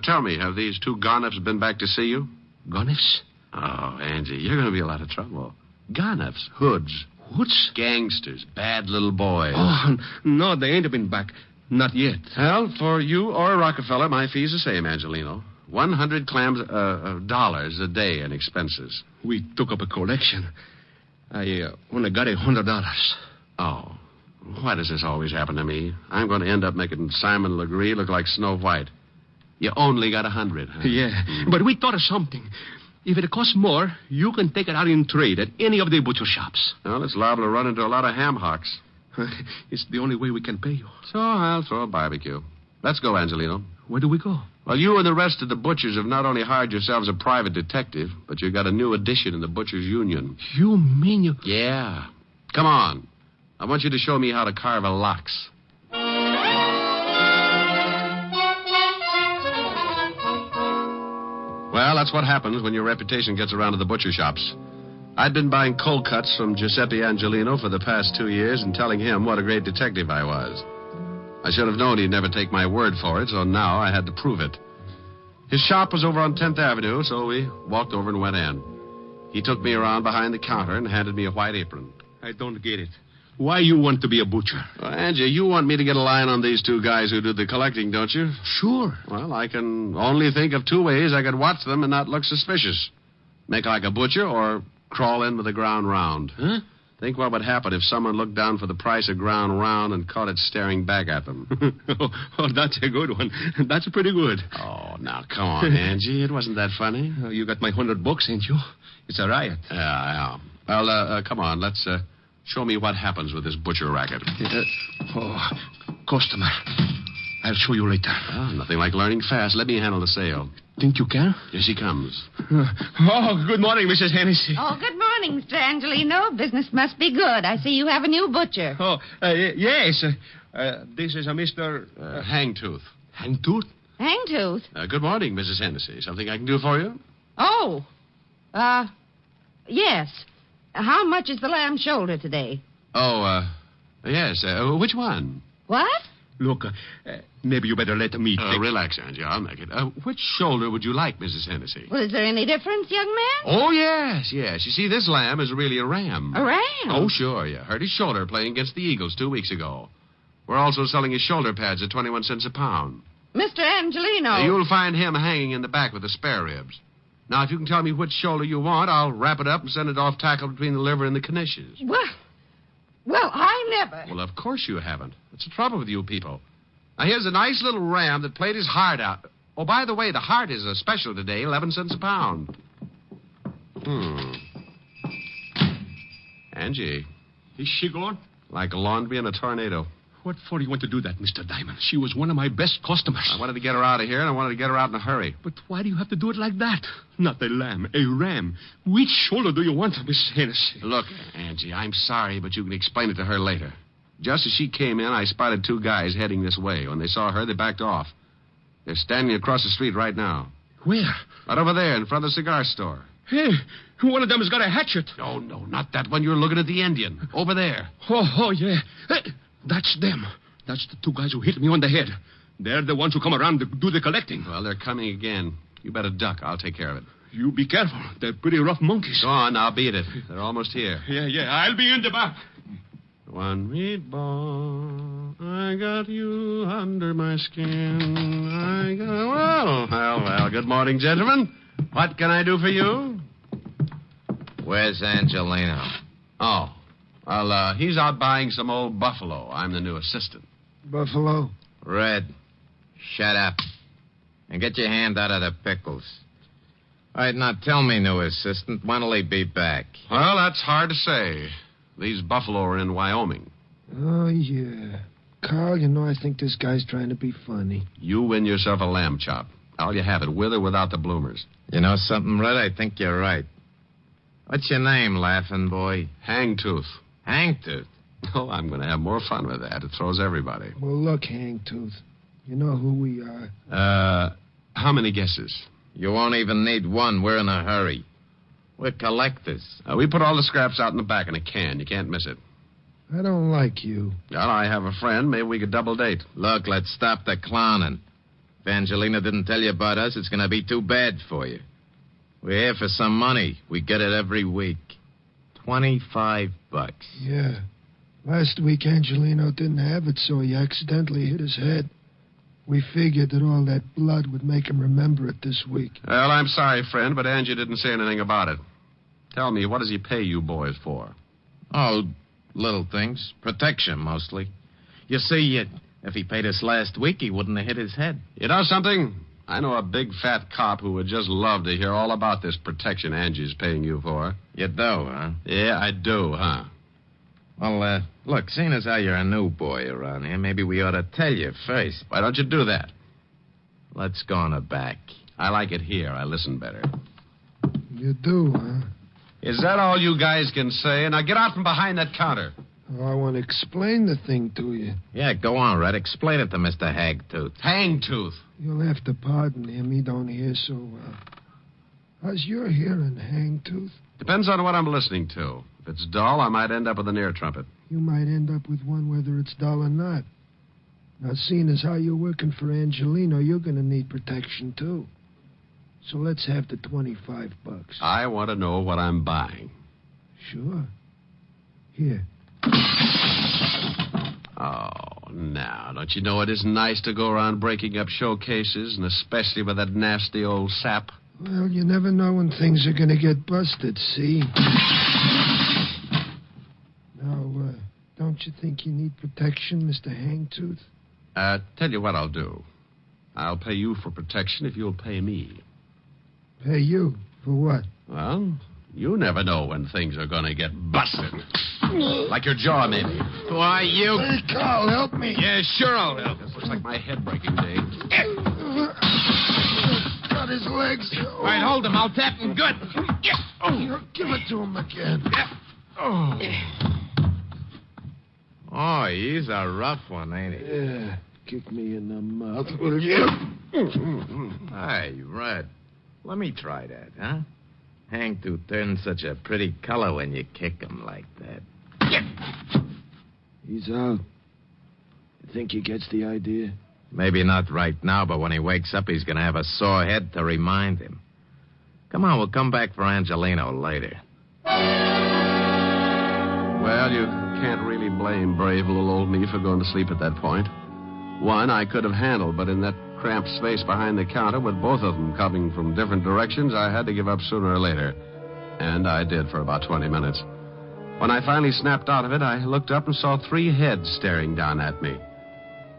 [SPEAKER 3] Tell me, have these 2 Gonifs been back to see you?
[SPEAKER 12] Gonifs?
[SPEAKER 3] Oh, Angie, you're going to be a lot of trouble. Gonifs, hoods.
[SPEAKER 12] Hoods?
[SPEAKER 3] Gangsters, bad little boys.
[SPEAKER 12] Oh, no, they ain't been back. Not yet.
[SPEAKER 3] Well, for you or Rockefeller, my fee's the same, Angelino. 100 dollars a day in expenses.
[SPEAKER 12] We took up a collection. I only got $100.
[SPEAKER 3] Oh. Why does this always happen to me? I'm going to end up making Simon Legree look like Snow White. You only got 100, huh?
[SPEAKER 12] Yeah, but we thought of something. If it costs more, you can take it out in trade at any of the butcher shops.
[SPEAKER 3] Well, it's liable to run into a lot of ham hocks.
[SPEAKER 12] It's the only way we can pay you.
[SPEAKER 3] So I'll throw a barbecue. Let's go, Angelino.
[SPEAKER 12] Where do we go?
[SPEAKER 3] Well, you and the rest of the butchers have not only hired yourselves a private detective, but you've got a new addition in the Butchers' Union.
[SPEAKER 12] You mean you...
[SPEAKER 3] Yeah. Come on. I want you to show me how to carve a lox. Well, that's what happens when your reputation gets around to the butcher shops. I'd been buying cold cuts from Giuseppe Angelino for the past 2 years and telling him what a great detective I was. I should have known he'd never take my word for it, so now I had to prove it. His shop was over on 10th Avenue, so we walked over and went in. He took me around behind the counter and handed me a white apron.
[SPEAKER 12] I don't get it. Why you want to be a butcher?
[SPEAKER 3] Well, Angie, you want me to get a line on these two guys who do the collecting, don't you?
[SPEAKER 12] Sure.
[SPEAKER 3] Well, I can only think of two ways I could watch them and not look suspicious. Make like a butcher or crawl in with the ground round.
[SPEAKER 12] Huh?
[SPEAKER 3] Think what would happen if someone looked down for the price of ground round and caught it staring back at them.
[SPEAKER 12] Oh, that's a good one. That's pretty good.
[SPEAKER 3] Oh, now, come on, Angie. It wasn't that funny.
[SPEAKER 12] You got my $100, ain't you? It's a riot.
[SPEAKER 3] Yeah. Well, come on. Let's show me what happens with this butcher racket.
[SPEAKER 12] Customer. I'll show you later.
[SPEAKER 3] Oh, nothing like learning fast. Let me handle the sale.
[SPEAKER 12] Think you can?
[SPEAKER 3] Here she comes.
[SPEAKER 12] Good morning, Mrs. Hennessy.
[SPEAKER 14] Oh, good morning, Mr. Angelino. Business must be good. I see you have a new butcher.
[SPEAKER 12] Yes. This is a Mr.
[SPEAKER 3] Hangtooth.
[SPEAKER 12] Hangtooth?
[SPEAKER 14] Hangtooth?
[SPEAKER 3] Good morning, Mrs. Hennessy. Something I can do for you?
[SPEAKER 14] Oh. Yes. How much is the lamb shoulder today?
[SPEAKER 3] Yes. Which one?
[SPEAKER 14] What?
[SPEAKER 12] Look, maybe you better let me take...
[SPEAKER 3] Relax, Angie. I'll make it. Which shoulder would you like, Mrs. Hennessy?
[SPEAKER 14] Well, is there any difference, young man?
[SPEAKER 3] Oh, yes. You see, this lamb is really a ram.
[SPEAKER 14] A ram?
[SPEAKER 3] Oh, sure, yeah. Hurt his shoulder playing against the Eagles 2 weeks ago. We're also selling his shoulder pads at 21 cents a pound.
[SPEAKER 14] Mr. Angelino.
[SPEAKER 3] You'll find him hanging in the back with the spare ribs. Now, if you can tell me which shoulder you want, I'll wrap it up and send it off tackled between the liver and the knishes.
[SPEAKER 14] Well, I never...
[SPEAKER 3] Well, of course you haven't. That's the trouble with you people. Now, here's a nice little ram that played his heart out. Oh, by the way, the heart is a special today, 11 cents a pound. Angie.
[SPEAKER 12] Is she gone?
[SPEAKER 3] Like a laundry in a tornado.
[SPEAKER 12] What for do you want to do that, Mr. Diamond? She was one of my best customers.
[SPEAKER 3] I wanted to get her out of here, and I wanted to get her out in a hurry.
[SPEAKER 12] But why do you have to do it like that? Not a lamb, a ram. Which shoulder do you want, Miss Hennessy?
[SPEAKER 3] Look, Angie, I'm sorry, but you can explain it to her later. Just as she came in, I spotted two guys heading this way. When they saw her, they backed off. They're standing across the street right now.
[SPEAKER 12] Where?
[SPEAKER 3] Right over there, in front of the cigar store.
[SPEAKER 12] Hey, one of them has got a hatchet.
[SPEAKER 3] No, not that one. You're looking at the Indian. Over there.
[SPEAKER 12] Oh, yeah. Hey, that's them. That's the two guys who hit me on the head. They're the ones who come around to do the collecting.
[SPEAKER 3] Well, they're coming again. You better duck. I'll take care of it.
[SPEAKER 12] You be careful. They're pretty rough monkeys.
[SPEAKER 3] Go on, I'll beat it. They're almost here.
[SPEAKER 12] Yeah. I'll be in the back.
[SPEAKER 3] One meatball, I got you under my skin. Well, good morning, gentlemen. What can I do for you?
[SPEAKER 5] Where's Angelino?
[SPEAKER 3] Oh, well, he's out buying some old buffalo. I'm the new assistant.
[SPEAKER 17] Buffalo?
[SPEAKER 5] Red, shut up. And get your hand out of the pickles. All right, now tell me, new assistant, when'll he be back?
[SPEAKER 3] Well, that's hard to say. These buffalo are in Wyoming.
[SPEAKER 17] Oh, yeah. Carl, I think this guy's trying to be funny.
[SPEAKER 3] You win yourself a lamb chop. I'll you have it, with or without the bloomers.
[SPEAKER 5] You know something, Red? I think you're right. What's your name, laughing boy?
[SPEAKER 3] Hangtooth.
[SPEAKER 5] Hangtooth?
[SPEAKER 3] Oh, I'm going to have more fun with that. It throws everybody.
[SPEAKER 17] Well, look, Hangtooth. You know who we are.
[SPEAKER 3] How many guesses?
[SPEAKER 5] You won't even need one. We're in a hurry. We're collectors.
[SPEAKER 3] We put all the scraps out in the back in a can. You can't miss it.
[SPEAKER 17] I don't like you.
[SPEAKER 3] Well, I have a friend. Maybe we could double date.
[SPEAKER 5] Look, let's stop the clowning. If Angelina didn't tell you about us, it's going to be too bad for you. We're here for some money. We get it every week. $25.
[SPEAKER 17] Yeah. Last week, Angelino didn't have it, so he accidentally hit his head. We figured that all that blood would make him remember it this week.
[SPEAKER 3] Well, I'm sorry, friend, but Angie didn't say anything about it. Tell me, what does he pay you boys for?
[SPEAKER 5] Oh, little things. Protection, mostly. You see, if he paid us last week, he wouldn't have hit his head.
[SPEAKER 3] You know something? I know a big fat cop who would just love to hear all about this protection Angie's paying you for.
[SPEAKER 5] You do, huh?
[SPEAKER 3] Yeah, I do, huh?
[SPEAKER 5] Well, look, seeing as how you're a new boy around here, maybe we ought to tell you first.
[SPEAKER 3] Why don't you do that?
[SPEAKER 5] Let's go on the back.
[SPEAKER 3] I like it here. I listen better.
[SPEAKER 17] You do, huh?
[SPEAKER 3] Is that all you guys can say? Now get out from behind that counter.
[SPEAKER 17] Oh, I want to explain the thing to you.
[SPEAKER 5] Yeah, go on, Red. Explain it to Mr. Hagtooth.
[SPEAKER 3] Hangtooth.
[SPEAKER 17] You'll have to pardon him. He don't hear so well. How's your hearing, Hangtooth?
[SPEAKER 3] Depends on what I'm listening to. If it's dull, I might end up with an ear trumpet.
[SPEAKER 17] You might end up with one whether it's dull or not. Now, seeing as how you're working for Angelino, you're going to need protection, too. So let's have the $25.
[SPEAKER 3] I want to know what I'm buying.
[SPEAKER 17] Sure. Here.
[SPEAKER 3] Oh, now, don't you know it isn't nice to go around breaking up showcases, and especially with that nasty old sap?
[SPEAKER 17] Well, you never know when things are going to get busted, see? Now, don't you think you need protection, Mr. Hangtooth?
[SPEAKER 3] Tell you what I'll do. I'll pay you for protection if you'll pay me.
[SPEAKER 17] Pay you? For what?
[SPEAKER 3] Well, you never know when things are going to get busted. Like your jaw, maybe.
[SPEAKER 5] Why, you...
[SPEAKER 17] Hey, Carl, help me.
[SPEAKER 3] Yeah, sure I'll help. This looks like my head breaking day.
[SPEAKER 17] Got his legs.
[SPEAKER 5] All right, hold him. I'll tap him good.
[SPEAKER 17] Give it to him again.
[SPEAKER 5] Oh, he's a rough one, ain't he?
[SPEAKER 17] Yeah. Kick me in the mouth, will you?
[SPEAKER 5] Hey, Red. Let me try that, huh? Hangtooth turns such a pretty color when you kick him like that.
[SPEAKER 17] He's out. You think he gets the idea?
[SPEAKER 5] Maybe not right now, but when he wakes up, he's going to have a sore head to remind him. Come on, we'll come back for Angelino later.
[SPEAKER 3] Well, you can't really blame brave little old me for going to sleep at that point. One I could have handled, but in that cramped space behind the counter with both of them coming from different directions, I had to give up sooner or later. And I did for about 20 minutes. When I finally snapped out of it, I looked up and saw 3 heads staring down at me.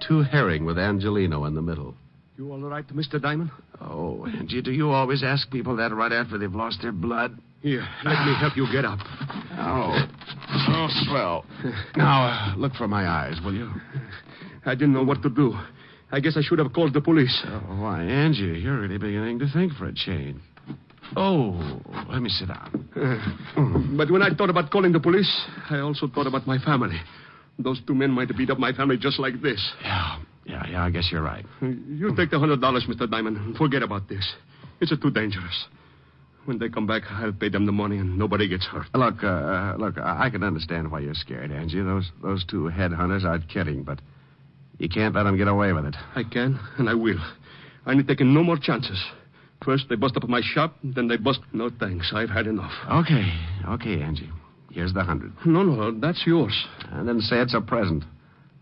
[SPEAKER 3] 2 herring with Angelino in the middle.
[SPEAKER 12] You all right, Mr. Diamond?
[SPEAKER 3] Oh, Angie, do you always ask people that right after they've lost their blood?
[SPEAKER 12] Here, let me help you get up.
[SPEAKER 3] Oh, swell. Now, look for my eyes, will you?
[SPEAKER 12] I didn't know what to do. I guess I should have called the police.
[SPEAKER 3] Oh, why, Angie, you're really beginning to think for a change. Oh, let me sit down.
[SPEAKER 12] But when I thought about calling the police, I also thought about my family. Those 2 men might have beat up my family just like this.
[SPEAKER 3] Yeah, I guess you're right.
[SPEAKER 12] You take the $100, Mr. Diamond, and forget about this. It's too dangerous. When they come back, I'll pay them the money and nobody gets hurt.
[SPEAKER 3] Look, I can understand why you're scared, Angie. Those 2 headhunters aren't kidding, but you can't let them get away with it.
[SPEAKER 12] I can, and I will. I ain't taking no more chances. First, they bust up my shop, then they bust... No, thanks. I've had enough.
[SPEAKER 3] Okay, Angie. Here's the 100.
[SPEAKER 12] No, that's yours.
[SPEAKER 3] And then say it's a present.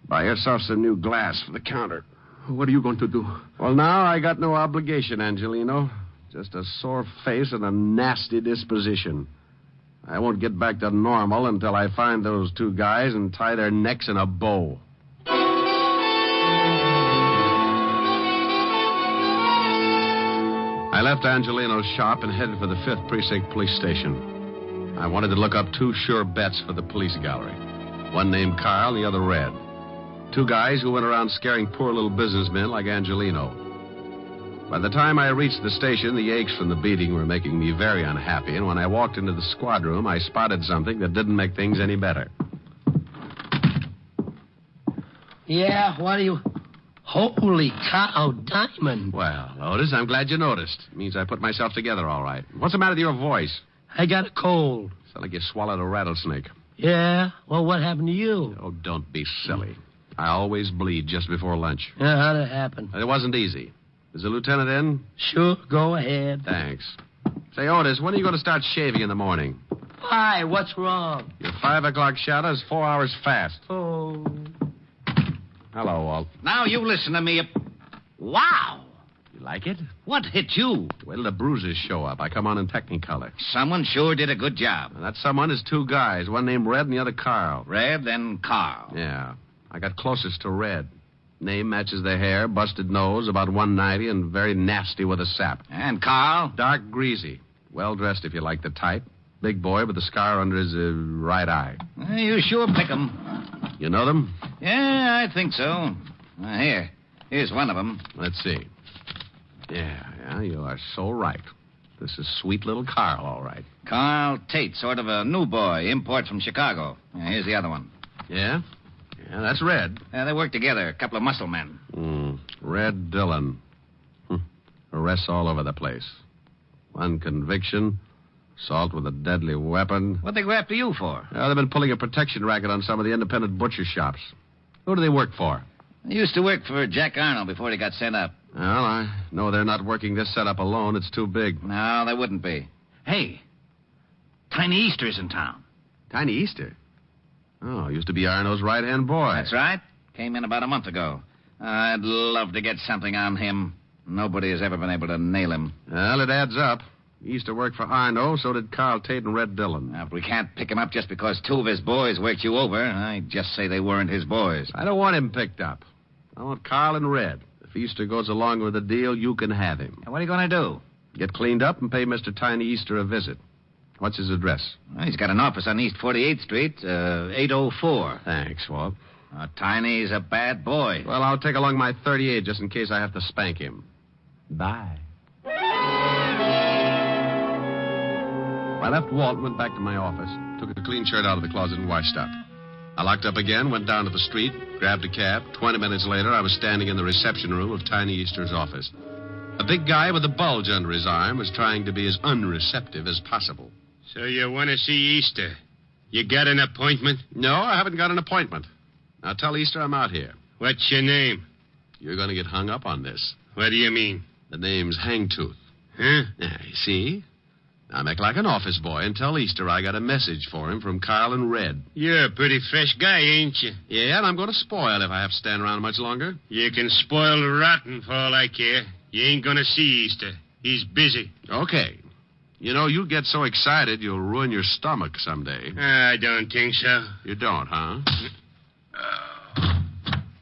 [SPEAKER 3] Buy yourself some new glass for the counter.
[SPEAKER 12] What are you going to do?
[SPEAKER 3] Well, now I got no obligation, Angelino. Just a sore face and a nasty disposition. I won't get back to normal until I find those 2 guys and tie their necks in a bow. I left Angelino's shop and headed for the 5th Precinct Police Station. I wanted to look up 2 sure bets for the police gallery. One named Carl, the other Red. 2 guys who went around scaring poor little businessmen like Angelino. By the time I reached the station, the aches from the beating were making me very unhappy, and when I walked into the squad room, I spotted something that didn't make things any better.
[SPEAKER 19] Yeah, what are you... Holy cow, Diamond.
[SPEAKER 3] Well, Otis, I'm glad you noticed. It means I put myself together all right. What's the matter with your voice?
[SPEAKER 19] I got a cold.
[SPEAKER 3] Sound like you swallowed a rattlesnake.
[SPEAKER 19] Yeah? Well, what happened to you?
[SPEAKER 3] Oh, don't be silly. I always bleed just before lunch.
[SPEAKER 19] Yeah, how'd it happen?
[SPEAKER 3] It wasn't easy. Is the lieutenant in?
[SPEAKER 19] Sure, go ahead.
[SPEAKER 3] Thanks. Say, Otis, when are you going to start shaving in the morning?
[SPEAKER 19] Why? What's wrong?
[SPEAKER 3] Your 5 o'clock shadow is 4 hours fast.
[SPEAKER 19] Oh.
[SPEAKER 3] Hello, Walt.
[SPEAKER 4] Now you listen to me. Wow.
[SPEAKER 3] You like it?
[SPEAKER 4] What hit you?
[SPEAKER 3] Wait till the bruises show up. I come on in Technicolor.
[SPEAKER 4] Someone sure did a good job.
[SPEAKER 3] And that someone is 2 guys. One named Red and the other Carl.
[SPEAKER 4] Red and Carl.
[SPEAKER 3] Yeah. I got closest to Red. Name matches the hair, busted nose, about 190, and very nasty with a sap.
[SPEAKER 4] And Carl?
[SPEAKER 3] Dark greasy. Well-dressed, if you like the type. Big boy with a scar under his right eye.
[SPEAKER 4] You sure pick 'em.
[SPEAKER 3] You know them?
[SPEAKER 4] Yeah, I think so. Here's one of them.
[SPEAKER 3] Let's see. Yeah, you are so right. This is sweet little Carl, all right.
[SPEAKER 4] Carl Tate, sort of a new boy, import from Chicago. Here's the other one.
[SPEAKER 3] Yeah? Yeah, that's Red.
[SPEAKER 4] They work together, a couple of muscle men.
[SPEAKER 3] Red Dillon. Arrests all over the place. One conviction, assault with a deadly weapon.
[SPEAKER 4] What'd they go after you for?
[SPEAKER 3] They've been pulling a protection racket on some of the independent butcher shops. Who do they work for?
[SPEAKER 4] They used to work for Jack Arnold before he got sent up.
[SPEAKER 3] Well, I know they're not working this setup alone. It's too big.
[SPEAKER 4] No, they wouldn't be. Hey, Tiny Easter's in town.
[SPEAKER 3] Tiny Easter? Oh, used to be Arno's right-hand boy.
[SPEAKER 5] That's right. Came in about a month ago. I'd love to get something on him. Nobody has ever been able to nail him.
[SPEAKER 3] Well, it adds up. He used to work for Arno, so did Carl Tate and Red Dillon.
[SPEAKER 5] Now, if we can't pick him up just because two of his boys worked you over, I just say they weren't his boys.
[SPEAKER 3] I don't want him picked up. I want Carl and Red. If Easter goes along with the deal, you can have him.
[SPEAKER 5] And what are you going to do?
[SPEAKER 3] Get cleaned up and pay Mr. Tiny Easter a visit. What's his address?
[SPEAKER 5] Well, he's got an office on East 48th Street, 804.
[SPEAKER 3] Thanks, Walt.
[SPEAKER 5] Tiny's a bad boy.
[SPEAKER 3] Well, I'll take along my 38 just in case I have to spank him. Bye. I left Walt and went back to my office, took a clean shirt out of the closet and washed up. I locked up again, went down to the street, grabbed a cab. 20 minutes later, I was standing in the reception room of Tiny Easter's office. A big guy with a bulge under his arm was trying to be as unreceptive as possible.
[SPEAKER 10] So you want to see Easter? You got an appointment?
[SPEAKER 3] No, I haven't got an appointment. Now tell Easter I'm out here.
[SPEAKER 10] What's your name?
[SPEAKER 3] You're going to get hung up on this.
[SPEAKER 10] What do you mean?
[SPEAKER 3] The name's Hangtooth.
[SPEAKER 10] Huh?
[SPEAKER 3] Yeah, you see? Now make like an office boy and tell Easter I got a message for him from Carl and Red.
[SPEAKER 10] You're a pretty fresh guy, ain't you?
[SPEAKER 3] Yeah, and I'm going to spoil if I have to stand around much longer.
[SPEAKER 10] You can spoil rotten for all I care. You ain't going to see Easter. He's busy.
[SPEAKER 3] Okay. You know, you get so excited you'll ruin your stomach someday.
[SPEAKER 10] I don't think so.
[SPEAKER 3] You don't, huh?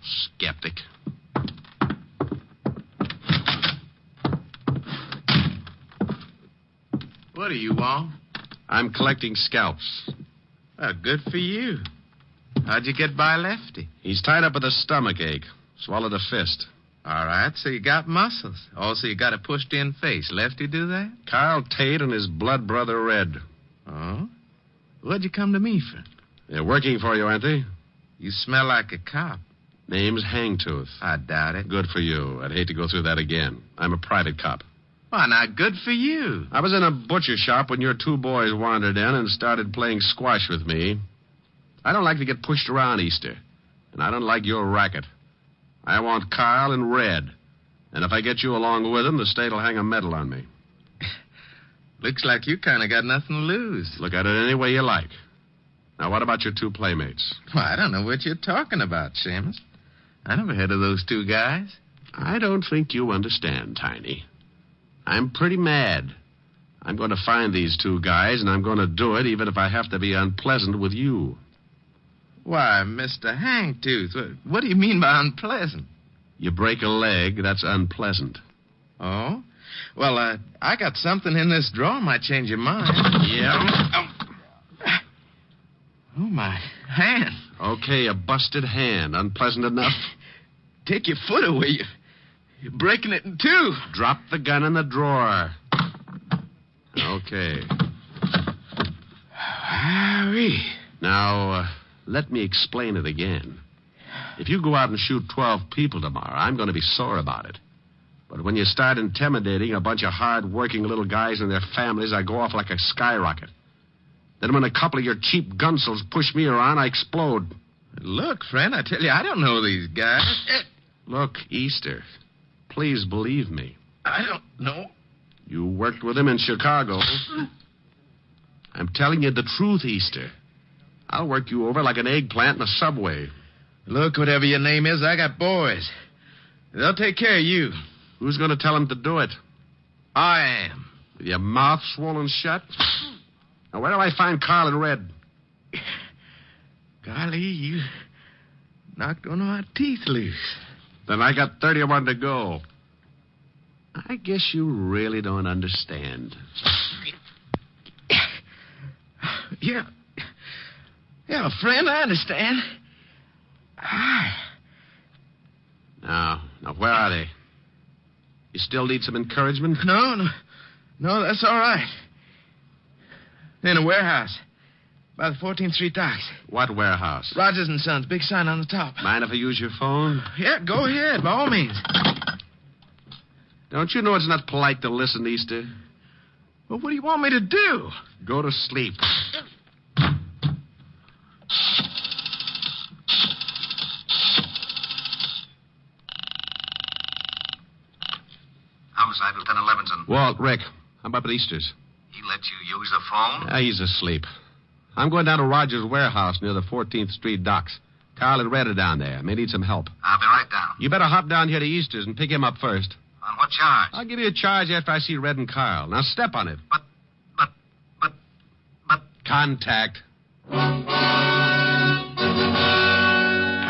[SPEAKER 3] Skeptic.
[SPEAKER 5] What do you want?
[SPEAKER 3] I'm collecting scalps.
[SPEAKER 5] Well, good for you. How'd you get by Lefty?
[SPEAKER 3] He's tied up with a stomach ache. Swallowed a fist.
[SPEAKER 5] All right, so you got muscles. Also, you got a pushed-in face. Lefty do that?
[SPEAKER 3] Carl Tate and his blood brother Red.
[SPEAKER 5] Oh? What'd you come to me for?
[SPEAKER 3] They're working for you, aren't they?
[SPEAKER 5] You smell like a cop.
[SPEAKER 3] Name's Hangtooth.
[SPEAKER 5] I doubt it.
[SPEAKER 3] Good for you. I'd hate to go through that again. I'm a private cop.
[SPEAKER 5] Why, not good for you.
[SPEAKER 3] I was in a butcher shop when your two boys wandered in and started playing squash with me. I don't like to get pushed around, Easter. And I don't like your racket. I want Carl and Red. And if I get you along with them, the state will hang a medal on me.
[SPEAKER 5] Looks like you kind of got nothing to lose.
[SPEAKER 3] Look at it any way you like. Now, what about your two playmates?
[SPEAKER 5] Well, I don't know what you're talking about, Seamus. I never heard of those two guys.
[SPEAKER 3] I don't think you understand, Tiny. I'm pretty mad. I'm going to find these two guys, and I'm going to do it even if I have to be unpleasant with you.
[SPEAKER 5] Why, Mr. Hangtooth, what do you mean by unpleasant?
[SPEAKER 3] You break a leg, that's unpleasant.
[SPEAKER 5] Oh? Well, I got something in this drawer might change your mind.
[SPEAKER 3] Yeah?
[SPEAKER 5] Oh, my hand.
[SPEAKER 3] Okay, a busted hand. Unpleasant enough?
[SPEAKER 5] Take your foot away. You're breaking it in two.
[SPEAKER 3] Drop the gun in the drawer. Okay. Now, let me explain it again. If you go out and shoot 12 people tomorrow, I'm going to be sore about it. But when you start intimidating a bunch of hard-working little guys and their families, I go off like a skyrocket. Then when a couple of your cheap gunsels push me around, I explode.
[SPEAKER 5] Look, friend, I tell you, I don't know these guys.
[SPEAKER 3] Look, Easter, please believe me.
[SPEAKER 5] I don't know.
[SPEAKER 3] You worked with him in Chicago. I'm telling you the truth, Easter. I'll work you over like an eggplant in a subway.
[SPEAKER 5] Look, whatever your name is, I got boys. They'll take care of you.
[SPEAKER 3] Who's going to tell them to do it?
[SPEAKER 5] I am.
[SPEAKER 3] With your mouth swollen shut? Now, where do I find Carl and Red?
[SPEAKER 5] Golly, you knocked one of my teeth loose.
[SPEAKER 3] Then I got 31 to go. I guess you really don't understand.
[SPEAKER 5] Yeah. Yeah, friend, I understand.
[SPEAKER 3] Now, where are they? You still need some encouragement?
[SPEAKER 5] No, that's all right. They're in a warehouse by the 14th Street docks.
[SPEAKER 3] What warehouse?
[SPEAKER 5] Rogers and Sons, big sign on the top.
[SPEAKER 3] Mind if I use your phone?
[SPEAKER 5] Yeah, go ahead, by all means.
[SPEAKER 3] Don't you know it's not polite to listen, Easter?
[SPEAKER 5] Well, what do you want me to do?
[SPEAKER 3] Go to sleep.
[SPEAKER 20] Homicide, Lieutenant Levinson.
[SPEAKER 3] Walt, Rick, I'm up at Easter's.
[SPEAKER 20] He let you use the phone?
[SPEAKER 3] He's asleep. I'm going down to Rogers' warehouse near the 14th Street docks. Carl and Red are down there. May need some help.
[SPEAKER 20] I'll be right down.
[SPEAKER 3] You better hop down here to Easter's and pick him up first.
[SPEAKER 20] On what charge?
[SPEAKER 3] I'll give you a charge after I see Red and Carl. Now step on it.
[SPEAKER 20] But.
[SPEAKER 3] Contact. I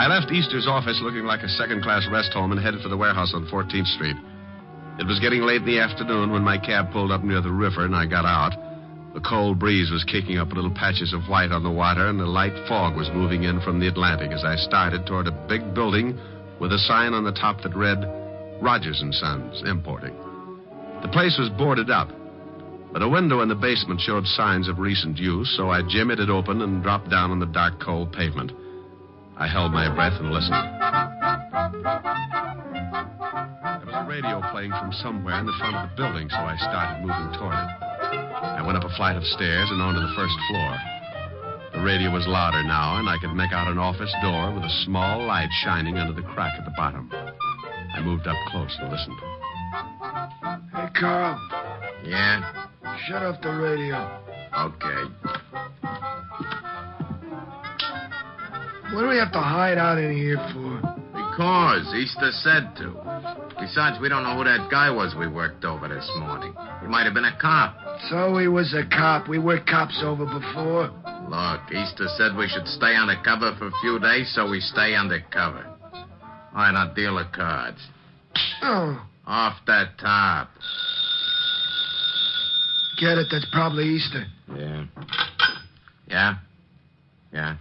[SPEAKER 3] left Easter's office looking like a second-class rest home and headed for the warehouse on 14th Street. It was getting late in the afternoon when my cab pulled up near the river and I got out. The cold breeze was kicking up little patches of white on the water, and a light fog was moving in from the Atlantic as I started toward a big building with a sign on the top that read, Rogers & Sons, Importing. The place was boarded up, but a window in the basement showed signs of recent use, so I jimmied it open and dropped down on the dark, cold pavement. I held my breath and listened. There was a radio playing from somewhere in the front of the building, so I started moving toward it. I went up a flight of stairs and onto the first floor. The radio was louder now, and I could make out an office door with a small light shining under the crack at the bottom. I moved up close and listened.
[SPEAKER 17] Hey, Carl.
[SPEAKER 5] Yeah?
[SPEAKER 17] Shut off the radio.
[SPEAKER 5] Okay.
[SPEAKER 17] What do we have to hide out in here for?
[SPEAKER 5] Because Easter said to. Besides, we don't know who that guy was we worked over this morning. He might have been a cop.
[SPEAKER 17] So he was a cop. We worked cops over before.
[SPEAKER 5] Look, Easter said we should stay undercover for a few days, so we stay undercover. Why not deal the cards?
[SPEAKER 17] Oh.
[SPEAKER 5] Off that top.
[SPEAKER 17] Get it? That's probably Easter.
[SPEAKER 5] Yeah. Yeah? Yeah.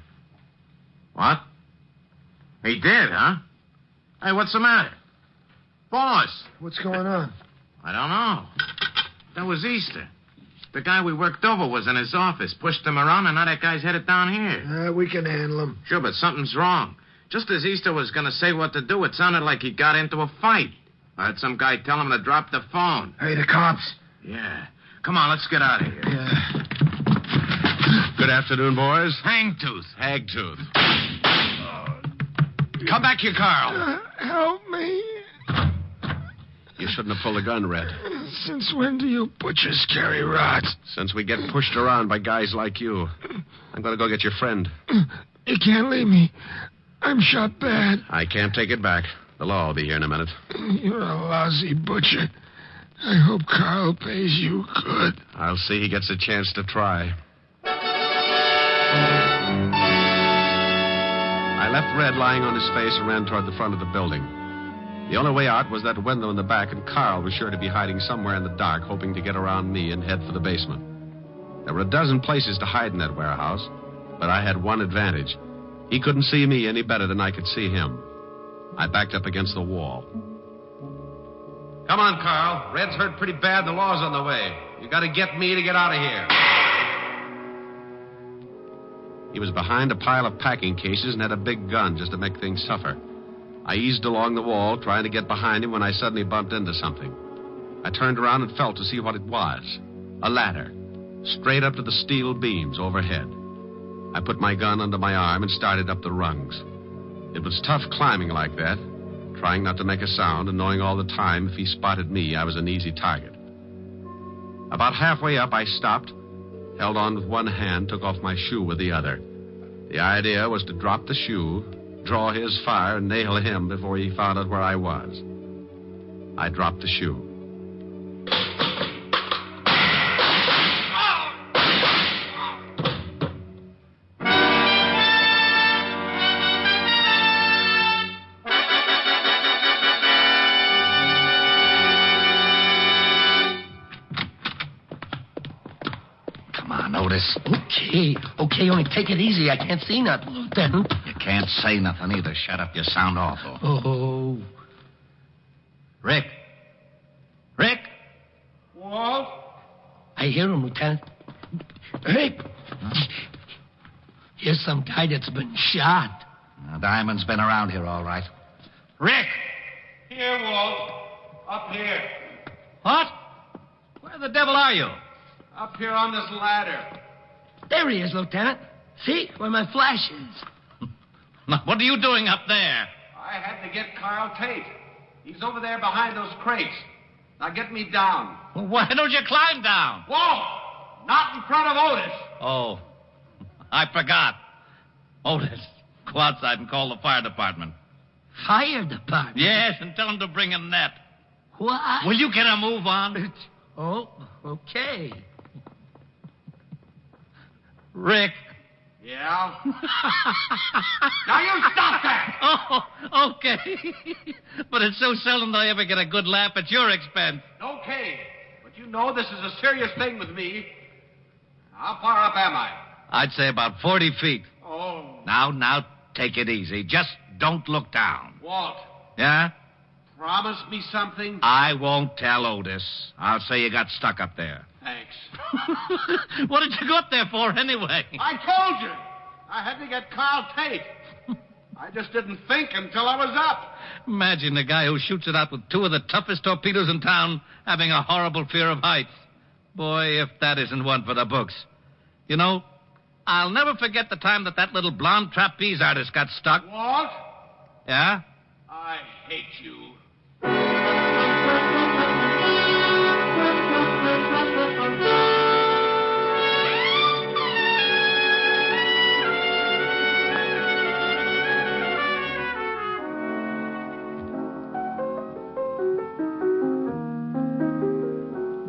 [SPEAKER 5] What? He did, huh? Hey, what's the matter? Boss!
[SPEAKER 17] What's going on?
[SPEAKER 5] I don't know. That was Easter. The guy we worked over was in his office, pushed him around, and now that guy's headed down here.
[SPEAKER 17] We can handle him.
[SPEAKER 5] Sure, but something's wrong. Just as Easter was going to say what to do, it sounded like he got into a fight. I heard some guy tell him to drop the phone.
[SPEAKER 17] Hey, the cops.
[SPEAKER 5] Yeah. Come on, let's get out of here.
[SPEAKER 17] Yeah.
[SPEAKER 3] Good afternoon, boys.
[SPEAKER 5] Hangtooth.
[SPEAKER 3] Hagtooth. Come back here, Carl.
[SPEAKER 17] Help me.
[SPEAKER 3] You shouldn't have pulled a gun, Red.
[SPEAKER 17] Since when do you butchers carry rods?
[SPEAKER 3] Since we get pushed around by guys like you. I'm going to go get your friend.
[SPEAKER 17] You can't leave me. I'm shot bad.
[SPEAKER 3] I can't take it back. The law will be here in a minute.
[SPEAKER 17] You're a lousy butcher. I hope Carl pays you good.
[SPEAKER 3] I'll see he gets a chance to try. I left Red lying on his face and ran toward the front of the building. The only way out was that window in the back, and Carl was sure to be hiding somewhere in the dark, hoping to get around me and head for the basement. There were a dozen places to hide in that warehouse, but I had one advantage. He couldn't see me any better than I could see him. I backed up against the wall. Come on, Carl. Red's hurt pretty bad, and the law's on the way. You got to get me to get out of here. He was behind a pile of packing cases and had a big gun just to make things tougher. I eased along the wall, trying to get behind him when I suddenly bumped into something. I turned around and felt to see what it was. A ladder, straight up to the steel beams overhead. I put my gun under my arm and started up the rungs. It was tough climbing like that, trying not to make a sound and knowing all the time if he spotted me, I was an easy target. About halfway up, I stopped, held on with one hand, took off my shoe with the other. The idea was to drop the shoe, draw his fire, and nail him before he found out where I was. I dropped the shoe.
[SPEAKER 19] Okay, only take it easy. I can't see nothing, Lieutenant.
[SPEAKER 20] You can't say nothing either. Shut up. You sound awful.
[SPEAKER 19] Oh.
[SPEAKER 20] Rick. Rick?
[SPEAKER 19] Walt? I hear him, Lieutenant. Rick.
[SPEAKER 20] Huh?
[SPEAKER 19] Here's some guy that's been shot.
[SPEAKER 20] Diamond's been around here, all right. Rick!
[SPEAKER 10] Here, Walt. Up here.
[SPEAKER 20] What? Where the devil are you?
[SPEAKER 10] Up here on this ladder.
[SPEAKER 19] There he is, Lieutenant. See, where my flash is.
[SPEAKER 20] Now, what are you doing up there?
[SPEAKER 10] I had to get Carl Tate. He's over there behind those crates. Now get me down.
[SPEAKER 20] Well, why don't you climb down?
[SPEAKER 10] Walt! Not in front of Otis.
[SPEAKER 20] Oh.
[SPEAKER 1] I forgot. Otis, go outside and call the fire department.
[SPEAKER 4] Fire department?
[SPEAKER 1] Yes, and tell them to bring a net.
[SPEAKER 4] What?
[SPEAKER 1] Will you get a move on?
[SPEAKER 4] Oh, okay.
[SPEAKER 1] Rick.
[SPEAKER 10] Yeah? Now you stop that!
[SPEAKER 1] Oh, okay. But it's so seldom that I ever get a good laugh at your expense.
[SPEAKER 10] Okay. But you know this is a serious thing with me. How far up am I?
[SPEAKER 1] I'd say about 40 feet.
[SPEAKER 10] Oh.
[SPEAKER 1] Now, take it easy. Just don't look down.
[SPEAKER 10] Walt,
[SPEAKER 1] Yeah?
[SPEAKER 10] promise me something?
[SPEAKER 1] I won't tell Otis. I'll say you got stuck up there.
[SPEAKER 10] Thanks.
[SPEAKER 1] What did you go up there for, anyway?
[SPEAKER 10] I told you. I had to get Carl Tate. I just didn't think until I was up.
[SPEAKER 1] Imagine the guy who shoots it out with two of the toughest torpedoes in town having a horrible fear of heights. Boy, if that isn't one for the books. You know, I'll never forget the time that little blonde trapeze artist got stuck.
[SPEAKER 10] Walt?
[SPEAKER 1] Yeah?
[SPEAKER 10] I hate you.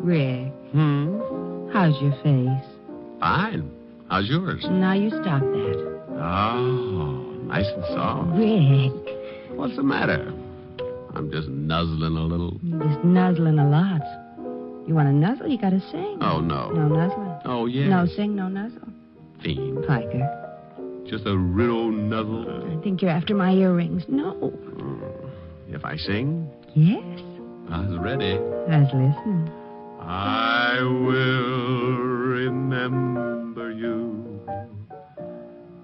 [SPEAKER 15] Rick. How's your face?
[SPEAKER 3] Fine. How's yours?
[SPEAKER 15] Now you stop that.
[SPEAKER 3] Oh, nice and soft.
[SPEAKER 15] Rick.
[SPEAKER 3] What's the matter? I'm just nuzzling a little.
[SPEAKER 15] You're just nuzzling a lot. You want to nuzzle? You got to sing.
[SPEAKER 3] Oh, no.
[SPEAKER 15] No nuzzling.
[SPEAKER 3] Oh, yes.
[SPEAKER 15] No sing, no nuzzle.
[SPEAKER 3] Fiend.
[SPEAKER 15] Piker.
[SPEAKER 3] Just a riddle nuzzle.
[SPEAKER 15] I think you're after my earrings. No.
[SPEAKER 3] If I sing?
[SPEAKER 15] Yes.
[SPEAKER 3] I was ready.
[SPEAKER 15] I was listening.
[SPEAKER 3] I will remember you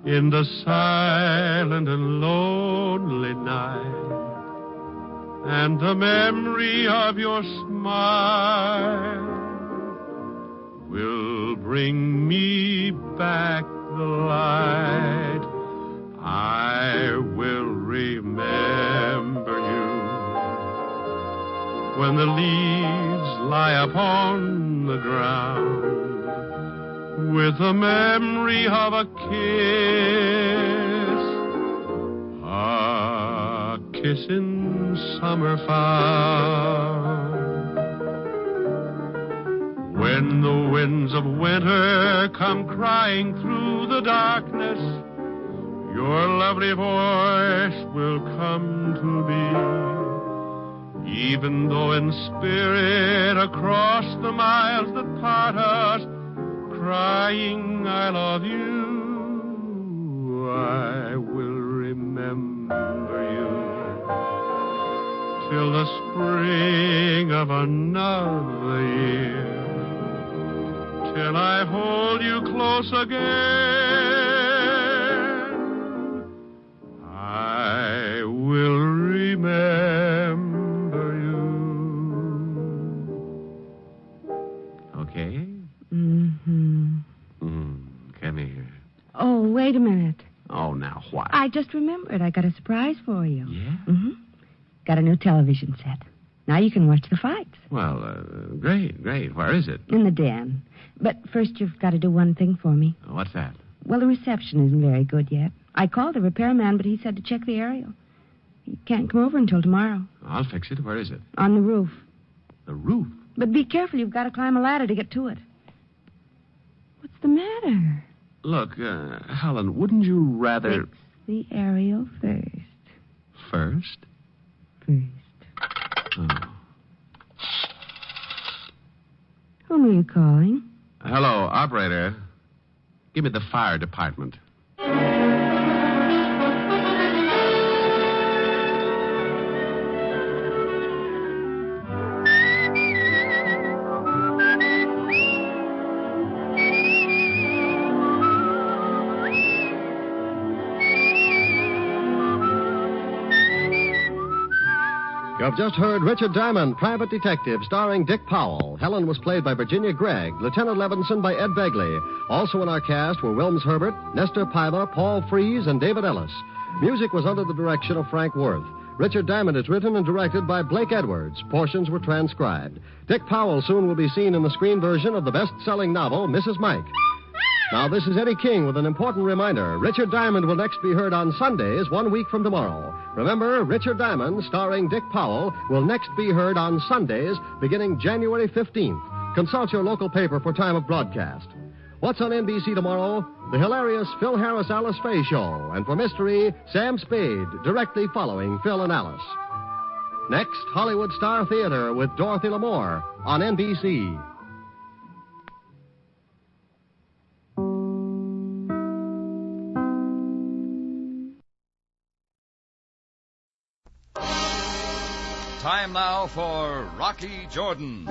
[SPEAKER 3] in the silent and lonely night, and the memory of your smile will bring me back the light. I will remember you when the leaves lie upon the ground, with the memory of a kiss in summer found. When the winds of winter come crying through the darkness, your lovely voice will come to me. Even though in spirit across the miles that part us, crying I love you, I will remember you till the spring of another year, till I hold you close again. I will remember. Okay?
[SPEAKER 15] Mm-hmm.
[SPEAKER 3] Come here.
[SPEAKER 15] Oh, wait a minute.
[SPEAKER 3] Oh, now what?
[SPEAKER 15] I just remembered. I got a surprise for you.
[SPEAKER 3] Yeah?
[SPEAKER 15] Mm-hmm. Got a new television set. Now you can watch the fights.
[SPEAKER 3] Well, great. Where is it?
[SPEAKER 15] In the den. But first you've got to do one thing for me.
[SPEAKER 3] What's that?
[SPEAKER 15] Well, the reception isn't very good yet. I called the repairman, but he said to check the aerial. He can't come over until tomorrow.
[SPEAKER 3] I'll fix it. Where is it?
[SPEAKER 15] On the roof.
[SPEAKER 3] The roof?
[SPEAKER 15] But be careful. You've got to climb a ladder to get to it. What's the matter?
[SPEAKER 3] Look, Helen, wouldn't you rather...
[SPEAKER 15] Fix the aerial first.
[SPEAKER 3] First?
[SPEAKER 15] First.
[SPEAKER 3] Oh.
[SPEAKER 15] Whom are you calling?
[SPEAKER 3] Hello, operator. Give me the fire department.
[SPEAKER 6] You've just heard Richard Diamond, Private Detective, starring Dick Powell. Helen was played by Virginia Gregg, Lieutenant Levinson by Ed Begley. Also in our cast were Wilms Herbert, Nestor Paiva, Paul Frees, and David Ellis. Music was under the direction of Frank Worth. Richard Diamond is written and directed by Blake Edwards. Portions were transcribed. Dick Powell soon will be seen in the screen version of the best-selling novel, Mrs. Mike. Now, this is Eddie King with an important reminder. Richard Diamond will next be heard on Sundays 1 week from tomorrow. Remember, Richard Diamond, starring Dick Powell, will next be heard on Sundays beginning January 15th. Consult your local paper for time of broadcast. What's on NBC tomorrow? The hilarious Phil Harris Alice Faye Show. And for mystery, Sam Spade, directly following Phil and Alice. Next, Hollywood Star Theater with Dorothy Lamour on NBC.
[SPEAKER 8] Time now for Rocky Jordan.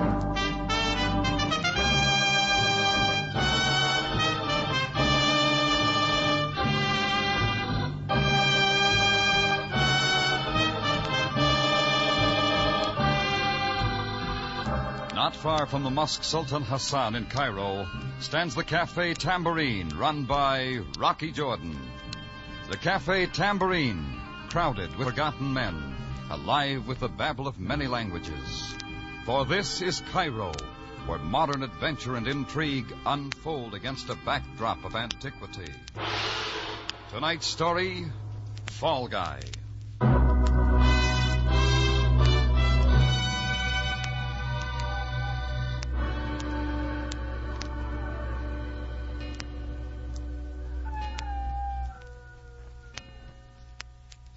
[SPEAKER 8] Not far from the Mosque Sultan Hassan in Cairo stands the Cafe Tambourine, run by Rocky Jordan. The Cafe Tambourine, crowded with forgotten men, alive with the babble of many languages. For this is Cairo, where modern adventure and intrigue unfold against a backdrop of antiquity. Tonight's story, Fall Guy.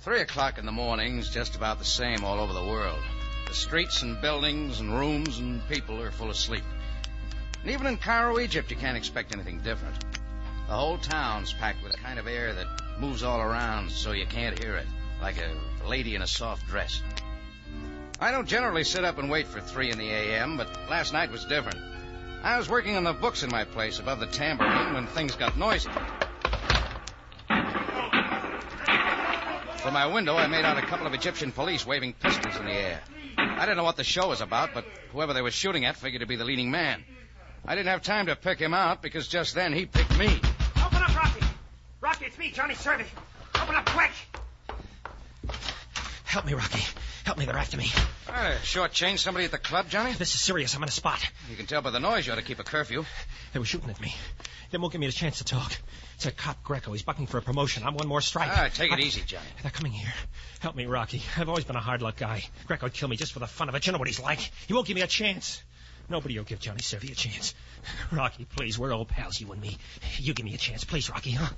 [SPEAKER 11] Three o'clock in the morning's just about the same all over the world. The streets and buildings and rooms and people are full of sleep. And even in Cairo, Egypt, you can't expect anything different. The whole town's packed with a kind of air that moves all around so you can't hear it, like a lady in a soft dress. I don't generally sit up and wait for 3 in the a.m., but last night was different. I was working on the books in my place above the tambourine when things got noisy. From my window, I made out a couple of Egyptian police waving pistols in the air. I didn't know what the show was about, but whoever they were shooting at figured to be the leading man. I didn't have time to pick him out because just then he picked me.
[SPEAKER 16] Open up, Rocky. Rocky, it's me, Johnny Servey. Open up quick.
[SPEAKER 18] Help me, Rocky. Help me, they're after me.
[SPEAKER 11] Shortchanged somebody at the club, Johnny?
[SPEAKER 18] This is serious. I'm in a spot.
[SPEAKER 11] You can tell by the noise you ought to keep a curfew.
[SPEAKER 18] They were shooting at me. They won't give me a chance to talk. It's a cop, Greco. He's bucking for a promotion. I'm one more strike.
[SPEAKER 11] Take it easy, Johnny.
[SPEAKER 18] They're coming here. Help me, Rocky. I've always been a hard luck guy. Greco would kill me just for the fun of it. You know what he's like. He won't give me a chance. Nobody will give Johnny Servey a chance. Rocky, please, we're old pals, you and me. You give me a chance, please, Rocky, huh?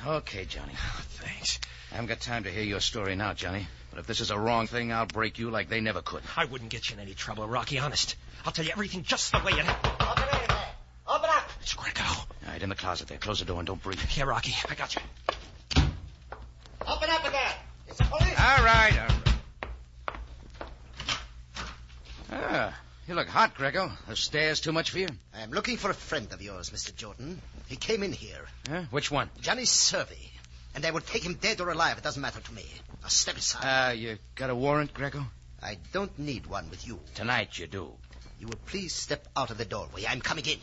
[SPEAKER 11] Okay, Johnny.
[SPEAKER 18] Thanks.
[SPEAKER 11] I haven't got time to hear your story now, Johnny. But if this is a wrong thing, I'll break you like they never could.
[SPEAKER 18] I wouldn't get you in any trouble, Rocky, honest. I'll tell you everything just the way it happened.
[SPEAKER 16] Open up.
[SPEAKER 18] It's Greco.
[SPEAKER 11] All right, in the closet there. Close the door and don't breathe.
[SPEAKER 18] Yeah, Rocky, I got you.
[SPEAKER 16] Open up again. It's the police.
[SPEAKER 11] All right. You look hot, Greco. The stairs too much for you?
[SPEAKER 21] I am looking for a friend of yours, Mr. Jordan. He came in here.
[SPEAKER 11] Huh? Which one?
[SPEAKER 21] Johnny Servey. And I would take him dead or alive. It doesn't matter to me. Now step aside.
[SPEAKER 11] You got a warrant, Greco?
[SPEAKER 21] I don't need one with you.
[SPEAKER 11] Tonight you do.
[SPEAKER 21] You will please step out of the doorway. I'm coming in.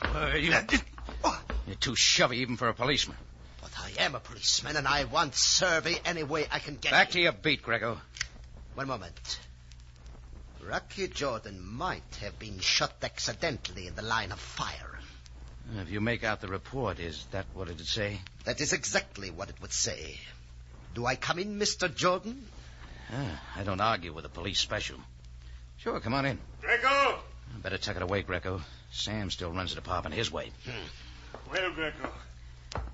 [SPEAKER 11] You're too shovey even for a policeman.
[SPEAKER 21] But I am a policeman, and I want Servey any way I can get
[SPEAKER 11] Back to your beat, Greco.
[SPEAKER 21] One moment. Rocky Jordan might have been shot accidentally in the line of fire.
[SPEAKER 11] If you make out the report, is that what it would say?
[SPEAKER 21] That is exactly what it would say. Do I come in, Mr. Jordan?
[SPEAKER 11] I don't argue with a police special. Sure, come on in.
[SPEAKER 16] Greco!
[SPEAKER 11] Better tuck it away, Greco. Sam still runs the department his way.
[SPEAKER 24] Well, Greco,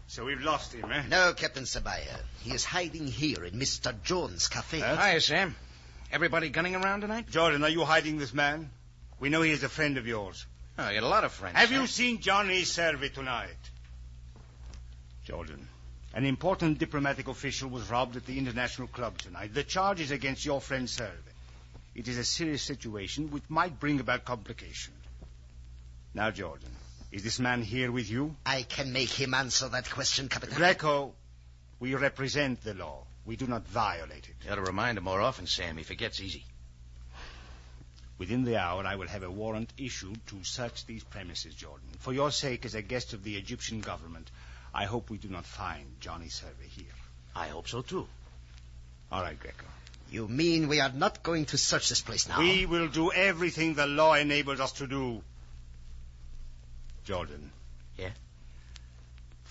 [SPEAKER 24] so we've lost him, eh?
[SPEAKER 21] No, Captain Sabaya. He is hiding here in Mr. Jones' cafe.
[SPEAKER 11] Hiya, Sam. Everybody gunning around tonight?
[SPEAKER 24] Jordan, are you hiding this man? We know he is a friend of yours.
[SPEAKER 11] Oh, you got a lot of friends.
[SPEAKER 24] Have you seen Johnny Servey tonight? Jordan, an important diplomatic official was robbed at the International Club tonight. The charge is against your friend Servey. It is a serious situation which might bring about complication. Now, Jordan, is this man here with you?
[SPEAKER 21] I can make him answer that question, Captain.
[SPEAKER 24] Greco, we represent the law. We do not violate it.
[SPEAKER 11] You ought to remind him more often, Sam. He forgets easy.
[SPEAKER 24] Within the hour, I will have a warrant issued to search these premises, Jordan. For your sake, as a guest of the Egyptian government, I hope we do not find Johnny Servey here.
[SPEAKER 11] I hope so, too.
[SPEAKER 24] All right, Greco.
[SPEAKER 21] You mean we are not going to search this place now?
[SPEAKER 24] We will do everything the law enables us to do. Jordan.
[SPEAKER 11] Yeah?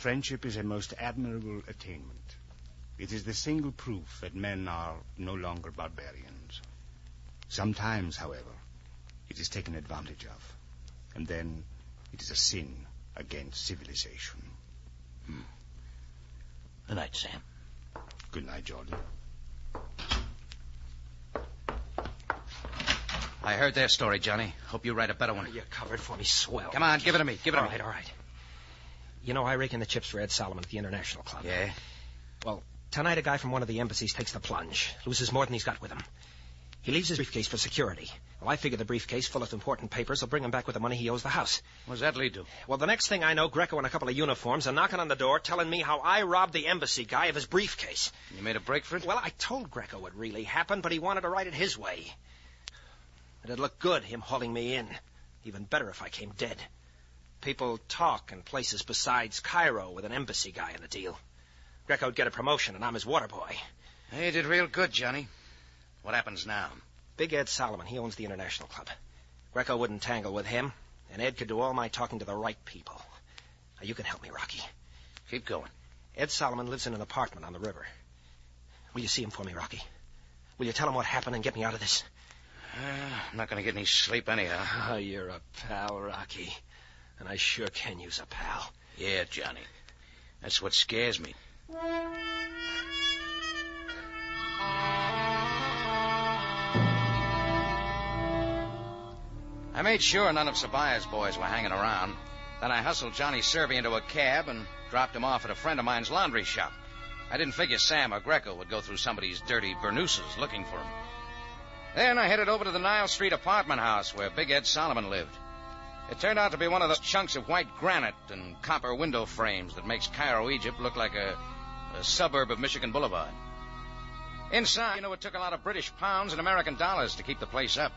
[SPEAKER 24] Friendship is a most admirable attainment. It is the single proof that men are no longer barbarians. Sometimes, however, it is taken advantage of. And then it is a sin against civilization.
[SPEAKER 11] Good night, Sam.
[SPEAKER 24] Good night, Jordan.
[SPEAKER 11] I heard their story, Johnny. Hope you write a better one.
[SPEAKER 18] You covered for me swell.
[SPEAKER 11] Come on, give it to me. Give it to me.
[SPEAKER 18] All right. You know, I rake in the chips for Ed Solomon at the International Club.
[SPEAKER 11] Yeah?
[SPEAKER 18] Well, tonight a guy from one of the embassies takes the plunge, loses more than he's got with him. He leaves his briefcase for security. Well, I figure the briefcase full of important papers will bring him back with the money he owes the house.
[SPEAKER 11] What does that lead to?
[SPEAKER 18] Well, the next thing I know, Greco and a couple of uniforms are knocking on the door telling me how I robbed the embassy guy of his briefcase.
[SPEAKER 11] You made a break for it?
[SPEAKER 18] Well, I told Greco what really happened, but he wanted to write it his way. It'd look good, him hauling me in. Even better if I came dead. People talk in places besides Cairo with an embassy guy in the deal. Greco'd get a promotion, and I'm his water boy.
[SPEAKER 11] Hey, you did real good, Johnny. What happens now?
[SPEAKER 18] Big Ed Solomon, he owns the International Club. Greco wouldn't tangle with him, and Ed could do all my talking to the right people. Now, you can help me, Rocky.
[SPEAKER 11] Keep going.
[SPEAKER 18] Ed Solomon lives in an apartment on the river. Will you see him for me, Rocky? Will you tell him what happened and get me out of this?
[SPEAKER 11] I'm not going to get any sleep anyhow.
[SPEAKER 18] Oh, you're a pal, Rocky. And I sure can use a pal.
[SPEAKER 11] Yeah, Johnny. That's what scares me. I made sure none of Sabaya's boys were hanging around. Then I hustled Johnny Servey into a cab and dropped him off at a friend of mine's laundry shop. I didn't figure Sam or Greco would go through somebody's dirty burnouses looking for him. Then I headed over to the Nile Street apartment house where Big Ed Solomon lived. It turned out to be one of those chunks of white granite and copper window frames that makes Cairo, Egypt look like a suburb of Michigan Boulevard. Inside, you know, it took a lot of British pounds and American dollars to keep the place up.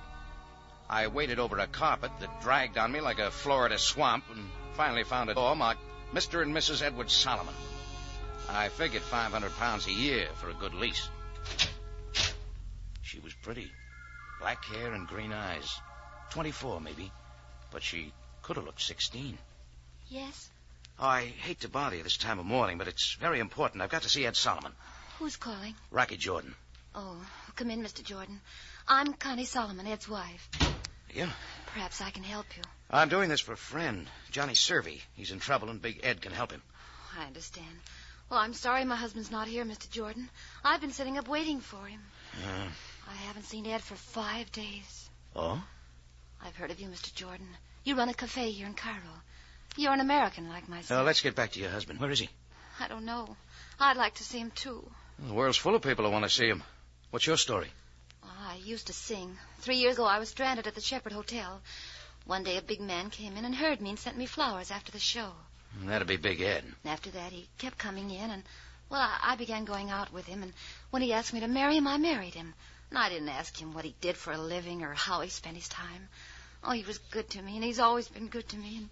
[SPEAKER 11] I waded over a carpet that dragged on me like a Florida swamp and finally found a door marked Mr. and Mrs. Edward Solomon. I figured £500 a year for a good lease. She was pretty. Black hair and green eyes. 24, maybe. But she could have looked 16.
[SPEAKER 9] Yes?
[SPEAKER 11] Oh, I hate to bother you this time of morning, but it's very important. I've got to see Ed Solomon.
[SPEAKER 9] Who's calling?
[SPEAKER 11] Rocky Jordan.
[SPEAKER 9] Oh, come in, Mr. Jordan. I'm Connie Solomon, Ed's wife.
[SPEAKER 11] Yeah?
[SPEAKER 9] Perhaps I can help you.
[SPEAKER 11] I'm doing this for a friend, Johnny Servey. He's in trouble, and Big Ed can help him.
[SPEAKER 9] I understand. Well, I'm sorry my husband's not here, Mr. Jordan. I've been sitting up waiting for him. I haven't seen Ed for 5 days.
[SPEAKER 11] Oh?
[SPEAKER 9] I've heard of you, Mr. Jordan. You run a cafe here in Cairo. You're an American like myself.
[SPEAKER 11] Let's get back to your husband. Where is he?
[SPEAKER 9] I don't know. I'd like to see him, too.
[SPEAKER 11] The world's full of people who want to see him. What's your story?
[SPEAKER 9] I used to sing. 3 years ago, I was stranded at the Shepherd Hotel. One day, a big man came in and heard me and sent me flowers after the show.
[SPEAKER 11] That'd be Big Ed.
[SPEAKER 9] After that, he kept coming in, and, well, I began going out with him, and when he asked me to marry him, I married him. And I didn't ask him what he did for a living or how he spent his time. Oh, he was good to me, and he's always been good to me, and,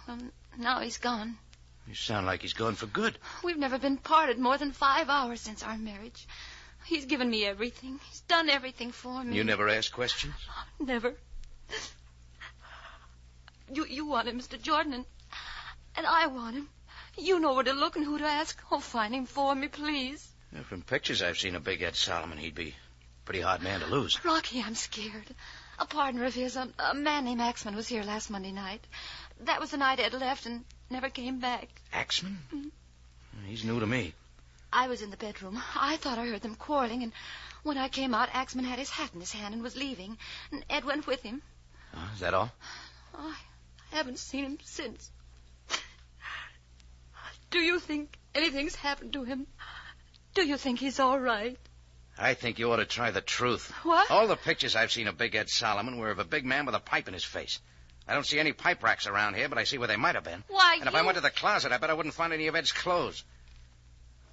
[SPEAKER 9] well, now he's gone.
[SPEAKER 11] You sound like he's gone for good.
[SPEAKER 9] We've never been parted more than 5 hours since our marriage. He's given me everything. He's done everything for me.
[SPEAKER 11] You never asked questions?
[SPEAKER 9] Never. You want him, Mr. Jordan, and I want him. You know where to look and who to ask. Oh, find him for me, please.
[SPEAKER 11] Yeah, from pictures I've seen of Big Ed Solomon, he'd be a pretty hard man to lose.
[SPEAKER 9] Rocky, I'm scared. A partner of his, a man named Axman, was here last Monday night. That was the night Ed left and never came back.
[SPEAKER 11] Axman? He's new to me.
[SPEAKER 9] I was in the bedroom. I thought I heard them quarreling, and when I came out, Axman had his hat in his hand and was leaving, and Ed went with him.
[SPEAKER 11] Is that all?
[SPEAKER 9] I haven't seen him since. Do you think anything's happened to him? Do you think he's all right?
[SPEAKER 11] I think you ought to try the truth.
[SPEAKER 9] What?
[SPEAKER 11] All the pictures I've seen of Big Ed Solomon were of a big man with a pipe in his face. I don't see any pipe racks around here, but I see where they might have been.
[SPEAKER 9] Why,
[SPEAKER 11] and if I went to the closet, I bet I wouldn't find any of Ed's clothes.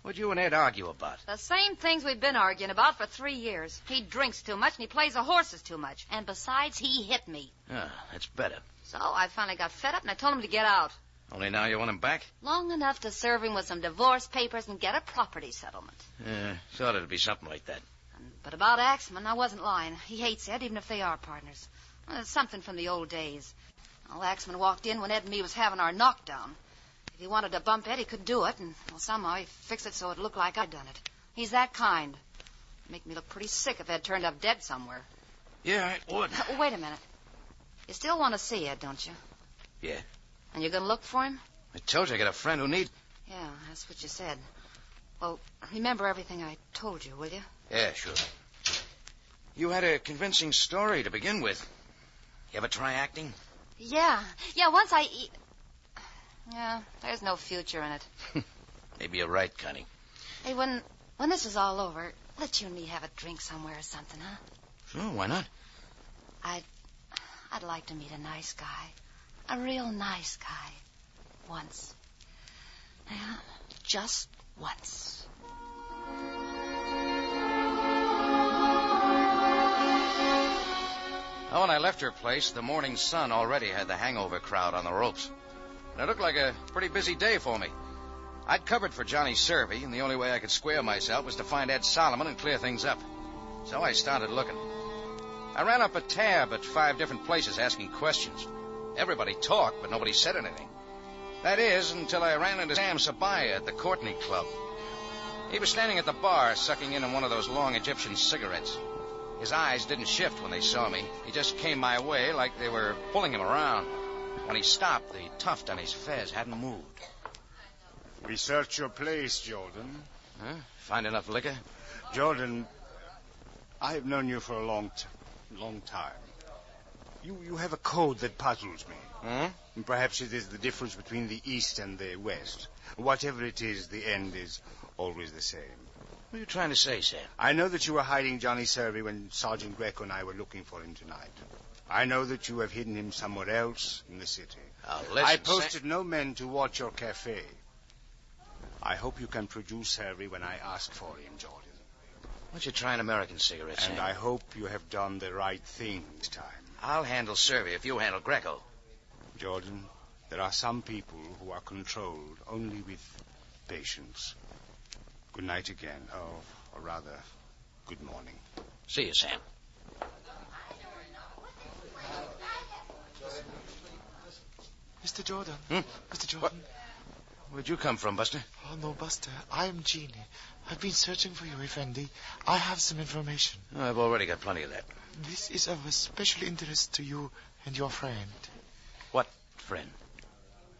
[SPEAKER 11] What'd you and Ed argue about?
[SPEAKER 13] The same things we've been arguing about for 3 years. He drinks too much and he plays the horses too much. And besides, he hit me.
[SPEAKER 11] That's better.
[SPEAKER 13] So I finally got fed up and I told him to get out.
[SPEAKER 11] Only now you want him back?
[SPEAKER 13] Long enough to serve him with some divorce papers and get a property settlement.
[SPEAKER 11] Thought it'd be something like that.
[SPEAKER 13] But about Axman, I wasn't lying. He hates Ed, even if they are partners. Well, it's something from the old days. Axman walked in when Ed and me was having our knockdown.
[SPEAKER 9] If he wanted to bump Ed, he could do it, and well, somehow he fixed it so it looked like I'd done it. He's that kind. Make me look pretty sick if Ed turned up dead somewhere.
[SPEAKER 11] Yeah, it would.
[SPEAKER 9] Wait a minute. You still want to see Ed, don't you?
[SPEAKER 11] Yeah.
[SPEAKER 9] And you're going to look for him?
[SPEAKER 11] I told you I got a friend who needs...
[SPEAKER 9] Yeah, that's what you said. Well, remember everything I told you, will you?
[SPEAKER 11] Yeah, sure. You had a convincing story to begin with. You ever try acting?
[SPEAKER 9] Yeah. Yeah, once Yeah, there's no future in it.
[SPEAKER 11] Maybe you're right, Connie.
[SPEAKER 9] Hey, when this is all over, let you and me have a drink somewhere or something, huh?
[SPEAKER 11] Sure, why not?
[SPEAKER 9] I'd like to meet a nice guy. A real nice guy. Once. Yeah, just once.
[SPEAKER 11] Oh, when I left her place, the morning sun already had the hangover crowd on the ropes. And it looked like a pretty busy day for me. I'd covered for Johnny Servey, and the only way I could square myself was to find Ed Solomon and clear things up. So I started looking. I ran up a tab at 5 different places asking questions. Everybody talked, but nobody said anything. That is, until I ran into Sam Sabaya at the Courtney Club. He was standing at the bar, sucking in on one of those long Egyptian cigarettes. His eyes didn't shift when they saw me. He just came my way like they were pulling him around. When he stopped, the tuft on his fez hadn't moved.
[SPEAKER 24] We searched your place, Jordan.
[SPEAKER 11] Huh? Find enough liquor?
[SPEAKER 24] Jordan, I have known you for a long time. You have a code that puzzles me.
[SPEAKER 11] Hmm?
[SPEAKER 24] And perhaps it is the difference between the East and the West. Whatever it is, the end is always the same.
[SPEAKER 11] What are you trying to say, Sam?
[SPEAKER 24] I know that you were hiding Johnny Servey when Sergeant Greco and I were looking for him tonight. I know that you have hidden him somewhere else in the city.
[SPEAKER 11] Listen,
[SPEAKER 24] I posted no men to watch your cafe. I hope you can produce Servey when I ask for him, Jordan.
[SPEAKER 11] Why don't you try an American cigarette, Sam?
[SPEAKER 24] And I hope you have done the right thing this time.
[SPEAKER 11] I'll handle Servey if you handle Greco.
[SPEAKER 24] Jordan, there are some people who are controlled only with patience. Good night again. Or rather, good morning.
[SPEAKER 11] See you, Sam.
[SPEAKER 2] Mr. Jordan. Mr. Jordan.
[SPEAKER 11] What? Where'd you come from, Buster?
[SPEAKER 2] Oh, no, Buster. I'm Jeannie. I've been searching for you, Effendi. I have some information.
[SPEAKER 11] Oh, I've already got plenty of that.
[SPEAKER 2] This is of a special interest to you and your friend.
[SPEAKER 11] What friend?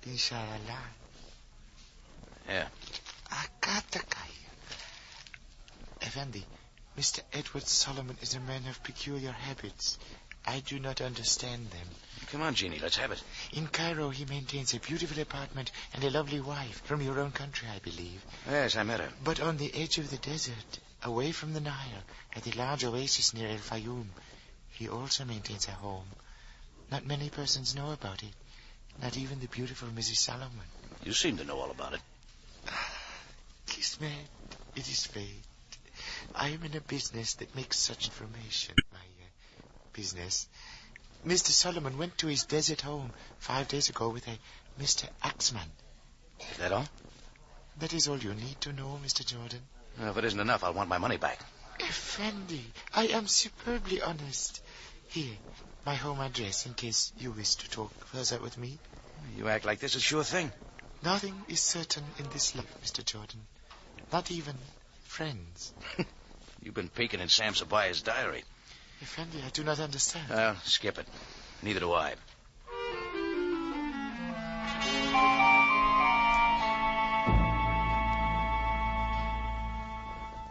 [SPEAKER 2] Inshallah.
[SPEAKER 11] Yeah.
[SPEAKER 2] Effendi, Mr. Edward Solomon is a man of peculiar habits. I do not understand them.
[SPEAKER 11] Come on, Jeannie, let's have it.
[SPEAKER 2] In Cairo, he maintains a beautiful apartment and a lovely wife from your own country, I believe.
[SPEAKER 11] Yes, I met her.
[SPEAKER 2] But on the edge of the desert, away from the Nile, at a large oasis near El Fayoum, he also maintains a home. Not many persons know about it. Not even the beautiful Mrs. Solomon.
[SPEAKER 11] You seem to know all about it.
[SPEAKER 2] Kismet, it is fate. I am in a business that makes such information my business. Mr. Solomon went to his desert home 5 days ago with a Mr. Axman.
[SPEAKER 11] Is that all?
[SPEAKER 2] That is all you need to know, Mr. Jordan.
[SPEAKER 11] If it isn't enough, I'll want my money back.
[SPEAKER 2] Effendi, I am superbly honest. Here, my home address in case you wish to talk further with me.
[SPEAKER 11] You act like this is a sure thing.
[SPEAKER 2] Nothing is certain in this life, Mr. Jordan. Not even friends.
[SPEAKER 11] You've been peeking in Sam Sabaya's diary.
[SPEAKER 2] Effendi, I do not understand.
[SPEAKER 11] Skip it. Neither do I.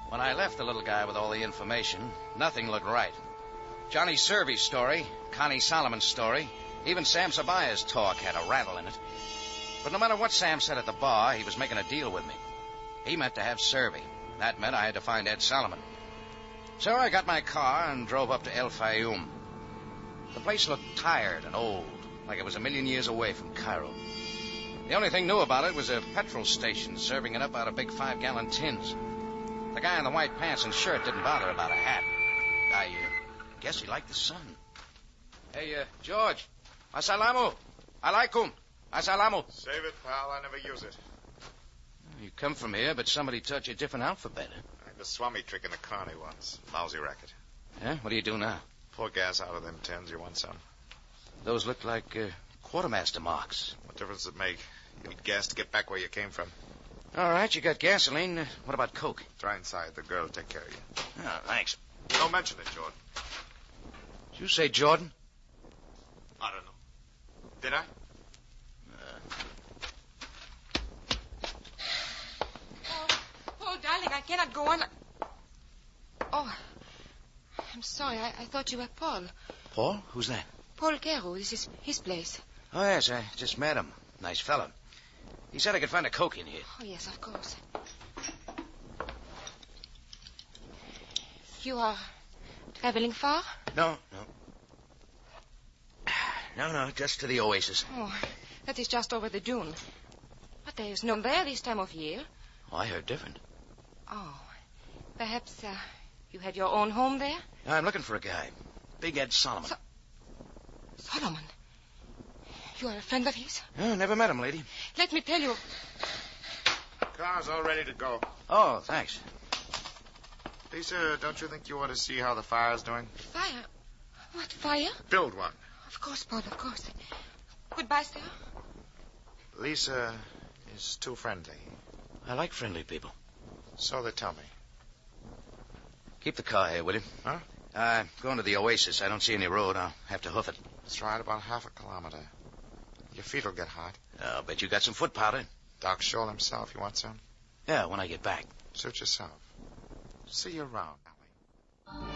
[SPEAKER 11] When I left the little guy with all the information, nothing looked right. Johnny Servey's story, Connie Solomon's story, even Sam Sabaya's talk had a rattle in it. But no matter what Sam said at the bar, he was making a deal with me. He meant to have Servey. That meant I had to find Ed Solomon. So I got my car and drove up to El Fayoum. The place looked tired and old, like it was a million years away from Cairo. The only thing new about it was a petrol station serving it up out of big 5-gallon tins. The guy in the white pants and shirt didn't bother about a hat. I guess he liked the sun. Hey, George. Assalamu. Alaikum. Assalamu.
[SPEAKER 5] Save it, pal. I never use it.
[SPEAKER 11] You come from here, but somebody taught you a different alphabet.
[SPEAKER 5] The Swami trick in the Carney once. Lousy racket.
[SPEAKER 11] Yeah? What do you do now?
[SPEAKER 5] Pour gas out of them tins. You want some?
[SPEAKER 11] Those look like Quartermaster marks.
[SPEAKER 2] What difference does it make? You need gas to get back where you came from.
[SPEAKER 11] All right, you got gasoline. What about coke?
[SPEAKER 2] Try inside. The girl will take care of you.
[SPEAKER 11] Oh, thanks.
[SPEAKER 2] Don't mention it, Jordan.
[SPEAKER 11] Did you say Jordan?
[SPEAKER 2] I don't know. Did I?
[SPEAKER 7] Oh, darling, I cannot go on. Oh, I'm sorry. I thought you were Paul.
[SPEAKER 11] Paul? Who's that?
[SPEAKER 7] Paul Carew. This is his place.
[SPEAKER 11] Oh, yes, I just met him. Nice fellow. He said I could find a coke in here.
[SPEAKER 7] Oh, yes, of course. You are traveling far?
[SPEAKER 11] No. No, just to the Oasis.
[SPEAKER 7] Oh, that is just over the dune. But there is none there this time of year.
[SPEAKER 11] Oh, I heard different.
[SPEAKER 7] Oh, perhaps you had your own home there?
[SPEAKER 11] I'm looking for a guy. Big Ed Solomon.
[SPEAKER 7] Solomon? You are a friend of his?
[SPEAKER 11] Oh, never met him, lady.
[SPEAKER 7] Let me tell you.
[SPEAKER 2] Car's all ready to go.
[SPEAKER 11] Oh, thanks.
[SPEAKER 2] Lisa, don't you think you ought to see how the fire's doing?
[SPEAKER 7] Fire? What fire?
[SPEAKER 2] Build one.
[SPEAKER 7] Of course, Paul, of course. Goodbye, sir.
[SPEAKER 2] Lisa is too friendly.
[SPEAKER 11] I like friendly people.
[SPEAKER 2] So they tell me.
[SPEAKER 11] Keep the car here, will you?
[SPEAKER 2] Huh?
[SPEAKER 11] Going to the Oasis. I don't see any road. I'll have to hoof it.
[SPEAKER 2] It's right about half a kilometer. Your feet will get hot.
[SPEAKER 11] I'll bet you got some foot powder.
[SPEAKER 2] Doc Scholl himself. You want some?
[SPEAKER 11] Yeah, when I get back.
[SPEAKER 2] Suit yourself. See you around, Allie.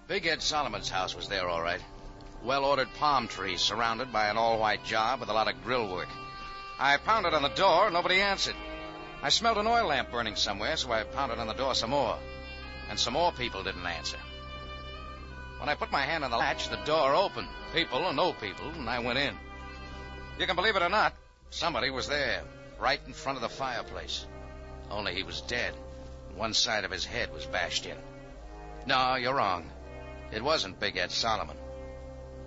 [SPEAKER 11] Big Ed Solomon's house was there, all right. Well-ordered palm trees surrounded by an all-white job with a lot of grill work. I pounded on the door. Nobody answered. I smelled an oil lamp burning somewhere, so I pounded on the door some more. And some more people didn't answer. When I put my hand on the latch, the door opened. People or no people, and I went in. You can believe it or not, somebody was there, right in front of the fireplace. Only he was dead. One side of his head was bashed in. No, you're wrong. It wasn't Big Ed Solomon.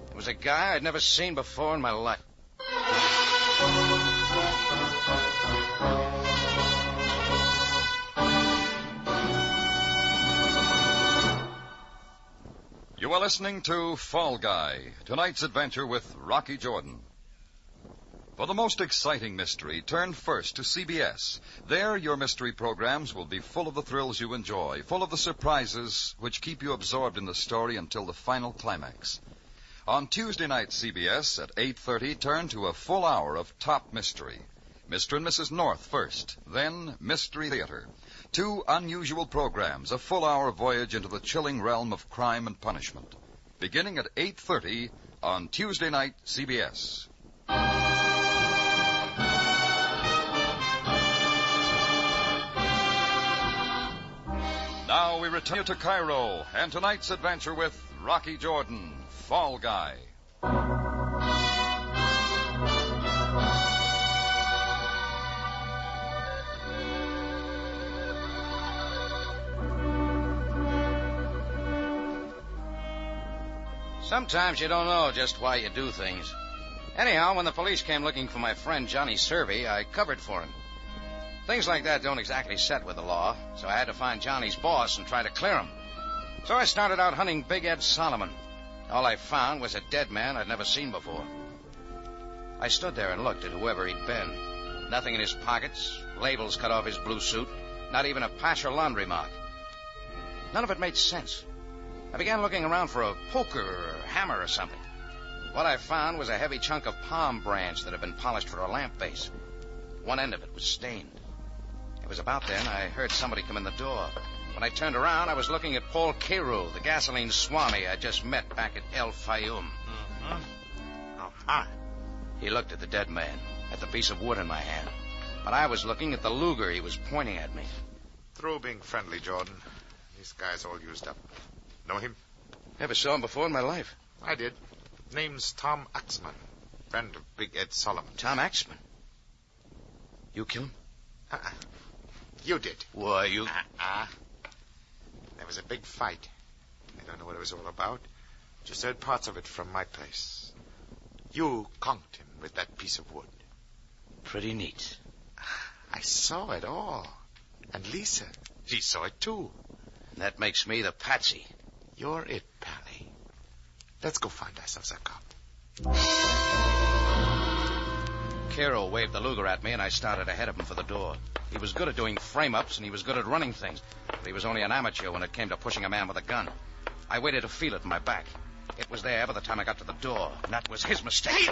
[SPEAKER 11] It was a guy I'd never seen before in my life.
[SPEAKER 8] You are listening to Fall Guy, tonight's adventure with Rocky Jordan. For the most exciting mystery, turn first to CBS. There, your mystery programs will be full of the thrills you enjoy, full of the surprises which keep you absorbed in the story until the final climax. On Tuesday night, CBS, at 8:30, turn to a full hour of top mystery. Mr. and Mrs. North first, then Mystery Theater. Two unusual programs, a full hour voyage into the chilling realm of crime and punishment. Beginning at 8:30 on Tuesday night, CBS. Now we return you to Cairo and tonight's adventure with Rocky Jordan, Fall Guy.
[SPEAKER 11] Sometimes you don't know just why you do things. Anyhow, when the police came looking for my friend Johnny Servey, I covered for him. Things like that don't exactly set with the law, so I had to find Johnny's boss and try to clear him. So I started out hunting Big Ed Solomon. All I found was a dead man I'd never seen before. I stood there and looked at whoever he'd been. Nothing in his pockets, labels cut off his blue suit, not even a patch or laundry mark. None of it made sense. I began looking around for a poker or a hammer or something. What I found was a heavy chunk of palm branch that had been polished for a lamp base. One end of it was stained. It was about then I heard somebody come in the door. When I turned around, I was looking at Paul Carew, the gasoline swami I'd just met back at El Fayoum. He looked at the dead man, at the piece of wood in my hand. But I was looking at the Luger he was pointing at me.
[SPEAKER 2] Through being friendly, Jordan. This guy's all used up. Know him?
[SPEAKER 11] Never saw him before in my life.
[SPEAKER 2] I did. Name's Tom Axman. Friend of Big Ed Solomon.
[SPEAKER 11] Tom Axman? You killed him?
[SPEAKER 2] You did.
[SPEAKER 11] Why, you...
[SPEAKER 2] There was a big fight. I don't know what it was all about. Just heard parts of it from my place. You conked him with that piece of wood.
[SPEAKER 11] Pretty neat.
[SPEAKER 2] I saw it all. And Lisa, she saw it too.
[SPEAKER 11] That makes me the patsy.
[SPEAKER 2] You're it, Pally. Let's go find ourselves a cop.
[SPEAKER 11] Cairo waved the Luger at me, and I started ahead of him for the door. He was good at doing frame-ups, and he was good at running things, but he was only an amateur when it came to pushing a man with a gun. I waited to feel it in my back. It was there by the time I got to the door, and that was his mistake.
[SPEAKER 16] Hey,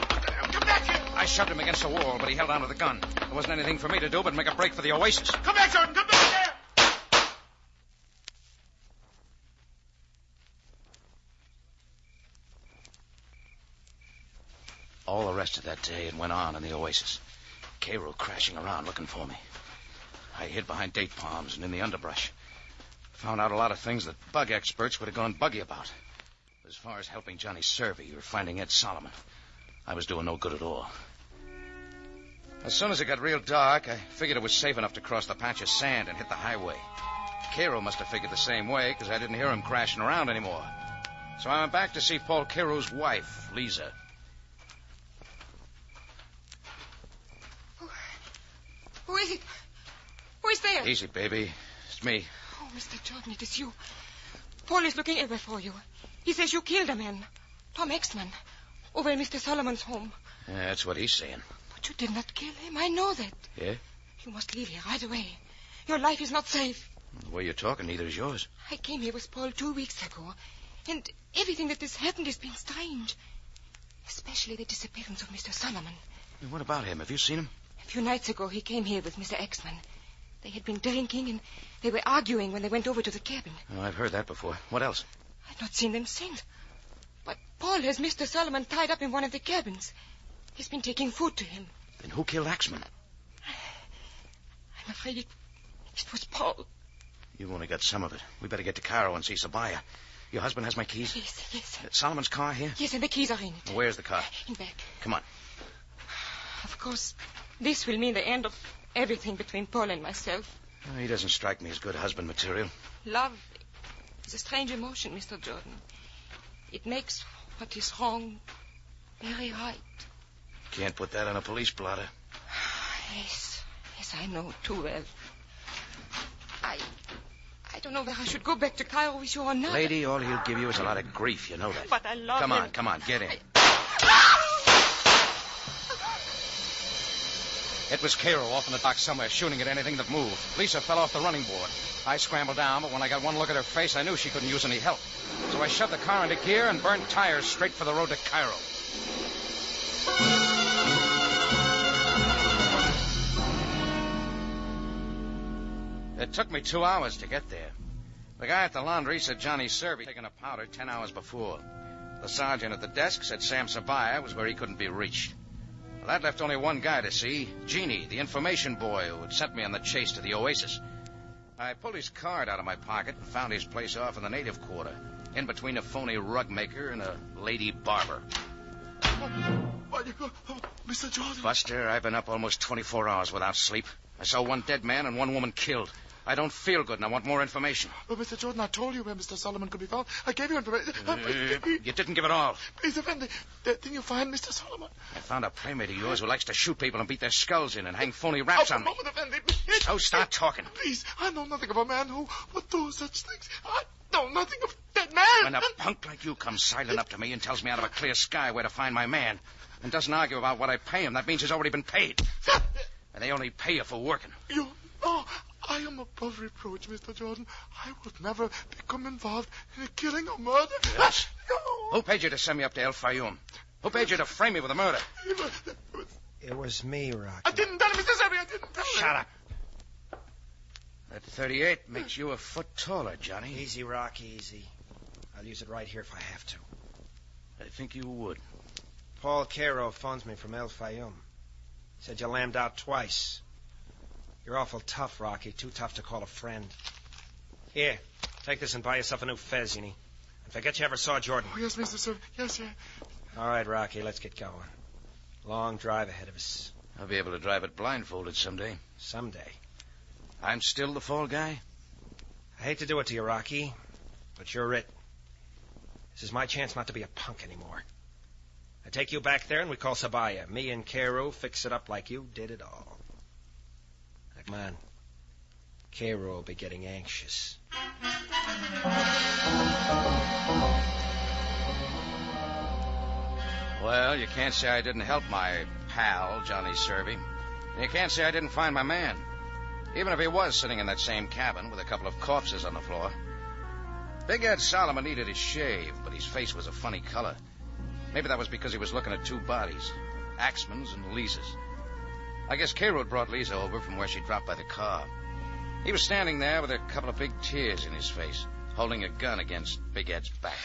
[SPEAKER 16] come back here!
[SPEAKER 11] I shoved him against the wall, but he held onto the gun. There wasn't anything for me to do but make a break for the Oasis.
[SPEAKER 16] Come back, Jordan! Come back there!
[SPEAKER 11] All the rest of that day it went on in the Oasis. Cairo crashing around looking for me. I hid behind date palms and in the underbrush. Found out a lot of things that bug experts would have gone buggy about. As far as helping Johnny Servey or finding Ed Solomon, I was doing no good at all. As soon as it got real dark, I figured it was safe enough to cross the patch of sand and hit the highway. Cairo must have figured the same way, because I didn't hear him crashing around anymore. So I went back to see Paul Cairo's wife, Lisa.
[SPEAKER 7] Who is it? Who is there?
[SPEAKER 11] Easy, baby. It's me.
[SPEAKER 7] Oh, Mr. Jordan, it is you. Paul is looking everywhere for you. He says you killed a man, Tom Exman, over in Mr. Solomon's home.
[SPEAKER 11] Yeah, that's what he's saying.
[SPEAKER 7] But you did not kill him. I know that.
[SPEAKER 11] Yeah?
[SPEAKER 7] You must leave here right away. Your life is not safe.
[SPEAKER 11] The way you're talking, neither is yours.
[SPEAKER 7] I came here with Paul 2 weeks ago, and everything that has happened has been strange. Especially the disappearance of Mr. Solomon.
[SPEAKER 11] What about him? Have you seen him?
[SPEAKER 7] A few nights ago, he came here with Mr. Exman. They had been drinking, and they were arguing when they went over to the cabin.
[SPEAKER 11] Oh, I've heard that before. What else?
[SPEAKER 7] I've not seen them since. But Paul has Mr. Solomon tied up in one of the cabins. He's been taking food to him.
[SPEAKER 11] Then who killed Axman?
[SPEAKER 7] I'm afraid it was Paul.
[SPEAKER 11] You've only got some of it. We better get to Cairo and see Sabaya. Your husband has my keys?
[SPEAKER 7] Yes.
[SPEAKER 11] Solomon's car here?
[SPEAKER 7] Yes, and the keys are in it.
[SPEAKER 11] Where's the car?
[SPEAKER 7] In back.
[SPEAKER 11] Come on.
[SPEAKER 7] Of course, this will mean the end of everything between Paul and myself.
[SPEAKER 11] Oh, he doesn't strike me as good husband material.
[SPEAKER 7] Love is a strange emotion, Mr. Jordan. It makes what is wrong very right.
[SPEAKER 11] Can't put that on a police blotter.
[SPEAKER 7] Yes, I know too well. I don't know whether I should go back to Cairo with you or not.
[SPEAKER 11] Lady, all he'll give you is a lot of grief, you know that.
[SPEAKER 7] But I love him.
[SPEAKER 11] Come on, get in. It was Cairo off in the dock somewhere, shooting at anything that moved. Lisa fell off the running board. I scrambled down, but when I got one look at her face, I knew she couldn't use any help. So I shoved the car into gear and burned tires straight for the road to Cairo. It took me 2 hours to get there. The guy at the laundry said Johnny Servey had taken a powder 10 hours before. The sergeant at the desk said Sam Sabaya was where he couldn't be reached. Well, that left only one guy to see, Jeannie, the information boy who had sent me on the chase to the Oasis. I pulled his card out of my pocket and found his place off in the native quarter, in between a phony rug maker and a lady barber.
[SPEAKER 2] Mr. Jordan.
[SPEAKER 11] Buster, I've been up almost 24 hours without sleep. I saw one dead man and one woman killed. I don't feel good, and I want more information.
[SPEAKER 2] But, Mr. Jordan, I told you where Mr. Solomon could be found. I gave you information.
[SPEAKER 11] You didn't give it all.
[SPEAKER 2] Please, Effendi, didn't you find Mr. Solomon?
[SPEAKER 11] I found a playmate of yours who likes to shoot people and beat their skulls in and hang phony raps on me.
[SPEAKER 2] Effendi,
[SPEAKER 11] So start talking.
[SPEAKER 2] Please, I know nothing of a man who would do such things. I know nothing of that man.
[SPEAKER 11] When a punk like you comes sidling up to me and tells me out of a clear sky where to find my man and doesn't argue about what I pay him, that means he's already been paid. And they only pay you for working.
[SPEAKER 2] You know, I am above reproach, Mr. Jordan. I would never become involved in a killing or murder.
[SPEAKER 11] Yes.
[SPEAKER 2] No.
[SPEAKER 11] Who paid you to send me up to El Fayoum? Who paid you to frame me with a murder?
[SPEAKER 12] It was me, Rocky.
[SPEAKER 2] I didn't tell him, Mr. Servey. I didn't tell him.
[SPEAKER 12] Shut up.
[SPEAKER 11] That 38 makes you a foot taller, Johnny.
[SPEAKER 12] Easy, Rocky, easy. I'll use it right here if I have to.
[SPEAKER 11] I think you would.
[SPEAKER 12] Paul Cairo phones me from El Fayoum. Said you lammed out twice. You're awful tough, Rocky. Too tough to call a friend. Here, take this and buy yourself a new fez, Yini. And forget you ever saw Jordan.
[SPEAKER 2] Oh, yes, Mr. Servey. Yes, sir.
[SPEAKER 12] All right, Rocky, let's get going. Long drive ahead of us.
[SPEAKER 11] I'll be able to drive it blindfolded someday.
[SPEAKER 12] Someday.
[SPEAKER 11] I'm still the fall guy?
[SPEAKER 12] I hate to do it to you, Rocky, but you're it. This is my chance not to be a punk anymore. I take you back there and we call Sabaya. Me and Cairo fix it up like you did it all. Now, come on. Cairo will be getting anxious.
[SPEAKER 11] Well, you can't say I didn't help my pal, Johnny Servy. And you can't say I didn't find my man. Even if he was sitting in that same cabin with a couple of corpses on the floor. Big Ed Solomon needed his shave, but his face was a funny color. Maybe that was because he was looking at two bodies, Axman's and Lisa's. I guess K-Road brought Lisa over from where she dropped by the car. He was standing there with a couple of big tears in his face, holding a gun against Big Ed's back.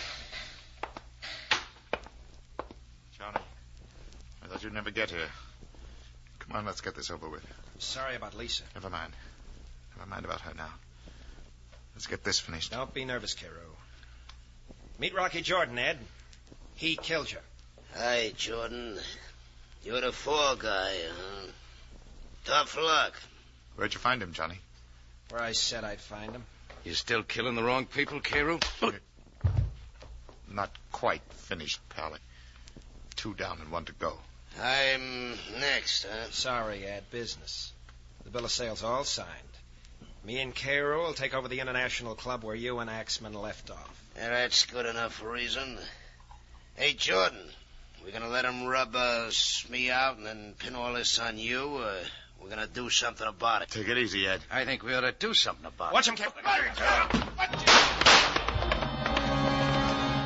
[SPEAKER 14] Johnny, I thought you'd never get here. Come on, let's get this over with.
[SPEAKER 12] Sorry about Lisa.
[SPEAKER 14] Never mind. Never mind about her now. Let's get this finished.
[SPEAKER 12] Don't be nervous, Cairo. Meet Rocky Jordan, Ed. He killed you.
[SPEAKER 17] Hi, Jordan. You're the fall guy, huh? Tough luck.
[SPEAKER 14] Where'd you find him, Johnny?
[SPEAKER 12] Where I said I'd find him.
[SPEAKER 11] You still killing the wrong people, Cairo?
[SPEAKER 14] Not quite finished, Pally. 2 down and 1 to go.
[SPEAKER 17] I'm next, huh?
[SPEAKER 12] Sorry, Ed. Business. The bill of sale's all signed. Me and Cairo will take over the International Club where you and Axman left off.
[SPEAKER 17] Yeah, that's good enough reason. Hey, Jordan, we gonna let him rub me out and then pin all this on you? We're gonna do something about it.
[SPEAKER 14] Take it easy, Ed.
[SPEAKER 11] I think we ought to do something about
[SPEAKER 12] Watch
[SPEAKER 11] it.
[SPEAKER 12] him, Captain.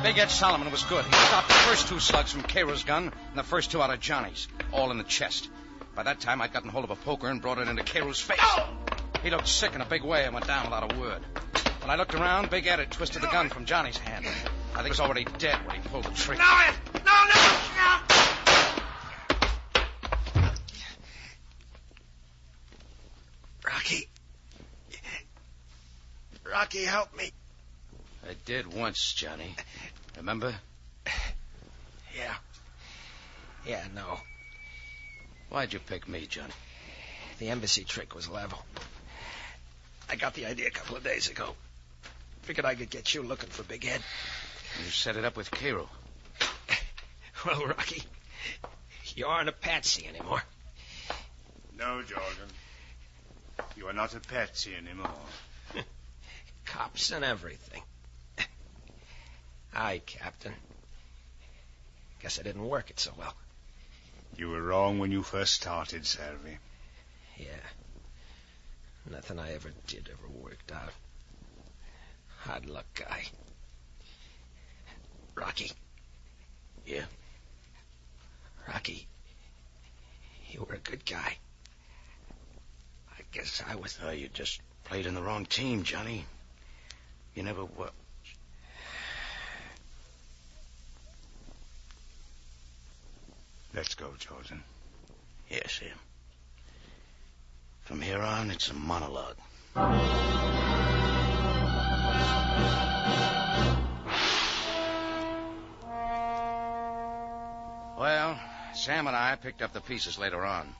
[SPEAKER 11] Big Ed Solomon was good. He stopped the first 2 slugs from Cairo's gun and the first 2 out of Johnny's, all in the chest. By that time, I'd gotten hold of a poker and brought it into Cairo's face. He looked sick in a big way and went down without a word. When I looked around, Big Ed had twisted the gun from Johnny's hand. I think he was already dead when he pulled the trigger.
[SPEAKER 16] No, Ed! No!
[SPEAKER 12] Rocky, help me.
[SPEAKER 11] I did once, Johnny. Remember?
[SPEAKER 12] Yeah. Yeah, no.
[SPEAKER 11] Why'd you pick me, Johnny?
[SPEAKER 12] The embassy trick was level. I got the idea a couple of days ago. Figured I could get you looking for Big Ed.
[SPEAKER 11] You set it up with Cairo.
[SPEAKER 12] Well, Rocky, you aren't a patsy anymore.
[SPEAKER 24] No, Jordan. You are not a patsy anymore.
[SPEAKER 12] Cops and everything. Aye, Captain. Guess I didn't work it so well.
[SPEAKER 24] You were wrong when you first started, Servy.
[SPEAKER 12] Yeah. Nothing I ever did ever worked out. Hard luck guy. Rocky.
[SPEAKER 11] Yeah?
[SPEAKER 12] Rocky, you were a good guy. I guess I was...
[SPEAKER 11] Oh, you just played in the wrong team, Johnny. You never were...
[SPEAKER 24] Let's go, Jordan.
[SPEAKER 11] Yes, Sam. From here on, it's a monologue. Well, Sam and I picked up the pieces later on.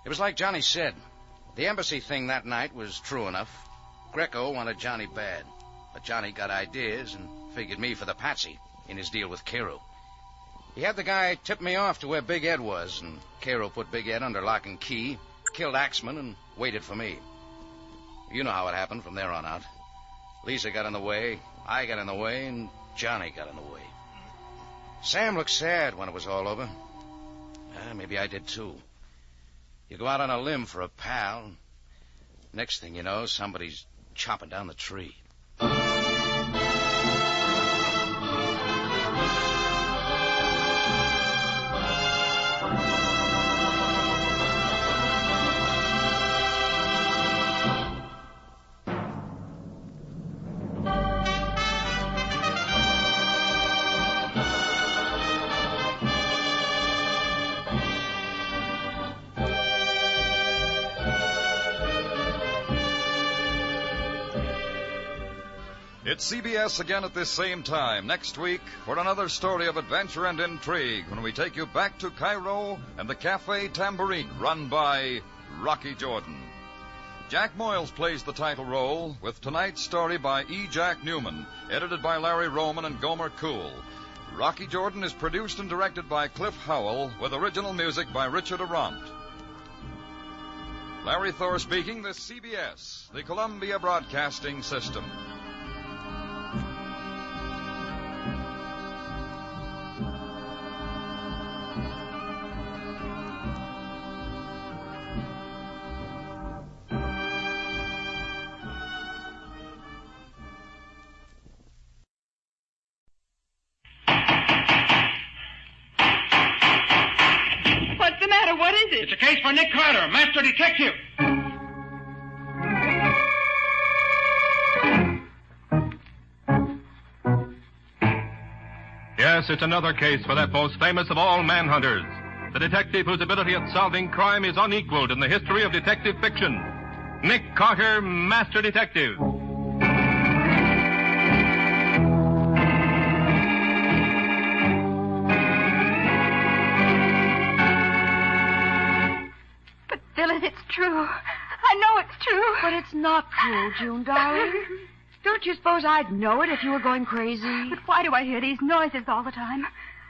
[SPEAKER 11] It was like Johnny said. The embassy thing that night was true enough. Greco wanted Johnny bad. But Johnny got ideas and figured me for the patsy in his deal with Cairo. He had the guy tip me off to where Big Ed was, and Cairo put Big Ed under lock and key, killed Axman, and waited for me. You know how it happened from there on out. Lisa got in the way, I got in the way, and Johnny got in the way. Sam looked sad when it was all over. Maybe I did too. You go out on a limb for a pal. Next thing you know, somebody's chopping down the tree.
[SPEAKER 8] It's CBS again at this same time next week for another story of adventure and intrigue when we take you back to Cairo and the Cafe Tambourine, run by Rocky Jordan. Jack Moyles plays the title role, with tonight's story by E. Jack Newman, edited by Larry Roman and Gomer Cool. Rocky Jordan is produced and directed by Cliff Howell, with original music by Richard Arant. Larry Thor speaking, this CBS, the Columbia Broadcasting System.
[SPEAKER 16] What's the matter? What is it?
[SPEAKER 10] It's a case for Nick Carter, master detective.
[SPEAKER 19] Yes, it's another case for that most famous of all manhunters, the detective whose ability at solving crime is unequaled in the history of detective fiction. Nick Carter, master detective.
[SPEAKER 16] Phyllis, it's true. I know it's true.
[SPEAKER 15] But it's not true, June, darling. Don't you suppose I'd know it if you were going crazy?
[SPEAKER 16] But why do I hear these noises all the time?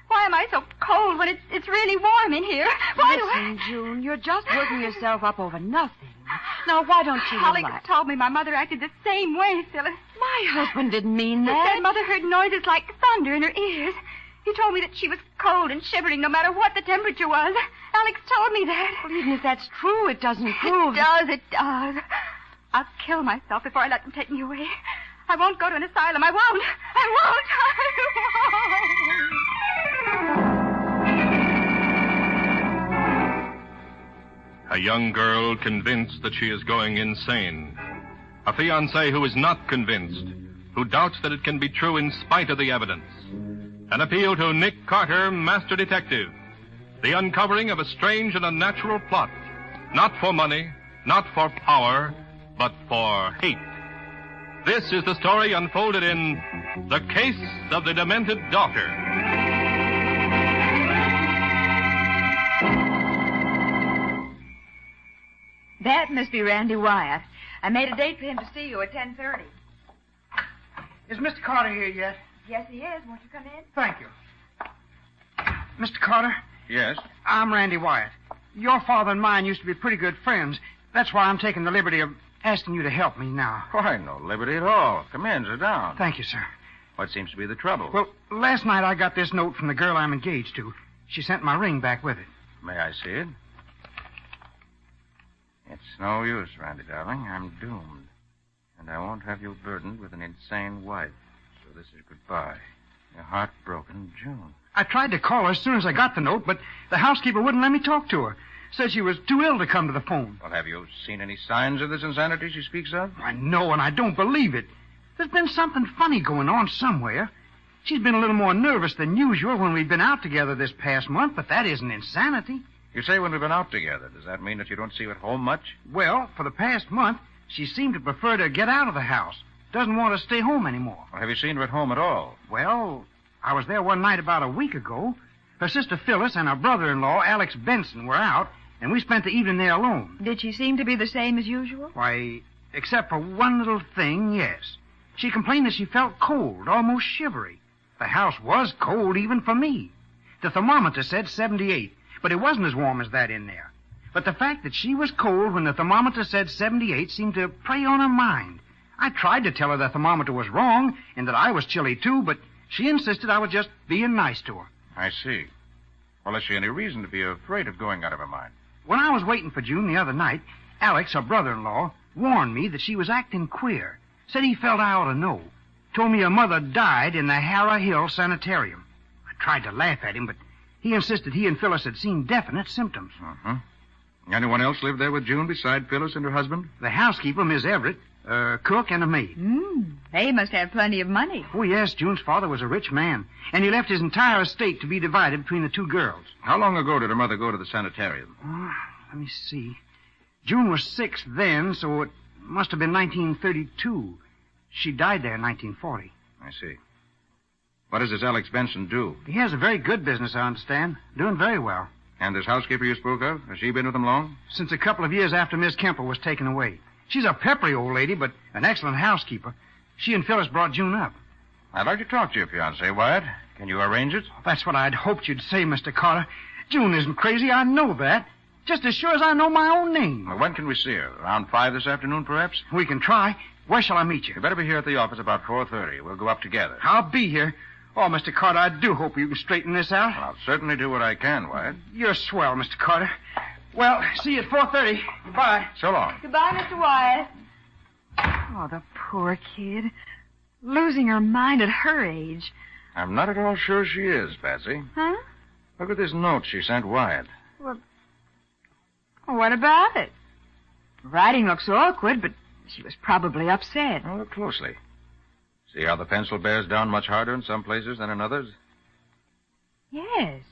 [SPEAKER 16] Why am I so cold when it's really warm in here? Why
[SPEAKER 15] Listen, June, you're just working yourself up over nothing. Now, why don't you
[SPEAKER 16] Alex
[SPEAKER 15] relax?
[SPEAKER 16] told me my mother acted the same way, Phyllis.
[SPEAKER 15] My husband didn't mean
[SPEAKER 16] He
[SPEAKER 15] that.
[SPEAKER 16] said Mother heard noises like thunder in her ears. He told me that she was cold and shivering no matter what the temperature was. Alex told me that.
[SPEAKER 15] Well, even if that's true, it doesn't prove...
[SPEAKER 16] It does. I'll kill myself before I let them take me away. I won't go to an asylum. I won't.
[SPEAKER 19] A young girl convinced that she is going insane. A fiancé who is not convinced, who doubts that it can be true in spite of the evidence. An appeal to Nick Carter, master detective. The uncovering of a strange and unnatural plot. Not for money, not for power, but for hate. This is the story unfolded in The Case of the Demented Daughter.
[SPEAKER 20] That must be Randy Wyatt. I made a date for him to see you at 10:30.
[SPEAKER 10] Is Mr. Carter here yet?
[SPEAKER 20] Yes, he is. Won't you come in?
[SPEAKER 10] Thank you. Mr. Carter?
[SPEAKER 24] Yes?
[SPEAKER 10] I'm Randy Wyatt. Your father and mine used to be pretty good friends. That's why I'm taking the liberty of asking you to help me now.
[SPEAKER 24] Why, no liberty at all. Come in, sit down.
[SPEAKER 10] Thank you, sir.
[SPEAKER 24] What seems to be the trouble?
[SPEAKER 10] Well, last night I got this note from the girl I'm engaged to. She sent my ring back with it.
[SPEAKER 24] May I see it? It's no use, Randy, darling. I'm doomed. And I won't have you burdened with an insane wife. So this is goodbye. Your heartbroken June.
[SPEAKER 10] I tried to call her as soon as I got the note, but the housekeeper wouldn't let me talk to her. Said she was too ill to come to the phone.
[SPEAKER 24] Well, have you seen any signs of this insanity she speaks of?
[SPEAKER 10] I know, and I don't believe it. There's been something funny going on somewhere. She's been a little more nervous than usual when we've been out together this past month, but that isn't insanity.
[SPEAKER 24] You say when we've been out together. Does that mean that you don't see her at home much?
[SPEAKER 10] Well, for the past month, she seemed to prefer to get out of the house. Doesn't want to stay home anymore.
[SPEAKER 24] Well, have you seen her at home at all?
[SPEAKER 10] Well, I was there one night about a week ago. Her sister Phyllis and her brother-in-law, Alex Benson, were out, and we spent the evening there alone.
[SPEAKER 20] Did she seem to be the same as usual?
[SPEAKER 10] Why, except for one little thing, yes. She complained that she felt cold, almost shivery. The house was cold even for me. The thermometer said 78, but it wasn't as warm as that in there. But the fact that she was cold when the thermometer said 78 seemed to prey on her mind. I tried to tell her the thermometer was wrong and that I was chilly too, but she insisted I was just being nice to her.
[SPEAKER 24] I see. Well, has she any reason to be afraid of going out of her mind?
[SPEAKER 10] When I was waiting for June the other night, Alex, her brother-in-law, warned me that she was acting queer. Said he felt I ought to know. Told me her mother died in the Harrah Hill Sanitarium. I tried to laugh at him, but he insisted he and Phyllis had seen definite symptoms.
[SPEAKER 24] Uh-huh. Anyone else live there with June beside Phyllis and her husband?
[SPEAKER 10] The housekeeper, Miss Everett, a cook, and a maid.
[SPEAKER 20] They must have plenty of money.
[SPEAKER 10] Oh, yes, June's father was a rich man, and he left his entire estate to be divided between the two girls.
[SPEAKER 24] How long ago did her mother go to the sanitarium?
[SPEAKER 10] Let me see. June was 6 then, so it must have been 1932. She died there in 1940.
[SPEAKER 24] I see. What does this Alex Benson do?
[SPEAKER 10] He has a very good business, I understand. Doing very well.
[SPEAKER 24] And this housekeeper you spoke of, has she been with him long?
[SPEAKER 10] Since a couple of years after Miss Kemper was taken away. She's a peppery old lady, but an excellent housekeeper. She and Phyllis brought June up.
[SPEAKER 24] I'd like to talk to your fiancé, Wyatt. Can you arrange it?
[SPEAKER 10] That's what I'd hoped you'd say, Mr. Carter. June isn't crazy, I know that. Just as sure as I know my own name.
[SPEAKER 1] Well, when can we see her? Around 5 this afternoon, perhaps?
[SPEAKER 10] We can try. Where shall I meet you?
[SPEAKER 1] You better be here at the office about 4:30. We'll go up together.
[SPEAKER 10] I'll be here. Oh, Mr. Carter, I do hope you can straighten this out.
[SPEAKER 1] Well, I'll certainly do what I can, Wyatt.
[SPEAKER 10] You're swell, Mr. Carter. Well, see you at 4:30. Goodbye.
[SPEAKER 1] So long.
[SPEAKER 20] Goodbye, Mr. Wyatt. Oh, the poor kid. Losing her mind at her age.
[SPEAKER 1] I'm not at all sure she is, Patsy.
[SPEAKER 20] Huh?
[SPEAKER 1] Look at this note she sent Wyatt.
[SPEAKER 20] Well, what about it? Writing looks awkward, but she was probably upset.
[SPEAKER 1] Well, look closely. See how the pencil bears down much harder in some places than in others?
[SPEAKER 20] Yes.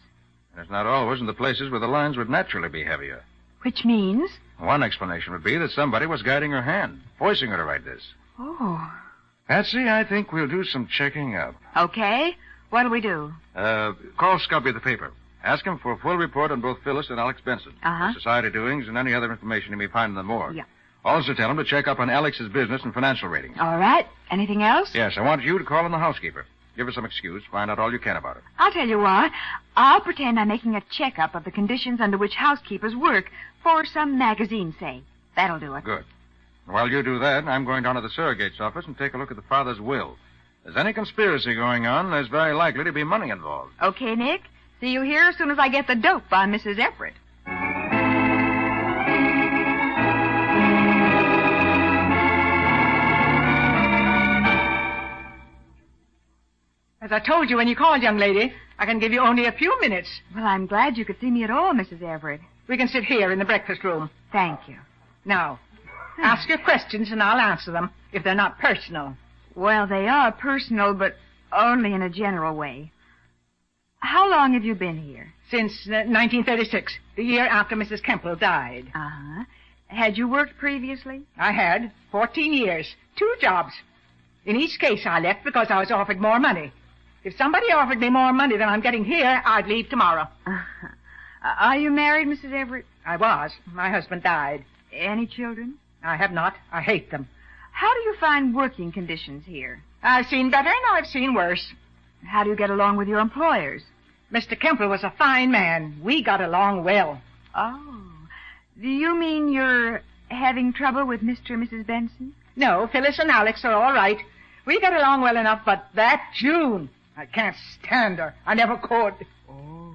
[SPEAKER 1] And it's not always in the places where the lines would naturally be heavier.
[SPEAKER 20] Which means?
[SPEAKER 1] One explanation would be that somebody was guiding her hand, forcing her to write this.
[SPEAKER 20] Oh.
[SPEAKER 1] Patsy, I think we'll do some checking up.
[SPEAKER 20] Okay. What'll we do?
[SPEAKER 1] Call Scubby at the paper. Ask him for a full report on both Phyllis and Alex Benson.
[SPEAKER 20] Uh-huh.
[SPEAKER 1] The society doings and any other information he may find in the morgue.
[SPEAKER 20] Yeah.
[SPEAKER 1] Also tell him to check up on Alex's business and financial ratings.
[SPEAKER 20] All right. Anything else?
[SPEAKER 1] Yes, I want you to call in the housekeeper. Give her some excuse. Find out all you can about her.
[SPEAKER 20] I'll tell you what. I'll pretend I'm making a checkup of the conditions under which housekeepers work for some magazine, say. That'll do it.
[SPEAKER 1] Good. While you do that, I'm going down to the surrogate's office and take a look at the father's will. If there's any conspiracy going on, there's very likely to be money involved.
[SPEAKER 20] Okay, Nick. See you here as soon as I get the dope on Mrs. Everett.
[SPEAKER 4] As I told you when you called, young lady, I can give you only a few minutes.
[SPEAKER 20] Well, I'm glad you could see me at all, Mrs. Everett.
[SPEAKER 4] We can sit here in the breakfast room.
[SPEAKER 20] Thank you.
[SPEAKER 4] Now, ask your questions and I'll answer them if they're not personal.
[SPEAKER 20] Well, they are personal, but only in a general way. How long have you been here?
[SPEAKER 4] Since 1936, the year after Mrs. Kemple died.
[SPEAKER 20] Uh-huh. Had you worked previously?
[SPEAKER 4] I had. 14 years. 2 jobs. In each case, I left because I was offered more money. If somebody offered me more money than I'm getting here, I'd leave tomorrow.
[SPEAKER 20] Uh-huh. Are you married, Mrs. Everett?
[SPEAKER 4] I was. My husband died.
[SPEAKER 20] Any children?
[SPEAKER 4] I have not. I hate them.
[SPEAKER 20] How do you find working conditions here?
[SPEAKER 4] I've seen better and I've seen worse.
[SPEAKER 20] How do you get along with your employers?
[SPEAKER 4] Mr. Kemple was a fine man. We got along well.
[SPEAKER 20] Oh. Do you mean you're having trouble with Mr. and Mrs. Benson?
[SPEAKER 4] No, Phyllis and Alex are all right. We got along well enough, but that June, I can't stand her. I never could.
[SPEAKER 20] Oh.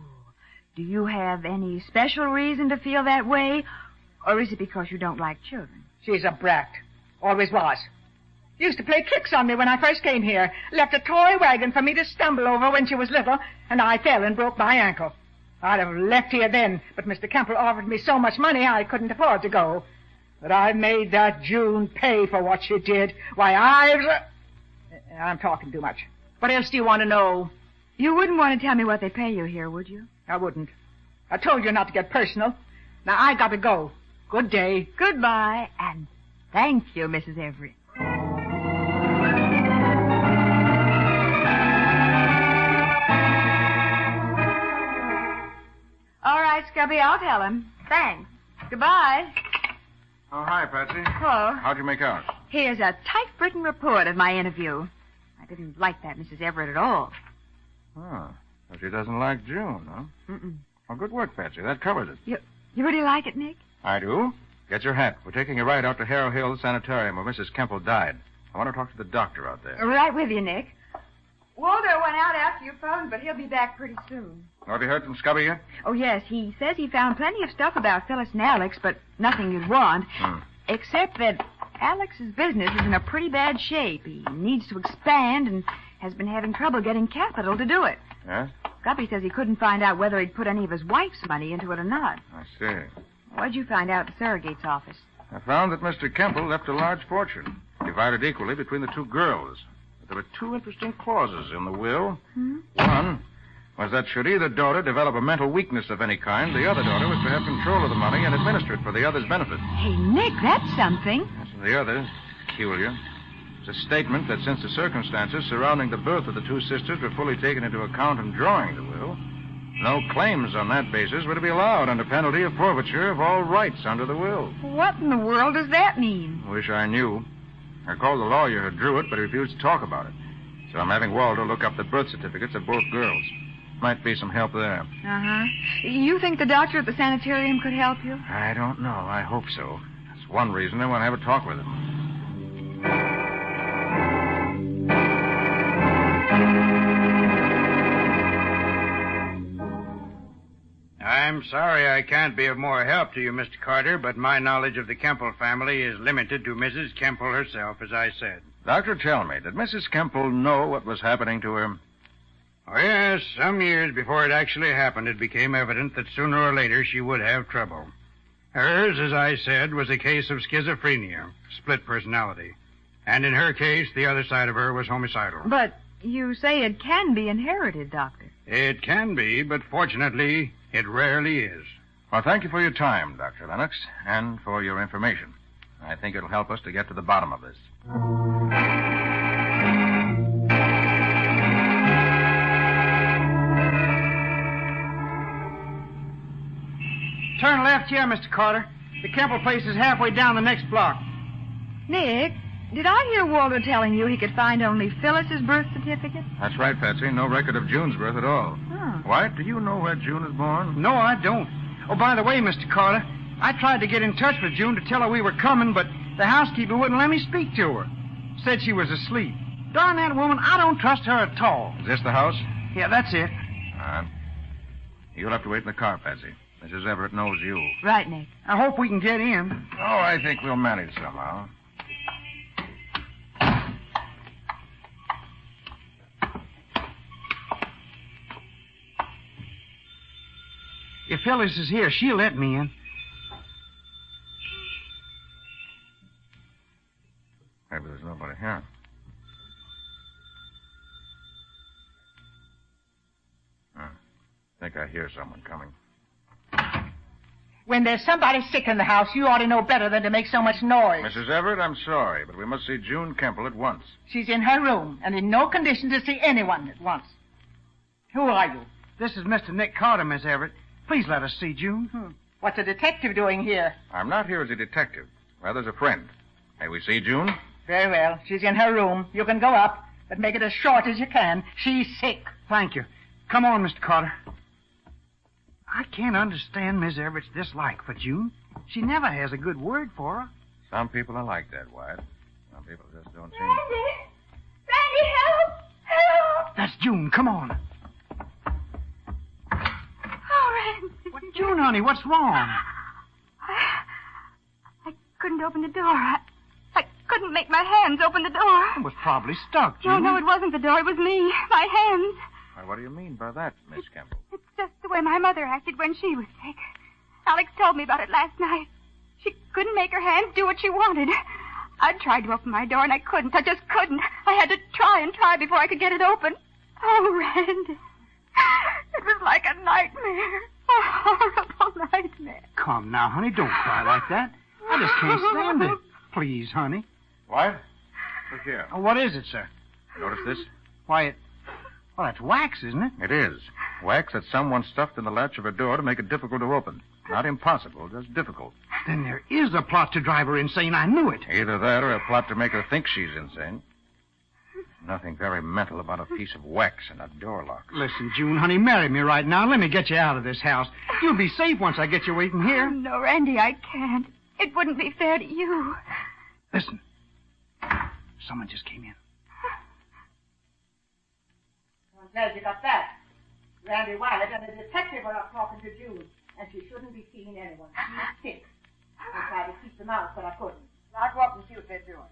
[SPEAKER 20] Do you have any special reason to feel that way? Or is it because you don't like children?
[SPEAKER 4] She's a brat. Always was. Used to play tricks on me when I first came here. Left a toy wagon for me to stumble over when she was little, and I fell and broke my ankle. I'd have left here then, but Mr. Kemple offered me so much money I couldn't afford to go. But I made that June pay for what she did. Why, I'm talking too much. What else do you want to know?
[SPEAKER 20] You wouldn't want to tell me what they pay you here, would you?
[SPEAKER 4] I wouldn't. I told you not to get personal. Now, I got to go. Good day.
[SPEAKER 20] Goodbye, and thank you, Mrs. Everett. All right, Scubby, I'll tell him. Thanks. Goodbye.
[SPEAKER 1] Oh, hi, Patsy.
[SPEAKER 20] Hello.
[SPEAKER 1] How'd you make out?
[SPEAKER 20] Here's a typewritten report of my interview. I didn't like that Mrs. Everett at all.
[SPEAKER 1] Oh, so she doesn't like June, huh?
[SPEAKER 20] Mm-mm.
[SPEAKER 1] Well, good work, Patsy. That covers it.
[SPEAKER 20] You really like it, Nick?
[SPEAKER 1] I do. Get your hat. We're taking a ride out to Harrow Hill Sanitarium where Mrs. Kemple died. I want to talk to the doctor out there.
[SPEAKER 20] Right with you, Nick. Walter went out after you phoned, but he'll be back pretty soon.
[SPEAKER 1] Have you heard from Scubby yet?
[SPEAKER 20] Oh, yes. He says he found plenty of stuff about Phyllis and Alex, but nothing you'd want. Except that Alex's business is in a pretty bad shape. He needs to expand and has been having trouble getting capital to do it.
[SPEAKER 1] Yes?
[SPEAKER 20] Scubby says he couldn't find out whether he'd put any of his wife's money into it or not.
[SPEAKER 1] I see.
[SPEAKER 20] What'd you find out at the surrogate's office?
[SPEAKER 1] I found that Mr. Kemple left a large fortune, divided equally between the 2 girls. But there were 2 interesting clauses in the will. One was that should either daughter develop a mental weakness of any kind, the other daughter was to have control of the money and administer it for the other's benefit.
[SPEAKER 20] Hey, Nick, that's something.
[SPEAKER 1] Yes, and the other, peculiar, is a statement that since the circumstances surrounding the birth of the 2 sisters were fully taken into account in drawing the will, no claims on that basis were to be allowed under penalty of forfeiture of all rights under the will.
[SPEAKER 20] What in the world does that mean?
[SPEAKER 1] Wish I knew. I called the lawyer who drew it, but he refused to talk about it. So I'm having Walter look up the birth certificates of both girls. Might be some help there.
[SPEAKER 20] Uh-huh. You think the doctor at the sanitarium could help you?
[SPEAKER 1] I don't know. I hope so. That's one reason I want to have a talk with him.
[SPEAKER 10] I'm sorry I can't be of more help to you, Mr. Carter, but my knowledge of the Kemple family is limited to Mrs. Kemple herself, as I said.
[SPEAKER 1] Doctor, tell me, did Mrs. Kemple know what was happening to her?
[SPEAKER 10] Oh, yes, some years before it actually happened, it became evident that sooner or later she would have trouble. Hers, as I said, was a case of schizophrenia, split personality. And in her case, the other side of her was homicidal.
[SPEAKER 20] But you say it can be inherited, Doctor.
[SPEAKER 10] It can be, but fortunately, it rarely is.
[SPEAKER 1] Well, thank you for your time, Dr. Lennox, and for your information. I think it'll help us to get to the bottom of this.
[SPEAKER 10] Turn left here, Mr. Carter. The Kemple place is halfway down the next block.
[SPEAKER 20] Nick, did I hear Walter telling you he could find only Phyllis's birth certificate?
[SPEAKER 1] That's right, Patsy. No record of June's birth at all.
[SPEAKER 20] Oh.
[SPEAKER 1] Wyatt, do you know where June was born?
[SPEAKER 10] No, I don't. Oh, by the way, Mr. Carter, I tried to get in touch with June to tell her we were coming, but the housekeeper wouldn't let me speak to her. Said she was asleep. Darn that woman, I don't trust her at all.
[SPEAKER 1] Is this the house?
[SPEAKER 10] Yeah, that's it.
[SPEAKER 1] You'll have to wait in the car, Patsy. Mrs. Everett knows you.
[SPEAKER 20] Right, Nick.
[SPEAKER 10] I hope we can get in.
[SPEAKER 1] Oh, I think we'll manage somehow.
[SPEAKER 10] If Phyllis is here, she'll let me in.
[SPEAKER 1] Maybe there's nobody here. I think I hear someone coming.
[SPEAKER 4] When there's somebody sick in the house, you ought to know better than to make so much noise.
[SPEAKER 1] Mrs. Everett, I'm sorry, but we must see June Kemple at once.
[SPEAKER 4] She's in her room and in no condition to see anyone at once. Who are you?
[SPEAKER 10] This is Mr. Nick Carter, Miss Everett. Please let us see June.
[SPEAKER 4] What's a detective doing here?
[SPEAKER 1] I'm not here as a detective. Rather as a friend. May we see June?
[SPEAKER 4] Very well. She's in her room. You can go up, but make it as short as you can. She's sick.
[SPEAKER 10] Thank you. Come on, Mr. Carter. I can't understand Miss Everett's dislike for June. She never has a good word for her.
[SPEAKER 1] Some people are like that, Wyatt. Some people just don't seem...
[SPEAKER 16] Randy, help! Help!
[SPEAKER 10] That's June. Come on.
[SPEAKER 16] Oh, Randy.
[SPEAKER 10] June, honey, what's wrong?
[SPEAKER 16] I couldn't open the door. I couldn't make my hands open the door.
[SPEAKER 10] It was probably stuck, June.
[SPEAKER 16] No, it wasn't the door. It was me. My hands.
[SPEAKER 1] Why, what do you mean by that, Miss Kemple?
[SPEAKER 16] It's just the way my mother acted when she was sick. Alex told me about it last night. She couldn't make her hands do what she wanted. I tried to open my door, and I couldn't. I just couldn't. I had to try and try before I could get it open. Oh, Randy. It was like a nightmare. A horrible nightmare.
[SPEAKER 10] Come now, honey. Don't cry like that. I just can't stand it. Please, honey.
[SPEAKER 1] What? Look here.
[SPEAKER 10] Oh, what is it, sir?
[SPEAKER 1] Notice this?
[SPEAKER 10] Why, well, that's wax, isn't it?
[SPEAKER 1] It is. Wax that someone stuffed in the latch of a door to make it difficult to open. Not impossible, just difficult.
[SPEAKER 10] Then there is a plot to drive her insane. I knew it.
[SPEAKER 1] Either that or a plot to make her think she's insane. Nothing very mental about a piece of wax and a door lock.
[SPEAKER 10] Listen, June, honey, marry me right now. Let me get you out of this house. You'll be safe once I get you away from here.
[SPEAKER 16] Oh, no, Randy, I can't. It wouldn't be fair to you.
[SPEAKER 10] Listen. Someone just came in.
[SPEAKER 4] I'm glad you got that. Randy Wyatt and the detective are up talking to June, and she shouldn't be seeing anyone. She's sick. I tried to keep them out, but I couldn't. I'll go up and see what they're doing.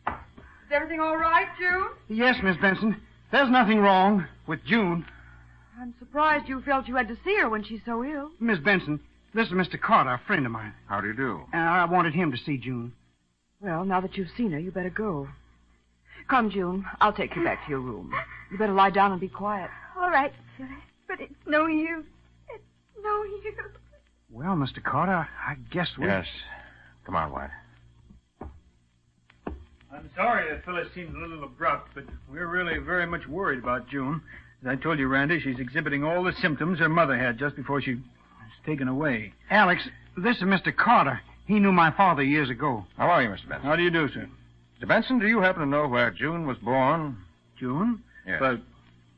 [SPEAKER 20] Is everything all right, June?
[SPEAKER 10] Yes, Miss Benson. There's nothing wrong with June.
[SPEAKER 20] I'm surprised you felt you had to see her when she's so ill.
[SPEAKER 10] Miss Benson, this is Mr. Carter, a friend of mine.
[SPEAKER 1] How do you do?
[SPEAKER 10] I wanted him to see June.
[SPEAKER 20] Well, now that you've seen her, you better go. Come, June. I'll take you back to your room. You better lie down and be quiet.
[SPEAKER 16] All right, Phyllis, but it's no use. It's no use.
[SPEAKER 10] Well, Mr. Carter, I guess we...
[SPEAKER 1] Yes. Come on, Wyatt.
[SPEAKER 10] I'm sorry that Phyllis seemed a little abrupt, but we're really very much worried about June. As I told you, Randy, she's exhibiting all the symptoms her mother had just before she was taken away. Alex, this is Mr. Carter. He knew my father years ago.
[SPEAKER 1] How are you, Mr. Benson?
[SPEAKER 10] How do you do, sir?
[SPEAKER 1] Mr. Benson, do you happen to know where June was born?
[SPEAKER 10] June?
[SPEAKER 1] Yes.
[SPEAKER 10] But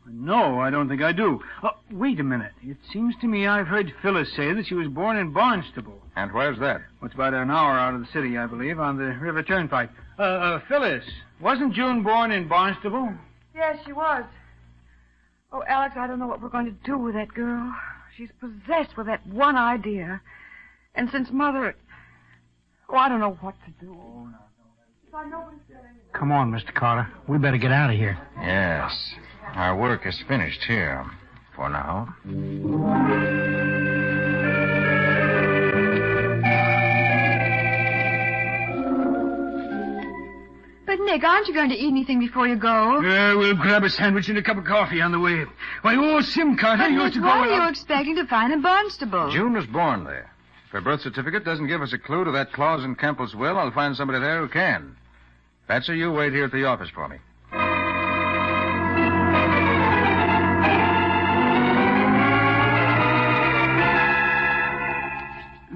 [SPEAKER 10] No, I don't think I do. Oh, wait a minute. It seems to me I've heard Phyllis say that she was born in Barnstable.
[SPEAKER 1] And where's that?
[SPEAKER 10] Well, it's about an hour out of the city, I believe, on the River Turnpike. Phyllis, wasn't June born in Barnstable?
[SPEAKER 20] Yes, she was. Oh, Alex, I don't know what we're going to do with that girl. She's possessed with that one idea. And since Mother... Oh, I don't know what to do.
[SPEAKER 10] Come on, Mr. Carter. We better get out of here.
[SPEAKER 1] Yes. Our work is finished here. For now.
[SPEAKER 20] But, Nick, aren't you going to eat anything before you go?
[SPEAKER 10] We'll grab a sandwich and a cup of coffee on the way. Why, Sim Carter,
[SPEAKER 20] But,
[SPEAKER 10] you
[SPEAKER 20] Nick,
[SPEAKER 10] ought to go...
[SPEAKER 20] what are you expecting to find in Barnstable?
[SPEAKER 1] June was born there. If her birth certificate doesn't give us a clue to that clause in Campbell's will, I'll find somebody there who can. Patsy, you wait here at the office for me.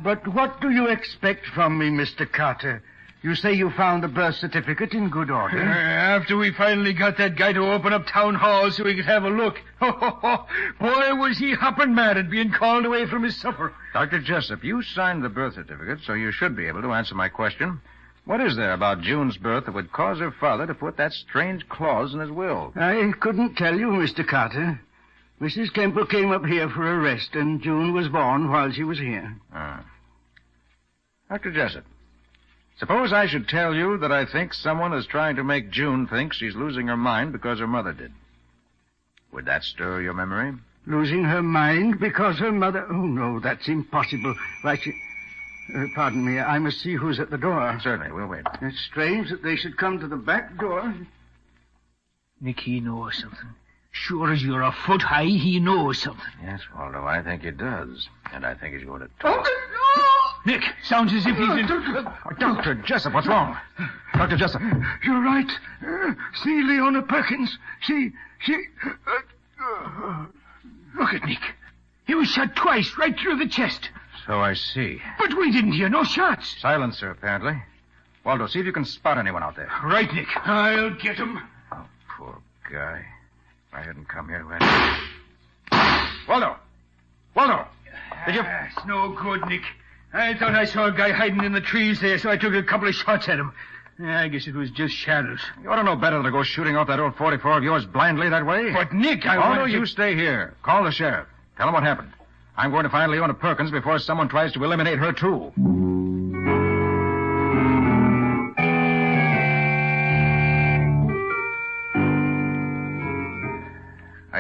[SPEAKER 24] But what do you expect from me, Mr. Carter? You say you found the birth certificate in good order?
[SPEAKER 10] After we finally got that guy to open up town hall so we could have a look. Boy, was he hopping mad at being called away from his supper.
[SPEAKER 1] Dr. Jessup, you signed the birth certificate, so you should be able to answer my question. What is there about June's birth that would cause her father to put that strange clause in his will?
[SPEAKER 24] I couldn't tell you, Mr. Carter. Mrs. Kemper came up here for a rest, and June was born while she was here.
[SPEAKER 1] Dr. Jessup, suppose I should tell you that I think someone is trying to make June think she's losing her mind because her mother did. Would that stir your memory?
[SPEAKER 24] Losing her mind because her mother... Oh, no, that's impossible. Why, pardon me, I must see who's at the door.
[SPEAKER 1] Certainly, we'll wait.
[SPEAKER 24] It's strange that they should come to the back door.
[SPEAKER 10] Nick, he knows something. Sure as you're a foot high, he knows something.
[SPEAKER 1] Yes, Waldo, I think he does. And I think he's going to talk.
[SPEAKER 10] Nick, sounds as if he's in...
[SPEAKER 1] Dr. Jessup, what's wrong? Dr. Jessup.
[SPEAKER 24] You're right. See Leona Perkins. She...
[SPEAKER 10] Look at Nick. He was shot twice, right through the chest.
[SPEAKER 1] So I see.
[SPEAKER 10] But we didn't hear no shots.
[SPEAKER 1] Silencer, apparently. Waldo, see if you can spot anyone out there.
[SPEAKER 10] Right, Nick. I'll get him.
[SPEAKER 1] Oh, poor guy. If I hadn't come here, Waldo! Waldo! Did you...
[SPEAKER 10] It's no good, Nick. I thought I saw a guy hiding in the trees there, so I took a couple of shots at him. I guess it was just shadows.
[SPEAKER 1] You ought to know better than to go shooting off that old 44 of yours blindly that way.
[SPEAKER 10] But, Nick,
[SPEAKER 1] Waldo, you stay here. Call the sheriff. Tell him what happened. I'm going to find Leona Perkins before someone tries to eliminate her, too.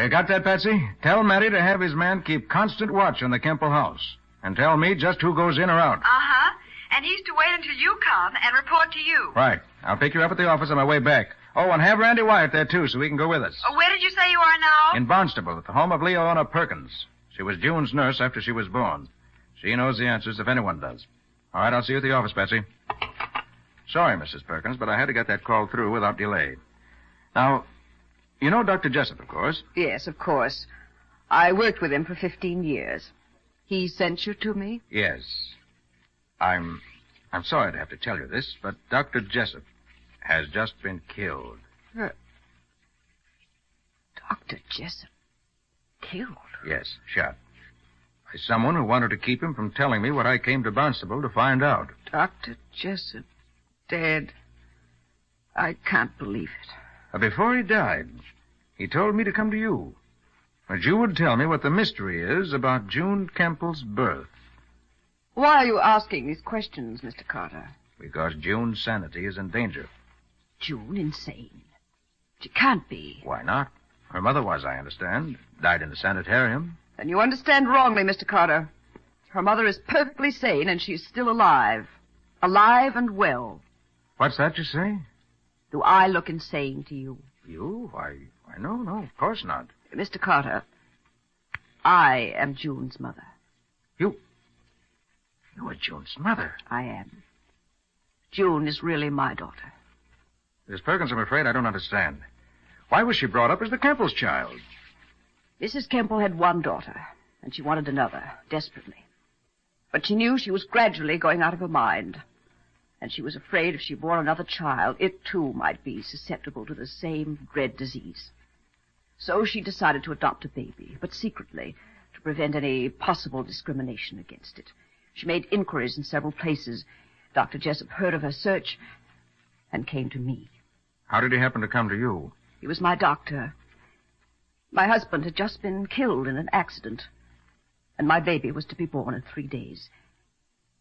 [SPEAKER 1] You got that, Patsy? Tell Matty to have his man keep constant watch on the Kemple house. And tell me just who goes in or out.
[SPEAKER 16] Uh-huh. And he's to wait until you come and report to you.
[SPEAKER 1] Right. I'll pick you up at the office on my way back. Oh, and have Randy Wyatt there, too, so he can go with us.
[SPEAKER 16] Where did you say you are now?
[SPEAKER 1] In Barnstable, at the home of Leona Perkins. She was June's nurse after she was born. She knows the answers if anyone does. All right, I'll see you at the office, Patsy. Sorry, Mrs. Perkins, but I had to get that call through without delay. Now, you know Dr. Jessup, of course.
[SPEAKER 3] Yes, of course. I worked with him for 15 years. He sent you to me?
[SPEAKER 1] Yes. I'm sorry to have to tell you this, but Dr. Jessup has just been killed.
[SPEAKER 3] Dr. Jessup? Killed?
[SPEAKER 1] Yes, shot. By someone who wanted to keep him from telling me what I came to Barnstable to find out.
[SPEAKER 3] Dr. Jessup dead. I can't believe it.
[SPEAKER 1] Before he died, he told me to come to you. That you would tell me what the mystery is about June Kemple's birth.
[SPEAKER 3] Why are you asking these questions, Mr. Carter?
[SPEAKER 1] Because June's sanity is in danger.
[SPEAKER 3] June insane? She can't be.
[SPEAKER 1] Why not? Her mother was, I understand. Died in the sanitarium.
[SPEAKER 3] Then you understand wrongly, Mr. Carter. Her mother is perfectly sane, and she's still alive. Alive and well.
[SPEAKER 1] What's that you say?
[SPEAKER 3] Do I look insane to you?
[SPEAKER 1] You? Why, no, of course not.
[SPEAKER 3] Mr. Carter, I am June's mother.
[SPEAKER 1] You are June's mother?
[SPEAKER 3] I am. June is really my daughter.
[SPEAKER 1] Miss Perkins, I'm afraid I don't understand. Why was she brought up as the Kemple's child?
[SPEAKER 3] Mrs. Kemple had one daughter, and she wanted another, desperately. But she knew she was gradually going out of her mind. And she was afraid if she bore another child, it too might be susceptible to the same dread disease. So she decided to adopt a baby, but secretly, to prevent any possible discrimination against it. She made inquiries in several places. Dr. Jessup heard of her search and came to me.
[SPEAKER 1] How did he happen to come to you?
[SPEAKER 3] He was my doctor. My husband had just been killed in an accident, and my baby was to be born in 3 days.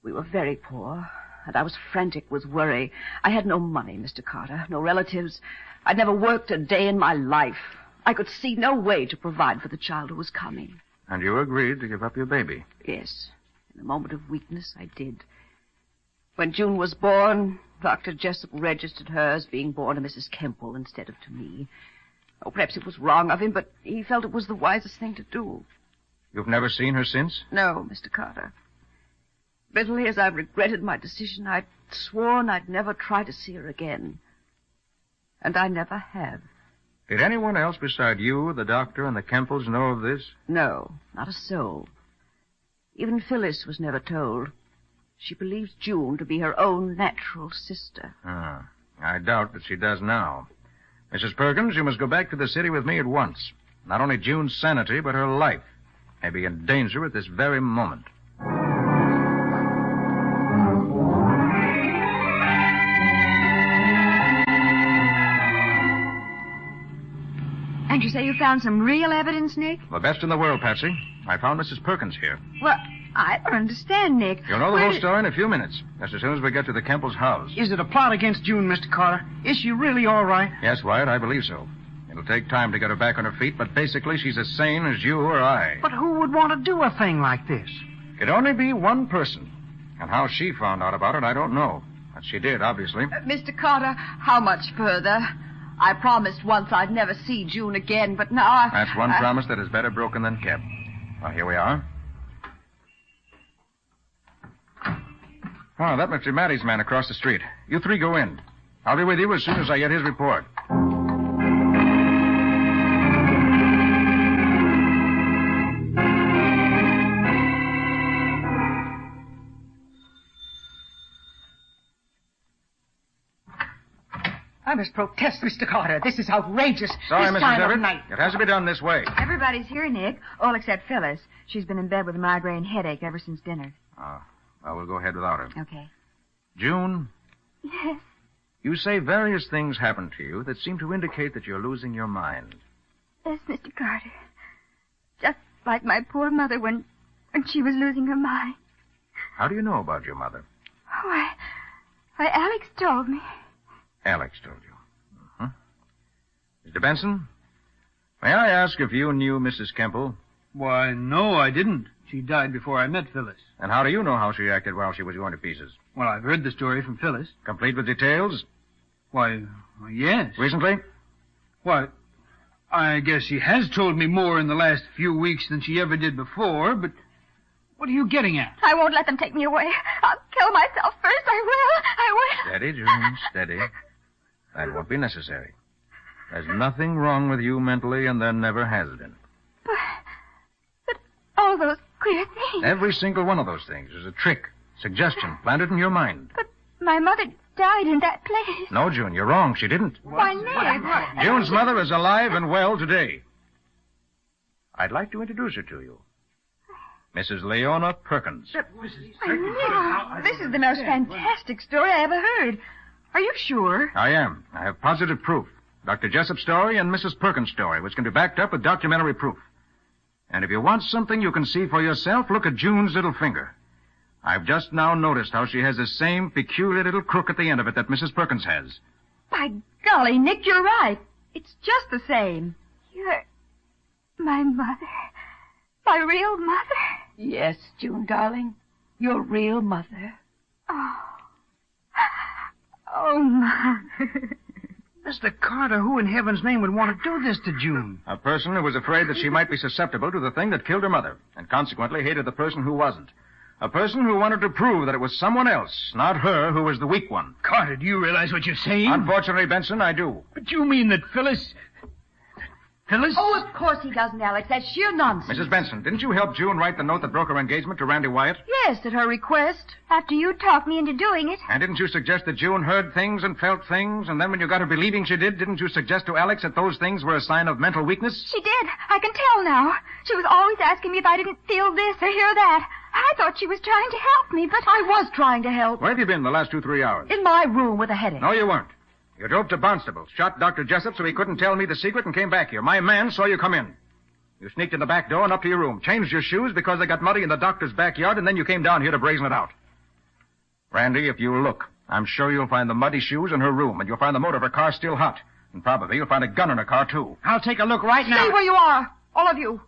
[SPEAKER 3] We were very poor, and I was frantic with worry. I had no money, Mr. Carter, no relatives. I'd never worked a day in my life. I could see no way to provide for the child who was coming.
[SPEAKER 1] And you agreed to give up your baby?
[SPEAKER 3] Yes. In a moment of weakness, I did. When June was born, Dr. Jessup registered her as being born to Mrs. Kemple instead of to me. Oh, perhaps it was wrong of him, but he felt it was the wisest thing to do.
[SPEAKER 1] You've never seen her since?
[SPEAKER 3] No, Mr. Carter. Bitterly as I've regretted my decision, I'd sworn I'd never try to see her again. And I never have.
[SPEAKER 1] Did anyone else beside you, the doctor, and the Kemples know of this?
[SPEAKER 3] No, not a soul. Even Phyllis was never told. She believes June to be her own natural sister.
[SPEAKER 1] I doubt that she does now. Mrs. Perkins, you must go back to the city with me at once. Not only June's sanity, but her life may be in danger at this very moment.
[SPEAKER 20] And you say you found some real evidence, Nick?
[SPEAKER 1] The best in the world, Patsy. I found Mrs. Perkins here.
[SPEAKER 20] Well, I don't understand, Nick.
[SPEAKER 1] You'll know the whole story in a few minutes, just as soon as we get to the Kemples' house.
[SPEAKER 10] Is it a plot against June, Mr. Carter? Is she really all right?
[SPEAKER 1] Yes, Wyatt, I believe so. It'll take time to get her back on her feet, but basically she's as sane as you or I.
[SPEAKER 10] But who would want to do a thing like this?
[SPEAKER 1] It'd only be one person. And how she found out about it, I don't know. But she did, obviously.
[SPEAKER 3] Mr. Carter, how much further? I promised once I'd never see June again, but now
[SPEAKER 1] That's one promise that is better broken than kept. Well, here we are. Oh, that must be Matty's man across the street. You three go in. I'll be with you as soon as I get his report.
[SPEAKER 4] I must protest, Mr. Carter. This is outrageous.
[SPEAKER 1] Sorry,
[SPEAKER 4] this
[SPEAKER 1] Mrs.
[SPEAKER 4] time
[SPEAKER 1] Everett.
[SPEAKER 4] of night.
[SPEAKER 1] It has to be done this way.
[SPEAKER 20] Everybody's here, Nick, all except Phyllis. She's been in bed with a migraine headache ever since dinner.
[SPEAKER 1] Oh, well, we'll go ahead without her.
[SPEAKER 20] Okay.
[SPEAKER 1] June,
[SPEAKER 20] Yes.
[SPEAKER 1] you say various things happened to you that seem to indicate that you're losing your mind.
[SPEAKER 16] Yes, Mr. Carter. Just like my poor mother when she was losing her mind.
[SPEAKER 1] How do you know about your mother?
[SPEAKER 16] Why, Alex told me.
[SPEAKER 1] Alex told you. Mr. Benson, may I ask if you knew Mrs. Kemple?
[SPEAKER 10] Why, no, I didn't. She died before I met Phyllis.
[SPEAKER 1] And how do you know how she acted while she was going to pieces?
[SPEAKER 10] Well, I've heard the story from Phyllis.
[SPEAKER 1] Complete with details?
[SPEAKER 10] Why, yes.
[SPEAKER 1] Recently?
[SPEAKER 10] Why, I guess she has told me more in the last few weeks than she ever did before, but what are you getting at?
[SPEAKER 16] I won't let them take me away. I'll kill myself first. I will.
[SPEAKER 1] Steady, June, steady. That won't be necessary. There's nothing wrong with you mentally, and there never has been.
[SPEAKER 16] But all those queer things.
[SPEAKER 1] Every single one of those things is a trick, suggestion, planted in your mind.
[SPEAKER 16] But my mother died in that place.
[SPEAKER 1] No, June, you're wrong. She didn't.
[SPEAKER 16] Why, Nick?
[SPEAKER 1] June's mother is alive and well today. I'd like to introduce her to you. Mrs. Leona Perkins.
[SPEAKER 20] Nick, this is the most fantastic story I ever heard. Are you sure?
[SPEAKER 1] I am. I have positive proof. Dr. Jessup's story and Mrs. Perkins' story, which can be backed up with documentary proof. And if you want something you can see for yourself, look at June's little finger. I've just now noticed how she has the same peculiar little crook at the end of it that Mrs. Perkins has.
[SPEAKER 20] By golly, Nick, you're right. It's just the same.
[SPEAKER 16] You're my mother. My real mother.
[SPEAKER 3] Yes, June, darling. Your real mother.
[SPEAKER 16] Oh, Mother.
[SPEAKER 10] Mr. Carter, who in heaven's name would want to do this to June?
[SPEAKER 1] A person who was afraid that she might be susceptible to the thing that killed her mother, and consequently hated the person who wasn't. A person who wanted to prove that it was someone else, not her, who was the weak one.
[SPEAKER 10] Carter, do you realize what you're saying?
[SPEAKER 1] Unfortunately, Benson, I do.
[SPEAKER 10] But you mean that Phyllis... Phyllis?
[SPEAKER 3] Oh, of course he doesn't, Alex. That's sheer nonsense.
[SPEAKER 1] Mrs. Benson, didn't you help June write the note that broke her engagement to Randy Wyatt?
[SPEAKER 16] Yes, at her request. After you talked me into doing it.
[SPEAKER 1] And didn't you suggest that June heard things and felt things, and then when you got her believing she did, didn't you suggest to Alex that those things were a sign of mental weakness?
[SPEAKER 16] She did. I can tell now. She was always asking me if I didn't feel this or hear that. I thought she was trying to help me, but...
[SPEAKER 3] I was trying to help.
[SPEAKER 1] Where have you been the last 2-3 hours?
[SPEAKER 3] In my room with a headache.
[SPEAKER 1] No, you weren't. You drove to Barnstable, shot Dr. Jessup so he couldn't tell me the secret, and came back here. My man saw you come in. You sneaked in the back door and up to your room, changed your shoes because they got muddy in the doctor's backyard, and then you came down here to brazen it out. Randy, if you look, I'm sure you'll find the muddy shoes in her room, and you'll find the motor of her car still hot. And probably you'll find a gun in her car, too.
[SPEAKER 10] I'll take a look right now.
[SPEAKER 3] Stay where you are, all of you.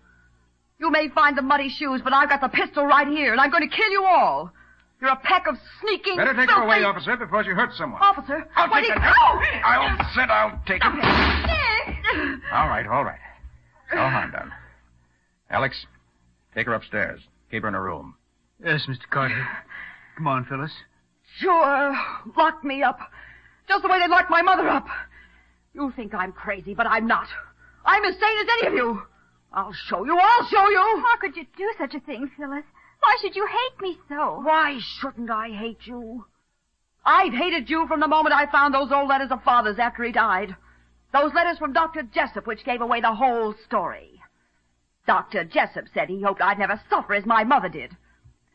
[SPEAKER 3] You may find the muddy shoes, but I've got the pistol right here, and I'm going to kill you all. You're a pack of sneaking...
[SPEAKER 1] Better take her away, officer, before she hurts someone.
[SPEAKER 3] Officer?
[SPEAKER 1] I'll take it. I'll take it.
[SPEAKER 3] Nick!
[SPEAKER 1] All right. No harm done. Alex, take her upstairs. Keep her in her room.
[SPEAKER 10] Yes, Mr. Carter. Come on, Phyllis.
[SPEAKER 3] Sure. Lock me up. Just the way they locked my mother up. You think I'm crazy, but I'm not. I'm as sane as any of you. I'll show you.
[SPEAKER 16] How could you do such a thing, Phyllis? Why should you hate me so?
[SPEAKER 3] Why shouldn't I hate you? I've hated you from the moment I found those old letters of Father's after he died. Those letters from Dr. Jessup, which gave away the whole story. Dr. Jessup said he hoped I'd never suffer as my mother did.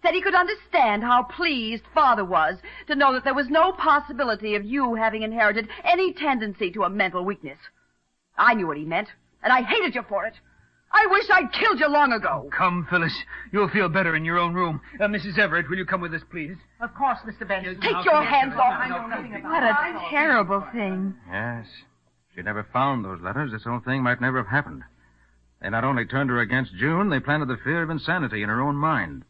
[SPEAKER 3] Said he could understand how pleased Father was to know that there was no possibility of you having inherited any tendency to a mental weakness. I knew what he meant, and I hated you for it. I wish I'd killed you long ago.
[SPEAKER 10] Come, Phyllis. You'll feel better in your own room. Mrs. Everett, will you come with us, please?
[SPEAKER 4] Of course, Mr. Benson.
[SPEAKER 3] Take your hands off. I know nothing about
[SPEAKER 16] What a terrible thing.
[SPEAKER 1] Yes. If she never found those letters, this whole thing might never have happened. They not only turned her against June, they planted the fear of insanity in her own mind.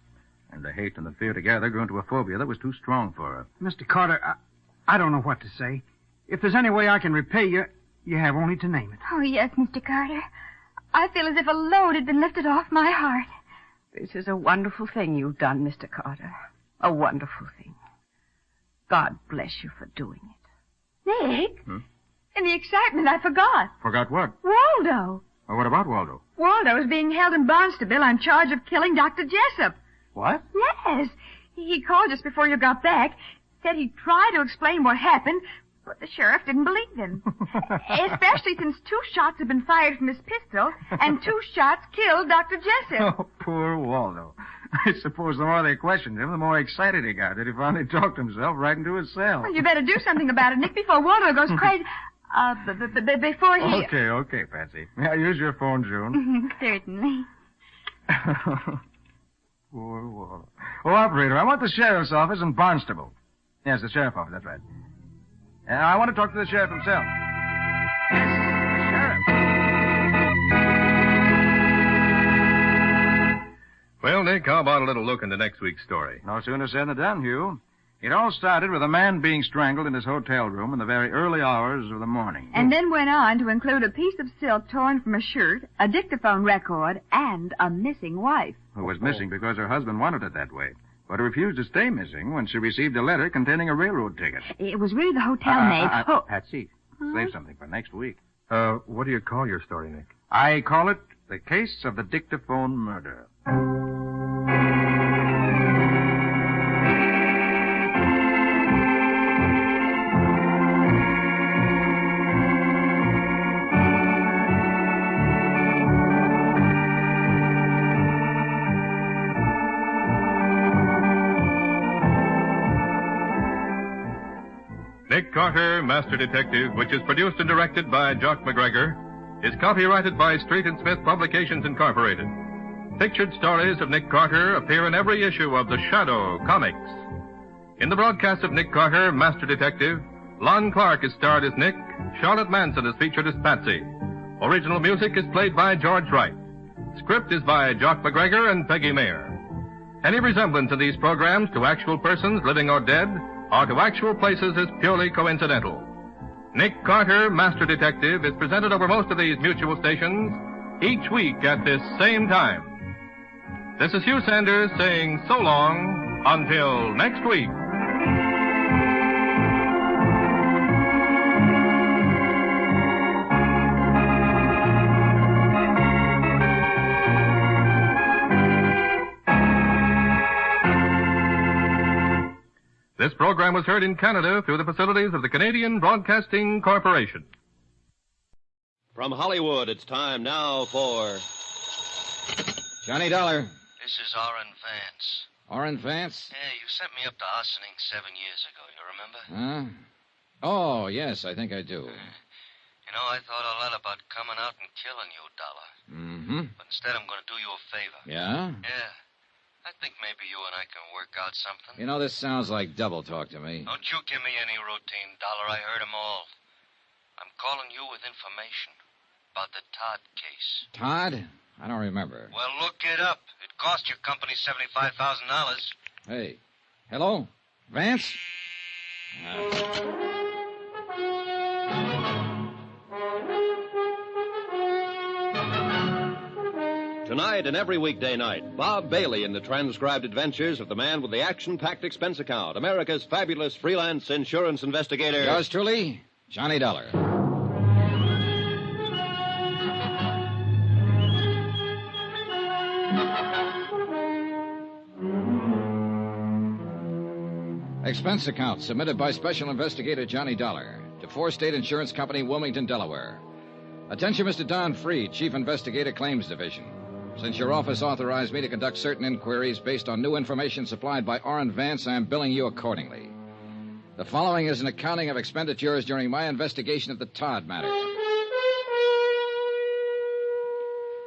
[SPEAKER 1] And the hate and the fear together grew into a phobia that was too strong for her.
[SPEAKER 10] Mr. Carter, I don't know what to say. If there's any way I can repay you, you have only to name it.
[SPEAKER 16] Oh, yes, Mr. Carter. I feel as if a load had been lifted off my heart.
[SPEAKER 3] This is a wonderful thing you've done, Mr. Carter. A wonderful thing. God bless you for doing it.
[SPEAKER 16] Nick? In the excitement, I forgot.
[SPEAKER 1] Forgot what?
[SPEAKER 16] Waldo.
[SPEAKER 1] Well, what about Waldo?
[SPEAKER 16] Waldo is being held in Barnstable on charge of killing Dr. Jessup.
[SPEAKER 1] What?
[SPEAKER 16] Yes. He called just before you got back. Said he'd try to explain what happened, but the sheriff didn't believe him. Especially since 2 shots had been fired from his pistol, and 2 shots killed Dr. Jessup.
[SPEAKER 1] Oh, poor Waldo. I suppose the more they questioned him, the more excited he got that he finally talked himself right into his cell.
[SPEAKER 16] Well, you better do something about it, Nick, before Waldo goes crazy. Before he...
[SPEAKER 1] Okay, Patsy. Yeah, use your phone, June.
[SPEAKER 16] Certainly.
[SPEAKER 1] Poor Waldo. Oh, operator, I want the sheriff's office in Barnstable. Yes, the sheriff's office, that's right. I want to talk to the sheriff himself. Yes, the sheriff.
[SPEAKER 19] Well, Nick, how about a little look into next week's story?
[SPEAKER 1] No sooner said than done, Hugh. It all started with a man being strangled in his hotel room in the very early hours of the morning.
[SPEAKER 16] And then went on to include a piece of silk torn from a shirt, a dictaphone record, and a missing wife.
[SPEAKER 1] Who was missing because her husband wanted it that way. But refused to stay missing when she received a letter containing a railroad ticket.
[SPEAKER 16] It was really the hotel maid.
[SPEAKER 1] Patsy, save something for next week.
[SPEAKER 19] What do you call your story, Nick?
[SPEAKER 1] I call it The Case of the Dictaphone Murder.
[SPEAKER 19] Nick Carter, Master Detective, which is produced and directed by Jock McGregor, is copyrighted by Street and Smith Publications Incorporated. Pictured stories of Nick Carter appear in every issue of The Shadow comics. In the broadcast of Nick Carter, Master Detective, Lon Clark is starred as Nick, Charlotte Manson is featured as Patsy. Original music is played by George Wright. Script is by Jock McGregor and Peggy Mayer. Any resemblance in these programs to actual persons, living or dead, or to actual places is purely coincidental. Nick Carter, Master Detective, is presented over most of these mutual stations each week at this same time. This is Hugh Sanders saying so long until next week. This program was heard in Canada through the facilities of the Canadian Broadcasting Corporation.
[SPEAKER 6] From Hollywood, it's time now for...
[SPEAKER 5] Johnny Dollar.
[SPEAKER 17] This is Orrin Vance.
[SPEAKER 5] Orrin Vance?
[SPEAKER 17] Yeah, you sent me up to Ossining 7 years ago, you remember?
[SPEAKER 5] Huh? Oh, yes, I think I do.
[SPEAKER 17] You know, I thought a lot about coming out and killing you, Dollar.
[SPEAKER 5] Mm-hmm.
[SPEAKER 17] But instead, I'm going to do you a favor.
[SPEAKER 5] Yeah?
[SPEAKER 17] Yeah. I think maybe you and I can work out something.
[SPEAKER 5] You know, this sounds like double talk to me.
[SPEAKER 17] Don't you give me any routine, Dollar. I heard 'em all. I'm calling you with information about the Todd case.
[SPEAKER 5] Todd? I don't remember.
[SPEAKER 17] Well, look it up. It cost your company $75,000.
[SPEAKER 5] Hey. Hello? Vance?
[SPEAKER 6] Tonight and every weekday night, Bob Bailey in the transcribed adventures of the man with the action-packed expense account, America's fabulous freelance insurance investigator.
[SPEAKER 5] Yours truly, Johnny Dollar. Expense account submitted by Special Investigator Johnny Dollar to Four State Insurance Company, Wilmington, Delaware. Attention, Mr. Don Freed, Chief Investigator, Claims Division. Since your office authorized me to conduct certain inquiries based on new information supplied by Orrin Vance, I am billing you accordingly. The following is an accounting of expenditures during my investigation of the Todd matter.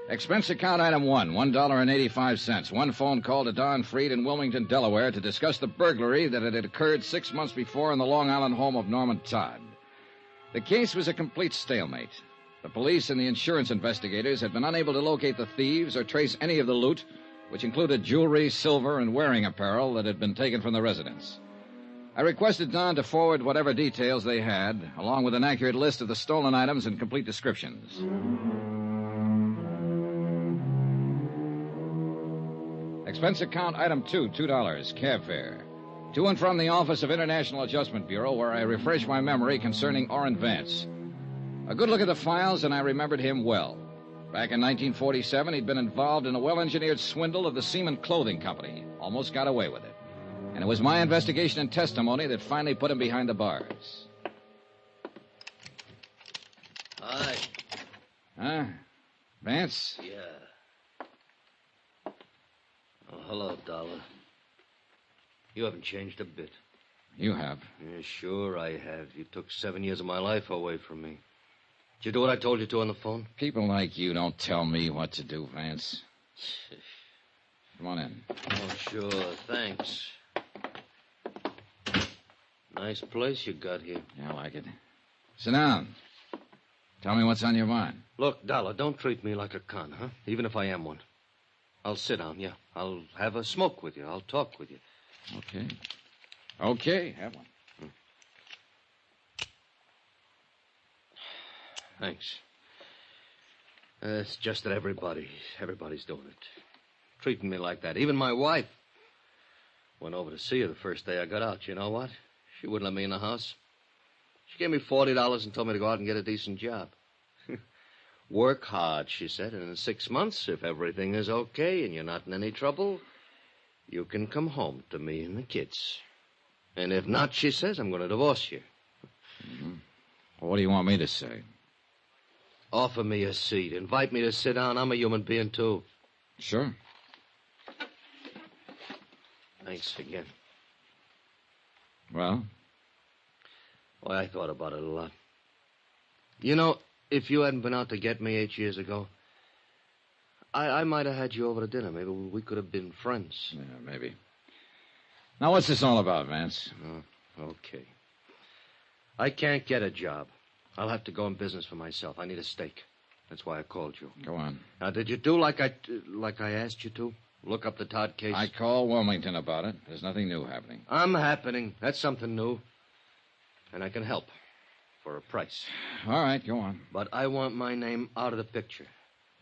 [SPEAKER 5] Expense account item 1, $1.85. One phone call to Don Freed in Wilmington, Delaware to discuss the burglary that had occurred 6 months before in the Long Island home of Norman Todd. The case was a complete stalemate. The police and the insurance investigators had been unable to locate the thieves or trace any of the loot, which included jewelry, silver, and wearing apparel that had been taken from the residence. I requested Don to forward whatever details they had, along with an accurate list of the stolen items and complete descriptions. Expense account item 2, $2, cab fare. To and from the Office of International Adjustment Bureau, where I refreshed my memory concerning Orrin Vance. A good look at the files, and I remembered him well. Back in 1947, he'd been involved in a well-engineered swindle of the Seaman Clothing Company. Almost got away with it. And it was my investigation and testimony that finally put him behind the bars.
[SPEAKER 17] Hi.
[SPEAKER 5] Huh? Vance?
[SPEAKER 17] Yeah. Oh, hello, Dollar. You haven't changed a bit.
[SPEAKER 5] You have.
[SPEAKER 17] Yeah, sure I have. You took 7 years of my life away from me. Did you do what I told you to on the phone?
[SPEAKER 5] People like you don't tell me what to do, Vance. Come on in.
[SPEAKER 17] Oh, sure. Thanks. Nice place you got here.
[SPEAKER 5] Yeah, I like it. Sit down. Tell me what's on your mind.
[SPEAKER 17] Look, Dollar, don't treat me like a con, huh? Even if I am one. I'll sit down, yeah. I'll have a smoke with you. I'll talk with you.
[SPEAKER 5] Okay. Okay, have one.
[SPEAKER 17] Thanks. It's just that everybody's doing it. Treating me like that. Even my wife. Went over to see her the first day I got out. You know what? She wouldn't let me in the house. She gave me $40 and told me to go out and get a decent job. Work hard, she said, and in 6 months, if everything is okay and you're not in any trouble, you can come home to me and the kids. And if not, she says, I'm going to divorce you.
[SPEAKER 5] Mm-hmm. Well, what do you want me to say?
[SPEAKER 17] Offer me a seat. Invite me to sit down. I'm a human being, too.
[SPEAKER 5] Sure.
[SPEAKER 17] Thanks again.
[SPEAKER 5] Well?
[SPEAKER 17] Well, I thought about it a lot. You know, if you hadn't been out to get me 8 years ago, I might have had you over to dinner. Maybe we could have been friends.
[SPEAKER 5] Yeah, maybe. Now, what's this all about, Vance?
[SPEAKER 17] Oh, okay. I can't get a job. I'll have to go in business for myself. I need a stake. That's why I called you.
[SPEAKER 5] Go on.
[SPEAKER 17] Now, did you do like I asked you to? Look up the Todd case?
[SPEAKER 5] I called Wilmington about it. There's nothing new happening.
[SPEAKER 17] I'm happening. That's something new. And I can help. For a price.
[SPEAKER 5] All right, go on.
[SPEAKER 17] But I want my name out of the picture.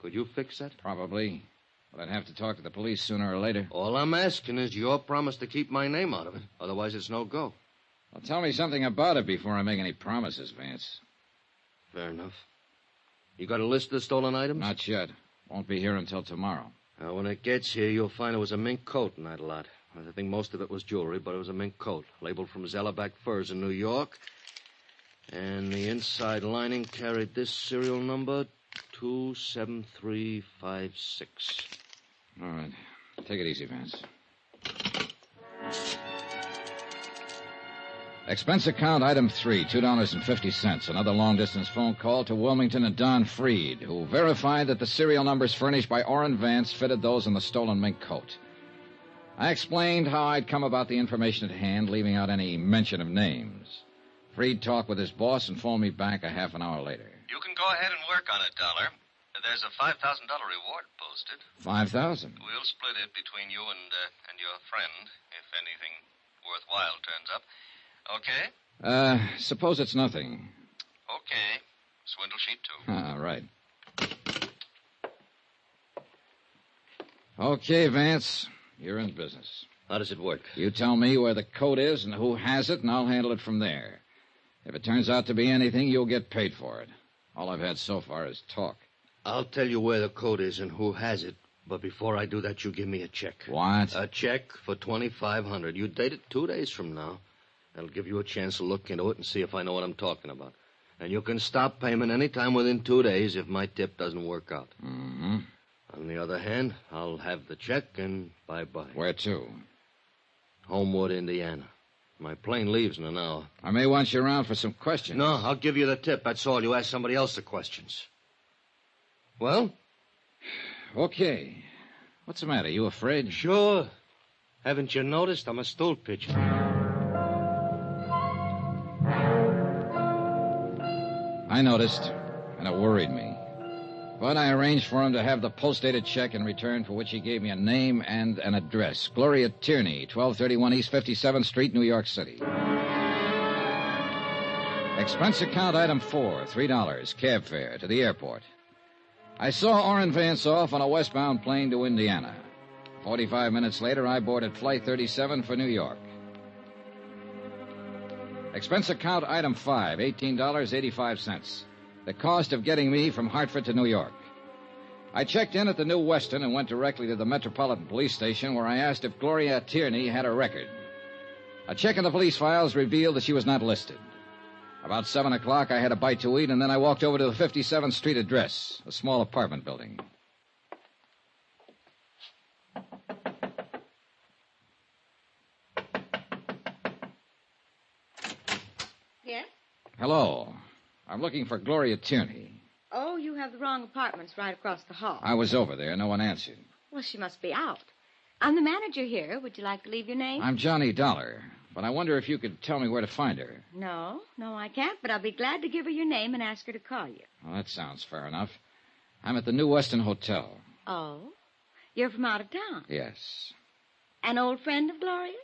[SPEAKER 17] Could you fix that?
[SPEAKER 5] Probably. But I'd have to talk to the police sooner or later.
[SPEAKER 17] All I'm asking is your promise to keep my name out of it. Otherwise, it's no go.
[SPEAKER 5] Well, tell me something about it before I make any promises, Vance.
[SPEAKER 17] Fair enough. You got a list of the stolen items?
[SPEAKER 5] Not yet. Won't be here until tomorrow.
[SPEAKER 17] Now, when it gets here, you'll find it was a mink coat in that lot. I think most of it was jewelry, but it was a mink coat, labeled from Zellerback Furs in New York. And the inside lining carried this serial number, 27356.
[SPEAKER 5] All right. Take it easy, Vance. Expense account item 3, $2.50. Another long-distance phone call to Wilmington and Don Freed, who verified that the serial numbers furnished by Orrin Vance fitted those in the stolen mink coat. I explained how I'd come about the information at hand, leaving out any mention of names. Freed talked with his boss and phoned me back a half an hour later.
[SPEAKER 18] You can go ahead and work on it, Dollar. There's a $5,000 reward posted.
[SPEAKER 5] $5,000?
[SPEAKER 18] We'll split it between you and your friend, if anything worthwhile turns up. Okay?
[SPEAKER 5] Suppose it's nothing.
[SPEAKER 18] Okay. Swindle sheet 2.
[SPEAKER 5] Right. Okay, Vance. You're in business.
[SPEAKER 17] How does it work?
[SPEAKER 5] You tell me where the coat is and who has it, and I'll handle it from there. If it turns out to be anything, you'll get paid for it. All I've had so far is talk.
[SPEAKER 17] I'll tell you where the coat is and who has it, but before I do that, you give me a check.
[SPEAKER 5] What?
[SPEAKER 17] A check for $2,500. You date it 2 days from now. That'll give you a chance to look into it and see if I know what I'm talking about. And you can stop payment any time within 2 days if my tip doesn't work out.
[SPEAKER 5] Mm-hmm.
[SPEAKER 17] On the other hand, I'll have the check and bye-bye.
[SPEAKER 5] Where to?
[SPEAKER 17] Homewood, Indiana. My plane leaves in an hour.
[SPEAKER 5] I may want you around for some questions.
[SPEAKER 17] No, I'll give you the tip. That's all. You ask somebody else the questions. Well?
[SPEAKER 5] Okay. What's the matter? You afraid?
[SPEAKER 17] Sure. Haven't you noticed? I'm a stool pitcher.
[SPEAKER 5] I noticed, and it worried me. But I arranged for him to have the post-dated check in return, for which he gave me a name and an address. Gloria Tierney, 1231 East 57th Street, New York City. Expense account item 4, $3, cab fare to the airport. I saw Orrin Vance off on a westbound plane to Indiana. 45 minutes later, I boarded Flight 37 for New York. Expense account item 5, $18.85. The cost of getting me from Hartford to New York. I checked in at the New Weston and went directly to the Metropolitan Police Station, where I asked if Gloria Tierney had a record. A check in the police files revealed that she was not listed. About 7 o'clock, I had a bite to eat, and then I walked over to the 57th Street address, a small apartment building.
[SPEAKER 9] Yes?
[SPEAKER 5] Hello. I'm looking for Gloria Tierney.
[SPEAKER 9] Oh, you have the wrong apartments right across the hall.
[SPEAKER 5] I was over there. No one answered.
[SPEAKER 9] Well, she must be out. I'm the manager here. Would you like to leave your name?
[SPEAKER 5] I'm Johnny Dollar, but I wonder if you could tell me where to find her.
[SPEAKER 9] No, I can't, but I'll be glad to give her your name and ask her to call you.
[SPEAKER 5] Well, that sounds fair enough. I'm at the New Weston Hotel.
[SPEAKER 9] Oh? You're from out of town?
[SPEAKER 5] Yes.
[SPEAKER 9] An old friend of Gloria's?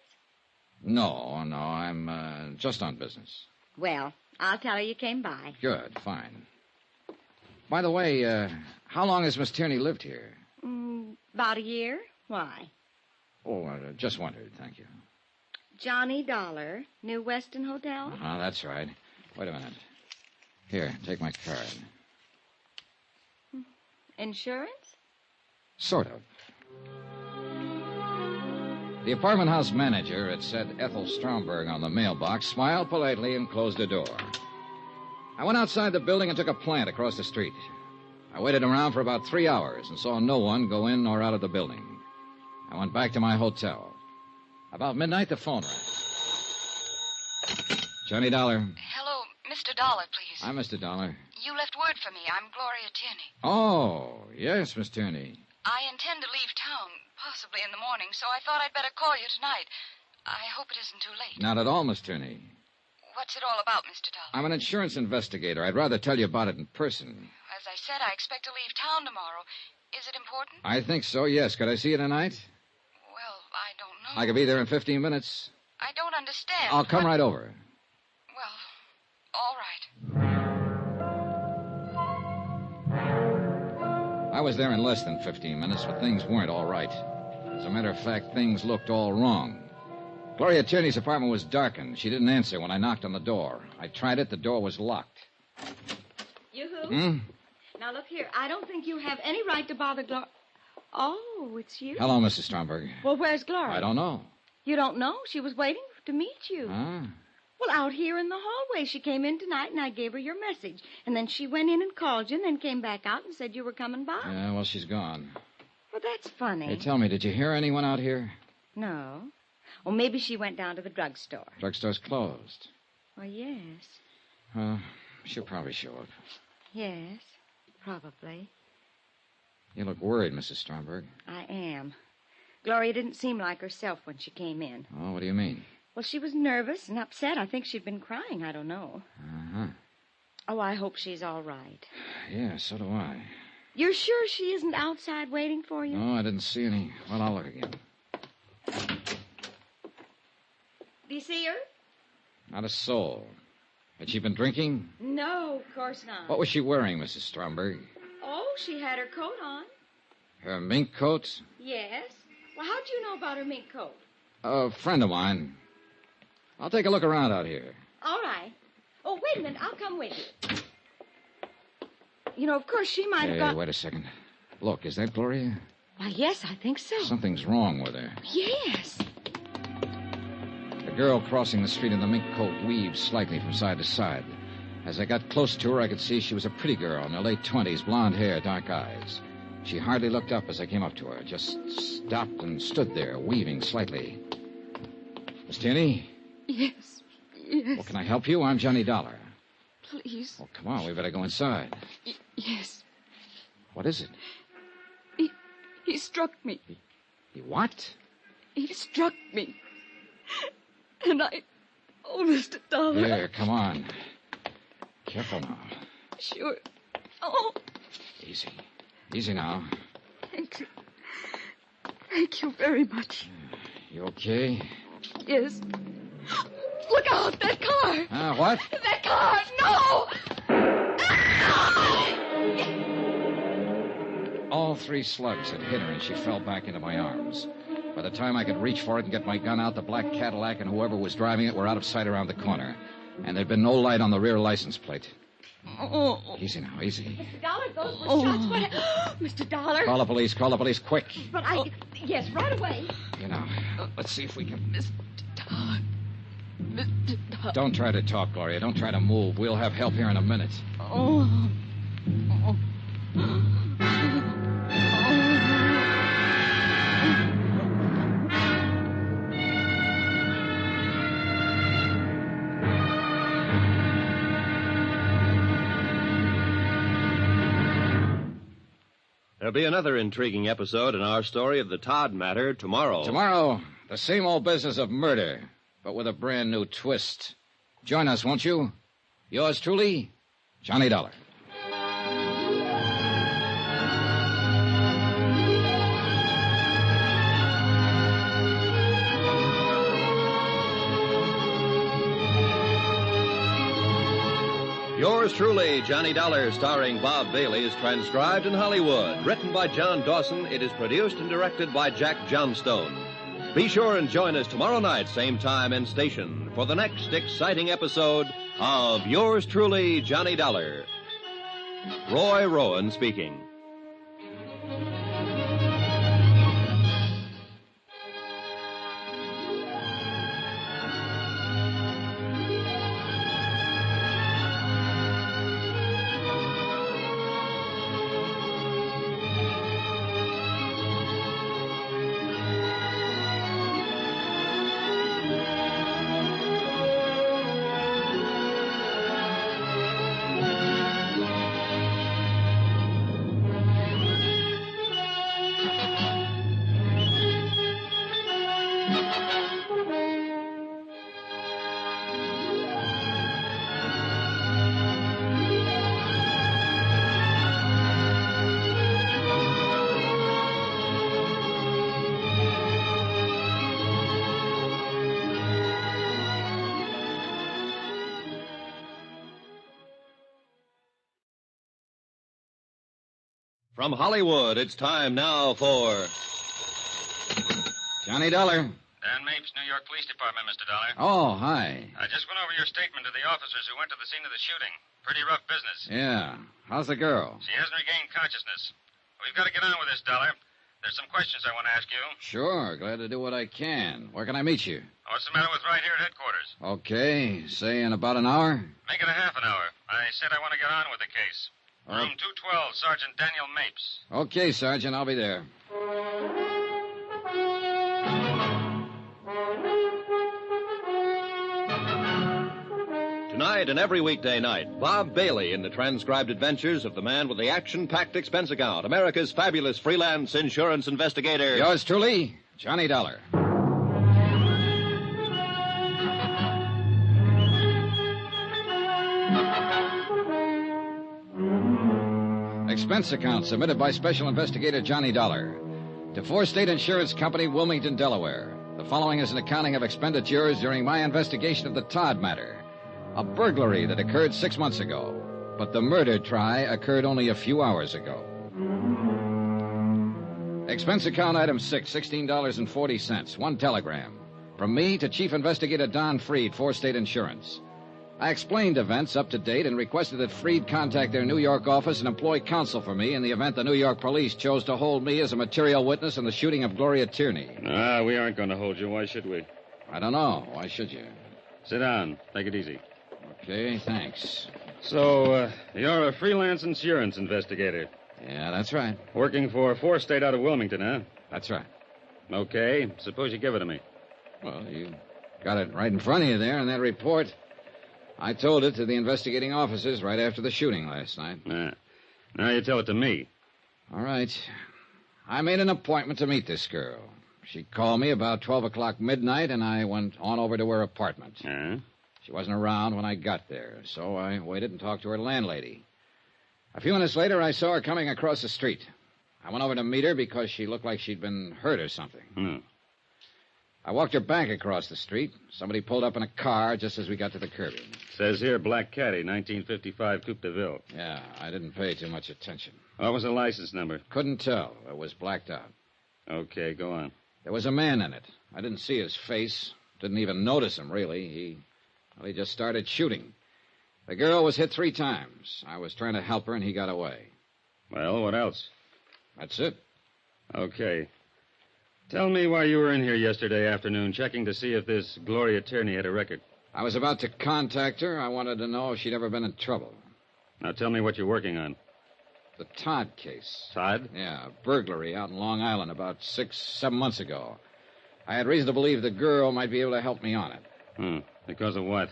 [SPEAKER 5] No, I'm just on business.
[SPEAKER 9] Well, I'll tell her you came by.
[SPEAKER 5] Good, fine. By the way, how long has Miss Tierney lived here?
[SPEAKER 9] About a year. Why?
[SPEAKER 5] Oh, just wondered, thank you.
[SPEAKER 9] Johnny Dollar, New Weston Hotel?
[SPEAKER 5] That's right. Wait a minute. Here, take my card.
[SPEAKER 9] Insurance?
[SPEAKER 5] Sort of. The apartment house manager, it said Ethel Stromberg on the mailbox, smiled politely and closed the door. I went outside the building and took a plant across the street. I waited around for about 3 hours and saw no one go in or out of the building. I went back to my hotel. About midnight, the phone rang. Johnny Dollar.
[SPEAKER 21] Hello, Mr. Dollar, please.
[SPEAKER 5] I'm Mr. Dollar.
[SPEAKER 21] You left word for me. I'm Gloria Tierney.
[SPEAKER 5] Oh, yes, Miss Tierney.
[SPEAKER 21] I intend to leave town, possibly in the morning, so I thought I'd better call you tonight. I hope it isn't too late.
[SPEAKER 5] Not at all, Miss Tierney.
[SPEAKER 21] What's it all about, Mr. Dollar?
[SPEAKER 5] I'm an insurance investigator. I'd rather tell you about it in person.
[SPEAKER 21] As I said, I expect to leave town tomorrow. Is it important?
[SPEAKER 5] I think so, yes. Could I see you tonight?
[SPEAKER 21] Well, I don't know.
[SPEAKER 5] I could be there in 15 minutes.
[SPEAKER 21] I don't understand.
[SPEAKER 5] I'll come right over.
[SPEAKER 21] Well, all right.
[SPEAKER 5] I was there in less than 15 minutes, but things weren't all right. As a matter of fact, things looked all wrong. Gloria Tierney's apartment was darkened. She didn't answer when I knocked on the door. I tried it. The door was locked.
[SPEAKER 9] You who? Now, look here. I don't think you have any right to bother Gloria. Oh, it's you?
[SPEAKER 5] Hello, Mrs. Stromberg.
[SPEAKER 9] Well, where's Gloria?
[SPEAKER 5] I don't know.
[SPEAKER 7] You don't know? She was waiting to meet you.
[SPEAKER 5] Huh?
[SPEAKER 7] Well, out here in the hallway. She came in tonight, and I gave her your message. And then she went in and called you, and then came back out and said you were coming by.
[SPEAKER 5] Yeah, well, she's gone.
[SPEAKER 7] Well, that's funny.
[SPEAKER 5] Hey, tell me, did you hear anyone out here?
[SPEAKER 7] No. Well, maybe she went down to the drugstore.
[SPEAKER 5] Drugstore's closed.
[SPEAKER 7] Well, yes.
[SPEAKER 5] She'll probably show up.
[SPEAKER 7] Yes, probably.
[SPEAKER 5] You look worried, Mrs. Stromberg.
[SPEAKER 7] I am. Gloria didn't seem like herself when she came in.
[SPEAKER 5] Oh, what do you mean?
[SPEAKER 7] Well, she was nervous and upset. I think she'd been crying. I don't know.
[SPEAKER 5] Uh-huh.
[SPEAKER 7] Oh, I hope she's all right.
[SPEAKER 5] Yeah, so do I.
[SPEAKER 7] You're sure she isn't outside waiting for you?
[SPEAKER 5] No, I didn't see any. Well, I'll look again.
[SPEAKER 7] Do you see her?
[SPEAKER 5] Not a soul. Had she been drinking?
[SPEAKER 7] No, of course not.
[SPEAKER 5] What was she wearing, Mrs. Stromberg?
[SPEAKER 7] Oh, she had her coat on.
[SPEAKER 5] Her mink coat?
[SPEAKER 7] Yes. Well, how'd you know about her mink coat?
[SPEAKER 5] A friend of mine. I'll take a look around out here.
[SPEAKER 7] All right. Oh, wait a minute. I'll come with you. You know, of course, she might have
[SPEAKER 5] Hey,
[SPEAKER 7] got...
[SPEAKER 5] wait a second. Look, is that Gloria?
[SPEAKER 7] Why, yes, I think so.
[SPEAKER 5] Something's wrong with her.
[SPEAKER 7] Yes.
[SPEAKER 5] The girl crossing the street in the mink coat weaved slightly from side to side. As I got close to her, I could see she was a pretty girl in her late 20s, blonde hair, dark eyes. She hardly looked up as I came up to her, just stopped and stood there, weaving slightly. Miss Tierney?
[SPEAKER 7] Yes. Yes.
[SPEAKER 5] Well, can I help you? I'm Johnny Dollar.
[SPEAKER 7] Please.
[SPEAKER 5] Well, come on, we better go inside.
[SPEAKER 7] Yes.
[SPEAKER 5] What is it?
[SPEAKER 7] He struck me.
[SPEAKER 5] He what?
[SPEAKER 7] He struck me. And Oh, Mr. Dollar.
[SPEAKER 5] Here, come on. Careful now.
[SPEAKER 7] Sure. Oh.
[SPEAKER 5] Easy. Easy now.
[SPEAKER 7] Thank you. Thank you very much.
[SPEAKER 5] You okay?
[SPEAKER 7] Yes. Look out, that car.
[SPEAKER 5] What?
[SPEAKER 7] That car, no!
[SPEAKER 5] All 3 slugs had hit her, and she fell back into my arms. By the time I could reach for it and get my gun out, the black Cadillac and whoever was driving it were out of sight around the corner. And there'd been no light on the rear license plate.
[SPEAKER 7] Oh.
[SPEAKER 5] Easy now, easy.
[SPEAKER 7] Mr. Dollar, those were shots. But... Mr. Dollar.
[SPEAKER 5] Call the police, quick.
[SPEAKER 7] But Yes, right away.
[SPEAKER 5] You know, let's see if we can...
[SPEAKER 7] Mr. Dollar. Mr. Dollar.
[SPEAKER 5] Don't try to talk, Gloria. Don't try to move. We'll have help here in a minute.
[SPEAKER 7] Oh.
[SPEAKER 6] There'll be another intriguing episode in our story of the Todd matter tomorrow.
[SPEAKER 5] Tomorrow, the same old business of murder, but with a brand new twist. Join us, won't you? Yours truly, Johnny Dollar.
[SPEAKER 6] Yours truly, Johnny Dollar, starring Bob Bailey, is transcribed in Hollywood. Written by John Dawson, it is produced and directed by Jack Johnstone. Be sure and join us tomorrow night, same time and station, for the next exciting episode of Yours truly, Johnny Dollar. Roy Rowan speaking. From Hollywood, it's time now for...
[SPEAKER 5] Johnny Dollar.
[SPEAKER 13] Dan Mapes, New York Police Department, Mr. Dollar.
[SPEAKER 5] Oh, hi.
[SPEAKER 13] I just went over your statement to the officers who went to the scene of the shooting. Pretty rough business.
[SPEAKER 5] Yeah. How's the girl?
[SPEAKER 13] She hasn't regained consciousness. We've got to get on with this, Dollar. There's some questions I want to ask you.
[SPEAKER 5] Sure, glad to do what I can. Where can I meet you?
[SPEAKER 13] What's the matter with right here at headquarters?
[SPEAKER 5] Okay, say in about an hour.
[SPEAKER 13] Make it a half an hour. I said I want to get on with the case. Room 212, Sergeant Daniel Mapes.
[SPEAKER 5] Okay, Sergeant, I'll be there.
[SPEAKER 6] Tonight and every weekday night, Bob Bailey in the transcribed adventures of the man with the action-packed expense account, America's fabulous freelance insurance investigator.
[SPEAKER 5] Yours truly, Johnny Dollar. Expense account submitted by Special Investigator Johnny Dollar to Four State Insurance Company, Wilmington, Delaware. The following is an accounting of expenditures during my investigation of the Todd matter. A burglary that occurred 6 months ago, but the murder try occurred only a few hours ago. Expense account item 6, $16.40. One telegram. From me to Chief Investigator Don Freed, Four State Insurance. I explained events up to date and requested that Freed contact their New York office and employ counsel for me in the event the New York police chose to hold me as a material witness in the shooting of Gloria Tierney.
[SPEAKER 2] We aren't going to hold you. Why should we?
[SPEAKER 5] I don't know. Why should you?
[SPEAKER 2] Sit down. Take it easy.
[SPEAKER 5] Okay, thanks.
[SPEAKER 2] So, you're a freelance insurance investigator.
[SPEAKER 5] Yeah, that's right.
[SPEAKER 2] Working for Four State out of Wilmington, huh?
[SPEAKER 5] That's right.
[SPEAKER 2] Okay, suppose you give it to me.
[SPEAKER 5] Well, you got it right in front of you there in that report. I told it to the investigating officers right after the shooting last night.
[SPEAKER 2] Now you tell it to me.
[SPEAKER 5] All right. I made an appointment to meet this girl. She called me about 12 o'clock midnight, and I went on over to her apartment. She wasn't around when I got there, so I waited and talked to her landlady. A few minutes later, I saw her coming across the street. I went over to meet her because she looked like she'd been hurt or something. I walked her back across the street. Somebody pulled up in a car just as we got to the curbing.
[SPEAKER 2] Says here, Black Caddy, 1955 Coupe de Ville.
[SPEAKER 5] Yeah, I didn't pay too much attention.
[SPEAKER 2] What was the license number?
[SPEAKER 5] Couldn't tell. It was blacked out.
[SPEAKER 2] Okay, go on.
[SPEAKER 5] There was a man in it. I didn't see his face. Didn't even notice him, really. He just started shooting. The girl was hit 3 times. I was trying to help her, and he got away.
[SPEAKER 2] Well, what else?
[SPEAKER 5] That's it.
[SPEAKER 2] Okay. Tell me why you were in here yesterday afternoon checking to see if this Gloria Tierney had a record.
[SPEAKER 5] I was about to contact her. I wanted to know if she'd ever been in trouble.
[SPEAKER 2] Now tell me what you're working on.
[SPEAKER 5] The Todd case.
[SPEAKER 2] Todd?
[SPEAKER 5] Yeah, a burglary out in Long Island about 6-7 months ago. I had reason to believe the girl might be able to help me on it.
[SPEAKER 2] Because of what?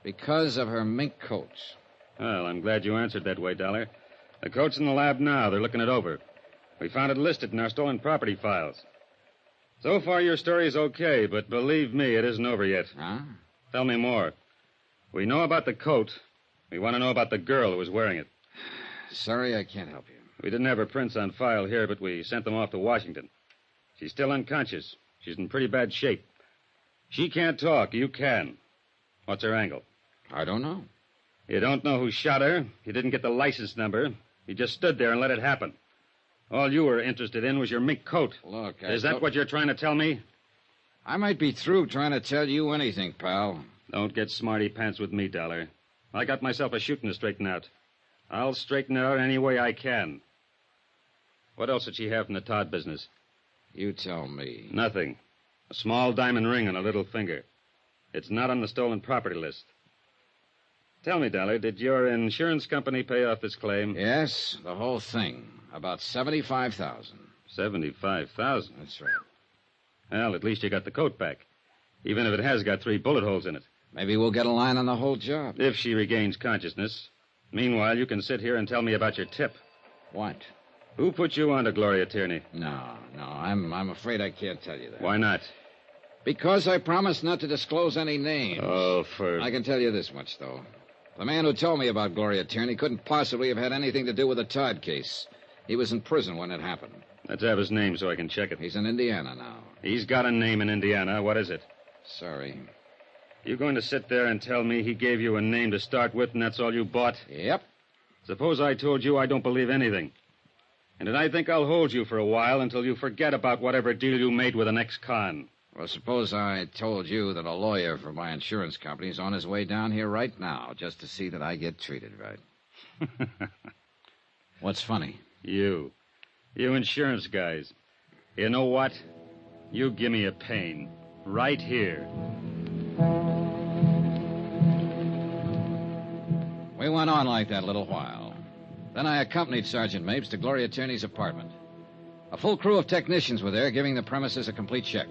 [SPEAKER 5] Because of her mink coat.
[SPEAKER 2] Well, I'm glad you answered that way, Dollar. The coat's in the lab now. They're looking it over. We found it listed in our stolen property files. So far, your story is okay, but believe me, it isn't over yet.
[SPEAKER 5] Huh?
[SPEAKER 2] Tell me more. We know about the coat. We want to know about the girl who was wearing it.
[SPEAKER 5] Sorry, I can't help you.
[SPEAKER 2] We didn't have her prints on file here, but we sent them off to Washington. She's still unconscious. She's in pretty bad shape. She can't talk. You can. What's her angle?
[SPEAKER 5] I don't know.
[SPEAKER 2] You don't know who shot her. You didn't get the license number. You just stood there and let it happen. All you were interested in was your mink coat.
[SPEAKER 5] Look,
[SPEAKER 2] Is that what you're trying to tell me?
[SPEAKER 5] I might be through trying to tell you anything, pal.
[SPEAKER 2] Don't get smarty pants with me, Dollar. I got myself a shooting to straighten out. I'll straighten it out any way I can. What else did she have from the Todd business?
[SPEAKER 5] You tell me.
[SPEAKER 2] Nothing. A small diamond ring on a little finger. It's not on the stolen property list. Tell me, Dollar, did your insurance company pay off this claim?
[SPEAKER 5] Yes, the whole thing. About $75,000.
[SPEAKER 2] $75,000?
[SPEAKER 5] That's right.
[SPEAKER 2] Well, at least you got the coat back. Even if it has got 3 bullet holes in it.
[SPEAKER 5] Maybe we'll get a line on the whole job.
[SPEAKER 2] If she regains consciousness. Meanwhile, you can sit here and tell me about your tip.
[SPEAKER 5] What?
[SPEAKER 2] Who put you on to Gloria Tierney?
[SPEAKER 5] No, I'm afraid I can't tell you that.
[SPEAKER 2] Why not?
[SPEAKER 5] Because I promised not to disclose any names.
[SPEAKER 2] Oh,
[SPEAKER 5] I can tell you this much, though. The man who told me about Gloria Tierney couldn't possibly have had anything to do with the Todd case. He was in prison when it happened.
[SPEAKER 2] Let's have his name so I can check it.
[SPEAKER 5] He's in Indiana now.
[SPEAKER 2] He's got a name in Indiana. What is it?
[SPEAKER 5] Sorry.
[SPEAKER 2] You going to sit there and tell me he gave you a name to start with and that's all you bought?
[SPEAKER 5] Yep.
[SPEAKER 2] Suppose I told you I don't believe anything. And that I think I'll hold you for a while until you forget about whatever deal you made with an ex-con.
[SPEAKER 5] Well, suppose I told you that a lawyer for my insurance company is on his way down here right now just to see that I get treated right. What's funny?
[SPEAKER 2] You. You insurance guys. You know what? You give me a pain. Right here.
[SPEAKER 5] We went on like that a little while. Then I accompanied Sergeant Mapes to Gloria Tierney's apartment. A full crew of technicians were there, giving the premises a complete check.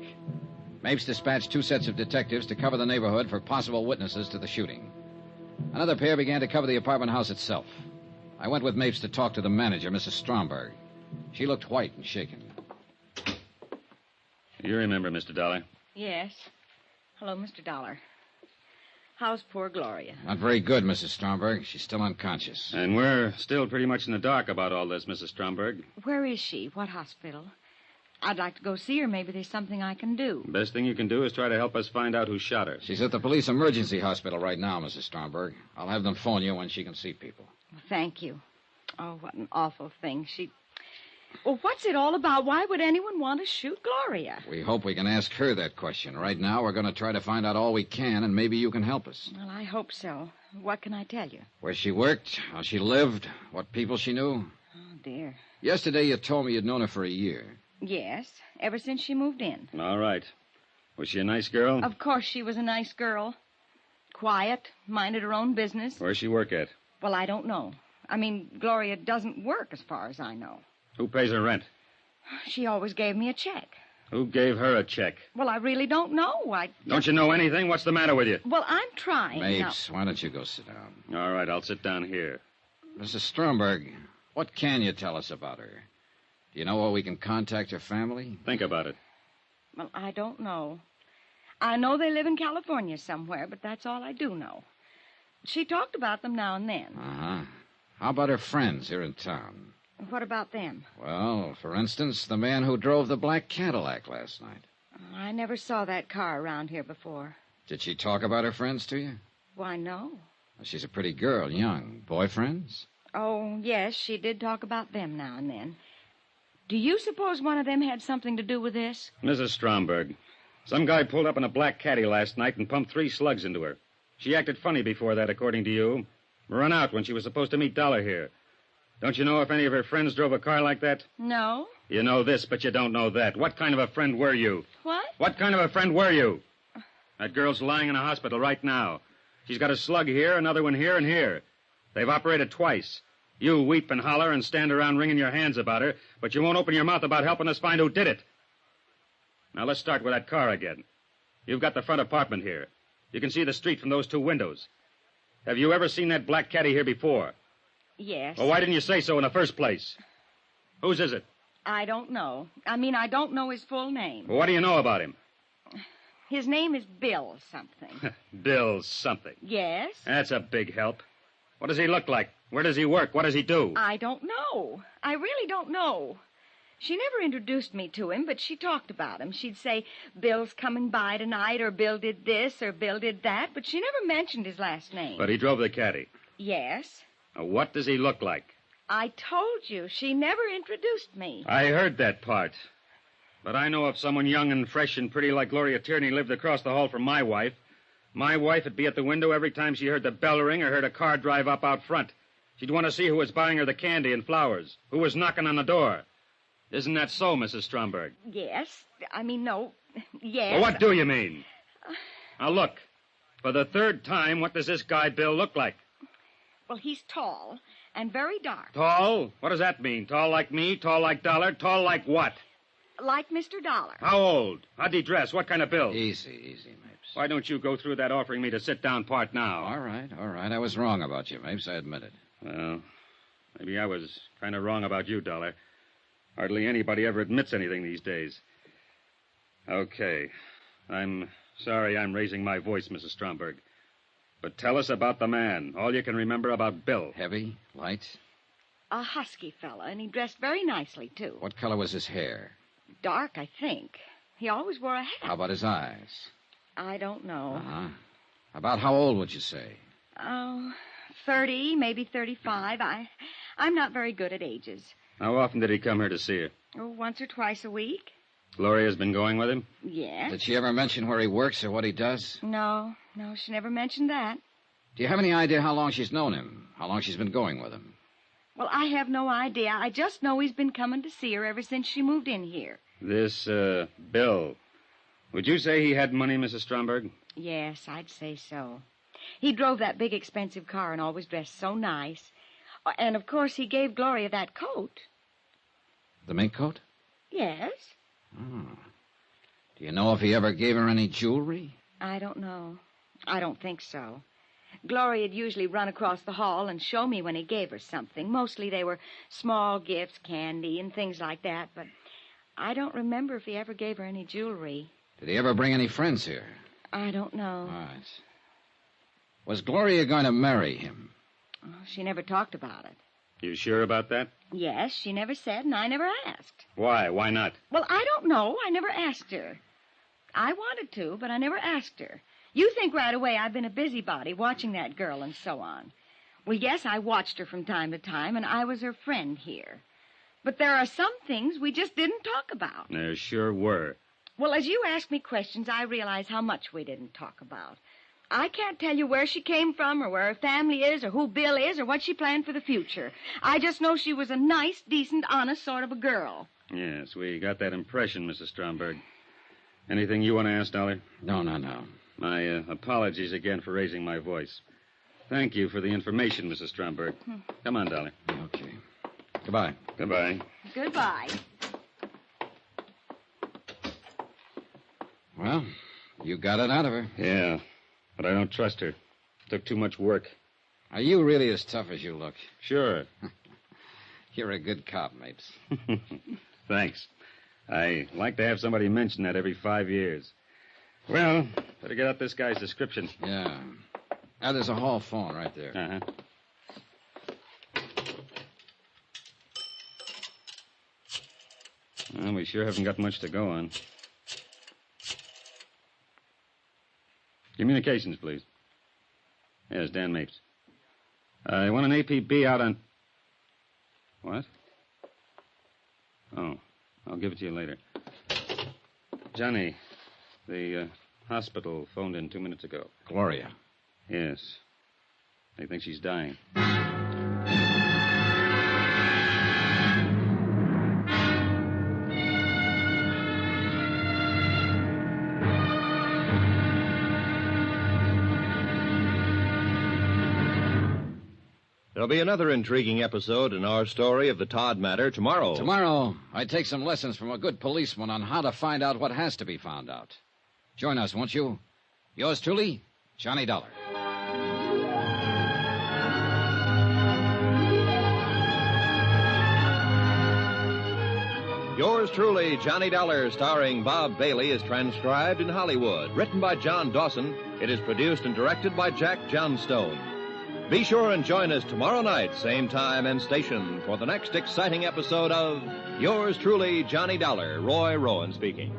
[SPEAKER 5] Mapes dispatched 2 sets of detectives to cover the neighborhood for possible witnesses to the shooting. Another pair began to cover the apartment house itself. I went with Mapes to talk to the manager, Mrs. Stromberg. She looked white and shaken.
[SPEAKER 2] You remember, Mr. Dollar?
[SPEAKER 7] Yes. Hello, Mr. Dollar. How's poor Gloria?
[SPEAKER 5] Not very good, Mrs. Stromberg. She's still unconscious.
[SPEAKER 2] And we're still pretty much in the dark about all this, Mrs. Stromberg.
[SPEAKER 7] Where is she? What hospital? I'd like to go see her. Maybe there's something I can do.
[SPEAKER 2] Best thing you can do is try to help us find out who shot her.
[SPEAKER 5] She's at the police emergency hospital right now, Mrs. Stromberg. I'll have them phone you when she can see people.
[SPEAKER 7] Well, thank you. Oh, what an awful thing. Well, what's it all about? Why would anyone want to shoot Gloria?
[SPEAKER 5] We hope we can ask her that question. Right now, we're going to try to find out all we can, and maybe you can help us.
[SPEAKER 7] Well, I hope so. What can I tell you?
[SPEAKER 5] Where she worked, how she lived, what people she knew.
[SPEAKER 7] Oh, dear.
[SPEAKER 5] Yesterday, you told me you'd known her for a year.
[SPEAKER 7] Yes, ever since she moved in.
[SPEAKER 2] All right. Was she a nice girl?
[SPEAKER 7] Of course she was a nice girl. Quiet, minded her own business.
[SPEAKER 2] Where's she work at?
[SPEAKER 7] Well, I don't know. I mean, Gloria doesn't work as far as I know.
[SPEAKER 2] Who pays her rent?
[SPEAKER 7] She always gave me a check.
[SPEAKER 2] Who gave her a check?
[SPEAKER 7] Well, I really don't know.
[SPEAKER 2] Don't you know anything? What's the matter with you?
[SPEAKER 7] Well, I'm trying.
[SPEAKER 5] Mapes, why don't you go sit down?
[SPEAKER 2] All right, I'll sit down here.
[SPEAKER 5] Mrs. Stromberg, what can you tell us about her? Do you know where we can contact her family?
[SPEAKER 2] Think about it.
[SPEAKER 7] Well, I don't know. I know they live in California somewhere, but that's all I do know. She talked about them now and then.
[SPEAKER 5] Uh-huh. How about her friends here in town?
[SPEAKER 7] What about them?
[SPEAKER 5] Well, for instance, the man who drove the black Cadillac last night.
[SPEAKER 7] I never saw that car around here before.
[SPEAKER 5] Did she talk about her friends to you?
[SPEAKER 7] Why, no.
[SPEAKER 5] Well, she's a pretty girl, young. Boyfriends?
[SPEAKER 7] Oh, yes, she did talk about them now and then. Do you suppose one of them had something to do with this?
[SPEAKER 2] Mrs. Stromberg, some guy pulled up in a black caddy last night and pumped 3 slugs into her. She acted funny before that, according to you. Run out when she was supposed to meet Dollar here. Don't you know if any of her friends drove a car like that?
[SPEAKER 7] No.
[SPEAKER 2] You know this, but you don't know that. What kind of a friend were you?
[SPEAKER 7] What?
[SPEAKER 2] What kind of a friend were you? That girl's lying in a hospital right now. She's got a slug here, another one here, and here. They've operated twice. You weep and holler and stand around wringing your hands about her, but you won't open your mouth about helping us find who did it. Now, let's start with that car again. You've got the front apartment here. You can see the street from those 2 windows. Have you ever seen that black caddy here before?
[SPEAKER 7] Yes.
[SPEAKER 2] Well, why didn't you say so in the first place? Whose is it?
[SPEAKER 7] I don't know. I don't know his full name.
[SPEAKER 2] Well, what do you know about him?
[SPEAKER 7] His name is Bill something.
[SPEAKER 2] Bill something.
[SPEAKER 7] Yes?
[SPEAKER 2] That's a big help. What does he look like? Where does he work? What does he do?
[SPEAKER 7] I don't know. I really don't know. She never introduced me to him, but she talked about him. She'd say, Bill's coming by tonight, or Bill did this, or Bill did that, but she never mentioned his last name.
[SPEAKER 2] But he drove the caddy.
[SPEAKER 7] Yes.
[SPEAKER 2] Now, what does he look like?
[SPEAKER 7] I told you, she never introduced me.
[SPEAKER 2] I heard that part. But I know if someone young and fresh and pretty like Gloria Tierney lived across the hall from my wife would be at the window every time she heard the bell ring or heard a car drive up out front. She'd want to see who was buying her the candy and flowers, who was knocking on the door. Isn't that so, Mrs. Stromberg?
[SPEAKER 7] Yes. No. Yes.
[SPEAKER 2] Well, what do you mean? Now, look. For the 3rd time, what does this guy Bill look like?
[SPEAKER 7] Well, he's tall and very dark.
[SPEAKER 2] Tall? What does that mean? Tall like me? Tall like Dollar? Tall like what?
[SPEAKER 7] Like Mr. Dollar.
[SPEAKER 2] How old? How'd he dress? What kind of build?
[SPEAKER 5] Easy, Mapes.
[SPEAKER 2] Why don't you go through that offering me to sit down part now?
[SPEAKER 5] All right. I was wrong about you, Mapes. I admit it.
[SPEAKER 2] Well, maybe I was kind of wrong about you, Dollar. Hardly anybody ever admits anything these days. Okay. I'm sorry I'm raising my voice, Mrs. Stromberg. But tell us about the man. All you can remember about Bill.
[SPEAKER 5] Heavy? Light?
[SPEAKER 7] A husky fella, and he dressed very nicely, too.
[SPEAKER 5] What color was his hair?
[SPEAKER 7] Dark, I think. He always wore a hat.
[SPEAKER 5] How about his eyes?
[SPEAKER 7] I don't know.
[SPEAKER 5] Uh-huh. About how old would you say?
[SPEAKER 7] Oh, 30, maybe 35. I'm not very good at ages.
[SPEAKER 2] How often did he come here to see her?
[SPEAKER 7] Oh, once or twice a week.
[SPEAKER 2] Gloria's been going with him?
[SPEAKER 7] Yes.
[SPEAKER 5] Did she ever mention where he works or what he does?
[SPEAKER 7] No, she never mentioned that.
[SPEAKER 5] Do you have any idea how long she's known him? How long she's been going with him?
[SPEAKER 7] Well, I have no idea. I just know he's been coming to see her ever since she moved in here.
[SPEAKER 2] This, Bill. Would you say he had money, Mrs. Stromberg?
[SPEAKER 7] Yes, I'd say so. He drove that big, expensive car and always dressed so nice. And, of course, he gave Gloria that coat.
[SPEAKER 5] The mink coat?
[SPEAKER 7] Yes.
[SPEAKER 5] Oh. Do you know if he ever gave her any jewelry?
[SPEAKER 7] I don't know. I don't think so. Gloria'd usually run across the hall and show me when he gave her something. Mostly they were small gifts, candy, and things like that, but I don't remember if he ever gave her any jewelry.
[SPEAKER 5] Did he ever bring any friends here?
[SPEAKER 7] I don't know.
[SPEAKER 5] All right. Was Gloria going to marry him?
[SPEAKER 7] Oh, she never talked about it.
[SPEAKER 2] You sure about that?
[SPEAKER 7] Yes, she never said, and I never asked.
[SPEAKER 2] Why? Why not?
[SPEAKER 7] Well, I don't know. I never asked her. I wanted to, but I never asked her. You think right away I've been a busybody watching that girl and so on. Well, yes, I watched her from time to time, and I was her friend here. But there are some things we just didn't talk about.
[SPEAKER 2] There sure were.
[SPEAKER 7] Well, as you ask me questions, I realize how much we didn't talk about. I can't tell you where she came from or where her family is or who Bill is or what she planned for the future. I just know she was a nice, decent, honest sort of a girl.
[SPEAKER 2] Yes, we got that impression, Mrs. Stromberg. Anything you want to ask, Dollar?
[SPEAKER 5] No.
[SPEAKER 2] My apologies again for raising my voice. Thank you for the information, Mrs. Stromberg. Come on, Dollar.
[SPEAKER 5] Okay. Goodbye.
[SPEAKER 2] Goodbye.
[SPEAKER 7] Goodbye.
[SPEAKER 5] Well, you got it out of her.
[SPEAKER 2] Yeah, but I don't trust her. Took too much work.
[SPEAKER 5] Are you really as tough as you look?
[SPEAKER 2] Sure.
[SPEAKER 5] You're a good cop, Mapes.
[SPEAKER 2] Thanks. I like to have somebody mention that every 5 years. Well, better get out this guy's description.
[SPEAKER 5] Yeah. There's a hall phone right there.
[SPEAKER 2] Uh-huh. Well, we sure haven't got much to go on. Communications, please. Yes, Dan Mapes. I want an APB out on... What? Oh, I'll give it to you later. Johnny, the hospital phoned in 2 minutes ago.
[SPEAKER 5] Gloria.
[SPEAKER 2] Yes. They think she's dying.
[SPEAKER 6] There'll be another intriguing episode in our story of the Todd matter tomorrow.
[SPEAKER 5] Tomorrow, I take some lessons from a good policeman on how to find out what has to be found out. Join us, won't you? Yours truly, Johnny Dollar.
[SPEAKER 6] Yours truly, Johnny Dollar, starring Bob Bailey, is transcribed in Hollywood. Written by John Dawson, it is produced and directed by Jack Johnstone. Be sure and join us tomorrow night, same time and station, for the next exciting episode of Yours truly, Johnny Dollar. Roy Rowan speaking.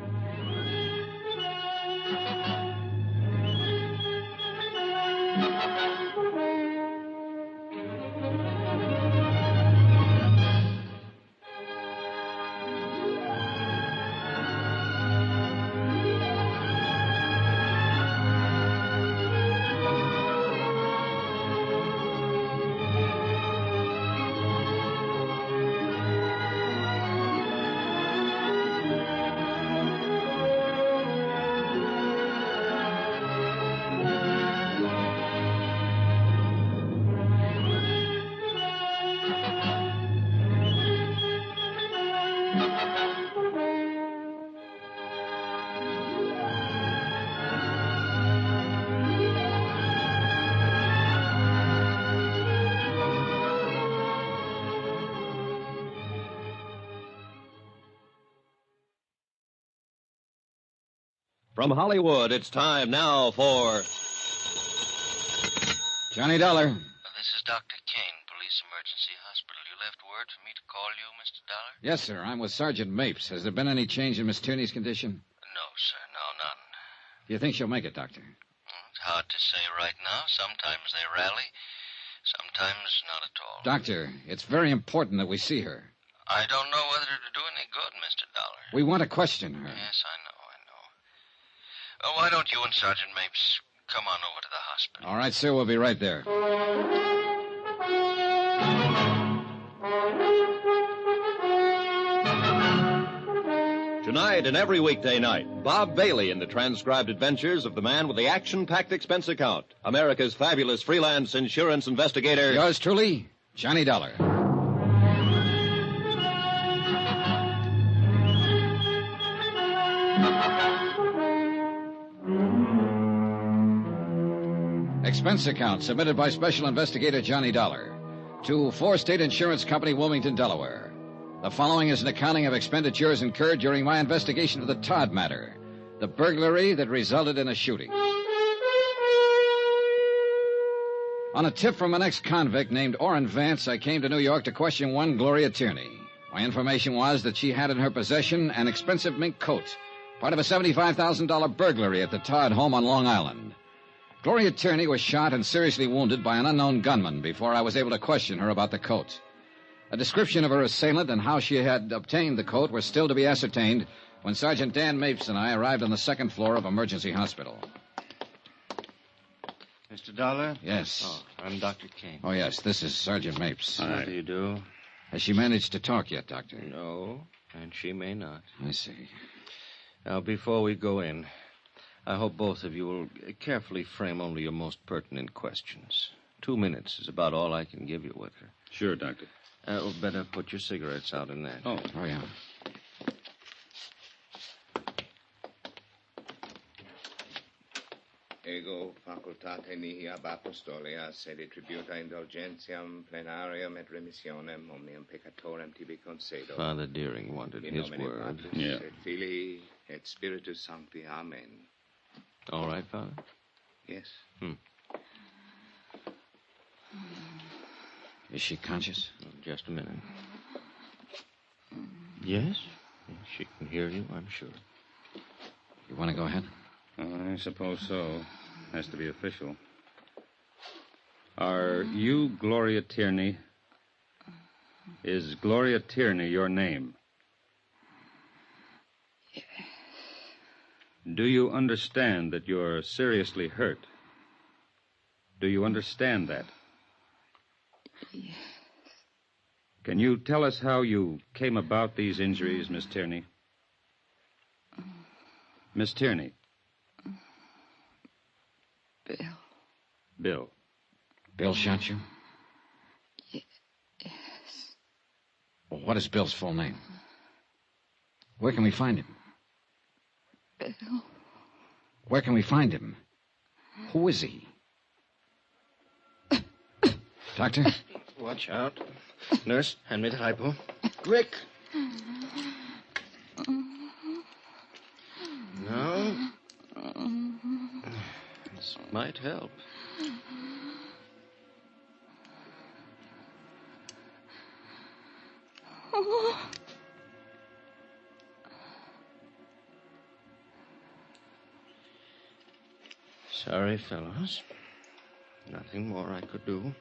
[SPEAKER 6] From Hollywood, it's time now for...
[SPEAKER 5] Johnny Dollar.
[SPEAKER 11] This is Dr. Kane, Police Emergency Hospital. You left word for me to call you, Mr. Dollar?
[SPEAKER 5] Yes, sir. I'm with Sergeant Mapes. Has there been any change in Miss Tierney's condition?
[SPEAKER 11] No, sir. No, none.
[SPEAKER 5] Do you think she'll make it, Doctor?
[SPEAKER 11] It's hard to say right now. Sometimes they rally. Sometimes not at all.
[SPEAKER 5] Doctor, it's very important that we see her.
[SPEAKER 11] I don't know whether it'll do any good, Mr. Dollar.
[SPEAKER 5] We want to question her.
[SPEAKER 11] Yes, I know. Well, why don't you and Sergeant Mapes come on over to the hospital?
[SPEAKER 5] All right, sir. We'll be right there.
[SPEAKER 6] Tonight and every weekday night, Bob Bailey in the transcribed adventures of the man with the action-packed expense account, America's fabulous freelance insurance investigator.
[SPEAKER 5] Yours truly, Johnny Dollar. Expense account submitted by Special Investigator Johnny Dollar to Four State Insurance Company, Wilmington, Delaware. The following is an accounting of expenditures incurred during my investigation of the Todd matter, the burglary that resulted in a shooting. On a tip from an ex-convict named Orrin Vance, I came to New York to question one Gloria Tierney. My information was that she had in her possession an expensive mink coat, part of a $75,000 burglary at the Todd home on Long Island. Gloria Tierney was shot and seriously wounded by an unknown gunman before I was able to question her about the coat. A description of her assailant and how she had obtained the coat were still to be ascertained when Sergeant Dan Mapes and I arrived on the second floor of Emergency Hospital.
[SPEAKER 17] Mr. Dollar?
[SPEAKER 5] Yes.
[SPEAKER 17] Oh, I'm Dr. Kane.
[SPEAKER 5] Oh, yes, this is Sergeant Mapes.
[SPEAKER 17] How do you do?
[SPEAKER 5] Has she managed to talk yet, Doctor?
[SPEAKER 17] No, and she may not.
[SPEAKER 5] I see.
[SPEAKER 17] Now, before we go in, I hope both of you will carefully frame only your most pertinent questions. 2 minutes is about all I can give you with her.
[SPEAKER 2] Sure, Doctor.
[SPEAKER 17] Better put your cigarettes out in that.
[SPEAKER 5] Oh, yeah.
[SPEAKER 12] Ego facultate mihi ab apostolia sede tributa indulgentiam plenarium et remissionem omnium peccatorem tibi concedo.
[SPEAKER 17] Father Deering wanted his word.
[SPEAKER 12] Yeah. Et Filii et Spiritus Sancti. Amen.
[SPEAKER 17] All right, Father?
[SPEAKER 12] Yes.
[SPEAKER 5] Is she conscious?
[SPEAKER 17] Just a minute. Yes? She can hear you, I'm sure.
[SPEAKER 5] You want to go ahead?
[SPEAKER 2] I suppose so. Has to be official. Are you Gloria Tierney? Is Gloria Tierney your name?
[SPEAKER 21] Yes.
[SPEAKER 2] Do you understand that you're seriously hurt? Do you understand that?
[SPEAKER 21] Yes.
[SPEAKER 2] Can you tell us how you came about these injuries, Miss Tierney? Miss Tierney.
[SPEAKER 21] Bill.
[SPEAKER 2] Bill.
[SPEAKER 5] Bill shot you?
[SPEAKER 21] Yes.
[SPEAKER 5] Well, what is Bill's full name? Where can we find him?
[SPEAKER 21] Bill.
[SPEAKER 5] Where can we find him? Who is he? Doctor?
[SPEAKER 17] Watch out. Nurse, hand me the hypo. Quick. No. This might help. Sorry, fellows. Nothing more I could do.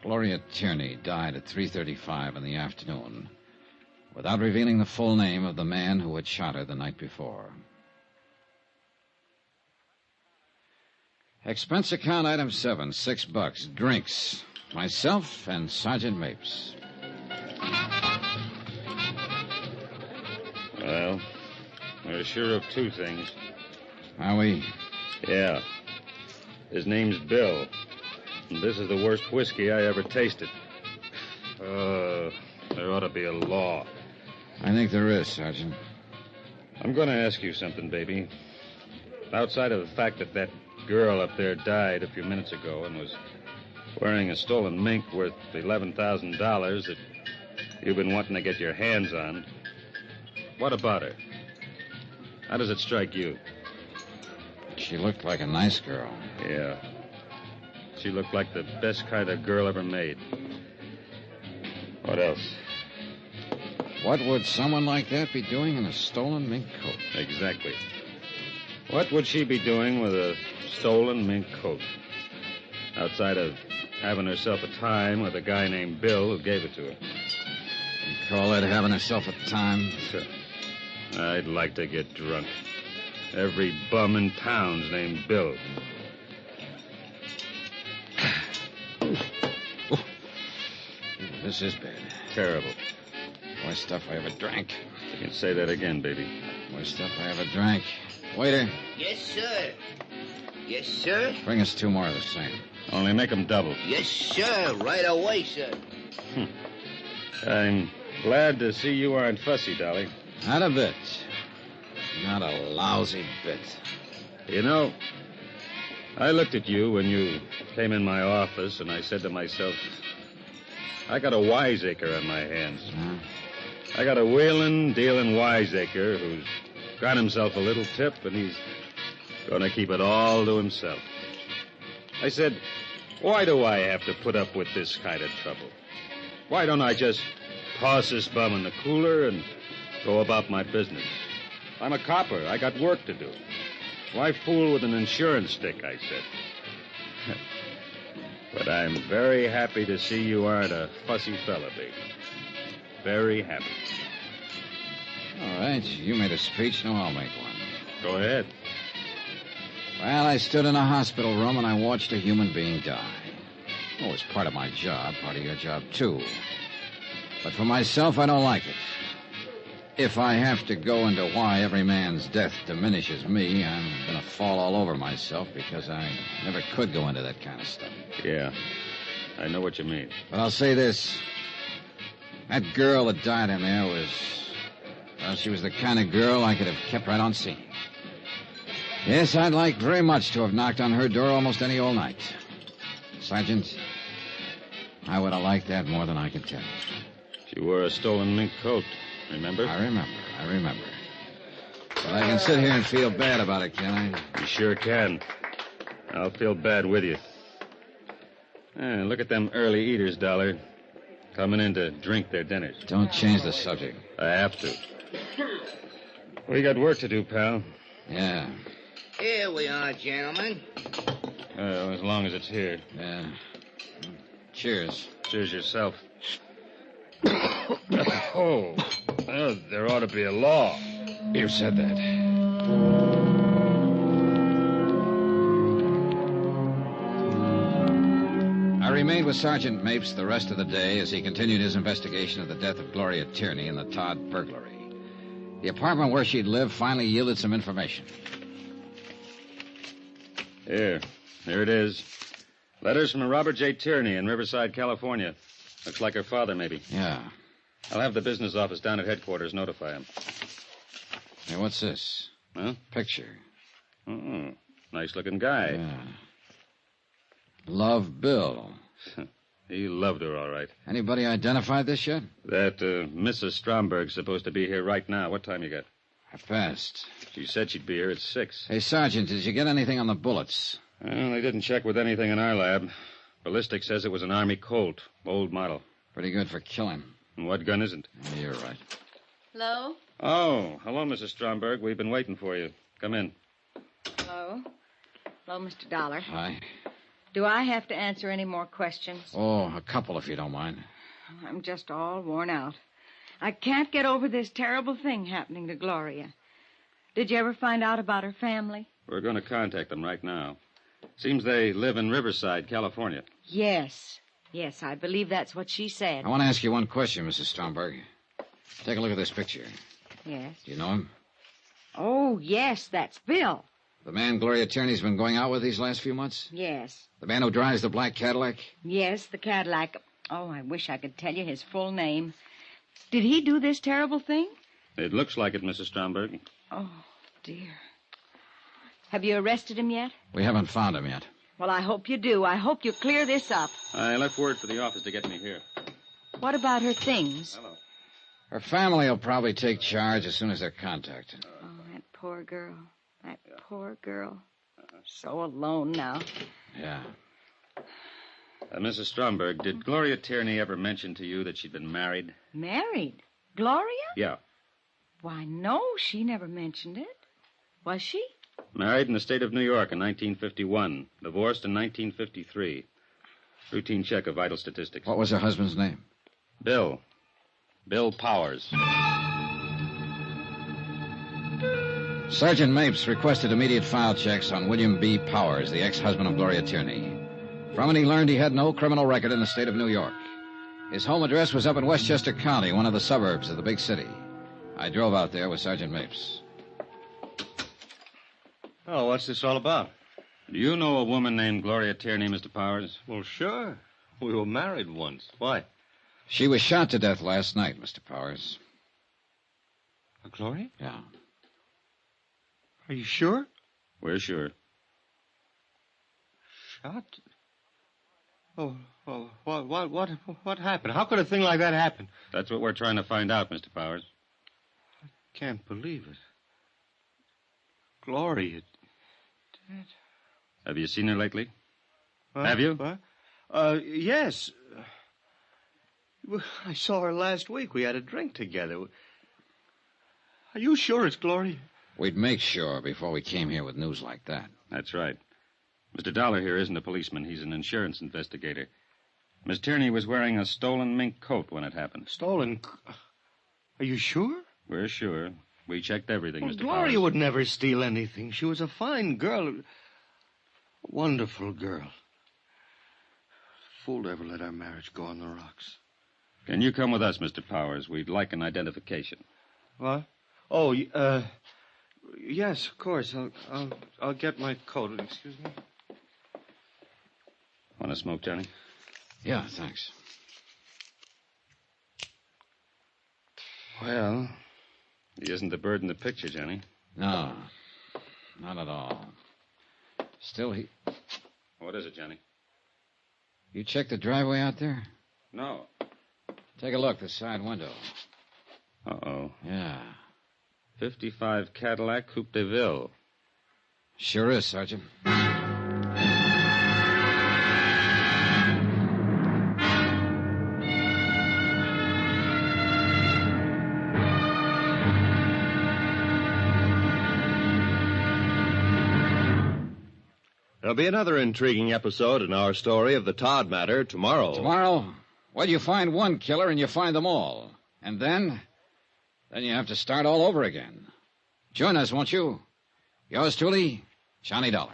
[SPEAKER 5] Gloria Tierney died at 3:35 in the afternoon without revealing the full name of the man who had shot her the night before. Expense account item 7, $6. Drinks. Myself and Sergeant Mapes.
[SPEAKER 2] Well, we're sure of two things.
[SPEAKER 5] Are we?
[SPEAKER 2] Yeah. His name's Bill. And this is the worst whiskey I ever tasted. There ought to be a law.
[SPEAKER 5] I think there is, Sergeant.
[SPEAKER 2] I'm going to ask you something, baby. Outside of the fact that that girl up there died a few minutes ago and was wearing a stolen mink worth $11,000 that you've been wanting to get your hands on, what about her? How does it strike you?
[SPEAKER 5] She looked like a nice girl.
[SPEAKER 2] Yeah. She looked like the best kind of girl ever made. What else?
[SPEAKER 5] What would someone like that be doing in a stolen mink coat?
[SPEAKER 2] Exactly. What would she be doing with a stolen mink coat? Outside of having herself a time with a guy named Bill who gave it to her.
[SPEAKER 5] You call that having herself a time?
[SPEAKER 2] Sure. I'd like to get drunk. Every bum in town's named Bill.
[SPEAKER 5] This is bad.
[SPEAKER 2] Terrible.
[SPEAKER 5] Worst stuff I ever drank.
[SPEAKER 2] You can say that again, baby.
[SPEAKER 5] Worst stuff I ever drank. Waiter,
[SPEAKER 8] Yes, sir. Yes, sir.
[SPEAKER 5] bring us 2 more of the same.
[SPEAKER 2] Only make them double.
[SPEAKER 8] Yes, sir. Right away, sir.
[SPEAKER 2] I'm glad to see you aren't fussy, Dolly.
[SPEAKER 5] Not a bit. Not a lousy bit.
[SPEAKER 2] You know, I looked at you when you came in my office, and I said to myself, I got a wiseacre on my hands. I got a wheeling, dealing wiseacre who's got himself a little tip, and he's going to keep it all to himself. I said, why do I have to put up with this kind of trouble? Why don't I just toss this bum in the cooler and go about my business? I'm a copper. I got work to do. Why fool with an insurance stick, I said. But I'm very happy to see you aren't a fussy fella, baby. Very happy.
[SPEAKER 5] All right, you made a speech, now I'll make one.
[SPEAKER 2] Go ahead.
[SPEAKER 5] Well, I stood in a hospital room and I watched a human being die. Oh, it's part of my job, part of your job, too. But for myself, I don't like it. If I have to go into why every man's death diminishes me, I'm going to fall all over myself because I never could go into that kind of stuff.
[SPEAKER 2] Yeah, I know what you mean.
[SPEAKER 5] But I'll say this. That girl that died in there was... Well, she was the kind of girl I could have kept right on scene. Yes, I'd like very much to have knocked on her door almost any old night. Sergeant, I would have liked that more than I can tell you.
[SPEAKER 2] She wore a stolen mink coat, remember?
[SPEAKER 5] I remember. But I can sit here and feel bad about it, can I?
[SPEAKER 2] You sure can. I'll feel bad with you. Look at them early eaters, Dollar. Coming in to drink their dinners.
[SPEAKER 5] Don't change the subject.
[SPEAKER 2] I have to. We got work to do, pal.
[SPEAKER 5] Yeah.
[SPEAKER 8] Here we are, gentlemen.
[SPEAKER 2] As long as it's here.
[SPEAKER 5] Yeah. Cheers.
[SPEAKER 2] Cheers yourself. Oh, well, there ought to be a law.
[SPEAKER 5] You said that. I remained with Sergeant Mapes the rest of the day as he continued his investigation of the death of Gloria Tierney and the Todd burglary. The apartment where she'd lived finally yielded some information.
[SPEAKER 2] Here it is. Letters from a Robert J. Tierney in Riverside, California. Looks like her father, maybe.
[SPEAKER 5] Yeah.
[SPEAKER 2] I'll have the business office down at headquarters notify him.
[SPEAKER 5] Hey, what's this?
[SPEAKER 2] Huh?
[SPEAKER 5] Picture.
[SPEAKER 2] Oh, nice-looking guy.
[SPEAKER 5] Yeah. Love Bill.
[SPEAKER 2] He loved her, all right.
[SPEAKER 5] Anybody identified this yet?
[SPEAKER 2] That Mrs. Stromberg's supposed to be here right now. What time you got?
[SPEAKER 5] 1:30.
[SPEAKER 2] She said she'd be here at 6.
[SPEAKER 5] Hey, Sergeant, did you get anything on the bullets?
[SPEAKER 2] Well, they didn't check with anything in our lab. Ballistic says it was an Army Colt, old model.
[SPEAKER 5] Pretty good for killing.
[SPEAKER 2] And what gun isn't?
[SPEAKER 5] Yeah, you're right.
[SPEAKER 7] Hello?
[SPEAKER 2] Oh, hello, Mrs. Stromberg. We've been waiting for you. Come in.
[SPEAKER 7] Hello? Hello, Mr. Dollar.
[SPEAKER 5] Hi.
[SPEAKER 7] Do I have to answer any more questions?
[SPEAKER 5] Oh, a couple, if you don't mind.
[SPEAKER 7] I'm just all worn out. I can't get over this terrible thing happening to Gloria. Did you ever find out about her family?
[SPEAKER 2] We're going to contact them right now. Seems they live in Riverside, California.
[SPEAKER 7] Yes. Yes, I believe that's what she said.
[SPEAKER 5] I want to ask you one question, Mrs. Stromberg. Take a look at this picture.
[SPEAKER 7] Yes.
[SPEAKER 5] Do you know him?
[SPEAKER 7] Oh, yes, that's Bill.
[SPEAKER 5] The man Gloria Tierney's been going out with these last few months?
[SPEAKER 7] Yes.
[SPEAKER 5] The man who drives the black Cadillac?
[SPEAKER 7] Yes, the Cadillac. Oh, I wish I could tell you his full name. Did he do this terrible thing?
[SPEAKER 2] It looks like it, Mrs. Stromberg.
[SPEAKER 7] Oh, dear. Have you arrested him yet?
[SPEAKER 5] We haven't found him yet.
[SPEAKER 7] Well, I hope you do. I hope you clear this up.
[SPEAKER 2] I left word for the office to get me here.
[SPEAKER 7] What about her things?
[SPEAKER 2] Hello.
[SPEAKER 5] Her family will probably take charge as soon as they're contacted.
[SPEAKER 7] Oh, that poor girl. That poor girl. So alone now.
[SPEAKER 5] Yeah.
[SPEAKER 2] Mrs. Stromberg, did Gloria Tierney ever mention to you that she'd been married?
[SPEAKER 7] Married? Gloria?
[SPEAKER 2] Yeah.
[SPEAKER 7] Why, no, she never mentioned it. Was she?
[SPEAKER 2] Married in the state of New York in 1951. Divorced in 1953. Routine check of vital statistics.
[SPEAKER 5] What was her husband's name?
[SPEAKER 2] Bill. Bill Powers.
[SPEAKER 5] Sergeant Mapes requested immediate file checks on William B. Powers, the ex-husband of Gloria Tierney. From it, he learned he had no criminal record in the state of New York. His home address was up in Westchester County, one of the suburbs of the big city. I drove out there with Sergeant Mapes.
[SPEAKER 17] Oh, what's this all about?
[SPEAKER 2] Do you know a woman named Gloria Tierney, Mr. Powers?
[SPEAKER 17] Well, sure. We were married once. Why?
[SPEAKER 5] She was shot to death last night, Mr. Powers.
[SPEAKER 17] Gloria?
[SPEAKER 5] Yeah.
[SPEAKER 17] Are you sure?
[SPEAKER 2] We're sure.
[SPEAKER 17] Shot? Oh, what happened? How could a thing like that happen?
[SPEAKER 2] That's what we're trying to find out, Mr. Powers.
[SPEAKER 17] Can't believe it. Gloria dead.
[SPEAKER 2] Have you seen her lately?
[SPEAKER 17] What?
[SPEAKER 2] Have you?
[SPEAKER 17] What? Yes. I saw her last week. We had a drink together. Are you sure it's Gloria?
[SPEAKER 5] We'd make sure before we came here with news like that.
[SPEAKER 2] That's right. Mr. Dollar here isn't a policeman. He's an insurance investigator. Miss Tierney was wearing a stolen mink coat when it happened.
[SPEAKER 17] Stolen? Are you sure?
[SPEAKER 2] We're sure. We checked everything,
[SPEAKER 17] Well,
[SPEAKER 2] Mr.
[SPEAKER 17] Gloria
[SPEAKER 2] Powers.
[SPEAKER 17] would never steal anything. She was a fine girl. A wonderful girl. Fool to ever let our marriage go on the rocks.
[SPEAKER 2] Can you come with us, Mr. Powers? We'd like an identification.
[SPEAKER 17] What? Oh, yes, of course. I'll get my coat. Excuse me.
[SPEAKER 2] Want to smoke, Johnny?
[SPEAKER 5] Yeah, thanks.
[SPEAKER 2] Well, he isn't the bird in the picture, Johnny.
[SPEAKER 5] No, not at all. Still, he...
[SPEAKER 2] What is it, Johnny?
[SPEAKER 5] You checked the driveway out there?
[SPEAKER 2] No.
[SPEAKER 5] Take a look, the side window.
[SPEAKER 2] Uh-oh.
[SPEAKER 5] Yeah.
[SPEAKER 2] 55 Cadillac Coupe de Ville.
[SPEAKER 5] Sure is, Sergeant.
[SPEAKER 6] There'll be another intriguing episode in our story of the Todd matter tomorrow.
[SPEAKER 5] Tomorrow? Well, you find one killer and you find them all. And then you have to start all over again. Join us, won't you? Yours truly, Johnny Dollar.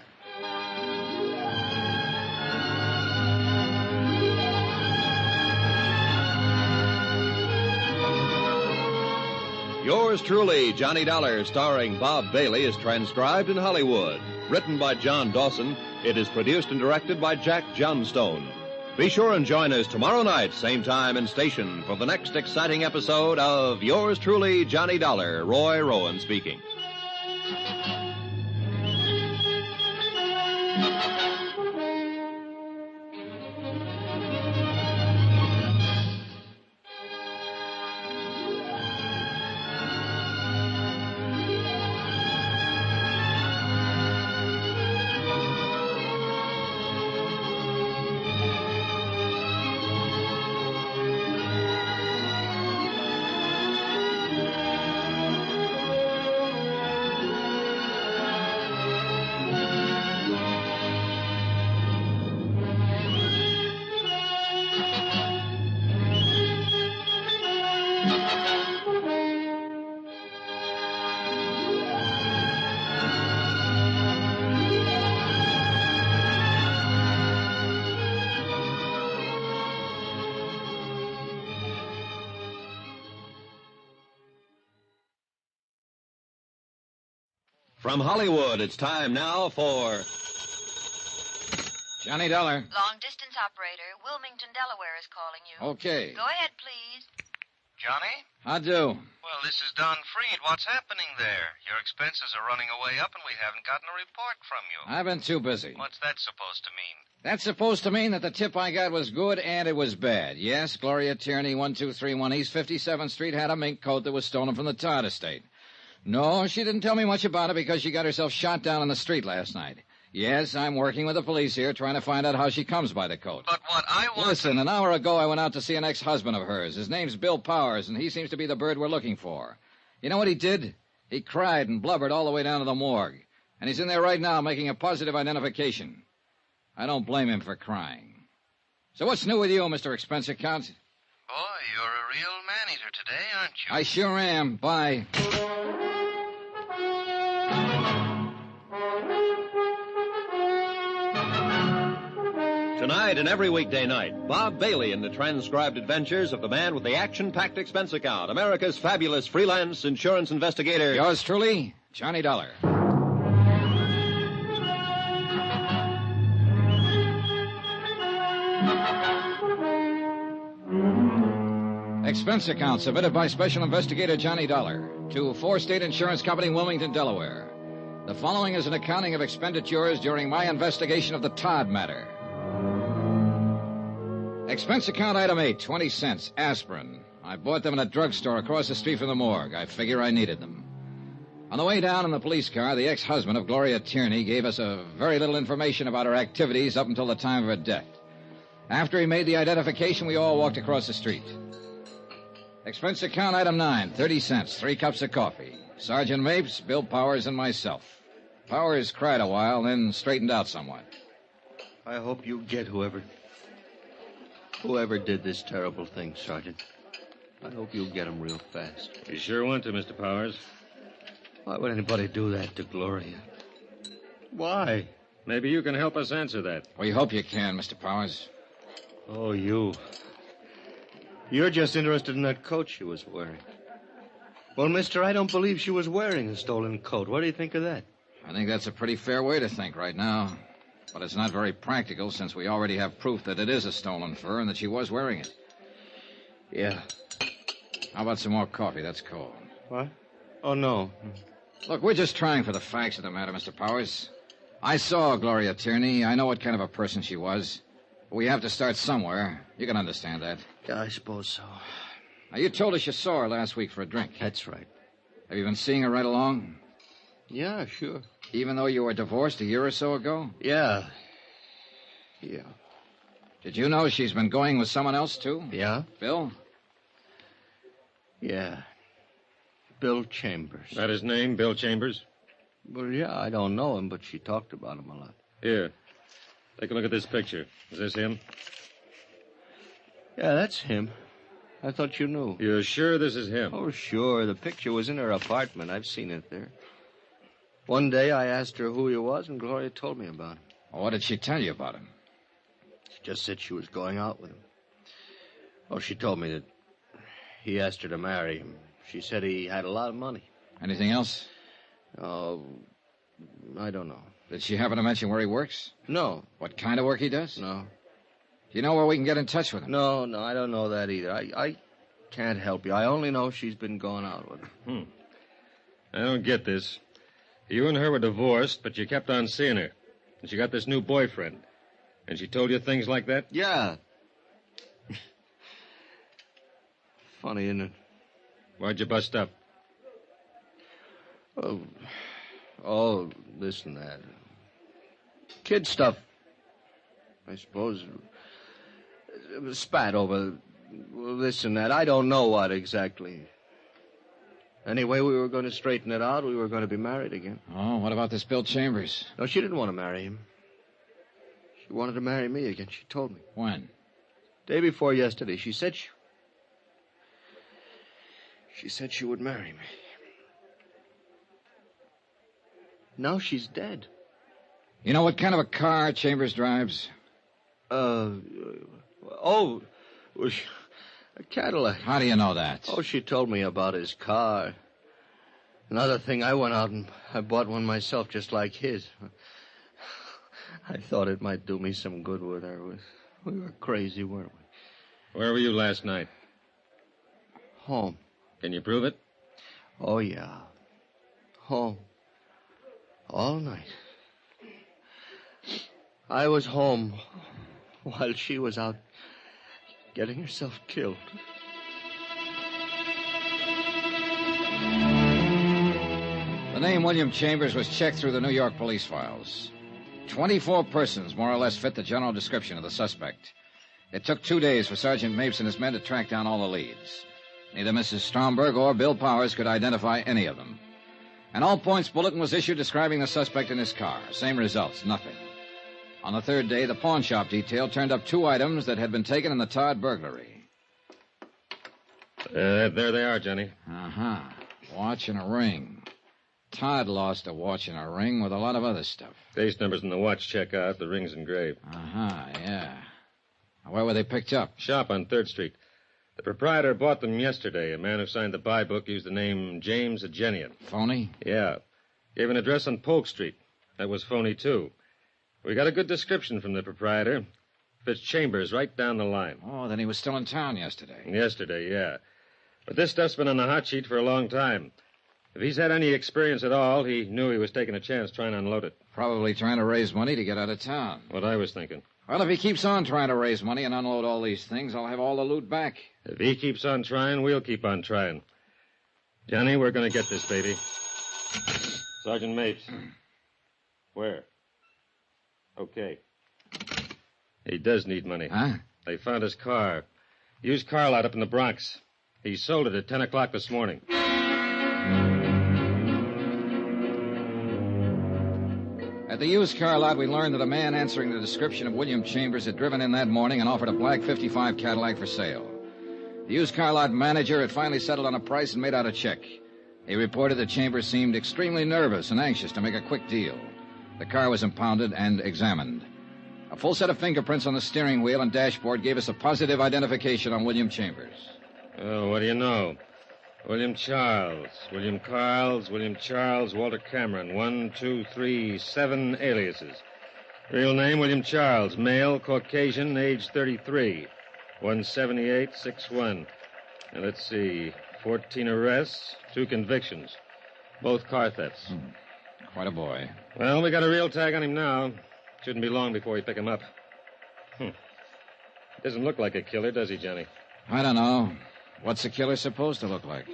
[SPEAKER 6] Yours truly, Johnny Dollar, starring Bob Bailey, is transcribed in Hollywood. Written by John Dawson, it is produced and directed by Jack Johnstone. Be sure and join us tomorrow night, same time and station, for the next exciting episode of Yours truly, Johnny Dollar. Roy Rowan speaking. From Hollywood, it's time now for...
[SPEAKER 5] Johnny Dollar.
[SPEAKER 9] Long-distance operator. Wilmington, Delaware is calling you.
[SPEAKER 5] Okay.
[SPEAKER 9] Go ahead, please.
[SPEAKER 13] Johnny?
[SPEAKER 5] I do.
[SPEAKER 13] Well, this is Don Freed. What's happening there? Your expenses are running away up, and we haven't gotten a report from you.
[SPEAKER 5] I've been too busy.
[SPEAKER 13] What's that supposed to mean?
[SPEAKER 5] That's supposed to mean that the tip I got was good and it was bad. Yes, Gloria Tierney, 1231 East 57th Street, had a mink coat that was stolen from the Todd estate. No, she didn't tell me much about it because she got herself shot down on the street last night. Yes, I'm working with the police here trying to find out how she comes by the coat.
[SPEAKER 13] But what I want...
[SPEAKER 5] Listen, an hour ago I went out to see an ex-husband of hers. His name's Bill Powers, and he seems to be the bird we're looking for. You know what he did? He cried and blubbered all the way down to the morgue. And he's in there right now making a positive identification. I don't blame him for crying. So what's new with you, Mr. Expense Account?
[SPEAKER 13] Boy, you're a real man-eater today, aren't you?
[SPEAKER 5] I sure am. Bye.
[SPEAKER 6] Tonight and every weekday night, Bob Bailey in the transcribed adventures of the man with the action-packed expense account, America's fabulous freelance insurance investigator.
[SPEAKER 5] Yours truly, Johnny Dollar. Expense account submitted by Special Investigator Johnny Dollar to 4 State Insurance Company, Wilmington, Delaware. The following is an accounting of expenditures during my investigation of the Todd matter. Expense account item 8, 20 cents, aspirin. I bought them in a drugstore across the street from the morgue. I figure I needed them. On the way down in the police car, the ex-husband of Gloria Tierney gave us very little information about her activities up until the time of her death. After he made the identification, we all walked across the street. Expense account item 9, 30 cents, 3 cups of coffee. Sergeant Mapes, Bill Powers, and myself. Powers cried a while, then straightened out somewhat.
[SPEAKER 17] I hope you get whoever did this terrible thing, Sergeant. I hope you'll get him real fast.
[SPEAKER 2] You sure want to, Mr. Powers.
[SPEAKER 17] Why would anybody do that to Gloria? Why?
[SPEAKER 2] Maybe you can help us answer that.
[SPEAKER 5] We hope you can, Mr. Powers.
[SPEAKER 17] Oh, you. You're just interested in that coat she was wearing. Well, mister, I don't believe she was wearing a stolen coat. What do you think of that?
[SPEAKER 5] I think that's a pretty fair way to think right now. But it's not very practical since we already have proof that it is a stolen fur and that she was wearing it.
[SPEAKER 17] Yeah.
[SPEAKER 5] How about some more coffee? That's cold.
[SPEAKER 17] What? Oh, no.
[SPEAKER 5] Look, we're just trying for the facts of the matter, Mr. Powers. I saw Gloria Tierney. I know what kind of a person she was. But we have to start somewhere. You can understand that.
[SPEAKER 17] Yeah, I suppose so.
[SPEAKER 5] Now, you told us you saw her last week for a drink.
[SPEAKER 17] That's right.
[SPEAKER 5] Have you been seeing her right along?
[SPEAKER 17] Yeah, sure.
[SPEAKER 5] Even though you were divorced a year or so ago?
[SPEAKER 17] Yeah. Yeah.
[SPEAKER 5] Did you know she's been going with someone else, too?
[SPEAKER 17] Yeah.
[SPEAKER 5] Bill?
[SPEAKER 17] Yeah. Bill Chambers.
[SPEAKER 2] That his name, Bill Chambers?
[SPEAKER 17] Well, yeah, I don't know him, but she talked about him a lot.
[SPEAKER 2] Here. Take a look at this picture. Is this him?
[SPEAKER 17] Yeah, that's him. I thought you knew.
[SPEAKER 2] You're sure this is him?
[SPEAKER 17] Oh, sure. The picture was in her apartment. I've seen it there. One day I asked her who he was, and Gloria told me about him.
[SPEAKER 5] Well, what did she tell you about him?
[SPEAKER 17] She just said she was going out with him. Oh, she told me that he asked her to marry him. She said he had a lot of money.
[SPEAKER 5] Anything else?
[SPEAKER 17] Oh, I don't know.
[SPEAKER 5] Did she happen to mention where he works?
[SPEAKER 17] No.
[SPEAKER 5] What kind of work he does?
[SPEAKER 17] No.
[SPEAKER 5] Do you know where we can get in touch with him?
[SPEAKER 17] No, I don't know that either. I can't help you. I only know she's been going out with him.
[SPEAKER 2] I don't get this. You and her were divorced, but you kept on seeing her. And she got this new boyfriend. And she told you things like that?
[SPEAKER 17] Yeah. Funny, isn't it?
[SPEAKER 2] Why'd you bust up?
[SPEAKER 17] Oh, this and that. Kid stuff. I suppose. Spat over this and that. I don't know what exactly. Anyway, we were going to straighten it out. We were going to be married again.
[SPEAKER 5] Oh, what about this Bill Chambers?
[SPEAKER 17] No, she didn't want to marry him. She wanted to marry me again. She told me.
[SPEAKER 5] When?
[SPEAKER 17] Day before yesterday. She said she would marry me. Now she's dead.
[SPEAKER 5] You know what kind of a car Chambers drives?
[SPEAKER 17] A Cadillac.
[SPEAKER 5] How do you know that?
[SPEAKER 17] Oh, she told me about his car. Another thing, I went out and I bought one myself just like his. I thought it might do me some good with her. We were crazy, weren't we?
[SPEAKER 2] Where were you last night?
[SPEAKER 17] Home.
[SPEAKER 2] Can you prove it?
[SPEAKER 17] Oh, yeah. Home. All night. I was home while she was out getting herself killed.
[SPEAKER 5] The name William Chambers was checked through the New York police files. 24 persons more or less fit the general description of the suspect. It took 2 days for Sergeant Mapes and his men to track down all the leads. Neither Mrs. Stromberg or Bill Powers could identify any of them. An all-points bulletin was issued describing the suspect in his car. Same results, nothing. On the third day, the pawn shop detail turned up 2 items that had been taken in the Todd burglary.
[SPEAKER 2] There they are, Johnny.
[SPEAKER 5] Uh-huh. Watch and a ring. Todd lost a watch and a ring with a lot of other stuff.
[SPEAKER 2] Case numbers in the watch check out. The ring's engraved.
[SPEAKER 5] Uh-huh, yeah. Where were they picked up?
[SPEAKER 2] Shop on 3rd Street. The proprietor bought them yesterday. A man who signed the buy book used the name James Agenian.
[SPEAKER 5] Phony?
[SPEAKER 2] Yeah. Gave an address on Polk Street. That was phony, too. We got a good description from the proprietor. Fits Chambers right down the line.
[SPEAKER 5] Oh, then he was still in town yesterday.
[SPEAKER 2] Yesterday, yeah. But this stuff's been on the hot sheet for a long time. If he's had any experience at all, he knew he was taking a chance trying to unload it.
[SPEAKER 5] Probably trying to raise money to get out of town.
[SPEAKER 2] What I was thinking.
[SPEAKER 5] Well, if he keeps on trying to raise money and unload all these things, I'll have all the loot back.
[SPEAKER 2] If he keeps on trying, we'll keep on trying. Johnny, we're going to get this, baby. Sergeant Mapes. Where? Okay. He does need money.
[SPEAKER 5] Huh?
[SPEAKER 2] They found his car. Used car lot up in the Bronx. He sold it at 10 o'clock this morning.
[SPEAKER 5] At the used car lot, we learned that a man answering the description of William Chambers had driven in that morning and offered a black 55 Cadillac for sale. The used car lot manager had finally settled on a price and made out a check. He reported that Chambers seemed extremely nervous and anxious to make a quick deal. The car was impounded and examined. A full set of fingerprints on the steering wheel and dashboard gave us a positive identification on William Chambers.
[SPEAKER 2] Oh, what do you know? William Charles, William Carls, William Charles, Walter Cameron. 1, 2, 3, 7 aliases. Real name, William Charles. Male, Caucasian, age 33. 178, 6'1". Now, let's see. 14 arrests, 2 convictions. Both car thefts.
[SPEAKER 5] Quite a boy.
[SPEAKER 2] Well, we got a real tag on him now. Shouldn't be long before we pick him up. Doesn't look like a killer, does he, Johnny?
[SPEAKER 5] I don't know. What's a killer supposed to look like?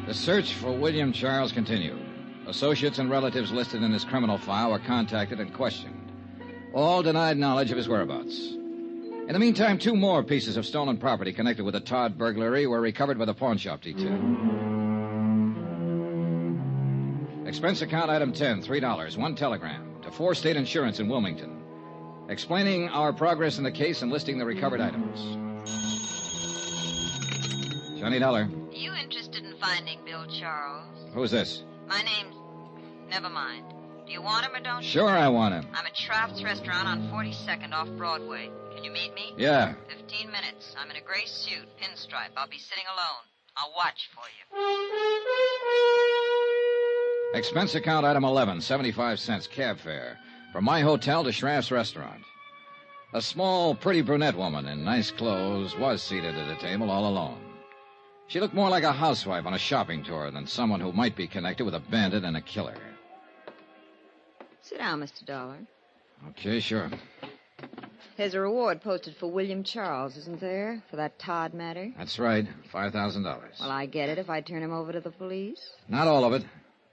[SPEAKER 5] The search for William Charles continued. Associates and relatives listed in his criminal file were contacted and questioned. All denied knowledge of his whereabouts. In the meantime, 2 more pieces of stolen property connected with the Todd burglary were recovered by the pawn shop detail. Expense account item 10, $3, 1 telegram to 4 State Insurance in Wilmington, explaining our progress in the case and listing the recovered items. Johnny Dollar.
[SPEAKER 14] You interested in finding Bill Charles?
[SPEAKER 5] Who's this?
[SPEAKER 14] My name's... Never mind. Do you want him or don't you?
[SPEAKER 5] Sure, I want him.
[SPEAKER 14] I'm at Shroff's Restaurant on 42nd off Broadway. Can you meet me?
[SPEAKER 5] Yeah.
[SPEAKER 14] 15 minutes. I'm in a gray suit, pinstripe. I'll be sitting alone. I'll watch for you.
[SPEAKER 5] Expense account item 11, 75 cents cab fare from my hotel to Shroff's Restaurant. A small, pretty brunette woman in nice clothes was seated at a table all alone. She looked more like a housewife on a shopping tour than someone who might be connected with a bandit and a killer.
[SPEAKER 20] Sit down, Mr. Dollar.
[SPEAKER 5] Okay, sure.
[SPEAKER 20] There's a reward posted for William Charles, isn't there, for that Todd matter?
[SPEAKER 5] That's right, $5,000.
[SPEAKER 20] Well, I get it if I turn him over to the police.
[SPEAKER 5] Not all of it.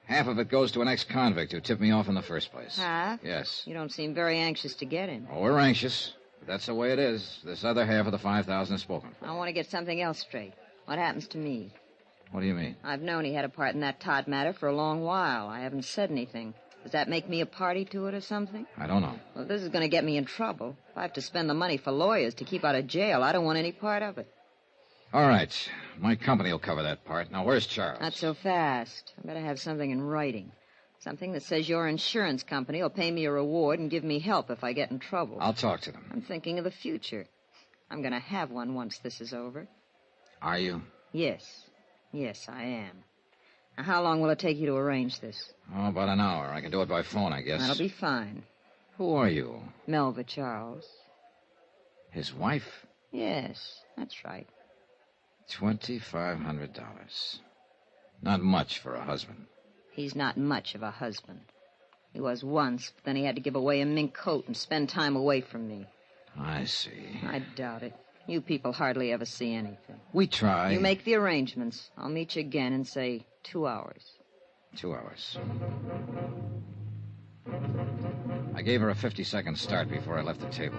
[SPEAKER 5] Half of it goes to an ex-convict who tipped me off in the first place.
[SPEAKER 20] Half?
[SPEAKER 5] Yes.
[SPEAKER 20] You don't seem very anxious to get him.
[SPEAKER 5] Oh, we're anxious. But that's the way it is. This other half of the $5,000 is spoken for.
[SPEAKER 20] I want to get something else straight. What happens to me?
[SPEAKER 5] What do you mean?
[SPEAKER 20] I've known he had a part in that Todd matter for a long while. I haven't said anything. Does that make me a party to it or something?
[SPEAKER 5] I don't know.
[SPEAKER 20] Well, this is going to get me in trouble. If I have to spend the money for lawyers to keep out of jail, I don't want any part of it.
[SPEAKER 5] All right. My company will cover that part. Now, where's Charles?
[SPEAKER 20] Not so fast. I better have something in writing. Something that says your insurance company will pay me a reward and give me help if I get in trouble.
[SPEAKER 5] I'll talk to them.
[SPEAKER 20] I'm thinking of the future. I'm going to have one once this is over.
[SPEAKER 5] Are you?
[SPEAKER 20] Yes. Yes, I am. Now, how long will it take you to arrange this?
[SPEAKER 5] Oh, about an hour. I can do it by phone, I guess.
[SPEAKER 20] That'll be fine.
[SPEAKER 5] Who are you?
[SPEAKER 20] Melva Charles.
[SPEAKER 5] His wife?
[SPEAKER 20] Yes, that's right.
[SPEAKER 5] $2,500. Not much for a husband.
[SPEAKER 20] He's not much of a husband. He was once, but then he had to give away a mink coat and spend time away from me.
[SPEAKER 5] I see.
[SPEAKER 20] I doubt it. You people hardly ever see anything.
[SPEAKER 5] We try.
[SPEAKER 20] You make the arrangements. I'll meet you again in, say, 2 hours.
[SPEAKER 5] 2 hours. I gave her a 50-second start before I left the table.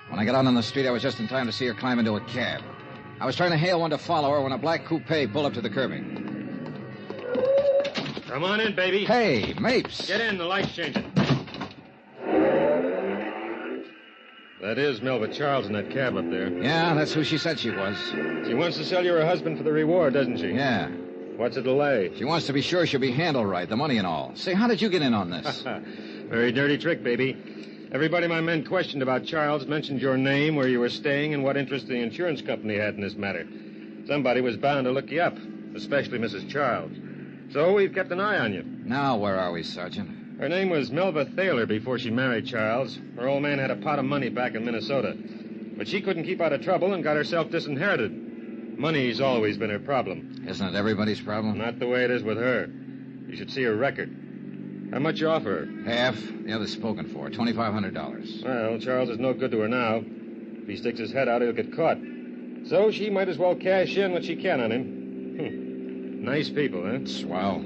[SPEAKER 5] When I got out on the street, I was just in time to see her climb into a cab. I was trying to hail one to follow her when a black coupe pulled up to the curbing.
[SPEAKER 2] Come on in, baby.
[SPEAKER 5] Hey, Mapes.
[SPEAKER 2] Get in, the light's changing. That is Melva Charles in that cab up there.
[SPEAKER 5] Yeah, that's who she said she was.
[SPEAKER 2] She wants to sell you her husband for the reward, doesn't she?
[SPEAKER 5] Yeah.
[SPEAKER 2] What's the delay?
[SPEAKER 5] She wants to be sure she'll be handled right, the money and all. Say, how did you get in on this?
[SPEAKER 2] Very dirty trick, baby. Everybody my men questioned about Charles mentioned your name, where you were staying, and what interest the insurance company had in this matter. Somebody was bound to look you up, especially Mrs. Charles. So we've kept an eye on you.
[SPEAKER 5] Now, where are we, Sergeant?
[SPEAKER 2] Her name was Melva Thaler before she married Charles. Her old man had a pot of money back in Minnesota. But she couldn't keep out of trouble and got herself disinherited. Money's always been her problem.
[SPEAKER 5] Isn't it everybody's problem?
[SPEAKER 2] Not the way it is with her. You should see her record. How much you offer her?
[SPEAKER 5] Half. The other's spoken for. $2,500.
[SPEAKER 2] Well, Charles is no good to her now. If he sticks his head out, he'll get caught. So she might as well cash in what she can on him. Nice people, huh?
[SPEAKER 5] Swell.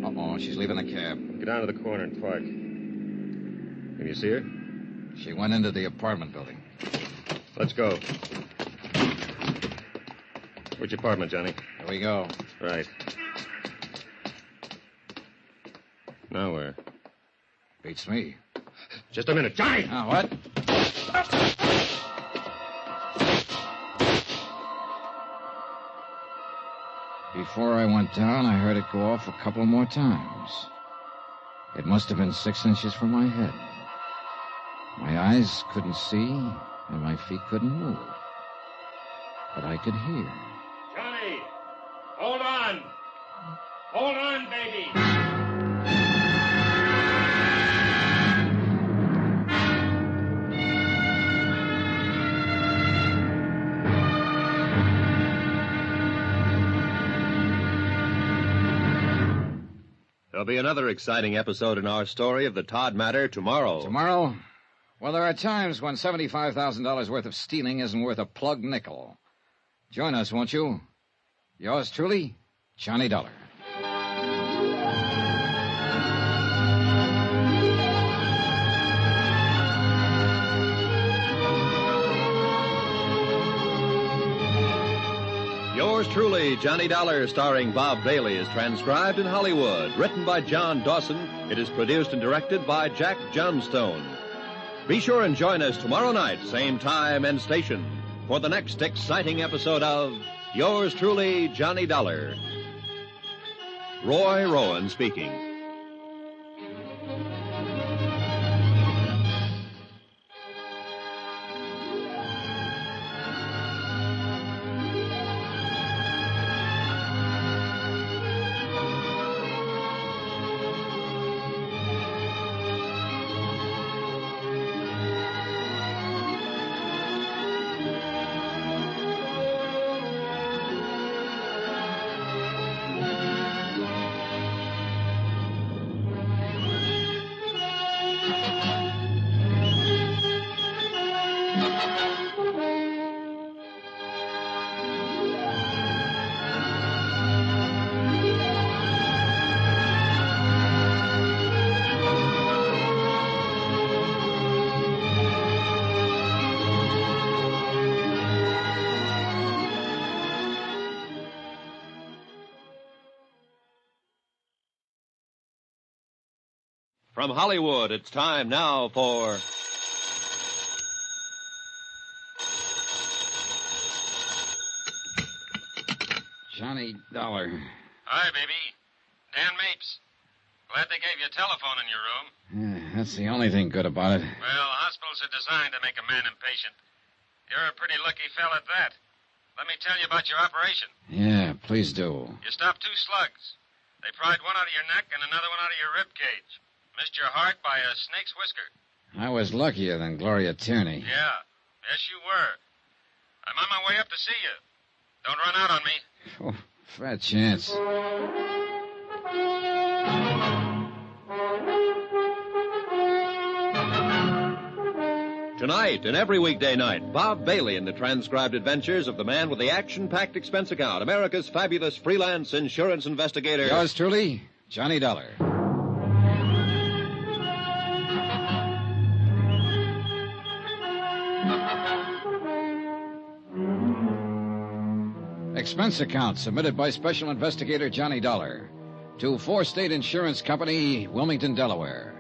[SPEAKER 5] Uh-oh, she's leaving the cab.
[SPEAKER 2] Get down to the corner and park. Can you see her?
[SPEAKER 5] She went into the apartment building.
[SPEAKER 2] Let's go. Which apartment, Johnny?
[SPEAKER 5] Here we go.
[SPEAKER 2] Right. Now where?
[SPEAKER 5] Beats me.
[SPEAKER 2] Just a minute. Johnny!
[SPEAKER 5] Now, what? Before I went down, I heard it go off a couple more times. It must have been 6 inches from my head. My eyes couldn't see, and my feet couldn't move. But I could hear.
[SPEAKER 2] Johnny! Hold on! Hold on, baby!
[SPEAKER 6] There'll be another exciting episode in our story of the Todd matter tomorrow.
[SPEAKER 5] Tomorrow? Well, there are times when $75,000 worth of stealing isn't worth a plug nickel. Join us, won't you? Yours truly, Johnny Dollar.
[SPEAKER 6] Yours truly, Johnny Dollar, starring Bob Bailey, is transcribed in Hollywood. Written by John Dawson, it is produced and directed by Jack Johnstone. Be sure and join us tomorrow night, same time and station, for the next exciting episode of Yours truly, Johnny Dollar. Roy Rowan speaking. From Hollywood, it's time now for...
[SPEAKER 5] Johnny Dollar.
[SPEAKER 13] Hi, baby. Dan Mapes. Glad they gave you a telephone in your room.
[SPEAKER 5] Yeah, that's the only thing good about it.
[SPEAKER 13] Well, hospitals are designed to make a man impatient. You're a pretty lucky fella at that. Let me tell you about your operation.
[SPEAKER 5] Yeah, please do.
[SPEAKER 13] You stopped 2 slugs. They pried one out of your neck and another one out of your rib cage. Missed your heart by a snake's whisker.
[SPEAKER 5] I was luckier than Gloria Tierney.
[SPEAKER 13] Yeah. Yes, you were. I'm on my way up to see you. Don't run out on me.
[SPEAKER 5] Oh, fat chance.
[SPEAKER 6] Tonight and every weekday night, Bob Bailey in the transcribed adventures of the man with the action-packed expense account, America's fabulous freelance insurance investigator.
[SPEAKER 5] Yours truly, Johnny Dollar. Expense account submitted by Special Investigator Johnny Dollar to 4 State Insurance Company, Wilmington, Delaware.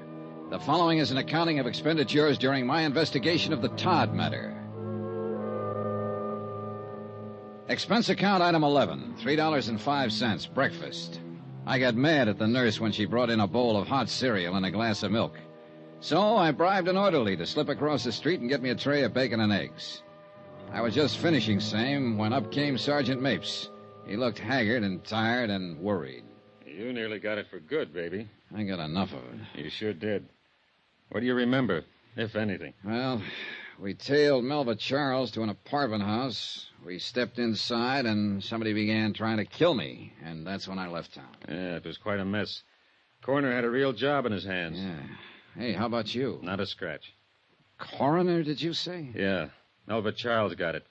[SPEAKER 5] The following is an accounting of expenditures during my investigation of the Todd matter. Expense account item 11, $3.05, breakfast. I got mad at the nurse when she brought in a bowl of hot cereal and a glass of milk. So I bribed an orderly to slip across the street and get me a tray of bacon and eggs. I was just finishing same when up came Sergeant Mapes. He looked haggard and tired and worried.
[SPEAKER 2] You nearly got it for good, baby.
[SPEAKER 5] I got enough of it.
[SPEAKER 2] You sure did. What do you remember, if anything?
[SPEAKER 5] Well, we tailed Melva Charles to an apartment house. We stepped inside, and somebody began trying to kill me, and that's when I left town.
[SPEAKER 2] Yeah, it was quite a mess. Coroner had a real job in his hands.
[SPEAKER 5] Yeah. Hey, how about you?
[SPEAKER 2] Not a scratch.
[SPEAKER 5] Coroner, did you say?
[SPEAKER 2] Yeah. Melva Charles got it.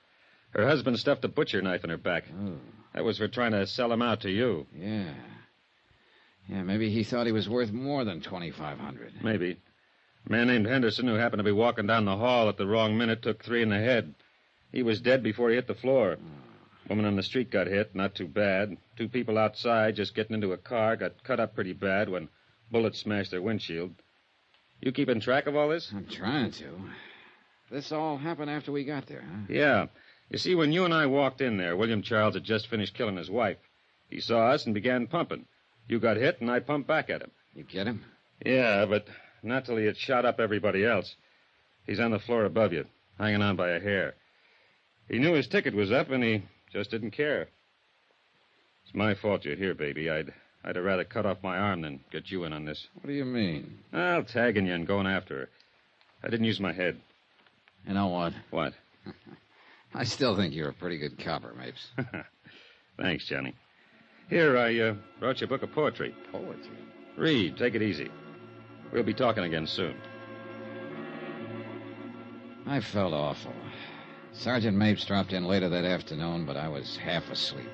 [SPEAKER 2] Her husband stuffed a butcher knife in her back.
[SPEAKER 5] Oh.
[SPEAKER 2] That was for trying to sell him out to you.
[SPEAKER 5] Yeah. Yeah, maybe he thought he was worth more than $2,500.
[SPEAKER 2] Maybe. A man named Henderson, who happened to be walking down the hall at the wrong minute, took 3 in the head. He was dead before he hit the floor. Woman on the street got hit, not too bad. 2 people outside, just getting into a car, got cut up pretty bad when bullets smashed their windshield. You keeping track of all this?
[SPEAKER 5] I'm trying to. This all happened after we got there, huh?
[SPEAKER 2] Yeah. You see, when you and I walked in there, William Charles had just finished killing his wife. He saw us and began pumping. You got hit, and I pumped back at him.
[SPEAKER 5] You get him?
[SPEAKER 2] Yeah, but not till he had shot up everybody else. He's on the floor above you, hanging on by a hair. He knew his ticket was up, and he just didn't care. It's my fault you're here, baby. I'd have rather cut off my arm than get you in on this.
[SPEAKER 5] What do you mean?
[SPEAKER 2] Well, tagging you and going after her. I didn't use my head.
[SPEAKER 5] You know what?
[SPEAKER 2] What?
[SPEAKER 5] I still think you're a pretty good copper, Mapes.
[SPEAKER 2] Thanks, Johnny. Here, I brought you a book of poetry.
[SPEAKER 5] Poetry?
[SPEAKER 2] Read. Take it easy. We'll be talking again soon.
[SPEAKER 5] I felt awful. Sergeant Mapes dropped in later that afternoon, but I was half asleep.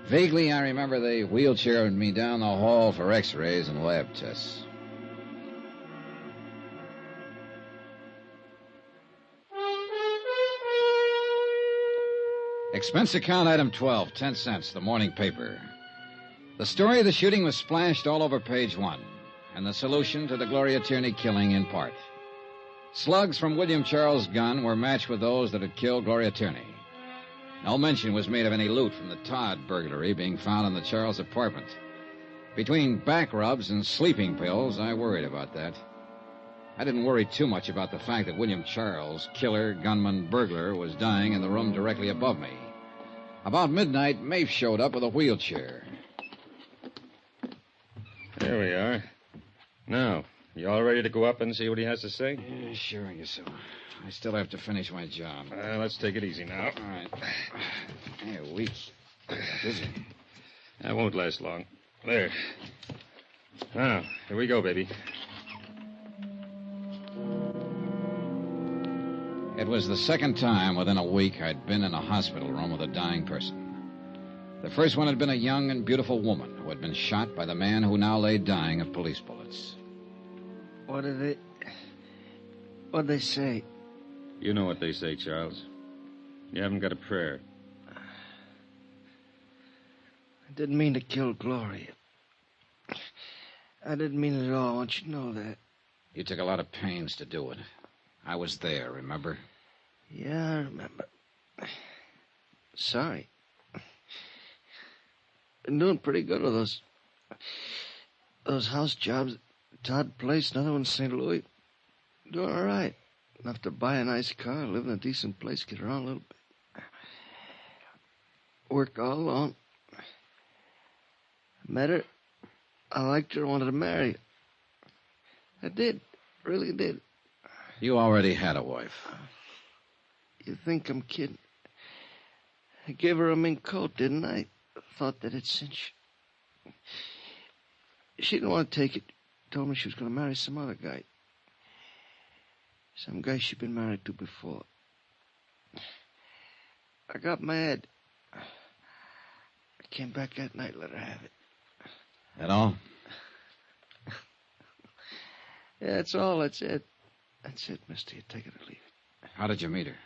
[SPEAKER 5] Vaguely, I remember they wheelchaired me down the hall for x-rays and lab tests. Expense account item 12, 10 cents, the morning paper. The story of the shooting was splashed all over page 1, and the solution to the Gloria Tierney killing in part. Slugs from William Charles' gun were matched with those that had killed Gloria Tierney. No mention was made of any loot from the Todd burglary being found in the Charles apartment. Between back rubs and sleeping pills, I worried about that. I didn't worry too much about the fact that William Charles, killer, gunman, burglar, was dying in the room directly above me. About midnight, Mapes showed up with a wheelchair.
[SPEAKER 2] There we are. Now, you all ready to go up and see what he has to say?
[SPEAKER 5] Yeah, sure, I guess so. I still have to finish my job.
[SPEAKER 2] Let's take it easy now.
[SPEAKER 5] All right. Hey, a week. Busy.
[SPEAKER 2] That won't last long. There. Now, here we go, baby.
[SPEAKER 5] It was the second time within a week I'd been in a hospital room with a dying person. The first one had been a young and beautiful woman who had been shot by the man who now lay dying of police bullets.
[SPEAKER 17] What'd they say?
[SPEAKER 2] You know what they say, Charles. You haven't got a prayer.
[SPEAKER 17] I didn't mean to kill Gloria. I didn't mean it at all. I want you to know that.
[SPEAKER 5] You took a lot of pains to do it. I was there, remember?
[SPEAKER 17] Yeah, I remember. Sorry. Been doing pretty good with those house jobs. Todd Place, another one in St. Louis. Doing all right. Enough to buy a nice car, live in a decent place, get around a little bit. Worked all alone. Met her. I liked her, wanted to marry her. I did. Really did.
[SPEAKER 5] You already had a wife.
[SPEAKER 17] You think I'm kidding? I gave her a mink coat, didn't I? Thought that it'd cinch. She didn't want to take it. Told me she was going to marry some other guy. Some guy she'd been married to before. I got mad. I came back that night, let her have it.
[SPEAKER 5] That all?
[SPEAKER 17] Yeah, that's all. That's it. That's it, mister. You take it or leave it.
[SPEAKER 5] How did you meet her?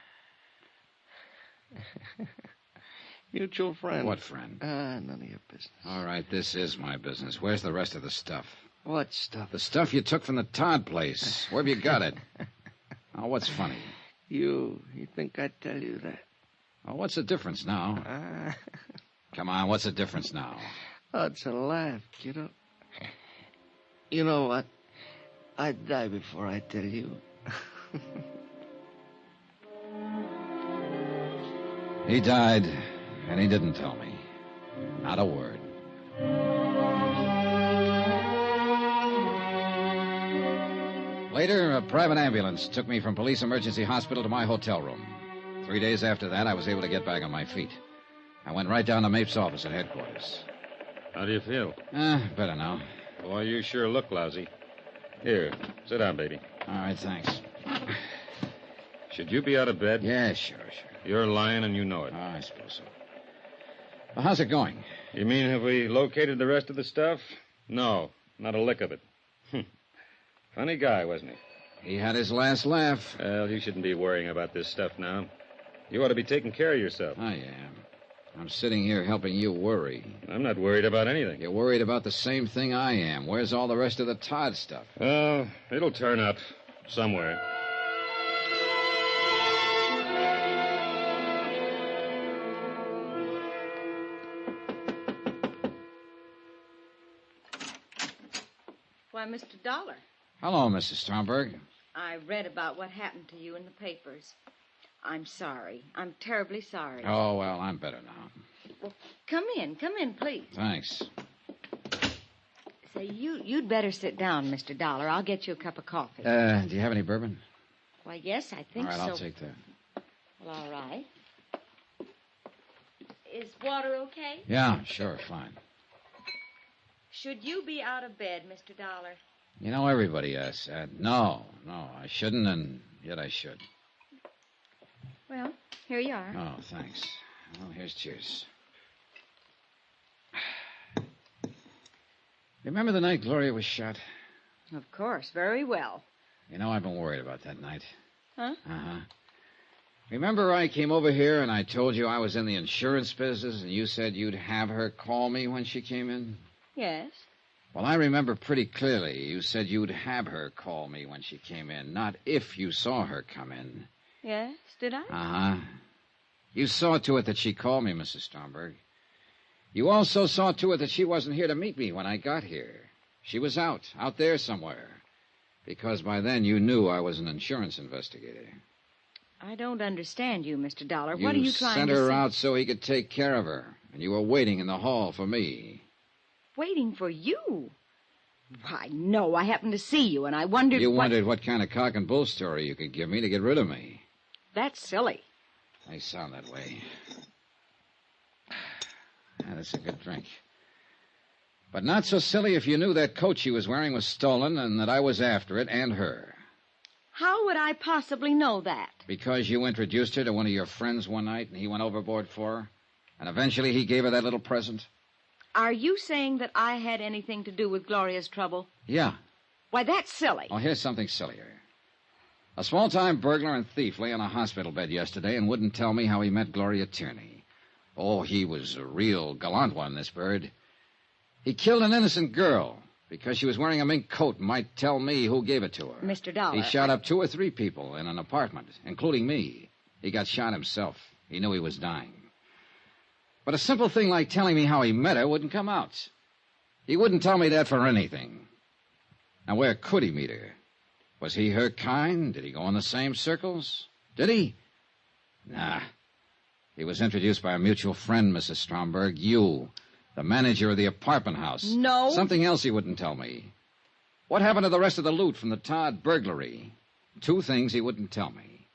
[SPEAKER 17] Mutual friend.
[SPEAKER 5] What friend?
[SPEAKER 17] None of your business.
[SPEAKER 5] All right, this is my business. Where's the rest of the stuff?
[SPEAKER 11] What stuff?
[SPEAKER 5] The stuff you took from the Todd place. Where have you got it? Oh, what's funny?
[SPEAKER 11] You think I'd tell you that?
[SPEAKER 5] Oh, what's the difference now? Come on, what's the difference now?
[SPEAKER 11] Oh, it's a laugh, kiddo. You know what? I'd die before I tell you.
[SPEAKER 5] He died, and he didn't tell me. Not a word. Later, a private ambulance took me from police emergency hospital to my hotel room. 3 days after that, I was able to get back on my feet. I went right down to Mapes' office at headquarters.
[SPEAKER 2] How do you feel?
[SPEAKER 5] Better now.
[SPEAKER 2] Boy, you sure look lousy. Here, sit down, baby.
[SPEAKER 5] All right, thanks.
[SPEAKER 2] Should you be out of bed?
[SPEAKER 5] Yeah, sure.
[SPEAKER 2] You're lying and you know it.
[SPEAKER 5] I suppose so. Well, how's it going?
[SPEAKER 2] You mean have we located the rest of the stuff? No, not a lick of it. Funny guy, wasn't he?
[SPEAKER 5] He had his last laugh.
[SPEAKER 2] Well, you shouldn't be worrying about this stuff now. You ought to be taking care of yourself.
[SPEAKER 5] I am. I'm sitting here helping you worry.
[SPEAKER 2] I'm not worried about anything.
[SPEAKER 5] You're worried about the same thing I am. Where's all the rest of the Todd stuff?
[SPEAKER 2] Oh, it'll turn up somewhere.
[SPEAKER 7] Why, Mr. Dollar.
[SPEAKER 5] Hello, Mrs. Stromberg.
[SPEAKER 7] I read about what happened to you in the papers. I'm sorry. I'm terribly sorry.
[SPEAKER 5] Oh, well, I'm better now.
[SPEAKER 7] Well, come in, please.
[SPEAKER 5] Thanks.
[SPEAKER 7] Say, you'd better sit down, Mr. Dollar. I'll get you a cup of coffee.
[SPEAKER 5] Do you have any bourbon?
[SPEAKER 7] Why, yes, I think so.
[SPEAKER 5] All right, I'll take that.
[SPEAKER 7] Well, all right. Is water okay?
[SPEAKER 5] Yeah, sure, fine.
[SPEAKER 7] Should you be out of bed, Mr. Dollar?
[SPEAKER 5] You know, everybody asks that. No, I shouldn't, and yet I should.
[SPEAKER 7] Well, here you are.
[SPEAKER 5] Oh, thanks. Well, here's cheers. Remember the night Gloria was shot?
[SPEAKER 7] Of course, very well.
[SPEAKER 5] You know, I've been worried about that night.
[SPEAKER 7] Huh?
[SPEAKER 5] Uh-huh. Remember I came over here and I told you I was in the insurance business and you said you'd have her call me when she came in?
[SPEAKER 7] Yes.
[SPEAKER 5] Well, I remember pretty clearly. You said you'd have her call me when she came in, not if you saw her come in.
[SPEAKER 7] Yes, did I?
[SPEAKER 5] Uh-huh. You saw to it that she called me, Mrs. Stromberg. You also saw to it that she wasn't here to meet me when I got here. She was out there somewhere. Because by then you knew I was an insurance investigator.
[SPEAKER 7] I don't understand you, Mr. Dollar. What are you trying to say?
[SPEAKER 5] You sent her out so he could take care of her, and you were waiting in the hall for me.
[SPEAKER 7] Waiting for you? Why, no, I happened to see you, and I wondered
[SPEAKER 5] You wondered what kind of cock and bull story you could give me to get rid of me.
[SPEAKER 7] That's silly.
[SPEAKER 5] They sound that way. That's a good drink. But not so silly if you knew that coat she was wearing was stolen and that I was after it and her.
[SPEAKER 7] How would I possibly know that?
[SPEAKER 5] Because you introduced her to one of your friends one night and he went overboard for her? And eventually he gave her that little present?
[SPEAKER 7] Are you saying that I had anything to do with Gloria's trouble?
[SPEAKER 5] Yeah.
[SPEAKER 7] Why, that's silly.
[SPEAKER 5] Oh, here's something sillier. A small-time burglar and thief lay on a hospital bed yesterday and wouldn't tell me how he met Gloria Tierney. Oh, he was a real gallant one, this bird. He killed an innocent girl because she was wearing a mink coat and might tell me who gave it to her.
[SPEAKER 7] Mr. Dollar.
[SPEAKER 5] He shot up 2 or 3 people in an apartment, including me. He got shot himself. He knew he was dying. But a simple thing like telling me how he met her wouldn't come out. He wouldn't tell me that for anything. Now, where could he meet her? Was he her kind? Did he go in the same circles? Did he? Nah. He was introduced by a mutual friend, Mrs. Stromberg. You, the manager of the apartment house.
[SPEAKER 7] No.
[SPEAKER 5] Something else he wouldn't tell me. What happened to the rest of the loot from the Todd burglary? 2 things he wouldn't tell me.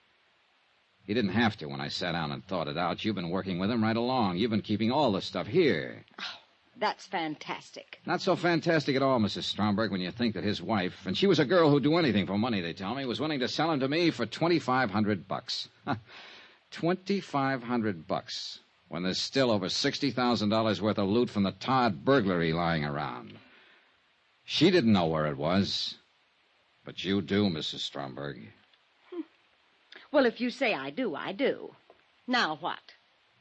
[SPEAKER 5] He didn't have to when I sat down and thought it out. You've been working with him right along. You've been keeping all the stuff here.
[SPEAKER 7] Oh, that's fantastic.
[SPEAKER 5] Not so fantastic at all, Mrs. Stromberg, when you think that his wife, and she was a girl who'd do anything for money, they tell me, was willing to sell him to me for $2,500. $2,500, when there's still over $60,000 worth of loot from the Todd burglary lying around. She didn't know where it was. But you do, Mrs. Stromberg.
[SPEAKER 7] Well, if you say I do, I do. Now what?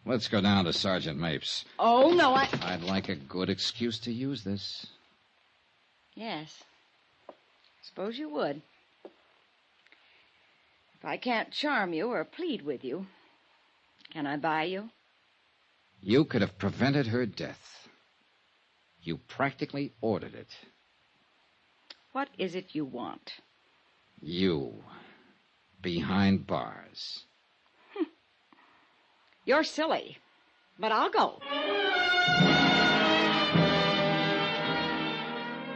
[SPEAKER 5] Let's go down to Sergeant Mapes.
[SPEAKER 7] Oh, no,
[SPEAKER 5] I'd like a good excuse to use this.
[SPEAKER 7] Yes. Suppose you would. If I can't charm you or plead with you, can I buy you?
[SPEAKER 5] You could have prevented her death. You practically ordered it.
[SPEAKER 7] What is it you want?
[SPEAKER 5] You. Behind bars.
[SPEAKER 7] You're silly, but I'll go.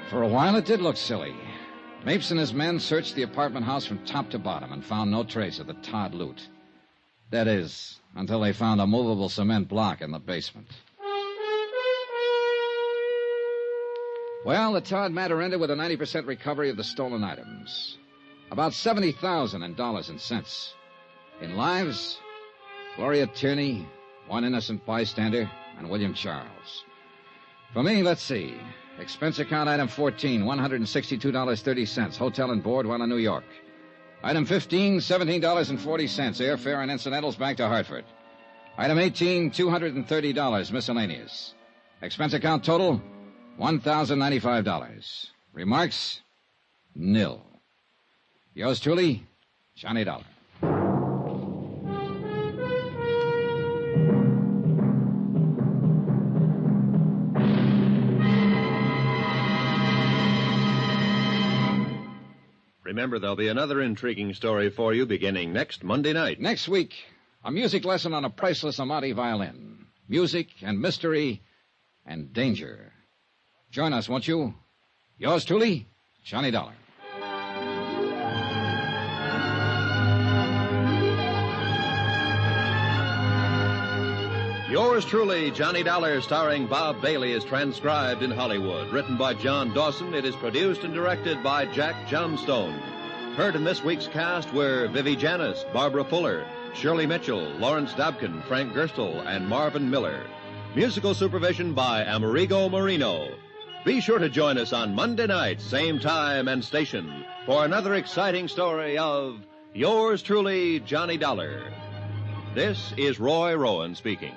[SPEAKER 5] For a while, it did look silly. Mapes and his men searched the apartment house from top to bottom and found no trace of the Todd loot. That is, until they found a movable cement block in the basement. Well, the Todd matter ended with a 90% recovery of the stolen items. About $70,000 in dollars and cents. In lives, Gloria Tierney, one innocent bystander, and William Charles. For me, let's see. Expense account item 14, $162.30. Hotel and board while in New York. Item 15, $17.40. Airfare and incidentals back to Hartford. Item 18, $230. Miscellaneous. Expense account total, $1,095. Remarks, nil. Yours truly, Johnny Dollar.
[SPEAKER 6] Remember, there'll be another intriguing story for you beginning next Monday night.
[SPEAKER 5] Next week, a music lesson on a priceless Amati violin. Music and mystery and danger. Join us, won't you? Yours truly, Johnny Dollar.
[SPEAKER 6] Yours truly, Johnny Dollar, starring Bob Bailey, is transcribed in Hollywood. Written by John Dawson, it is produced and directed by Jack Johnstone. Heard in this week's cast were Vivi Janis, Barbara Fuller, Shirley Mitchell, Lawrence Dobkin, Frank Gerstle, and Marvin Miller. Musical supervision by Amerigo Marino. Be sure to join us on Monday night, same time and station, for another exciting story of Yours truly, Johnny Dollar. This is Roy Rowan speaking.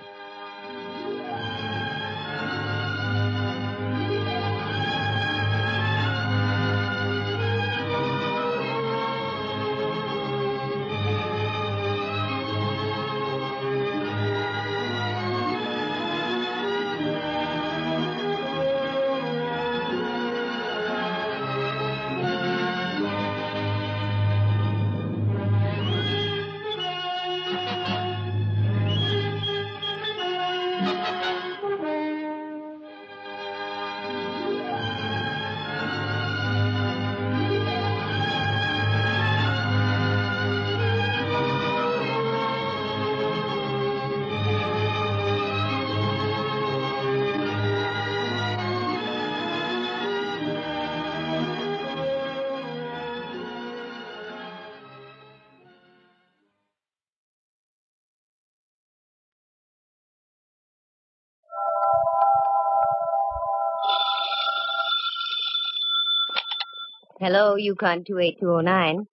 [SPEAKER 15] Hello, Yukon 28209.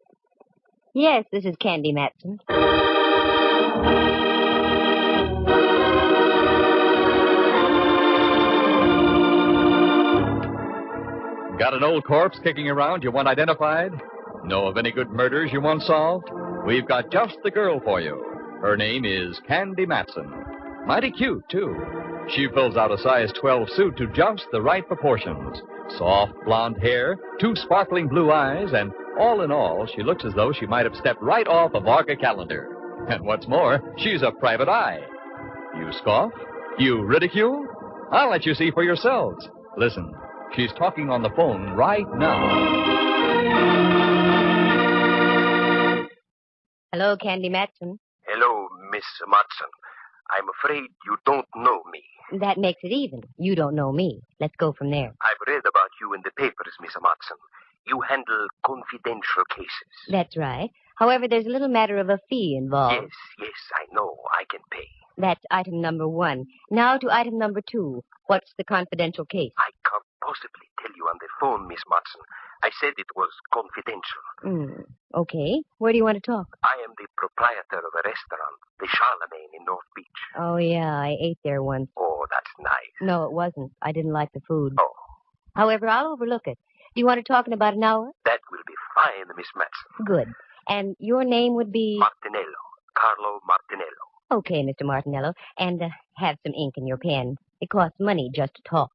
[SPEAKER 15] Yes, this is Candy Matson.
[SPEAKER 22] Got an old corpse kicking around you want identified? Know of any good murders you want solved? We've got just the girl for you. Her name is Candy Matson. Mighty cute, too. She fills out a size 12 suit to just the right proportions. Soft blonde hair, 2 sparkling blue eyes, and all in all, she looks as though she might have stepped right off a Varga calendar. And what's more, she's a private eye. You scoff? You ridicule? I'll let you see for yourselves. Listen, she's talking on the phone right now.
[SPEAKER 15] Hello, Candy Matson.
[SPEAKER 23] Hello, Miss Matson. I'm afraid you don't know me.
[SPEAKER 15] That makes it even. You don't know me. Let's go from there.
[SPEAKER 23] I've read about you in the papers, Miss Matson. You handle confidential cases.
[SPEAKER 15] That's right. However, there's a little matter of a fee involved.
[SPEAKER 23] Yes, I know. I can pay.
[SPEAKER 15] That's item number 1. Now to item number 2. What's the confidential case?
[SPEAKER 23] I can't possibly tell you on the phone, Miss Matson. I said it was confidential.
[SPEAKER 15] Okay. Where do you want to talk?
[SPEAKER 23] I am the proprietor of a restaurant, the Charlemagne in North Beach.
[SPEAKER 15] Oh, yeah, I ate there once.
[SPEAKER 23] Oh, that's nice.
[SPEAKER 15] No, it wasn't. I didn't like the food.
[SPEAKER 23] Oh.
[SPEAKER 15] However, I'll overlook it. Do you want to talk in about an hour?
[SPEAKER 23] That will be fine, Miss Matson.
[SPEAKER 15] Good. And your name would be?
[SPEAKER 23] Martinello. Carlo Martinello.
[SPEAKER 15] Okay, Mr. Martinello. And have some ink in your pen. It costs money just to talk.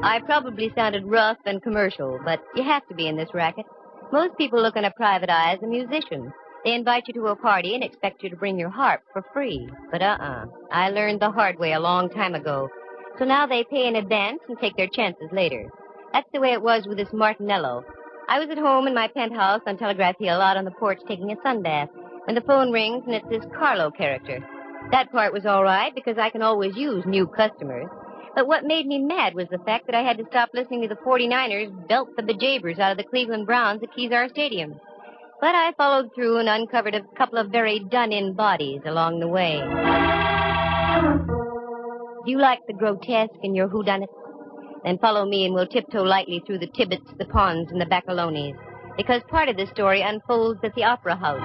[SPEAKER 15] I probably sounded rough and commercial, but you have to be in this racket. Most people look on a private eye as a musician. They invite you to a party and expect you to bring your harp for free. But I learned the hard way a long time ago. So now they pay in advance and take their chances later. That's the way it was with this Martinello. I was at home in my penthouse on Telegraph Hill out on the porch taking a sunbath when the phone rings and it's this Carlo character. That part was all right because I can always use new customers. But what made me mad was the fact that I had to stop listening to the 49ers belt the bejabers out of the Cleveland Browns at Kezar Stadium. But I followed through and uncovered a couple of very done-in bodies along the way. Do you like the grotesque in your whodunit? Then follow me and we'll tiptoe lightly through the Tibbets, the Ponds, and the Baccalones. Because part of the story unfolds at the Opera House.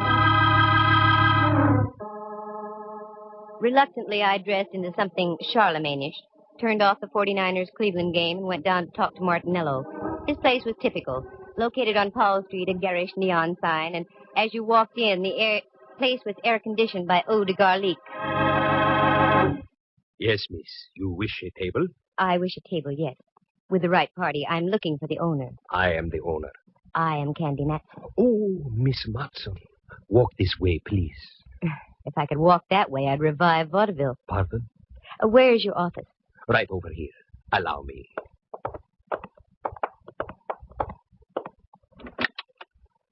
[SPEAKER 15] Reluctantly, I dressed into something Charlemagne-ish, turned off the 49ers Cleveland game, and went down to talk to Martinello. His place was typical. Located on Powell Street, a garish neon sign, and as you walked in, the place was air-conditioned by eau de garlic.
[SPEAKER 23] Yes, miss. You wish a table?
[SPEAKER 15] I wish a table, yes. With the right party. I'm looking for the owner.
[SPEAKER 23] I am the owner.
[SPEAKER 15] I am Candy Matson.
[SPEAKER 23] Oh, Miss Matson. Walk this way, please.
[SPEAKER 15] If I could walk that way, I'd revive vaudeville.
[SPEAKER 23] Pardon?
[SPEAKER 15] Where's your office?
[SPEAKER 23] Right over here. Allow me.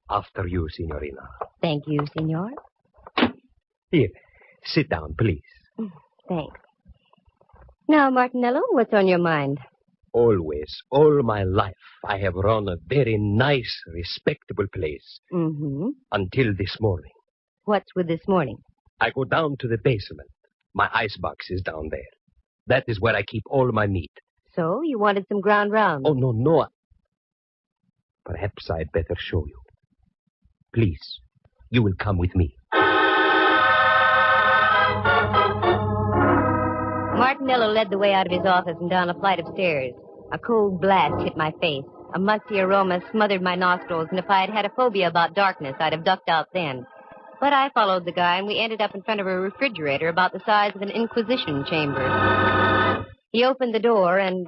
[SPEAKER 23] After you, Signorina.
[SPEAKER 15] Thank you, Signor.
[SPEAKER 23] Here, sit down, please.
[SPEAKER 15] Thanks. Now, Martinello, what's on your mind?
[SPEAKER 23] Always, all my life, I have run a very nice, respectable place.
[SPEAKER 15] Mm-hmm.
[SPEAKER 23] Until this morning.
[SPEAKER 15] What's with this morning?
[SPEAKER 23] I go down to the basement. My icebox is down there. That is where I keep all my meat.
[SPEAKER 15] So, you wanted some ground round?
[SPEAKER 23] Oh, no. Perhaps I'd better show you. Please, you will come with me.
[SPEAKER 15] Martinello led the way out of his office and down a flight of stairs. A cold blast hit my face. A musty aroma smothered my nostrils, and if I had had a phobia about darkness, I'd have ducked out then. But I followed the guy, and we ended up in front of a refrigerator about the size of an Inquisition chamber. He opened the door, and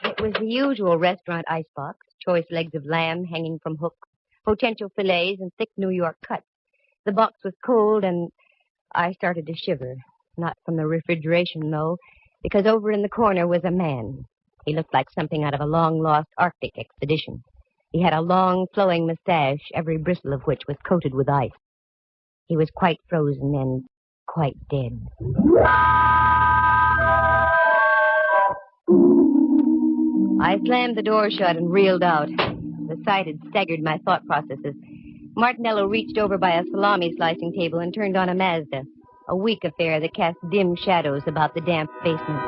[SPEAKER 15] it was the usual restaurant icebox, choice legs of lamb hanging from hooks, potential fillets, and thick New York cuts. The box was cold, and I started to shiver. Not from the refrigeration, though, because over in the corner was a man. He looked like something out of a long-lost Arctic expedition. He had a long, flowing mustache, every bristle of which was coated with ice. He was quite frozen and quite dead. I slammed the door shut and reeled out. The sight had staggered my thought processes. Martinello reached over by a salami-slicing table and turned on a Mazda, a weak affair that cast dim shadows about the damp basement.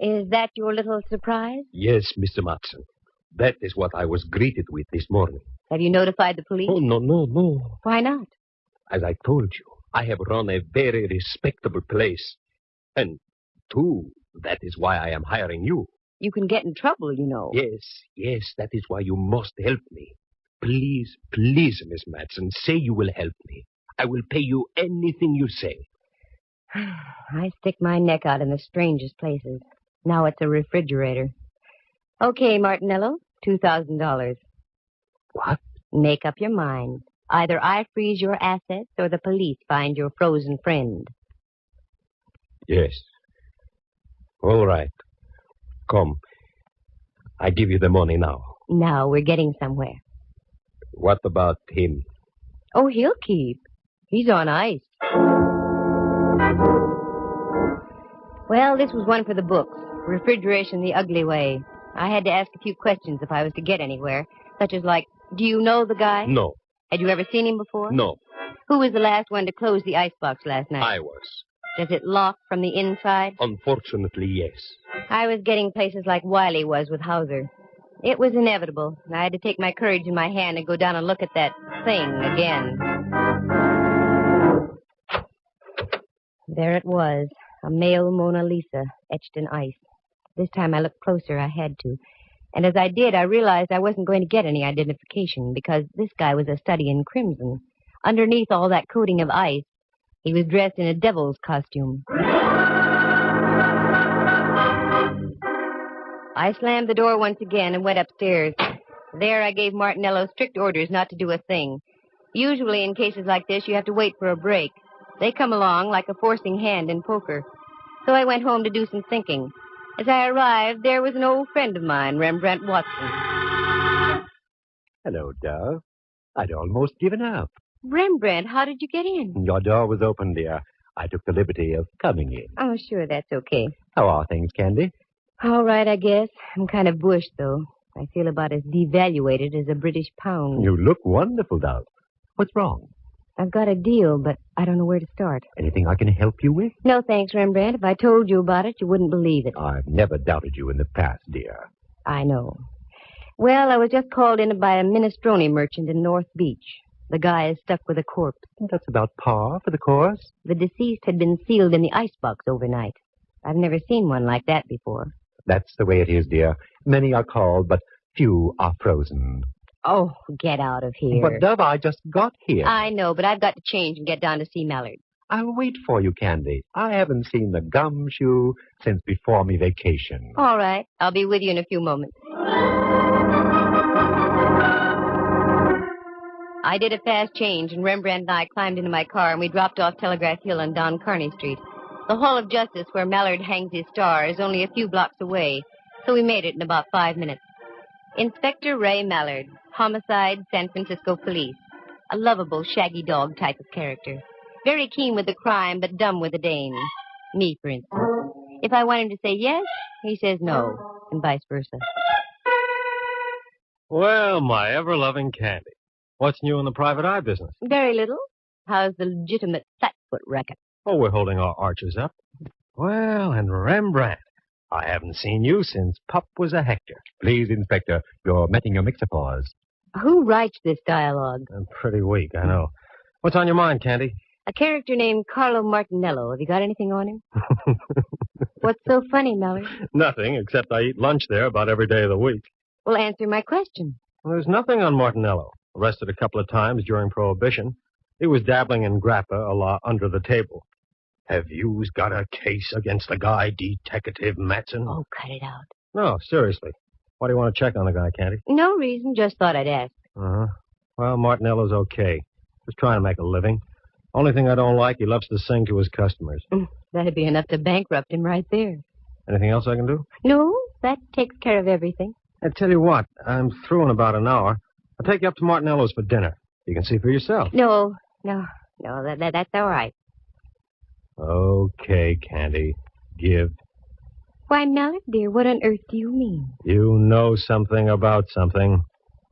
[SPEAKER 15] Is that your little surprise?
[SPEAKER 23] Yes, Mr. Matson. That is what I was greeted with this morning.
[SPEAKER 15] Have you notified the police?
[SPEAKER 23] Oh, no.
[SPEAKER 15] Why not?
[SPEAKER 23] As I told you, I have run a very respectable place. And, too, that is why I am hiring you.
[SPEAKER 15] You can get in trouble, you know.
[SPEAKER 23] Yes, that is why you must help me. Please, Miss Matson, say you will help me. I will pay you anything you say.
[SPEAKER 15] I stick my neck out in the strangest places. Now it's a refrigerator. Okay, Martinello, $2,000.
[SPEAKER 23] What?
[SPEAKER 15] Make up your mind. Either I freeze your assets or the police find your frozen friend.
[SPEAKER 23] Yes. All right. Come. I give you the money now.
[SPEAKER 15] Now we're getting somewhere.
[SPEAKER 23] What about him?
[SPEAKER 15] Oh, he'll keep. He's on ice. Well, this was one for the books. Refrigeration the ugly way. I had to ask a few questions if I was to get anywhere, such as like, do you know the guy?
[SPEAKER 23] No.
[SPEAKER 15] Had you ever seen him before?
[SPEAKER 23] No.
[SPEAKER 15] Who was the last one to close the icebox last night?
[SPEAKER 23] I was.
[SPEAKER 15] Does it lock from the inside?
[SPEAKER 23] Unfortunately, yes.
[SPEAKER 15] I was getting places like Wiley was with Hauser. It was inevitable. I had to take my courage in my hand and go down and look at that thing again. There it was, a male Mona Lisa etched in ice. This time I looked closer. I had to. And as I did, I realized I wasn't going to get any identification because this guy was a study in crimson. Underneath all that coating of ice, he was dressed in a devil's costume. I slammed the door once again and went upstairs. There I gave Martinello strict orders not to do a thing. Usually in cases like this, you have to wait for a break. They come along like a forcing hand in poker. So I went home to do some thinking. As I arrived, there was an old friend of mine, Rembrandt Watson.
[SPEAKER 23] Hello, Dove. I'd almost given up.
[SPEAKER 15] Rembrandt, how did you get in?
[SPEAKER 23] Your door was open, dear. I took the liberty of coming in.
[SPEAKER 15] Oh, sure, that's okay.
[SPEAKER 23] How are things, Candy?
[SPEAKER 15] All right, I guess. I'm kind of bushed, though. I feel about as devaluated as a British pound.
[SPEAKER 23] You look wonderful, Dove. What's wrong?
[SPEAKER 15] I've got a deal, but I don't know where to start.
[SPEAKER 23] Anything I can help you with?
[SPEAKER 15] No, thanks, Rembrandt. If I told you about it, you wouldn't believe it.
[SPEAKER 23] I've never doubted you in the past, dear.
[SPEAKER 15] I know. Well, I was just called in by a minestrone merchant in North Beach. The guy is stuck with a corpse.
[SPEAKER 23] That's about par for the course.
[SPEAKER 15] The deceased had been sealed in the icebox overnight. I've never seen one like that before.
[SPEAKER 23] That's the way it is, dear. Many are called, but few are frozen.
[SPEAKER 15] Oh, get out of here.
[SPEAKER 23] But, Dove, I just got here.
[SPEAKER 15] I know, but I've got to change and get down to see Mallard.
[SPEAKER 23] I'll wait for you, Candy. I haven't seen the Gumshoe since before me vacation.
[SPEAKER 15] All right. I'll be with you in a few moments. I did a fast change, and Rembrandt and I climbed into my car, and we dropped off Telegraph Hill and down Kearny Street. The Hall of Justice, where Mallard hangs his star, is only a few blocks away, so we made it in about 5 minutes. Inspector Ray Mallard, Homicide, San Francisco Police. A lovable, shaggy dog type of character. Very keen with the crime, but dumb with the dame. Me, for instance. If I want him to say yes, he says no, and vice versa.
[SPEAKER 3] Well, my ever-loving Candy. What's new in the private eye business?
[SPEAKER 15] Very little. How's the legitimate flatfoot racket?
[SPEAKER 3] Oh, we're holding our arches up. Well, and Rembrandt, I haven't seen you since Pup was a Hector.
[SPEAKER 23] Please, Inspector, you're meeting your mixer-paws.
[SPEAKER 15] Who writes this dialogue?
[SPEAKER 3] I'm pretty weak, I know. What's on your mind, Candy?
[SPEAKER 15] A character named Carlo Martinello. Have you got anything on him? What's so funny, Mallard?
[SPEAKER 3] Nothing, except I eat lunch there about every day of the week.
[SPEAKER 15] Well, answer my question.
[SPEAKER 3] Well, there's nothing on Martinello. Arrested a couple of times during Prohibition. He was dabbling in grappa a la under the table. Have you got a case against the guy, Detective Matson?
[SPEAKER 15] Oh, cut it out.
[SPEAKER 3] No, seriously. Why do you want to check on the guy, Candy?
[SPEAKER 15] No reason, just thought I'd ask.
[SPEAKER 3] Uh-huh. Well, Martinello's okay. Just trying to make a living. Only thing I don't like, he loves to sing to his customers.
[SPEAKER 15] That'd be enough to bankrupt him right there.
[SPEAKER 3] Anything else I can do?
[SPEAKER 15] No, that takes care of everything.
[SPEAKER 3] I tell you what, I'm through in about an hour. I'll take you up to Martinello's for dinner. You can see for yourself.
[SPEAKER 15] No, that's all right.
[SPEAKER 3] Okay, Candy. Give.
[SPEAKER 15] Why, Mallard, dear, what on earth do you mean?
[SPEAKER 3] You know something about something.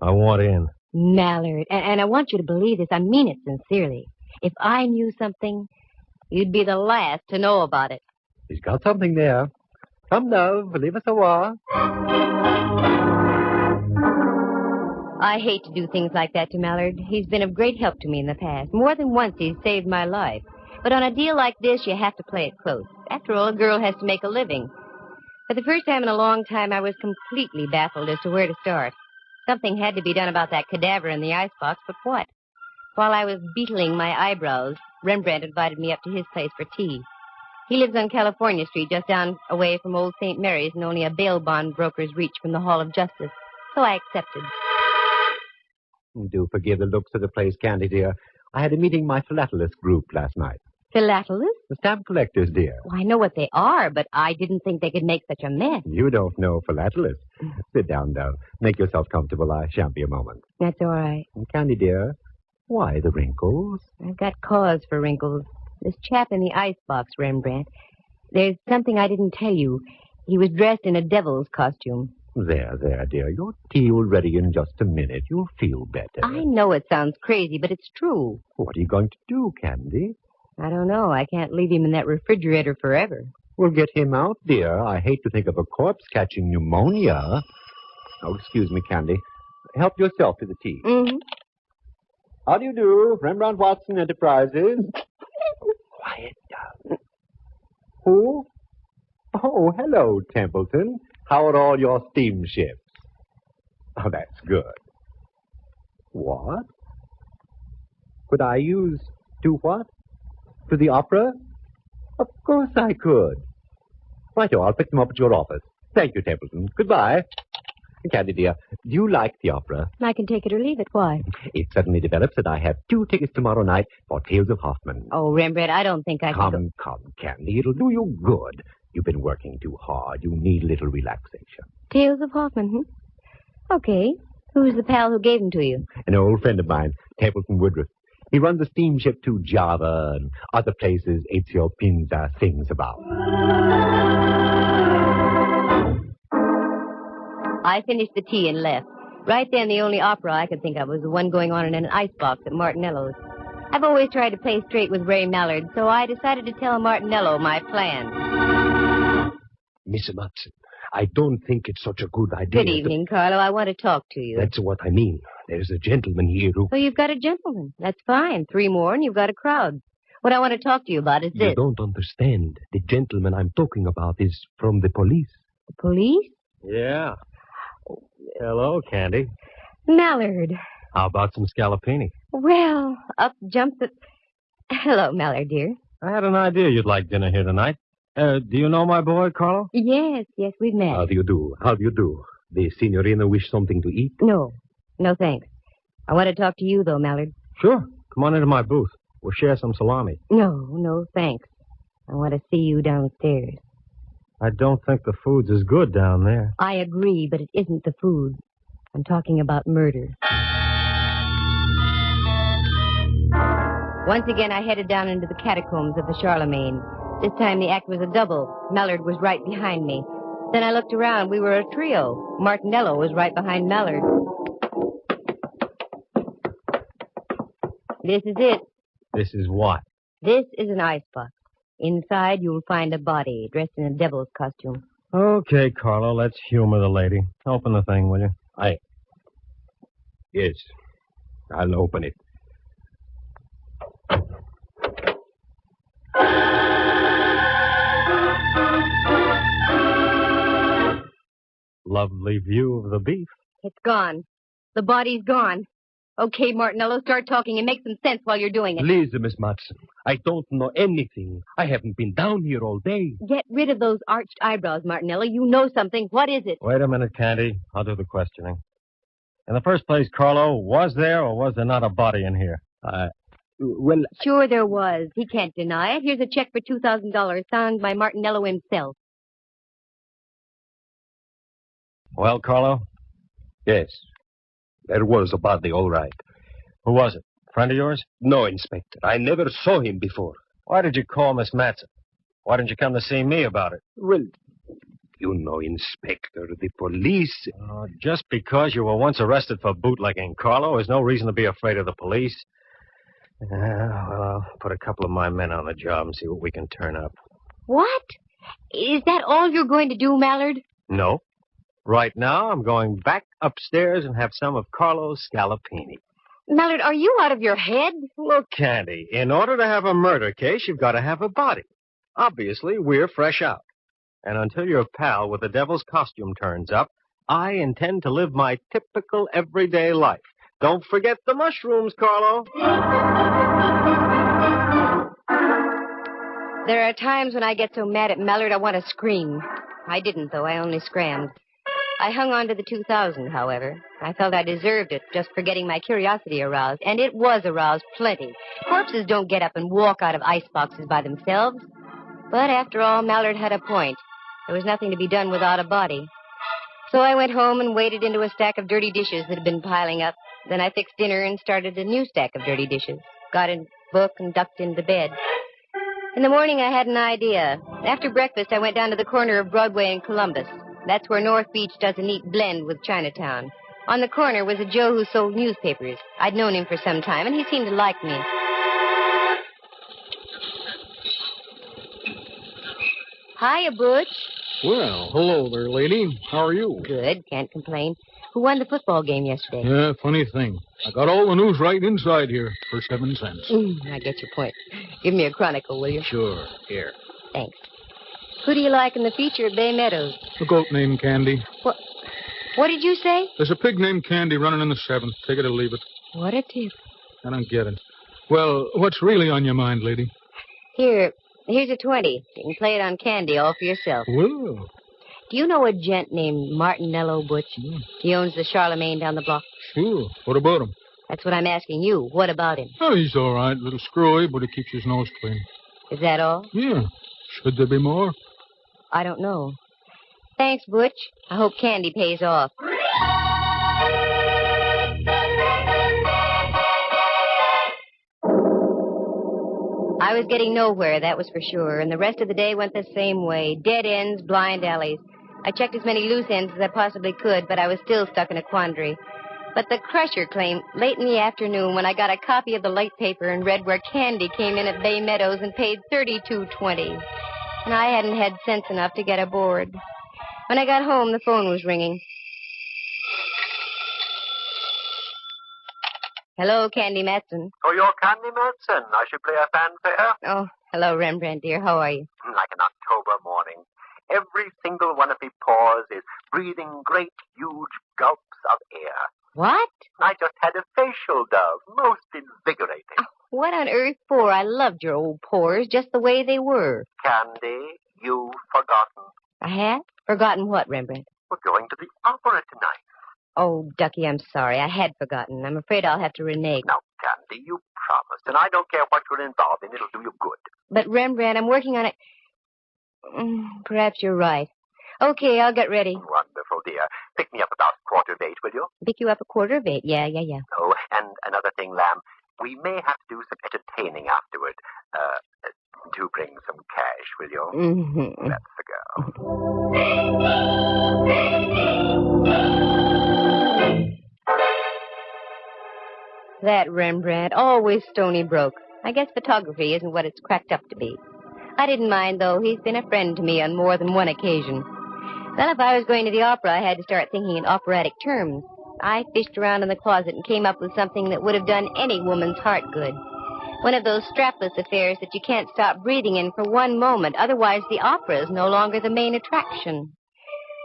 [SPEAKER 3] I want in.
[SPEAKER 15] Mallard, and I want you to believe this. I mean it sincerely. If I knew something, you'd be the last to know about it.
[SPEAKER 23] He's got something there. Come, Dove, leave us a while.
[SPEAKER 15] I hate to do things like that to Mallard. He's been of great help to me in the past. More than once he's saved my life. But on a deal like this, you have to play it close. After all, a girl has to make a living. For the first time in a long time, I was completely baffled as to where to start. Something had to be done about that cadaver in the icebox, but what? While I was beetling my eyebrows, Rembrandt invited me up to his place for tea. He lives on California Street, just down away from Old St. Mary's, and only a bail bond broker's reach from the Hall of Justice. So I accepted.
[SPEAKER 23] Do forgive the looks of the place, Candy, dear. I had a meeting with my philatelist group last night.
[SPEAKER 15] Philatelist?
[SPEAKER 23] The stamp collectors, dear.
[SPEAKER 15] Well, I know what they are, but I didn't think they could make such a mess.
[SPEAKER 23] You don't know philatelists. Sit down, Dove. Make yourself comfortable. I shan't be a moment.
[SPEAKER 15] That's all right.
[SPEAKER 23] And Candy, dear, why the wrinkles?
[SPEAKER 15] I've got cause for wrinkles. This chap in the icebox, Rembrandt. There's something I didn't tell you. He was dressed in a devil's costume.
[SPEAKER 23] There, dear. Your tea will ready in just a minute. You'll feel better.
[SPEAKER 15] I know it sounds crazy, but it's true.
[SPEAKER 23] What are you going to do, Candy?
[SPEAKER 15] I don't know. I can't leave him in that refrigerator forever.
[SPEAKER 23] We'll get him out, dear. I hate to think of a corpse catching pneumonia. Oh, excuse me, Candy. Help yourself to the tea.
[SPEAKER 15] Mm-hmm.
[SPEAKER 23] How do you do, Rembrandt Watson Enterprises? Quiet, Dove. Who? Oh, hello, Templeton. How are all your steamships? Oh, that's good. What? Could I use to what? To the opera? Of course I could. Righto, I'll pick them up at your office. Thank you, Templeton. Goodbye. Candy, dear, do you like the opera?
[SPEAKER 15] I can take it or leave it. Why?
[SPEAKER 23] It suddenly develops that I have 2 tickets tomorrow night for Tales of Hoffman.
[SPEAKER 15] Oh, Rembrandt, I don't think I can go.
[SPEAKER 23] Come, Candy. It'll do you good. You've been working too hard. You need a little relaxation.
[SPEAKER 15] Tales of Hoffman, Okay. Who's the pal who gave them to you?
[SPEAKER 23] An old friend of mine, Templeton Woodruff. He runs a steamship to Java and other places Ezio Pinza sings about.
[SPEAKER 15] I finished the tea and left. Right then, the only opera I could think of was the one going on in an icebox at Martinello's. I've always tried to play straight with Ray Mallard, so I decided to tell Martinello my plan.
[SPEAKER 23] Miss Matson, I don't think it's such a good idea.
[SPEAKER 15] Good evening, Carlo. I want to talk to you.
[SPEAKER 23] That's what I mean. There's a gentleman here who...
[SPEAKER 15] So you've got a gentleman. That's fine. 3 more and you've got a crowd. What I want to talk to you about is this.
[SPEAKER 23] You don't understand. The gentleman I'm talking about is from the police.
[SPEAKER 15] The police?
[SPEAKER 3] Yeah. Hello, Candy.
[SPEAKER 15] Mallard.
[SPEAKER 3] How about some scallopini?
[SPEAKER 15] Well, up jumps the... Hello, Mallard, dear.
[SPEAKER 3] I had an idea you'd like dinner here tonight. Do you know my boy, Carlo?
[SPEAKER 15] Yes, we've met.
[SPEAKER 23] How do you do? The signorina wish something to eat?
[SPEAKER 15] No, thanks. I want to talk to you, though, Mallard.
[SPEAKER 3] Sure. Come on into my booth. We'll share some salami.
[SPEAKER 15] No, thanks. I want to see you downstairs.
[SPEAKER 3] I don't think the food's as good down there.
[SPEAKER 15] I agree, but it isn't the food. I'm talking about murder. Once again, I headed down into the catacombs of the Charlemagne. This time the act was a double. Mallard was right behind me. Then I looked around. We were a trio. Martinello was right behind Mallard. This is it.
[SPEAKER 3] This is what?
[SPEAKER 15] This is an icebox. Inside, you'll find a body dressed in a devil's costume.
[SPEAKER 3] Okay, Carlo, let's humor the lady. Open the thing, will you?
[SPEAKER 23] Yes, I'll open it.
[SPEAKER 3] Lovely view of the beef.
[SPEAKER 15] It's gone. The body's gone. Okay, Martinello, start talking and make some sense while you're doing it.
[SPEAKER 23] Please, Miss Matson, I don't know anything. I haven't been down here all day.
[SPEAKER 15] Get rid of those arched eyebrows, Martinello. You know something. What is it?
[SPEAKER 3] Wait a minute, Candy. I'll do the questioning. In the first place, Carlo, was there or was there not a body in here?
[SPEAKER 23] Well...
[SPEAKER 15] Sure there was. He can't deny it. Here's a check for $2,000 signed by Martinello himself.
[SPEAKER 3] Well, Carlo?
[SPEAKER 23] Yes. There was a body, all right.
[SPEAKER 3] Who was it? Friend of yours?
[SPEAKER 23] No, Inspector. I never saw him before.
[SPEAKER 3] Why did you call Miss Matson? Why didn't you come to see me about it?
[SPEAKER 23] Well, you know, Inspector, the police...
[SPEAKER 3] Just because you were once arrested for bootlegging, Carlo, is no reason to be afraid of the police. Well, I'll put a couple of my men on the job and see what we can turn up.
[SPEAKER 15] What? Is that all you're going to do, Mallard?
[SPEAKER 3] No. Right now, I'm going back upstairs and have some of Carlo's scallopini.
[SPEAKER 15] Mallard, are you out of your head?
[SPEAKER 3] Look, Candy, in order to have a murder case, you've got to have a body. Obviously, we're fresh out. And until your pal with the devil's costume turns up, I intend to live my typical everyday life. Don't forget the mushrooms, Carlo.
[SPEAKER 15] There are times when I get so mad at Mallard I want to scream. I didn't, though. I only scrammed. I hung on to the $2,000, however. I felt I deserved it just for getting my curiosity aroused, and it was aroused plenty. Corpses don't get up and walk out of iceboxes by themselves. But after all, Mallard had a point. There was nothing to be done without a body. So I went home and waded into a stack of dirty dishes that had been piling up. Then I fixed dinner and started a new stack of dirty dishes. Got a book and ducked into bed. In the morning, I had an idea. After breakfast, I went down to the corner of Broadway and Columbus. That's where North Beach does a neat blend with Chinatown. On the corner was a Joe who sold newspapers. I'd known him for some time, and he seemed to like me. Hiya, Butch.
[SPEAKER 4] Well, hello there, lady. How are you?
[SPEAKER 15] Good, can't complain. Who won the football game yesterday?
[SPEAKER 4] Yeah, funny thing. I got all the news right inside here for 7 cents.
[SPEAKER 15] I get your point. Give me a chronicle, will you?
[SPEAKER 4] Sure. Here.
[SPEAKER 15] Thanks. Who do you like in the feature at Bay Meadows?
[SPEAKER 4] A goat named Candy.
[SPEAKER 15] What did you say?
[SPEAKER 4] There's a pig named Candy running in the 7th. Take it or leave it.
[SPEAKER 15] What a tip.
[SPEAKER 4] I don't get it. Well, what's really on your mind, lady?
[SPEAKER 15] Here's a 20. You can play it on Candy all for yourself.
[SPEAKER 4] Well.
[SPEAKER 15] Do you know a gent named Martinello Butch? He owns the Charlemagne down the block.
[SPEAKER 4] Sure. What about him?
[SPEAKER 15] That's what I'm asking you. What about him?
[SPEAKER 4] Oh, he's all right. A little screwy, but he keeps his nose clean.
[SPEAKER 15] Is that all?
[SPEAKER 4] Yeah. Should there be more?
[SPEAKER 15] I don't know. Thanks, Butch. I hope Candy pays off. I was getting nowhere, that was for sure, and the rest of the day went the same way. Dead ends, blind alleys. I checked as many loose ends as I possibly could, but I was still stuck in a quandary. But the Crusher claim, late in the afternoon, when I got a copy of the light paper and read where Candy came in at Bay Meadows and paid $32.20. And I hadn't had sense enough to get aboard. When I got home, the phone was ringing. Hello, Candy Matson.
[SPEAKER 3] Oh, you're Candy Matson. I should play a fanfare.
[SPEAKER 15] Oh, hello, Rembrandt, dear. How are you?
[SPEAKER 3] Like an October morning. Every single one of me pores is breathing great, huge gulps of air.
[SPEAKER 15] What?
[SPEAKER 3] I just had a facial dove. Most invigorating.
[SPEAKER 15] Oh, what on earth for? I loved your old pores just the way they were.
[SPEAKER 3] Candy, you've forgotten.
[SPEAKER 15] I had? Forgotten what, Rembrandt?
[SPEAKER 3] We're going to the opera tonight.
[SPEAKER 15] Oh, Ducky, I'm sorry. I had forgotten. I'm afraid I'll have to renege.
[SPEAKER 3] Now, Candy, you promised, and I don't care what you're involved in. It'll do you good.
[SPEAKER 15] But, Rembrandt, I'm working on it. Perhaps you're right. Okay, I'll get ready.
[SPEAKER 3] Wonderful, dear. Pick me up about 8:15, will you?
[SPEAKER 15] Pick you up 8:15. Yeah.
[SPEAKER 3] Oh, and another thing, Lamb. We may have to do some entertaining afterward. Do bring some cash, will you?
[SPEAKER 15] Mm-hmm.
[SPEAKER 3] That's the girl.
[SPEAKER 15] That Rembrandt, always stony broke. I guess photography isn't what it's cracked up to be. I didn't mind, though. He's been a friend to me on more than one occasion. Then if I was going to the opera, I had to start thinking in operatic terms. I fished around in the closet and came up with something that would have done any woman's heart good. One of those strapless affairs that you can't stop breathing in for one moment. Otherwise, the opera is no longer the main attraction.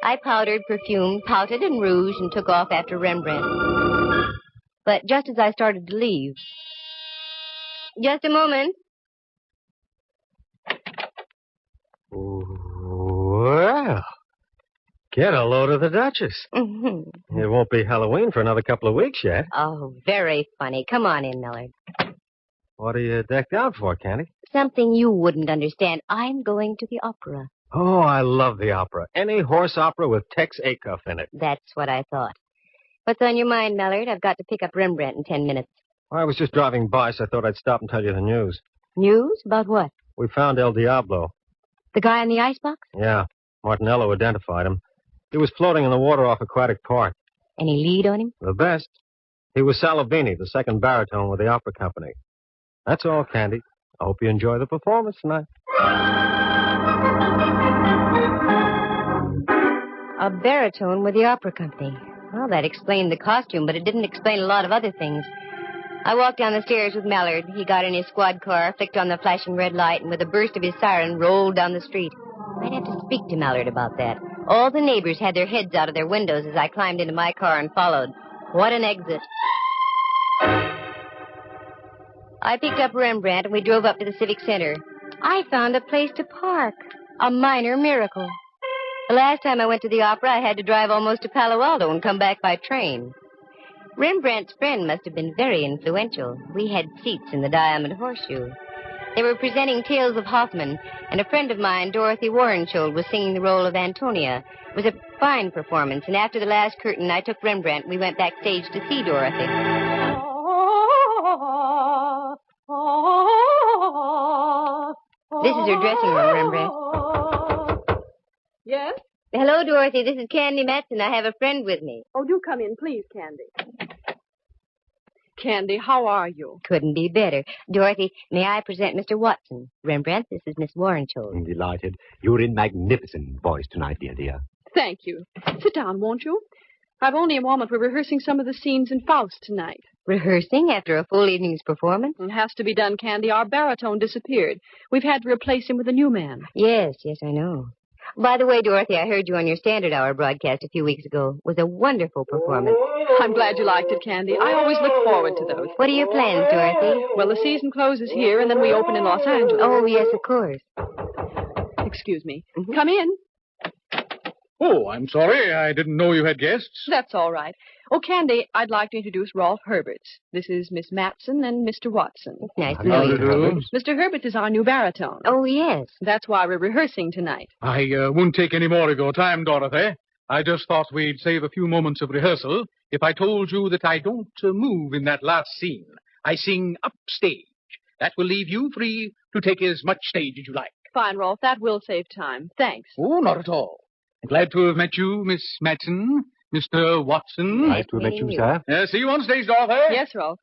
[SPEAKER 15] I powdered, perfumed, pouted, and rouged, and took off after Rembrandt. But just as I started to leave... Just a moment.
[SPEAKER 3] Well, get a load of the Duchess.
[SPEAKER 15] Mm-hmm.
[SPEAKER 3] It won't be Halloween for another couple of weeks yet.
[SPEAKER 15] Oh, very funny. Come on in, Millard.
[SPEAKER 3] What are you decked out for, Candy?
[SPEAKER 15] Something you wouldn't understand. I'm going to the opera.
[SPEAKER 3] Oh, I love the opera. Any horse opera with Tex Acuff in it.
[SPEAKER 15] That's what I thought. What's on your mind, Millard? I've got to pick up Rembrandt in 10 minutes.
[SPEAKER 3] Well, I was just driving by, so I thought I'd stop and tell you the news.
[SPEAKER 15] News? About what?
[SPEAKER 3] We found El Diablo.
[SPEAKER 15] The guy in the icebox?
[SPEAKER 3] Yeah. Martinello identified him. He was floating in the water off Aquatic Park.
[SPEAKER 15] Any lead on him?
[SPEAKER 3] The best. He was Salavini, the second baritone with the opera company. That's all, Candy. I hope you enjoy the performance tonight.
[SPEAKER 15] A baritone with the opera company. Well, that explained the costume, but it didn't explain a lot of other things. I walked down the stairs with Mallard. He got in his squad car, flicked on the flashing red light, and with a burst of his siren, rolled down the street. I'd have to speak to Mallard about that. All the neighbors had their heads out of their windows as I climbed into my car and followed. What an exit. I picked up Rembrandt, and we drove up to the Civic Center. I found a place to park. A minor miracle. The last time I went to the opera, I had to drive almost to Palo Alto and come back by train. Rembrandt's friend must have been very influential. We had seats in the Diamond Horseshoe. They were presenting Tales of Hoffman, and a friend of mine, Dorothy Warrenshould, was singing the role of Antonia. It was a fine performance, and after the last curtain, I took Rembrandt, and we went backstage to see Dorothy. This is her dressing room, Rembrandt.
[SPEAKER 1] Yes?
[SPEAKER 15] Hello, Dorothy. This is Candy Matson. I have a friend with me.
[SPEAKER 1] Oh, do come in, please, Candy. Candy, how are you?
[SPEAKER 15] Couldn't be better. Dorothy, may I present Mr. Watson? Rembrandt, this is Miss Warrenshould.
[SPEAKER 23] I'm delighted. You're in magnificent voice tonight, dear.
[SPEAKER 1] Thank you. Sit down, won't you? I've only a moment. We're rehearsing some of the scenes in Faust tonight.
[SPEAKER 15] Rehearsing after a full evening's performance?
[SPEAKER 1] It has to be done, Candy. Our baritone disappeared. We've had to replace him with a new man.
[SPEAKER 15] Yes, I know. By the way, Dorothy, I heard you on your Standard Hour broadcast a few weeks ago. It was a wonderful performance.
[SPEAKER 1] I'm glad you liked it, Candy. I always look forward to those.
[SPEAKER 15] What are your plans, Dorothy?
[SPEAKER 1] Well, the season closes here, and then we open in Los Angeles.
[SPEAKER 15] Oh, yes, of course.
[SPEAKER 1] Excuse me. Come in.
[SPEAKER 4] Oh, I'm sorry. I didn't know you had guests.
[SPEAKER 1] That's all right. Oh, Candy, I'd like to introduce Rolf Herberts. This is Miss Matson and Mr. Watson.
[SPEAKER 15] Nice to know you.
[SPEAKER 1] Mr. Herberts is our new baritone.
[SPEAKER 15] Oh, yes.
[SPEAKER 1] That's why we're rehearsing tonight.
[SPEAKER 4] I won't take any more of your time, Dorothy. I just thought we'd save a few moments of rehearsal if I told you that I don't move in that last scene. I sing upstage. That will leave you free to take as much stage as you like.
[SPEAKER 1] Fine, Rolf. That will save time. Thanks.
[SPEAKER 4] Oh, not at all. Glad to have met you, Miss Matson, Mr. Watson.
[SPEAKER 23] Nice to have met you, sir.
[SPEAKER 4] See you on stage, Dorothy.
[SPEAKER 1] Yes, Rolf.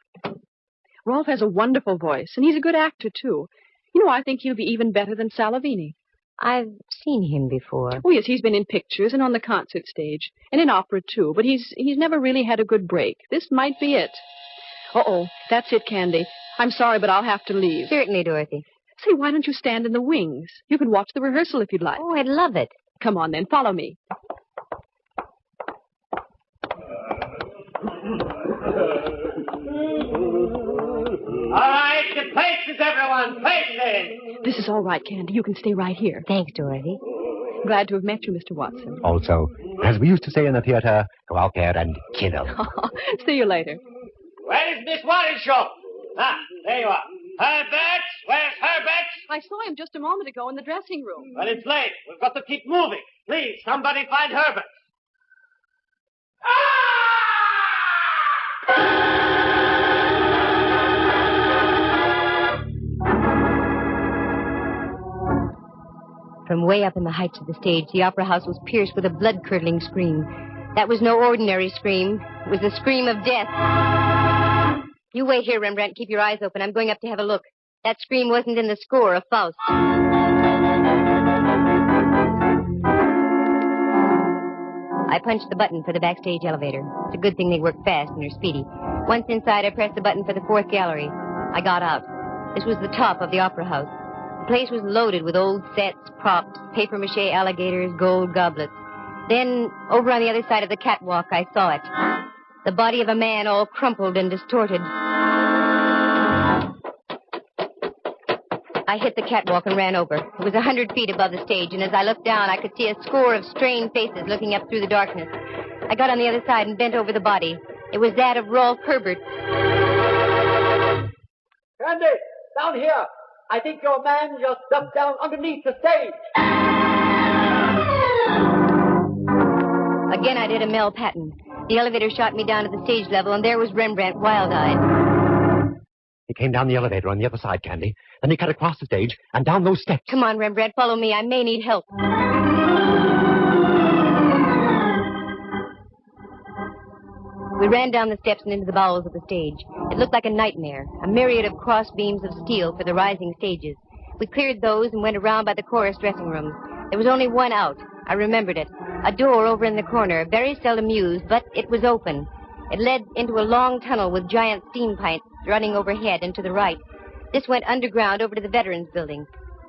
[SPEAKER 1] Rolf has a wonderful voice, and he's a good actor, too. You know, I think he'll be even better than Salavini.
[SPEAKER 15] I've seen him before.
[SPEAKER 1] Oh, yes, he's been in pictures and on the concert stage, and in opera, too, but he's never really had a good break. This might be it. Uh-oh, that's it, Candy. I'm sorry, but I'll have to leave.
[SPEAKER 15] Certainly, Dorothy.
[SPEAKER 1] Say, why don't you stand in the wings? You can watch the rehearsal if you'd like.
[SPEAKER 15] Oh, I'd love it.
[SPEAKER 1] Come on, then. Follow me.
[SPEAKER 3] All right, the places, everyone. Places.
[SPEAKER 1] This is all right, Candy. You can stay right here.
[SPEAKER 15] Thanks, Dorothy.
[SPEAKER 1] Glad to have met you, Mr. Watson.
[SPEAKER 23] Also, as we used to say in the theater, go out there and kill 'em.
[SPEAKER 1] See you later.
[SPEAKER 3] Where is Miss Waddenshaw? Ah, there you are. Herberts? Where's Herberts?
[SPEAKER 1] I saw him just a moment ago in the dressing room.
[SPEAKER 3] Well, it's late. We've got to keep moving. Please, somebody find Herberts.
[SPEAKER 15] From way up in the heights of the stage, the opera house was pierced with a blood-curdling scream. That was no ordinary scream. It was the scream of death. You wait here, Rembrandt. Keep your eyes open. I'm going up to have a look. That scream wasn't in the score of Faust. I punched the button for the backstage elevator. It's a good thing they work fast and are speedy. Once inside, I pressed the button for the fourth gallery. I got out. This was the top of the opera house. The place was loaded with old sets, props, papier-mâché alligators, gold goblets. Then, over on the other side of the catwalk, I saw it. The body of a man all crumpled and distorted. I hit the catwalk and ran over. It was 100 feet above the stage, and as I looked down, I could see a score of strained faces looking up through the darkness. I got on the other side and bent over the body. It was that of Rolf Herbert.
[SPEAKER 3] Candy, down here. I think your man just ducked down underneath the stage.
[SPEAKER 15] Again, I did a Mel Patton. The elevator shot me down to the stage level, and there was Rembrandt, wild-eyed.
[SPEAKER 23] He came down the elevator on the other side, Candy. Then he cut across the stage and down those steps.
[SPEAKER 15] Come on, Rembrandt, follow me. I may need help. We ran down the steps and into the bowels of the stage. It looked like a nightmare, a myriad of cross beams of steel for the rising stages. We cleared those and went around by the chorus dressing rooms. There was only one out. I remembered it. A door over in the corner, very seldom used, but it was open. It led into a long tunnel with giant steam pipes running overhead and to the right. This went underground over to the Veterans Building.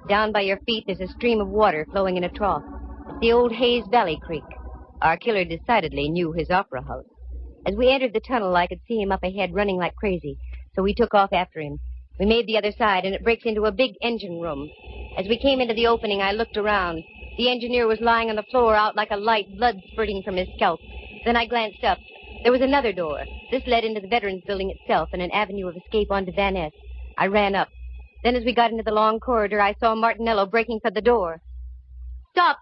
[SPEAKER 15] Down by your feet, there's a stream of water flowing in a trough. It's the old Hayes Valley Creek. Our killer decidedly knew his opera house. As we entered the tunnel, I could see him up ahead running like crazy, so we took off after him. We made the other side, and it breaks into a big engine room. As we came into the opening, I looked around. The engineer was lying on the floor out like a light, blood spurting from his scalp. Then I glanced up. There was another door. This led into the Veterans Building itself and an avenue of escape onto Van Ness. I ran up. Then as we got into the long corridor, I saw Martinello breaking for the door. Stop!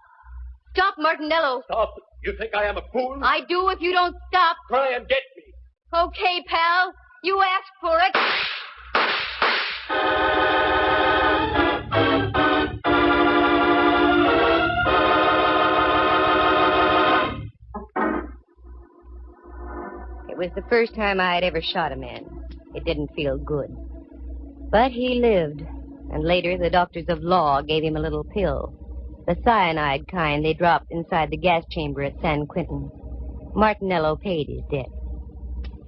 [SPEAKER 15] Stop, Martinello!
[SPEAKER 3] Stop. You think I am a fool?
[SPEAKER 15] I do if you don't stop.
[SPEAKER 3] Try and get me.
[SPEAKER 15] Okay, pal. You asked for it. It was the first time I had ever shot a man. It didn't feel good. But he lived, and later the doctors of law gave him a little pill. The cyanide kind they dropped inside the gas chamber at San Quentin. Martinello paid his debt.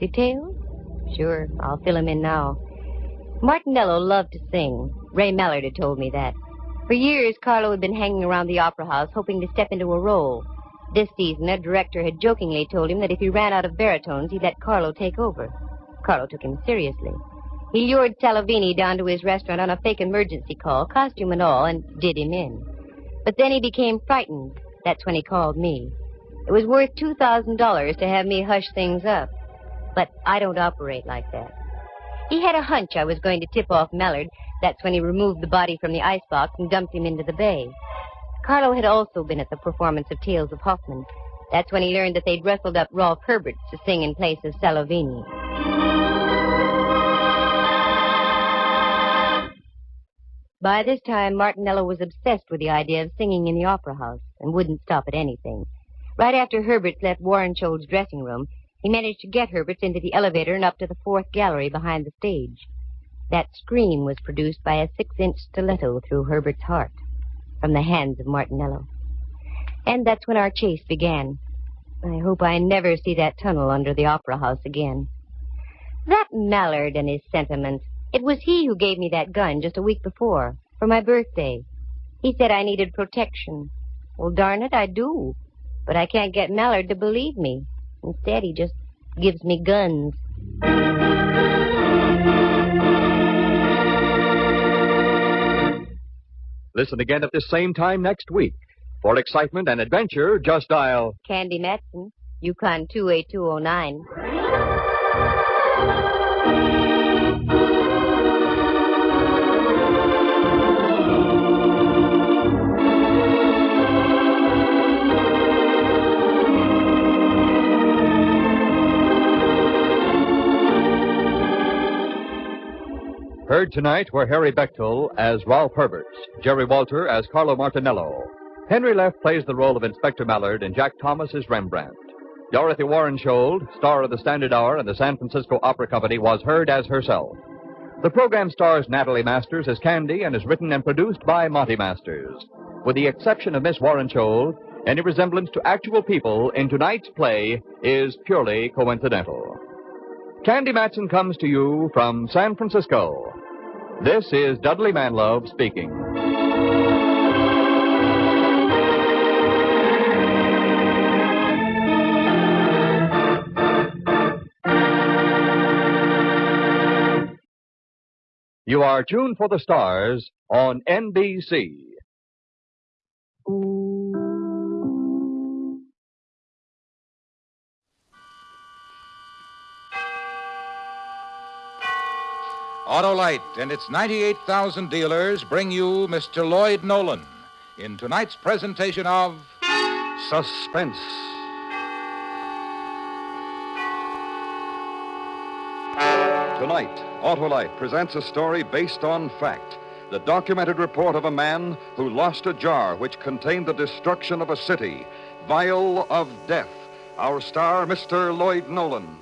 [SPEAKER 15] Details? Sure, I'll fill him in now. Martinello loved to sing. Ray Mallard had told me that. For years, Carlo had been hanging around the opera house, hoping to step into a role. This season, a director had jokingly told him that if he ran out of baritones, he'd let Carlo take over. Carlo took him seriously. He lured Salavini down to his restaurant on a fake emergency call, costume and all, and did him in. But then he became frightened. That's when he called me. It was worth $2,000 to have me hush things up. But I don't operate like that. He had a hunch I was going to tip off Mallard. That's when he removed the body from the icebox and dumped him into the bay. Carlo had also been at the performance of Tales of Hoffman. That's when he learned that they'd rustled up Rolf Herberts to sing in place of Salavini. By this time, Martinello was obsessed with the idea of singing in the opera house and wouldn't stop at anything. Right after Herberts left Warrenshold's dressing room, he managed to get Herberts into the elevator and up to the fourth gallery behind the stage. That scream was produced by a 6-inch stiletto through Herbert's heart from the hands of Martinello. And that's when our chase began. I hope I never see that tunnel under the opera house again. That Mallard and his sentiments. It was he who gave me that gun just a week before, for my birthday. He said I needed protection. Well, darn it, I do. But I can't get Mallard to believe me. Instead, he just gives me guns.
[SPEAKER 22] Listen again at this same time next week. For excitement and adventure, just dial
[SPEAKER 15] Candy Matson, Yukon 28209.
[SPEAKER 22] Heard tonight were Harry Bechtel as Rolf Herberts, Jerry Walter as Carlo Martinello. Henry Leff plays the role of Inspector Mallard, and Jack Thomas is Rembrandt. Dorothy Warrenshold, star of the Standard Hour and the San Francisco Opera Company, was heard as herself. The program stars Natalie Masters as Candy and is written and produced by Monty Masters. With the exception of Miss Warrenshold, any resemblance to actual people in tonight's play is purely coincidental. Candy Matson comes to you from San Francisco. This is Dudley Manlove speaking. You are tuned for the stars on NBC.
[SPEAKER 5] Autolite and its 98,000 dealers bring you Mr. Lloyd Nolan in tonight's presentation of
[SPEAKER 22] Suspense.
[SPEAKER 10] Tonight, Autolite presents a story based on fact. The documented report of a man who lost a jar which contained the destruction of a city. Vial of Death. Our star, Mr. Lloyd Nolan.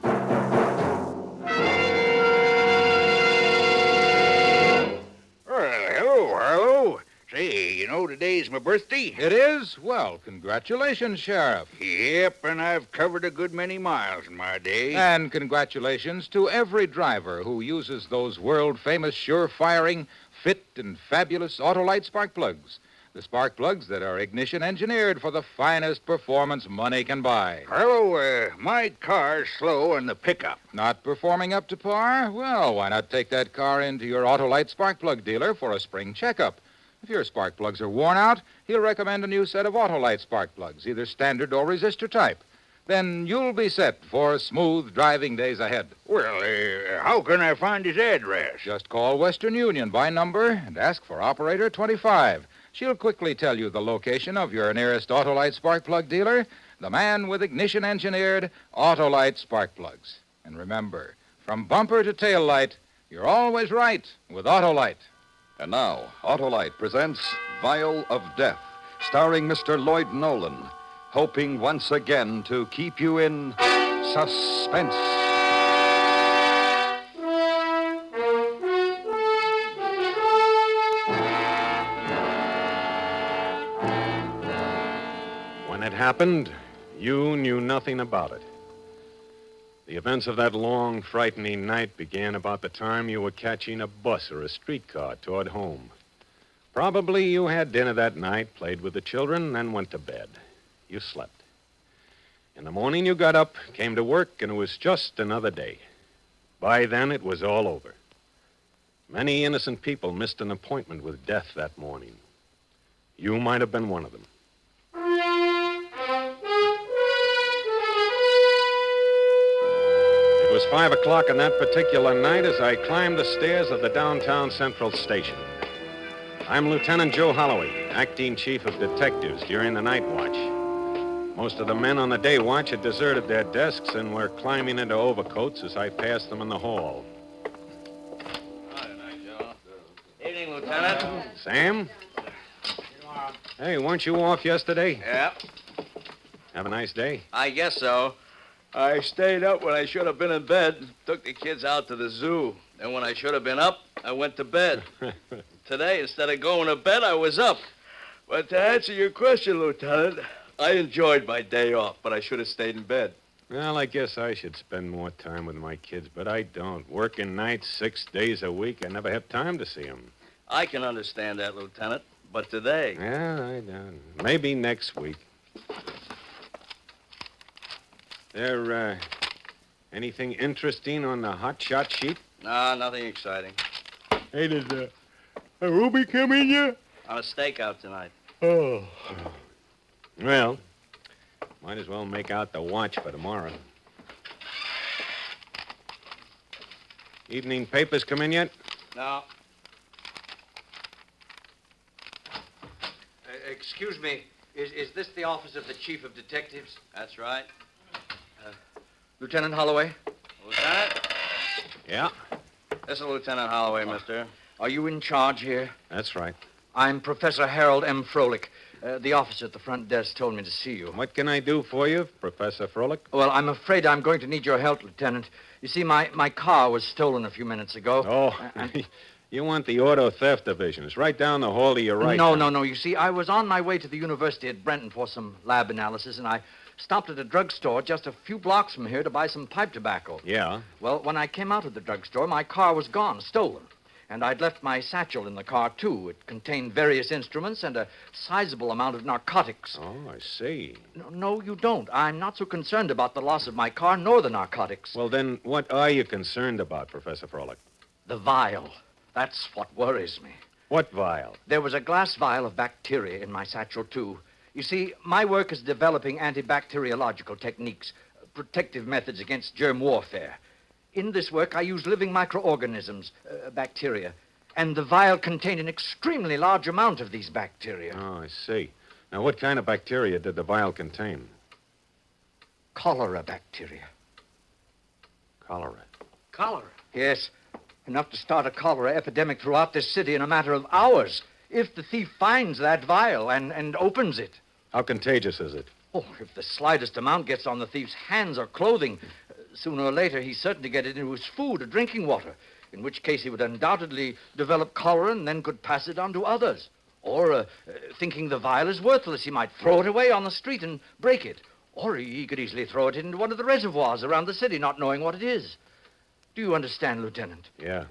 [SPEAKER 8] Hello. Say, you know, today's my birthday.
[SPEAKER 5] It is? Well, congratulations, Sheriff.
[SPEAKER 8] Yep, and I've covered a good many miles in my day.
[SPEAKER 5] And congratulations to every driver who uses those world-famous, sure-firing, fit and fabulous Autolite spark plugs. The spark plugs that are ignition engineered for the finest performance money can buy.
[SPEAKER 8] Hello, my car's slow in the pickup.
[SPEAKER 5] Not performing up to par? Well, why not take that car into your Autolite spark plug dealer for a spring checkup? If your spark plugs are worn out, he'll recommend a new set of Autolite spark plugs, either standard or resistor type. Then you'll be set for smooth driving days ahead.
[SPEAKER 8] Well, how can I find his address?
[SPEAKER 5] Just call Western Union by number and ask for Operator 25. She'll quickly tell you the location of your nearest Autolite spark plug dealer, the man with ignition-engineered Autolite spark plugs. And remember, from bumper to tail light, you're always right with Autolite.
[SPEAKER 10] And now, Autolite presents Vial of Death, starring Mr. Lloyd Nolan, hoping once again to keep you in suspense.
[SPEAKER 16] When it happened, you knew nothing about it. The events of that long, frightening night began about the time you were catching a bus or a streetcar toward home. Probably you had dinner that night, played with the children, then went to bed. You slept. In the morning, you got up, came to work, and it was just another day. By then, it was all over. Many innocent people missed an appointment with death that morning. You might have been one of them. It was 5 o'clock on that particular night as I climbed the stairs of the downtown Central Station. I'm Lieutenant Joe Holloway, acting chief of detectives during the night watch. Most of the men on the day watch had deserted their desks and were climbing into overcoats as I passed them in the hall.
[SPEAKER 18] Evening, Lieutenant.
[SPEAKER 16] Sam? Hey, weren't you off yesterday?
[SPEAKER 18] Yeah,
[SPEAKER 16] Have a nice day.
[SPEAKER 18] I guess so. I stayed up when I should have been in bed. Took the kids out to the zoo. And when I should have been up, I went to bed. Today, instead of going to bed, I was up. But to answer your question, Lieutenant, I enjoyed my day off, but I should have stayed in bed.
[SPEAKER 16] Well, I guess I should spend more time with my kids, but I don't. Working nights 6 days a week, I never have time to see them.
[SPEAKER 18] I can understand that, Lieutenant, but today...
[SPEAKER 16] Yeah, I don't. Maybe next week. There, anything interesting on the hot shot sheet?
[SPEAKER 18] Nah, nothing exciting.
[SPEAKER 16] Hey, did a Ruby come in yet?
[SPEAKER 18] On a stakeout tonight.
[SPEAKER 16] Oh. Well, might as well make out the watch for tomorrow. Evening papers come in yet?
[SPEAKER 18] No.
[SPEAKER 19] Excuse me, is this the office of the chief of detectives?
[SPEAKER 18] That's right.
[SPEAKER 19] Lieutenant Holloway?
[SPEAKER 18] Lieutenant?
[SPEAKER 16] Yeah?
[SPEAKER 18] This is Lieutenant Holloway, mister.
[SPEAKER 19] Are you in charge here?
[SPEAKER 16] That's right.
[SPEAKER 19] I'm Professor Harold M. Froelich. The officer at the front desk told me to see you.
[SPEAKER 16] What can I do for you, Professor Froelich?
[SPEAKER 19] Well, I'm afraid I'm going to need your help, Lieutenant. You see, my car was stolen a few minutes ago.
[SPEAKER 16] Oh, you want the auto theft division. It's right down the hall to your right.
[SPEAKER 19] No. You see, I was on my way to the university at Brenton for some lab analysis, and I stopped at a drugstore just a few blocks from here to buy some pipe tobacco.
[SPEAKER 16] Yeah?
[SPEAKER 19] Well, when I came out of the drugstore, my car was gone, stolen. And I'd left my satchel in the car, too. It contained various instruments and a sizable amount of narcotics.
[SPEAKER 16] Oh, I see.
[SPEAKER 19] No, you don't. I'm not so concerned about the loss of my car nor the narcotics.
[SPEAKER 16] Well, then, what are you concerned about, Professor Froelich?
[SPEAKER 19] The vial. That's what worries me.
[SPEAKER 16] What vial?
[SPEAKER 19] There was a glass vial of bacteria in my satchel, too. You see, my work is developing antibacteriological techniques, protective methods against germ warfare. In this work, I use living microorganisms, bacteria, and the vial contained an extremely large amount of these bacteria.
[SPEAKER 16] Oh, I see. Now, what kind of bacteria did the vial contain?
[SPEAKER 19] Cholera bacteria.
[SPEAKER 16] Cholera.
[SPEAKER 19] Cholera? Yes. Enough to start a cholera epidemic throughout this city in a matter of hours, if the thief finds that vial and opens it.
[SPEAKER 16] How contagious is it?
[SPEAKER 19] Oh, if the slightest amount gets on the thief's hands or clothing, sooner or later he's certain to get it into his food or drinking water, in which case he would undoubtedly develop cholera and then could pass it on to others. Or, thinking the vial is worthless, he might throw it away on the street and break it. Or he could easily throw it into one of the reservoirs around the city, not knowing what it is. Do you understand, Lieutenant?
[SPEAKER 16] Yeah,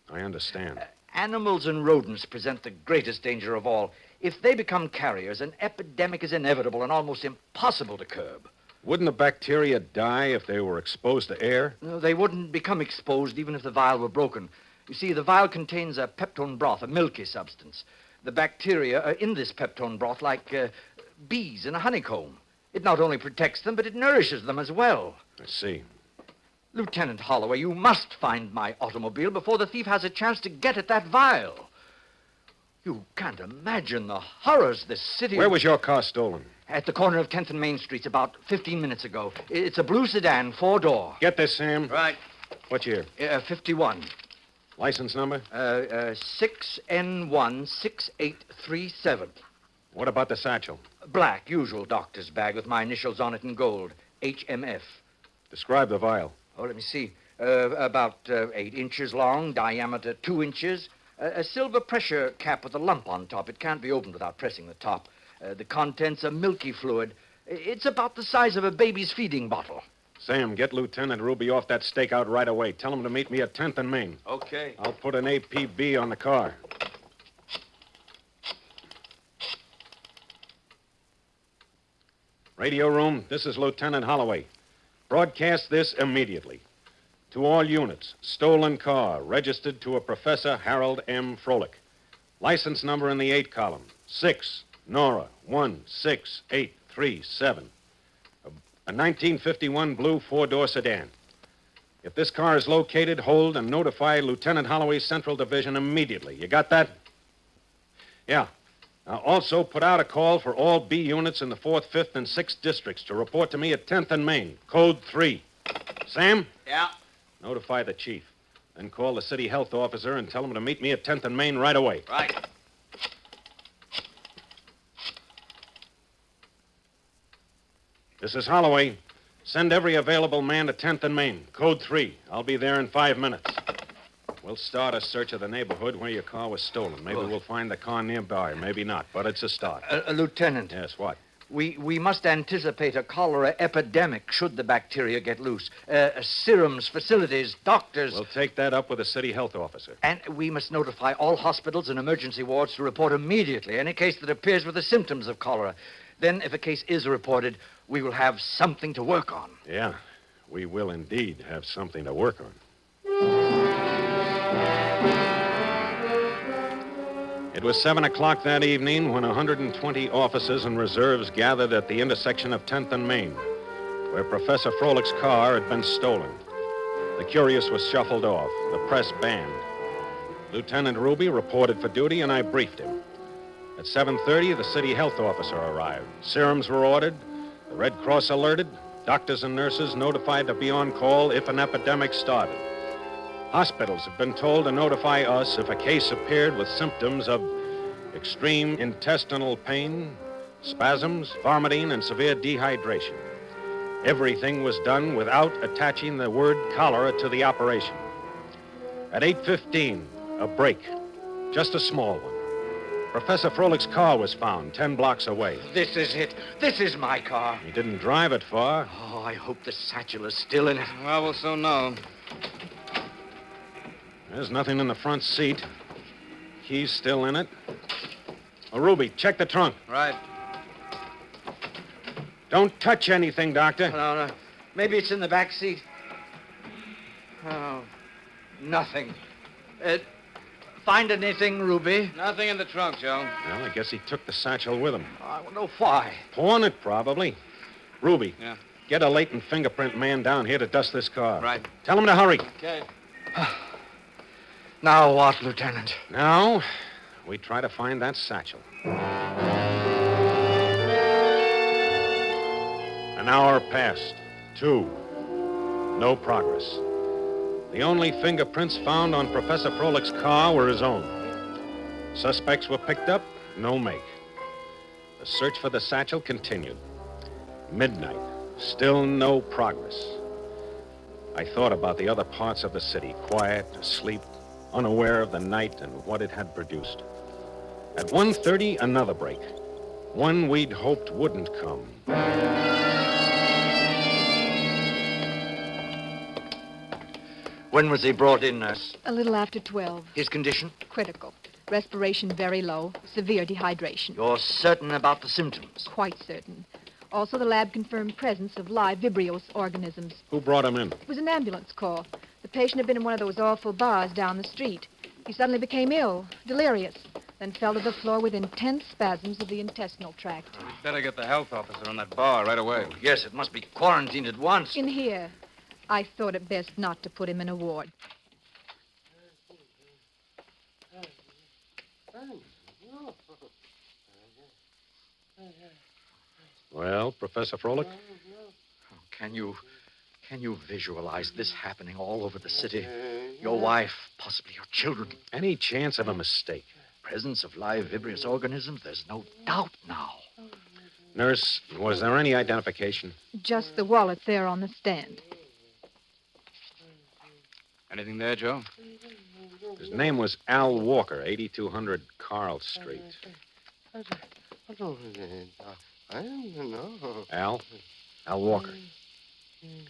[SPEAKER 16] I understand.
[SPEAKER 19] Animals and rodents present the greatest danger of all. If they become carriers, an epidemic is inevitable and almost impossible to curb.
[SPEAKER 16] Wouldn't the bacteria die if they were exposed to air?
[SPEAKER 19] No, they wouldn't become exposed even if the vial were broken. You see, the vial contains a peptone broth, a milky substance. The bacteria are in this peptone broth like bees in a honeycomb. It not only protects them, but it nourishes them as well.
[SPEAKER 16] I see.
[SPEAKER 19] Lieutenant Holloway, you must find my automobile before the thief has a chance to get at that vial. You can't imagine the horrors this city...
[SPEAKER 16] Where was your car stolen?
[SPEAKER 19] At the corner of 10th and Main Streets about 15 minutes ago. It's a blue sedan, 4-door.
[SPEAKER 16] Get this, Sam.
[SPEAKER 19] Right.
[SPEAKER 16] What year?
[SPEAKER 19] 51.
[SPEAKER 16] License number?
[SPEAKER 19] 6N16837.
[SPEAKER 16] What about the satchel?
[SPEAKER 19] Black, usual doctor's bag with my initials on it in gold. HMF.
[SPEAKER 16] Describe the vial.
[SPEAKER 19] Oh, let me see. About 8 inches long, diameter 2 inches. A silver pressure cap with a lump on top. It can't be opened without pressing the top. The contents are milky fluid. It's about the size of a baby's feeding bottle.
[SPEAKER 16] Sam, get Lieutenant Ruby off that stakeout right away. Tell him to meet me at 10th and Main.
[SPEAKER 18] Okay.
[SPEAKER 16] I'll put an APB on the car. Radio room, this is Lieutenant Holloway. Broadcast this immediately. To all units, stolen car, registered to a Professor Harold M. Froelich. License number in the 8 column, 6, Nora, 16837. A 1951 blue 4-door sedan. If this car is located, hold and notify Lieutenant Holloway's Central Division immediately. You got that? Yeah. Also, put out a call for all B units in the 4th, 5th, and 6th districts to report to me at 10th and Main, code 3. Sam?
[SPEAKER 18] Yeah?
[SPEAKER 16] Notify the chief. Then call the city health officer and tell him to meet me at 10th and Main right away.
[SPEAKER 18] Right.
[SPEAKER 16] This is Holloway. Send every available man to 10th and Main, code 3. I'll be there in 5 minutes. We'll start a search of the neighborhood where your car was stolen. Maybe we'll find the car nearby, maybe not, but it's a start.
[SPEAKER 19] Lieutenant.
[SPEAKER 16] Yes, what?
[SPEAKER 19] We must anticipate a cholera epidemic should the bacteria get loose. Serums, facilities, doctors.
[SPEAKER 16] We'll take that up with the city health officer.
[SPEAKER 19] And we must notify all hospitals and emergency wards to report immediately any case that appears with the symptoms of cholera. Then, if a case is reported, we will have something to work on.
[SPEAKER 16] Yeah, we will indeed have something to work on. It was 7 o'clock that evening when 120 officers and reserves gathered at the intersection of 10th and Main, where Professor Froelich's car had been stolen. The curious was shuffled off, the press banned. Lieutenant Ruby reported for duty, and I briefed him. At 7:30, the city health officer arrived. Serums were ordered, the Red Cross alerted, doctors and nurses notified to be on call if an epidemic started. Hospitals have been told to notify us if a case appeared with symptoms of extreme intestinal pain, spasms, vomiting, and severe dehydration. Everything was done without attaching the word cholera to the operation. At 8:15, a break, just a small one. Professor Froelich's car was found 10 blocks away.
[SPEAKER 19] This is it. This is my car.
[SPEAKER 16] He didn't drive it far.
[SPEAKER 19] Oh, I hope the satchel is still in it.
[SPEAKER 11] Well, we'll soon know.
[SPEAKER 16] There's nothing in the front seat. Key's still in it. Oh, Ruby, check the trunk.
[SPEAKER 11] Right.
[SPEAKER 16] Don't touch anything, Doctor.
[SPEAKER 19] No. Maybe it's in the back seat. Oh, nothing. Find anything, Ruby?
[SPEAKER 11] Nothing in the trunk, Joe.
[SPEAKER 16] Well, I guess he took the satchel with him.
[SPEAKER 19] I don't know why.
[SPEAKER 16] Pawn it, probably. Ruby.
[SPEAKER 11] Yeah.
[SPEAKER 16] Get a latent fingerprint man down here to dust this car.
[SPEAKER 11] Right.
[SPEAKER 16] Tell him to hurry.
[SPEAKER 11] Okay.
[SPEAKER 19] Now what, Lieutenant?
[SPEAKER 16] Now, we try to find that satchel. An hour passed. 2. No progress. The only fingerprints found on Professor Froelich's car were his own. Suspects were picked up, no make. The search for the satchel continued. Midnight, still no progress. I thought about the other parts of the city, quiet, asleep, unaware of the night and what it had produced. At 1:30, another break. One we'd hoped wouldn't come.
[SPEAKER 19] When was he brought in, nurse?
[SPEAKER 9] A little after 12.
[SPEAKER 19] His condition?
[SPEAKER 9] Critical. Respiration very low. Severe dehydration.
[SPEAKER 19] You're certain about the symptoms?
[SPEAKER 9] Quite certain. Also, the lab confirmed presence of live Vibrios organisms.
[SPEAKER 16] Who brought him in?
[SPEAKER 9] It was an ambulance call. The patient had been in one of those awful bars down the street. He suddenly became ill, delirious, then fell to the floor with intense spasms of the intestinal tract.
[SPEAKER 11] We'd better get the health officer on that bar right away.
[SPEAKER 19] Yes, it must be quarantined at once.
[SPEAKER 9] In here. I thought it best not to put him in a ward.
[SPEAKER 16] Well, Professor Froelich?
[SPEAKER 19] Can you visualize this happening all over the city? Your wife, possibly your children.
[SPEAKER 16] Any chance of a mistake?
[SPEAKER 19] Presence of live Vibrios organisms, there's no doubt now.
[SPEAKER 16] Nurse, was there any identification?
[SPEAKER 9] Just the wallet there on the stand.
[SPEAKER 11] Anything there, Joe?
[SPEAKER 16] His name was Al Walker, 8200 Carl Street. Al? Al Walker.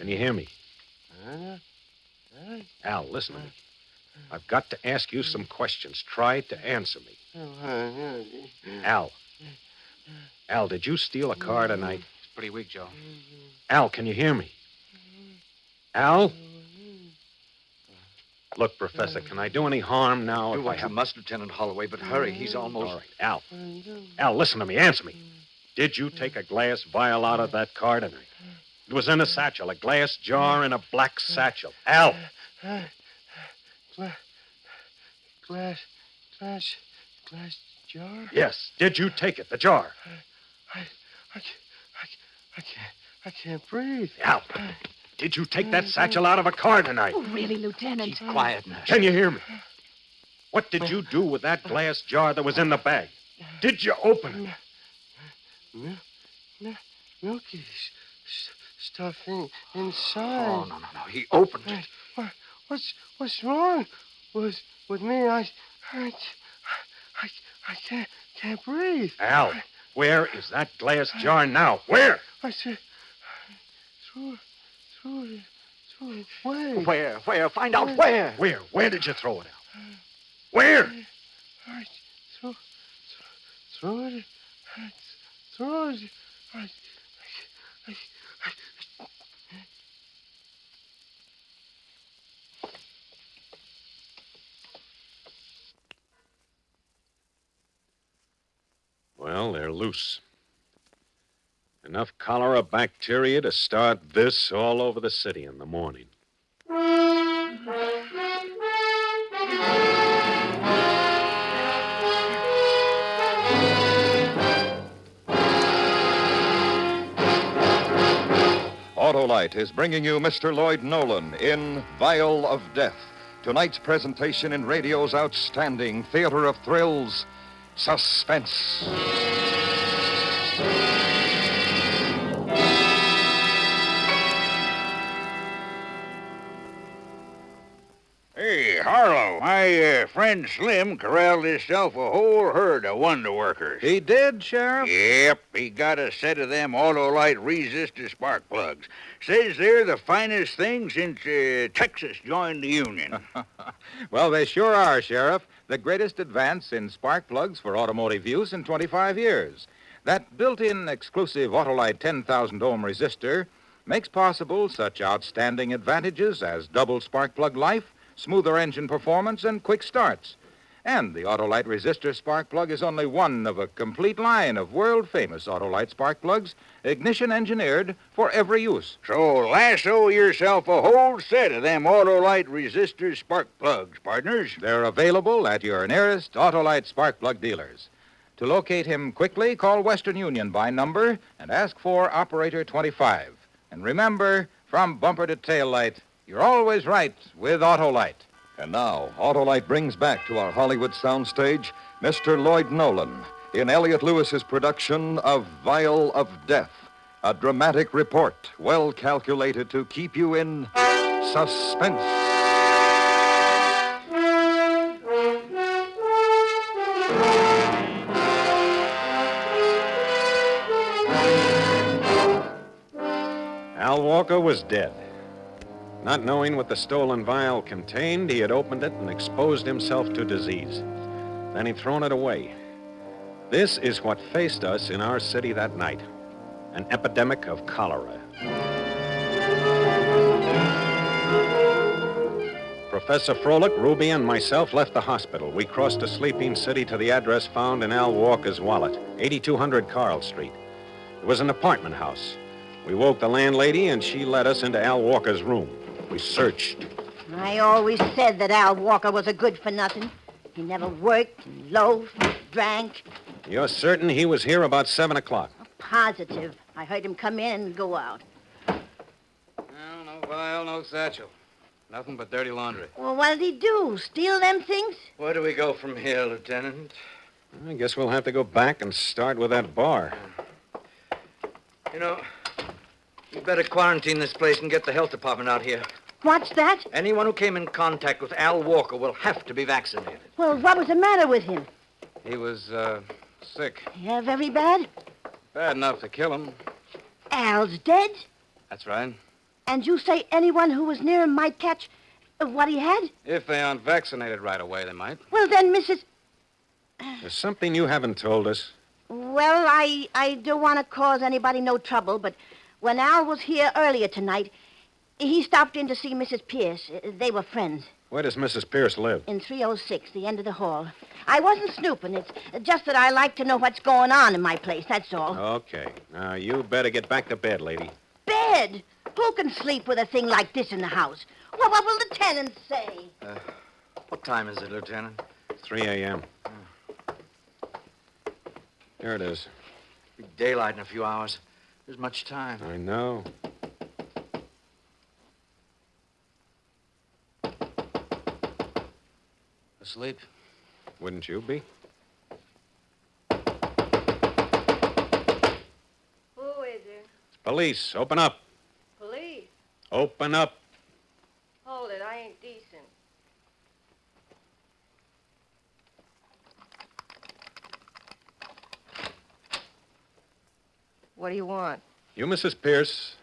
[SPEAKER 16] Can you hear me? Al, listen to me. I've got to ask you some questions. Try to answer me. Al. Al, did you steal a car tonight?
[SPEAKER 11] It's pretty weak, Joe.
[SPEAKER 16] Al, can you hear me? Al? Look, Professor, can I do any harm now?
[SPEAKER 19] Do
[SPEAKER 16] if
[SPEAKER 19] what
[SPEAKER 16] I have...
[SPEAKER 19] you must, Lieutenant Holloway, but hurry. He's almost...
[SPEAKER 16] All right, Al. Al, listen to me. Answer me. Did you take a glass vial out of that car tonight? It was in a satchel, a glass jar in a black satchel. Al!
[SPEAKER 12] Glass jar?
[SPEAKER 16] Yes. Did you take it, the jar?
[SPEAKER 12] I can't breathe.
[SPEAKER 16] Al, did you take that satchel out of a car tonight?
[SPEAKER 9] Oh, really, Lieutenant?
[SPEAKER 19] Keep quiet now.
[SPEAKER 16] Can you hear me? What did you do with that glass jar that was in the bag? Did you open it?
[SPEAKER 12] Milky stuff inside.
[SPEAKER 19] Oh, no. He opened it.
[SPEAKER 12] What's wrong with me? I can't breathe.
[SPEAKER 16] Al, where is that glass jar now? Where?
[SPEAKER 12] I said, threw it away.
[SPEAKER 19] Where? Find out where.
[SPEAKER 16] Where? Where did you throw it, Al? Where?
[SPEAKER 12] I threw it.
[SPEAKER 16] Well, they're loose. Enough cholera bacteria to start this all over the city in the morning.
[SPEAKER 10] Autolite is bringing you Mr. Lloyd Nolan in Vial of Death. Tonight's presentation in radio's outstanding theater of thrills, Suspense.
[SPEAKER 8] Hey, Harlow, my friend Slim corralled himself a whole herd of wonder workers.
[SPEAKER 14] He did, Sheriff?
[SPEAKER 8] Yep, he got a set of them Autolite resistor spark plugs. Says they're the finest thing since Texas joined the Union.
[SPEAKER 14] Well, they sure are, Sheriff. The greatest advance in spark plugs for automotive use in 25 years. That built-in exclusive Autolite 10,000 ohm resistor makes possible such outstanding advantages as double spark plug life, smoother engine performance, and quick starts. And the Autolite resistor spark plug is only one of a complete line of world-famous Autolite spark plugs, ignition-engineered for every use.
[SPEAKER 8] So lasso yourself a whole set of them Autolite resistor spark plugs, partners.
[SPEAKER 14] They're available at your nearest Autolite spark plug dealers. To locate him quickly, call Western Union by number and ask for Operator 25. And remember, from bumper to tail light, you're always right with Autolite.
[SPEAKER 10] And now, Autolite brings back to our Hollywood soundstage Mr. Lloyd Nolan in Elliot Lewis's production of Vial of Death, a dramatic report well calculated to keep you in suspense.
[SPEAKER 16] Al Walker was dead. Not knowing what the stolen vial contained, he had opened it and exposed himself to disease. Then he'd thrown it away. This is what faced us in our city that night. An epidemic of cholera. Professor Froelich, Ruby, and myself left the hospital. We crossed a sleeping city to the address found in Al Walker's wallet, 8200 Carl Street. It was an apartment house. We woke the landlady, and she led us into Al Walker's room. We searched.
[SPEAKER 21] I always said that Al Walker was a good-for-nothing. He never worked, loafed, drank.
[SPEAKER 16] You're certain he was here about 7 o'clock?
[SPEAKER 21] Positive. I heard him come in and go out.
[SPEAKER 11] Well, no vial, no satchel. Nothing but dirty laundry.
[SPEAKER 21] Well, what did he do? Steal them things?
[SPEAKER 11] Where do we go from here, Lieutenant?
[SPEAKER 16] I guess we'll have to go back and start with that bar.
[SPEAKER 19] You know, you better quarantine this place and get the health department out here.
[SPEAKER 21] What's that?
[SPEAKER 19] Anyone who came in contact with Al Walker will have to be vaccinated.
[SPEAKER 21] Well, what was the matter with him?
[SPEAKER 11] He was, sick.
[SPEAKER 21] Yeah, very bad?
[SPEAKER 11] Bad enough to kill him.
[SPEAKER 21] Al's dead?
[SPEAKER 11] That's right.
[SPEAKER 21] And you say anyone who was near him might catch what he had?
[SPEAKER 13] If they aren't vaccinated right away, they might.
[SPEAKER 21] Well, then, Mrs.
[SPEAKER 16] There's something you haven't told us.
[SPEAKER 21] Well, I don't want to cause anybody no trouble, but when Al was here earlier tonight, he stopped in to see Mrs. Pierce. They were friends.
[SPEAKER 16] Where does Mrs. Pierce live?
[SPEAKER 21] In 306, the end of the hall. I wasn't snooping. It's just that I like to know what's going on in my place, that's all.
[SPEAKER 16] Okay. Now, you better get back to bed, lady.
[SPEAKER 21] Bed? Who can sleep with a thing like this in the house? Well, what will the tenants say?
[SPEAKER 19] What time is it, Lieutenant?
[SPEAKER 16] 3 a.m. Here it is.
[SPEAKER 19] Be daylight in a few hours. There's much time.
[SPEAKER 16] I know.
[SPEAKER 13] Asleep?
[SPEAKER 16] Wouldn't you be?
[SPEAKER 21] Who is it?
[SPEAKER 16] Police, open up.
[SPEAKER 21] Police?
[SPEAKER 16] Open up.
[SPEAKER 21] Hold it, I ain't decent. What do you want?
[SPEAKER 16] You Mrs. Pierce?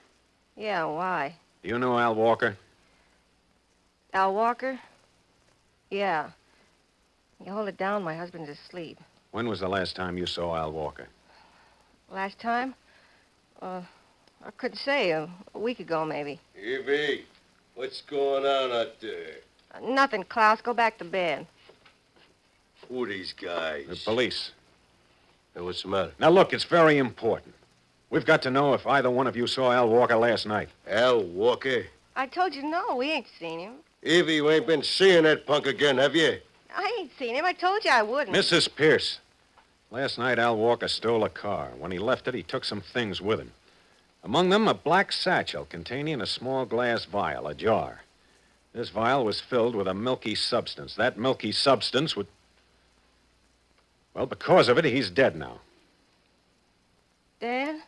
[SPEAKER 21] Yeah, why?
[SPEAKER 16] Do you know Al Walker?
[SPEAKER 21] Al Walker? Yeah. You hold it down, my husband's asleep.
[SPEAKER 16] When was the last time you saw Al Walker?
[SPEAKER 21] Last time? I couldn't say. A week ago, maybe.
[SPEAKER 12] Evie, what's going on out there?
[SPEAKER 21] Nothing, Klaus. Go back to bed.
[SPEAKER 12] Who are these guys?
[SPEAKER 16] The police.
[SPEAKER 12] Hey, what's the matter?
[SPEAKER 16] Now, look, it's very important. We've got to know if either one of you saw Al Walker last night.
[SPEAKER 12] Al Walker?
[SPEAKER 21] I told you no, we ain't seen him.
[SPEAKER 12] Evie, you ain't been seeing that punk again, have you?
[SPEAKER 21] I ain't seen him. I told you I wouldn't.
[SPEAKER 16] Mrs. Pierce, last night Al Walker stole a car. When he left it, he took some things with him. Among them, a black satchel containing a small glass vial, a jar. This vial was filled with a milky substance. That milky substance would... Well, because of it, he's dead now.
[SPEAKER 21] Dead?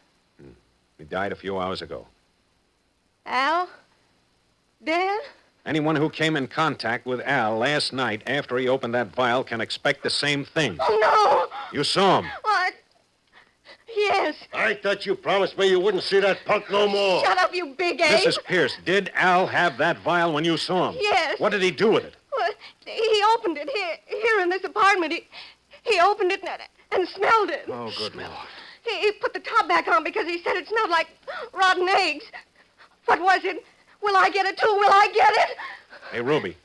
[SPEAKER 16] He died a few hours ago.
[SPEAKER 21] Al? Dead?
[SPEAKER 16] Anyone who came in contact with Al last night after he opened that vial can expect the same thing.
[SPEAKER 21] Oh, no!
[SPEAKER 16] You saw him.
[SPEAKER 21] What? Yes.
[SPEAKER 12] I thought you promised me you wouldn't see that punk no more.
[SPEAKER 21] Shut up, you big ape.
[SPEAKER 16] Mrs. Pierce, did Al have that vial when you saw him?
[SPEAKER 21] Yes.
[SPEAKER 16] What did he do with it?
[SPEAKER 21] Well, he opened it here in this apartment. He opened it and smelled it.
[SPEAKER 16] Oh, good Lord.
[SPEAKER 21] He put the top back on because he said it smelled like rotten eggs. What was it? Will I get it, too? Will I get it?
[SPEAKER 16] Hey, Ruby,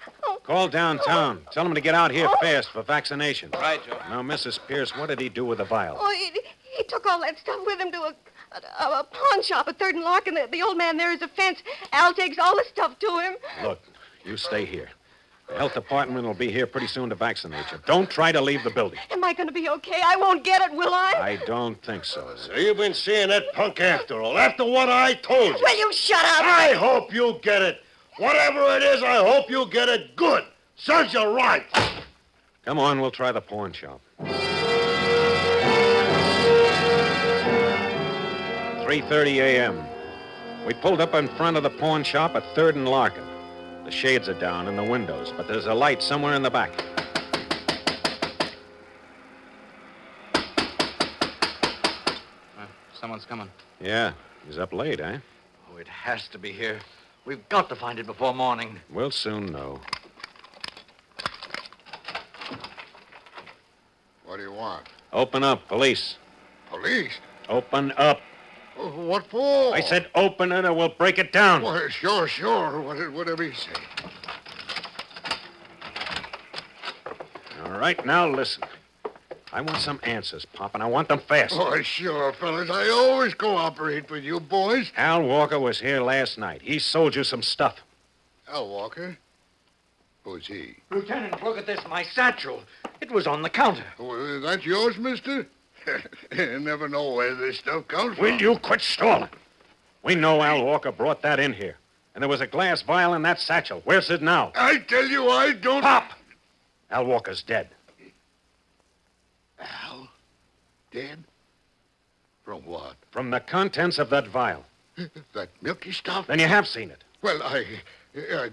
[SPEAKER 16] call downtown. Tell them to get out here fast for vaccination.
[SPEAKER 13] Right, Joe.
[SPEAKER 16] Now, Mrs. Pierce, what did he do with the vial?
[SPEAKER 21] Oh, he took all that stuff with him to a pawn shop at 3rd and Lark, and the old man there is a fence. Al takes all the stuff to him.
[SPEAKER 16] Look, you stay here. The health department will be here pretty soon to vaccinate you. Don't try to leave the building.
[SPEAKER 21] Am I going to be okay? I won't get it, will I?
[SPEAKER 16] I don't think so.
[SPEAKER 12] So you've been seeing that punk after all, after what I told you.
[SPEAKER 21] Will you shut up?
[SPEAKER 12] I hope you get it. Whatever it is, I hope you get it good. Serves you right.
[SPEAKER 16] Come on, we'll try the pawn shop. 3:30 a.m. We pulled up in front of the pawn shop at 3rd and Larkin. The shades are down in the windows, but there's a light somewhere in the back.
[SPEAKER 13] Someone's coming.
[SPEAKER 16] Yeah, he's up late, eh?
[SPEAKER 19] Oh, it has to be here. We've got to find it before morning.
[SPEAKER 16] We'll soon know.
[SPEAKER 17] What do you want?
[SPEAKER 16] Open up, police.
[SPEAKER 17] Police?
[SPEAKER 16] Open up.
[SPEAKER 17] What for?
[SPEAKER 16] I said open it or we'll break it down.
[SPEAKER 17] Well, sure. Whatever you say.
[SPEAKER 16] All right, now listen. I want some answers, Pop, and I want them fast.
[SPEAKER 17] Oh, sure, fellas. I always cooperate with you boys.
[SPEAKER 16] Al Walker was here last night. He sold you some stuff.
[SPEAKER 17] Al Walker? Who's he?
[SPEAKER 19] Lieutenant, look at this, my satchel. It was on the counter.
[SPEAKER 17] Oh, that's yours, mister? You never know where this stuff comes from.
[SPEAKER 16] Will you quit stalling? We know Al Walker brought that in here. And there was a glass vial in that satchel. Where's it now?
[SPEAKER 17] I tell you, I don't...
[SPEAKER 16] Pop! Al Walker's dead.
[SPEAKER 17] Al? Dead? From what?
[SPEAKER 16] From the contents of that vial.
[SPEAKER 17] That milky stuff?
[SPEAKER 16] Then you have seen it.
[SPEAKER 17] Well, I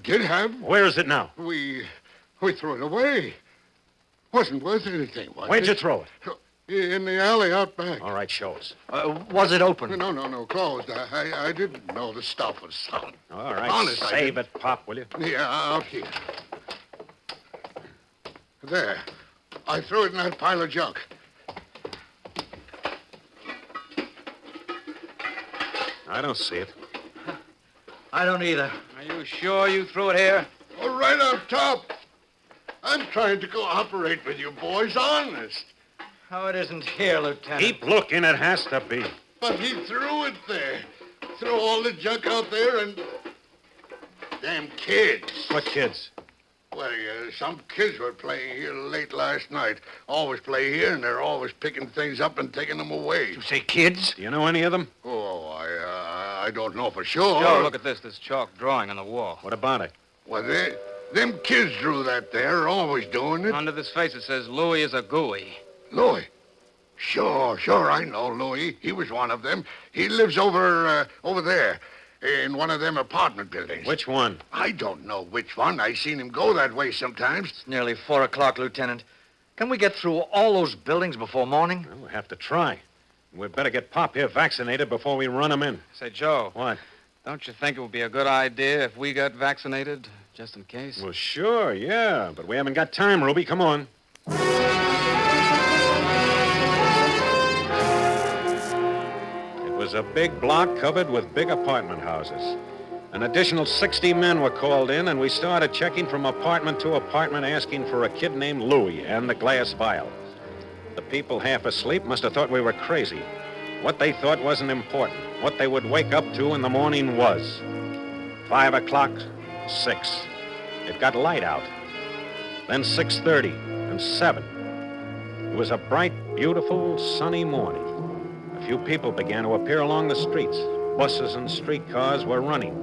[SPEAKER 17] did have.
[SPEAKER 16] Where is it now?
[SPEAKER 17] We threw it away. Wasn't worth anything, was
[SPEAKER 16] Where'd
[SPEAKER 17] it?
[SPEAKER 16] you throw it?
[SPEAKER 17] In the alley out back.
[SPEAKER 16] All right, show us.
[SPEAKER 19] Was it open?
[SPEAKER 17] No, closed. I didn't know the stuff was solid.
[SPEAKER 16] All right,
[SPEAKER 17] Honest, I
[SPEAKER 16] save
[SPEAKER 17] didn't.
[SPEAKER 16] it, Pop, will you?
[SPEAKER 17] Yeah, out here. There. I threw it in that pile of junk.
[SPEAKER 16] I don't see it.
[SPEAKER 19] I don't either.
[SPEAKER 13] Are you sure you threw it here?
[SPEAKER 17] Oh, right on top. I'm trying to cooperate with you boys, honest.
[SPEAKER 19] Oh, it isn't here, Lieutenant.
[SPEAKER 16] Keep looking, it has to be.
[SPEAKER 17] But he threw it there. Threw all the junk out there and... Damn kids.
[SPEAKER 16] What kids?
[SPEAKER 17] Well, some kids were playing here late last night. Always play here, and they're always picking things up and taking them away.
[SPEAKER 19] You say kids?
[SPEAKER 16] Do you know any of them?
[SPEAKER 17] Oh, I don't know for sure.
[SPEAKER 13] Joe, look at this chalk drawing on the wall.
[SPEAKER 16] What about it?
[SPEAKER 17] Well, them kids drew that there, always doing it.
[SPEAKER 13] Under this face it says Louis is a gooey.
[SPEAKER 17] Louis? Sure, I know Louis. He was one of them. He lives over there, in one of them apartment buildings.
[SPEAKER 16] Which one?
[SPEAKER 17] I don't know which one. I seen him go that way sometimes.
[SPEAKER 19] It's nearly 4 o'clock, Lieutenant. Can we get through all those buildings before morning?
[SPEAKER 16] Well, we'll have to try. We'd better get Pop here vaccinated before we run him in.
[SPEAKER 13] Say, Joe.
[SPEAKER 16] What?
[SPEAKER 13] Don't you think it would be a good idea if we got vaccinated, just in case?
[SPEAKER 16] Well, sure, yeah. But we haven't got time, Ruby. Come on. It was a big block covered with big apartment houses. An additional 60 men were called in, and we started checking from apartment to apartment asking for a kid named Louis and the glass vial. The people half asleep must have thought we were crazy. What they thought wasn't important. What they would wake up to in the morning was 5 o'clock, 6. It got light out. Then 6:30 and 7. It was a bright, beautiful, sunny morning. A few people began to appear along the streets. Buses and streetcars were running.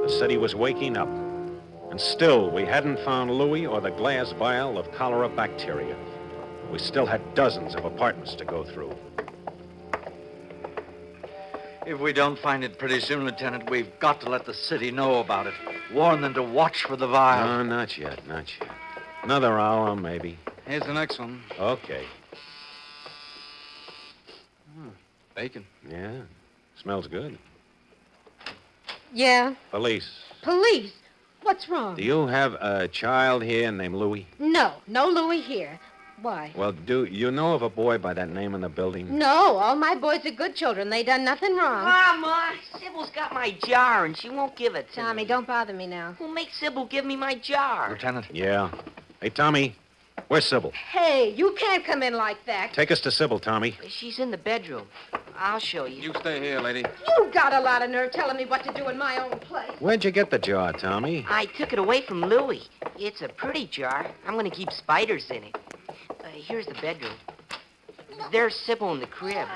[SPEAKER 16] The city was waking up. And still, we hadn't found Louis or the glass vial of cholera bacteria. We still had dozens of apartments to go through.
[SPEAKER 19] If we don't find it pretty soon, Lieutenant, we've got to let the city know about it. Warn them to watch for the vial.
[SPEAKER 16] No, not yet. Another hour, maybe.
[SPEAKER 13] Here's the next one.
[SPEAKER 16] Okay.
[SPEAKER 13] Bacon.
[SPEAKER 16] Yeah, smells good.
[SPEAKER 2] Yeah?
[SPEAKER 16] Police.
[SPEAKER 2] Police? What's wrong?
[SPEAKER 16] Do you have a child here named Louis?
[SPEAKER 2] No Louis here. Why?
[SPEAKER 16] Well, do you know of a boy by that name in the building?
[SPEAKER 2] No, all my boys are good children. They done nothing wrong.
[SPEAKER 7] Mama, Sybil's got my jar, and she won't give it to
[SPEAKER 2] Tommy,
[SPEAKER 7] me.
[SPEAKER 2] don't bother me now.
[SPEAKER 7] Who'll make Sybil give me my jar?
[SPEAKER 19] Lieutenant.
[SPEAKER 16] Yeah. Hey, Tommy, where's Sybil?
[SPEAKER 2] Hey, you can't come in like that.
[SPEAKER 16] Take us to Sybil, Tommy.
[SPEAKER 7] She's in the bedroom. I'll show you.
[SPEAKER 13] You stay here, lady.
[SPEAKER 2] You got a lot of nerve telling me what to do in my own place.
[SPEAKER 16] Where'd you get the jar, Tommy?
[SPEAKER 7] I took it away from Louis. It's a pretty jar. I'm going to keep spiders in it. Here's the bedroom. There's Sybil in the crib.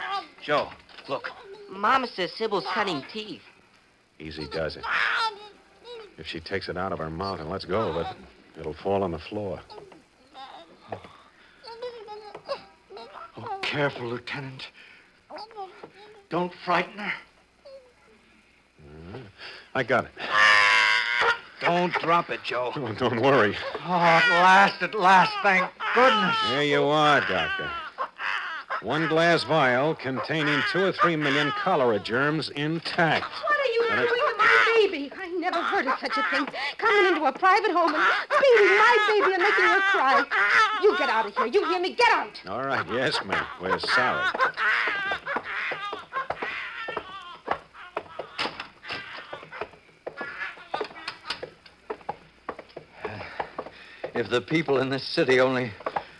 [SPEAKER 13] Joe, look.
[SPEAKER 7] Mama says Sybil's cutting teeth.
[SPEAKER 16] Easy does it. If she takes it out of her mouth and lets go of it, it'll fall on the floor.
[SPEAKER 19] Oh, careful, Lieutenant. Don't frighten her.
[SPEAKER 16] I got it.
[SPEAKER 19] Don't drop it, Joe.
[SPEAKER 16] Oh, don't worry.
[SPEAKER 19] Oh, at last, thank goodness.
[SPEAKER 16] Here you are, Doctor. One glass vial containing 2 or 3 million cholera germs intact.
[SPEAKER 2] What are you doing to my baby? I never heard of such a thing. Coming into a private home and beating my baby and making her cry. You get out of here. You hear me? Get out.
[SPEAKER 16] All right, yes, ma'am. We're sorry.
[SPEAKER 19] If the people in this city only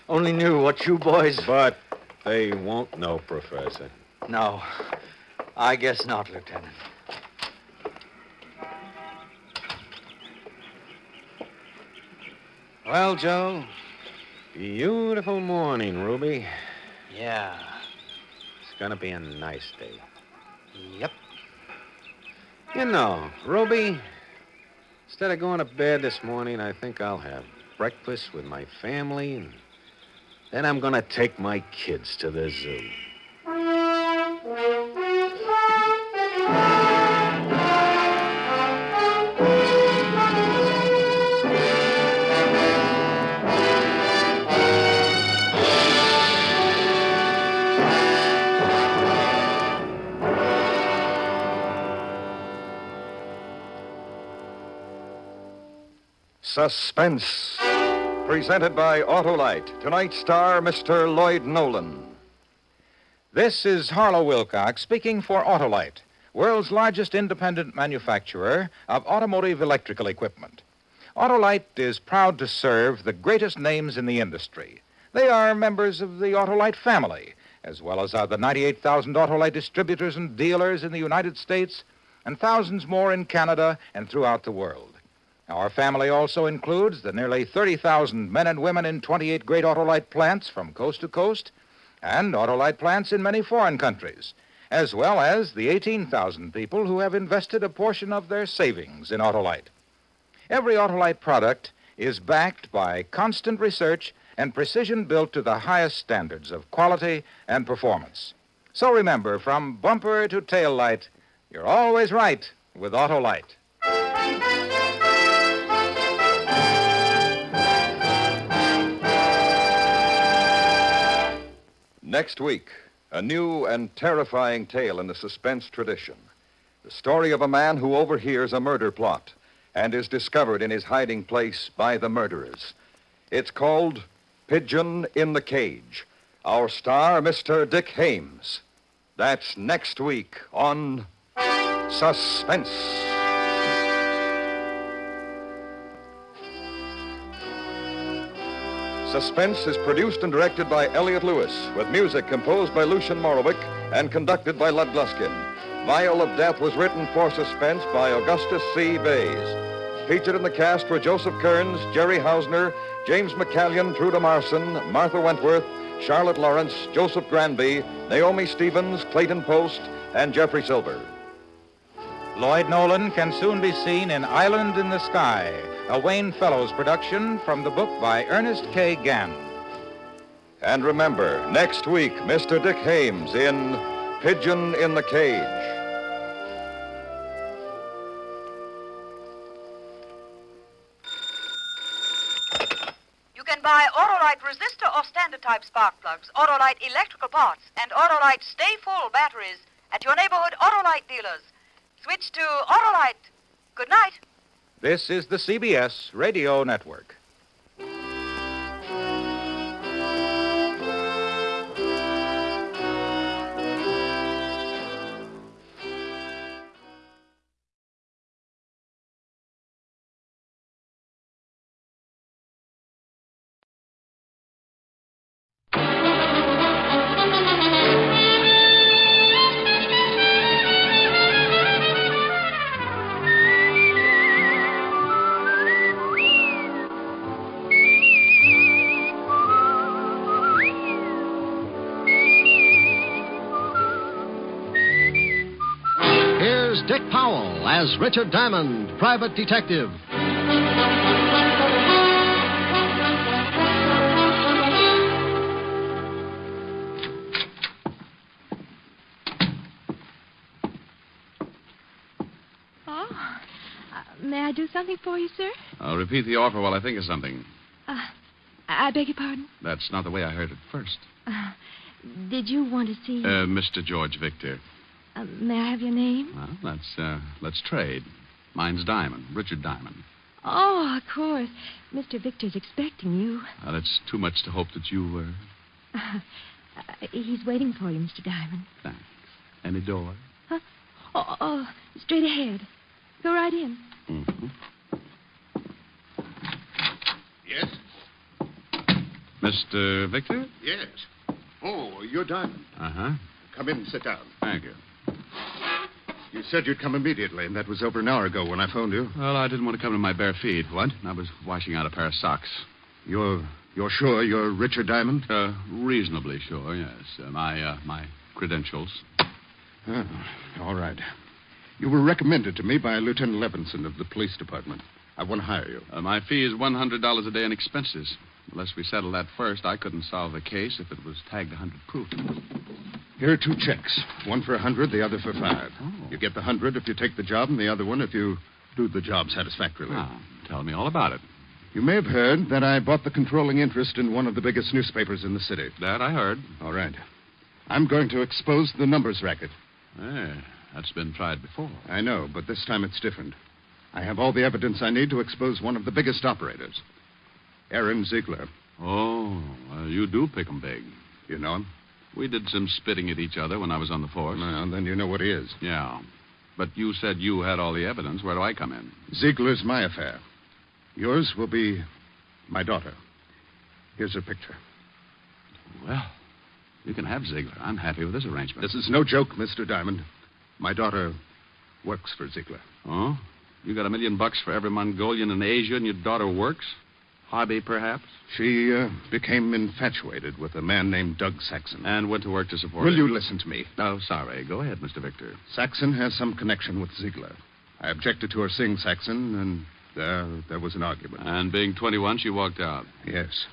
[SPEAKER 19] knew what you boys...
[SPEAKER 16] But they won't know, Professor.
[SPEAKER 19] No, I guess not, Lieutenant.
[SPEAKER 13] Well, Joe?
[SPEAKER 16] Beautiful morning, Ruby.
[SPEAKER 13] Yeah.
[SPEAKER 16] It's gonna be a nice day.
[SPEAKER 13] Yep.
[SPEAKER 16] You know, Ruby, instead of going to bed this morning, I think I'll have breakfast with my family, and then I'm gonna take my kids to the zoo.
[SPEAKER 10] Suspense. Presented by Autolite. Tonight's star, Mr. Lloyd Nolan.
[SPEAKER 14] This is Harlow Wilcox speaking for Autolite, world's largest independent manufacturer of automotive electrical equipment. Autolite is proud to serve the greatest names in the industry. They are members of the Autolite family, as well as are the 98,000 Autolite distributors and dealers in the United States and thousands more in Canada and throughout the world. Our family also includes the nearly 30,000 men and women in 28 great Autolite plants from coast to coast and Autolite plants in many foreign countries, as well as the 18,000 people who have invested a portion of their savings in Autolite. Every Autolite product is backed by constant research and precision built to the highest standards of quality and performance. So remember, from bumper to tail light, you're always right with Autolite.
[SPEAKER 10] Next week, a new and terrifying tale in the suspense tradition. The story of a man who overhears a murder plot and is discovered in his hiding place by the murderers. It's called Pigeon in the Cage. Our star, Mr. Dick Hames. That's next week on Suspense. Suspense is produced and directed by Elliot Lewis, with music composed by Lucian Morowick and conducted by Lud Gluskin. Vial of Death was written for Suspense by Augustus C. Bays. Featured in the cast were Joseph Kearns, Jerry Hausner, James McCallion, Truda Marson, Martha Wentworth, Charlotte Lawrence, Joseph Granby, Naomi Stevens, Clayton Post, and Jeffrey Silver.
[SPEAKER 14] Lloyd Nolan can soon be seen in Island in the Sky, a Wayne Fellows production from the book by Ernest K. Gann.
[SPEAKER 10] And remember, next week, Mr. Dick Hames in Pigeon in the Cage.
[SPEAKER 4] You can buy Autolite resistor or standard type spark plugs, Autolite electrical parts, and Autolite Stay Full batteries at your neighborhood Autolite dealers. Switch to Autolite. Good night.
[SPEAKER 14] This is the CBS Radio Network.
[SPEAKER 6] Dick Powell as Richard Diamond, private detective.
[SPEAKER 9] May I do something for you, sir?
[SPEAKER 5] I'll repeat the offer while I think of something.
[SPEAKER 9] I beg your pardon?
[SPEAKER 5] That's not the way I heard it first.
[SPEAKER 9] Did you want to see...
[SPEAKER 5] Mr. George Victor.
[SPEAKER 9] May I have your name?
[SPEAKER 5] Well, let's trade. Mine's Diamond, Richard Diamond.
[SPEAKER 9] Oh, of course. Mr. Victor's expecting you.
[SPEAKER 5] That's too much to hope that you were...
[SPEAKER 9] He's waiting for you, Mr. Diamond.
[SPEAKER 5] Thanks. Any door?
[SPEAKER 9] Huh? Oh, straight ahead. Go right in.
[SPEAKER 5] Mm-hmm.
[SPEAKER 17] Yes?
[SPEAKER 5] Mr. Victor?
[SPEAKER 17] Yes. Oh, you're Diamond.
[SPEAKER 5] Uh-huh.
[SPEAKER 17] Come in and sit down.
[SPEAKER 5] Thank you.
[SPEAKER 17] You said you'd come immediately, and that was over an hour ago when I phoned you.
[SPEAKER 5] Well, I didn't want to come in my bare feet. What? I was washing out a pair of socks.
[SPEAKER 17] You're sure you're Richard Diamond?
[SPEAKER 5] Reasonably sure, yes. My credentials.
[SPEAKER 17] Oh, all right. You were recommended to me by Lieutenant Levinson of the police department. I want to hire you.
[SPEAKER 5] My fee is $100 a day in expenses. Unless we settle that first, I couldn't solve the case if it was tagged 100 proof.
[SPEAKER 17] Here are 2 checks. One for 100, the other for 5.
[SPEAKER 5] Oh.
[SPEAKER 17] You get the 100 if you take the job, and the other one if you do the job satisfactorily.
[SPEAKER 5] Ah, tell me all about it.
[SPEAKER 17] You may have heard that I bought the controlling interest in one of the biggest newspapers in the city.
[SPEAKER 5] That I heard.
[SPEAKER 17] All right. I'm going to expose the numbers racket.
[SPEAKER 5] That's been tried before.
[SPEAKER 17] I know, but this time it's different.
[SPEAKER 1] I have all the evidence I need to expose one of the biggest operators, Aaron Ziegler.
[SPEAKER 20] Oh, well, you do pick 'em big.
[SPEAKER 1] You know him?
[SPEAKER 20] We did some spitting at each other when I was on the force.
[SPEAKER 1] Well, then you know what he is.
[SPEAKER 20] Yeah. But you said you had all the evidence. Where do I come in?
[SPEAKER 1] Ziegler's my affair. Yours will be my daughter. Here's her picture.
[SPEAKER 20] Well, you can have Ziegler. I'm happy with this arrangement.
[SPEAKER 1] This is no joke, Mr. Diamond. My daughter works for Ziegler.
[SPEAKER 20] Oh? You got $1 million for every Mongolian in Asia and your daughter works? Hobby, perhaps?
[SPEAKER 1] She became infatuated with a man named Doug Saxon.
[SPEAKER 20] And went to work to support
[SPEAKER 1] Will
[SPEAKER 20] him.
[SPEAKER 1] you listen to me?
[SPEAKER 20] Oh, sorry. Go ahead, Mr. Victor.
[SPEAKER 1] Saxon has some connection with Ziegler. I objected to her seeing Saxon, and there was an argument.
[SPEAKER 20] And being 21, she walked out.
[SPEAKER 1] Yes.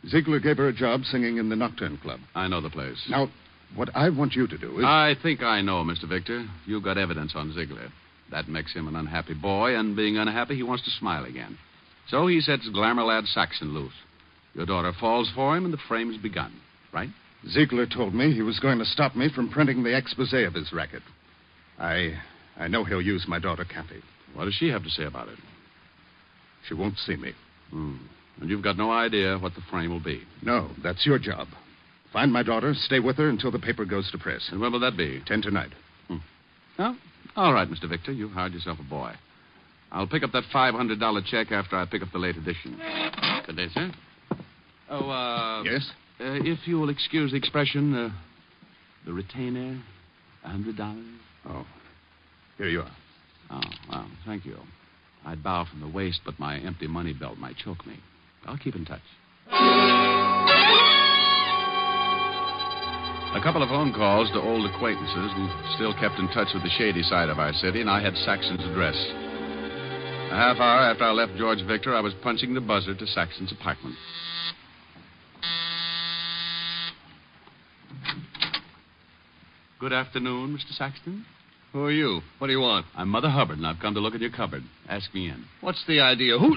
[SPEAKER 1] Ziegler gave her a job singing in the Nocturne Club.
[SPEAKER 20] I know the place.
[SPEAKER 1] Now, what I want you to do is...
[SPEAKER 20] I think I know, Mr. Victor. You've got evidence on Ziegler. That makes him an unhappy boy, and being unhappy, he wants to smile again. So he sets glamour lad Saxon loose. Your daughter falls for him, and the frame's begun, right?
[SPEAKER 1] Ziegler told me he was going to stop me from printing the expose of his racket. I know he'll use my daughter, Kathy.
[SPEAKER 20] What does she have to say about it?
[SPEAKER 1] She won't see me.
[SPEAKER 20] And you've got no idea what the frame will be?
[SPEAKER 1] No, that's your job. Find my daughter, stay with her until the paper goes to press.
[SPEAKER 20] And when will that be?
[SPEAKER 1] 10 tonight.
[SPEAKER 20] Oh, all right, Mr. Victor. You've hired yourself a boy. I'll pick up that $500 check after I pick up the late edition. Good day, sir. Oh,
[SPEAKER 1] Yes?
[SPEAKER 20] If you will excuse the expression, the retainer, $100.
[SPEAKER 1] Oh, here you are.
[SPEAKER 20] Oh, well, thank you. I'd bow from the waist, but my empty money belt might choke me. I'll keep in touch. A couple of phone calls to old acquaintances who still kept in touch with the shady side of our city, and I had Saxon's address. A half hour after I left George Victor, I was punching the buzzer to Saxon's apartment. Good afternoon, Mr. Saxton.
[SPEAKER 23] Who are you? What do you want?
[SPEAKER 20] I'm Mother Hubbard, and I've come to look in your cupboard. Ask me in.
[SPEAKER 23] What's the idea? Who...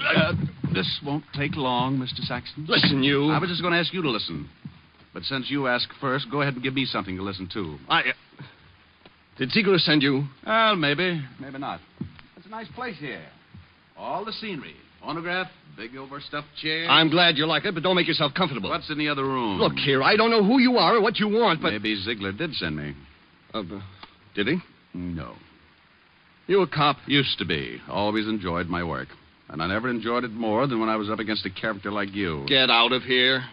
[SPEAKER 20] This won't take long, Mr. Saxton.
[SPEAKER 23] Listen, you...
[SPEAKER 20] I was just going to ask you to listen. But since you asked first, go ahead and give me something to listen to.
[SPEAKER 23] Did Ziegler send you?
[SPEAKER 20] Well, maybe. Maybe not. It's a nice place here. All the scenery. Phonograph, big overstuffed chairs.
[SPEAKER 23] I'm glad you like it, but don't make yourself comfortable.
[SPEAKER 20] What's in the other room?
[SPEAKER 23] Look here, I don't know who you are or what you want, but...
[SPEAKER 20] Maybe Ziegler did send me.
[SPEAKER 23] Did he?
[SPEAKER 20] No.
[SPEAKER 23] You a cop?
[SPEAKER 20] Used to be. Always enjoyed my work. And I never enjoyed it more than when I was up against a character like you.
[SPEAKER 23] Get out of here.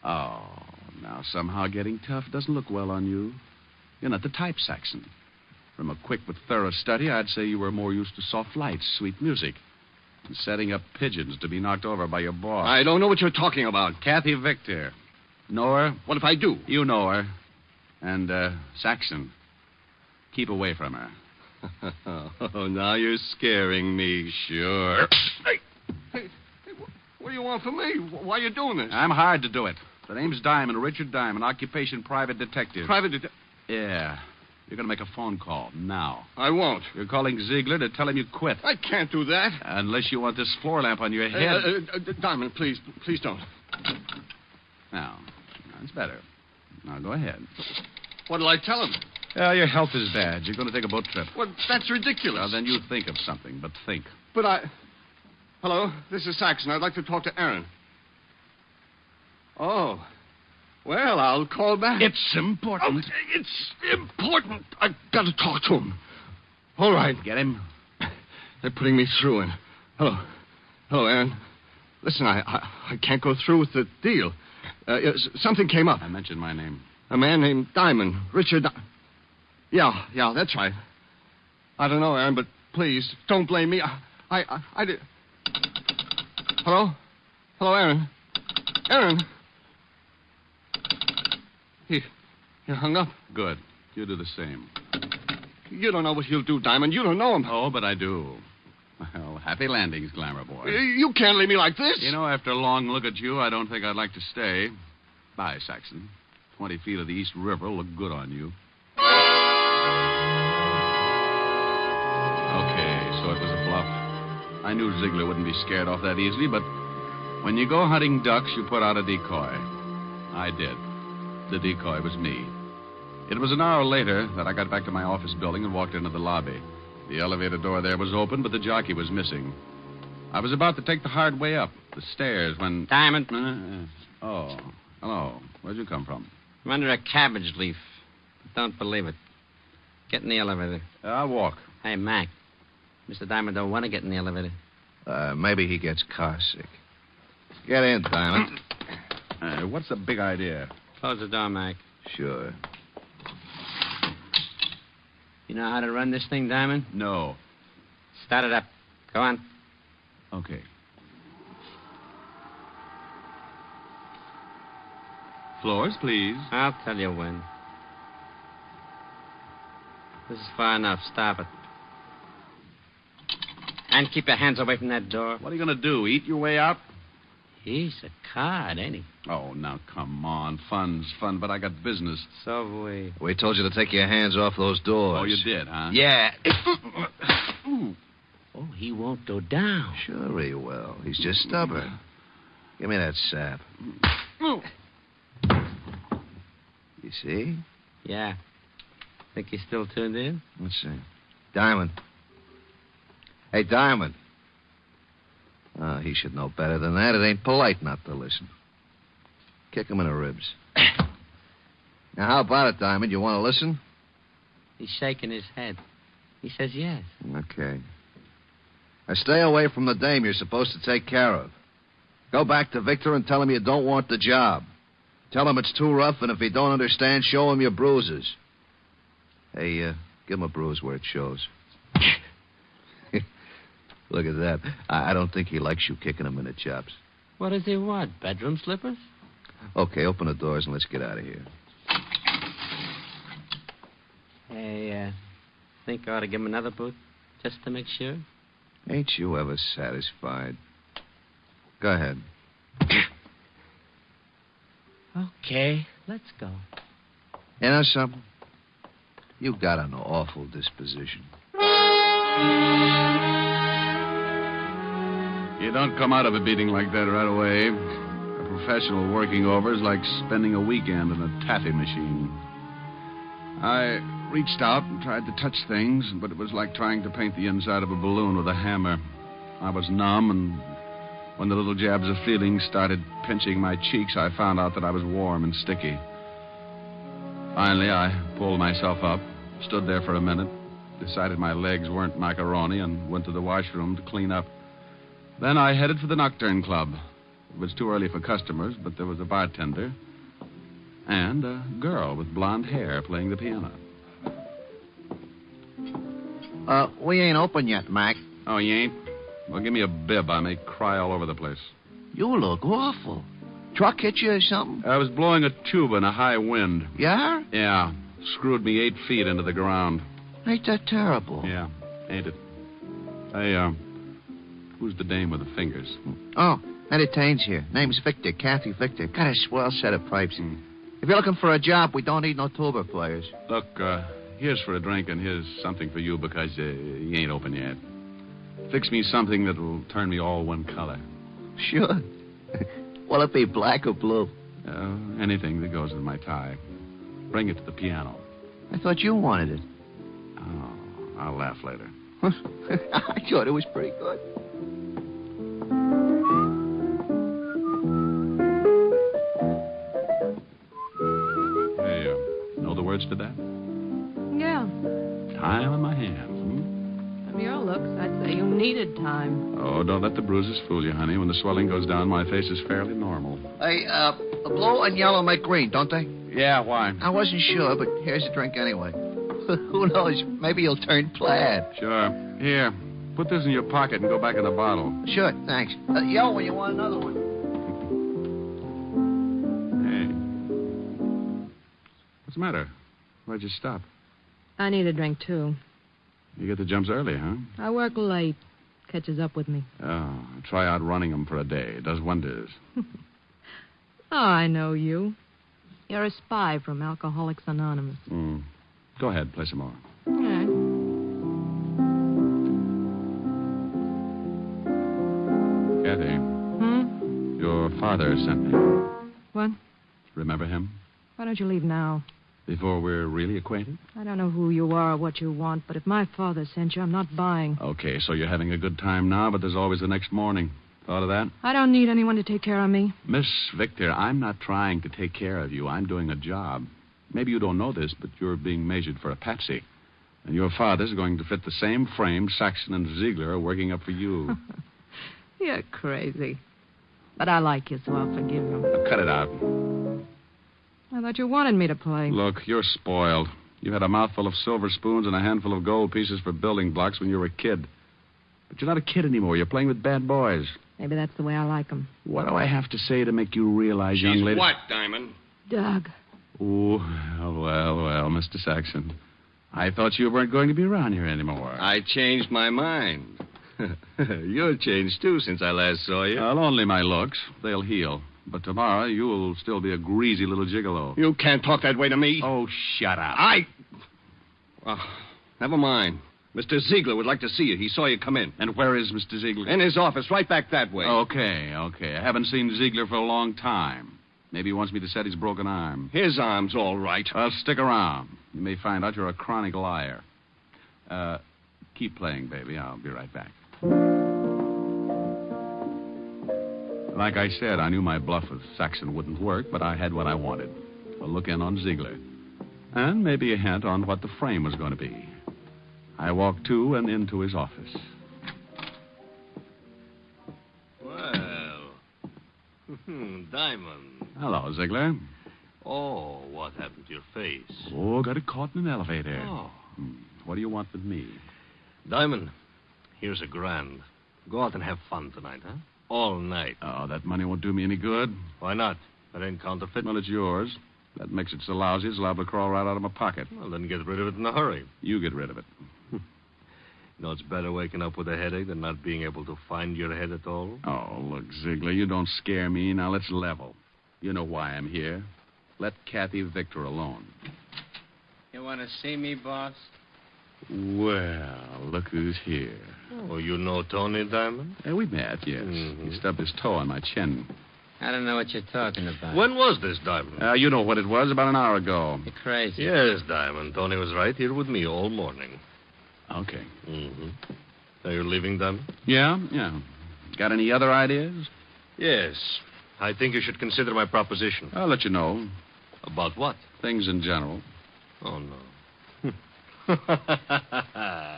[SPEAKER 20] Oh, now somehow getting tough doesn't look well on you. You're not the type, Saxon. From a quick but thorough study, I'd say you were more used to soft lights, sweet music, and setting up pigeons to be knocked over by your boss.
[SPEAKER 23] I don't know what you're talking about.
[SPEAKER 20] Kathy Victor. Know her?
[SPEAKER 23] What if I do?
[SPEAKER 20] You know her. And, Saxon. Keep away from her.
[SPEAKER 23] Oh, now you're scaring me.
[SPEAKER 20] Sure.
[SPEAKER 23] Hey, what do you want from me? Why are you doing this?
[SPEAKER 20] I'm hired to do it. The name's Diamond, Richard Diamond, occupation private detective.
[SPEAKER 23] Private detective?
[SPEAKER 20] Yeah. You're going to make a phone call now.
[SPEAKER 23] I won't.
[SPEAKER 20] You're calling Ziegler to tell him you quit.
[SPEAKER 23] I can't do that.
[SPEAKER 20] Unless you want this floor lamp on your head.
[SPEAKER 23] Diamond, please don't.
[SPEAKER 20] Now, that's better. Now, go ahead.
[SPEAKER 23] What'll I tell him?
[SPEAKER 20] Your health is bad. You're going to take a boat trip.
[SPEAKER 23] Well, that's ridiculous.
[SPEAKER 20] Well, then you think of something, but think.
[SPEAKER 23] But Hello, this is Saxon. I'd like to talk to Aaron. Oh. Well, I'll call back.
[SPEAKER 20] It's important.
[SPEAKER 23] Oh, it's important. I've got to talk to him. All right.
[SPEAKER 20] Get him?
[SPEAKER 23] They're putting me through in. Hello, Aaron. Listen, I can't go through with the deal. Something came up.
[SPEAKER 20] I mentioned my name.
[SPEAKER 23] A man named Diamond. Richard... Yeah, that's right. I don't know, Aaron, but please, don't blame me. I did... Hello, Aaron. Aaron. He hung up.
[SPEAKER 20] Good. You do the same.
[SPEAKER 23] You don't know what he'll do, Diamond. You don't know him.
[SPEAKER 20] Oh, but I do. Well, happy landings, Glamour Boy.
[SPEAKER 23] You can't leave me like this.
[SPEAKER 20] You know, after a long look at you, I don't think I'd like to stay. Bye, Saxon. 20 feet of the East River will look good on you. Okay, so it was a bluff. I knew Ziegler wouldn't be scared off that easily, but when you go hunting ducks, you put out a decoy. I did. The decoy was me. It was an hour later that I got back to my office building and walked into the lobby. The elevator door there was open, but the jockey was missing. I was about to take the hard way up the stairs when...
[SPEAKER 3] Diamond.
[SPEAKER 20] Oh, hello. Where'd you come from?
[SPEAKER 3] I'm under a cabbage leaf. Don't believe it. Get in the elevator.
[SPEAKER 20] I'll walk.
[SPEAKER 3] Hey, Mac. Mr. Diamond don't want to get in the elevator.
[SPEAKER 15] Maybe he gets car sick. Get in, Diamond.
[SPEAKER 20] What's the big idea?
[SPEAKER 3] Close the door, Mac.
[SPEAKER 15] Sure.
[SPEAKER 3] You know how to run this thing, Diamond?
[SPEAKER 20] No.
[SPEAKER 3] Start it up. Go on.
[SPEAKER 20] Okay. Floors, please.
[SPEAKER 3] I'll tell you when. This is far enough. Stop it. And keep your hands away from that door.
[SPEAKER 20] What are you going to do? Eat your way out?
[SPEAKER 3] He's a card, ain't he?
[SPEAKER 20] Oh, now, come on. Fun's fun, but I got business.
[SPEAKER 3] So have we.
[SPEAKER 15] We told you to take your hands off those doors.
[SPEAKER 20] Oh, you did, huh?
[SPEAKER 15] Yeah.
[SPEAKER 3] Oh, he won't go down.
[SPEAKER 15] Sure he will. He's just stubborn. Give me that sap. You see?
[SPEAKER 3] Yeah. Think he's still tuned in?
[SPEAKER 15] Let's see. Diamond. Hey, Diamond. Oh, he should know better than that. It ain't polite not to listen. Kick him in the ribs. Now, how about it, Diamond? You want to listen?
[SPEAKER 3] He's shaking his head. He says yes.
[SPEAKER 15] Okay. Now, stay away from the dame you're supposed to take care of. Go back to Victor and tell him you don't want the job. Tell him it's too rough, and if he don't understand, show him your bruises. Hey, give him a bruise where it shows. Look at that. I don't think he likes you kicking him in the chops.
[SPEAKER 3] What does he want? Bedroom slippers?
[SPEAKER 15] Okay, open the doors and let's get out of here.
[SPEAKER 3] Hey, think I ought to give him another boot, just to make sure?
[SPEAKER 15] Ain't you ever satisfied? Go ahead.
[SPEAKER 3] Okay, let's go.
[SPEAKER 15] You know something? You got an awful disposition.
[SPEAKER 20] You don't come out of a beating like that right away. A professional working over is like spending a weekend in a taffy machine. I reached out and tried to touch things, but it was like trying to paint the inside of a balloon with a hammer. I was numb, and when the little jabs of feeling started pinching my cheeks, I found out that I was warm and sticky. Finally, I pulled myself up, stood there for a minute, decided my legs weren't macaroni, and went to the washroom to clean up. Then I headed for the Nocturne Club. It was too early for customers, but there was a bartender and a girl with blonde hair playing the piano.
[SPEAKER 15] We ain't open yet, Mac.
[SPEAKER 20] Oh, you ain't? Well, give me a bib. I may cry all over the place.
[SPEAKER 15] You look awful. Truck hit you or something?
[SPEAKER 20] I was blowing a tuba in a high wind.
[SPEAKER 15] Yeah?
[SPEAKER 20] Yeah. Screwed me 8 feet into the ground.
[SPEAKER 15] Ain't that terrible?
[SPEAKER 20] Yeah, ain't it? Hey, who's the dame with the fingers?
[SPEAKER 15] Oh, entertains here. Name's Victor, Kathy Victor. Got a swell set of pipes. If you're looking for a job, we don't need no tuba players.
[SPEAKER 20] Look, here's for a drink and here's something for you because you ain't open yet. Fix me something that will turn me all one color.
[SPEAKER 15] Sure. Will it be black or blue?
[SPEAKER 20] Anything that goes with my tie. Bring it to the piano.
[SPEAKER 15] I thought you wanted it.
[SPEAKER 20] Oh, I'll laugh later.
[SPEAKER 15] I thought it was pretty good.
[SPEAKER 20] Hey, know the words to that?
[SPEAKER 22] Yeah.
[SPEAKER 20] Time on my hands.
[SPEAKER 22] From your looks, I'd say you needed time.
[SPEAKER 20] Oh, don't let the bruises fool you, honey. When the swelling goes down, my face is fairly normal.
[SPEAKER 15] Hey, blue and yellow make green, don't they?
[SPEAKER 20] Yeah, why?
[SPEAKER 15] I wasn't sure, but here's a drink anyway. Who knows? Maybe you'll turn plaid.
[SPEAKER 20] Sure. Here, put this in your pocket and go back in the bottle.
[SPEAKER 15] Sure, thanks. Yell when you want another one.
[SPEAKER 20] Hey. What's the matter? Why'd you stop?
[SPEAKER 22] I need a drink, too.
[SPEAKER 20] You get the jumps early, huh?
[SPEAKER 22] I work late. Catches up with me.
[SPEAKER 20] Oh, try out running them for a day. It does wonders.
[SPEAKER 22] Oh, I know you. You're a spy from Alcoholics Anonymous.
[SPEAKER 20] Go ahead, play some more.
[SPEAKER 22] All right.
[SPEAKER 20] Kathy. Your father sent me.
[SPEAKER 22] What?
[SPEAKER 20] Remember him?
[SPEAKER 22] Why don't you leave now?
[SPEAKER 20] Before we're really acquainted?
[SPEAKER 22] I don't know who you are or what you want, but if my father sent you, I'm not buying.
[SPEAKER 20] Okay, so you're having a good time now, but there's always the next morning. Thought of that?
[SPEAKER 22] I don't need anyone to take care of me.
[SPEAKER 20] Miss Victor, I'm not trying to take care of you. I'm doing a job. Maybe you don't know this, but you're being measured for a patsy. And your father's going to fit the same frame Saxon and Ziegler are working up for you.
[SPEAKER 22] You're crazy. But I like you, so I'll forgive him.
[SPEAKER 20] Cut it out.
[SPEAKER 22] I thought you wanted me to play.
[SPEAKER 20] Look, you're spoiled. You had a mouthful of silver spoons and a handful of gold pieces for building blocks when you were a kid. But you're not a kid anymore. You're playing with bad boys.
[SPEAKER 22] Maybe that's the way I like them.
[SPEAKER 20] What do I have to say to make you realize, young lady?
[SPEAKER 23] What, Diamond?
[SPEAKER 22] Doug.
[SPEAKER 20] Oh, well, Mr. Saxon. I thought you weren't going to be around here anymore.
[SPEAKER 23] I changed my mind. You're changed, too, since I last saw you.
[SPEAKER 20] Well, only my looks. They'll heal. But tomorrow, you'll still be a greasy little gigolo.
[SPEAKER 23] You can't talk that way to me.
[SPEAKER 20] Oh, shut up.
[SPEAKER 23] Well, never mind. Mr. Ziegler would like to see you. He saw you come in.
[SPEAKER 20] And where is Mr. Ziegler?
[SPEAKER 23] In his office, right back that way.
[SPEAKER 20] Okay. I haven't seen Ziegler for a long time. Maybe he wants me to set his broken arm.
[SPEAKER 23] His arm's all right.
[SPEAKER 20] Well, stick around. You may find out you're a chronic liar. Keep playing, baby. I'll be right back. Like I said, I knew my bluff with Saxon wouldn't work, but I had what I wanted. A look in on Ziegler. And maybe a hint on what the frame was going to be. I walked to and into his office.
[SPEAKER 23] Well, Diamond.
[SPEAKER 20] Hello, Ziegler.
[SPEAKER 23] Oh, what happened to your face?
[SPEAKER 20] Oh, got it caught in an elevator.
[SPEAKER 23] Oh.
[SPEAKER 20] What do you want with me?
[SPEAKER 23] Diamond, here's $1,000. Go out and have fun tonight, huh? All night.
[SPEAKER 20] Oh, that money won't do me any good.
[SPEAKER 23] Why not? That ain't counterfeit.
[SPEAKER 20] Well, it's yours. That makes it so lousy it's liable to crawl right out of my pocket.
[SPEAKER 23] Well, then get rid of it in a hurry.
[SPEAKER 20] You get rid of it.
[SPEAKER 23] You know, it's better waking up with a headache than not being able to find your head at all.
[SPEAKER 20] Oh, look, Ziegler, you don't scare me. Now, let's level. You know why I'm here. Let Kathy Victor alone.
[SPEAKER 3] You want to see me, boss?
[SPEAKER 20] Well, look who's here.
[SPEAKER 23] Oh, you know Tony Diamond?
[SPEAKER 20] We met, yes.
[SPEAKER 23] Mm-hmm.
[SPEAKER 20] He stubbed his toe on my chin.
[SPEAKER 3] I don't know what you're talking about.
[SPEAKER 23] When was this, Diamond?
[SPEAKER 20] You know what it was, about an hour ago.
[SPEAKER 3] You're crazy.
[SPEAKER 23] Yes, Diamond. Tony was right here with me all morning.
[SPEAKER 20] Okay.
[SPEAKER 23] Mm-hmm. Are you leaving, Diamond?
[SPEAKER 20] Yeah. Got any other ideas?
[SPEAKER 23] Yes. I think you should consider my proposition.
[SPEAKER 20] I'll let you know.
[SPEAKER 23] About what?
[SPEAKER 20] Things in general.
[SPEAKER 23] Oh, no.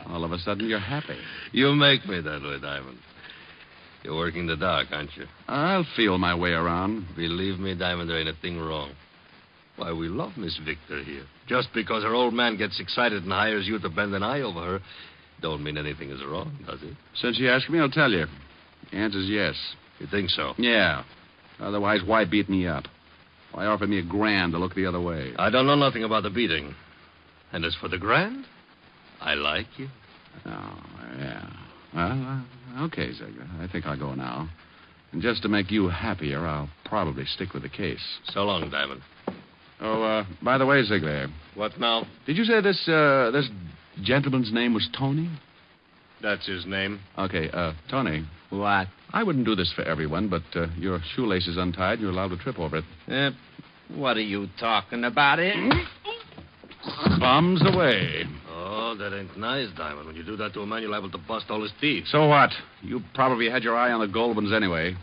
[SPEAKER 20] All of a sudden, you're happy.
[SPEAKER 23] You make me that way, Diamond. You're working the dark, aren't you?
[SPEAKER 20] I'll feel my way around.
[SPEAKER 23] Believe me, Diamond, there ain't a thing wrong. Why, we love Miss Victor here. Just because her old man gets excited and hires you to bend an eye over her, don't mean anything is wrong, does it?
[SPEAKER 20] Since you asked me, I'll tell you. The answer's yes.
[SPEAKER 23] You think so?
[SPEAKER 20] Yeah. Otherwise, why beat me up? Why offer me $1,000 to look the other way?
[SPEAKER 23] I don't know nothing about the beating. And as for the grand, I like you.
[SPEAKER 20] Oh, yeah. Well, okay, Ziegler. I think I'll go now. And just to make you happier, I'll probably stick with the case.
[SPEAKER 23] So long, Diamond.
[SPEAKER 20] Oh, by the way, Ziegler.
[SPEAKER 23] What now?
[SPEAKER 20] Did you say this gentleman's name was Tony?
[SPEAKER 23] That's his name.
[SPEAKER 20] Okay, Tony.
[SPEAKER 3] What?
[SPEAKER 20] I wouldn't do this for everyone, but your shoelace is untied and you're allowed to trip over it.
[SPEAKER 3] What are you talking about,
[SPEAKER 20] Bombs away.
[SPEAKER 23] Oh, that ain't nice, Diamond. When you do that to a man, you're liable to bust all his teeth.
[SPEAKER 20] So what? You probably had your eye on the gold ones anyway.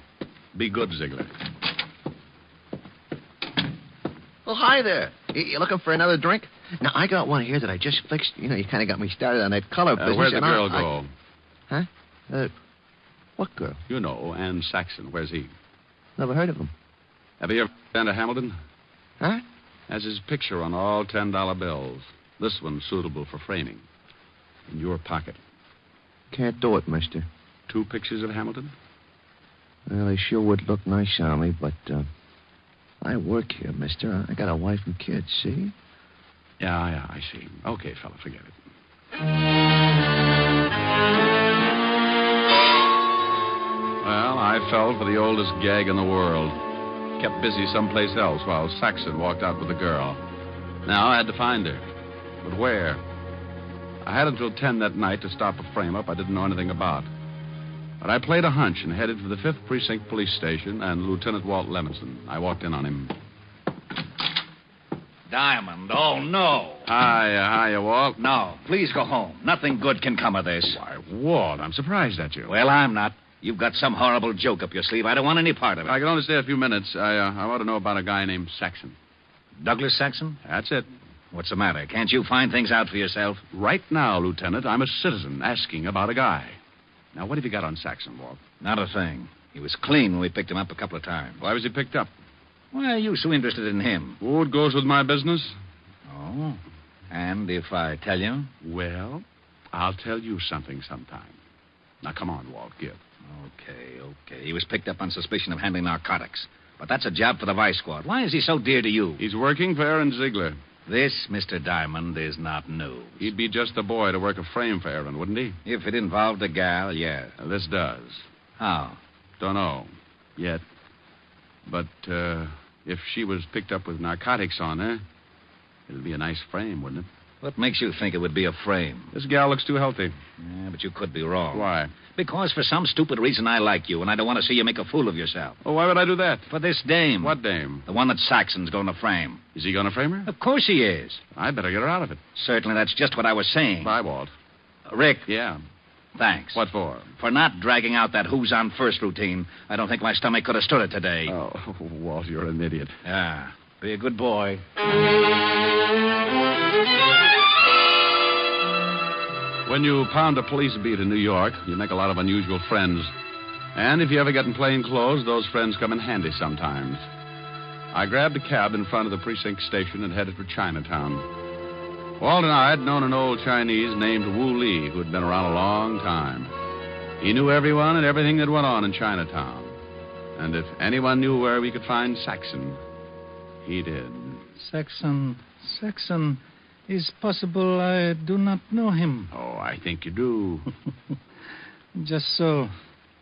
[SPEAKER 20] Be good, Ziegler.
[SPEAKER 15] Well, hi there. You looking for another drink? Now, I got one here that I just fixed. You know, you kind of got me started on that color business.
[SPEAKER 20] Where'd the girl go?
[SPEAKER 15] Huh? What girl?
[SPEAKER 20] You know, Ann Saxon. Where's he?
[SPEAKER 15] Never heard of him.
[SPEAKER 20] Have you ever been to Hamilton?
[SPEAKER 15] Huh?
[SPEAKER 20] Has his picture on all $10 bills. This one's suitable for framing. In your pocket.
[SPEAKER 15] Can't do it, mister.
[SPEAKER 20] 2 pictures of Hamilton?
[SPEAKER 15] Well, they sure would look nice on me, but I work here, mister. I got a wife and kids, see?
[SPEAKER 20] Yeah, I see. Okay, fella, forget it. Well, I fell for the oldest gag in the world. Kept busy someplace else while Saxon walked out with the girl. Now I had to find her. But where? I had until 10 that night to stop a frame-up I didn't know anything about. But I played a hunch and headed for the 5th Precinct Police Station and Lieutenant Walt Levinson. I walked in on him.
[SPEAKER 8] Diamond, oh, no.
[SPEAKER 20] Hiya, Walt.
[SPEAKER 8] No, please go home. Nothing good can come of this.
[SPEAKER 20] Why, Walt, I'm surprised at you.
[SPEAKER 8] Well, I'm not. You've got some horrible joke up your sleeve. I don't want any part of it.
[SPEAKER 20] I can only stay a few minutes. I want to know about a guy named Saxon.
[SPEAKER 8] Douglas Saxon?
[SPEAKER 20] That's it.
[SPEAKER 8] What's the matter? Can't you find things out for yourself?
[SPEAKER 20] Right now, Lieutenant, I'm a citizen asking about a guy. Now, what have you got on Saxon, Walt?
[SPEAKER 8] Not a thing. He was clean when we picked him up a couple of times.
[SPEAKER 20] Why was he picked up?
[SPEAKER 8] Why are you so interested in him?
[SPEAKER 20] Oh, it goes with my business.
[SPEAKER 8] Oh. And if I tell you?
[SPEAKER 20] Well, I'll tell you something sometime. Now, come on, Walt, give.
[SPEAKER 8] Okay. He was picked up on suspicion of handling narcotics. But that's a job for the Vice Squad. Why is he so dear to you?
[SPEAKER 20] He's working for Aaron Ziegler.
[SPEAKER 8] This, Mr. Diamond, is not news.
[SPEAKER 20] He'd be just a boy to work a frame for Aaron, wouldn't he?
[SPEAKER 8] If it involved a gal, yeah.
[SPEAKER 20] This does.
[SPEAKER 8] How?
[SPEAKER 20] Don't know. Yet. But, if she was picked up with narcotics on her, it'd be a nice frame, wouldn't it?
[SPEAKER 8] What makes you think it would be a frame?
[SPEAKER 20] This gal looks too healthy.
[SPEAKER 8] Yeah, but you could be wrong.
[SPEAKER 20] Why?
[SPEAKER 8] Because for some stupid reason I like you, and I don't want to see you make a fool of yourself.
[SPEAKER 20] Oh, why would I do that?
[SPEAKER 8] For this dame.
[SPEAKER 20] What dame?
[SPEAKER 8] The one that Saxon's going to frame.
[SPEAKER 20] Is he going to frame her?
[SPEAKER 8] Of course he is.
[SPEAKER 20] I better get her out of it.
[SPEAKER 8] Certainly, that's just what I was saying.
[SPEAKER 20] Bye, Walt.
[SPEAKER 8] Rick.
[SPEAKER 20] Yeah?
[SPEAKER 8] Thanks.
[SPEAKER 20] What for?
[SPEAKER 8] For not dragging out that who's on first routine. I don't think my stomach could have stood it today.
[SPEAKER 20] Oh, Walt, you're an idiot.
[SPEAKER 8] Yeah. Be a good boy.
[SPEAKER 20] When you pound a police beat in New York, you make a lot of unusual friends. And if you ever get in plain clothes, those friends come in handy sometimes. I grabbed a cab in front of the precinct station and headed for Chinatown. Walt and I had known an old Chinese named Wu Li who had been around a long time. He knew everyone and everything that went on in Chinatown. And if anyone knew where we could find Saxon, he did.
[SPEAKER 11] Saxon, is possible I do not know him.
[SPEAKER 20] Oh, I think you do.
[SPEAKER 11] Just so.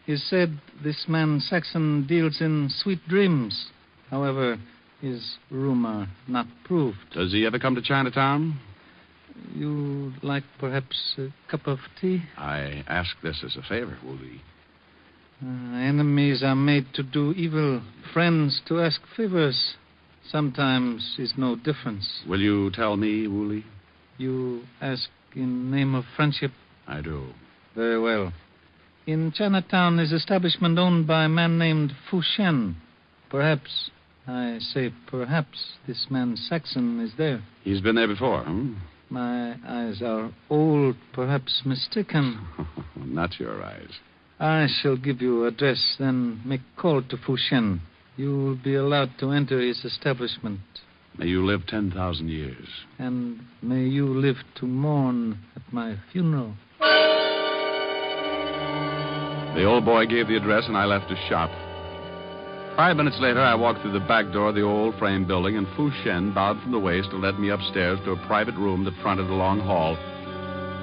[SPEAKER 11] He said this man Saxon deals in sweet dreams. However, is rumor not proved.
[SPEAKER 20] Does he ever come to Chinatown?
[SPEAKER 11] You like perhaps a cup of tea?
[SPEAKER 20] I ask this as a favor, Wu Li.
[SPEAKER 11] Enemies are made to do evil. Friends to ask favors. Sometimes is no difference.
[SPEAKER 20] Will you tell me, Wu Li?
[SPEAKER 11] You ask in name of friendship?
[SPEAKER 20] I do.
[SPEAKER 11] Very well. In Chinatown is establishment owned by a man named Fu Shen. Perhaps, I say perhaps, this man Saxon is there.
[SPEAKER 20] He's been there before,
[SPEAKER 11] My eyes are old, perhaps mistaken.
[SPEAKER 20] Not your eyes.
[SPEAKER 11] I shall give you address, then make call to Fu Shen. You will be allowed to enter his establishment.
[SPEAKER 20] May you live 10,000 years.
[SPEAKER 11] And may you live to mourn at my funeral.
[SPEAKER 20] The old boy gave the address, and I left his shop. 5 minutes later, I walked through the back door of the old frame building, and Fu Shen bowed from the waist to let me upstairs to a private room that fronted a long hall.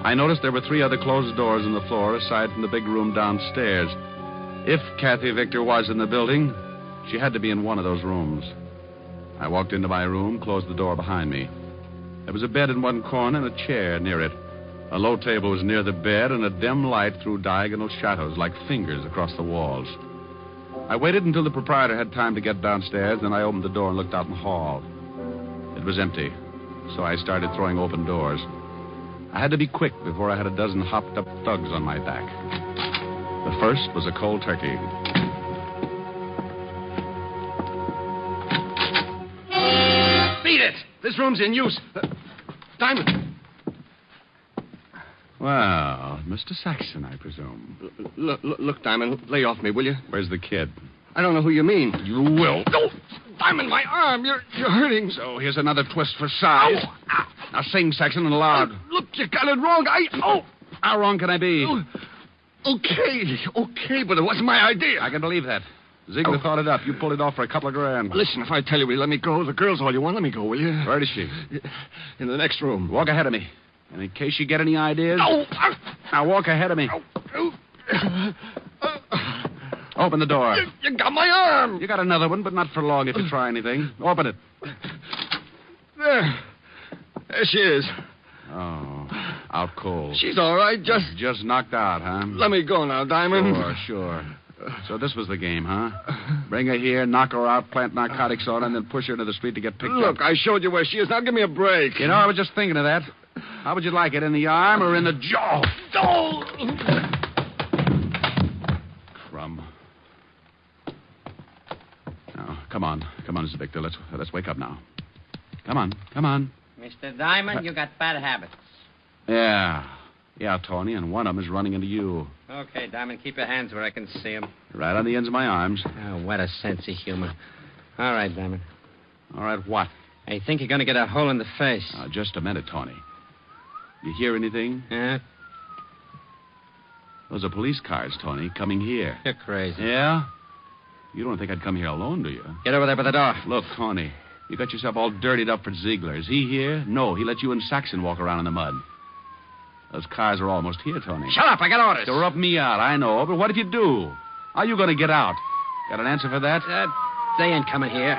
[SPEAKER 20] I noticed there were 3 other closed doors in the floor, aside from the big room downstairs. If Kathy Victor was in the building, she had to be in one of those rooms. I walked into my room, closed the door behind me. There was a bed in one corner and a chair near it. A low table was near the bed, and a dim light threw diagonal shadows like fingers across the walls. I waited until the proprietor had time to get downstairs, then I opened the door and looked out in the hall. It was empty, so I started throwing open doors. I had to be quick before I had a dozen hopped-up thugs on my back. The first was a cold turkey.
[SPEAKER 23] Beat it! This room's in use. Diamond.
[SPEAKER 20] Well, Mr. Saxon, I presume.
[SPEAKER 23] Look, Diamond, lay off me, will you?
[SPEAKER 20] Where's the kid?
[SPEAKER 23] I don't know who you mean.
[SPEAKER 20] You will.
[SPEAKER 23] No! Diamond, my arm! You're hurting.
[SPEAKER 20] So here's another twist for size.
[SPEAKER 23] Ow.
[SPEAKER 20] Now sing, Saxon, and loud.
[SPEAKER 23] Look, you got it wrong.
[SPEAKER 20] How wrong can I be?
[SPEAKER 23] Okay, but it wasn't my idea.
[SPEAKER 20] I can believe that. Ziegler thought it up. You pulled it off for a couple of grand.
[SPEAKER 23] Listen, if I tell you we let me go, the girl's all you want, let me go, will you?
[SPEAKER 20] Where is she?
[SPEAKER 23] In the next room.
[SPEAKER 20] Walk ahead of me. And in case you get any ideas...
[SPEAKER 23] No!
[SPEAKER 20] Now walk ahead of me. Open the door.
[SPEAKER 23] You got my arm!
[SPEAKER 20] You got another one, but not for long if you try anything. Open it.
[SPEAKER 23] There she is.
[SPEAKER 20] Oh, out cold.
[SPEAKER 23] She's all right,
[SPEAKER 20] just knocked out, huh?
[SPEAKER 23] Let me go now, Diamond.
[SPEAKER 20] Sure. So this was the game, huh? Bring her here, knock her out, plant narcotics on her, and then push her into the street to get picked up.
[SPEAKER 23] Look, I showed you where she is. Now give me a break.
[SPEAKER 20] You know, I was just thinking of that. How would you like it, in the arm or in the jaw?
[SPEAKER 23] Oh!
[SPEAKER 20] Crumb. Now, come on, Mr. Victor. Let's wake up now. Come on.
[SPEAKER 3] Mr. Diamond, you got bad habits.
[SPEAKER 20] Yeah, Tony, and one of them is running into you.
[SPEAKER 3] Okay, Diamond, keep your hands where I can see them.
[SPEAKER 20] Right on the ends of my arms.
[SPEAKER 3] Oh, what a sense of humor. All right, Diamond.
[SPEAKER 20] All right, what?
[SPEAKER 3] I think you're going to get a hole in the face.
[SPEAKER 20] Just a minute, Tony. You hear anything?
[SPEAKER 3] Yeah?
[SPEAKER 20] Those are police cars, Tony, coming here.
[SPEAKER 3] You're crazy.
[SPEAKER 20] Yeah? You don't think I'd come here alone, do you?
[SPEAKER 3] Get over there by the door.
[SPEAKER 20] Look, Tony, you got yourself all dirtied up for Ziegler. Is he here? No, he let you and Saxon walk around in the mud. Those cars are almost here, Tony.
[SPEAKER 3] Shut up, I got orders.
[SPEAKER 20] To rub me out, I know, but what if you do? How are you going to get out? Got an answer for that?
[SPEAKER 3] They ain't coming here.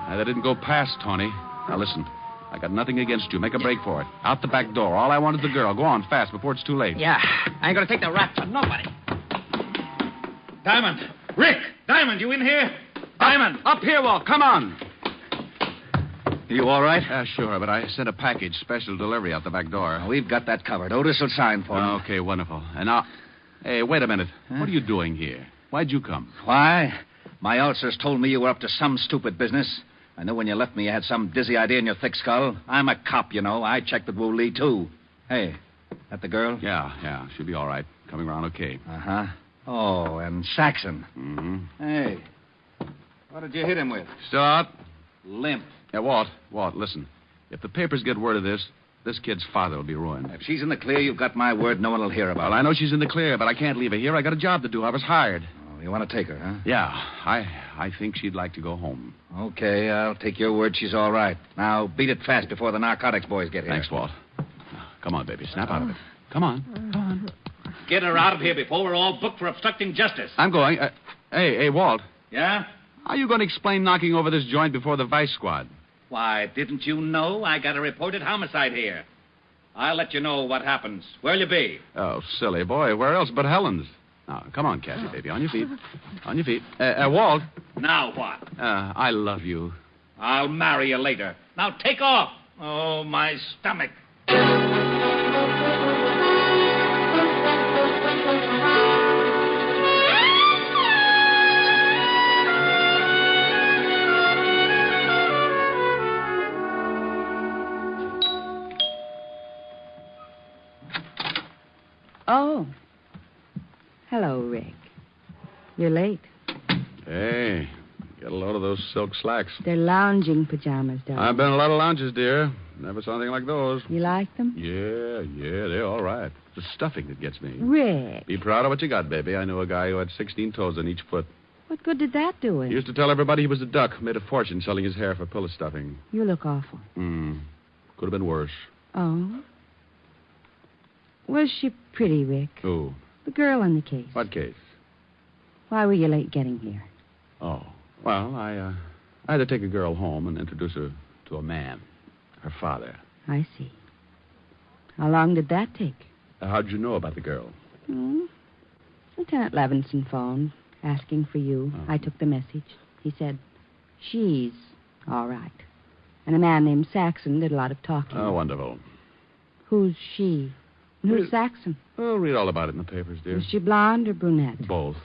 [SPEAKER 20] That didn't go past, Tony. Now, listen. I got nothing against you. Make a break for it. Out the back door. All I want is the girl. Go on, fast, before it's too late.
[SPEAKER 3] Yeah, I ain't going to take the rap for nobody.
[SPEAKER 8] Diamond! Rick! Diamond, you in here? Diamond!
[SPEAKER 20] Up here, Walt. Come on.
[SPEAKER 8] You all right?
[SPEAKER 20] Sure, but I sent a package, special delivery, out the back door.
[SPEAKER 8] We've got that covered. Otis will sign for him.
[SPEAKER 20] Okay, wonderful. And now... Hey, wait a minute. Huh? What are you doing here? Why'd you come?
[SPEAKER 8] Why? My ulcers told me you were up to some stupid business. I knew when you left me you had some dizzy idea in your thick skull. I'm a cop, you know. I checked with Wu Lee, too. Hey, that the girl?
[SPEAKER 20] Yeah. She'll be all right. Coming around okay.
[SPEAKER 8] Uh-huh. Oh, and Saxon.
[SPEAKER 20] Mm-hmm.
[SPEAKER 8] Hey, what did you hit him with?
[SPEAKER 20] Stop.
[SPEAKER 8] Limp.
[SPEAKER 20] Yeah, Walt, listen. If the papers get word of this kid's father will be ruined.
[SPEAKER 8] If she's in the clear, you've got my word no one will hear about it.
[SPEAKER 20] Well, I know she's in the clear, but I can't leave her here. I got a job to do. I was hired.
[SPEAKER 8] Oh, you want to take her, huh?
[SPEAKER 20] Yeah, I think she'd like to go home.
[SPEAKER 8] Okay, I'll take your word she's all right. Now, beat it fast before the narcotics boys get here.
[SPEAKER 20] Thanks, Walt. Come on, baby. Snap out of it. Come on.
[SPEAKER 8] Get her out of here before we're all booked for obstructing justice.
[SPEAKER 20] I'm going. Hey, Walt.
[SPEAKER 8] Yeah?
[SPEAKER 20] How are you going to explain knocking over this joint before the vice squad?
[SPEAKER 8] Why, didn't you know I got a reported homicide here? I'll let you know what happens. Where'll you be?
[SPEAKER 20] Oh, silly boy. Where else but Helen's? Now, come on, Kathy, baby. On your feet. On your feet. Walt.
[SPEAKER 8] Now what?
[SPEAKER 20] I love you.
[SPEAKER 8] I'll marry you later. Now take off. Oh, my stomach.
[SPEAKER 12] Oh. Hello, Rick. You're late.
[SPEAKER 20] Hey, get a load of those silk slacks.
[SPEAKER 12] They're lounging pajamas, darling.
[SPEAKER 20] I've been in a lot of lounges, dear. Never saw anything like those.
[SPEAKER 12] You like them?
[SPEAKER 20] Yeah, they're all right. It's the stuffing that gets me.
[SPEAKER 12] Rick.
[SPEAKER 20] Be proud of what you got, baby. I knew a guy who had 16 toes on each foot.
[SPEAKER 12] What good did that do him?
[SPEAKER 20] He used to tell everybody he was a duck, made a fortune selling his hair for pillow stuffing.
[SPEAKER 12] You look awful.
[SPEAKER 20] Could have been worse.
[SPEAKER 12] Oh? Was she pretty, Rick?
[SPEAKER 20] Who?
[SPEAKER 12] The girl in the case.
[SPEAKER 20] What case?
[SPEAKER 12] Why were you late getting here?
[SPEAKER 20] Oh, well, I had to take a girl home and introduce her to a man, her father.
[SPEAKER 12] I see. How long did that take?
[SPEAKER 20] How'd you know about the girl?
[SPEAKER 12] Lieutenant Levinson phoned, asking for you.
[SPEAKER 20] Oh.
[SPEAKER 12] I took the message. He said, she's all right. And a man named Saxon did a lot of talking.
[SPEAKER 20] Oh, wonderful.
[SPEAKER 12] Who's she? And who's Saxon?
[SPEAKER 20] Well, read all about it in the papers, dear.
[SPEAKER 12] Is she blonde or brunette?
[SPEAKER 20] Both.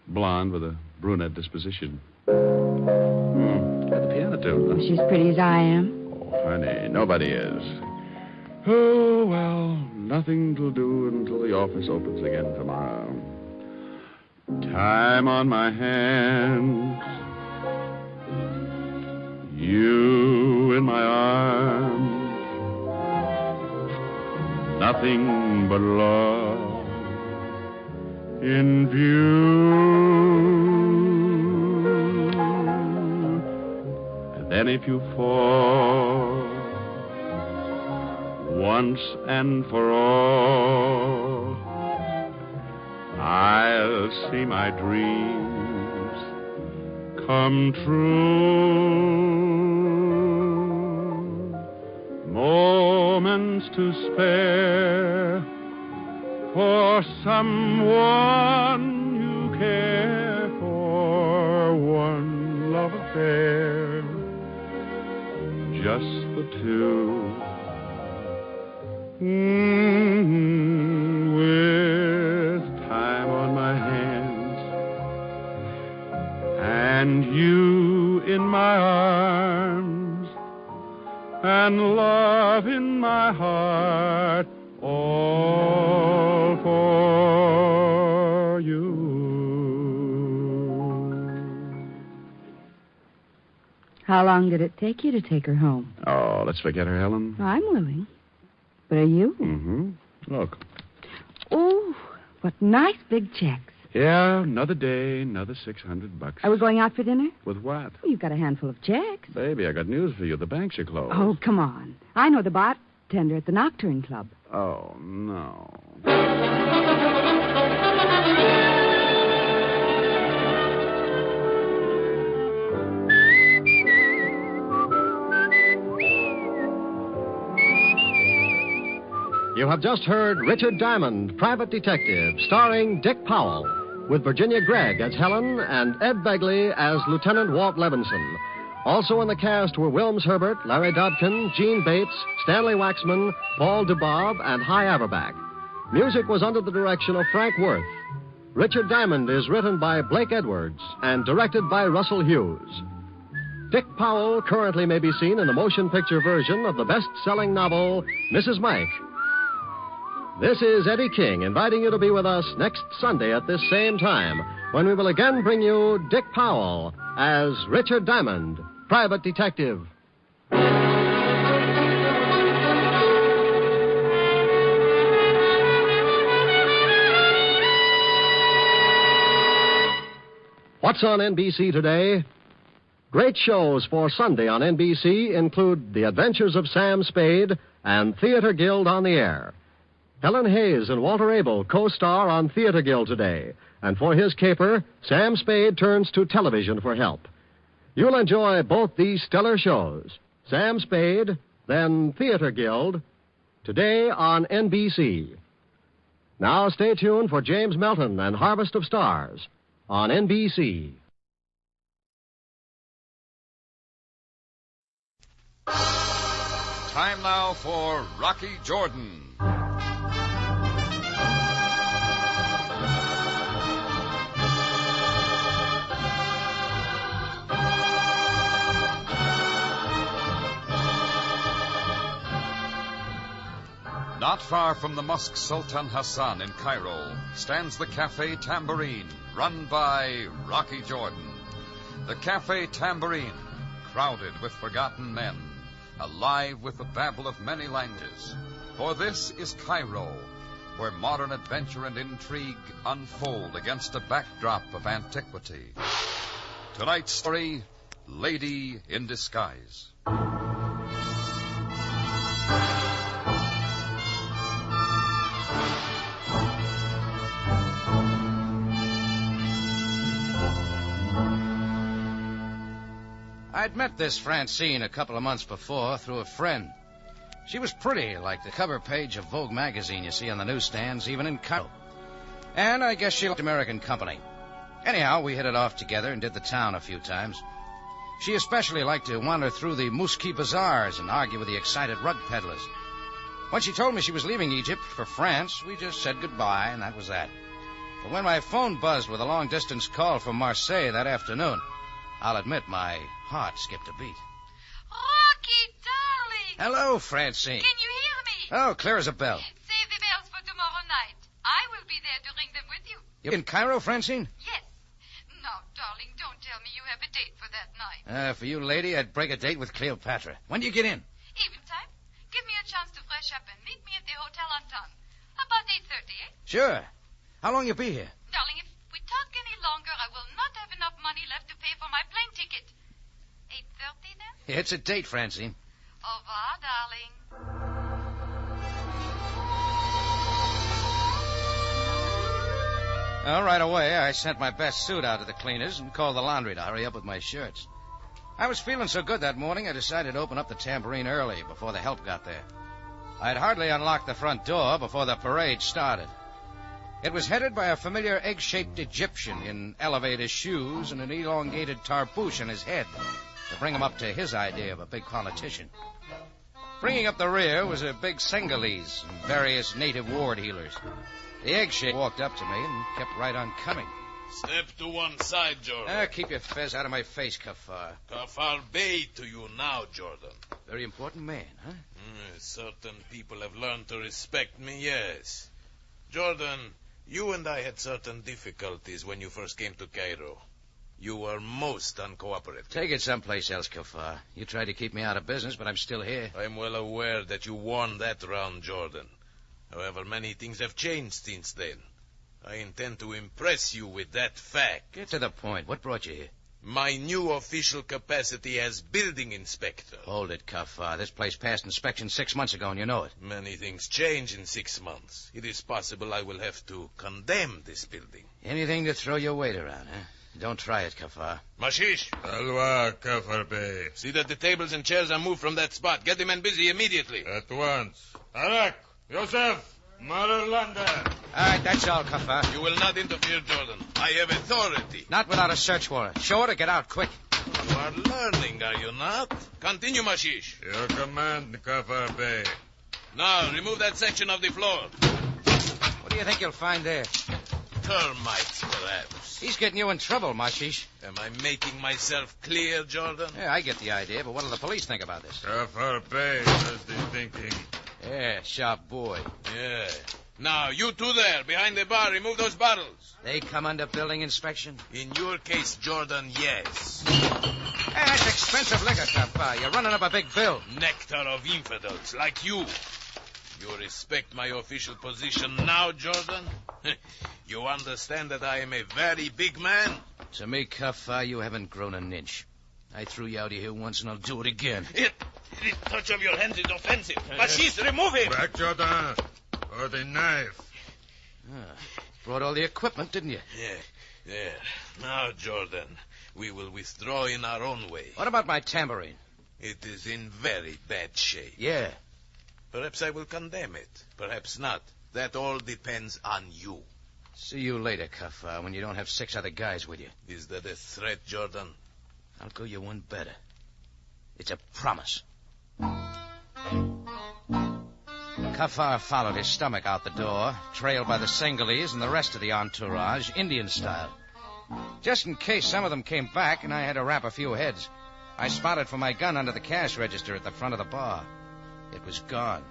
[SPEAKER 20] Blonde with a brunette disposition. Got the piano tune, huh?
[SPEAKER 12] She's pretty as I am.
[SPEAKER 20] Oh, honey, nobody is. Oh, well, nothing to do until the office opens again tomorrow. Time on my hands. You in my arms. Nothing but love in view. And then if you fall once and for all, I'll see my dreams come true. Moments to spare
[SPEAKER 7] for someone you care for, one love affair, just the two. With time on my hands and you in my arms and love in my heart, all for you.
[SPEAKER 12] How long did it take you to take her home?
[SPEAKER 20] Oh, let's forget her, Helen.
[SPEAKER 12] I'm willing. But are you?
[SPEAKER 20] Mm-hmm. Look.
[SPEAKER 12] Oh, what nice big checks.
[SPEAKER 20] Yeah, another day, another $600.
[SPEAKER 12] Are we going out for dinner?
[SPEAKER 20] With what?
[SPEAKER 12] Well, you've got a handful of checks.
[SPEAKER 20] Baby, I got news for you. The banks are closed.
[SPEAKER 12] Oh, come on. I know the bartender at the Nocturne Club.
[SPEAKER 20] Oh, no.
[SPEAKER 6] You have just heard Richard Diamond, Private Detective, starring Dick Powell, with Virginia Gregg as Helen and Ed Begley as Lieutenant Walt Levinson. Also in the cast were Wilms Herbert, Larry Dodkin, Gene Bates, Stanley Waxman, Paul DeBob, and Hy Averback. Music was under the direction of Frank Worth. Richard Diamond is written by Blake Edwards and directed by Russell Hughes. Dick Powell currently may be seen in the motion picture version of the best-selling novel, Mrs. Mike. This is Eddie King inviting you to be with us next Sunday at this same time when we will again bring you Dick Powell as Richard Diamond, Private Detective. What's on NBC today? Great shows for Sunday on NBC include The Adventures of Sam Spade and Theater Guild on the Air. Helen Hayes and Walter Abel co-star on Theater Guild today, and for his caper, Sam Spade turns to television for help. You'll enjoy both these stellar shows, Sam Spade, then Theater Guild, today on NBC. Now stay tuned for James Melton and Harvest of Stars on NBC.
[SPEAKER 10] Time now for Rocky Jordan. Not far from the Mosque Sultan Hassan in Cairo stands the Cafe Tambourine, run by Rocky Jordan. The Cafe Tambourine, crowded with forgotten men, alive with the babble of many languages. For this is Cairo, where modern adventure and intrigue unfold against a backdrop of antiquity. Tonight's story, Lady in Disguise.
[SPEAKER 18] I'd met this Francine a couple of months before through a friend. She was pretty, like the cover page of Vogue magazine you see on the newsstands, even in Cairo. And I guess she liked American company. Anyhow, we hit it off together and did the town a few times. She especially liked to wander through the Mouski bazaars and argue with the excited rug peddlers. When she told me she was leaving Egypt for France, we just said goodbye, and that was that. But when my phone buzzed with a long-distance call from Marseille that afternoon, I'll admit my heart skipped a beat.
[SPEAKER 21] Rocky, darling!
[SPEAKER 18] Hello, Francine.
[SPEAKER 21] Can you hear me?
[SPEAKER 18] Oh, clear as a bell.
[SPEAKER 21] Save the bells for tomorrow night. I will be there to ring them with you.
[SPEAKER 18] You in Cairo, Francine?
[SPEAKER 21] Yes. Now, darling, don't tell me you have a date for that night.
[SPEAKER 18] For you, lady, I'd break a date with Cleopatra. When do you get in?
[SPEAKER 21] Eventime. Give me a chance to fresh up and meet me at the Hotel Anton. About 8:30, eh?
[SPEAKER 18] Sure. How long you be here?
[SPEAKER 21] Darling, if we talk any longer, I will not have enough money left to pay for my plane ticket. 8:30 then?
[SPEAKER 18] It's a date, Francine.
[SPEAKER 21] Au revoir, darling.
[SPEAKER 18] Well, right away, I sent my best suit out to the cleaners and called the laundry to hurry up with my shirts. I was feeling so good that morning, I decided to open up the Tambourine early before the help got there. I'd hardly unlocked the front door before the parade started. It was headed by a familiar egg-shaped Egyptian in elevator shoes and an elongated tarbouche on his head to bring him up to his idea of a big politician. Bringing up the rear was a big Senegalese and various native ward healers. The egg-shape walked up to me and kept right on coming.
[SPEAKER 2] Step to one side, Jordan.
[SPEAKER 18] Keep your fez out of my face, Kafar.
[SPEAKER 2] Kafar Bey to you now, Jordan.
[SPEAKER 18] Very important man, huh?
[SPEAKER 2] Certain people have learned to respect me, yes. Jordan, you and I had certain difficulties when you first came to Cairo. You were most uncooperative.
[SPEAKER 18] Take it someplace else, Kafar. You tried to keep me out of business, but I'm still here.
[SPEAKER 2] I'm well aware that you won that round, Jordan. However, many things have changed since then. I intend to impress you with that fact.
[SPEAKER 18] Get to the point. What brought you here?
[SPEAKER 2] My new official capacity as building inspector.
[SPEAKER 18] Hold it, Kafar. This place passed inspection 6 months ago, and you know it.
[SPEAKER 2] Many things change in 6 months. It is possible I will have to condemn this building.
[SPEAKER 18] Anything to throw your weight around, huh? Don't try it, Kafar.
[SPEAKER 2] Mashish.
[SPEAKER 13] Alwa, Kafar Bey.
[SPEAKER 2] See that the tables and chairs are moved from that spot. Get the men busy immediately.
[SPEAKER 13] At once. Arak, Yosef, Mother London.
[SPEAKER 18] All right, that's all, Kafar.
[SPEAKER 2] You will not interfere, Jordan. I have authority.
[SPEAKER 18] Not without a search warrant. Show it or get out quick.
[SPEAKER 2] You are learning, are you not? Continue, Mashish.
[SPEAKER 13] Your command, Kafar Bey.
[SPEAKER 2] Now, remove that section of the floor.
[SPEAKER 18] What do you think you'll find there?
[SPEAKER 2] Termites, perhaps.
[SPEAKER 18] He's getting you in trouble, Mashish.
[SPEAKER 2] Am I making myself clear, Jordan?
[SPEAKER 18] Yeah, I get the idea, but what do the police think about this?
[SPEAKER 13] Kafar Bey has the thinking.
[SPEAKER 18] Yeah, sharp boy.
[SPEAKER 2] Yeah. Now, you two there, behind the bar, remove those bottles.
[SPEAKER 18] They come under building inspection?
[SPEAKER 2] In your case, Jordan, yes.
[SPEAKER 18] Hey, that's expensive liquor, Kafar. You're running up a big bill.
[SPEAKER 2] Nectar of infidels, like you. You respect my official position now, Jordan? You understand that I am a very big man?
[SPEAKER 18] To me, Kafar, you haven't grown an inch. I threw you out of here once, and I'll do it again.
[SPEAKER 2] The touch of your hands is offensive. Mashish, remove him.
[SPEAKER 13] Back, Jordan. Or the knife.
[SPEAKER 18] Brought all the equipment, didn't you?
[SPEAKER 2] Yeah. Now, Jordan, we will withdraw in our own way.
[SPEAKER 18] What about my tambourine?
[SPEAKER 2] It is in very bad shape.
[SPEAKER 18] Yeah.
[SPEAKER 2] Perhaps I will condemn it. Perhaps not. That all depends on you.
[SPEAKER 18] See you later, Kafar, when you don't have 6 other guys with you.
[SPEAKER 2] Is that a threat, Jordan?
[SPEAKER 18] I'll go you one better. It's a promise. Kafar followed his stomach out the door, trailed by the Senegalese and the rest of the entourage, Indian style. Just in case some of them came back and I had to wrap a few heads, I spotted for my gun under the cash register at the front of the bar. It was gone.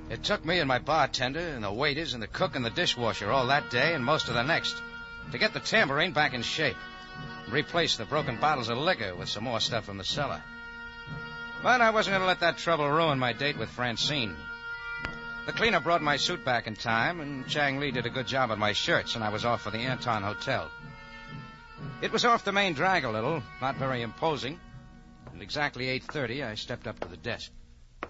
[SPEAKER 18] It took me and my bartender and the waiters and the cook and the dishwasher all that day and most of the next to get the tambourine back in shape and replace the broken bottles of liquor with some more stuff from the cellar. But I wasn't going to let that trouble ruin my date with Francine. The cleaner brought my suit back in time, and Chang Li did a good job on my shirts, and I was off for the Anton Hotel. It was off the main drag a little, not very imposing. At exactly 8:30, I stepped up to the desk.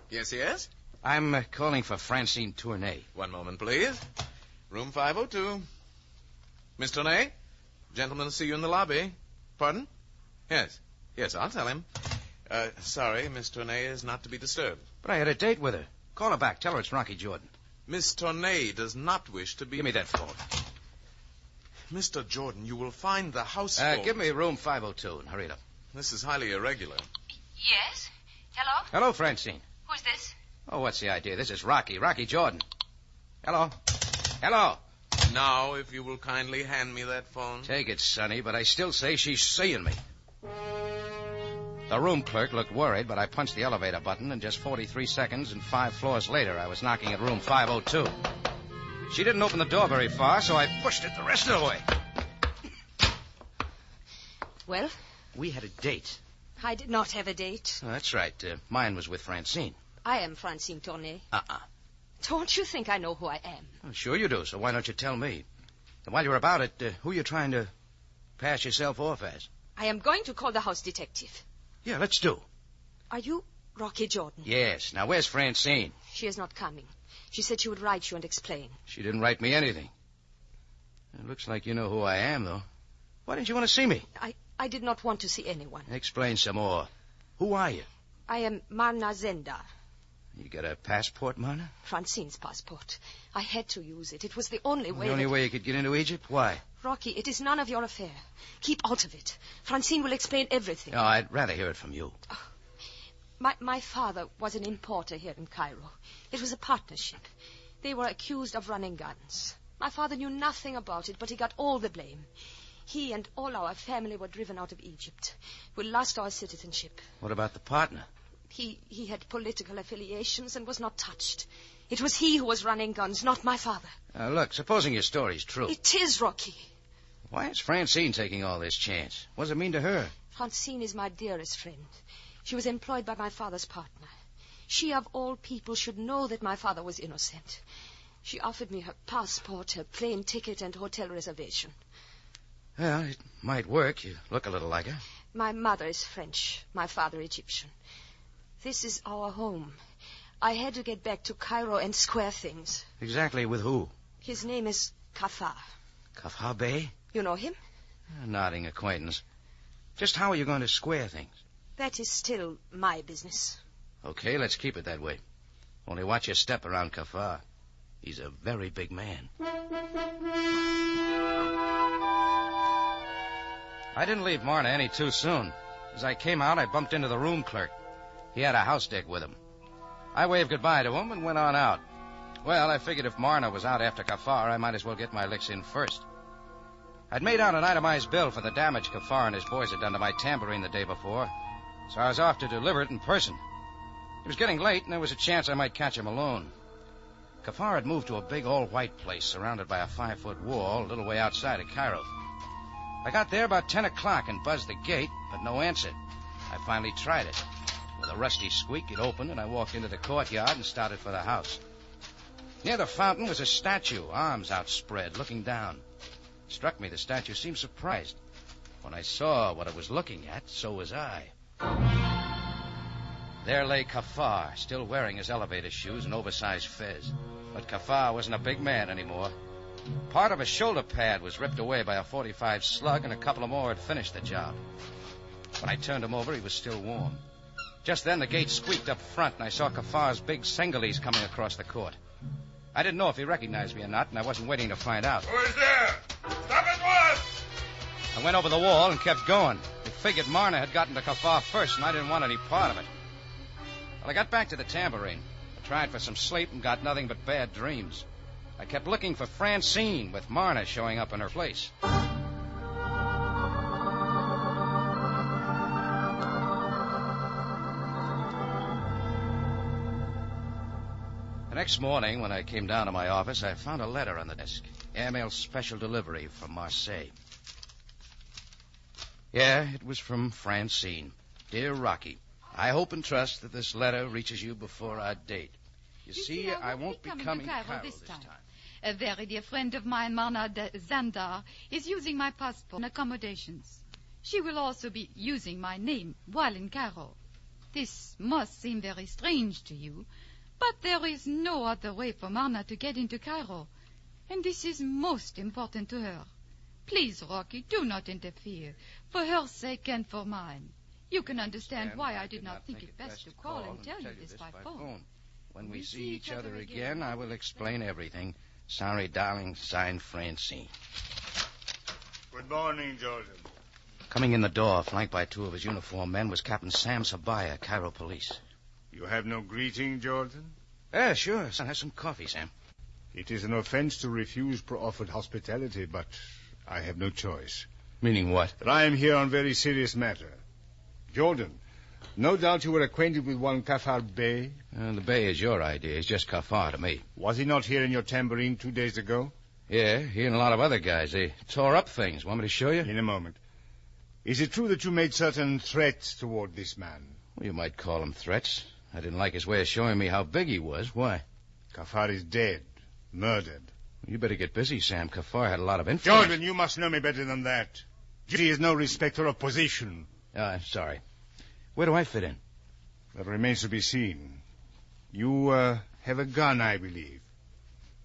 [SPEAKER 2] Yes?
[SPEAKER 18] I'm calling for Francine Tournay.
[SPEAKER 2] One moment, please. Room 502. Miss Tournay? Gentlemen see you in the lobby. Pardon? Yes, I'll tell him. Sorry, Miss Tournay is not to be disturbed.
[SPEAKER 18] But I had a date with her. Call her back. Tell her it's Rocky Jordan.
[SPEAKER 2] Miss Tournay does not wish to be...
[SPEAKER 18] Give me that phone.
[SPEAKER 2] Mr. Jordan, you will find the house phone.
[SPEAKER 18] Give me room 502 and hurry it up.
[SPEAKER 2] This is highly irregular.
[SPEAKER 21] Yes? Hello?
[SPEAKER 18] Hello, Francine.
[SPEAKER 21] Who's this?
[SPEAKER 18] Oh, what's the idea? This is Rocky Jordan. Hello?
[SPEAKER 2] Now, if you will kindly hand me that phone.
[SPEAKER 18] Take it, Sonny, but I still say she's seeing me. The room clerk looked worried, but I punched the elevator button, and just 43 seconds and 5 floors later, I was knocking at room 502. She didn't open the door very far, so I pushed it the rest of the way.
[SPEAKER 21] Well?
[SPEAKER 18] We had a date.
[SPEAKER 21] I did not have a date.
[SPEAKER 18] Oh, that's right. Mine was with Francine.
[SPEAKER 21] I am Francine Tournay.
[SPEAKER 18] Uh-uh.
[SPEAKER 21] Don't you think I know who I am?
[SPEAKER 18] Oh, sure you do, so why don't you tell me? And while you're about it, who are you trying to pass yourself off as?
[SPEAKER 21] I am going to call the house detective.
[SPEAKER 18] Yeah, let's do.
[SPEAKER 21] Are you Rocky Jordan?
[SPEAKER 18] Yes. Now, where's Francine?
[SPEAKER 21] She is not coming. She said she would write you and explain.
[SPEAKER 18] She didn't write me anything. It looks like you know who I am, though. Why didn't you want to see me?
[SPEAKER 21] I did not want to see anyone.
[SPEAKER 18] Explain some more. Who are you?
[SPEAKER 21] I am Marna Zenda.
[SPEAKER 18] You got a passport, Marna?
[SPEAKER 4] Francine's passport. I had to use it. It was the only way.
[SPEAKER 18] The only way you could get into Egypt? Why?
[SPEAKER 4] Rocky, it is none of your affair. Keep out of it. Francine will explain everything.
[SPEAKER 18] No, I'd rather hear it from you.
[SPEAKER 4] My father was an importer here in Cairo. It was a partnership. They were accused of running guns. My father knew nothing about it, but he got all the blame. He and all our family were driven out of Egypt. We lost our citizenship.
[SPEAKER 18] What about the partner?
[SPEAKER 4] He had political affiliations and was not touched. It was he who was running guns, not my father.
[SPEAKER 18] Look, supposing your story's true.
[SPEAKER 4] It is, Rocky.
[SPEAKER 18] Why is Francine taking all this chance? What does it mean to her?
[SPEAKER 4] Francine is my dearest friend. She was employed by my father's partner. She, of all people, should know that my father was innocent. She offered me her passport, her plane ticket, and hotel reservation.
[SPEAKER 18] Well, it might work. You look a little like her.
[SPEAKER 4] My mother is French, my father Egyptian. This is our home. I had to get back to Cairo and square things.
[SPEAKER 18] Exactly with who?
[SPEAKER 4] His name is Kafar.
[SPEAKER 18] Kafar Bey?
[SPEAKER 4] You know him?
[SPEAKER 18] A nodding acquaintance. Just how are you going to square things?
[SPEAKER 4] That is still my business.
[SPEAKER 18] Okay, let's keep it that way. Only watch your step around Kafar. He's a very big man. I didn't leave Marna any too soon. As I came out, I bumped into the room clerk. He had a house dick with him. I waved goodbye to him and went on out. Well, I figured if Marna was out after Kafar, I might as well get my licks in first. I'd made out an itemized bill for the damage Kafar and his boys had done to my tambourine the day before, so I was off to deliver it in person. It was getting late, and there was a chance I might catch him alone. Kafar had moved to a big all-white place surrounded by a 5-foot wall a little way outside of Cairo. I got there about 10 o'clock and buzzed the gate, but no answer. I finally tried it. With a rusty squeak, it opened, and I walked into the courtyard and started for the house. Near the fountain was a statue, arms outspread, looking down. It struck me the statue seemed surprised. When I saw what it was looking at, so was I. There lay Kafar, still wearing his elevator shoes and oversized fez. But Kafar wasn't a big man anymore. Part of his shoulder pad was ripped away by a .45 slug, and a couple of more had finished the job. When I turned him over, he was still warm. Just then, the gate squeaked up front, and I saw Kafar's big Senegalese coming across the court. I didn't know if he recognized me or not, and I wasn't waiting to find out.
[SPEAKER 13] Who is there? Stop at once!
[SPEAKER 18] I went over the wall and kept going. I figured Marna had gotten to Kafar first, and I didn't want any part of it. Well, I got back to the tambourine. I tried for some sleep and got nothing but bad dreams. I kept looking for Francine, with Marna showing up in her place. The next morning, when I came down to my office, I found a letter on the desk. Airmail special delivery from Marseille. Yeah, it was from Francine. Dear Rocky, I hope and trust that this letter reaches you before our date. You see, I won't be coming to Cairo this time.
[SPEAKER 21] A very dear friend of mine, Marna Zandar, is using my passport and accommodations. She will also be using my name while in Cairo. This must seem very strange to you, but there is no other way for Marna to get into Cairo, and this is most important to her. Please, Rocky, do not interfere, for her sake and for mine. You can understand why I did not think it best to call and tell you this by phone.
[SPEAKER 18] When we see each other again, I will explain everything. Sorry, darling, signed Francine.
[SPEAKER 13] Good morning, Jordan.
[SPEAKER 18] Coming in the door, flanked by two of his uniformed men, was Captain Sam Sabaya, Cairo Police.
[SPEAKER 13] You have no greeting, Jordan?
[SPEAKER 18] Yeah, sure. Have some coffee, Sam.
[SPEAKER 13] It is an offense to refuse proffered hospitality, but I have no choice.
[SPEAKER 18] Meaning what?
[SPEAKER 13] That I am here on very serious matter. Jordan, no doubt you were acquainted with one Kafar Bey?
[SPEAKER 18] The Bey is your idea. He's just Kafar to me.
[SPEAKER 13] Was he not here in your tambourine 2 days ago?
[SPEAKER 18] Yeah, he and a lot of other guys. They tore up things. Want me to show you?
[SPEAKER 13] In a moment. Is it true that you made certain threats toward this man?
[SPEAKER 18] Well, you might call them threats. I didn't like his way of showing me how big he was. Why?
[SPEAKER 13] Kafar is dead. Murdered.
[SPEAKER 18] You better get busy, Sam. Kafar had a lot of influence.
[SPEAKER 13] Jordan, you must know me better than that. Duty is no respecter of position.
[SPEAKER 18] I'm sorry. Where do I fit in?
[SPEAKER 13] That remains to be seen. You have a gun, I believe.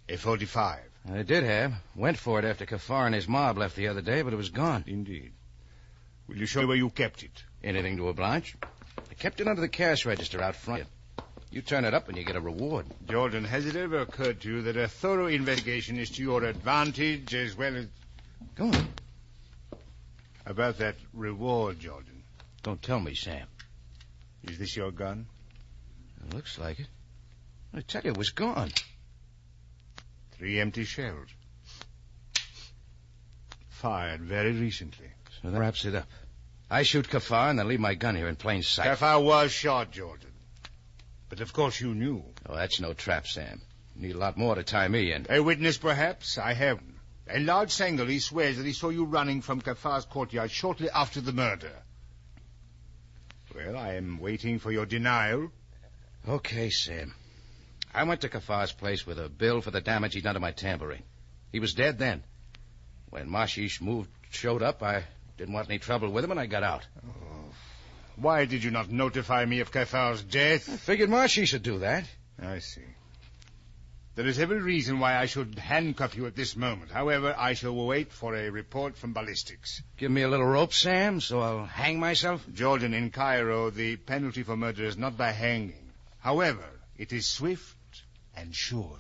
[SPEAKER 13] A .45.
[SPEAKER 18] I did have. Went for it after Kafar and his mob left the other day, but it was gone.
[SPEAKER 13] Indeed. Will you show me where you kept it?
[SPEAKER 18] Anything to oblige. I kept it under the cash register out front. You turn it up and you get a reward.
[SPEAKER 13] Jordan, has it ever occurred to you that a thorough investigation is to your advantage as well as...
[SPEAKER 18] Go on.
[SPEAKER 13] About that reward, Jordan.
[SPEAKER 18] Don't tell me, Sam.
[SPEAKER 13] Is this your gun?
[SPEAKER 18] It looks like it. I tell you, it was gone.
[SPEAKER 13] 3 empty shells. Fired very recently.
[SPEAKER 18] So that wraps it up. I shoot Kafar and then leave my gun here in plain sight.
[SPEAKER 13] Kafar was shot, Jordan. But of course you knew.
[SPEAKER 18] Oh, that's no trap, Sam. You need a lot more to tie me in.
[SPEAKER 13] A witness, perhaps? I have. And Lord Sangley swears that he saw you running from Kafar's courtyard shortly after the murder. Well, I am waiting for your denial.
[SPEAKER 18] Okay, Sam. I went to Kafar's place with a bill for the damage he'd done to my tambourine. He was dead then. When Mashish showed up, I didn't want any trouble with him, and I got out.
[SPEAKER 13] Oh. Why did you not notify me of Kafar's death?
[SPEAKER 18] I figured Mashish would do that.
[SPEAKER 13] I see. There is every reason why I should handcuff you at this moment. However, I shall wait for a report from ballistics.
[SPEAKER 18] Give me a little rope, Sam, so I'll hang myself?
[SPEAKER 13] Jordan, in Cairo, the penalty for murder is not by hanging. However, it is swift and sure.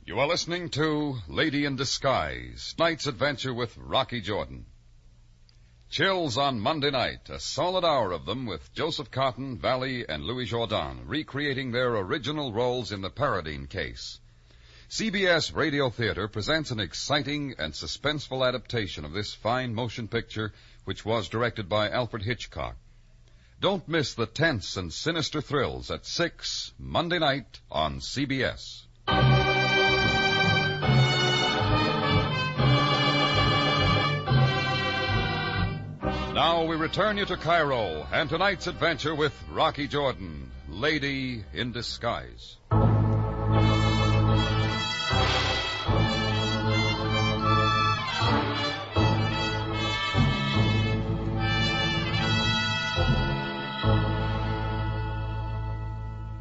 [SPEAKER 14] You are listening to Lady in Disguise, tonight's adventure with Rocky Jordan. Chills on Monday night, a solid hour of them with Joseph Cotton, Valley, and Louis Jourdan, recreating their original roles in the Paradine case. CBS Radio Theater presents an exciting and suspenseful adaptation of this fine motion picture, which was directed by Alfred Hitchcock. Don't miss the tense and sinister thrills at 6 Monday night on CBS. Now we return you to Cairo and tonight's adventure with Rocky Jordan, Lady in Disguise.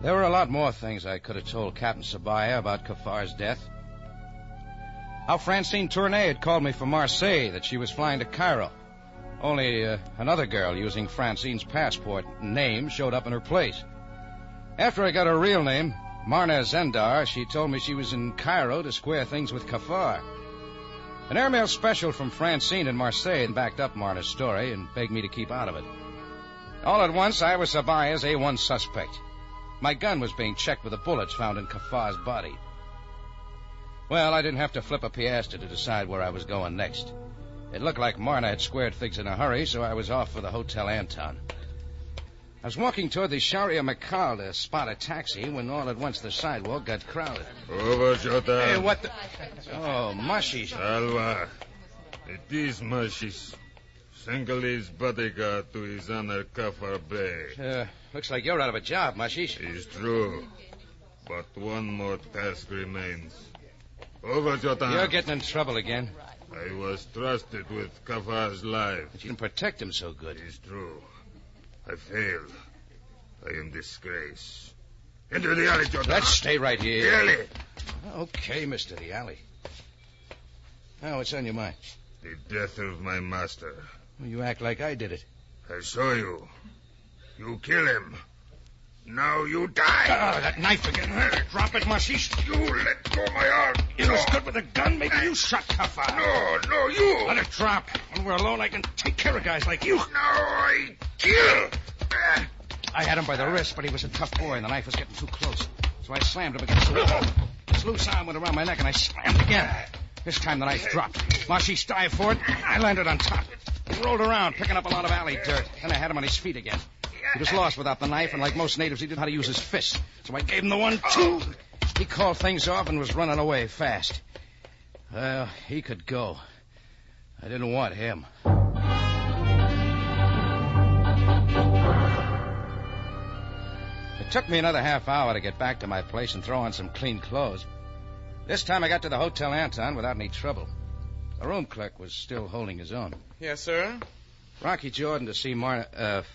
[SPEAKER 18] There were a lot more things I could have told Captain Sabaya about Kafar's death. How Francine Tournay had called me from Marseille, that she was flying to Cairo. Only another girl using Francine's passport name showed up in her place. After I got her real name, Marna Zendar, she told me she was in Cairo to square things with Kafar. An airmail special from Francine in Marseille backed up Marna's story and begged me to keep out of it. All at once, I was Sabaya's A1 suspect. My gun was being checked with the bullets found in Kafar's body. Well, I didn't have to flip a piastre to decide where I was going next. It looked like Marna had squared things in a hurry, so I was off for the Hotel Anton. I was walking toward the Sharia Makal to spot a taxi when all at once the sidewalk got crowded.
[SPEAKER 16] Over, Jota.
[SPEAKER 18] Hey, what the... Oh, Mashish.
[SPEAKER 16] Salva. It is Mashish. Sengali's bodyguard to his honor Kafar Bey.
[SPEAKER 18] Looks like you're out of a job, Mashish.
[SPEAKER 16] It's true. But one more task remains. Over, Jota.
[SPEAKER 18] You're getting in trouble again.
[SPEAKER 16] I was trusted with Kafar's life.
[SPEAKER 18] But you didn't protect him so good.
[SPEAKER 16] It's true. I failed. I am disgraced. Into the alley, Jota.
[SPEAKER 18] Let's stay right here.
[SPEAKER 16] The alley.
[SPEAKER 18] Okay, Mr. The Alley. Now, what's on your mind?
[SPEAKER 16] The death of my master.
[SPEAKER 18] Well, you act like I did it.
[SPEAKER 16] I saw you. You kill him. Now you die.
[SPEAKER 18] Oh, that knife again. Drop it, Mashish.
[SPEAKER 16] You let go my arm.
[SPEAKER 18] You was good with a gun. Maybe you shot Kafar.
[SPEAKER 16] No, you.
[SPEAKER 18] Let it drop. When we're alone, I can take care of guys like you.
[SPEAKER 16] No, I kill.
[SPEAKER 18] I had him by the wrist, but he was a tough boy, and the knife was getting too close. So I slammed him against the wall. His loose arm went around my neck, and I slammed again. This time the knife dropped. Mashish dived for it. I landed on top. He rolled around, picking up a lot of alley dirt. Then I had him on his feet again. He was lost without the knife, and like most natives, he didn't know how to use his fists. So I gave him the 1-2. He called things off and was running away fast. Well, he could go. I didn't want him. It took me another half hour to get back to my place and throw on some clean clothes. This time I got to the Hotel Anton without any trouble. The room clerk was still holding his own.
[SPEAKER 2] Yes, sir?
[SPEAKER 18] Rocky Jordan to see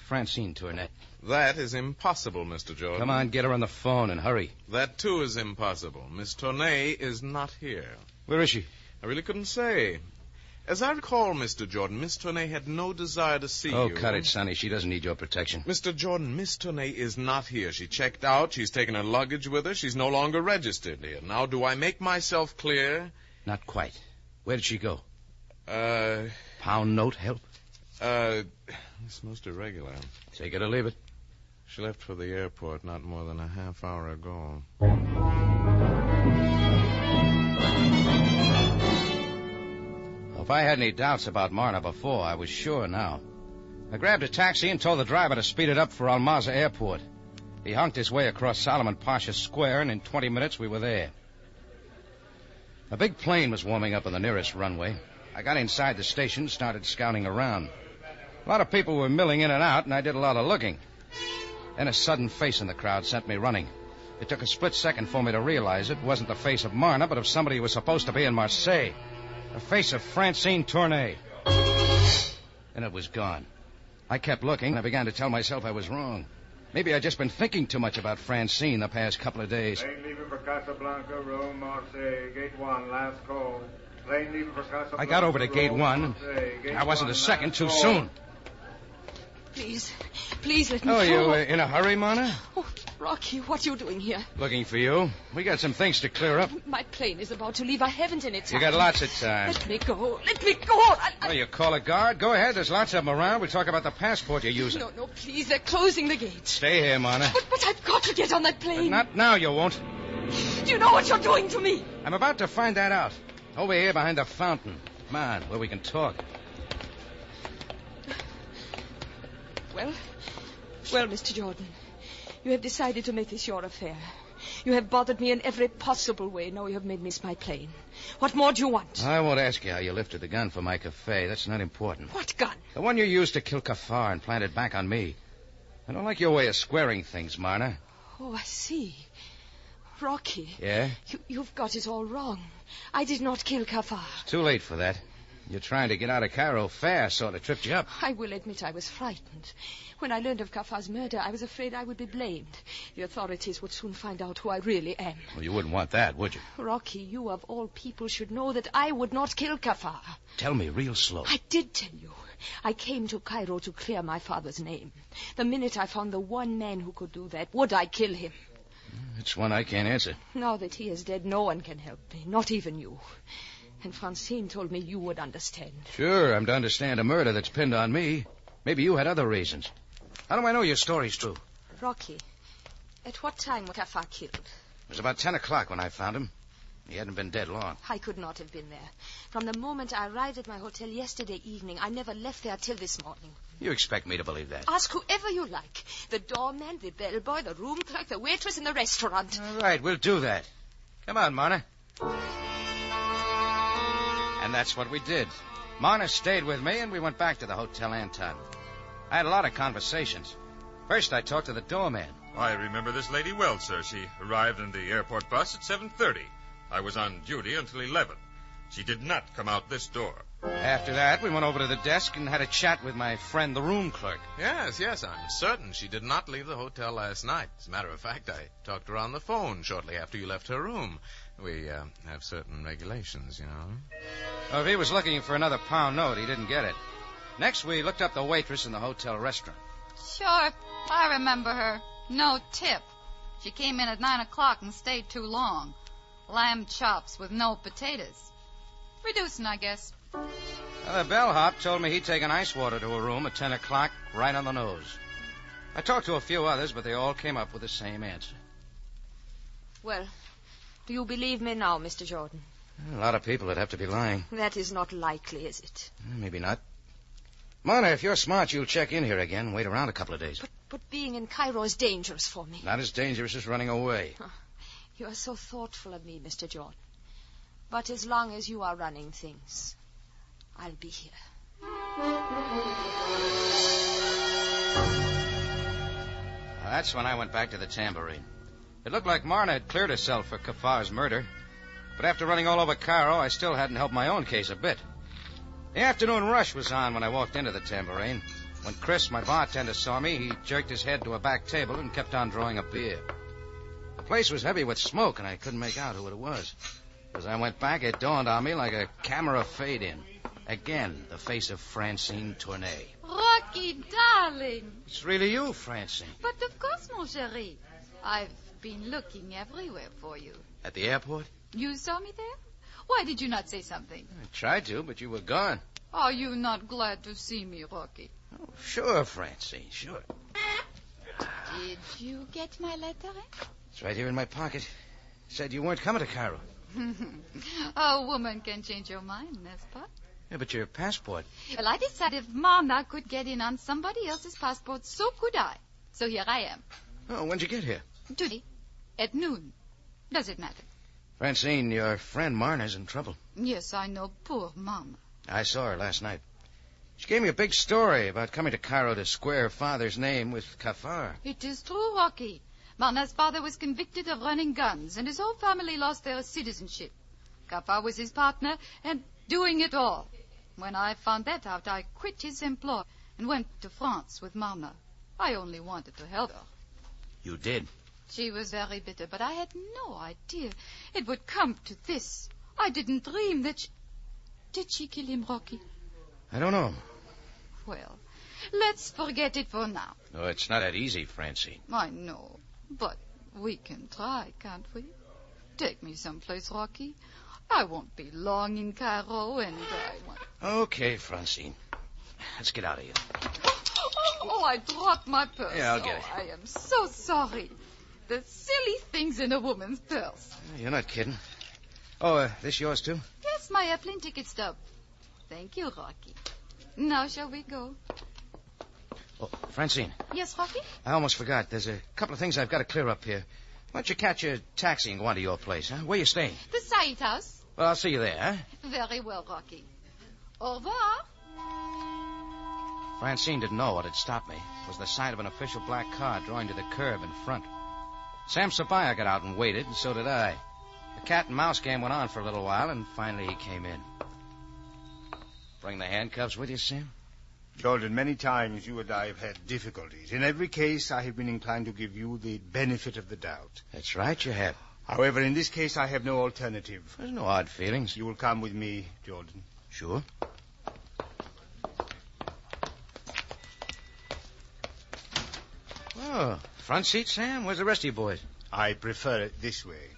[SPEAKER 18] Francine Tournay.
[SPEAKER 2] That is impossible, Mr. Jordan.
[SPEAKER 18] Come on, get her on the phone and hurry.
[SPEAKER 2] That, too, is impossible. Miss Tournay is not here.
[SPEAKER 18] Where is she?
[SPEAKER 2] I really couldn't say. As I recall, Mr. Jordan, Miss Tournay had no desire to see you.
[SPEAKER 18] Oh, cut it, Sonny. She doesn't need your protection.
[SPEAKER 2] Mr. Jordan, Miss Tournay is not here. She checked out. She's taken her luggage with her. She's no longer registered here. Now, do I make myself clear?
[SPEAKER 18] Not quite. Where did she go?
[SPEAKER 2] Pound
[SPEAKER 18] note help?
[SPEAKER 2] It's most irregular.
[SPEAKER 18] Take it or leave it.
[SPEAKER 2] She left for the airport not more than a half hour ago.
[SPEAKER 18] If I had any doubts about Marna before, I was sure now. I grabbed a taxi and told the driver to speed it up for Almaza Airport. He honked his way across Solomon Pasha Square, and in 20 minutes we were there. A big plane was warming up on the nearest runway. I got inside the station and started scouting around. A lot of people were milling in and out, and I did a lot of looking. Then a sudden face in the crowd sent me running. It took a split second for me to realize it wasn't the face of Marna, but of somebody who was supposed to be in Marseille. The face of Francine Tournay. And it was gone. I kept looking, and I began to tell myself I was wrong. Maybe I'd just been thinking too much about Francine the past couple of days.
[SPEAKER 5] Plane leaving for Casablanca, Rome, Marseille, Gate 1, last call. Plane leaving for Casablanca.
[SPEAKER 18] I got over to Gate 1, and I wasn't a second too soon.
[SPEAKER 4] Please let me
[SPEAKER 18] Oh,
[SPEAKER 4] through.
[SPEAKER 18] you in a hurry, Marna?
[SPEAKER 4] Oh, Rocky, what are you doing here?
[SPEAKER 18] Looking for you. We got some things to clear up.
[SPEAKER 4] My plane is about to leave. I haven't any time.
[SPEAKER 18] You got lots of time.
[SPEAKER 4] Let me go. Let me go.
[SPEAKER 18] Well, you call a guard? Go ahead. There's lots of them around. We'll talk about the passport you're using.
[SPEAKER 4] No, please. They're closing the gate.
[SPEAKER 18] Stay here, Marna.
[SPEAKER 4] But I've got to get on that plane.
[SPEAKER 18] Not now, you won't.
[SPEAKER 4] Do you know what you're doing to me?
[SPEAKER 18] I'm about to find that out. Over here behind the fountain. Come on, where we can talk.
[SPEAKER 4] Well, Mr. Jordan, you have decided to make this your affair. You have bothered me in every possible way. Now you have made me miss my plane. What more do you want?
[SPEAKER 18] I won't ask you how you lifted the gun for my cafe. That's not important.
[SPEAKER 4] What gun?
[SPEAKER 18] The one you used to kill Kafar and planted back on me. I don't like your way of squaring things, Marna.
[SPEAKER 4] Oh, I see. Rocky.
[SPEAKER 18] Yeah?
[SPEAKER 4] You've got it all wrong. I did not kill Kafar.
[SPEAKER 18] Too late for that. You're trying to get out of Cairo fast, sort of tripped you up.
[SPEAKER 4] I will admit I was frightened. When I learned of Kafar's murder, I was afraid I would be blamed. The authorities would soon find out who I really am.
[SPEAKER 18] Well, you wouldn't want that, would you?
[SPEAKER 4] Rocky, you of all people should know that I would not kill Kafar.
[SPEAKER 18] Tell me real slow.
[SPEAKER 4] I did tell you. I came to Cairo to clear my father's name. The minute I found the one man who could do that, would I kill him?
[SPEAKER 18] It's one I can't answer.
[SPEAKER 4] Now that he is dead, no one can help me, not even you. And Francine told me you would understand.
[SPEAKER 18] Sure, I'm to understand a murder that's pinned on me. Maybe you had other reasons. How do I know your story's true?
[SPEAKER 4] Rocky, at what time was Kafar killed?
[SPEAKER 18] It was about 10 o'clock when I found him. He hadn't been dead long.
[SPEAKER 4] I could not have been there. From the moment I arrived at my hotel yesterday evening, I never left there till this morning.
[SPEAKER 18] You expect me to believe that?
[SPEAKER 4] Ask whoever you like. The doorman, the bellboy, the room clerk, the waitress in the restaurant.
[SPEAKER 18] All right, we'll do that. Come on, Marna. And that's what we did. Marna stayed with me, and we went back to the Hotel Anton. I had a lot of conversations. First, I talked to the doorman.
[SPEAKER 16] I remember this lady well, sir. She arrived in the airport bus at 7:30. I was on duty until 11. She did not come out this door.
[SPEAKER 18] After that, we went over to the desk and had a chat with my friend, the room clerk.
[SPEAKER 2] Yes, I'm certain she did not leave the hotel last night. As a matter of fact, I talked to her on the phone shortly after you left her room. We have certain regulations, you know.
[SPEAKER 18] Well, if he was looking for another pound note, he didn't get it. Next, we looked up the waitress in the hotel restaurant.
[SPEAKER 21] Sure, I remember her. No tip. She came in at 9 o'clock and stayed too long. Lamb chops with no potatoes. Reducing, I guess.
[SPEAKER 18] Well, the bellhop told me he'd taken ice water to her room at 10 o'clock, right on the nose. I talked to a few others, but they all came up with the same answer.
[SPEAKER 4] Well, do you believe me now, Mr. Jordan?
[SPEAKER 18] A lot of people would have to be lying.
[SPEAKER 4] That is not likely, is it?
[SPEAKER 18] Maybe not. Marna, if you're smart, you'll check in here again and wait around a couple of days.
[SPEAKER 4] But being in Cairo is dangerous for me.
[SPEAKER 18] Not as dangerous as running away.
[SPEAKER 4] You are so thoughtful of me, Mr. Jordan. But as long as you are running things, I'll be here.
[SPEAKER 18] That's when I went back to the tambourine. It looked like Marna had cleared herself for Kafar's murder. But after running all over Cairo, I still hadn't helped my own case a bit. The afternoon rush was on when I walked into the tambourine. When Chris, my bartender, saw me, he jerked his head to a back table and kept on drawing a beer. The place was heavy with smoke, and I couldn't make out who it was. As I went back, it dawned on me like a camera fade-in. Again, the face of Francine Tournay.
[SPEAKER 21] Rocky, darling.
[SPEAKER 18] It's really you, Francine.
[SPEAKER 21] But of course, mon chéri. I've been looking everywhere for you.
[SPEAKER 18] At the airport?
[SPEAKER 21] You saw me there? Why did you not say something?
[SPEAKER 18] I tried to, but you were gone.
[SPEAKER 21] Are you not glad to see me, Rocky?
[SPEAKER 18] Oh, sure, Francine, sure.
[SPEAKER 21] Did you get my letter?
[SPEAKER 18] It's right here in my pocket. It said you weren't coming to Cairo.
[SPEAKER 21] A woman can change her mind, n'est-ce pas?
[SPEAKER 18] Yeah, but your passport.
[SPEAKER 21] Well, I decided if Marna could get in on somebody else's passport, so could I. So here I am.
[SPEAKER 18] Oh, when'd you get here?
[SPEAKER 21] Today, at noon. Does it matter?
[SPEAKER 18] Francine, your friend Marna's in trouble.
[SPEAKER 21] Yes, I know. Poor Marna.
[SPEAKER 18] I saw her last night. She gave me a big story about coming to Cairo to square her father's name with Kafar.
[SPEAKER 21] It is true, Rocky. Marna's father was convicted of running guns, and his whole family lost their citizenship. Kafar was his partner, and doing it all. When I found that out, I quit his employ and went to France with Marna. I only wanted to help her.
[SPEAKER 18] You did?
[SPEAKER 21] She was very bitter, but I had no idea it would come to this. I didn't dream that she... Did she kill him, Rocky?
[SPEAKER 18] I don't know.
[SPEAKER 21] Well, let's forget it for now.
[SPEAKER 18] No, it's not that easy, Francine.
[SPEAKER 21] I know, but we can try, can't we? Take me someplace, Rocky. I won't be long in Cairo, and I want...
[SPEAKER 18] Okay, Francine. Let's get out of here.
[SPEAKER 21] Oh, I dropped my purse.
[SPEAKER 18] Yeah, I'll get it.
[SPEAKER 21] I am so sorry. The silly things in a woman's purse.
[SPEAKER 18] You're not kidding. Oh, this yours, too?
[SPEAKER 21] Yes, my airplane ticket stub. Thank you, Rocky. Now shall we go?
[SPEAKER 18] Oh, Francine.
[SPEAKER 21] Yes, Rocky?
[SPEAKER 18] I almost forgot. There's a couple of things I've got to clear up here. Why don't you catch a taxi and go on to your place, huh? Where you staying?
[SPEAKER 21] The Said house.
[SPEAKER 18] Well, I'll see you there, huh?
[SPEAKER 21] Very well, Rocky. Au revoir.
[SPEAKER 18] Francine didn't know what had stopped me. It was the sight of an official black car drawing to the curb in front. Sam Sabaya got out and waited, and so did I. The cat and mouse game went on for a little while, and finally he came in. Bring the handcuffs with you, Sam?
[SPEAKER 13] Jordan, many times you and I have had difficulties. In every case, I have been inclined to give you the benefit of the doubt.
[SPEAKER 18] That's right, you have.
[SPEAKER 13] However, in this case, I have no alternative.
[SPEAKER 18] There's no odd feelings.
[SPEAKER 13] You will come with me, Jordan.
[SPEAKER 18] Sure. Oh, front seat, Sam? Where's the rest of you boys?
[SPEAKER 13] I prefer it this way.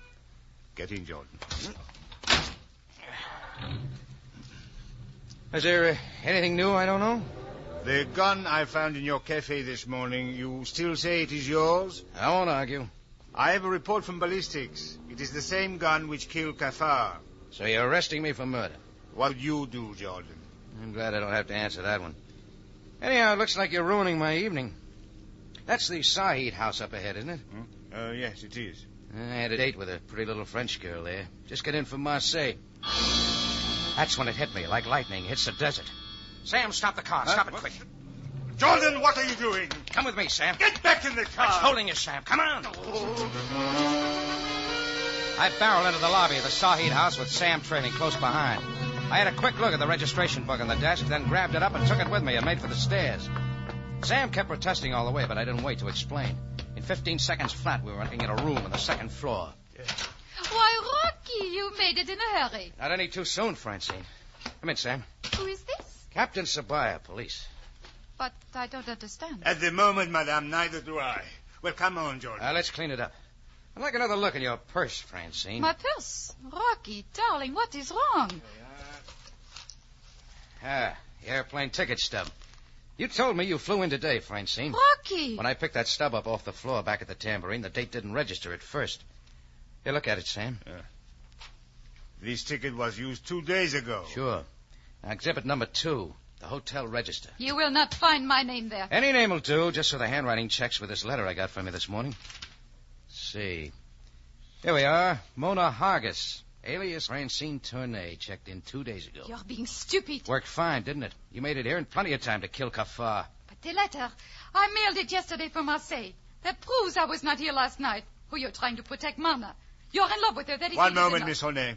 [SPEAKER 13] Get in, Jordan.
[SPEAKER 18] Is there anything new I don't know?
[SPEAKER 13] The gun I found in your cafe this morning, you still say it is yours?
[SPEAKER 18] I won't argue.
[SPEAKER 13] I have a report from ballistics. It is the same gun which killed Kafar.
[SPEAKER 18] So you're arresting me for murder?
[SPEAKER 13] What would you do, Jordan?
[SPEAKER 18] I'm glad I don't have to answer that one. Anyhow, it looks like you're ruining my evening. That's the Said house up ahead, isn't it?
[SPEAKER 13] Yes, it is.
[SPEAKER 18] I had a date with a pretty little French girl there. Just got in from Marseille. That's when it hit me, like lightning hits the desert. Sam, stop the car. Stop it quick.
[SPEAKER 13] Jordan, what are you doing?
[SPEAKER 18] Come with me, Sam.
[SPEAKER 13] Get back in the car.
[SPEAKER 18] It's holding you, Sam. Come on. I barreled into the lobby of the Said house with Sam trailing close behind. I had a quick look at the registration book on the desk, then grabbed it up and took it with me and made for the stairs. Sam kept protesting all the way, but I didn't wait to explain. In 15 seconds flat, we were looking at a room on the second floor.
[SPEAKER 21] Why, Rocky, you made it in a hurry.
[SPEAKER 18] Not any too soon, Francine. Come in, Sam.
[SPEAKER 21] Who is this?
[SPEAKER 18] Captain Sabaya, police.
[SPEAKER 21] But I don't understand.
[SPEAKER 13] At the moment, madame, neither do I. Well, come on, Jordan.
[SPEAKER 18] Let's clean it up. I'd like another look in your purse, Francine.
[SPEAKER 21] My purse? Rocky, darling, what is wrong?
[SPEAKER 18] The airplane ticket stub. You told me you flew in today, Francine.
[SPEAKER 21] Rocky!
[SPEAKER 18] When I picked that stub up off the floor back at the tambourine, the date didn't register at first. Here, look at it, Sam.
[SPEAKER 13] This ticket was used 2 days ago.
[SPEAKER 18] Sure. Now, exhibit number 2, the hotel register.
[SPEAKER 21] You will not find my name there.
[SPEAKER 18] Any name will do, just so the handwriting checks with this letter I got from you this morning. Let's see. Here we are. Mona Hargis, alias Francine Tournay, checked in 2 days ago.
[SPEAKER 21] You're being stupid.
[SPEAKER 18] Worked fine, didn't it? You made it here in plenty of time to kill Kafar.
[SPEAKER 21] But the letter, I mailed it yesterday from Marseille. That proves I was not here last night. Who you're trying to protect, Marna. You're in love with her. That is
[SPEAKER 13] One moment, Miss Honey.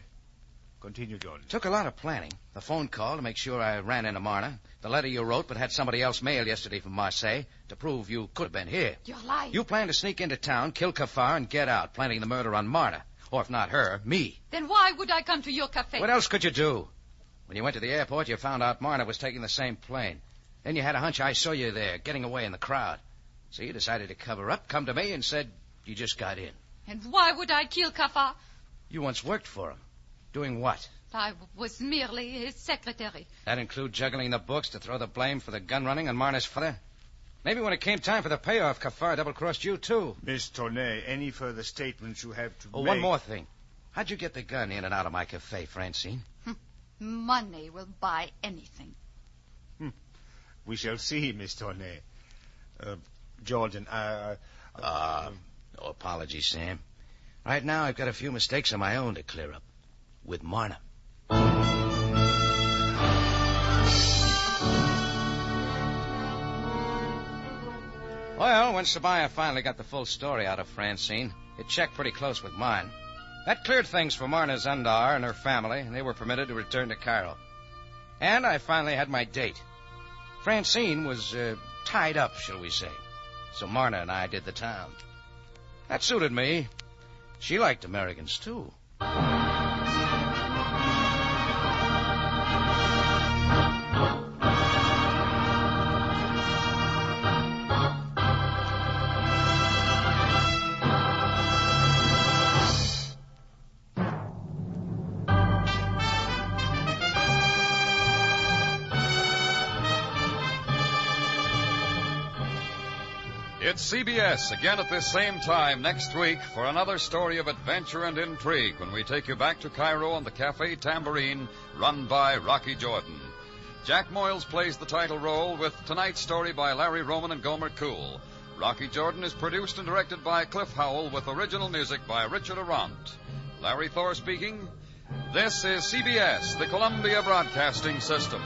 [SPEAKER 13] Continue, Jordan.
[SPEAKER 18] Took a lot of planning. The phone call to make sure I ran into Marna. The letter you wrote but had somebody else mail yesterday from Marseille to prove you could have been here.
[SPEAKER 21] You're lying.
[SPEAKER 18] You planned to sneak into town, kill Kafar, and get out, planning the murder on Marna. Or if not her, me.
[SPEAKER 21] Then why would I come to your cafe?
[SPEAKER 18] What else could you do? When you went to the airport, you found out Marna was taking the same plane. Then you had a hunch I saw you there, getting away in the crowd. So you decided to cover up, come to me, and said you just got in.
[SPEAKER 21] And why would I kill Kafar?
[SPEAKER 18] You once worked for him. Doing what?
[SPEAKER 21] I was merely his secretary.
[SPEAKER 18] That include juggling the books to throw the blame for the gun running on Marna's father? Maybe when it came time for the payoff, Kafar double-crossed you, too.
[SPEAKER 13] Miss Tornay, any further statements you have to make?
[SPEAKER 18] One more thing. How'd you get the gun in and out of my cafe, Francine?
[SPEAKER 21] Money will buy anything.
[SPEAKER 13] We shall see, Miss Tornay. Jordan,
[SPEAKER 18] no apologies, Sam. Right now, I've got a few mistakes of my own to clear up. With Marna. Well, when Sabaya finally got the full story out of Francine, it checked pretty close with mine. That cleared things for Marna Zandar and her family, and they were permitted to return to Cairo. And I finally had my date. Francine was tied up, shall we say. So Marna and I did the town. That suited me. She liked Americans, too.
[SPEAKER 14] It's CBS again at this same time next week for another story of adventure and intrigue when we take you back to Cairo on the Cafe Tambourine, run by Rocky Jordan. Jack Moyles plays the title role with tonight's story by Larry Roman and Gomer Cool. Rocky Jordan is produced and directed by Cliff Howell with original music by Richard Arant. Larry Thor speaking. This is CBS, the Columbia Broadcasting System.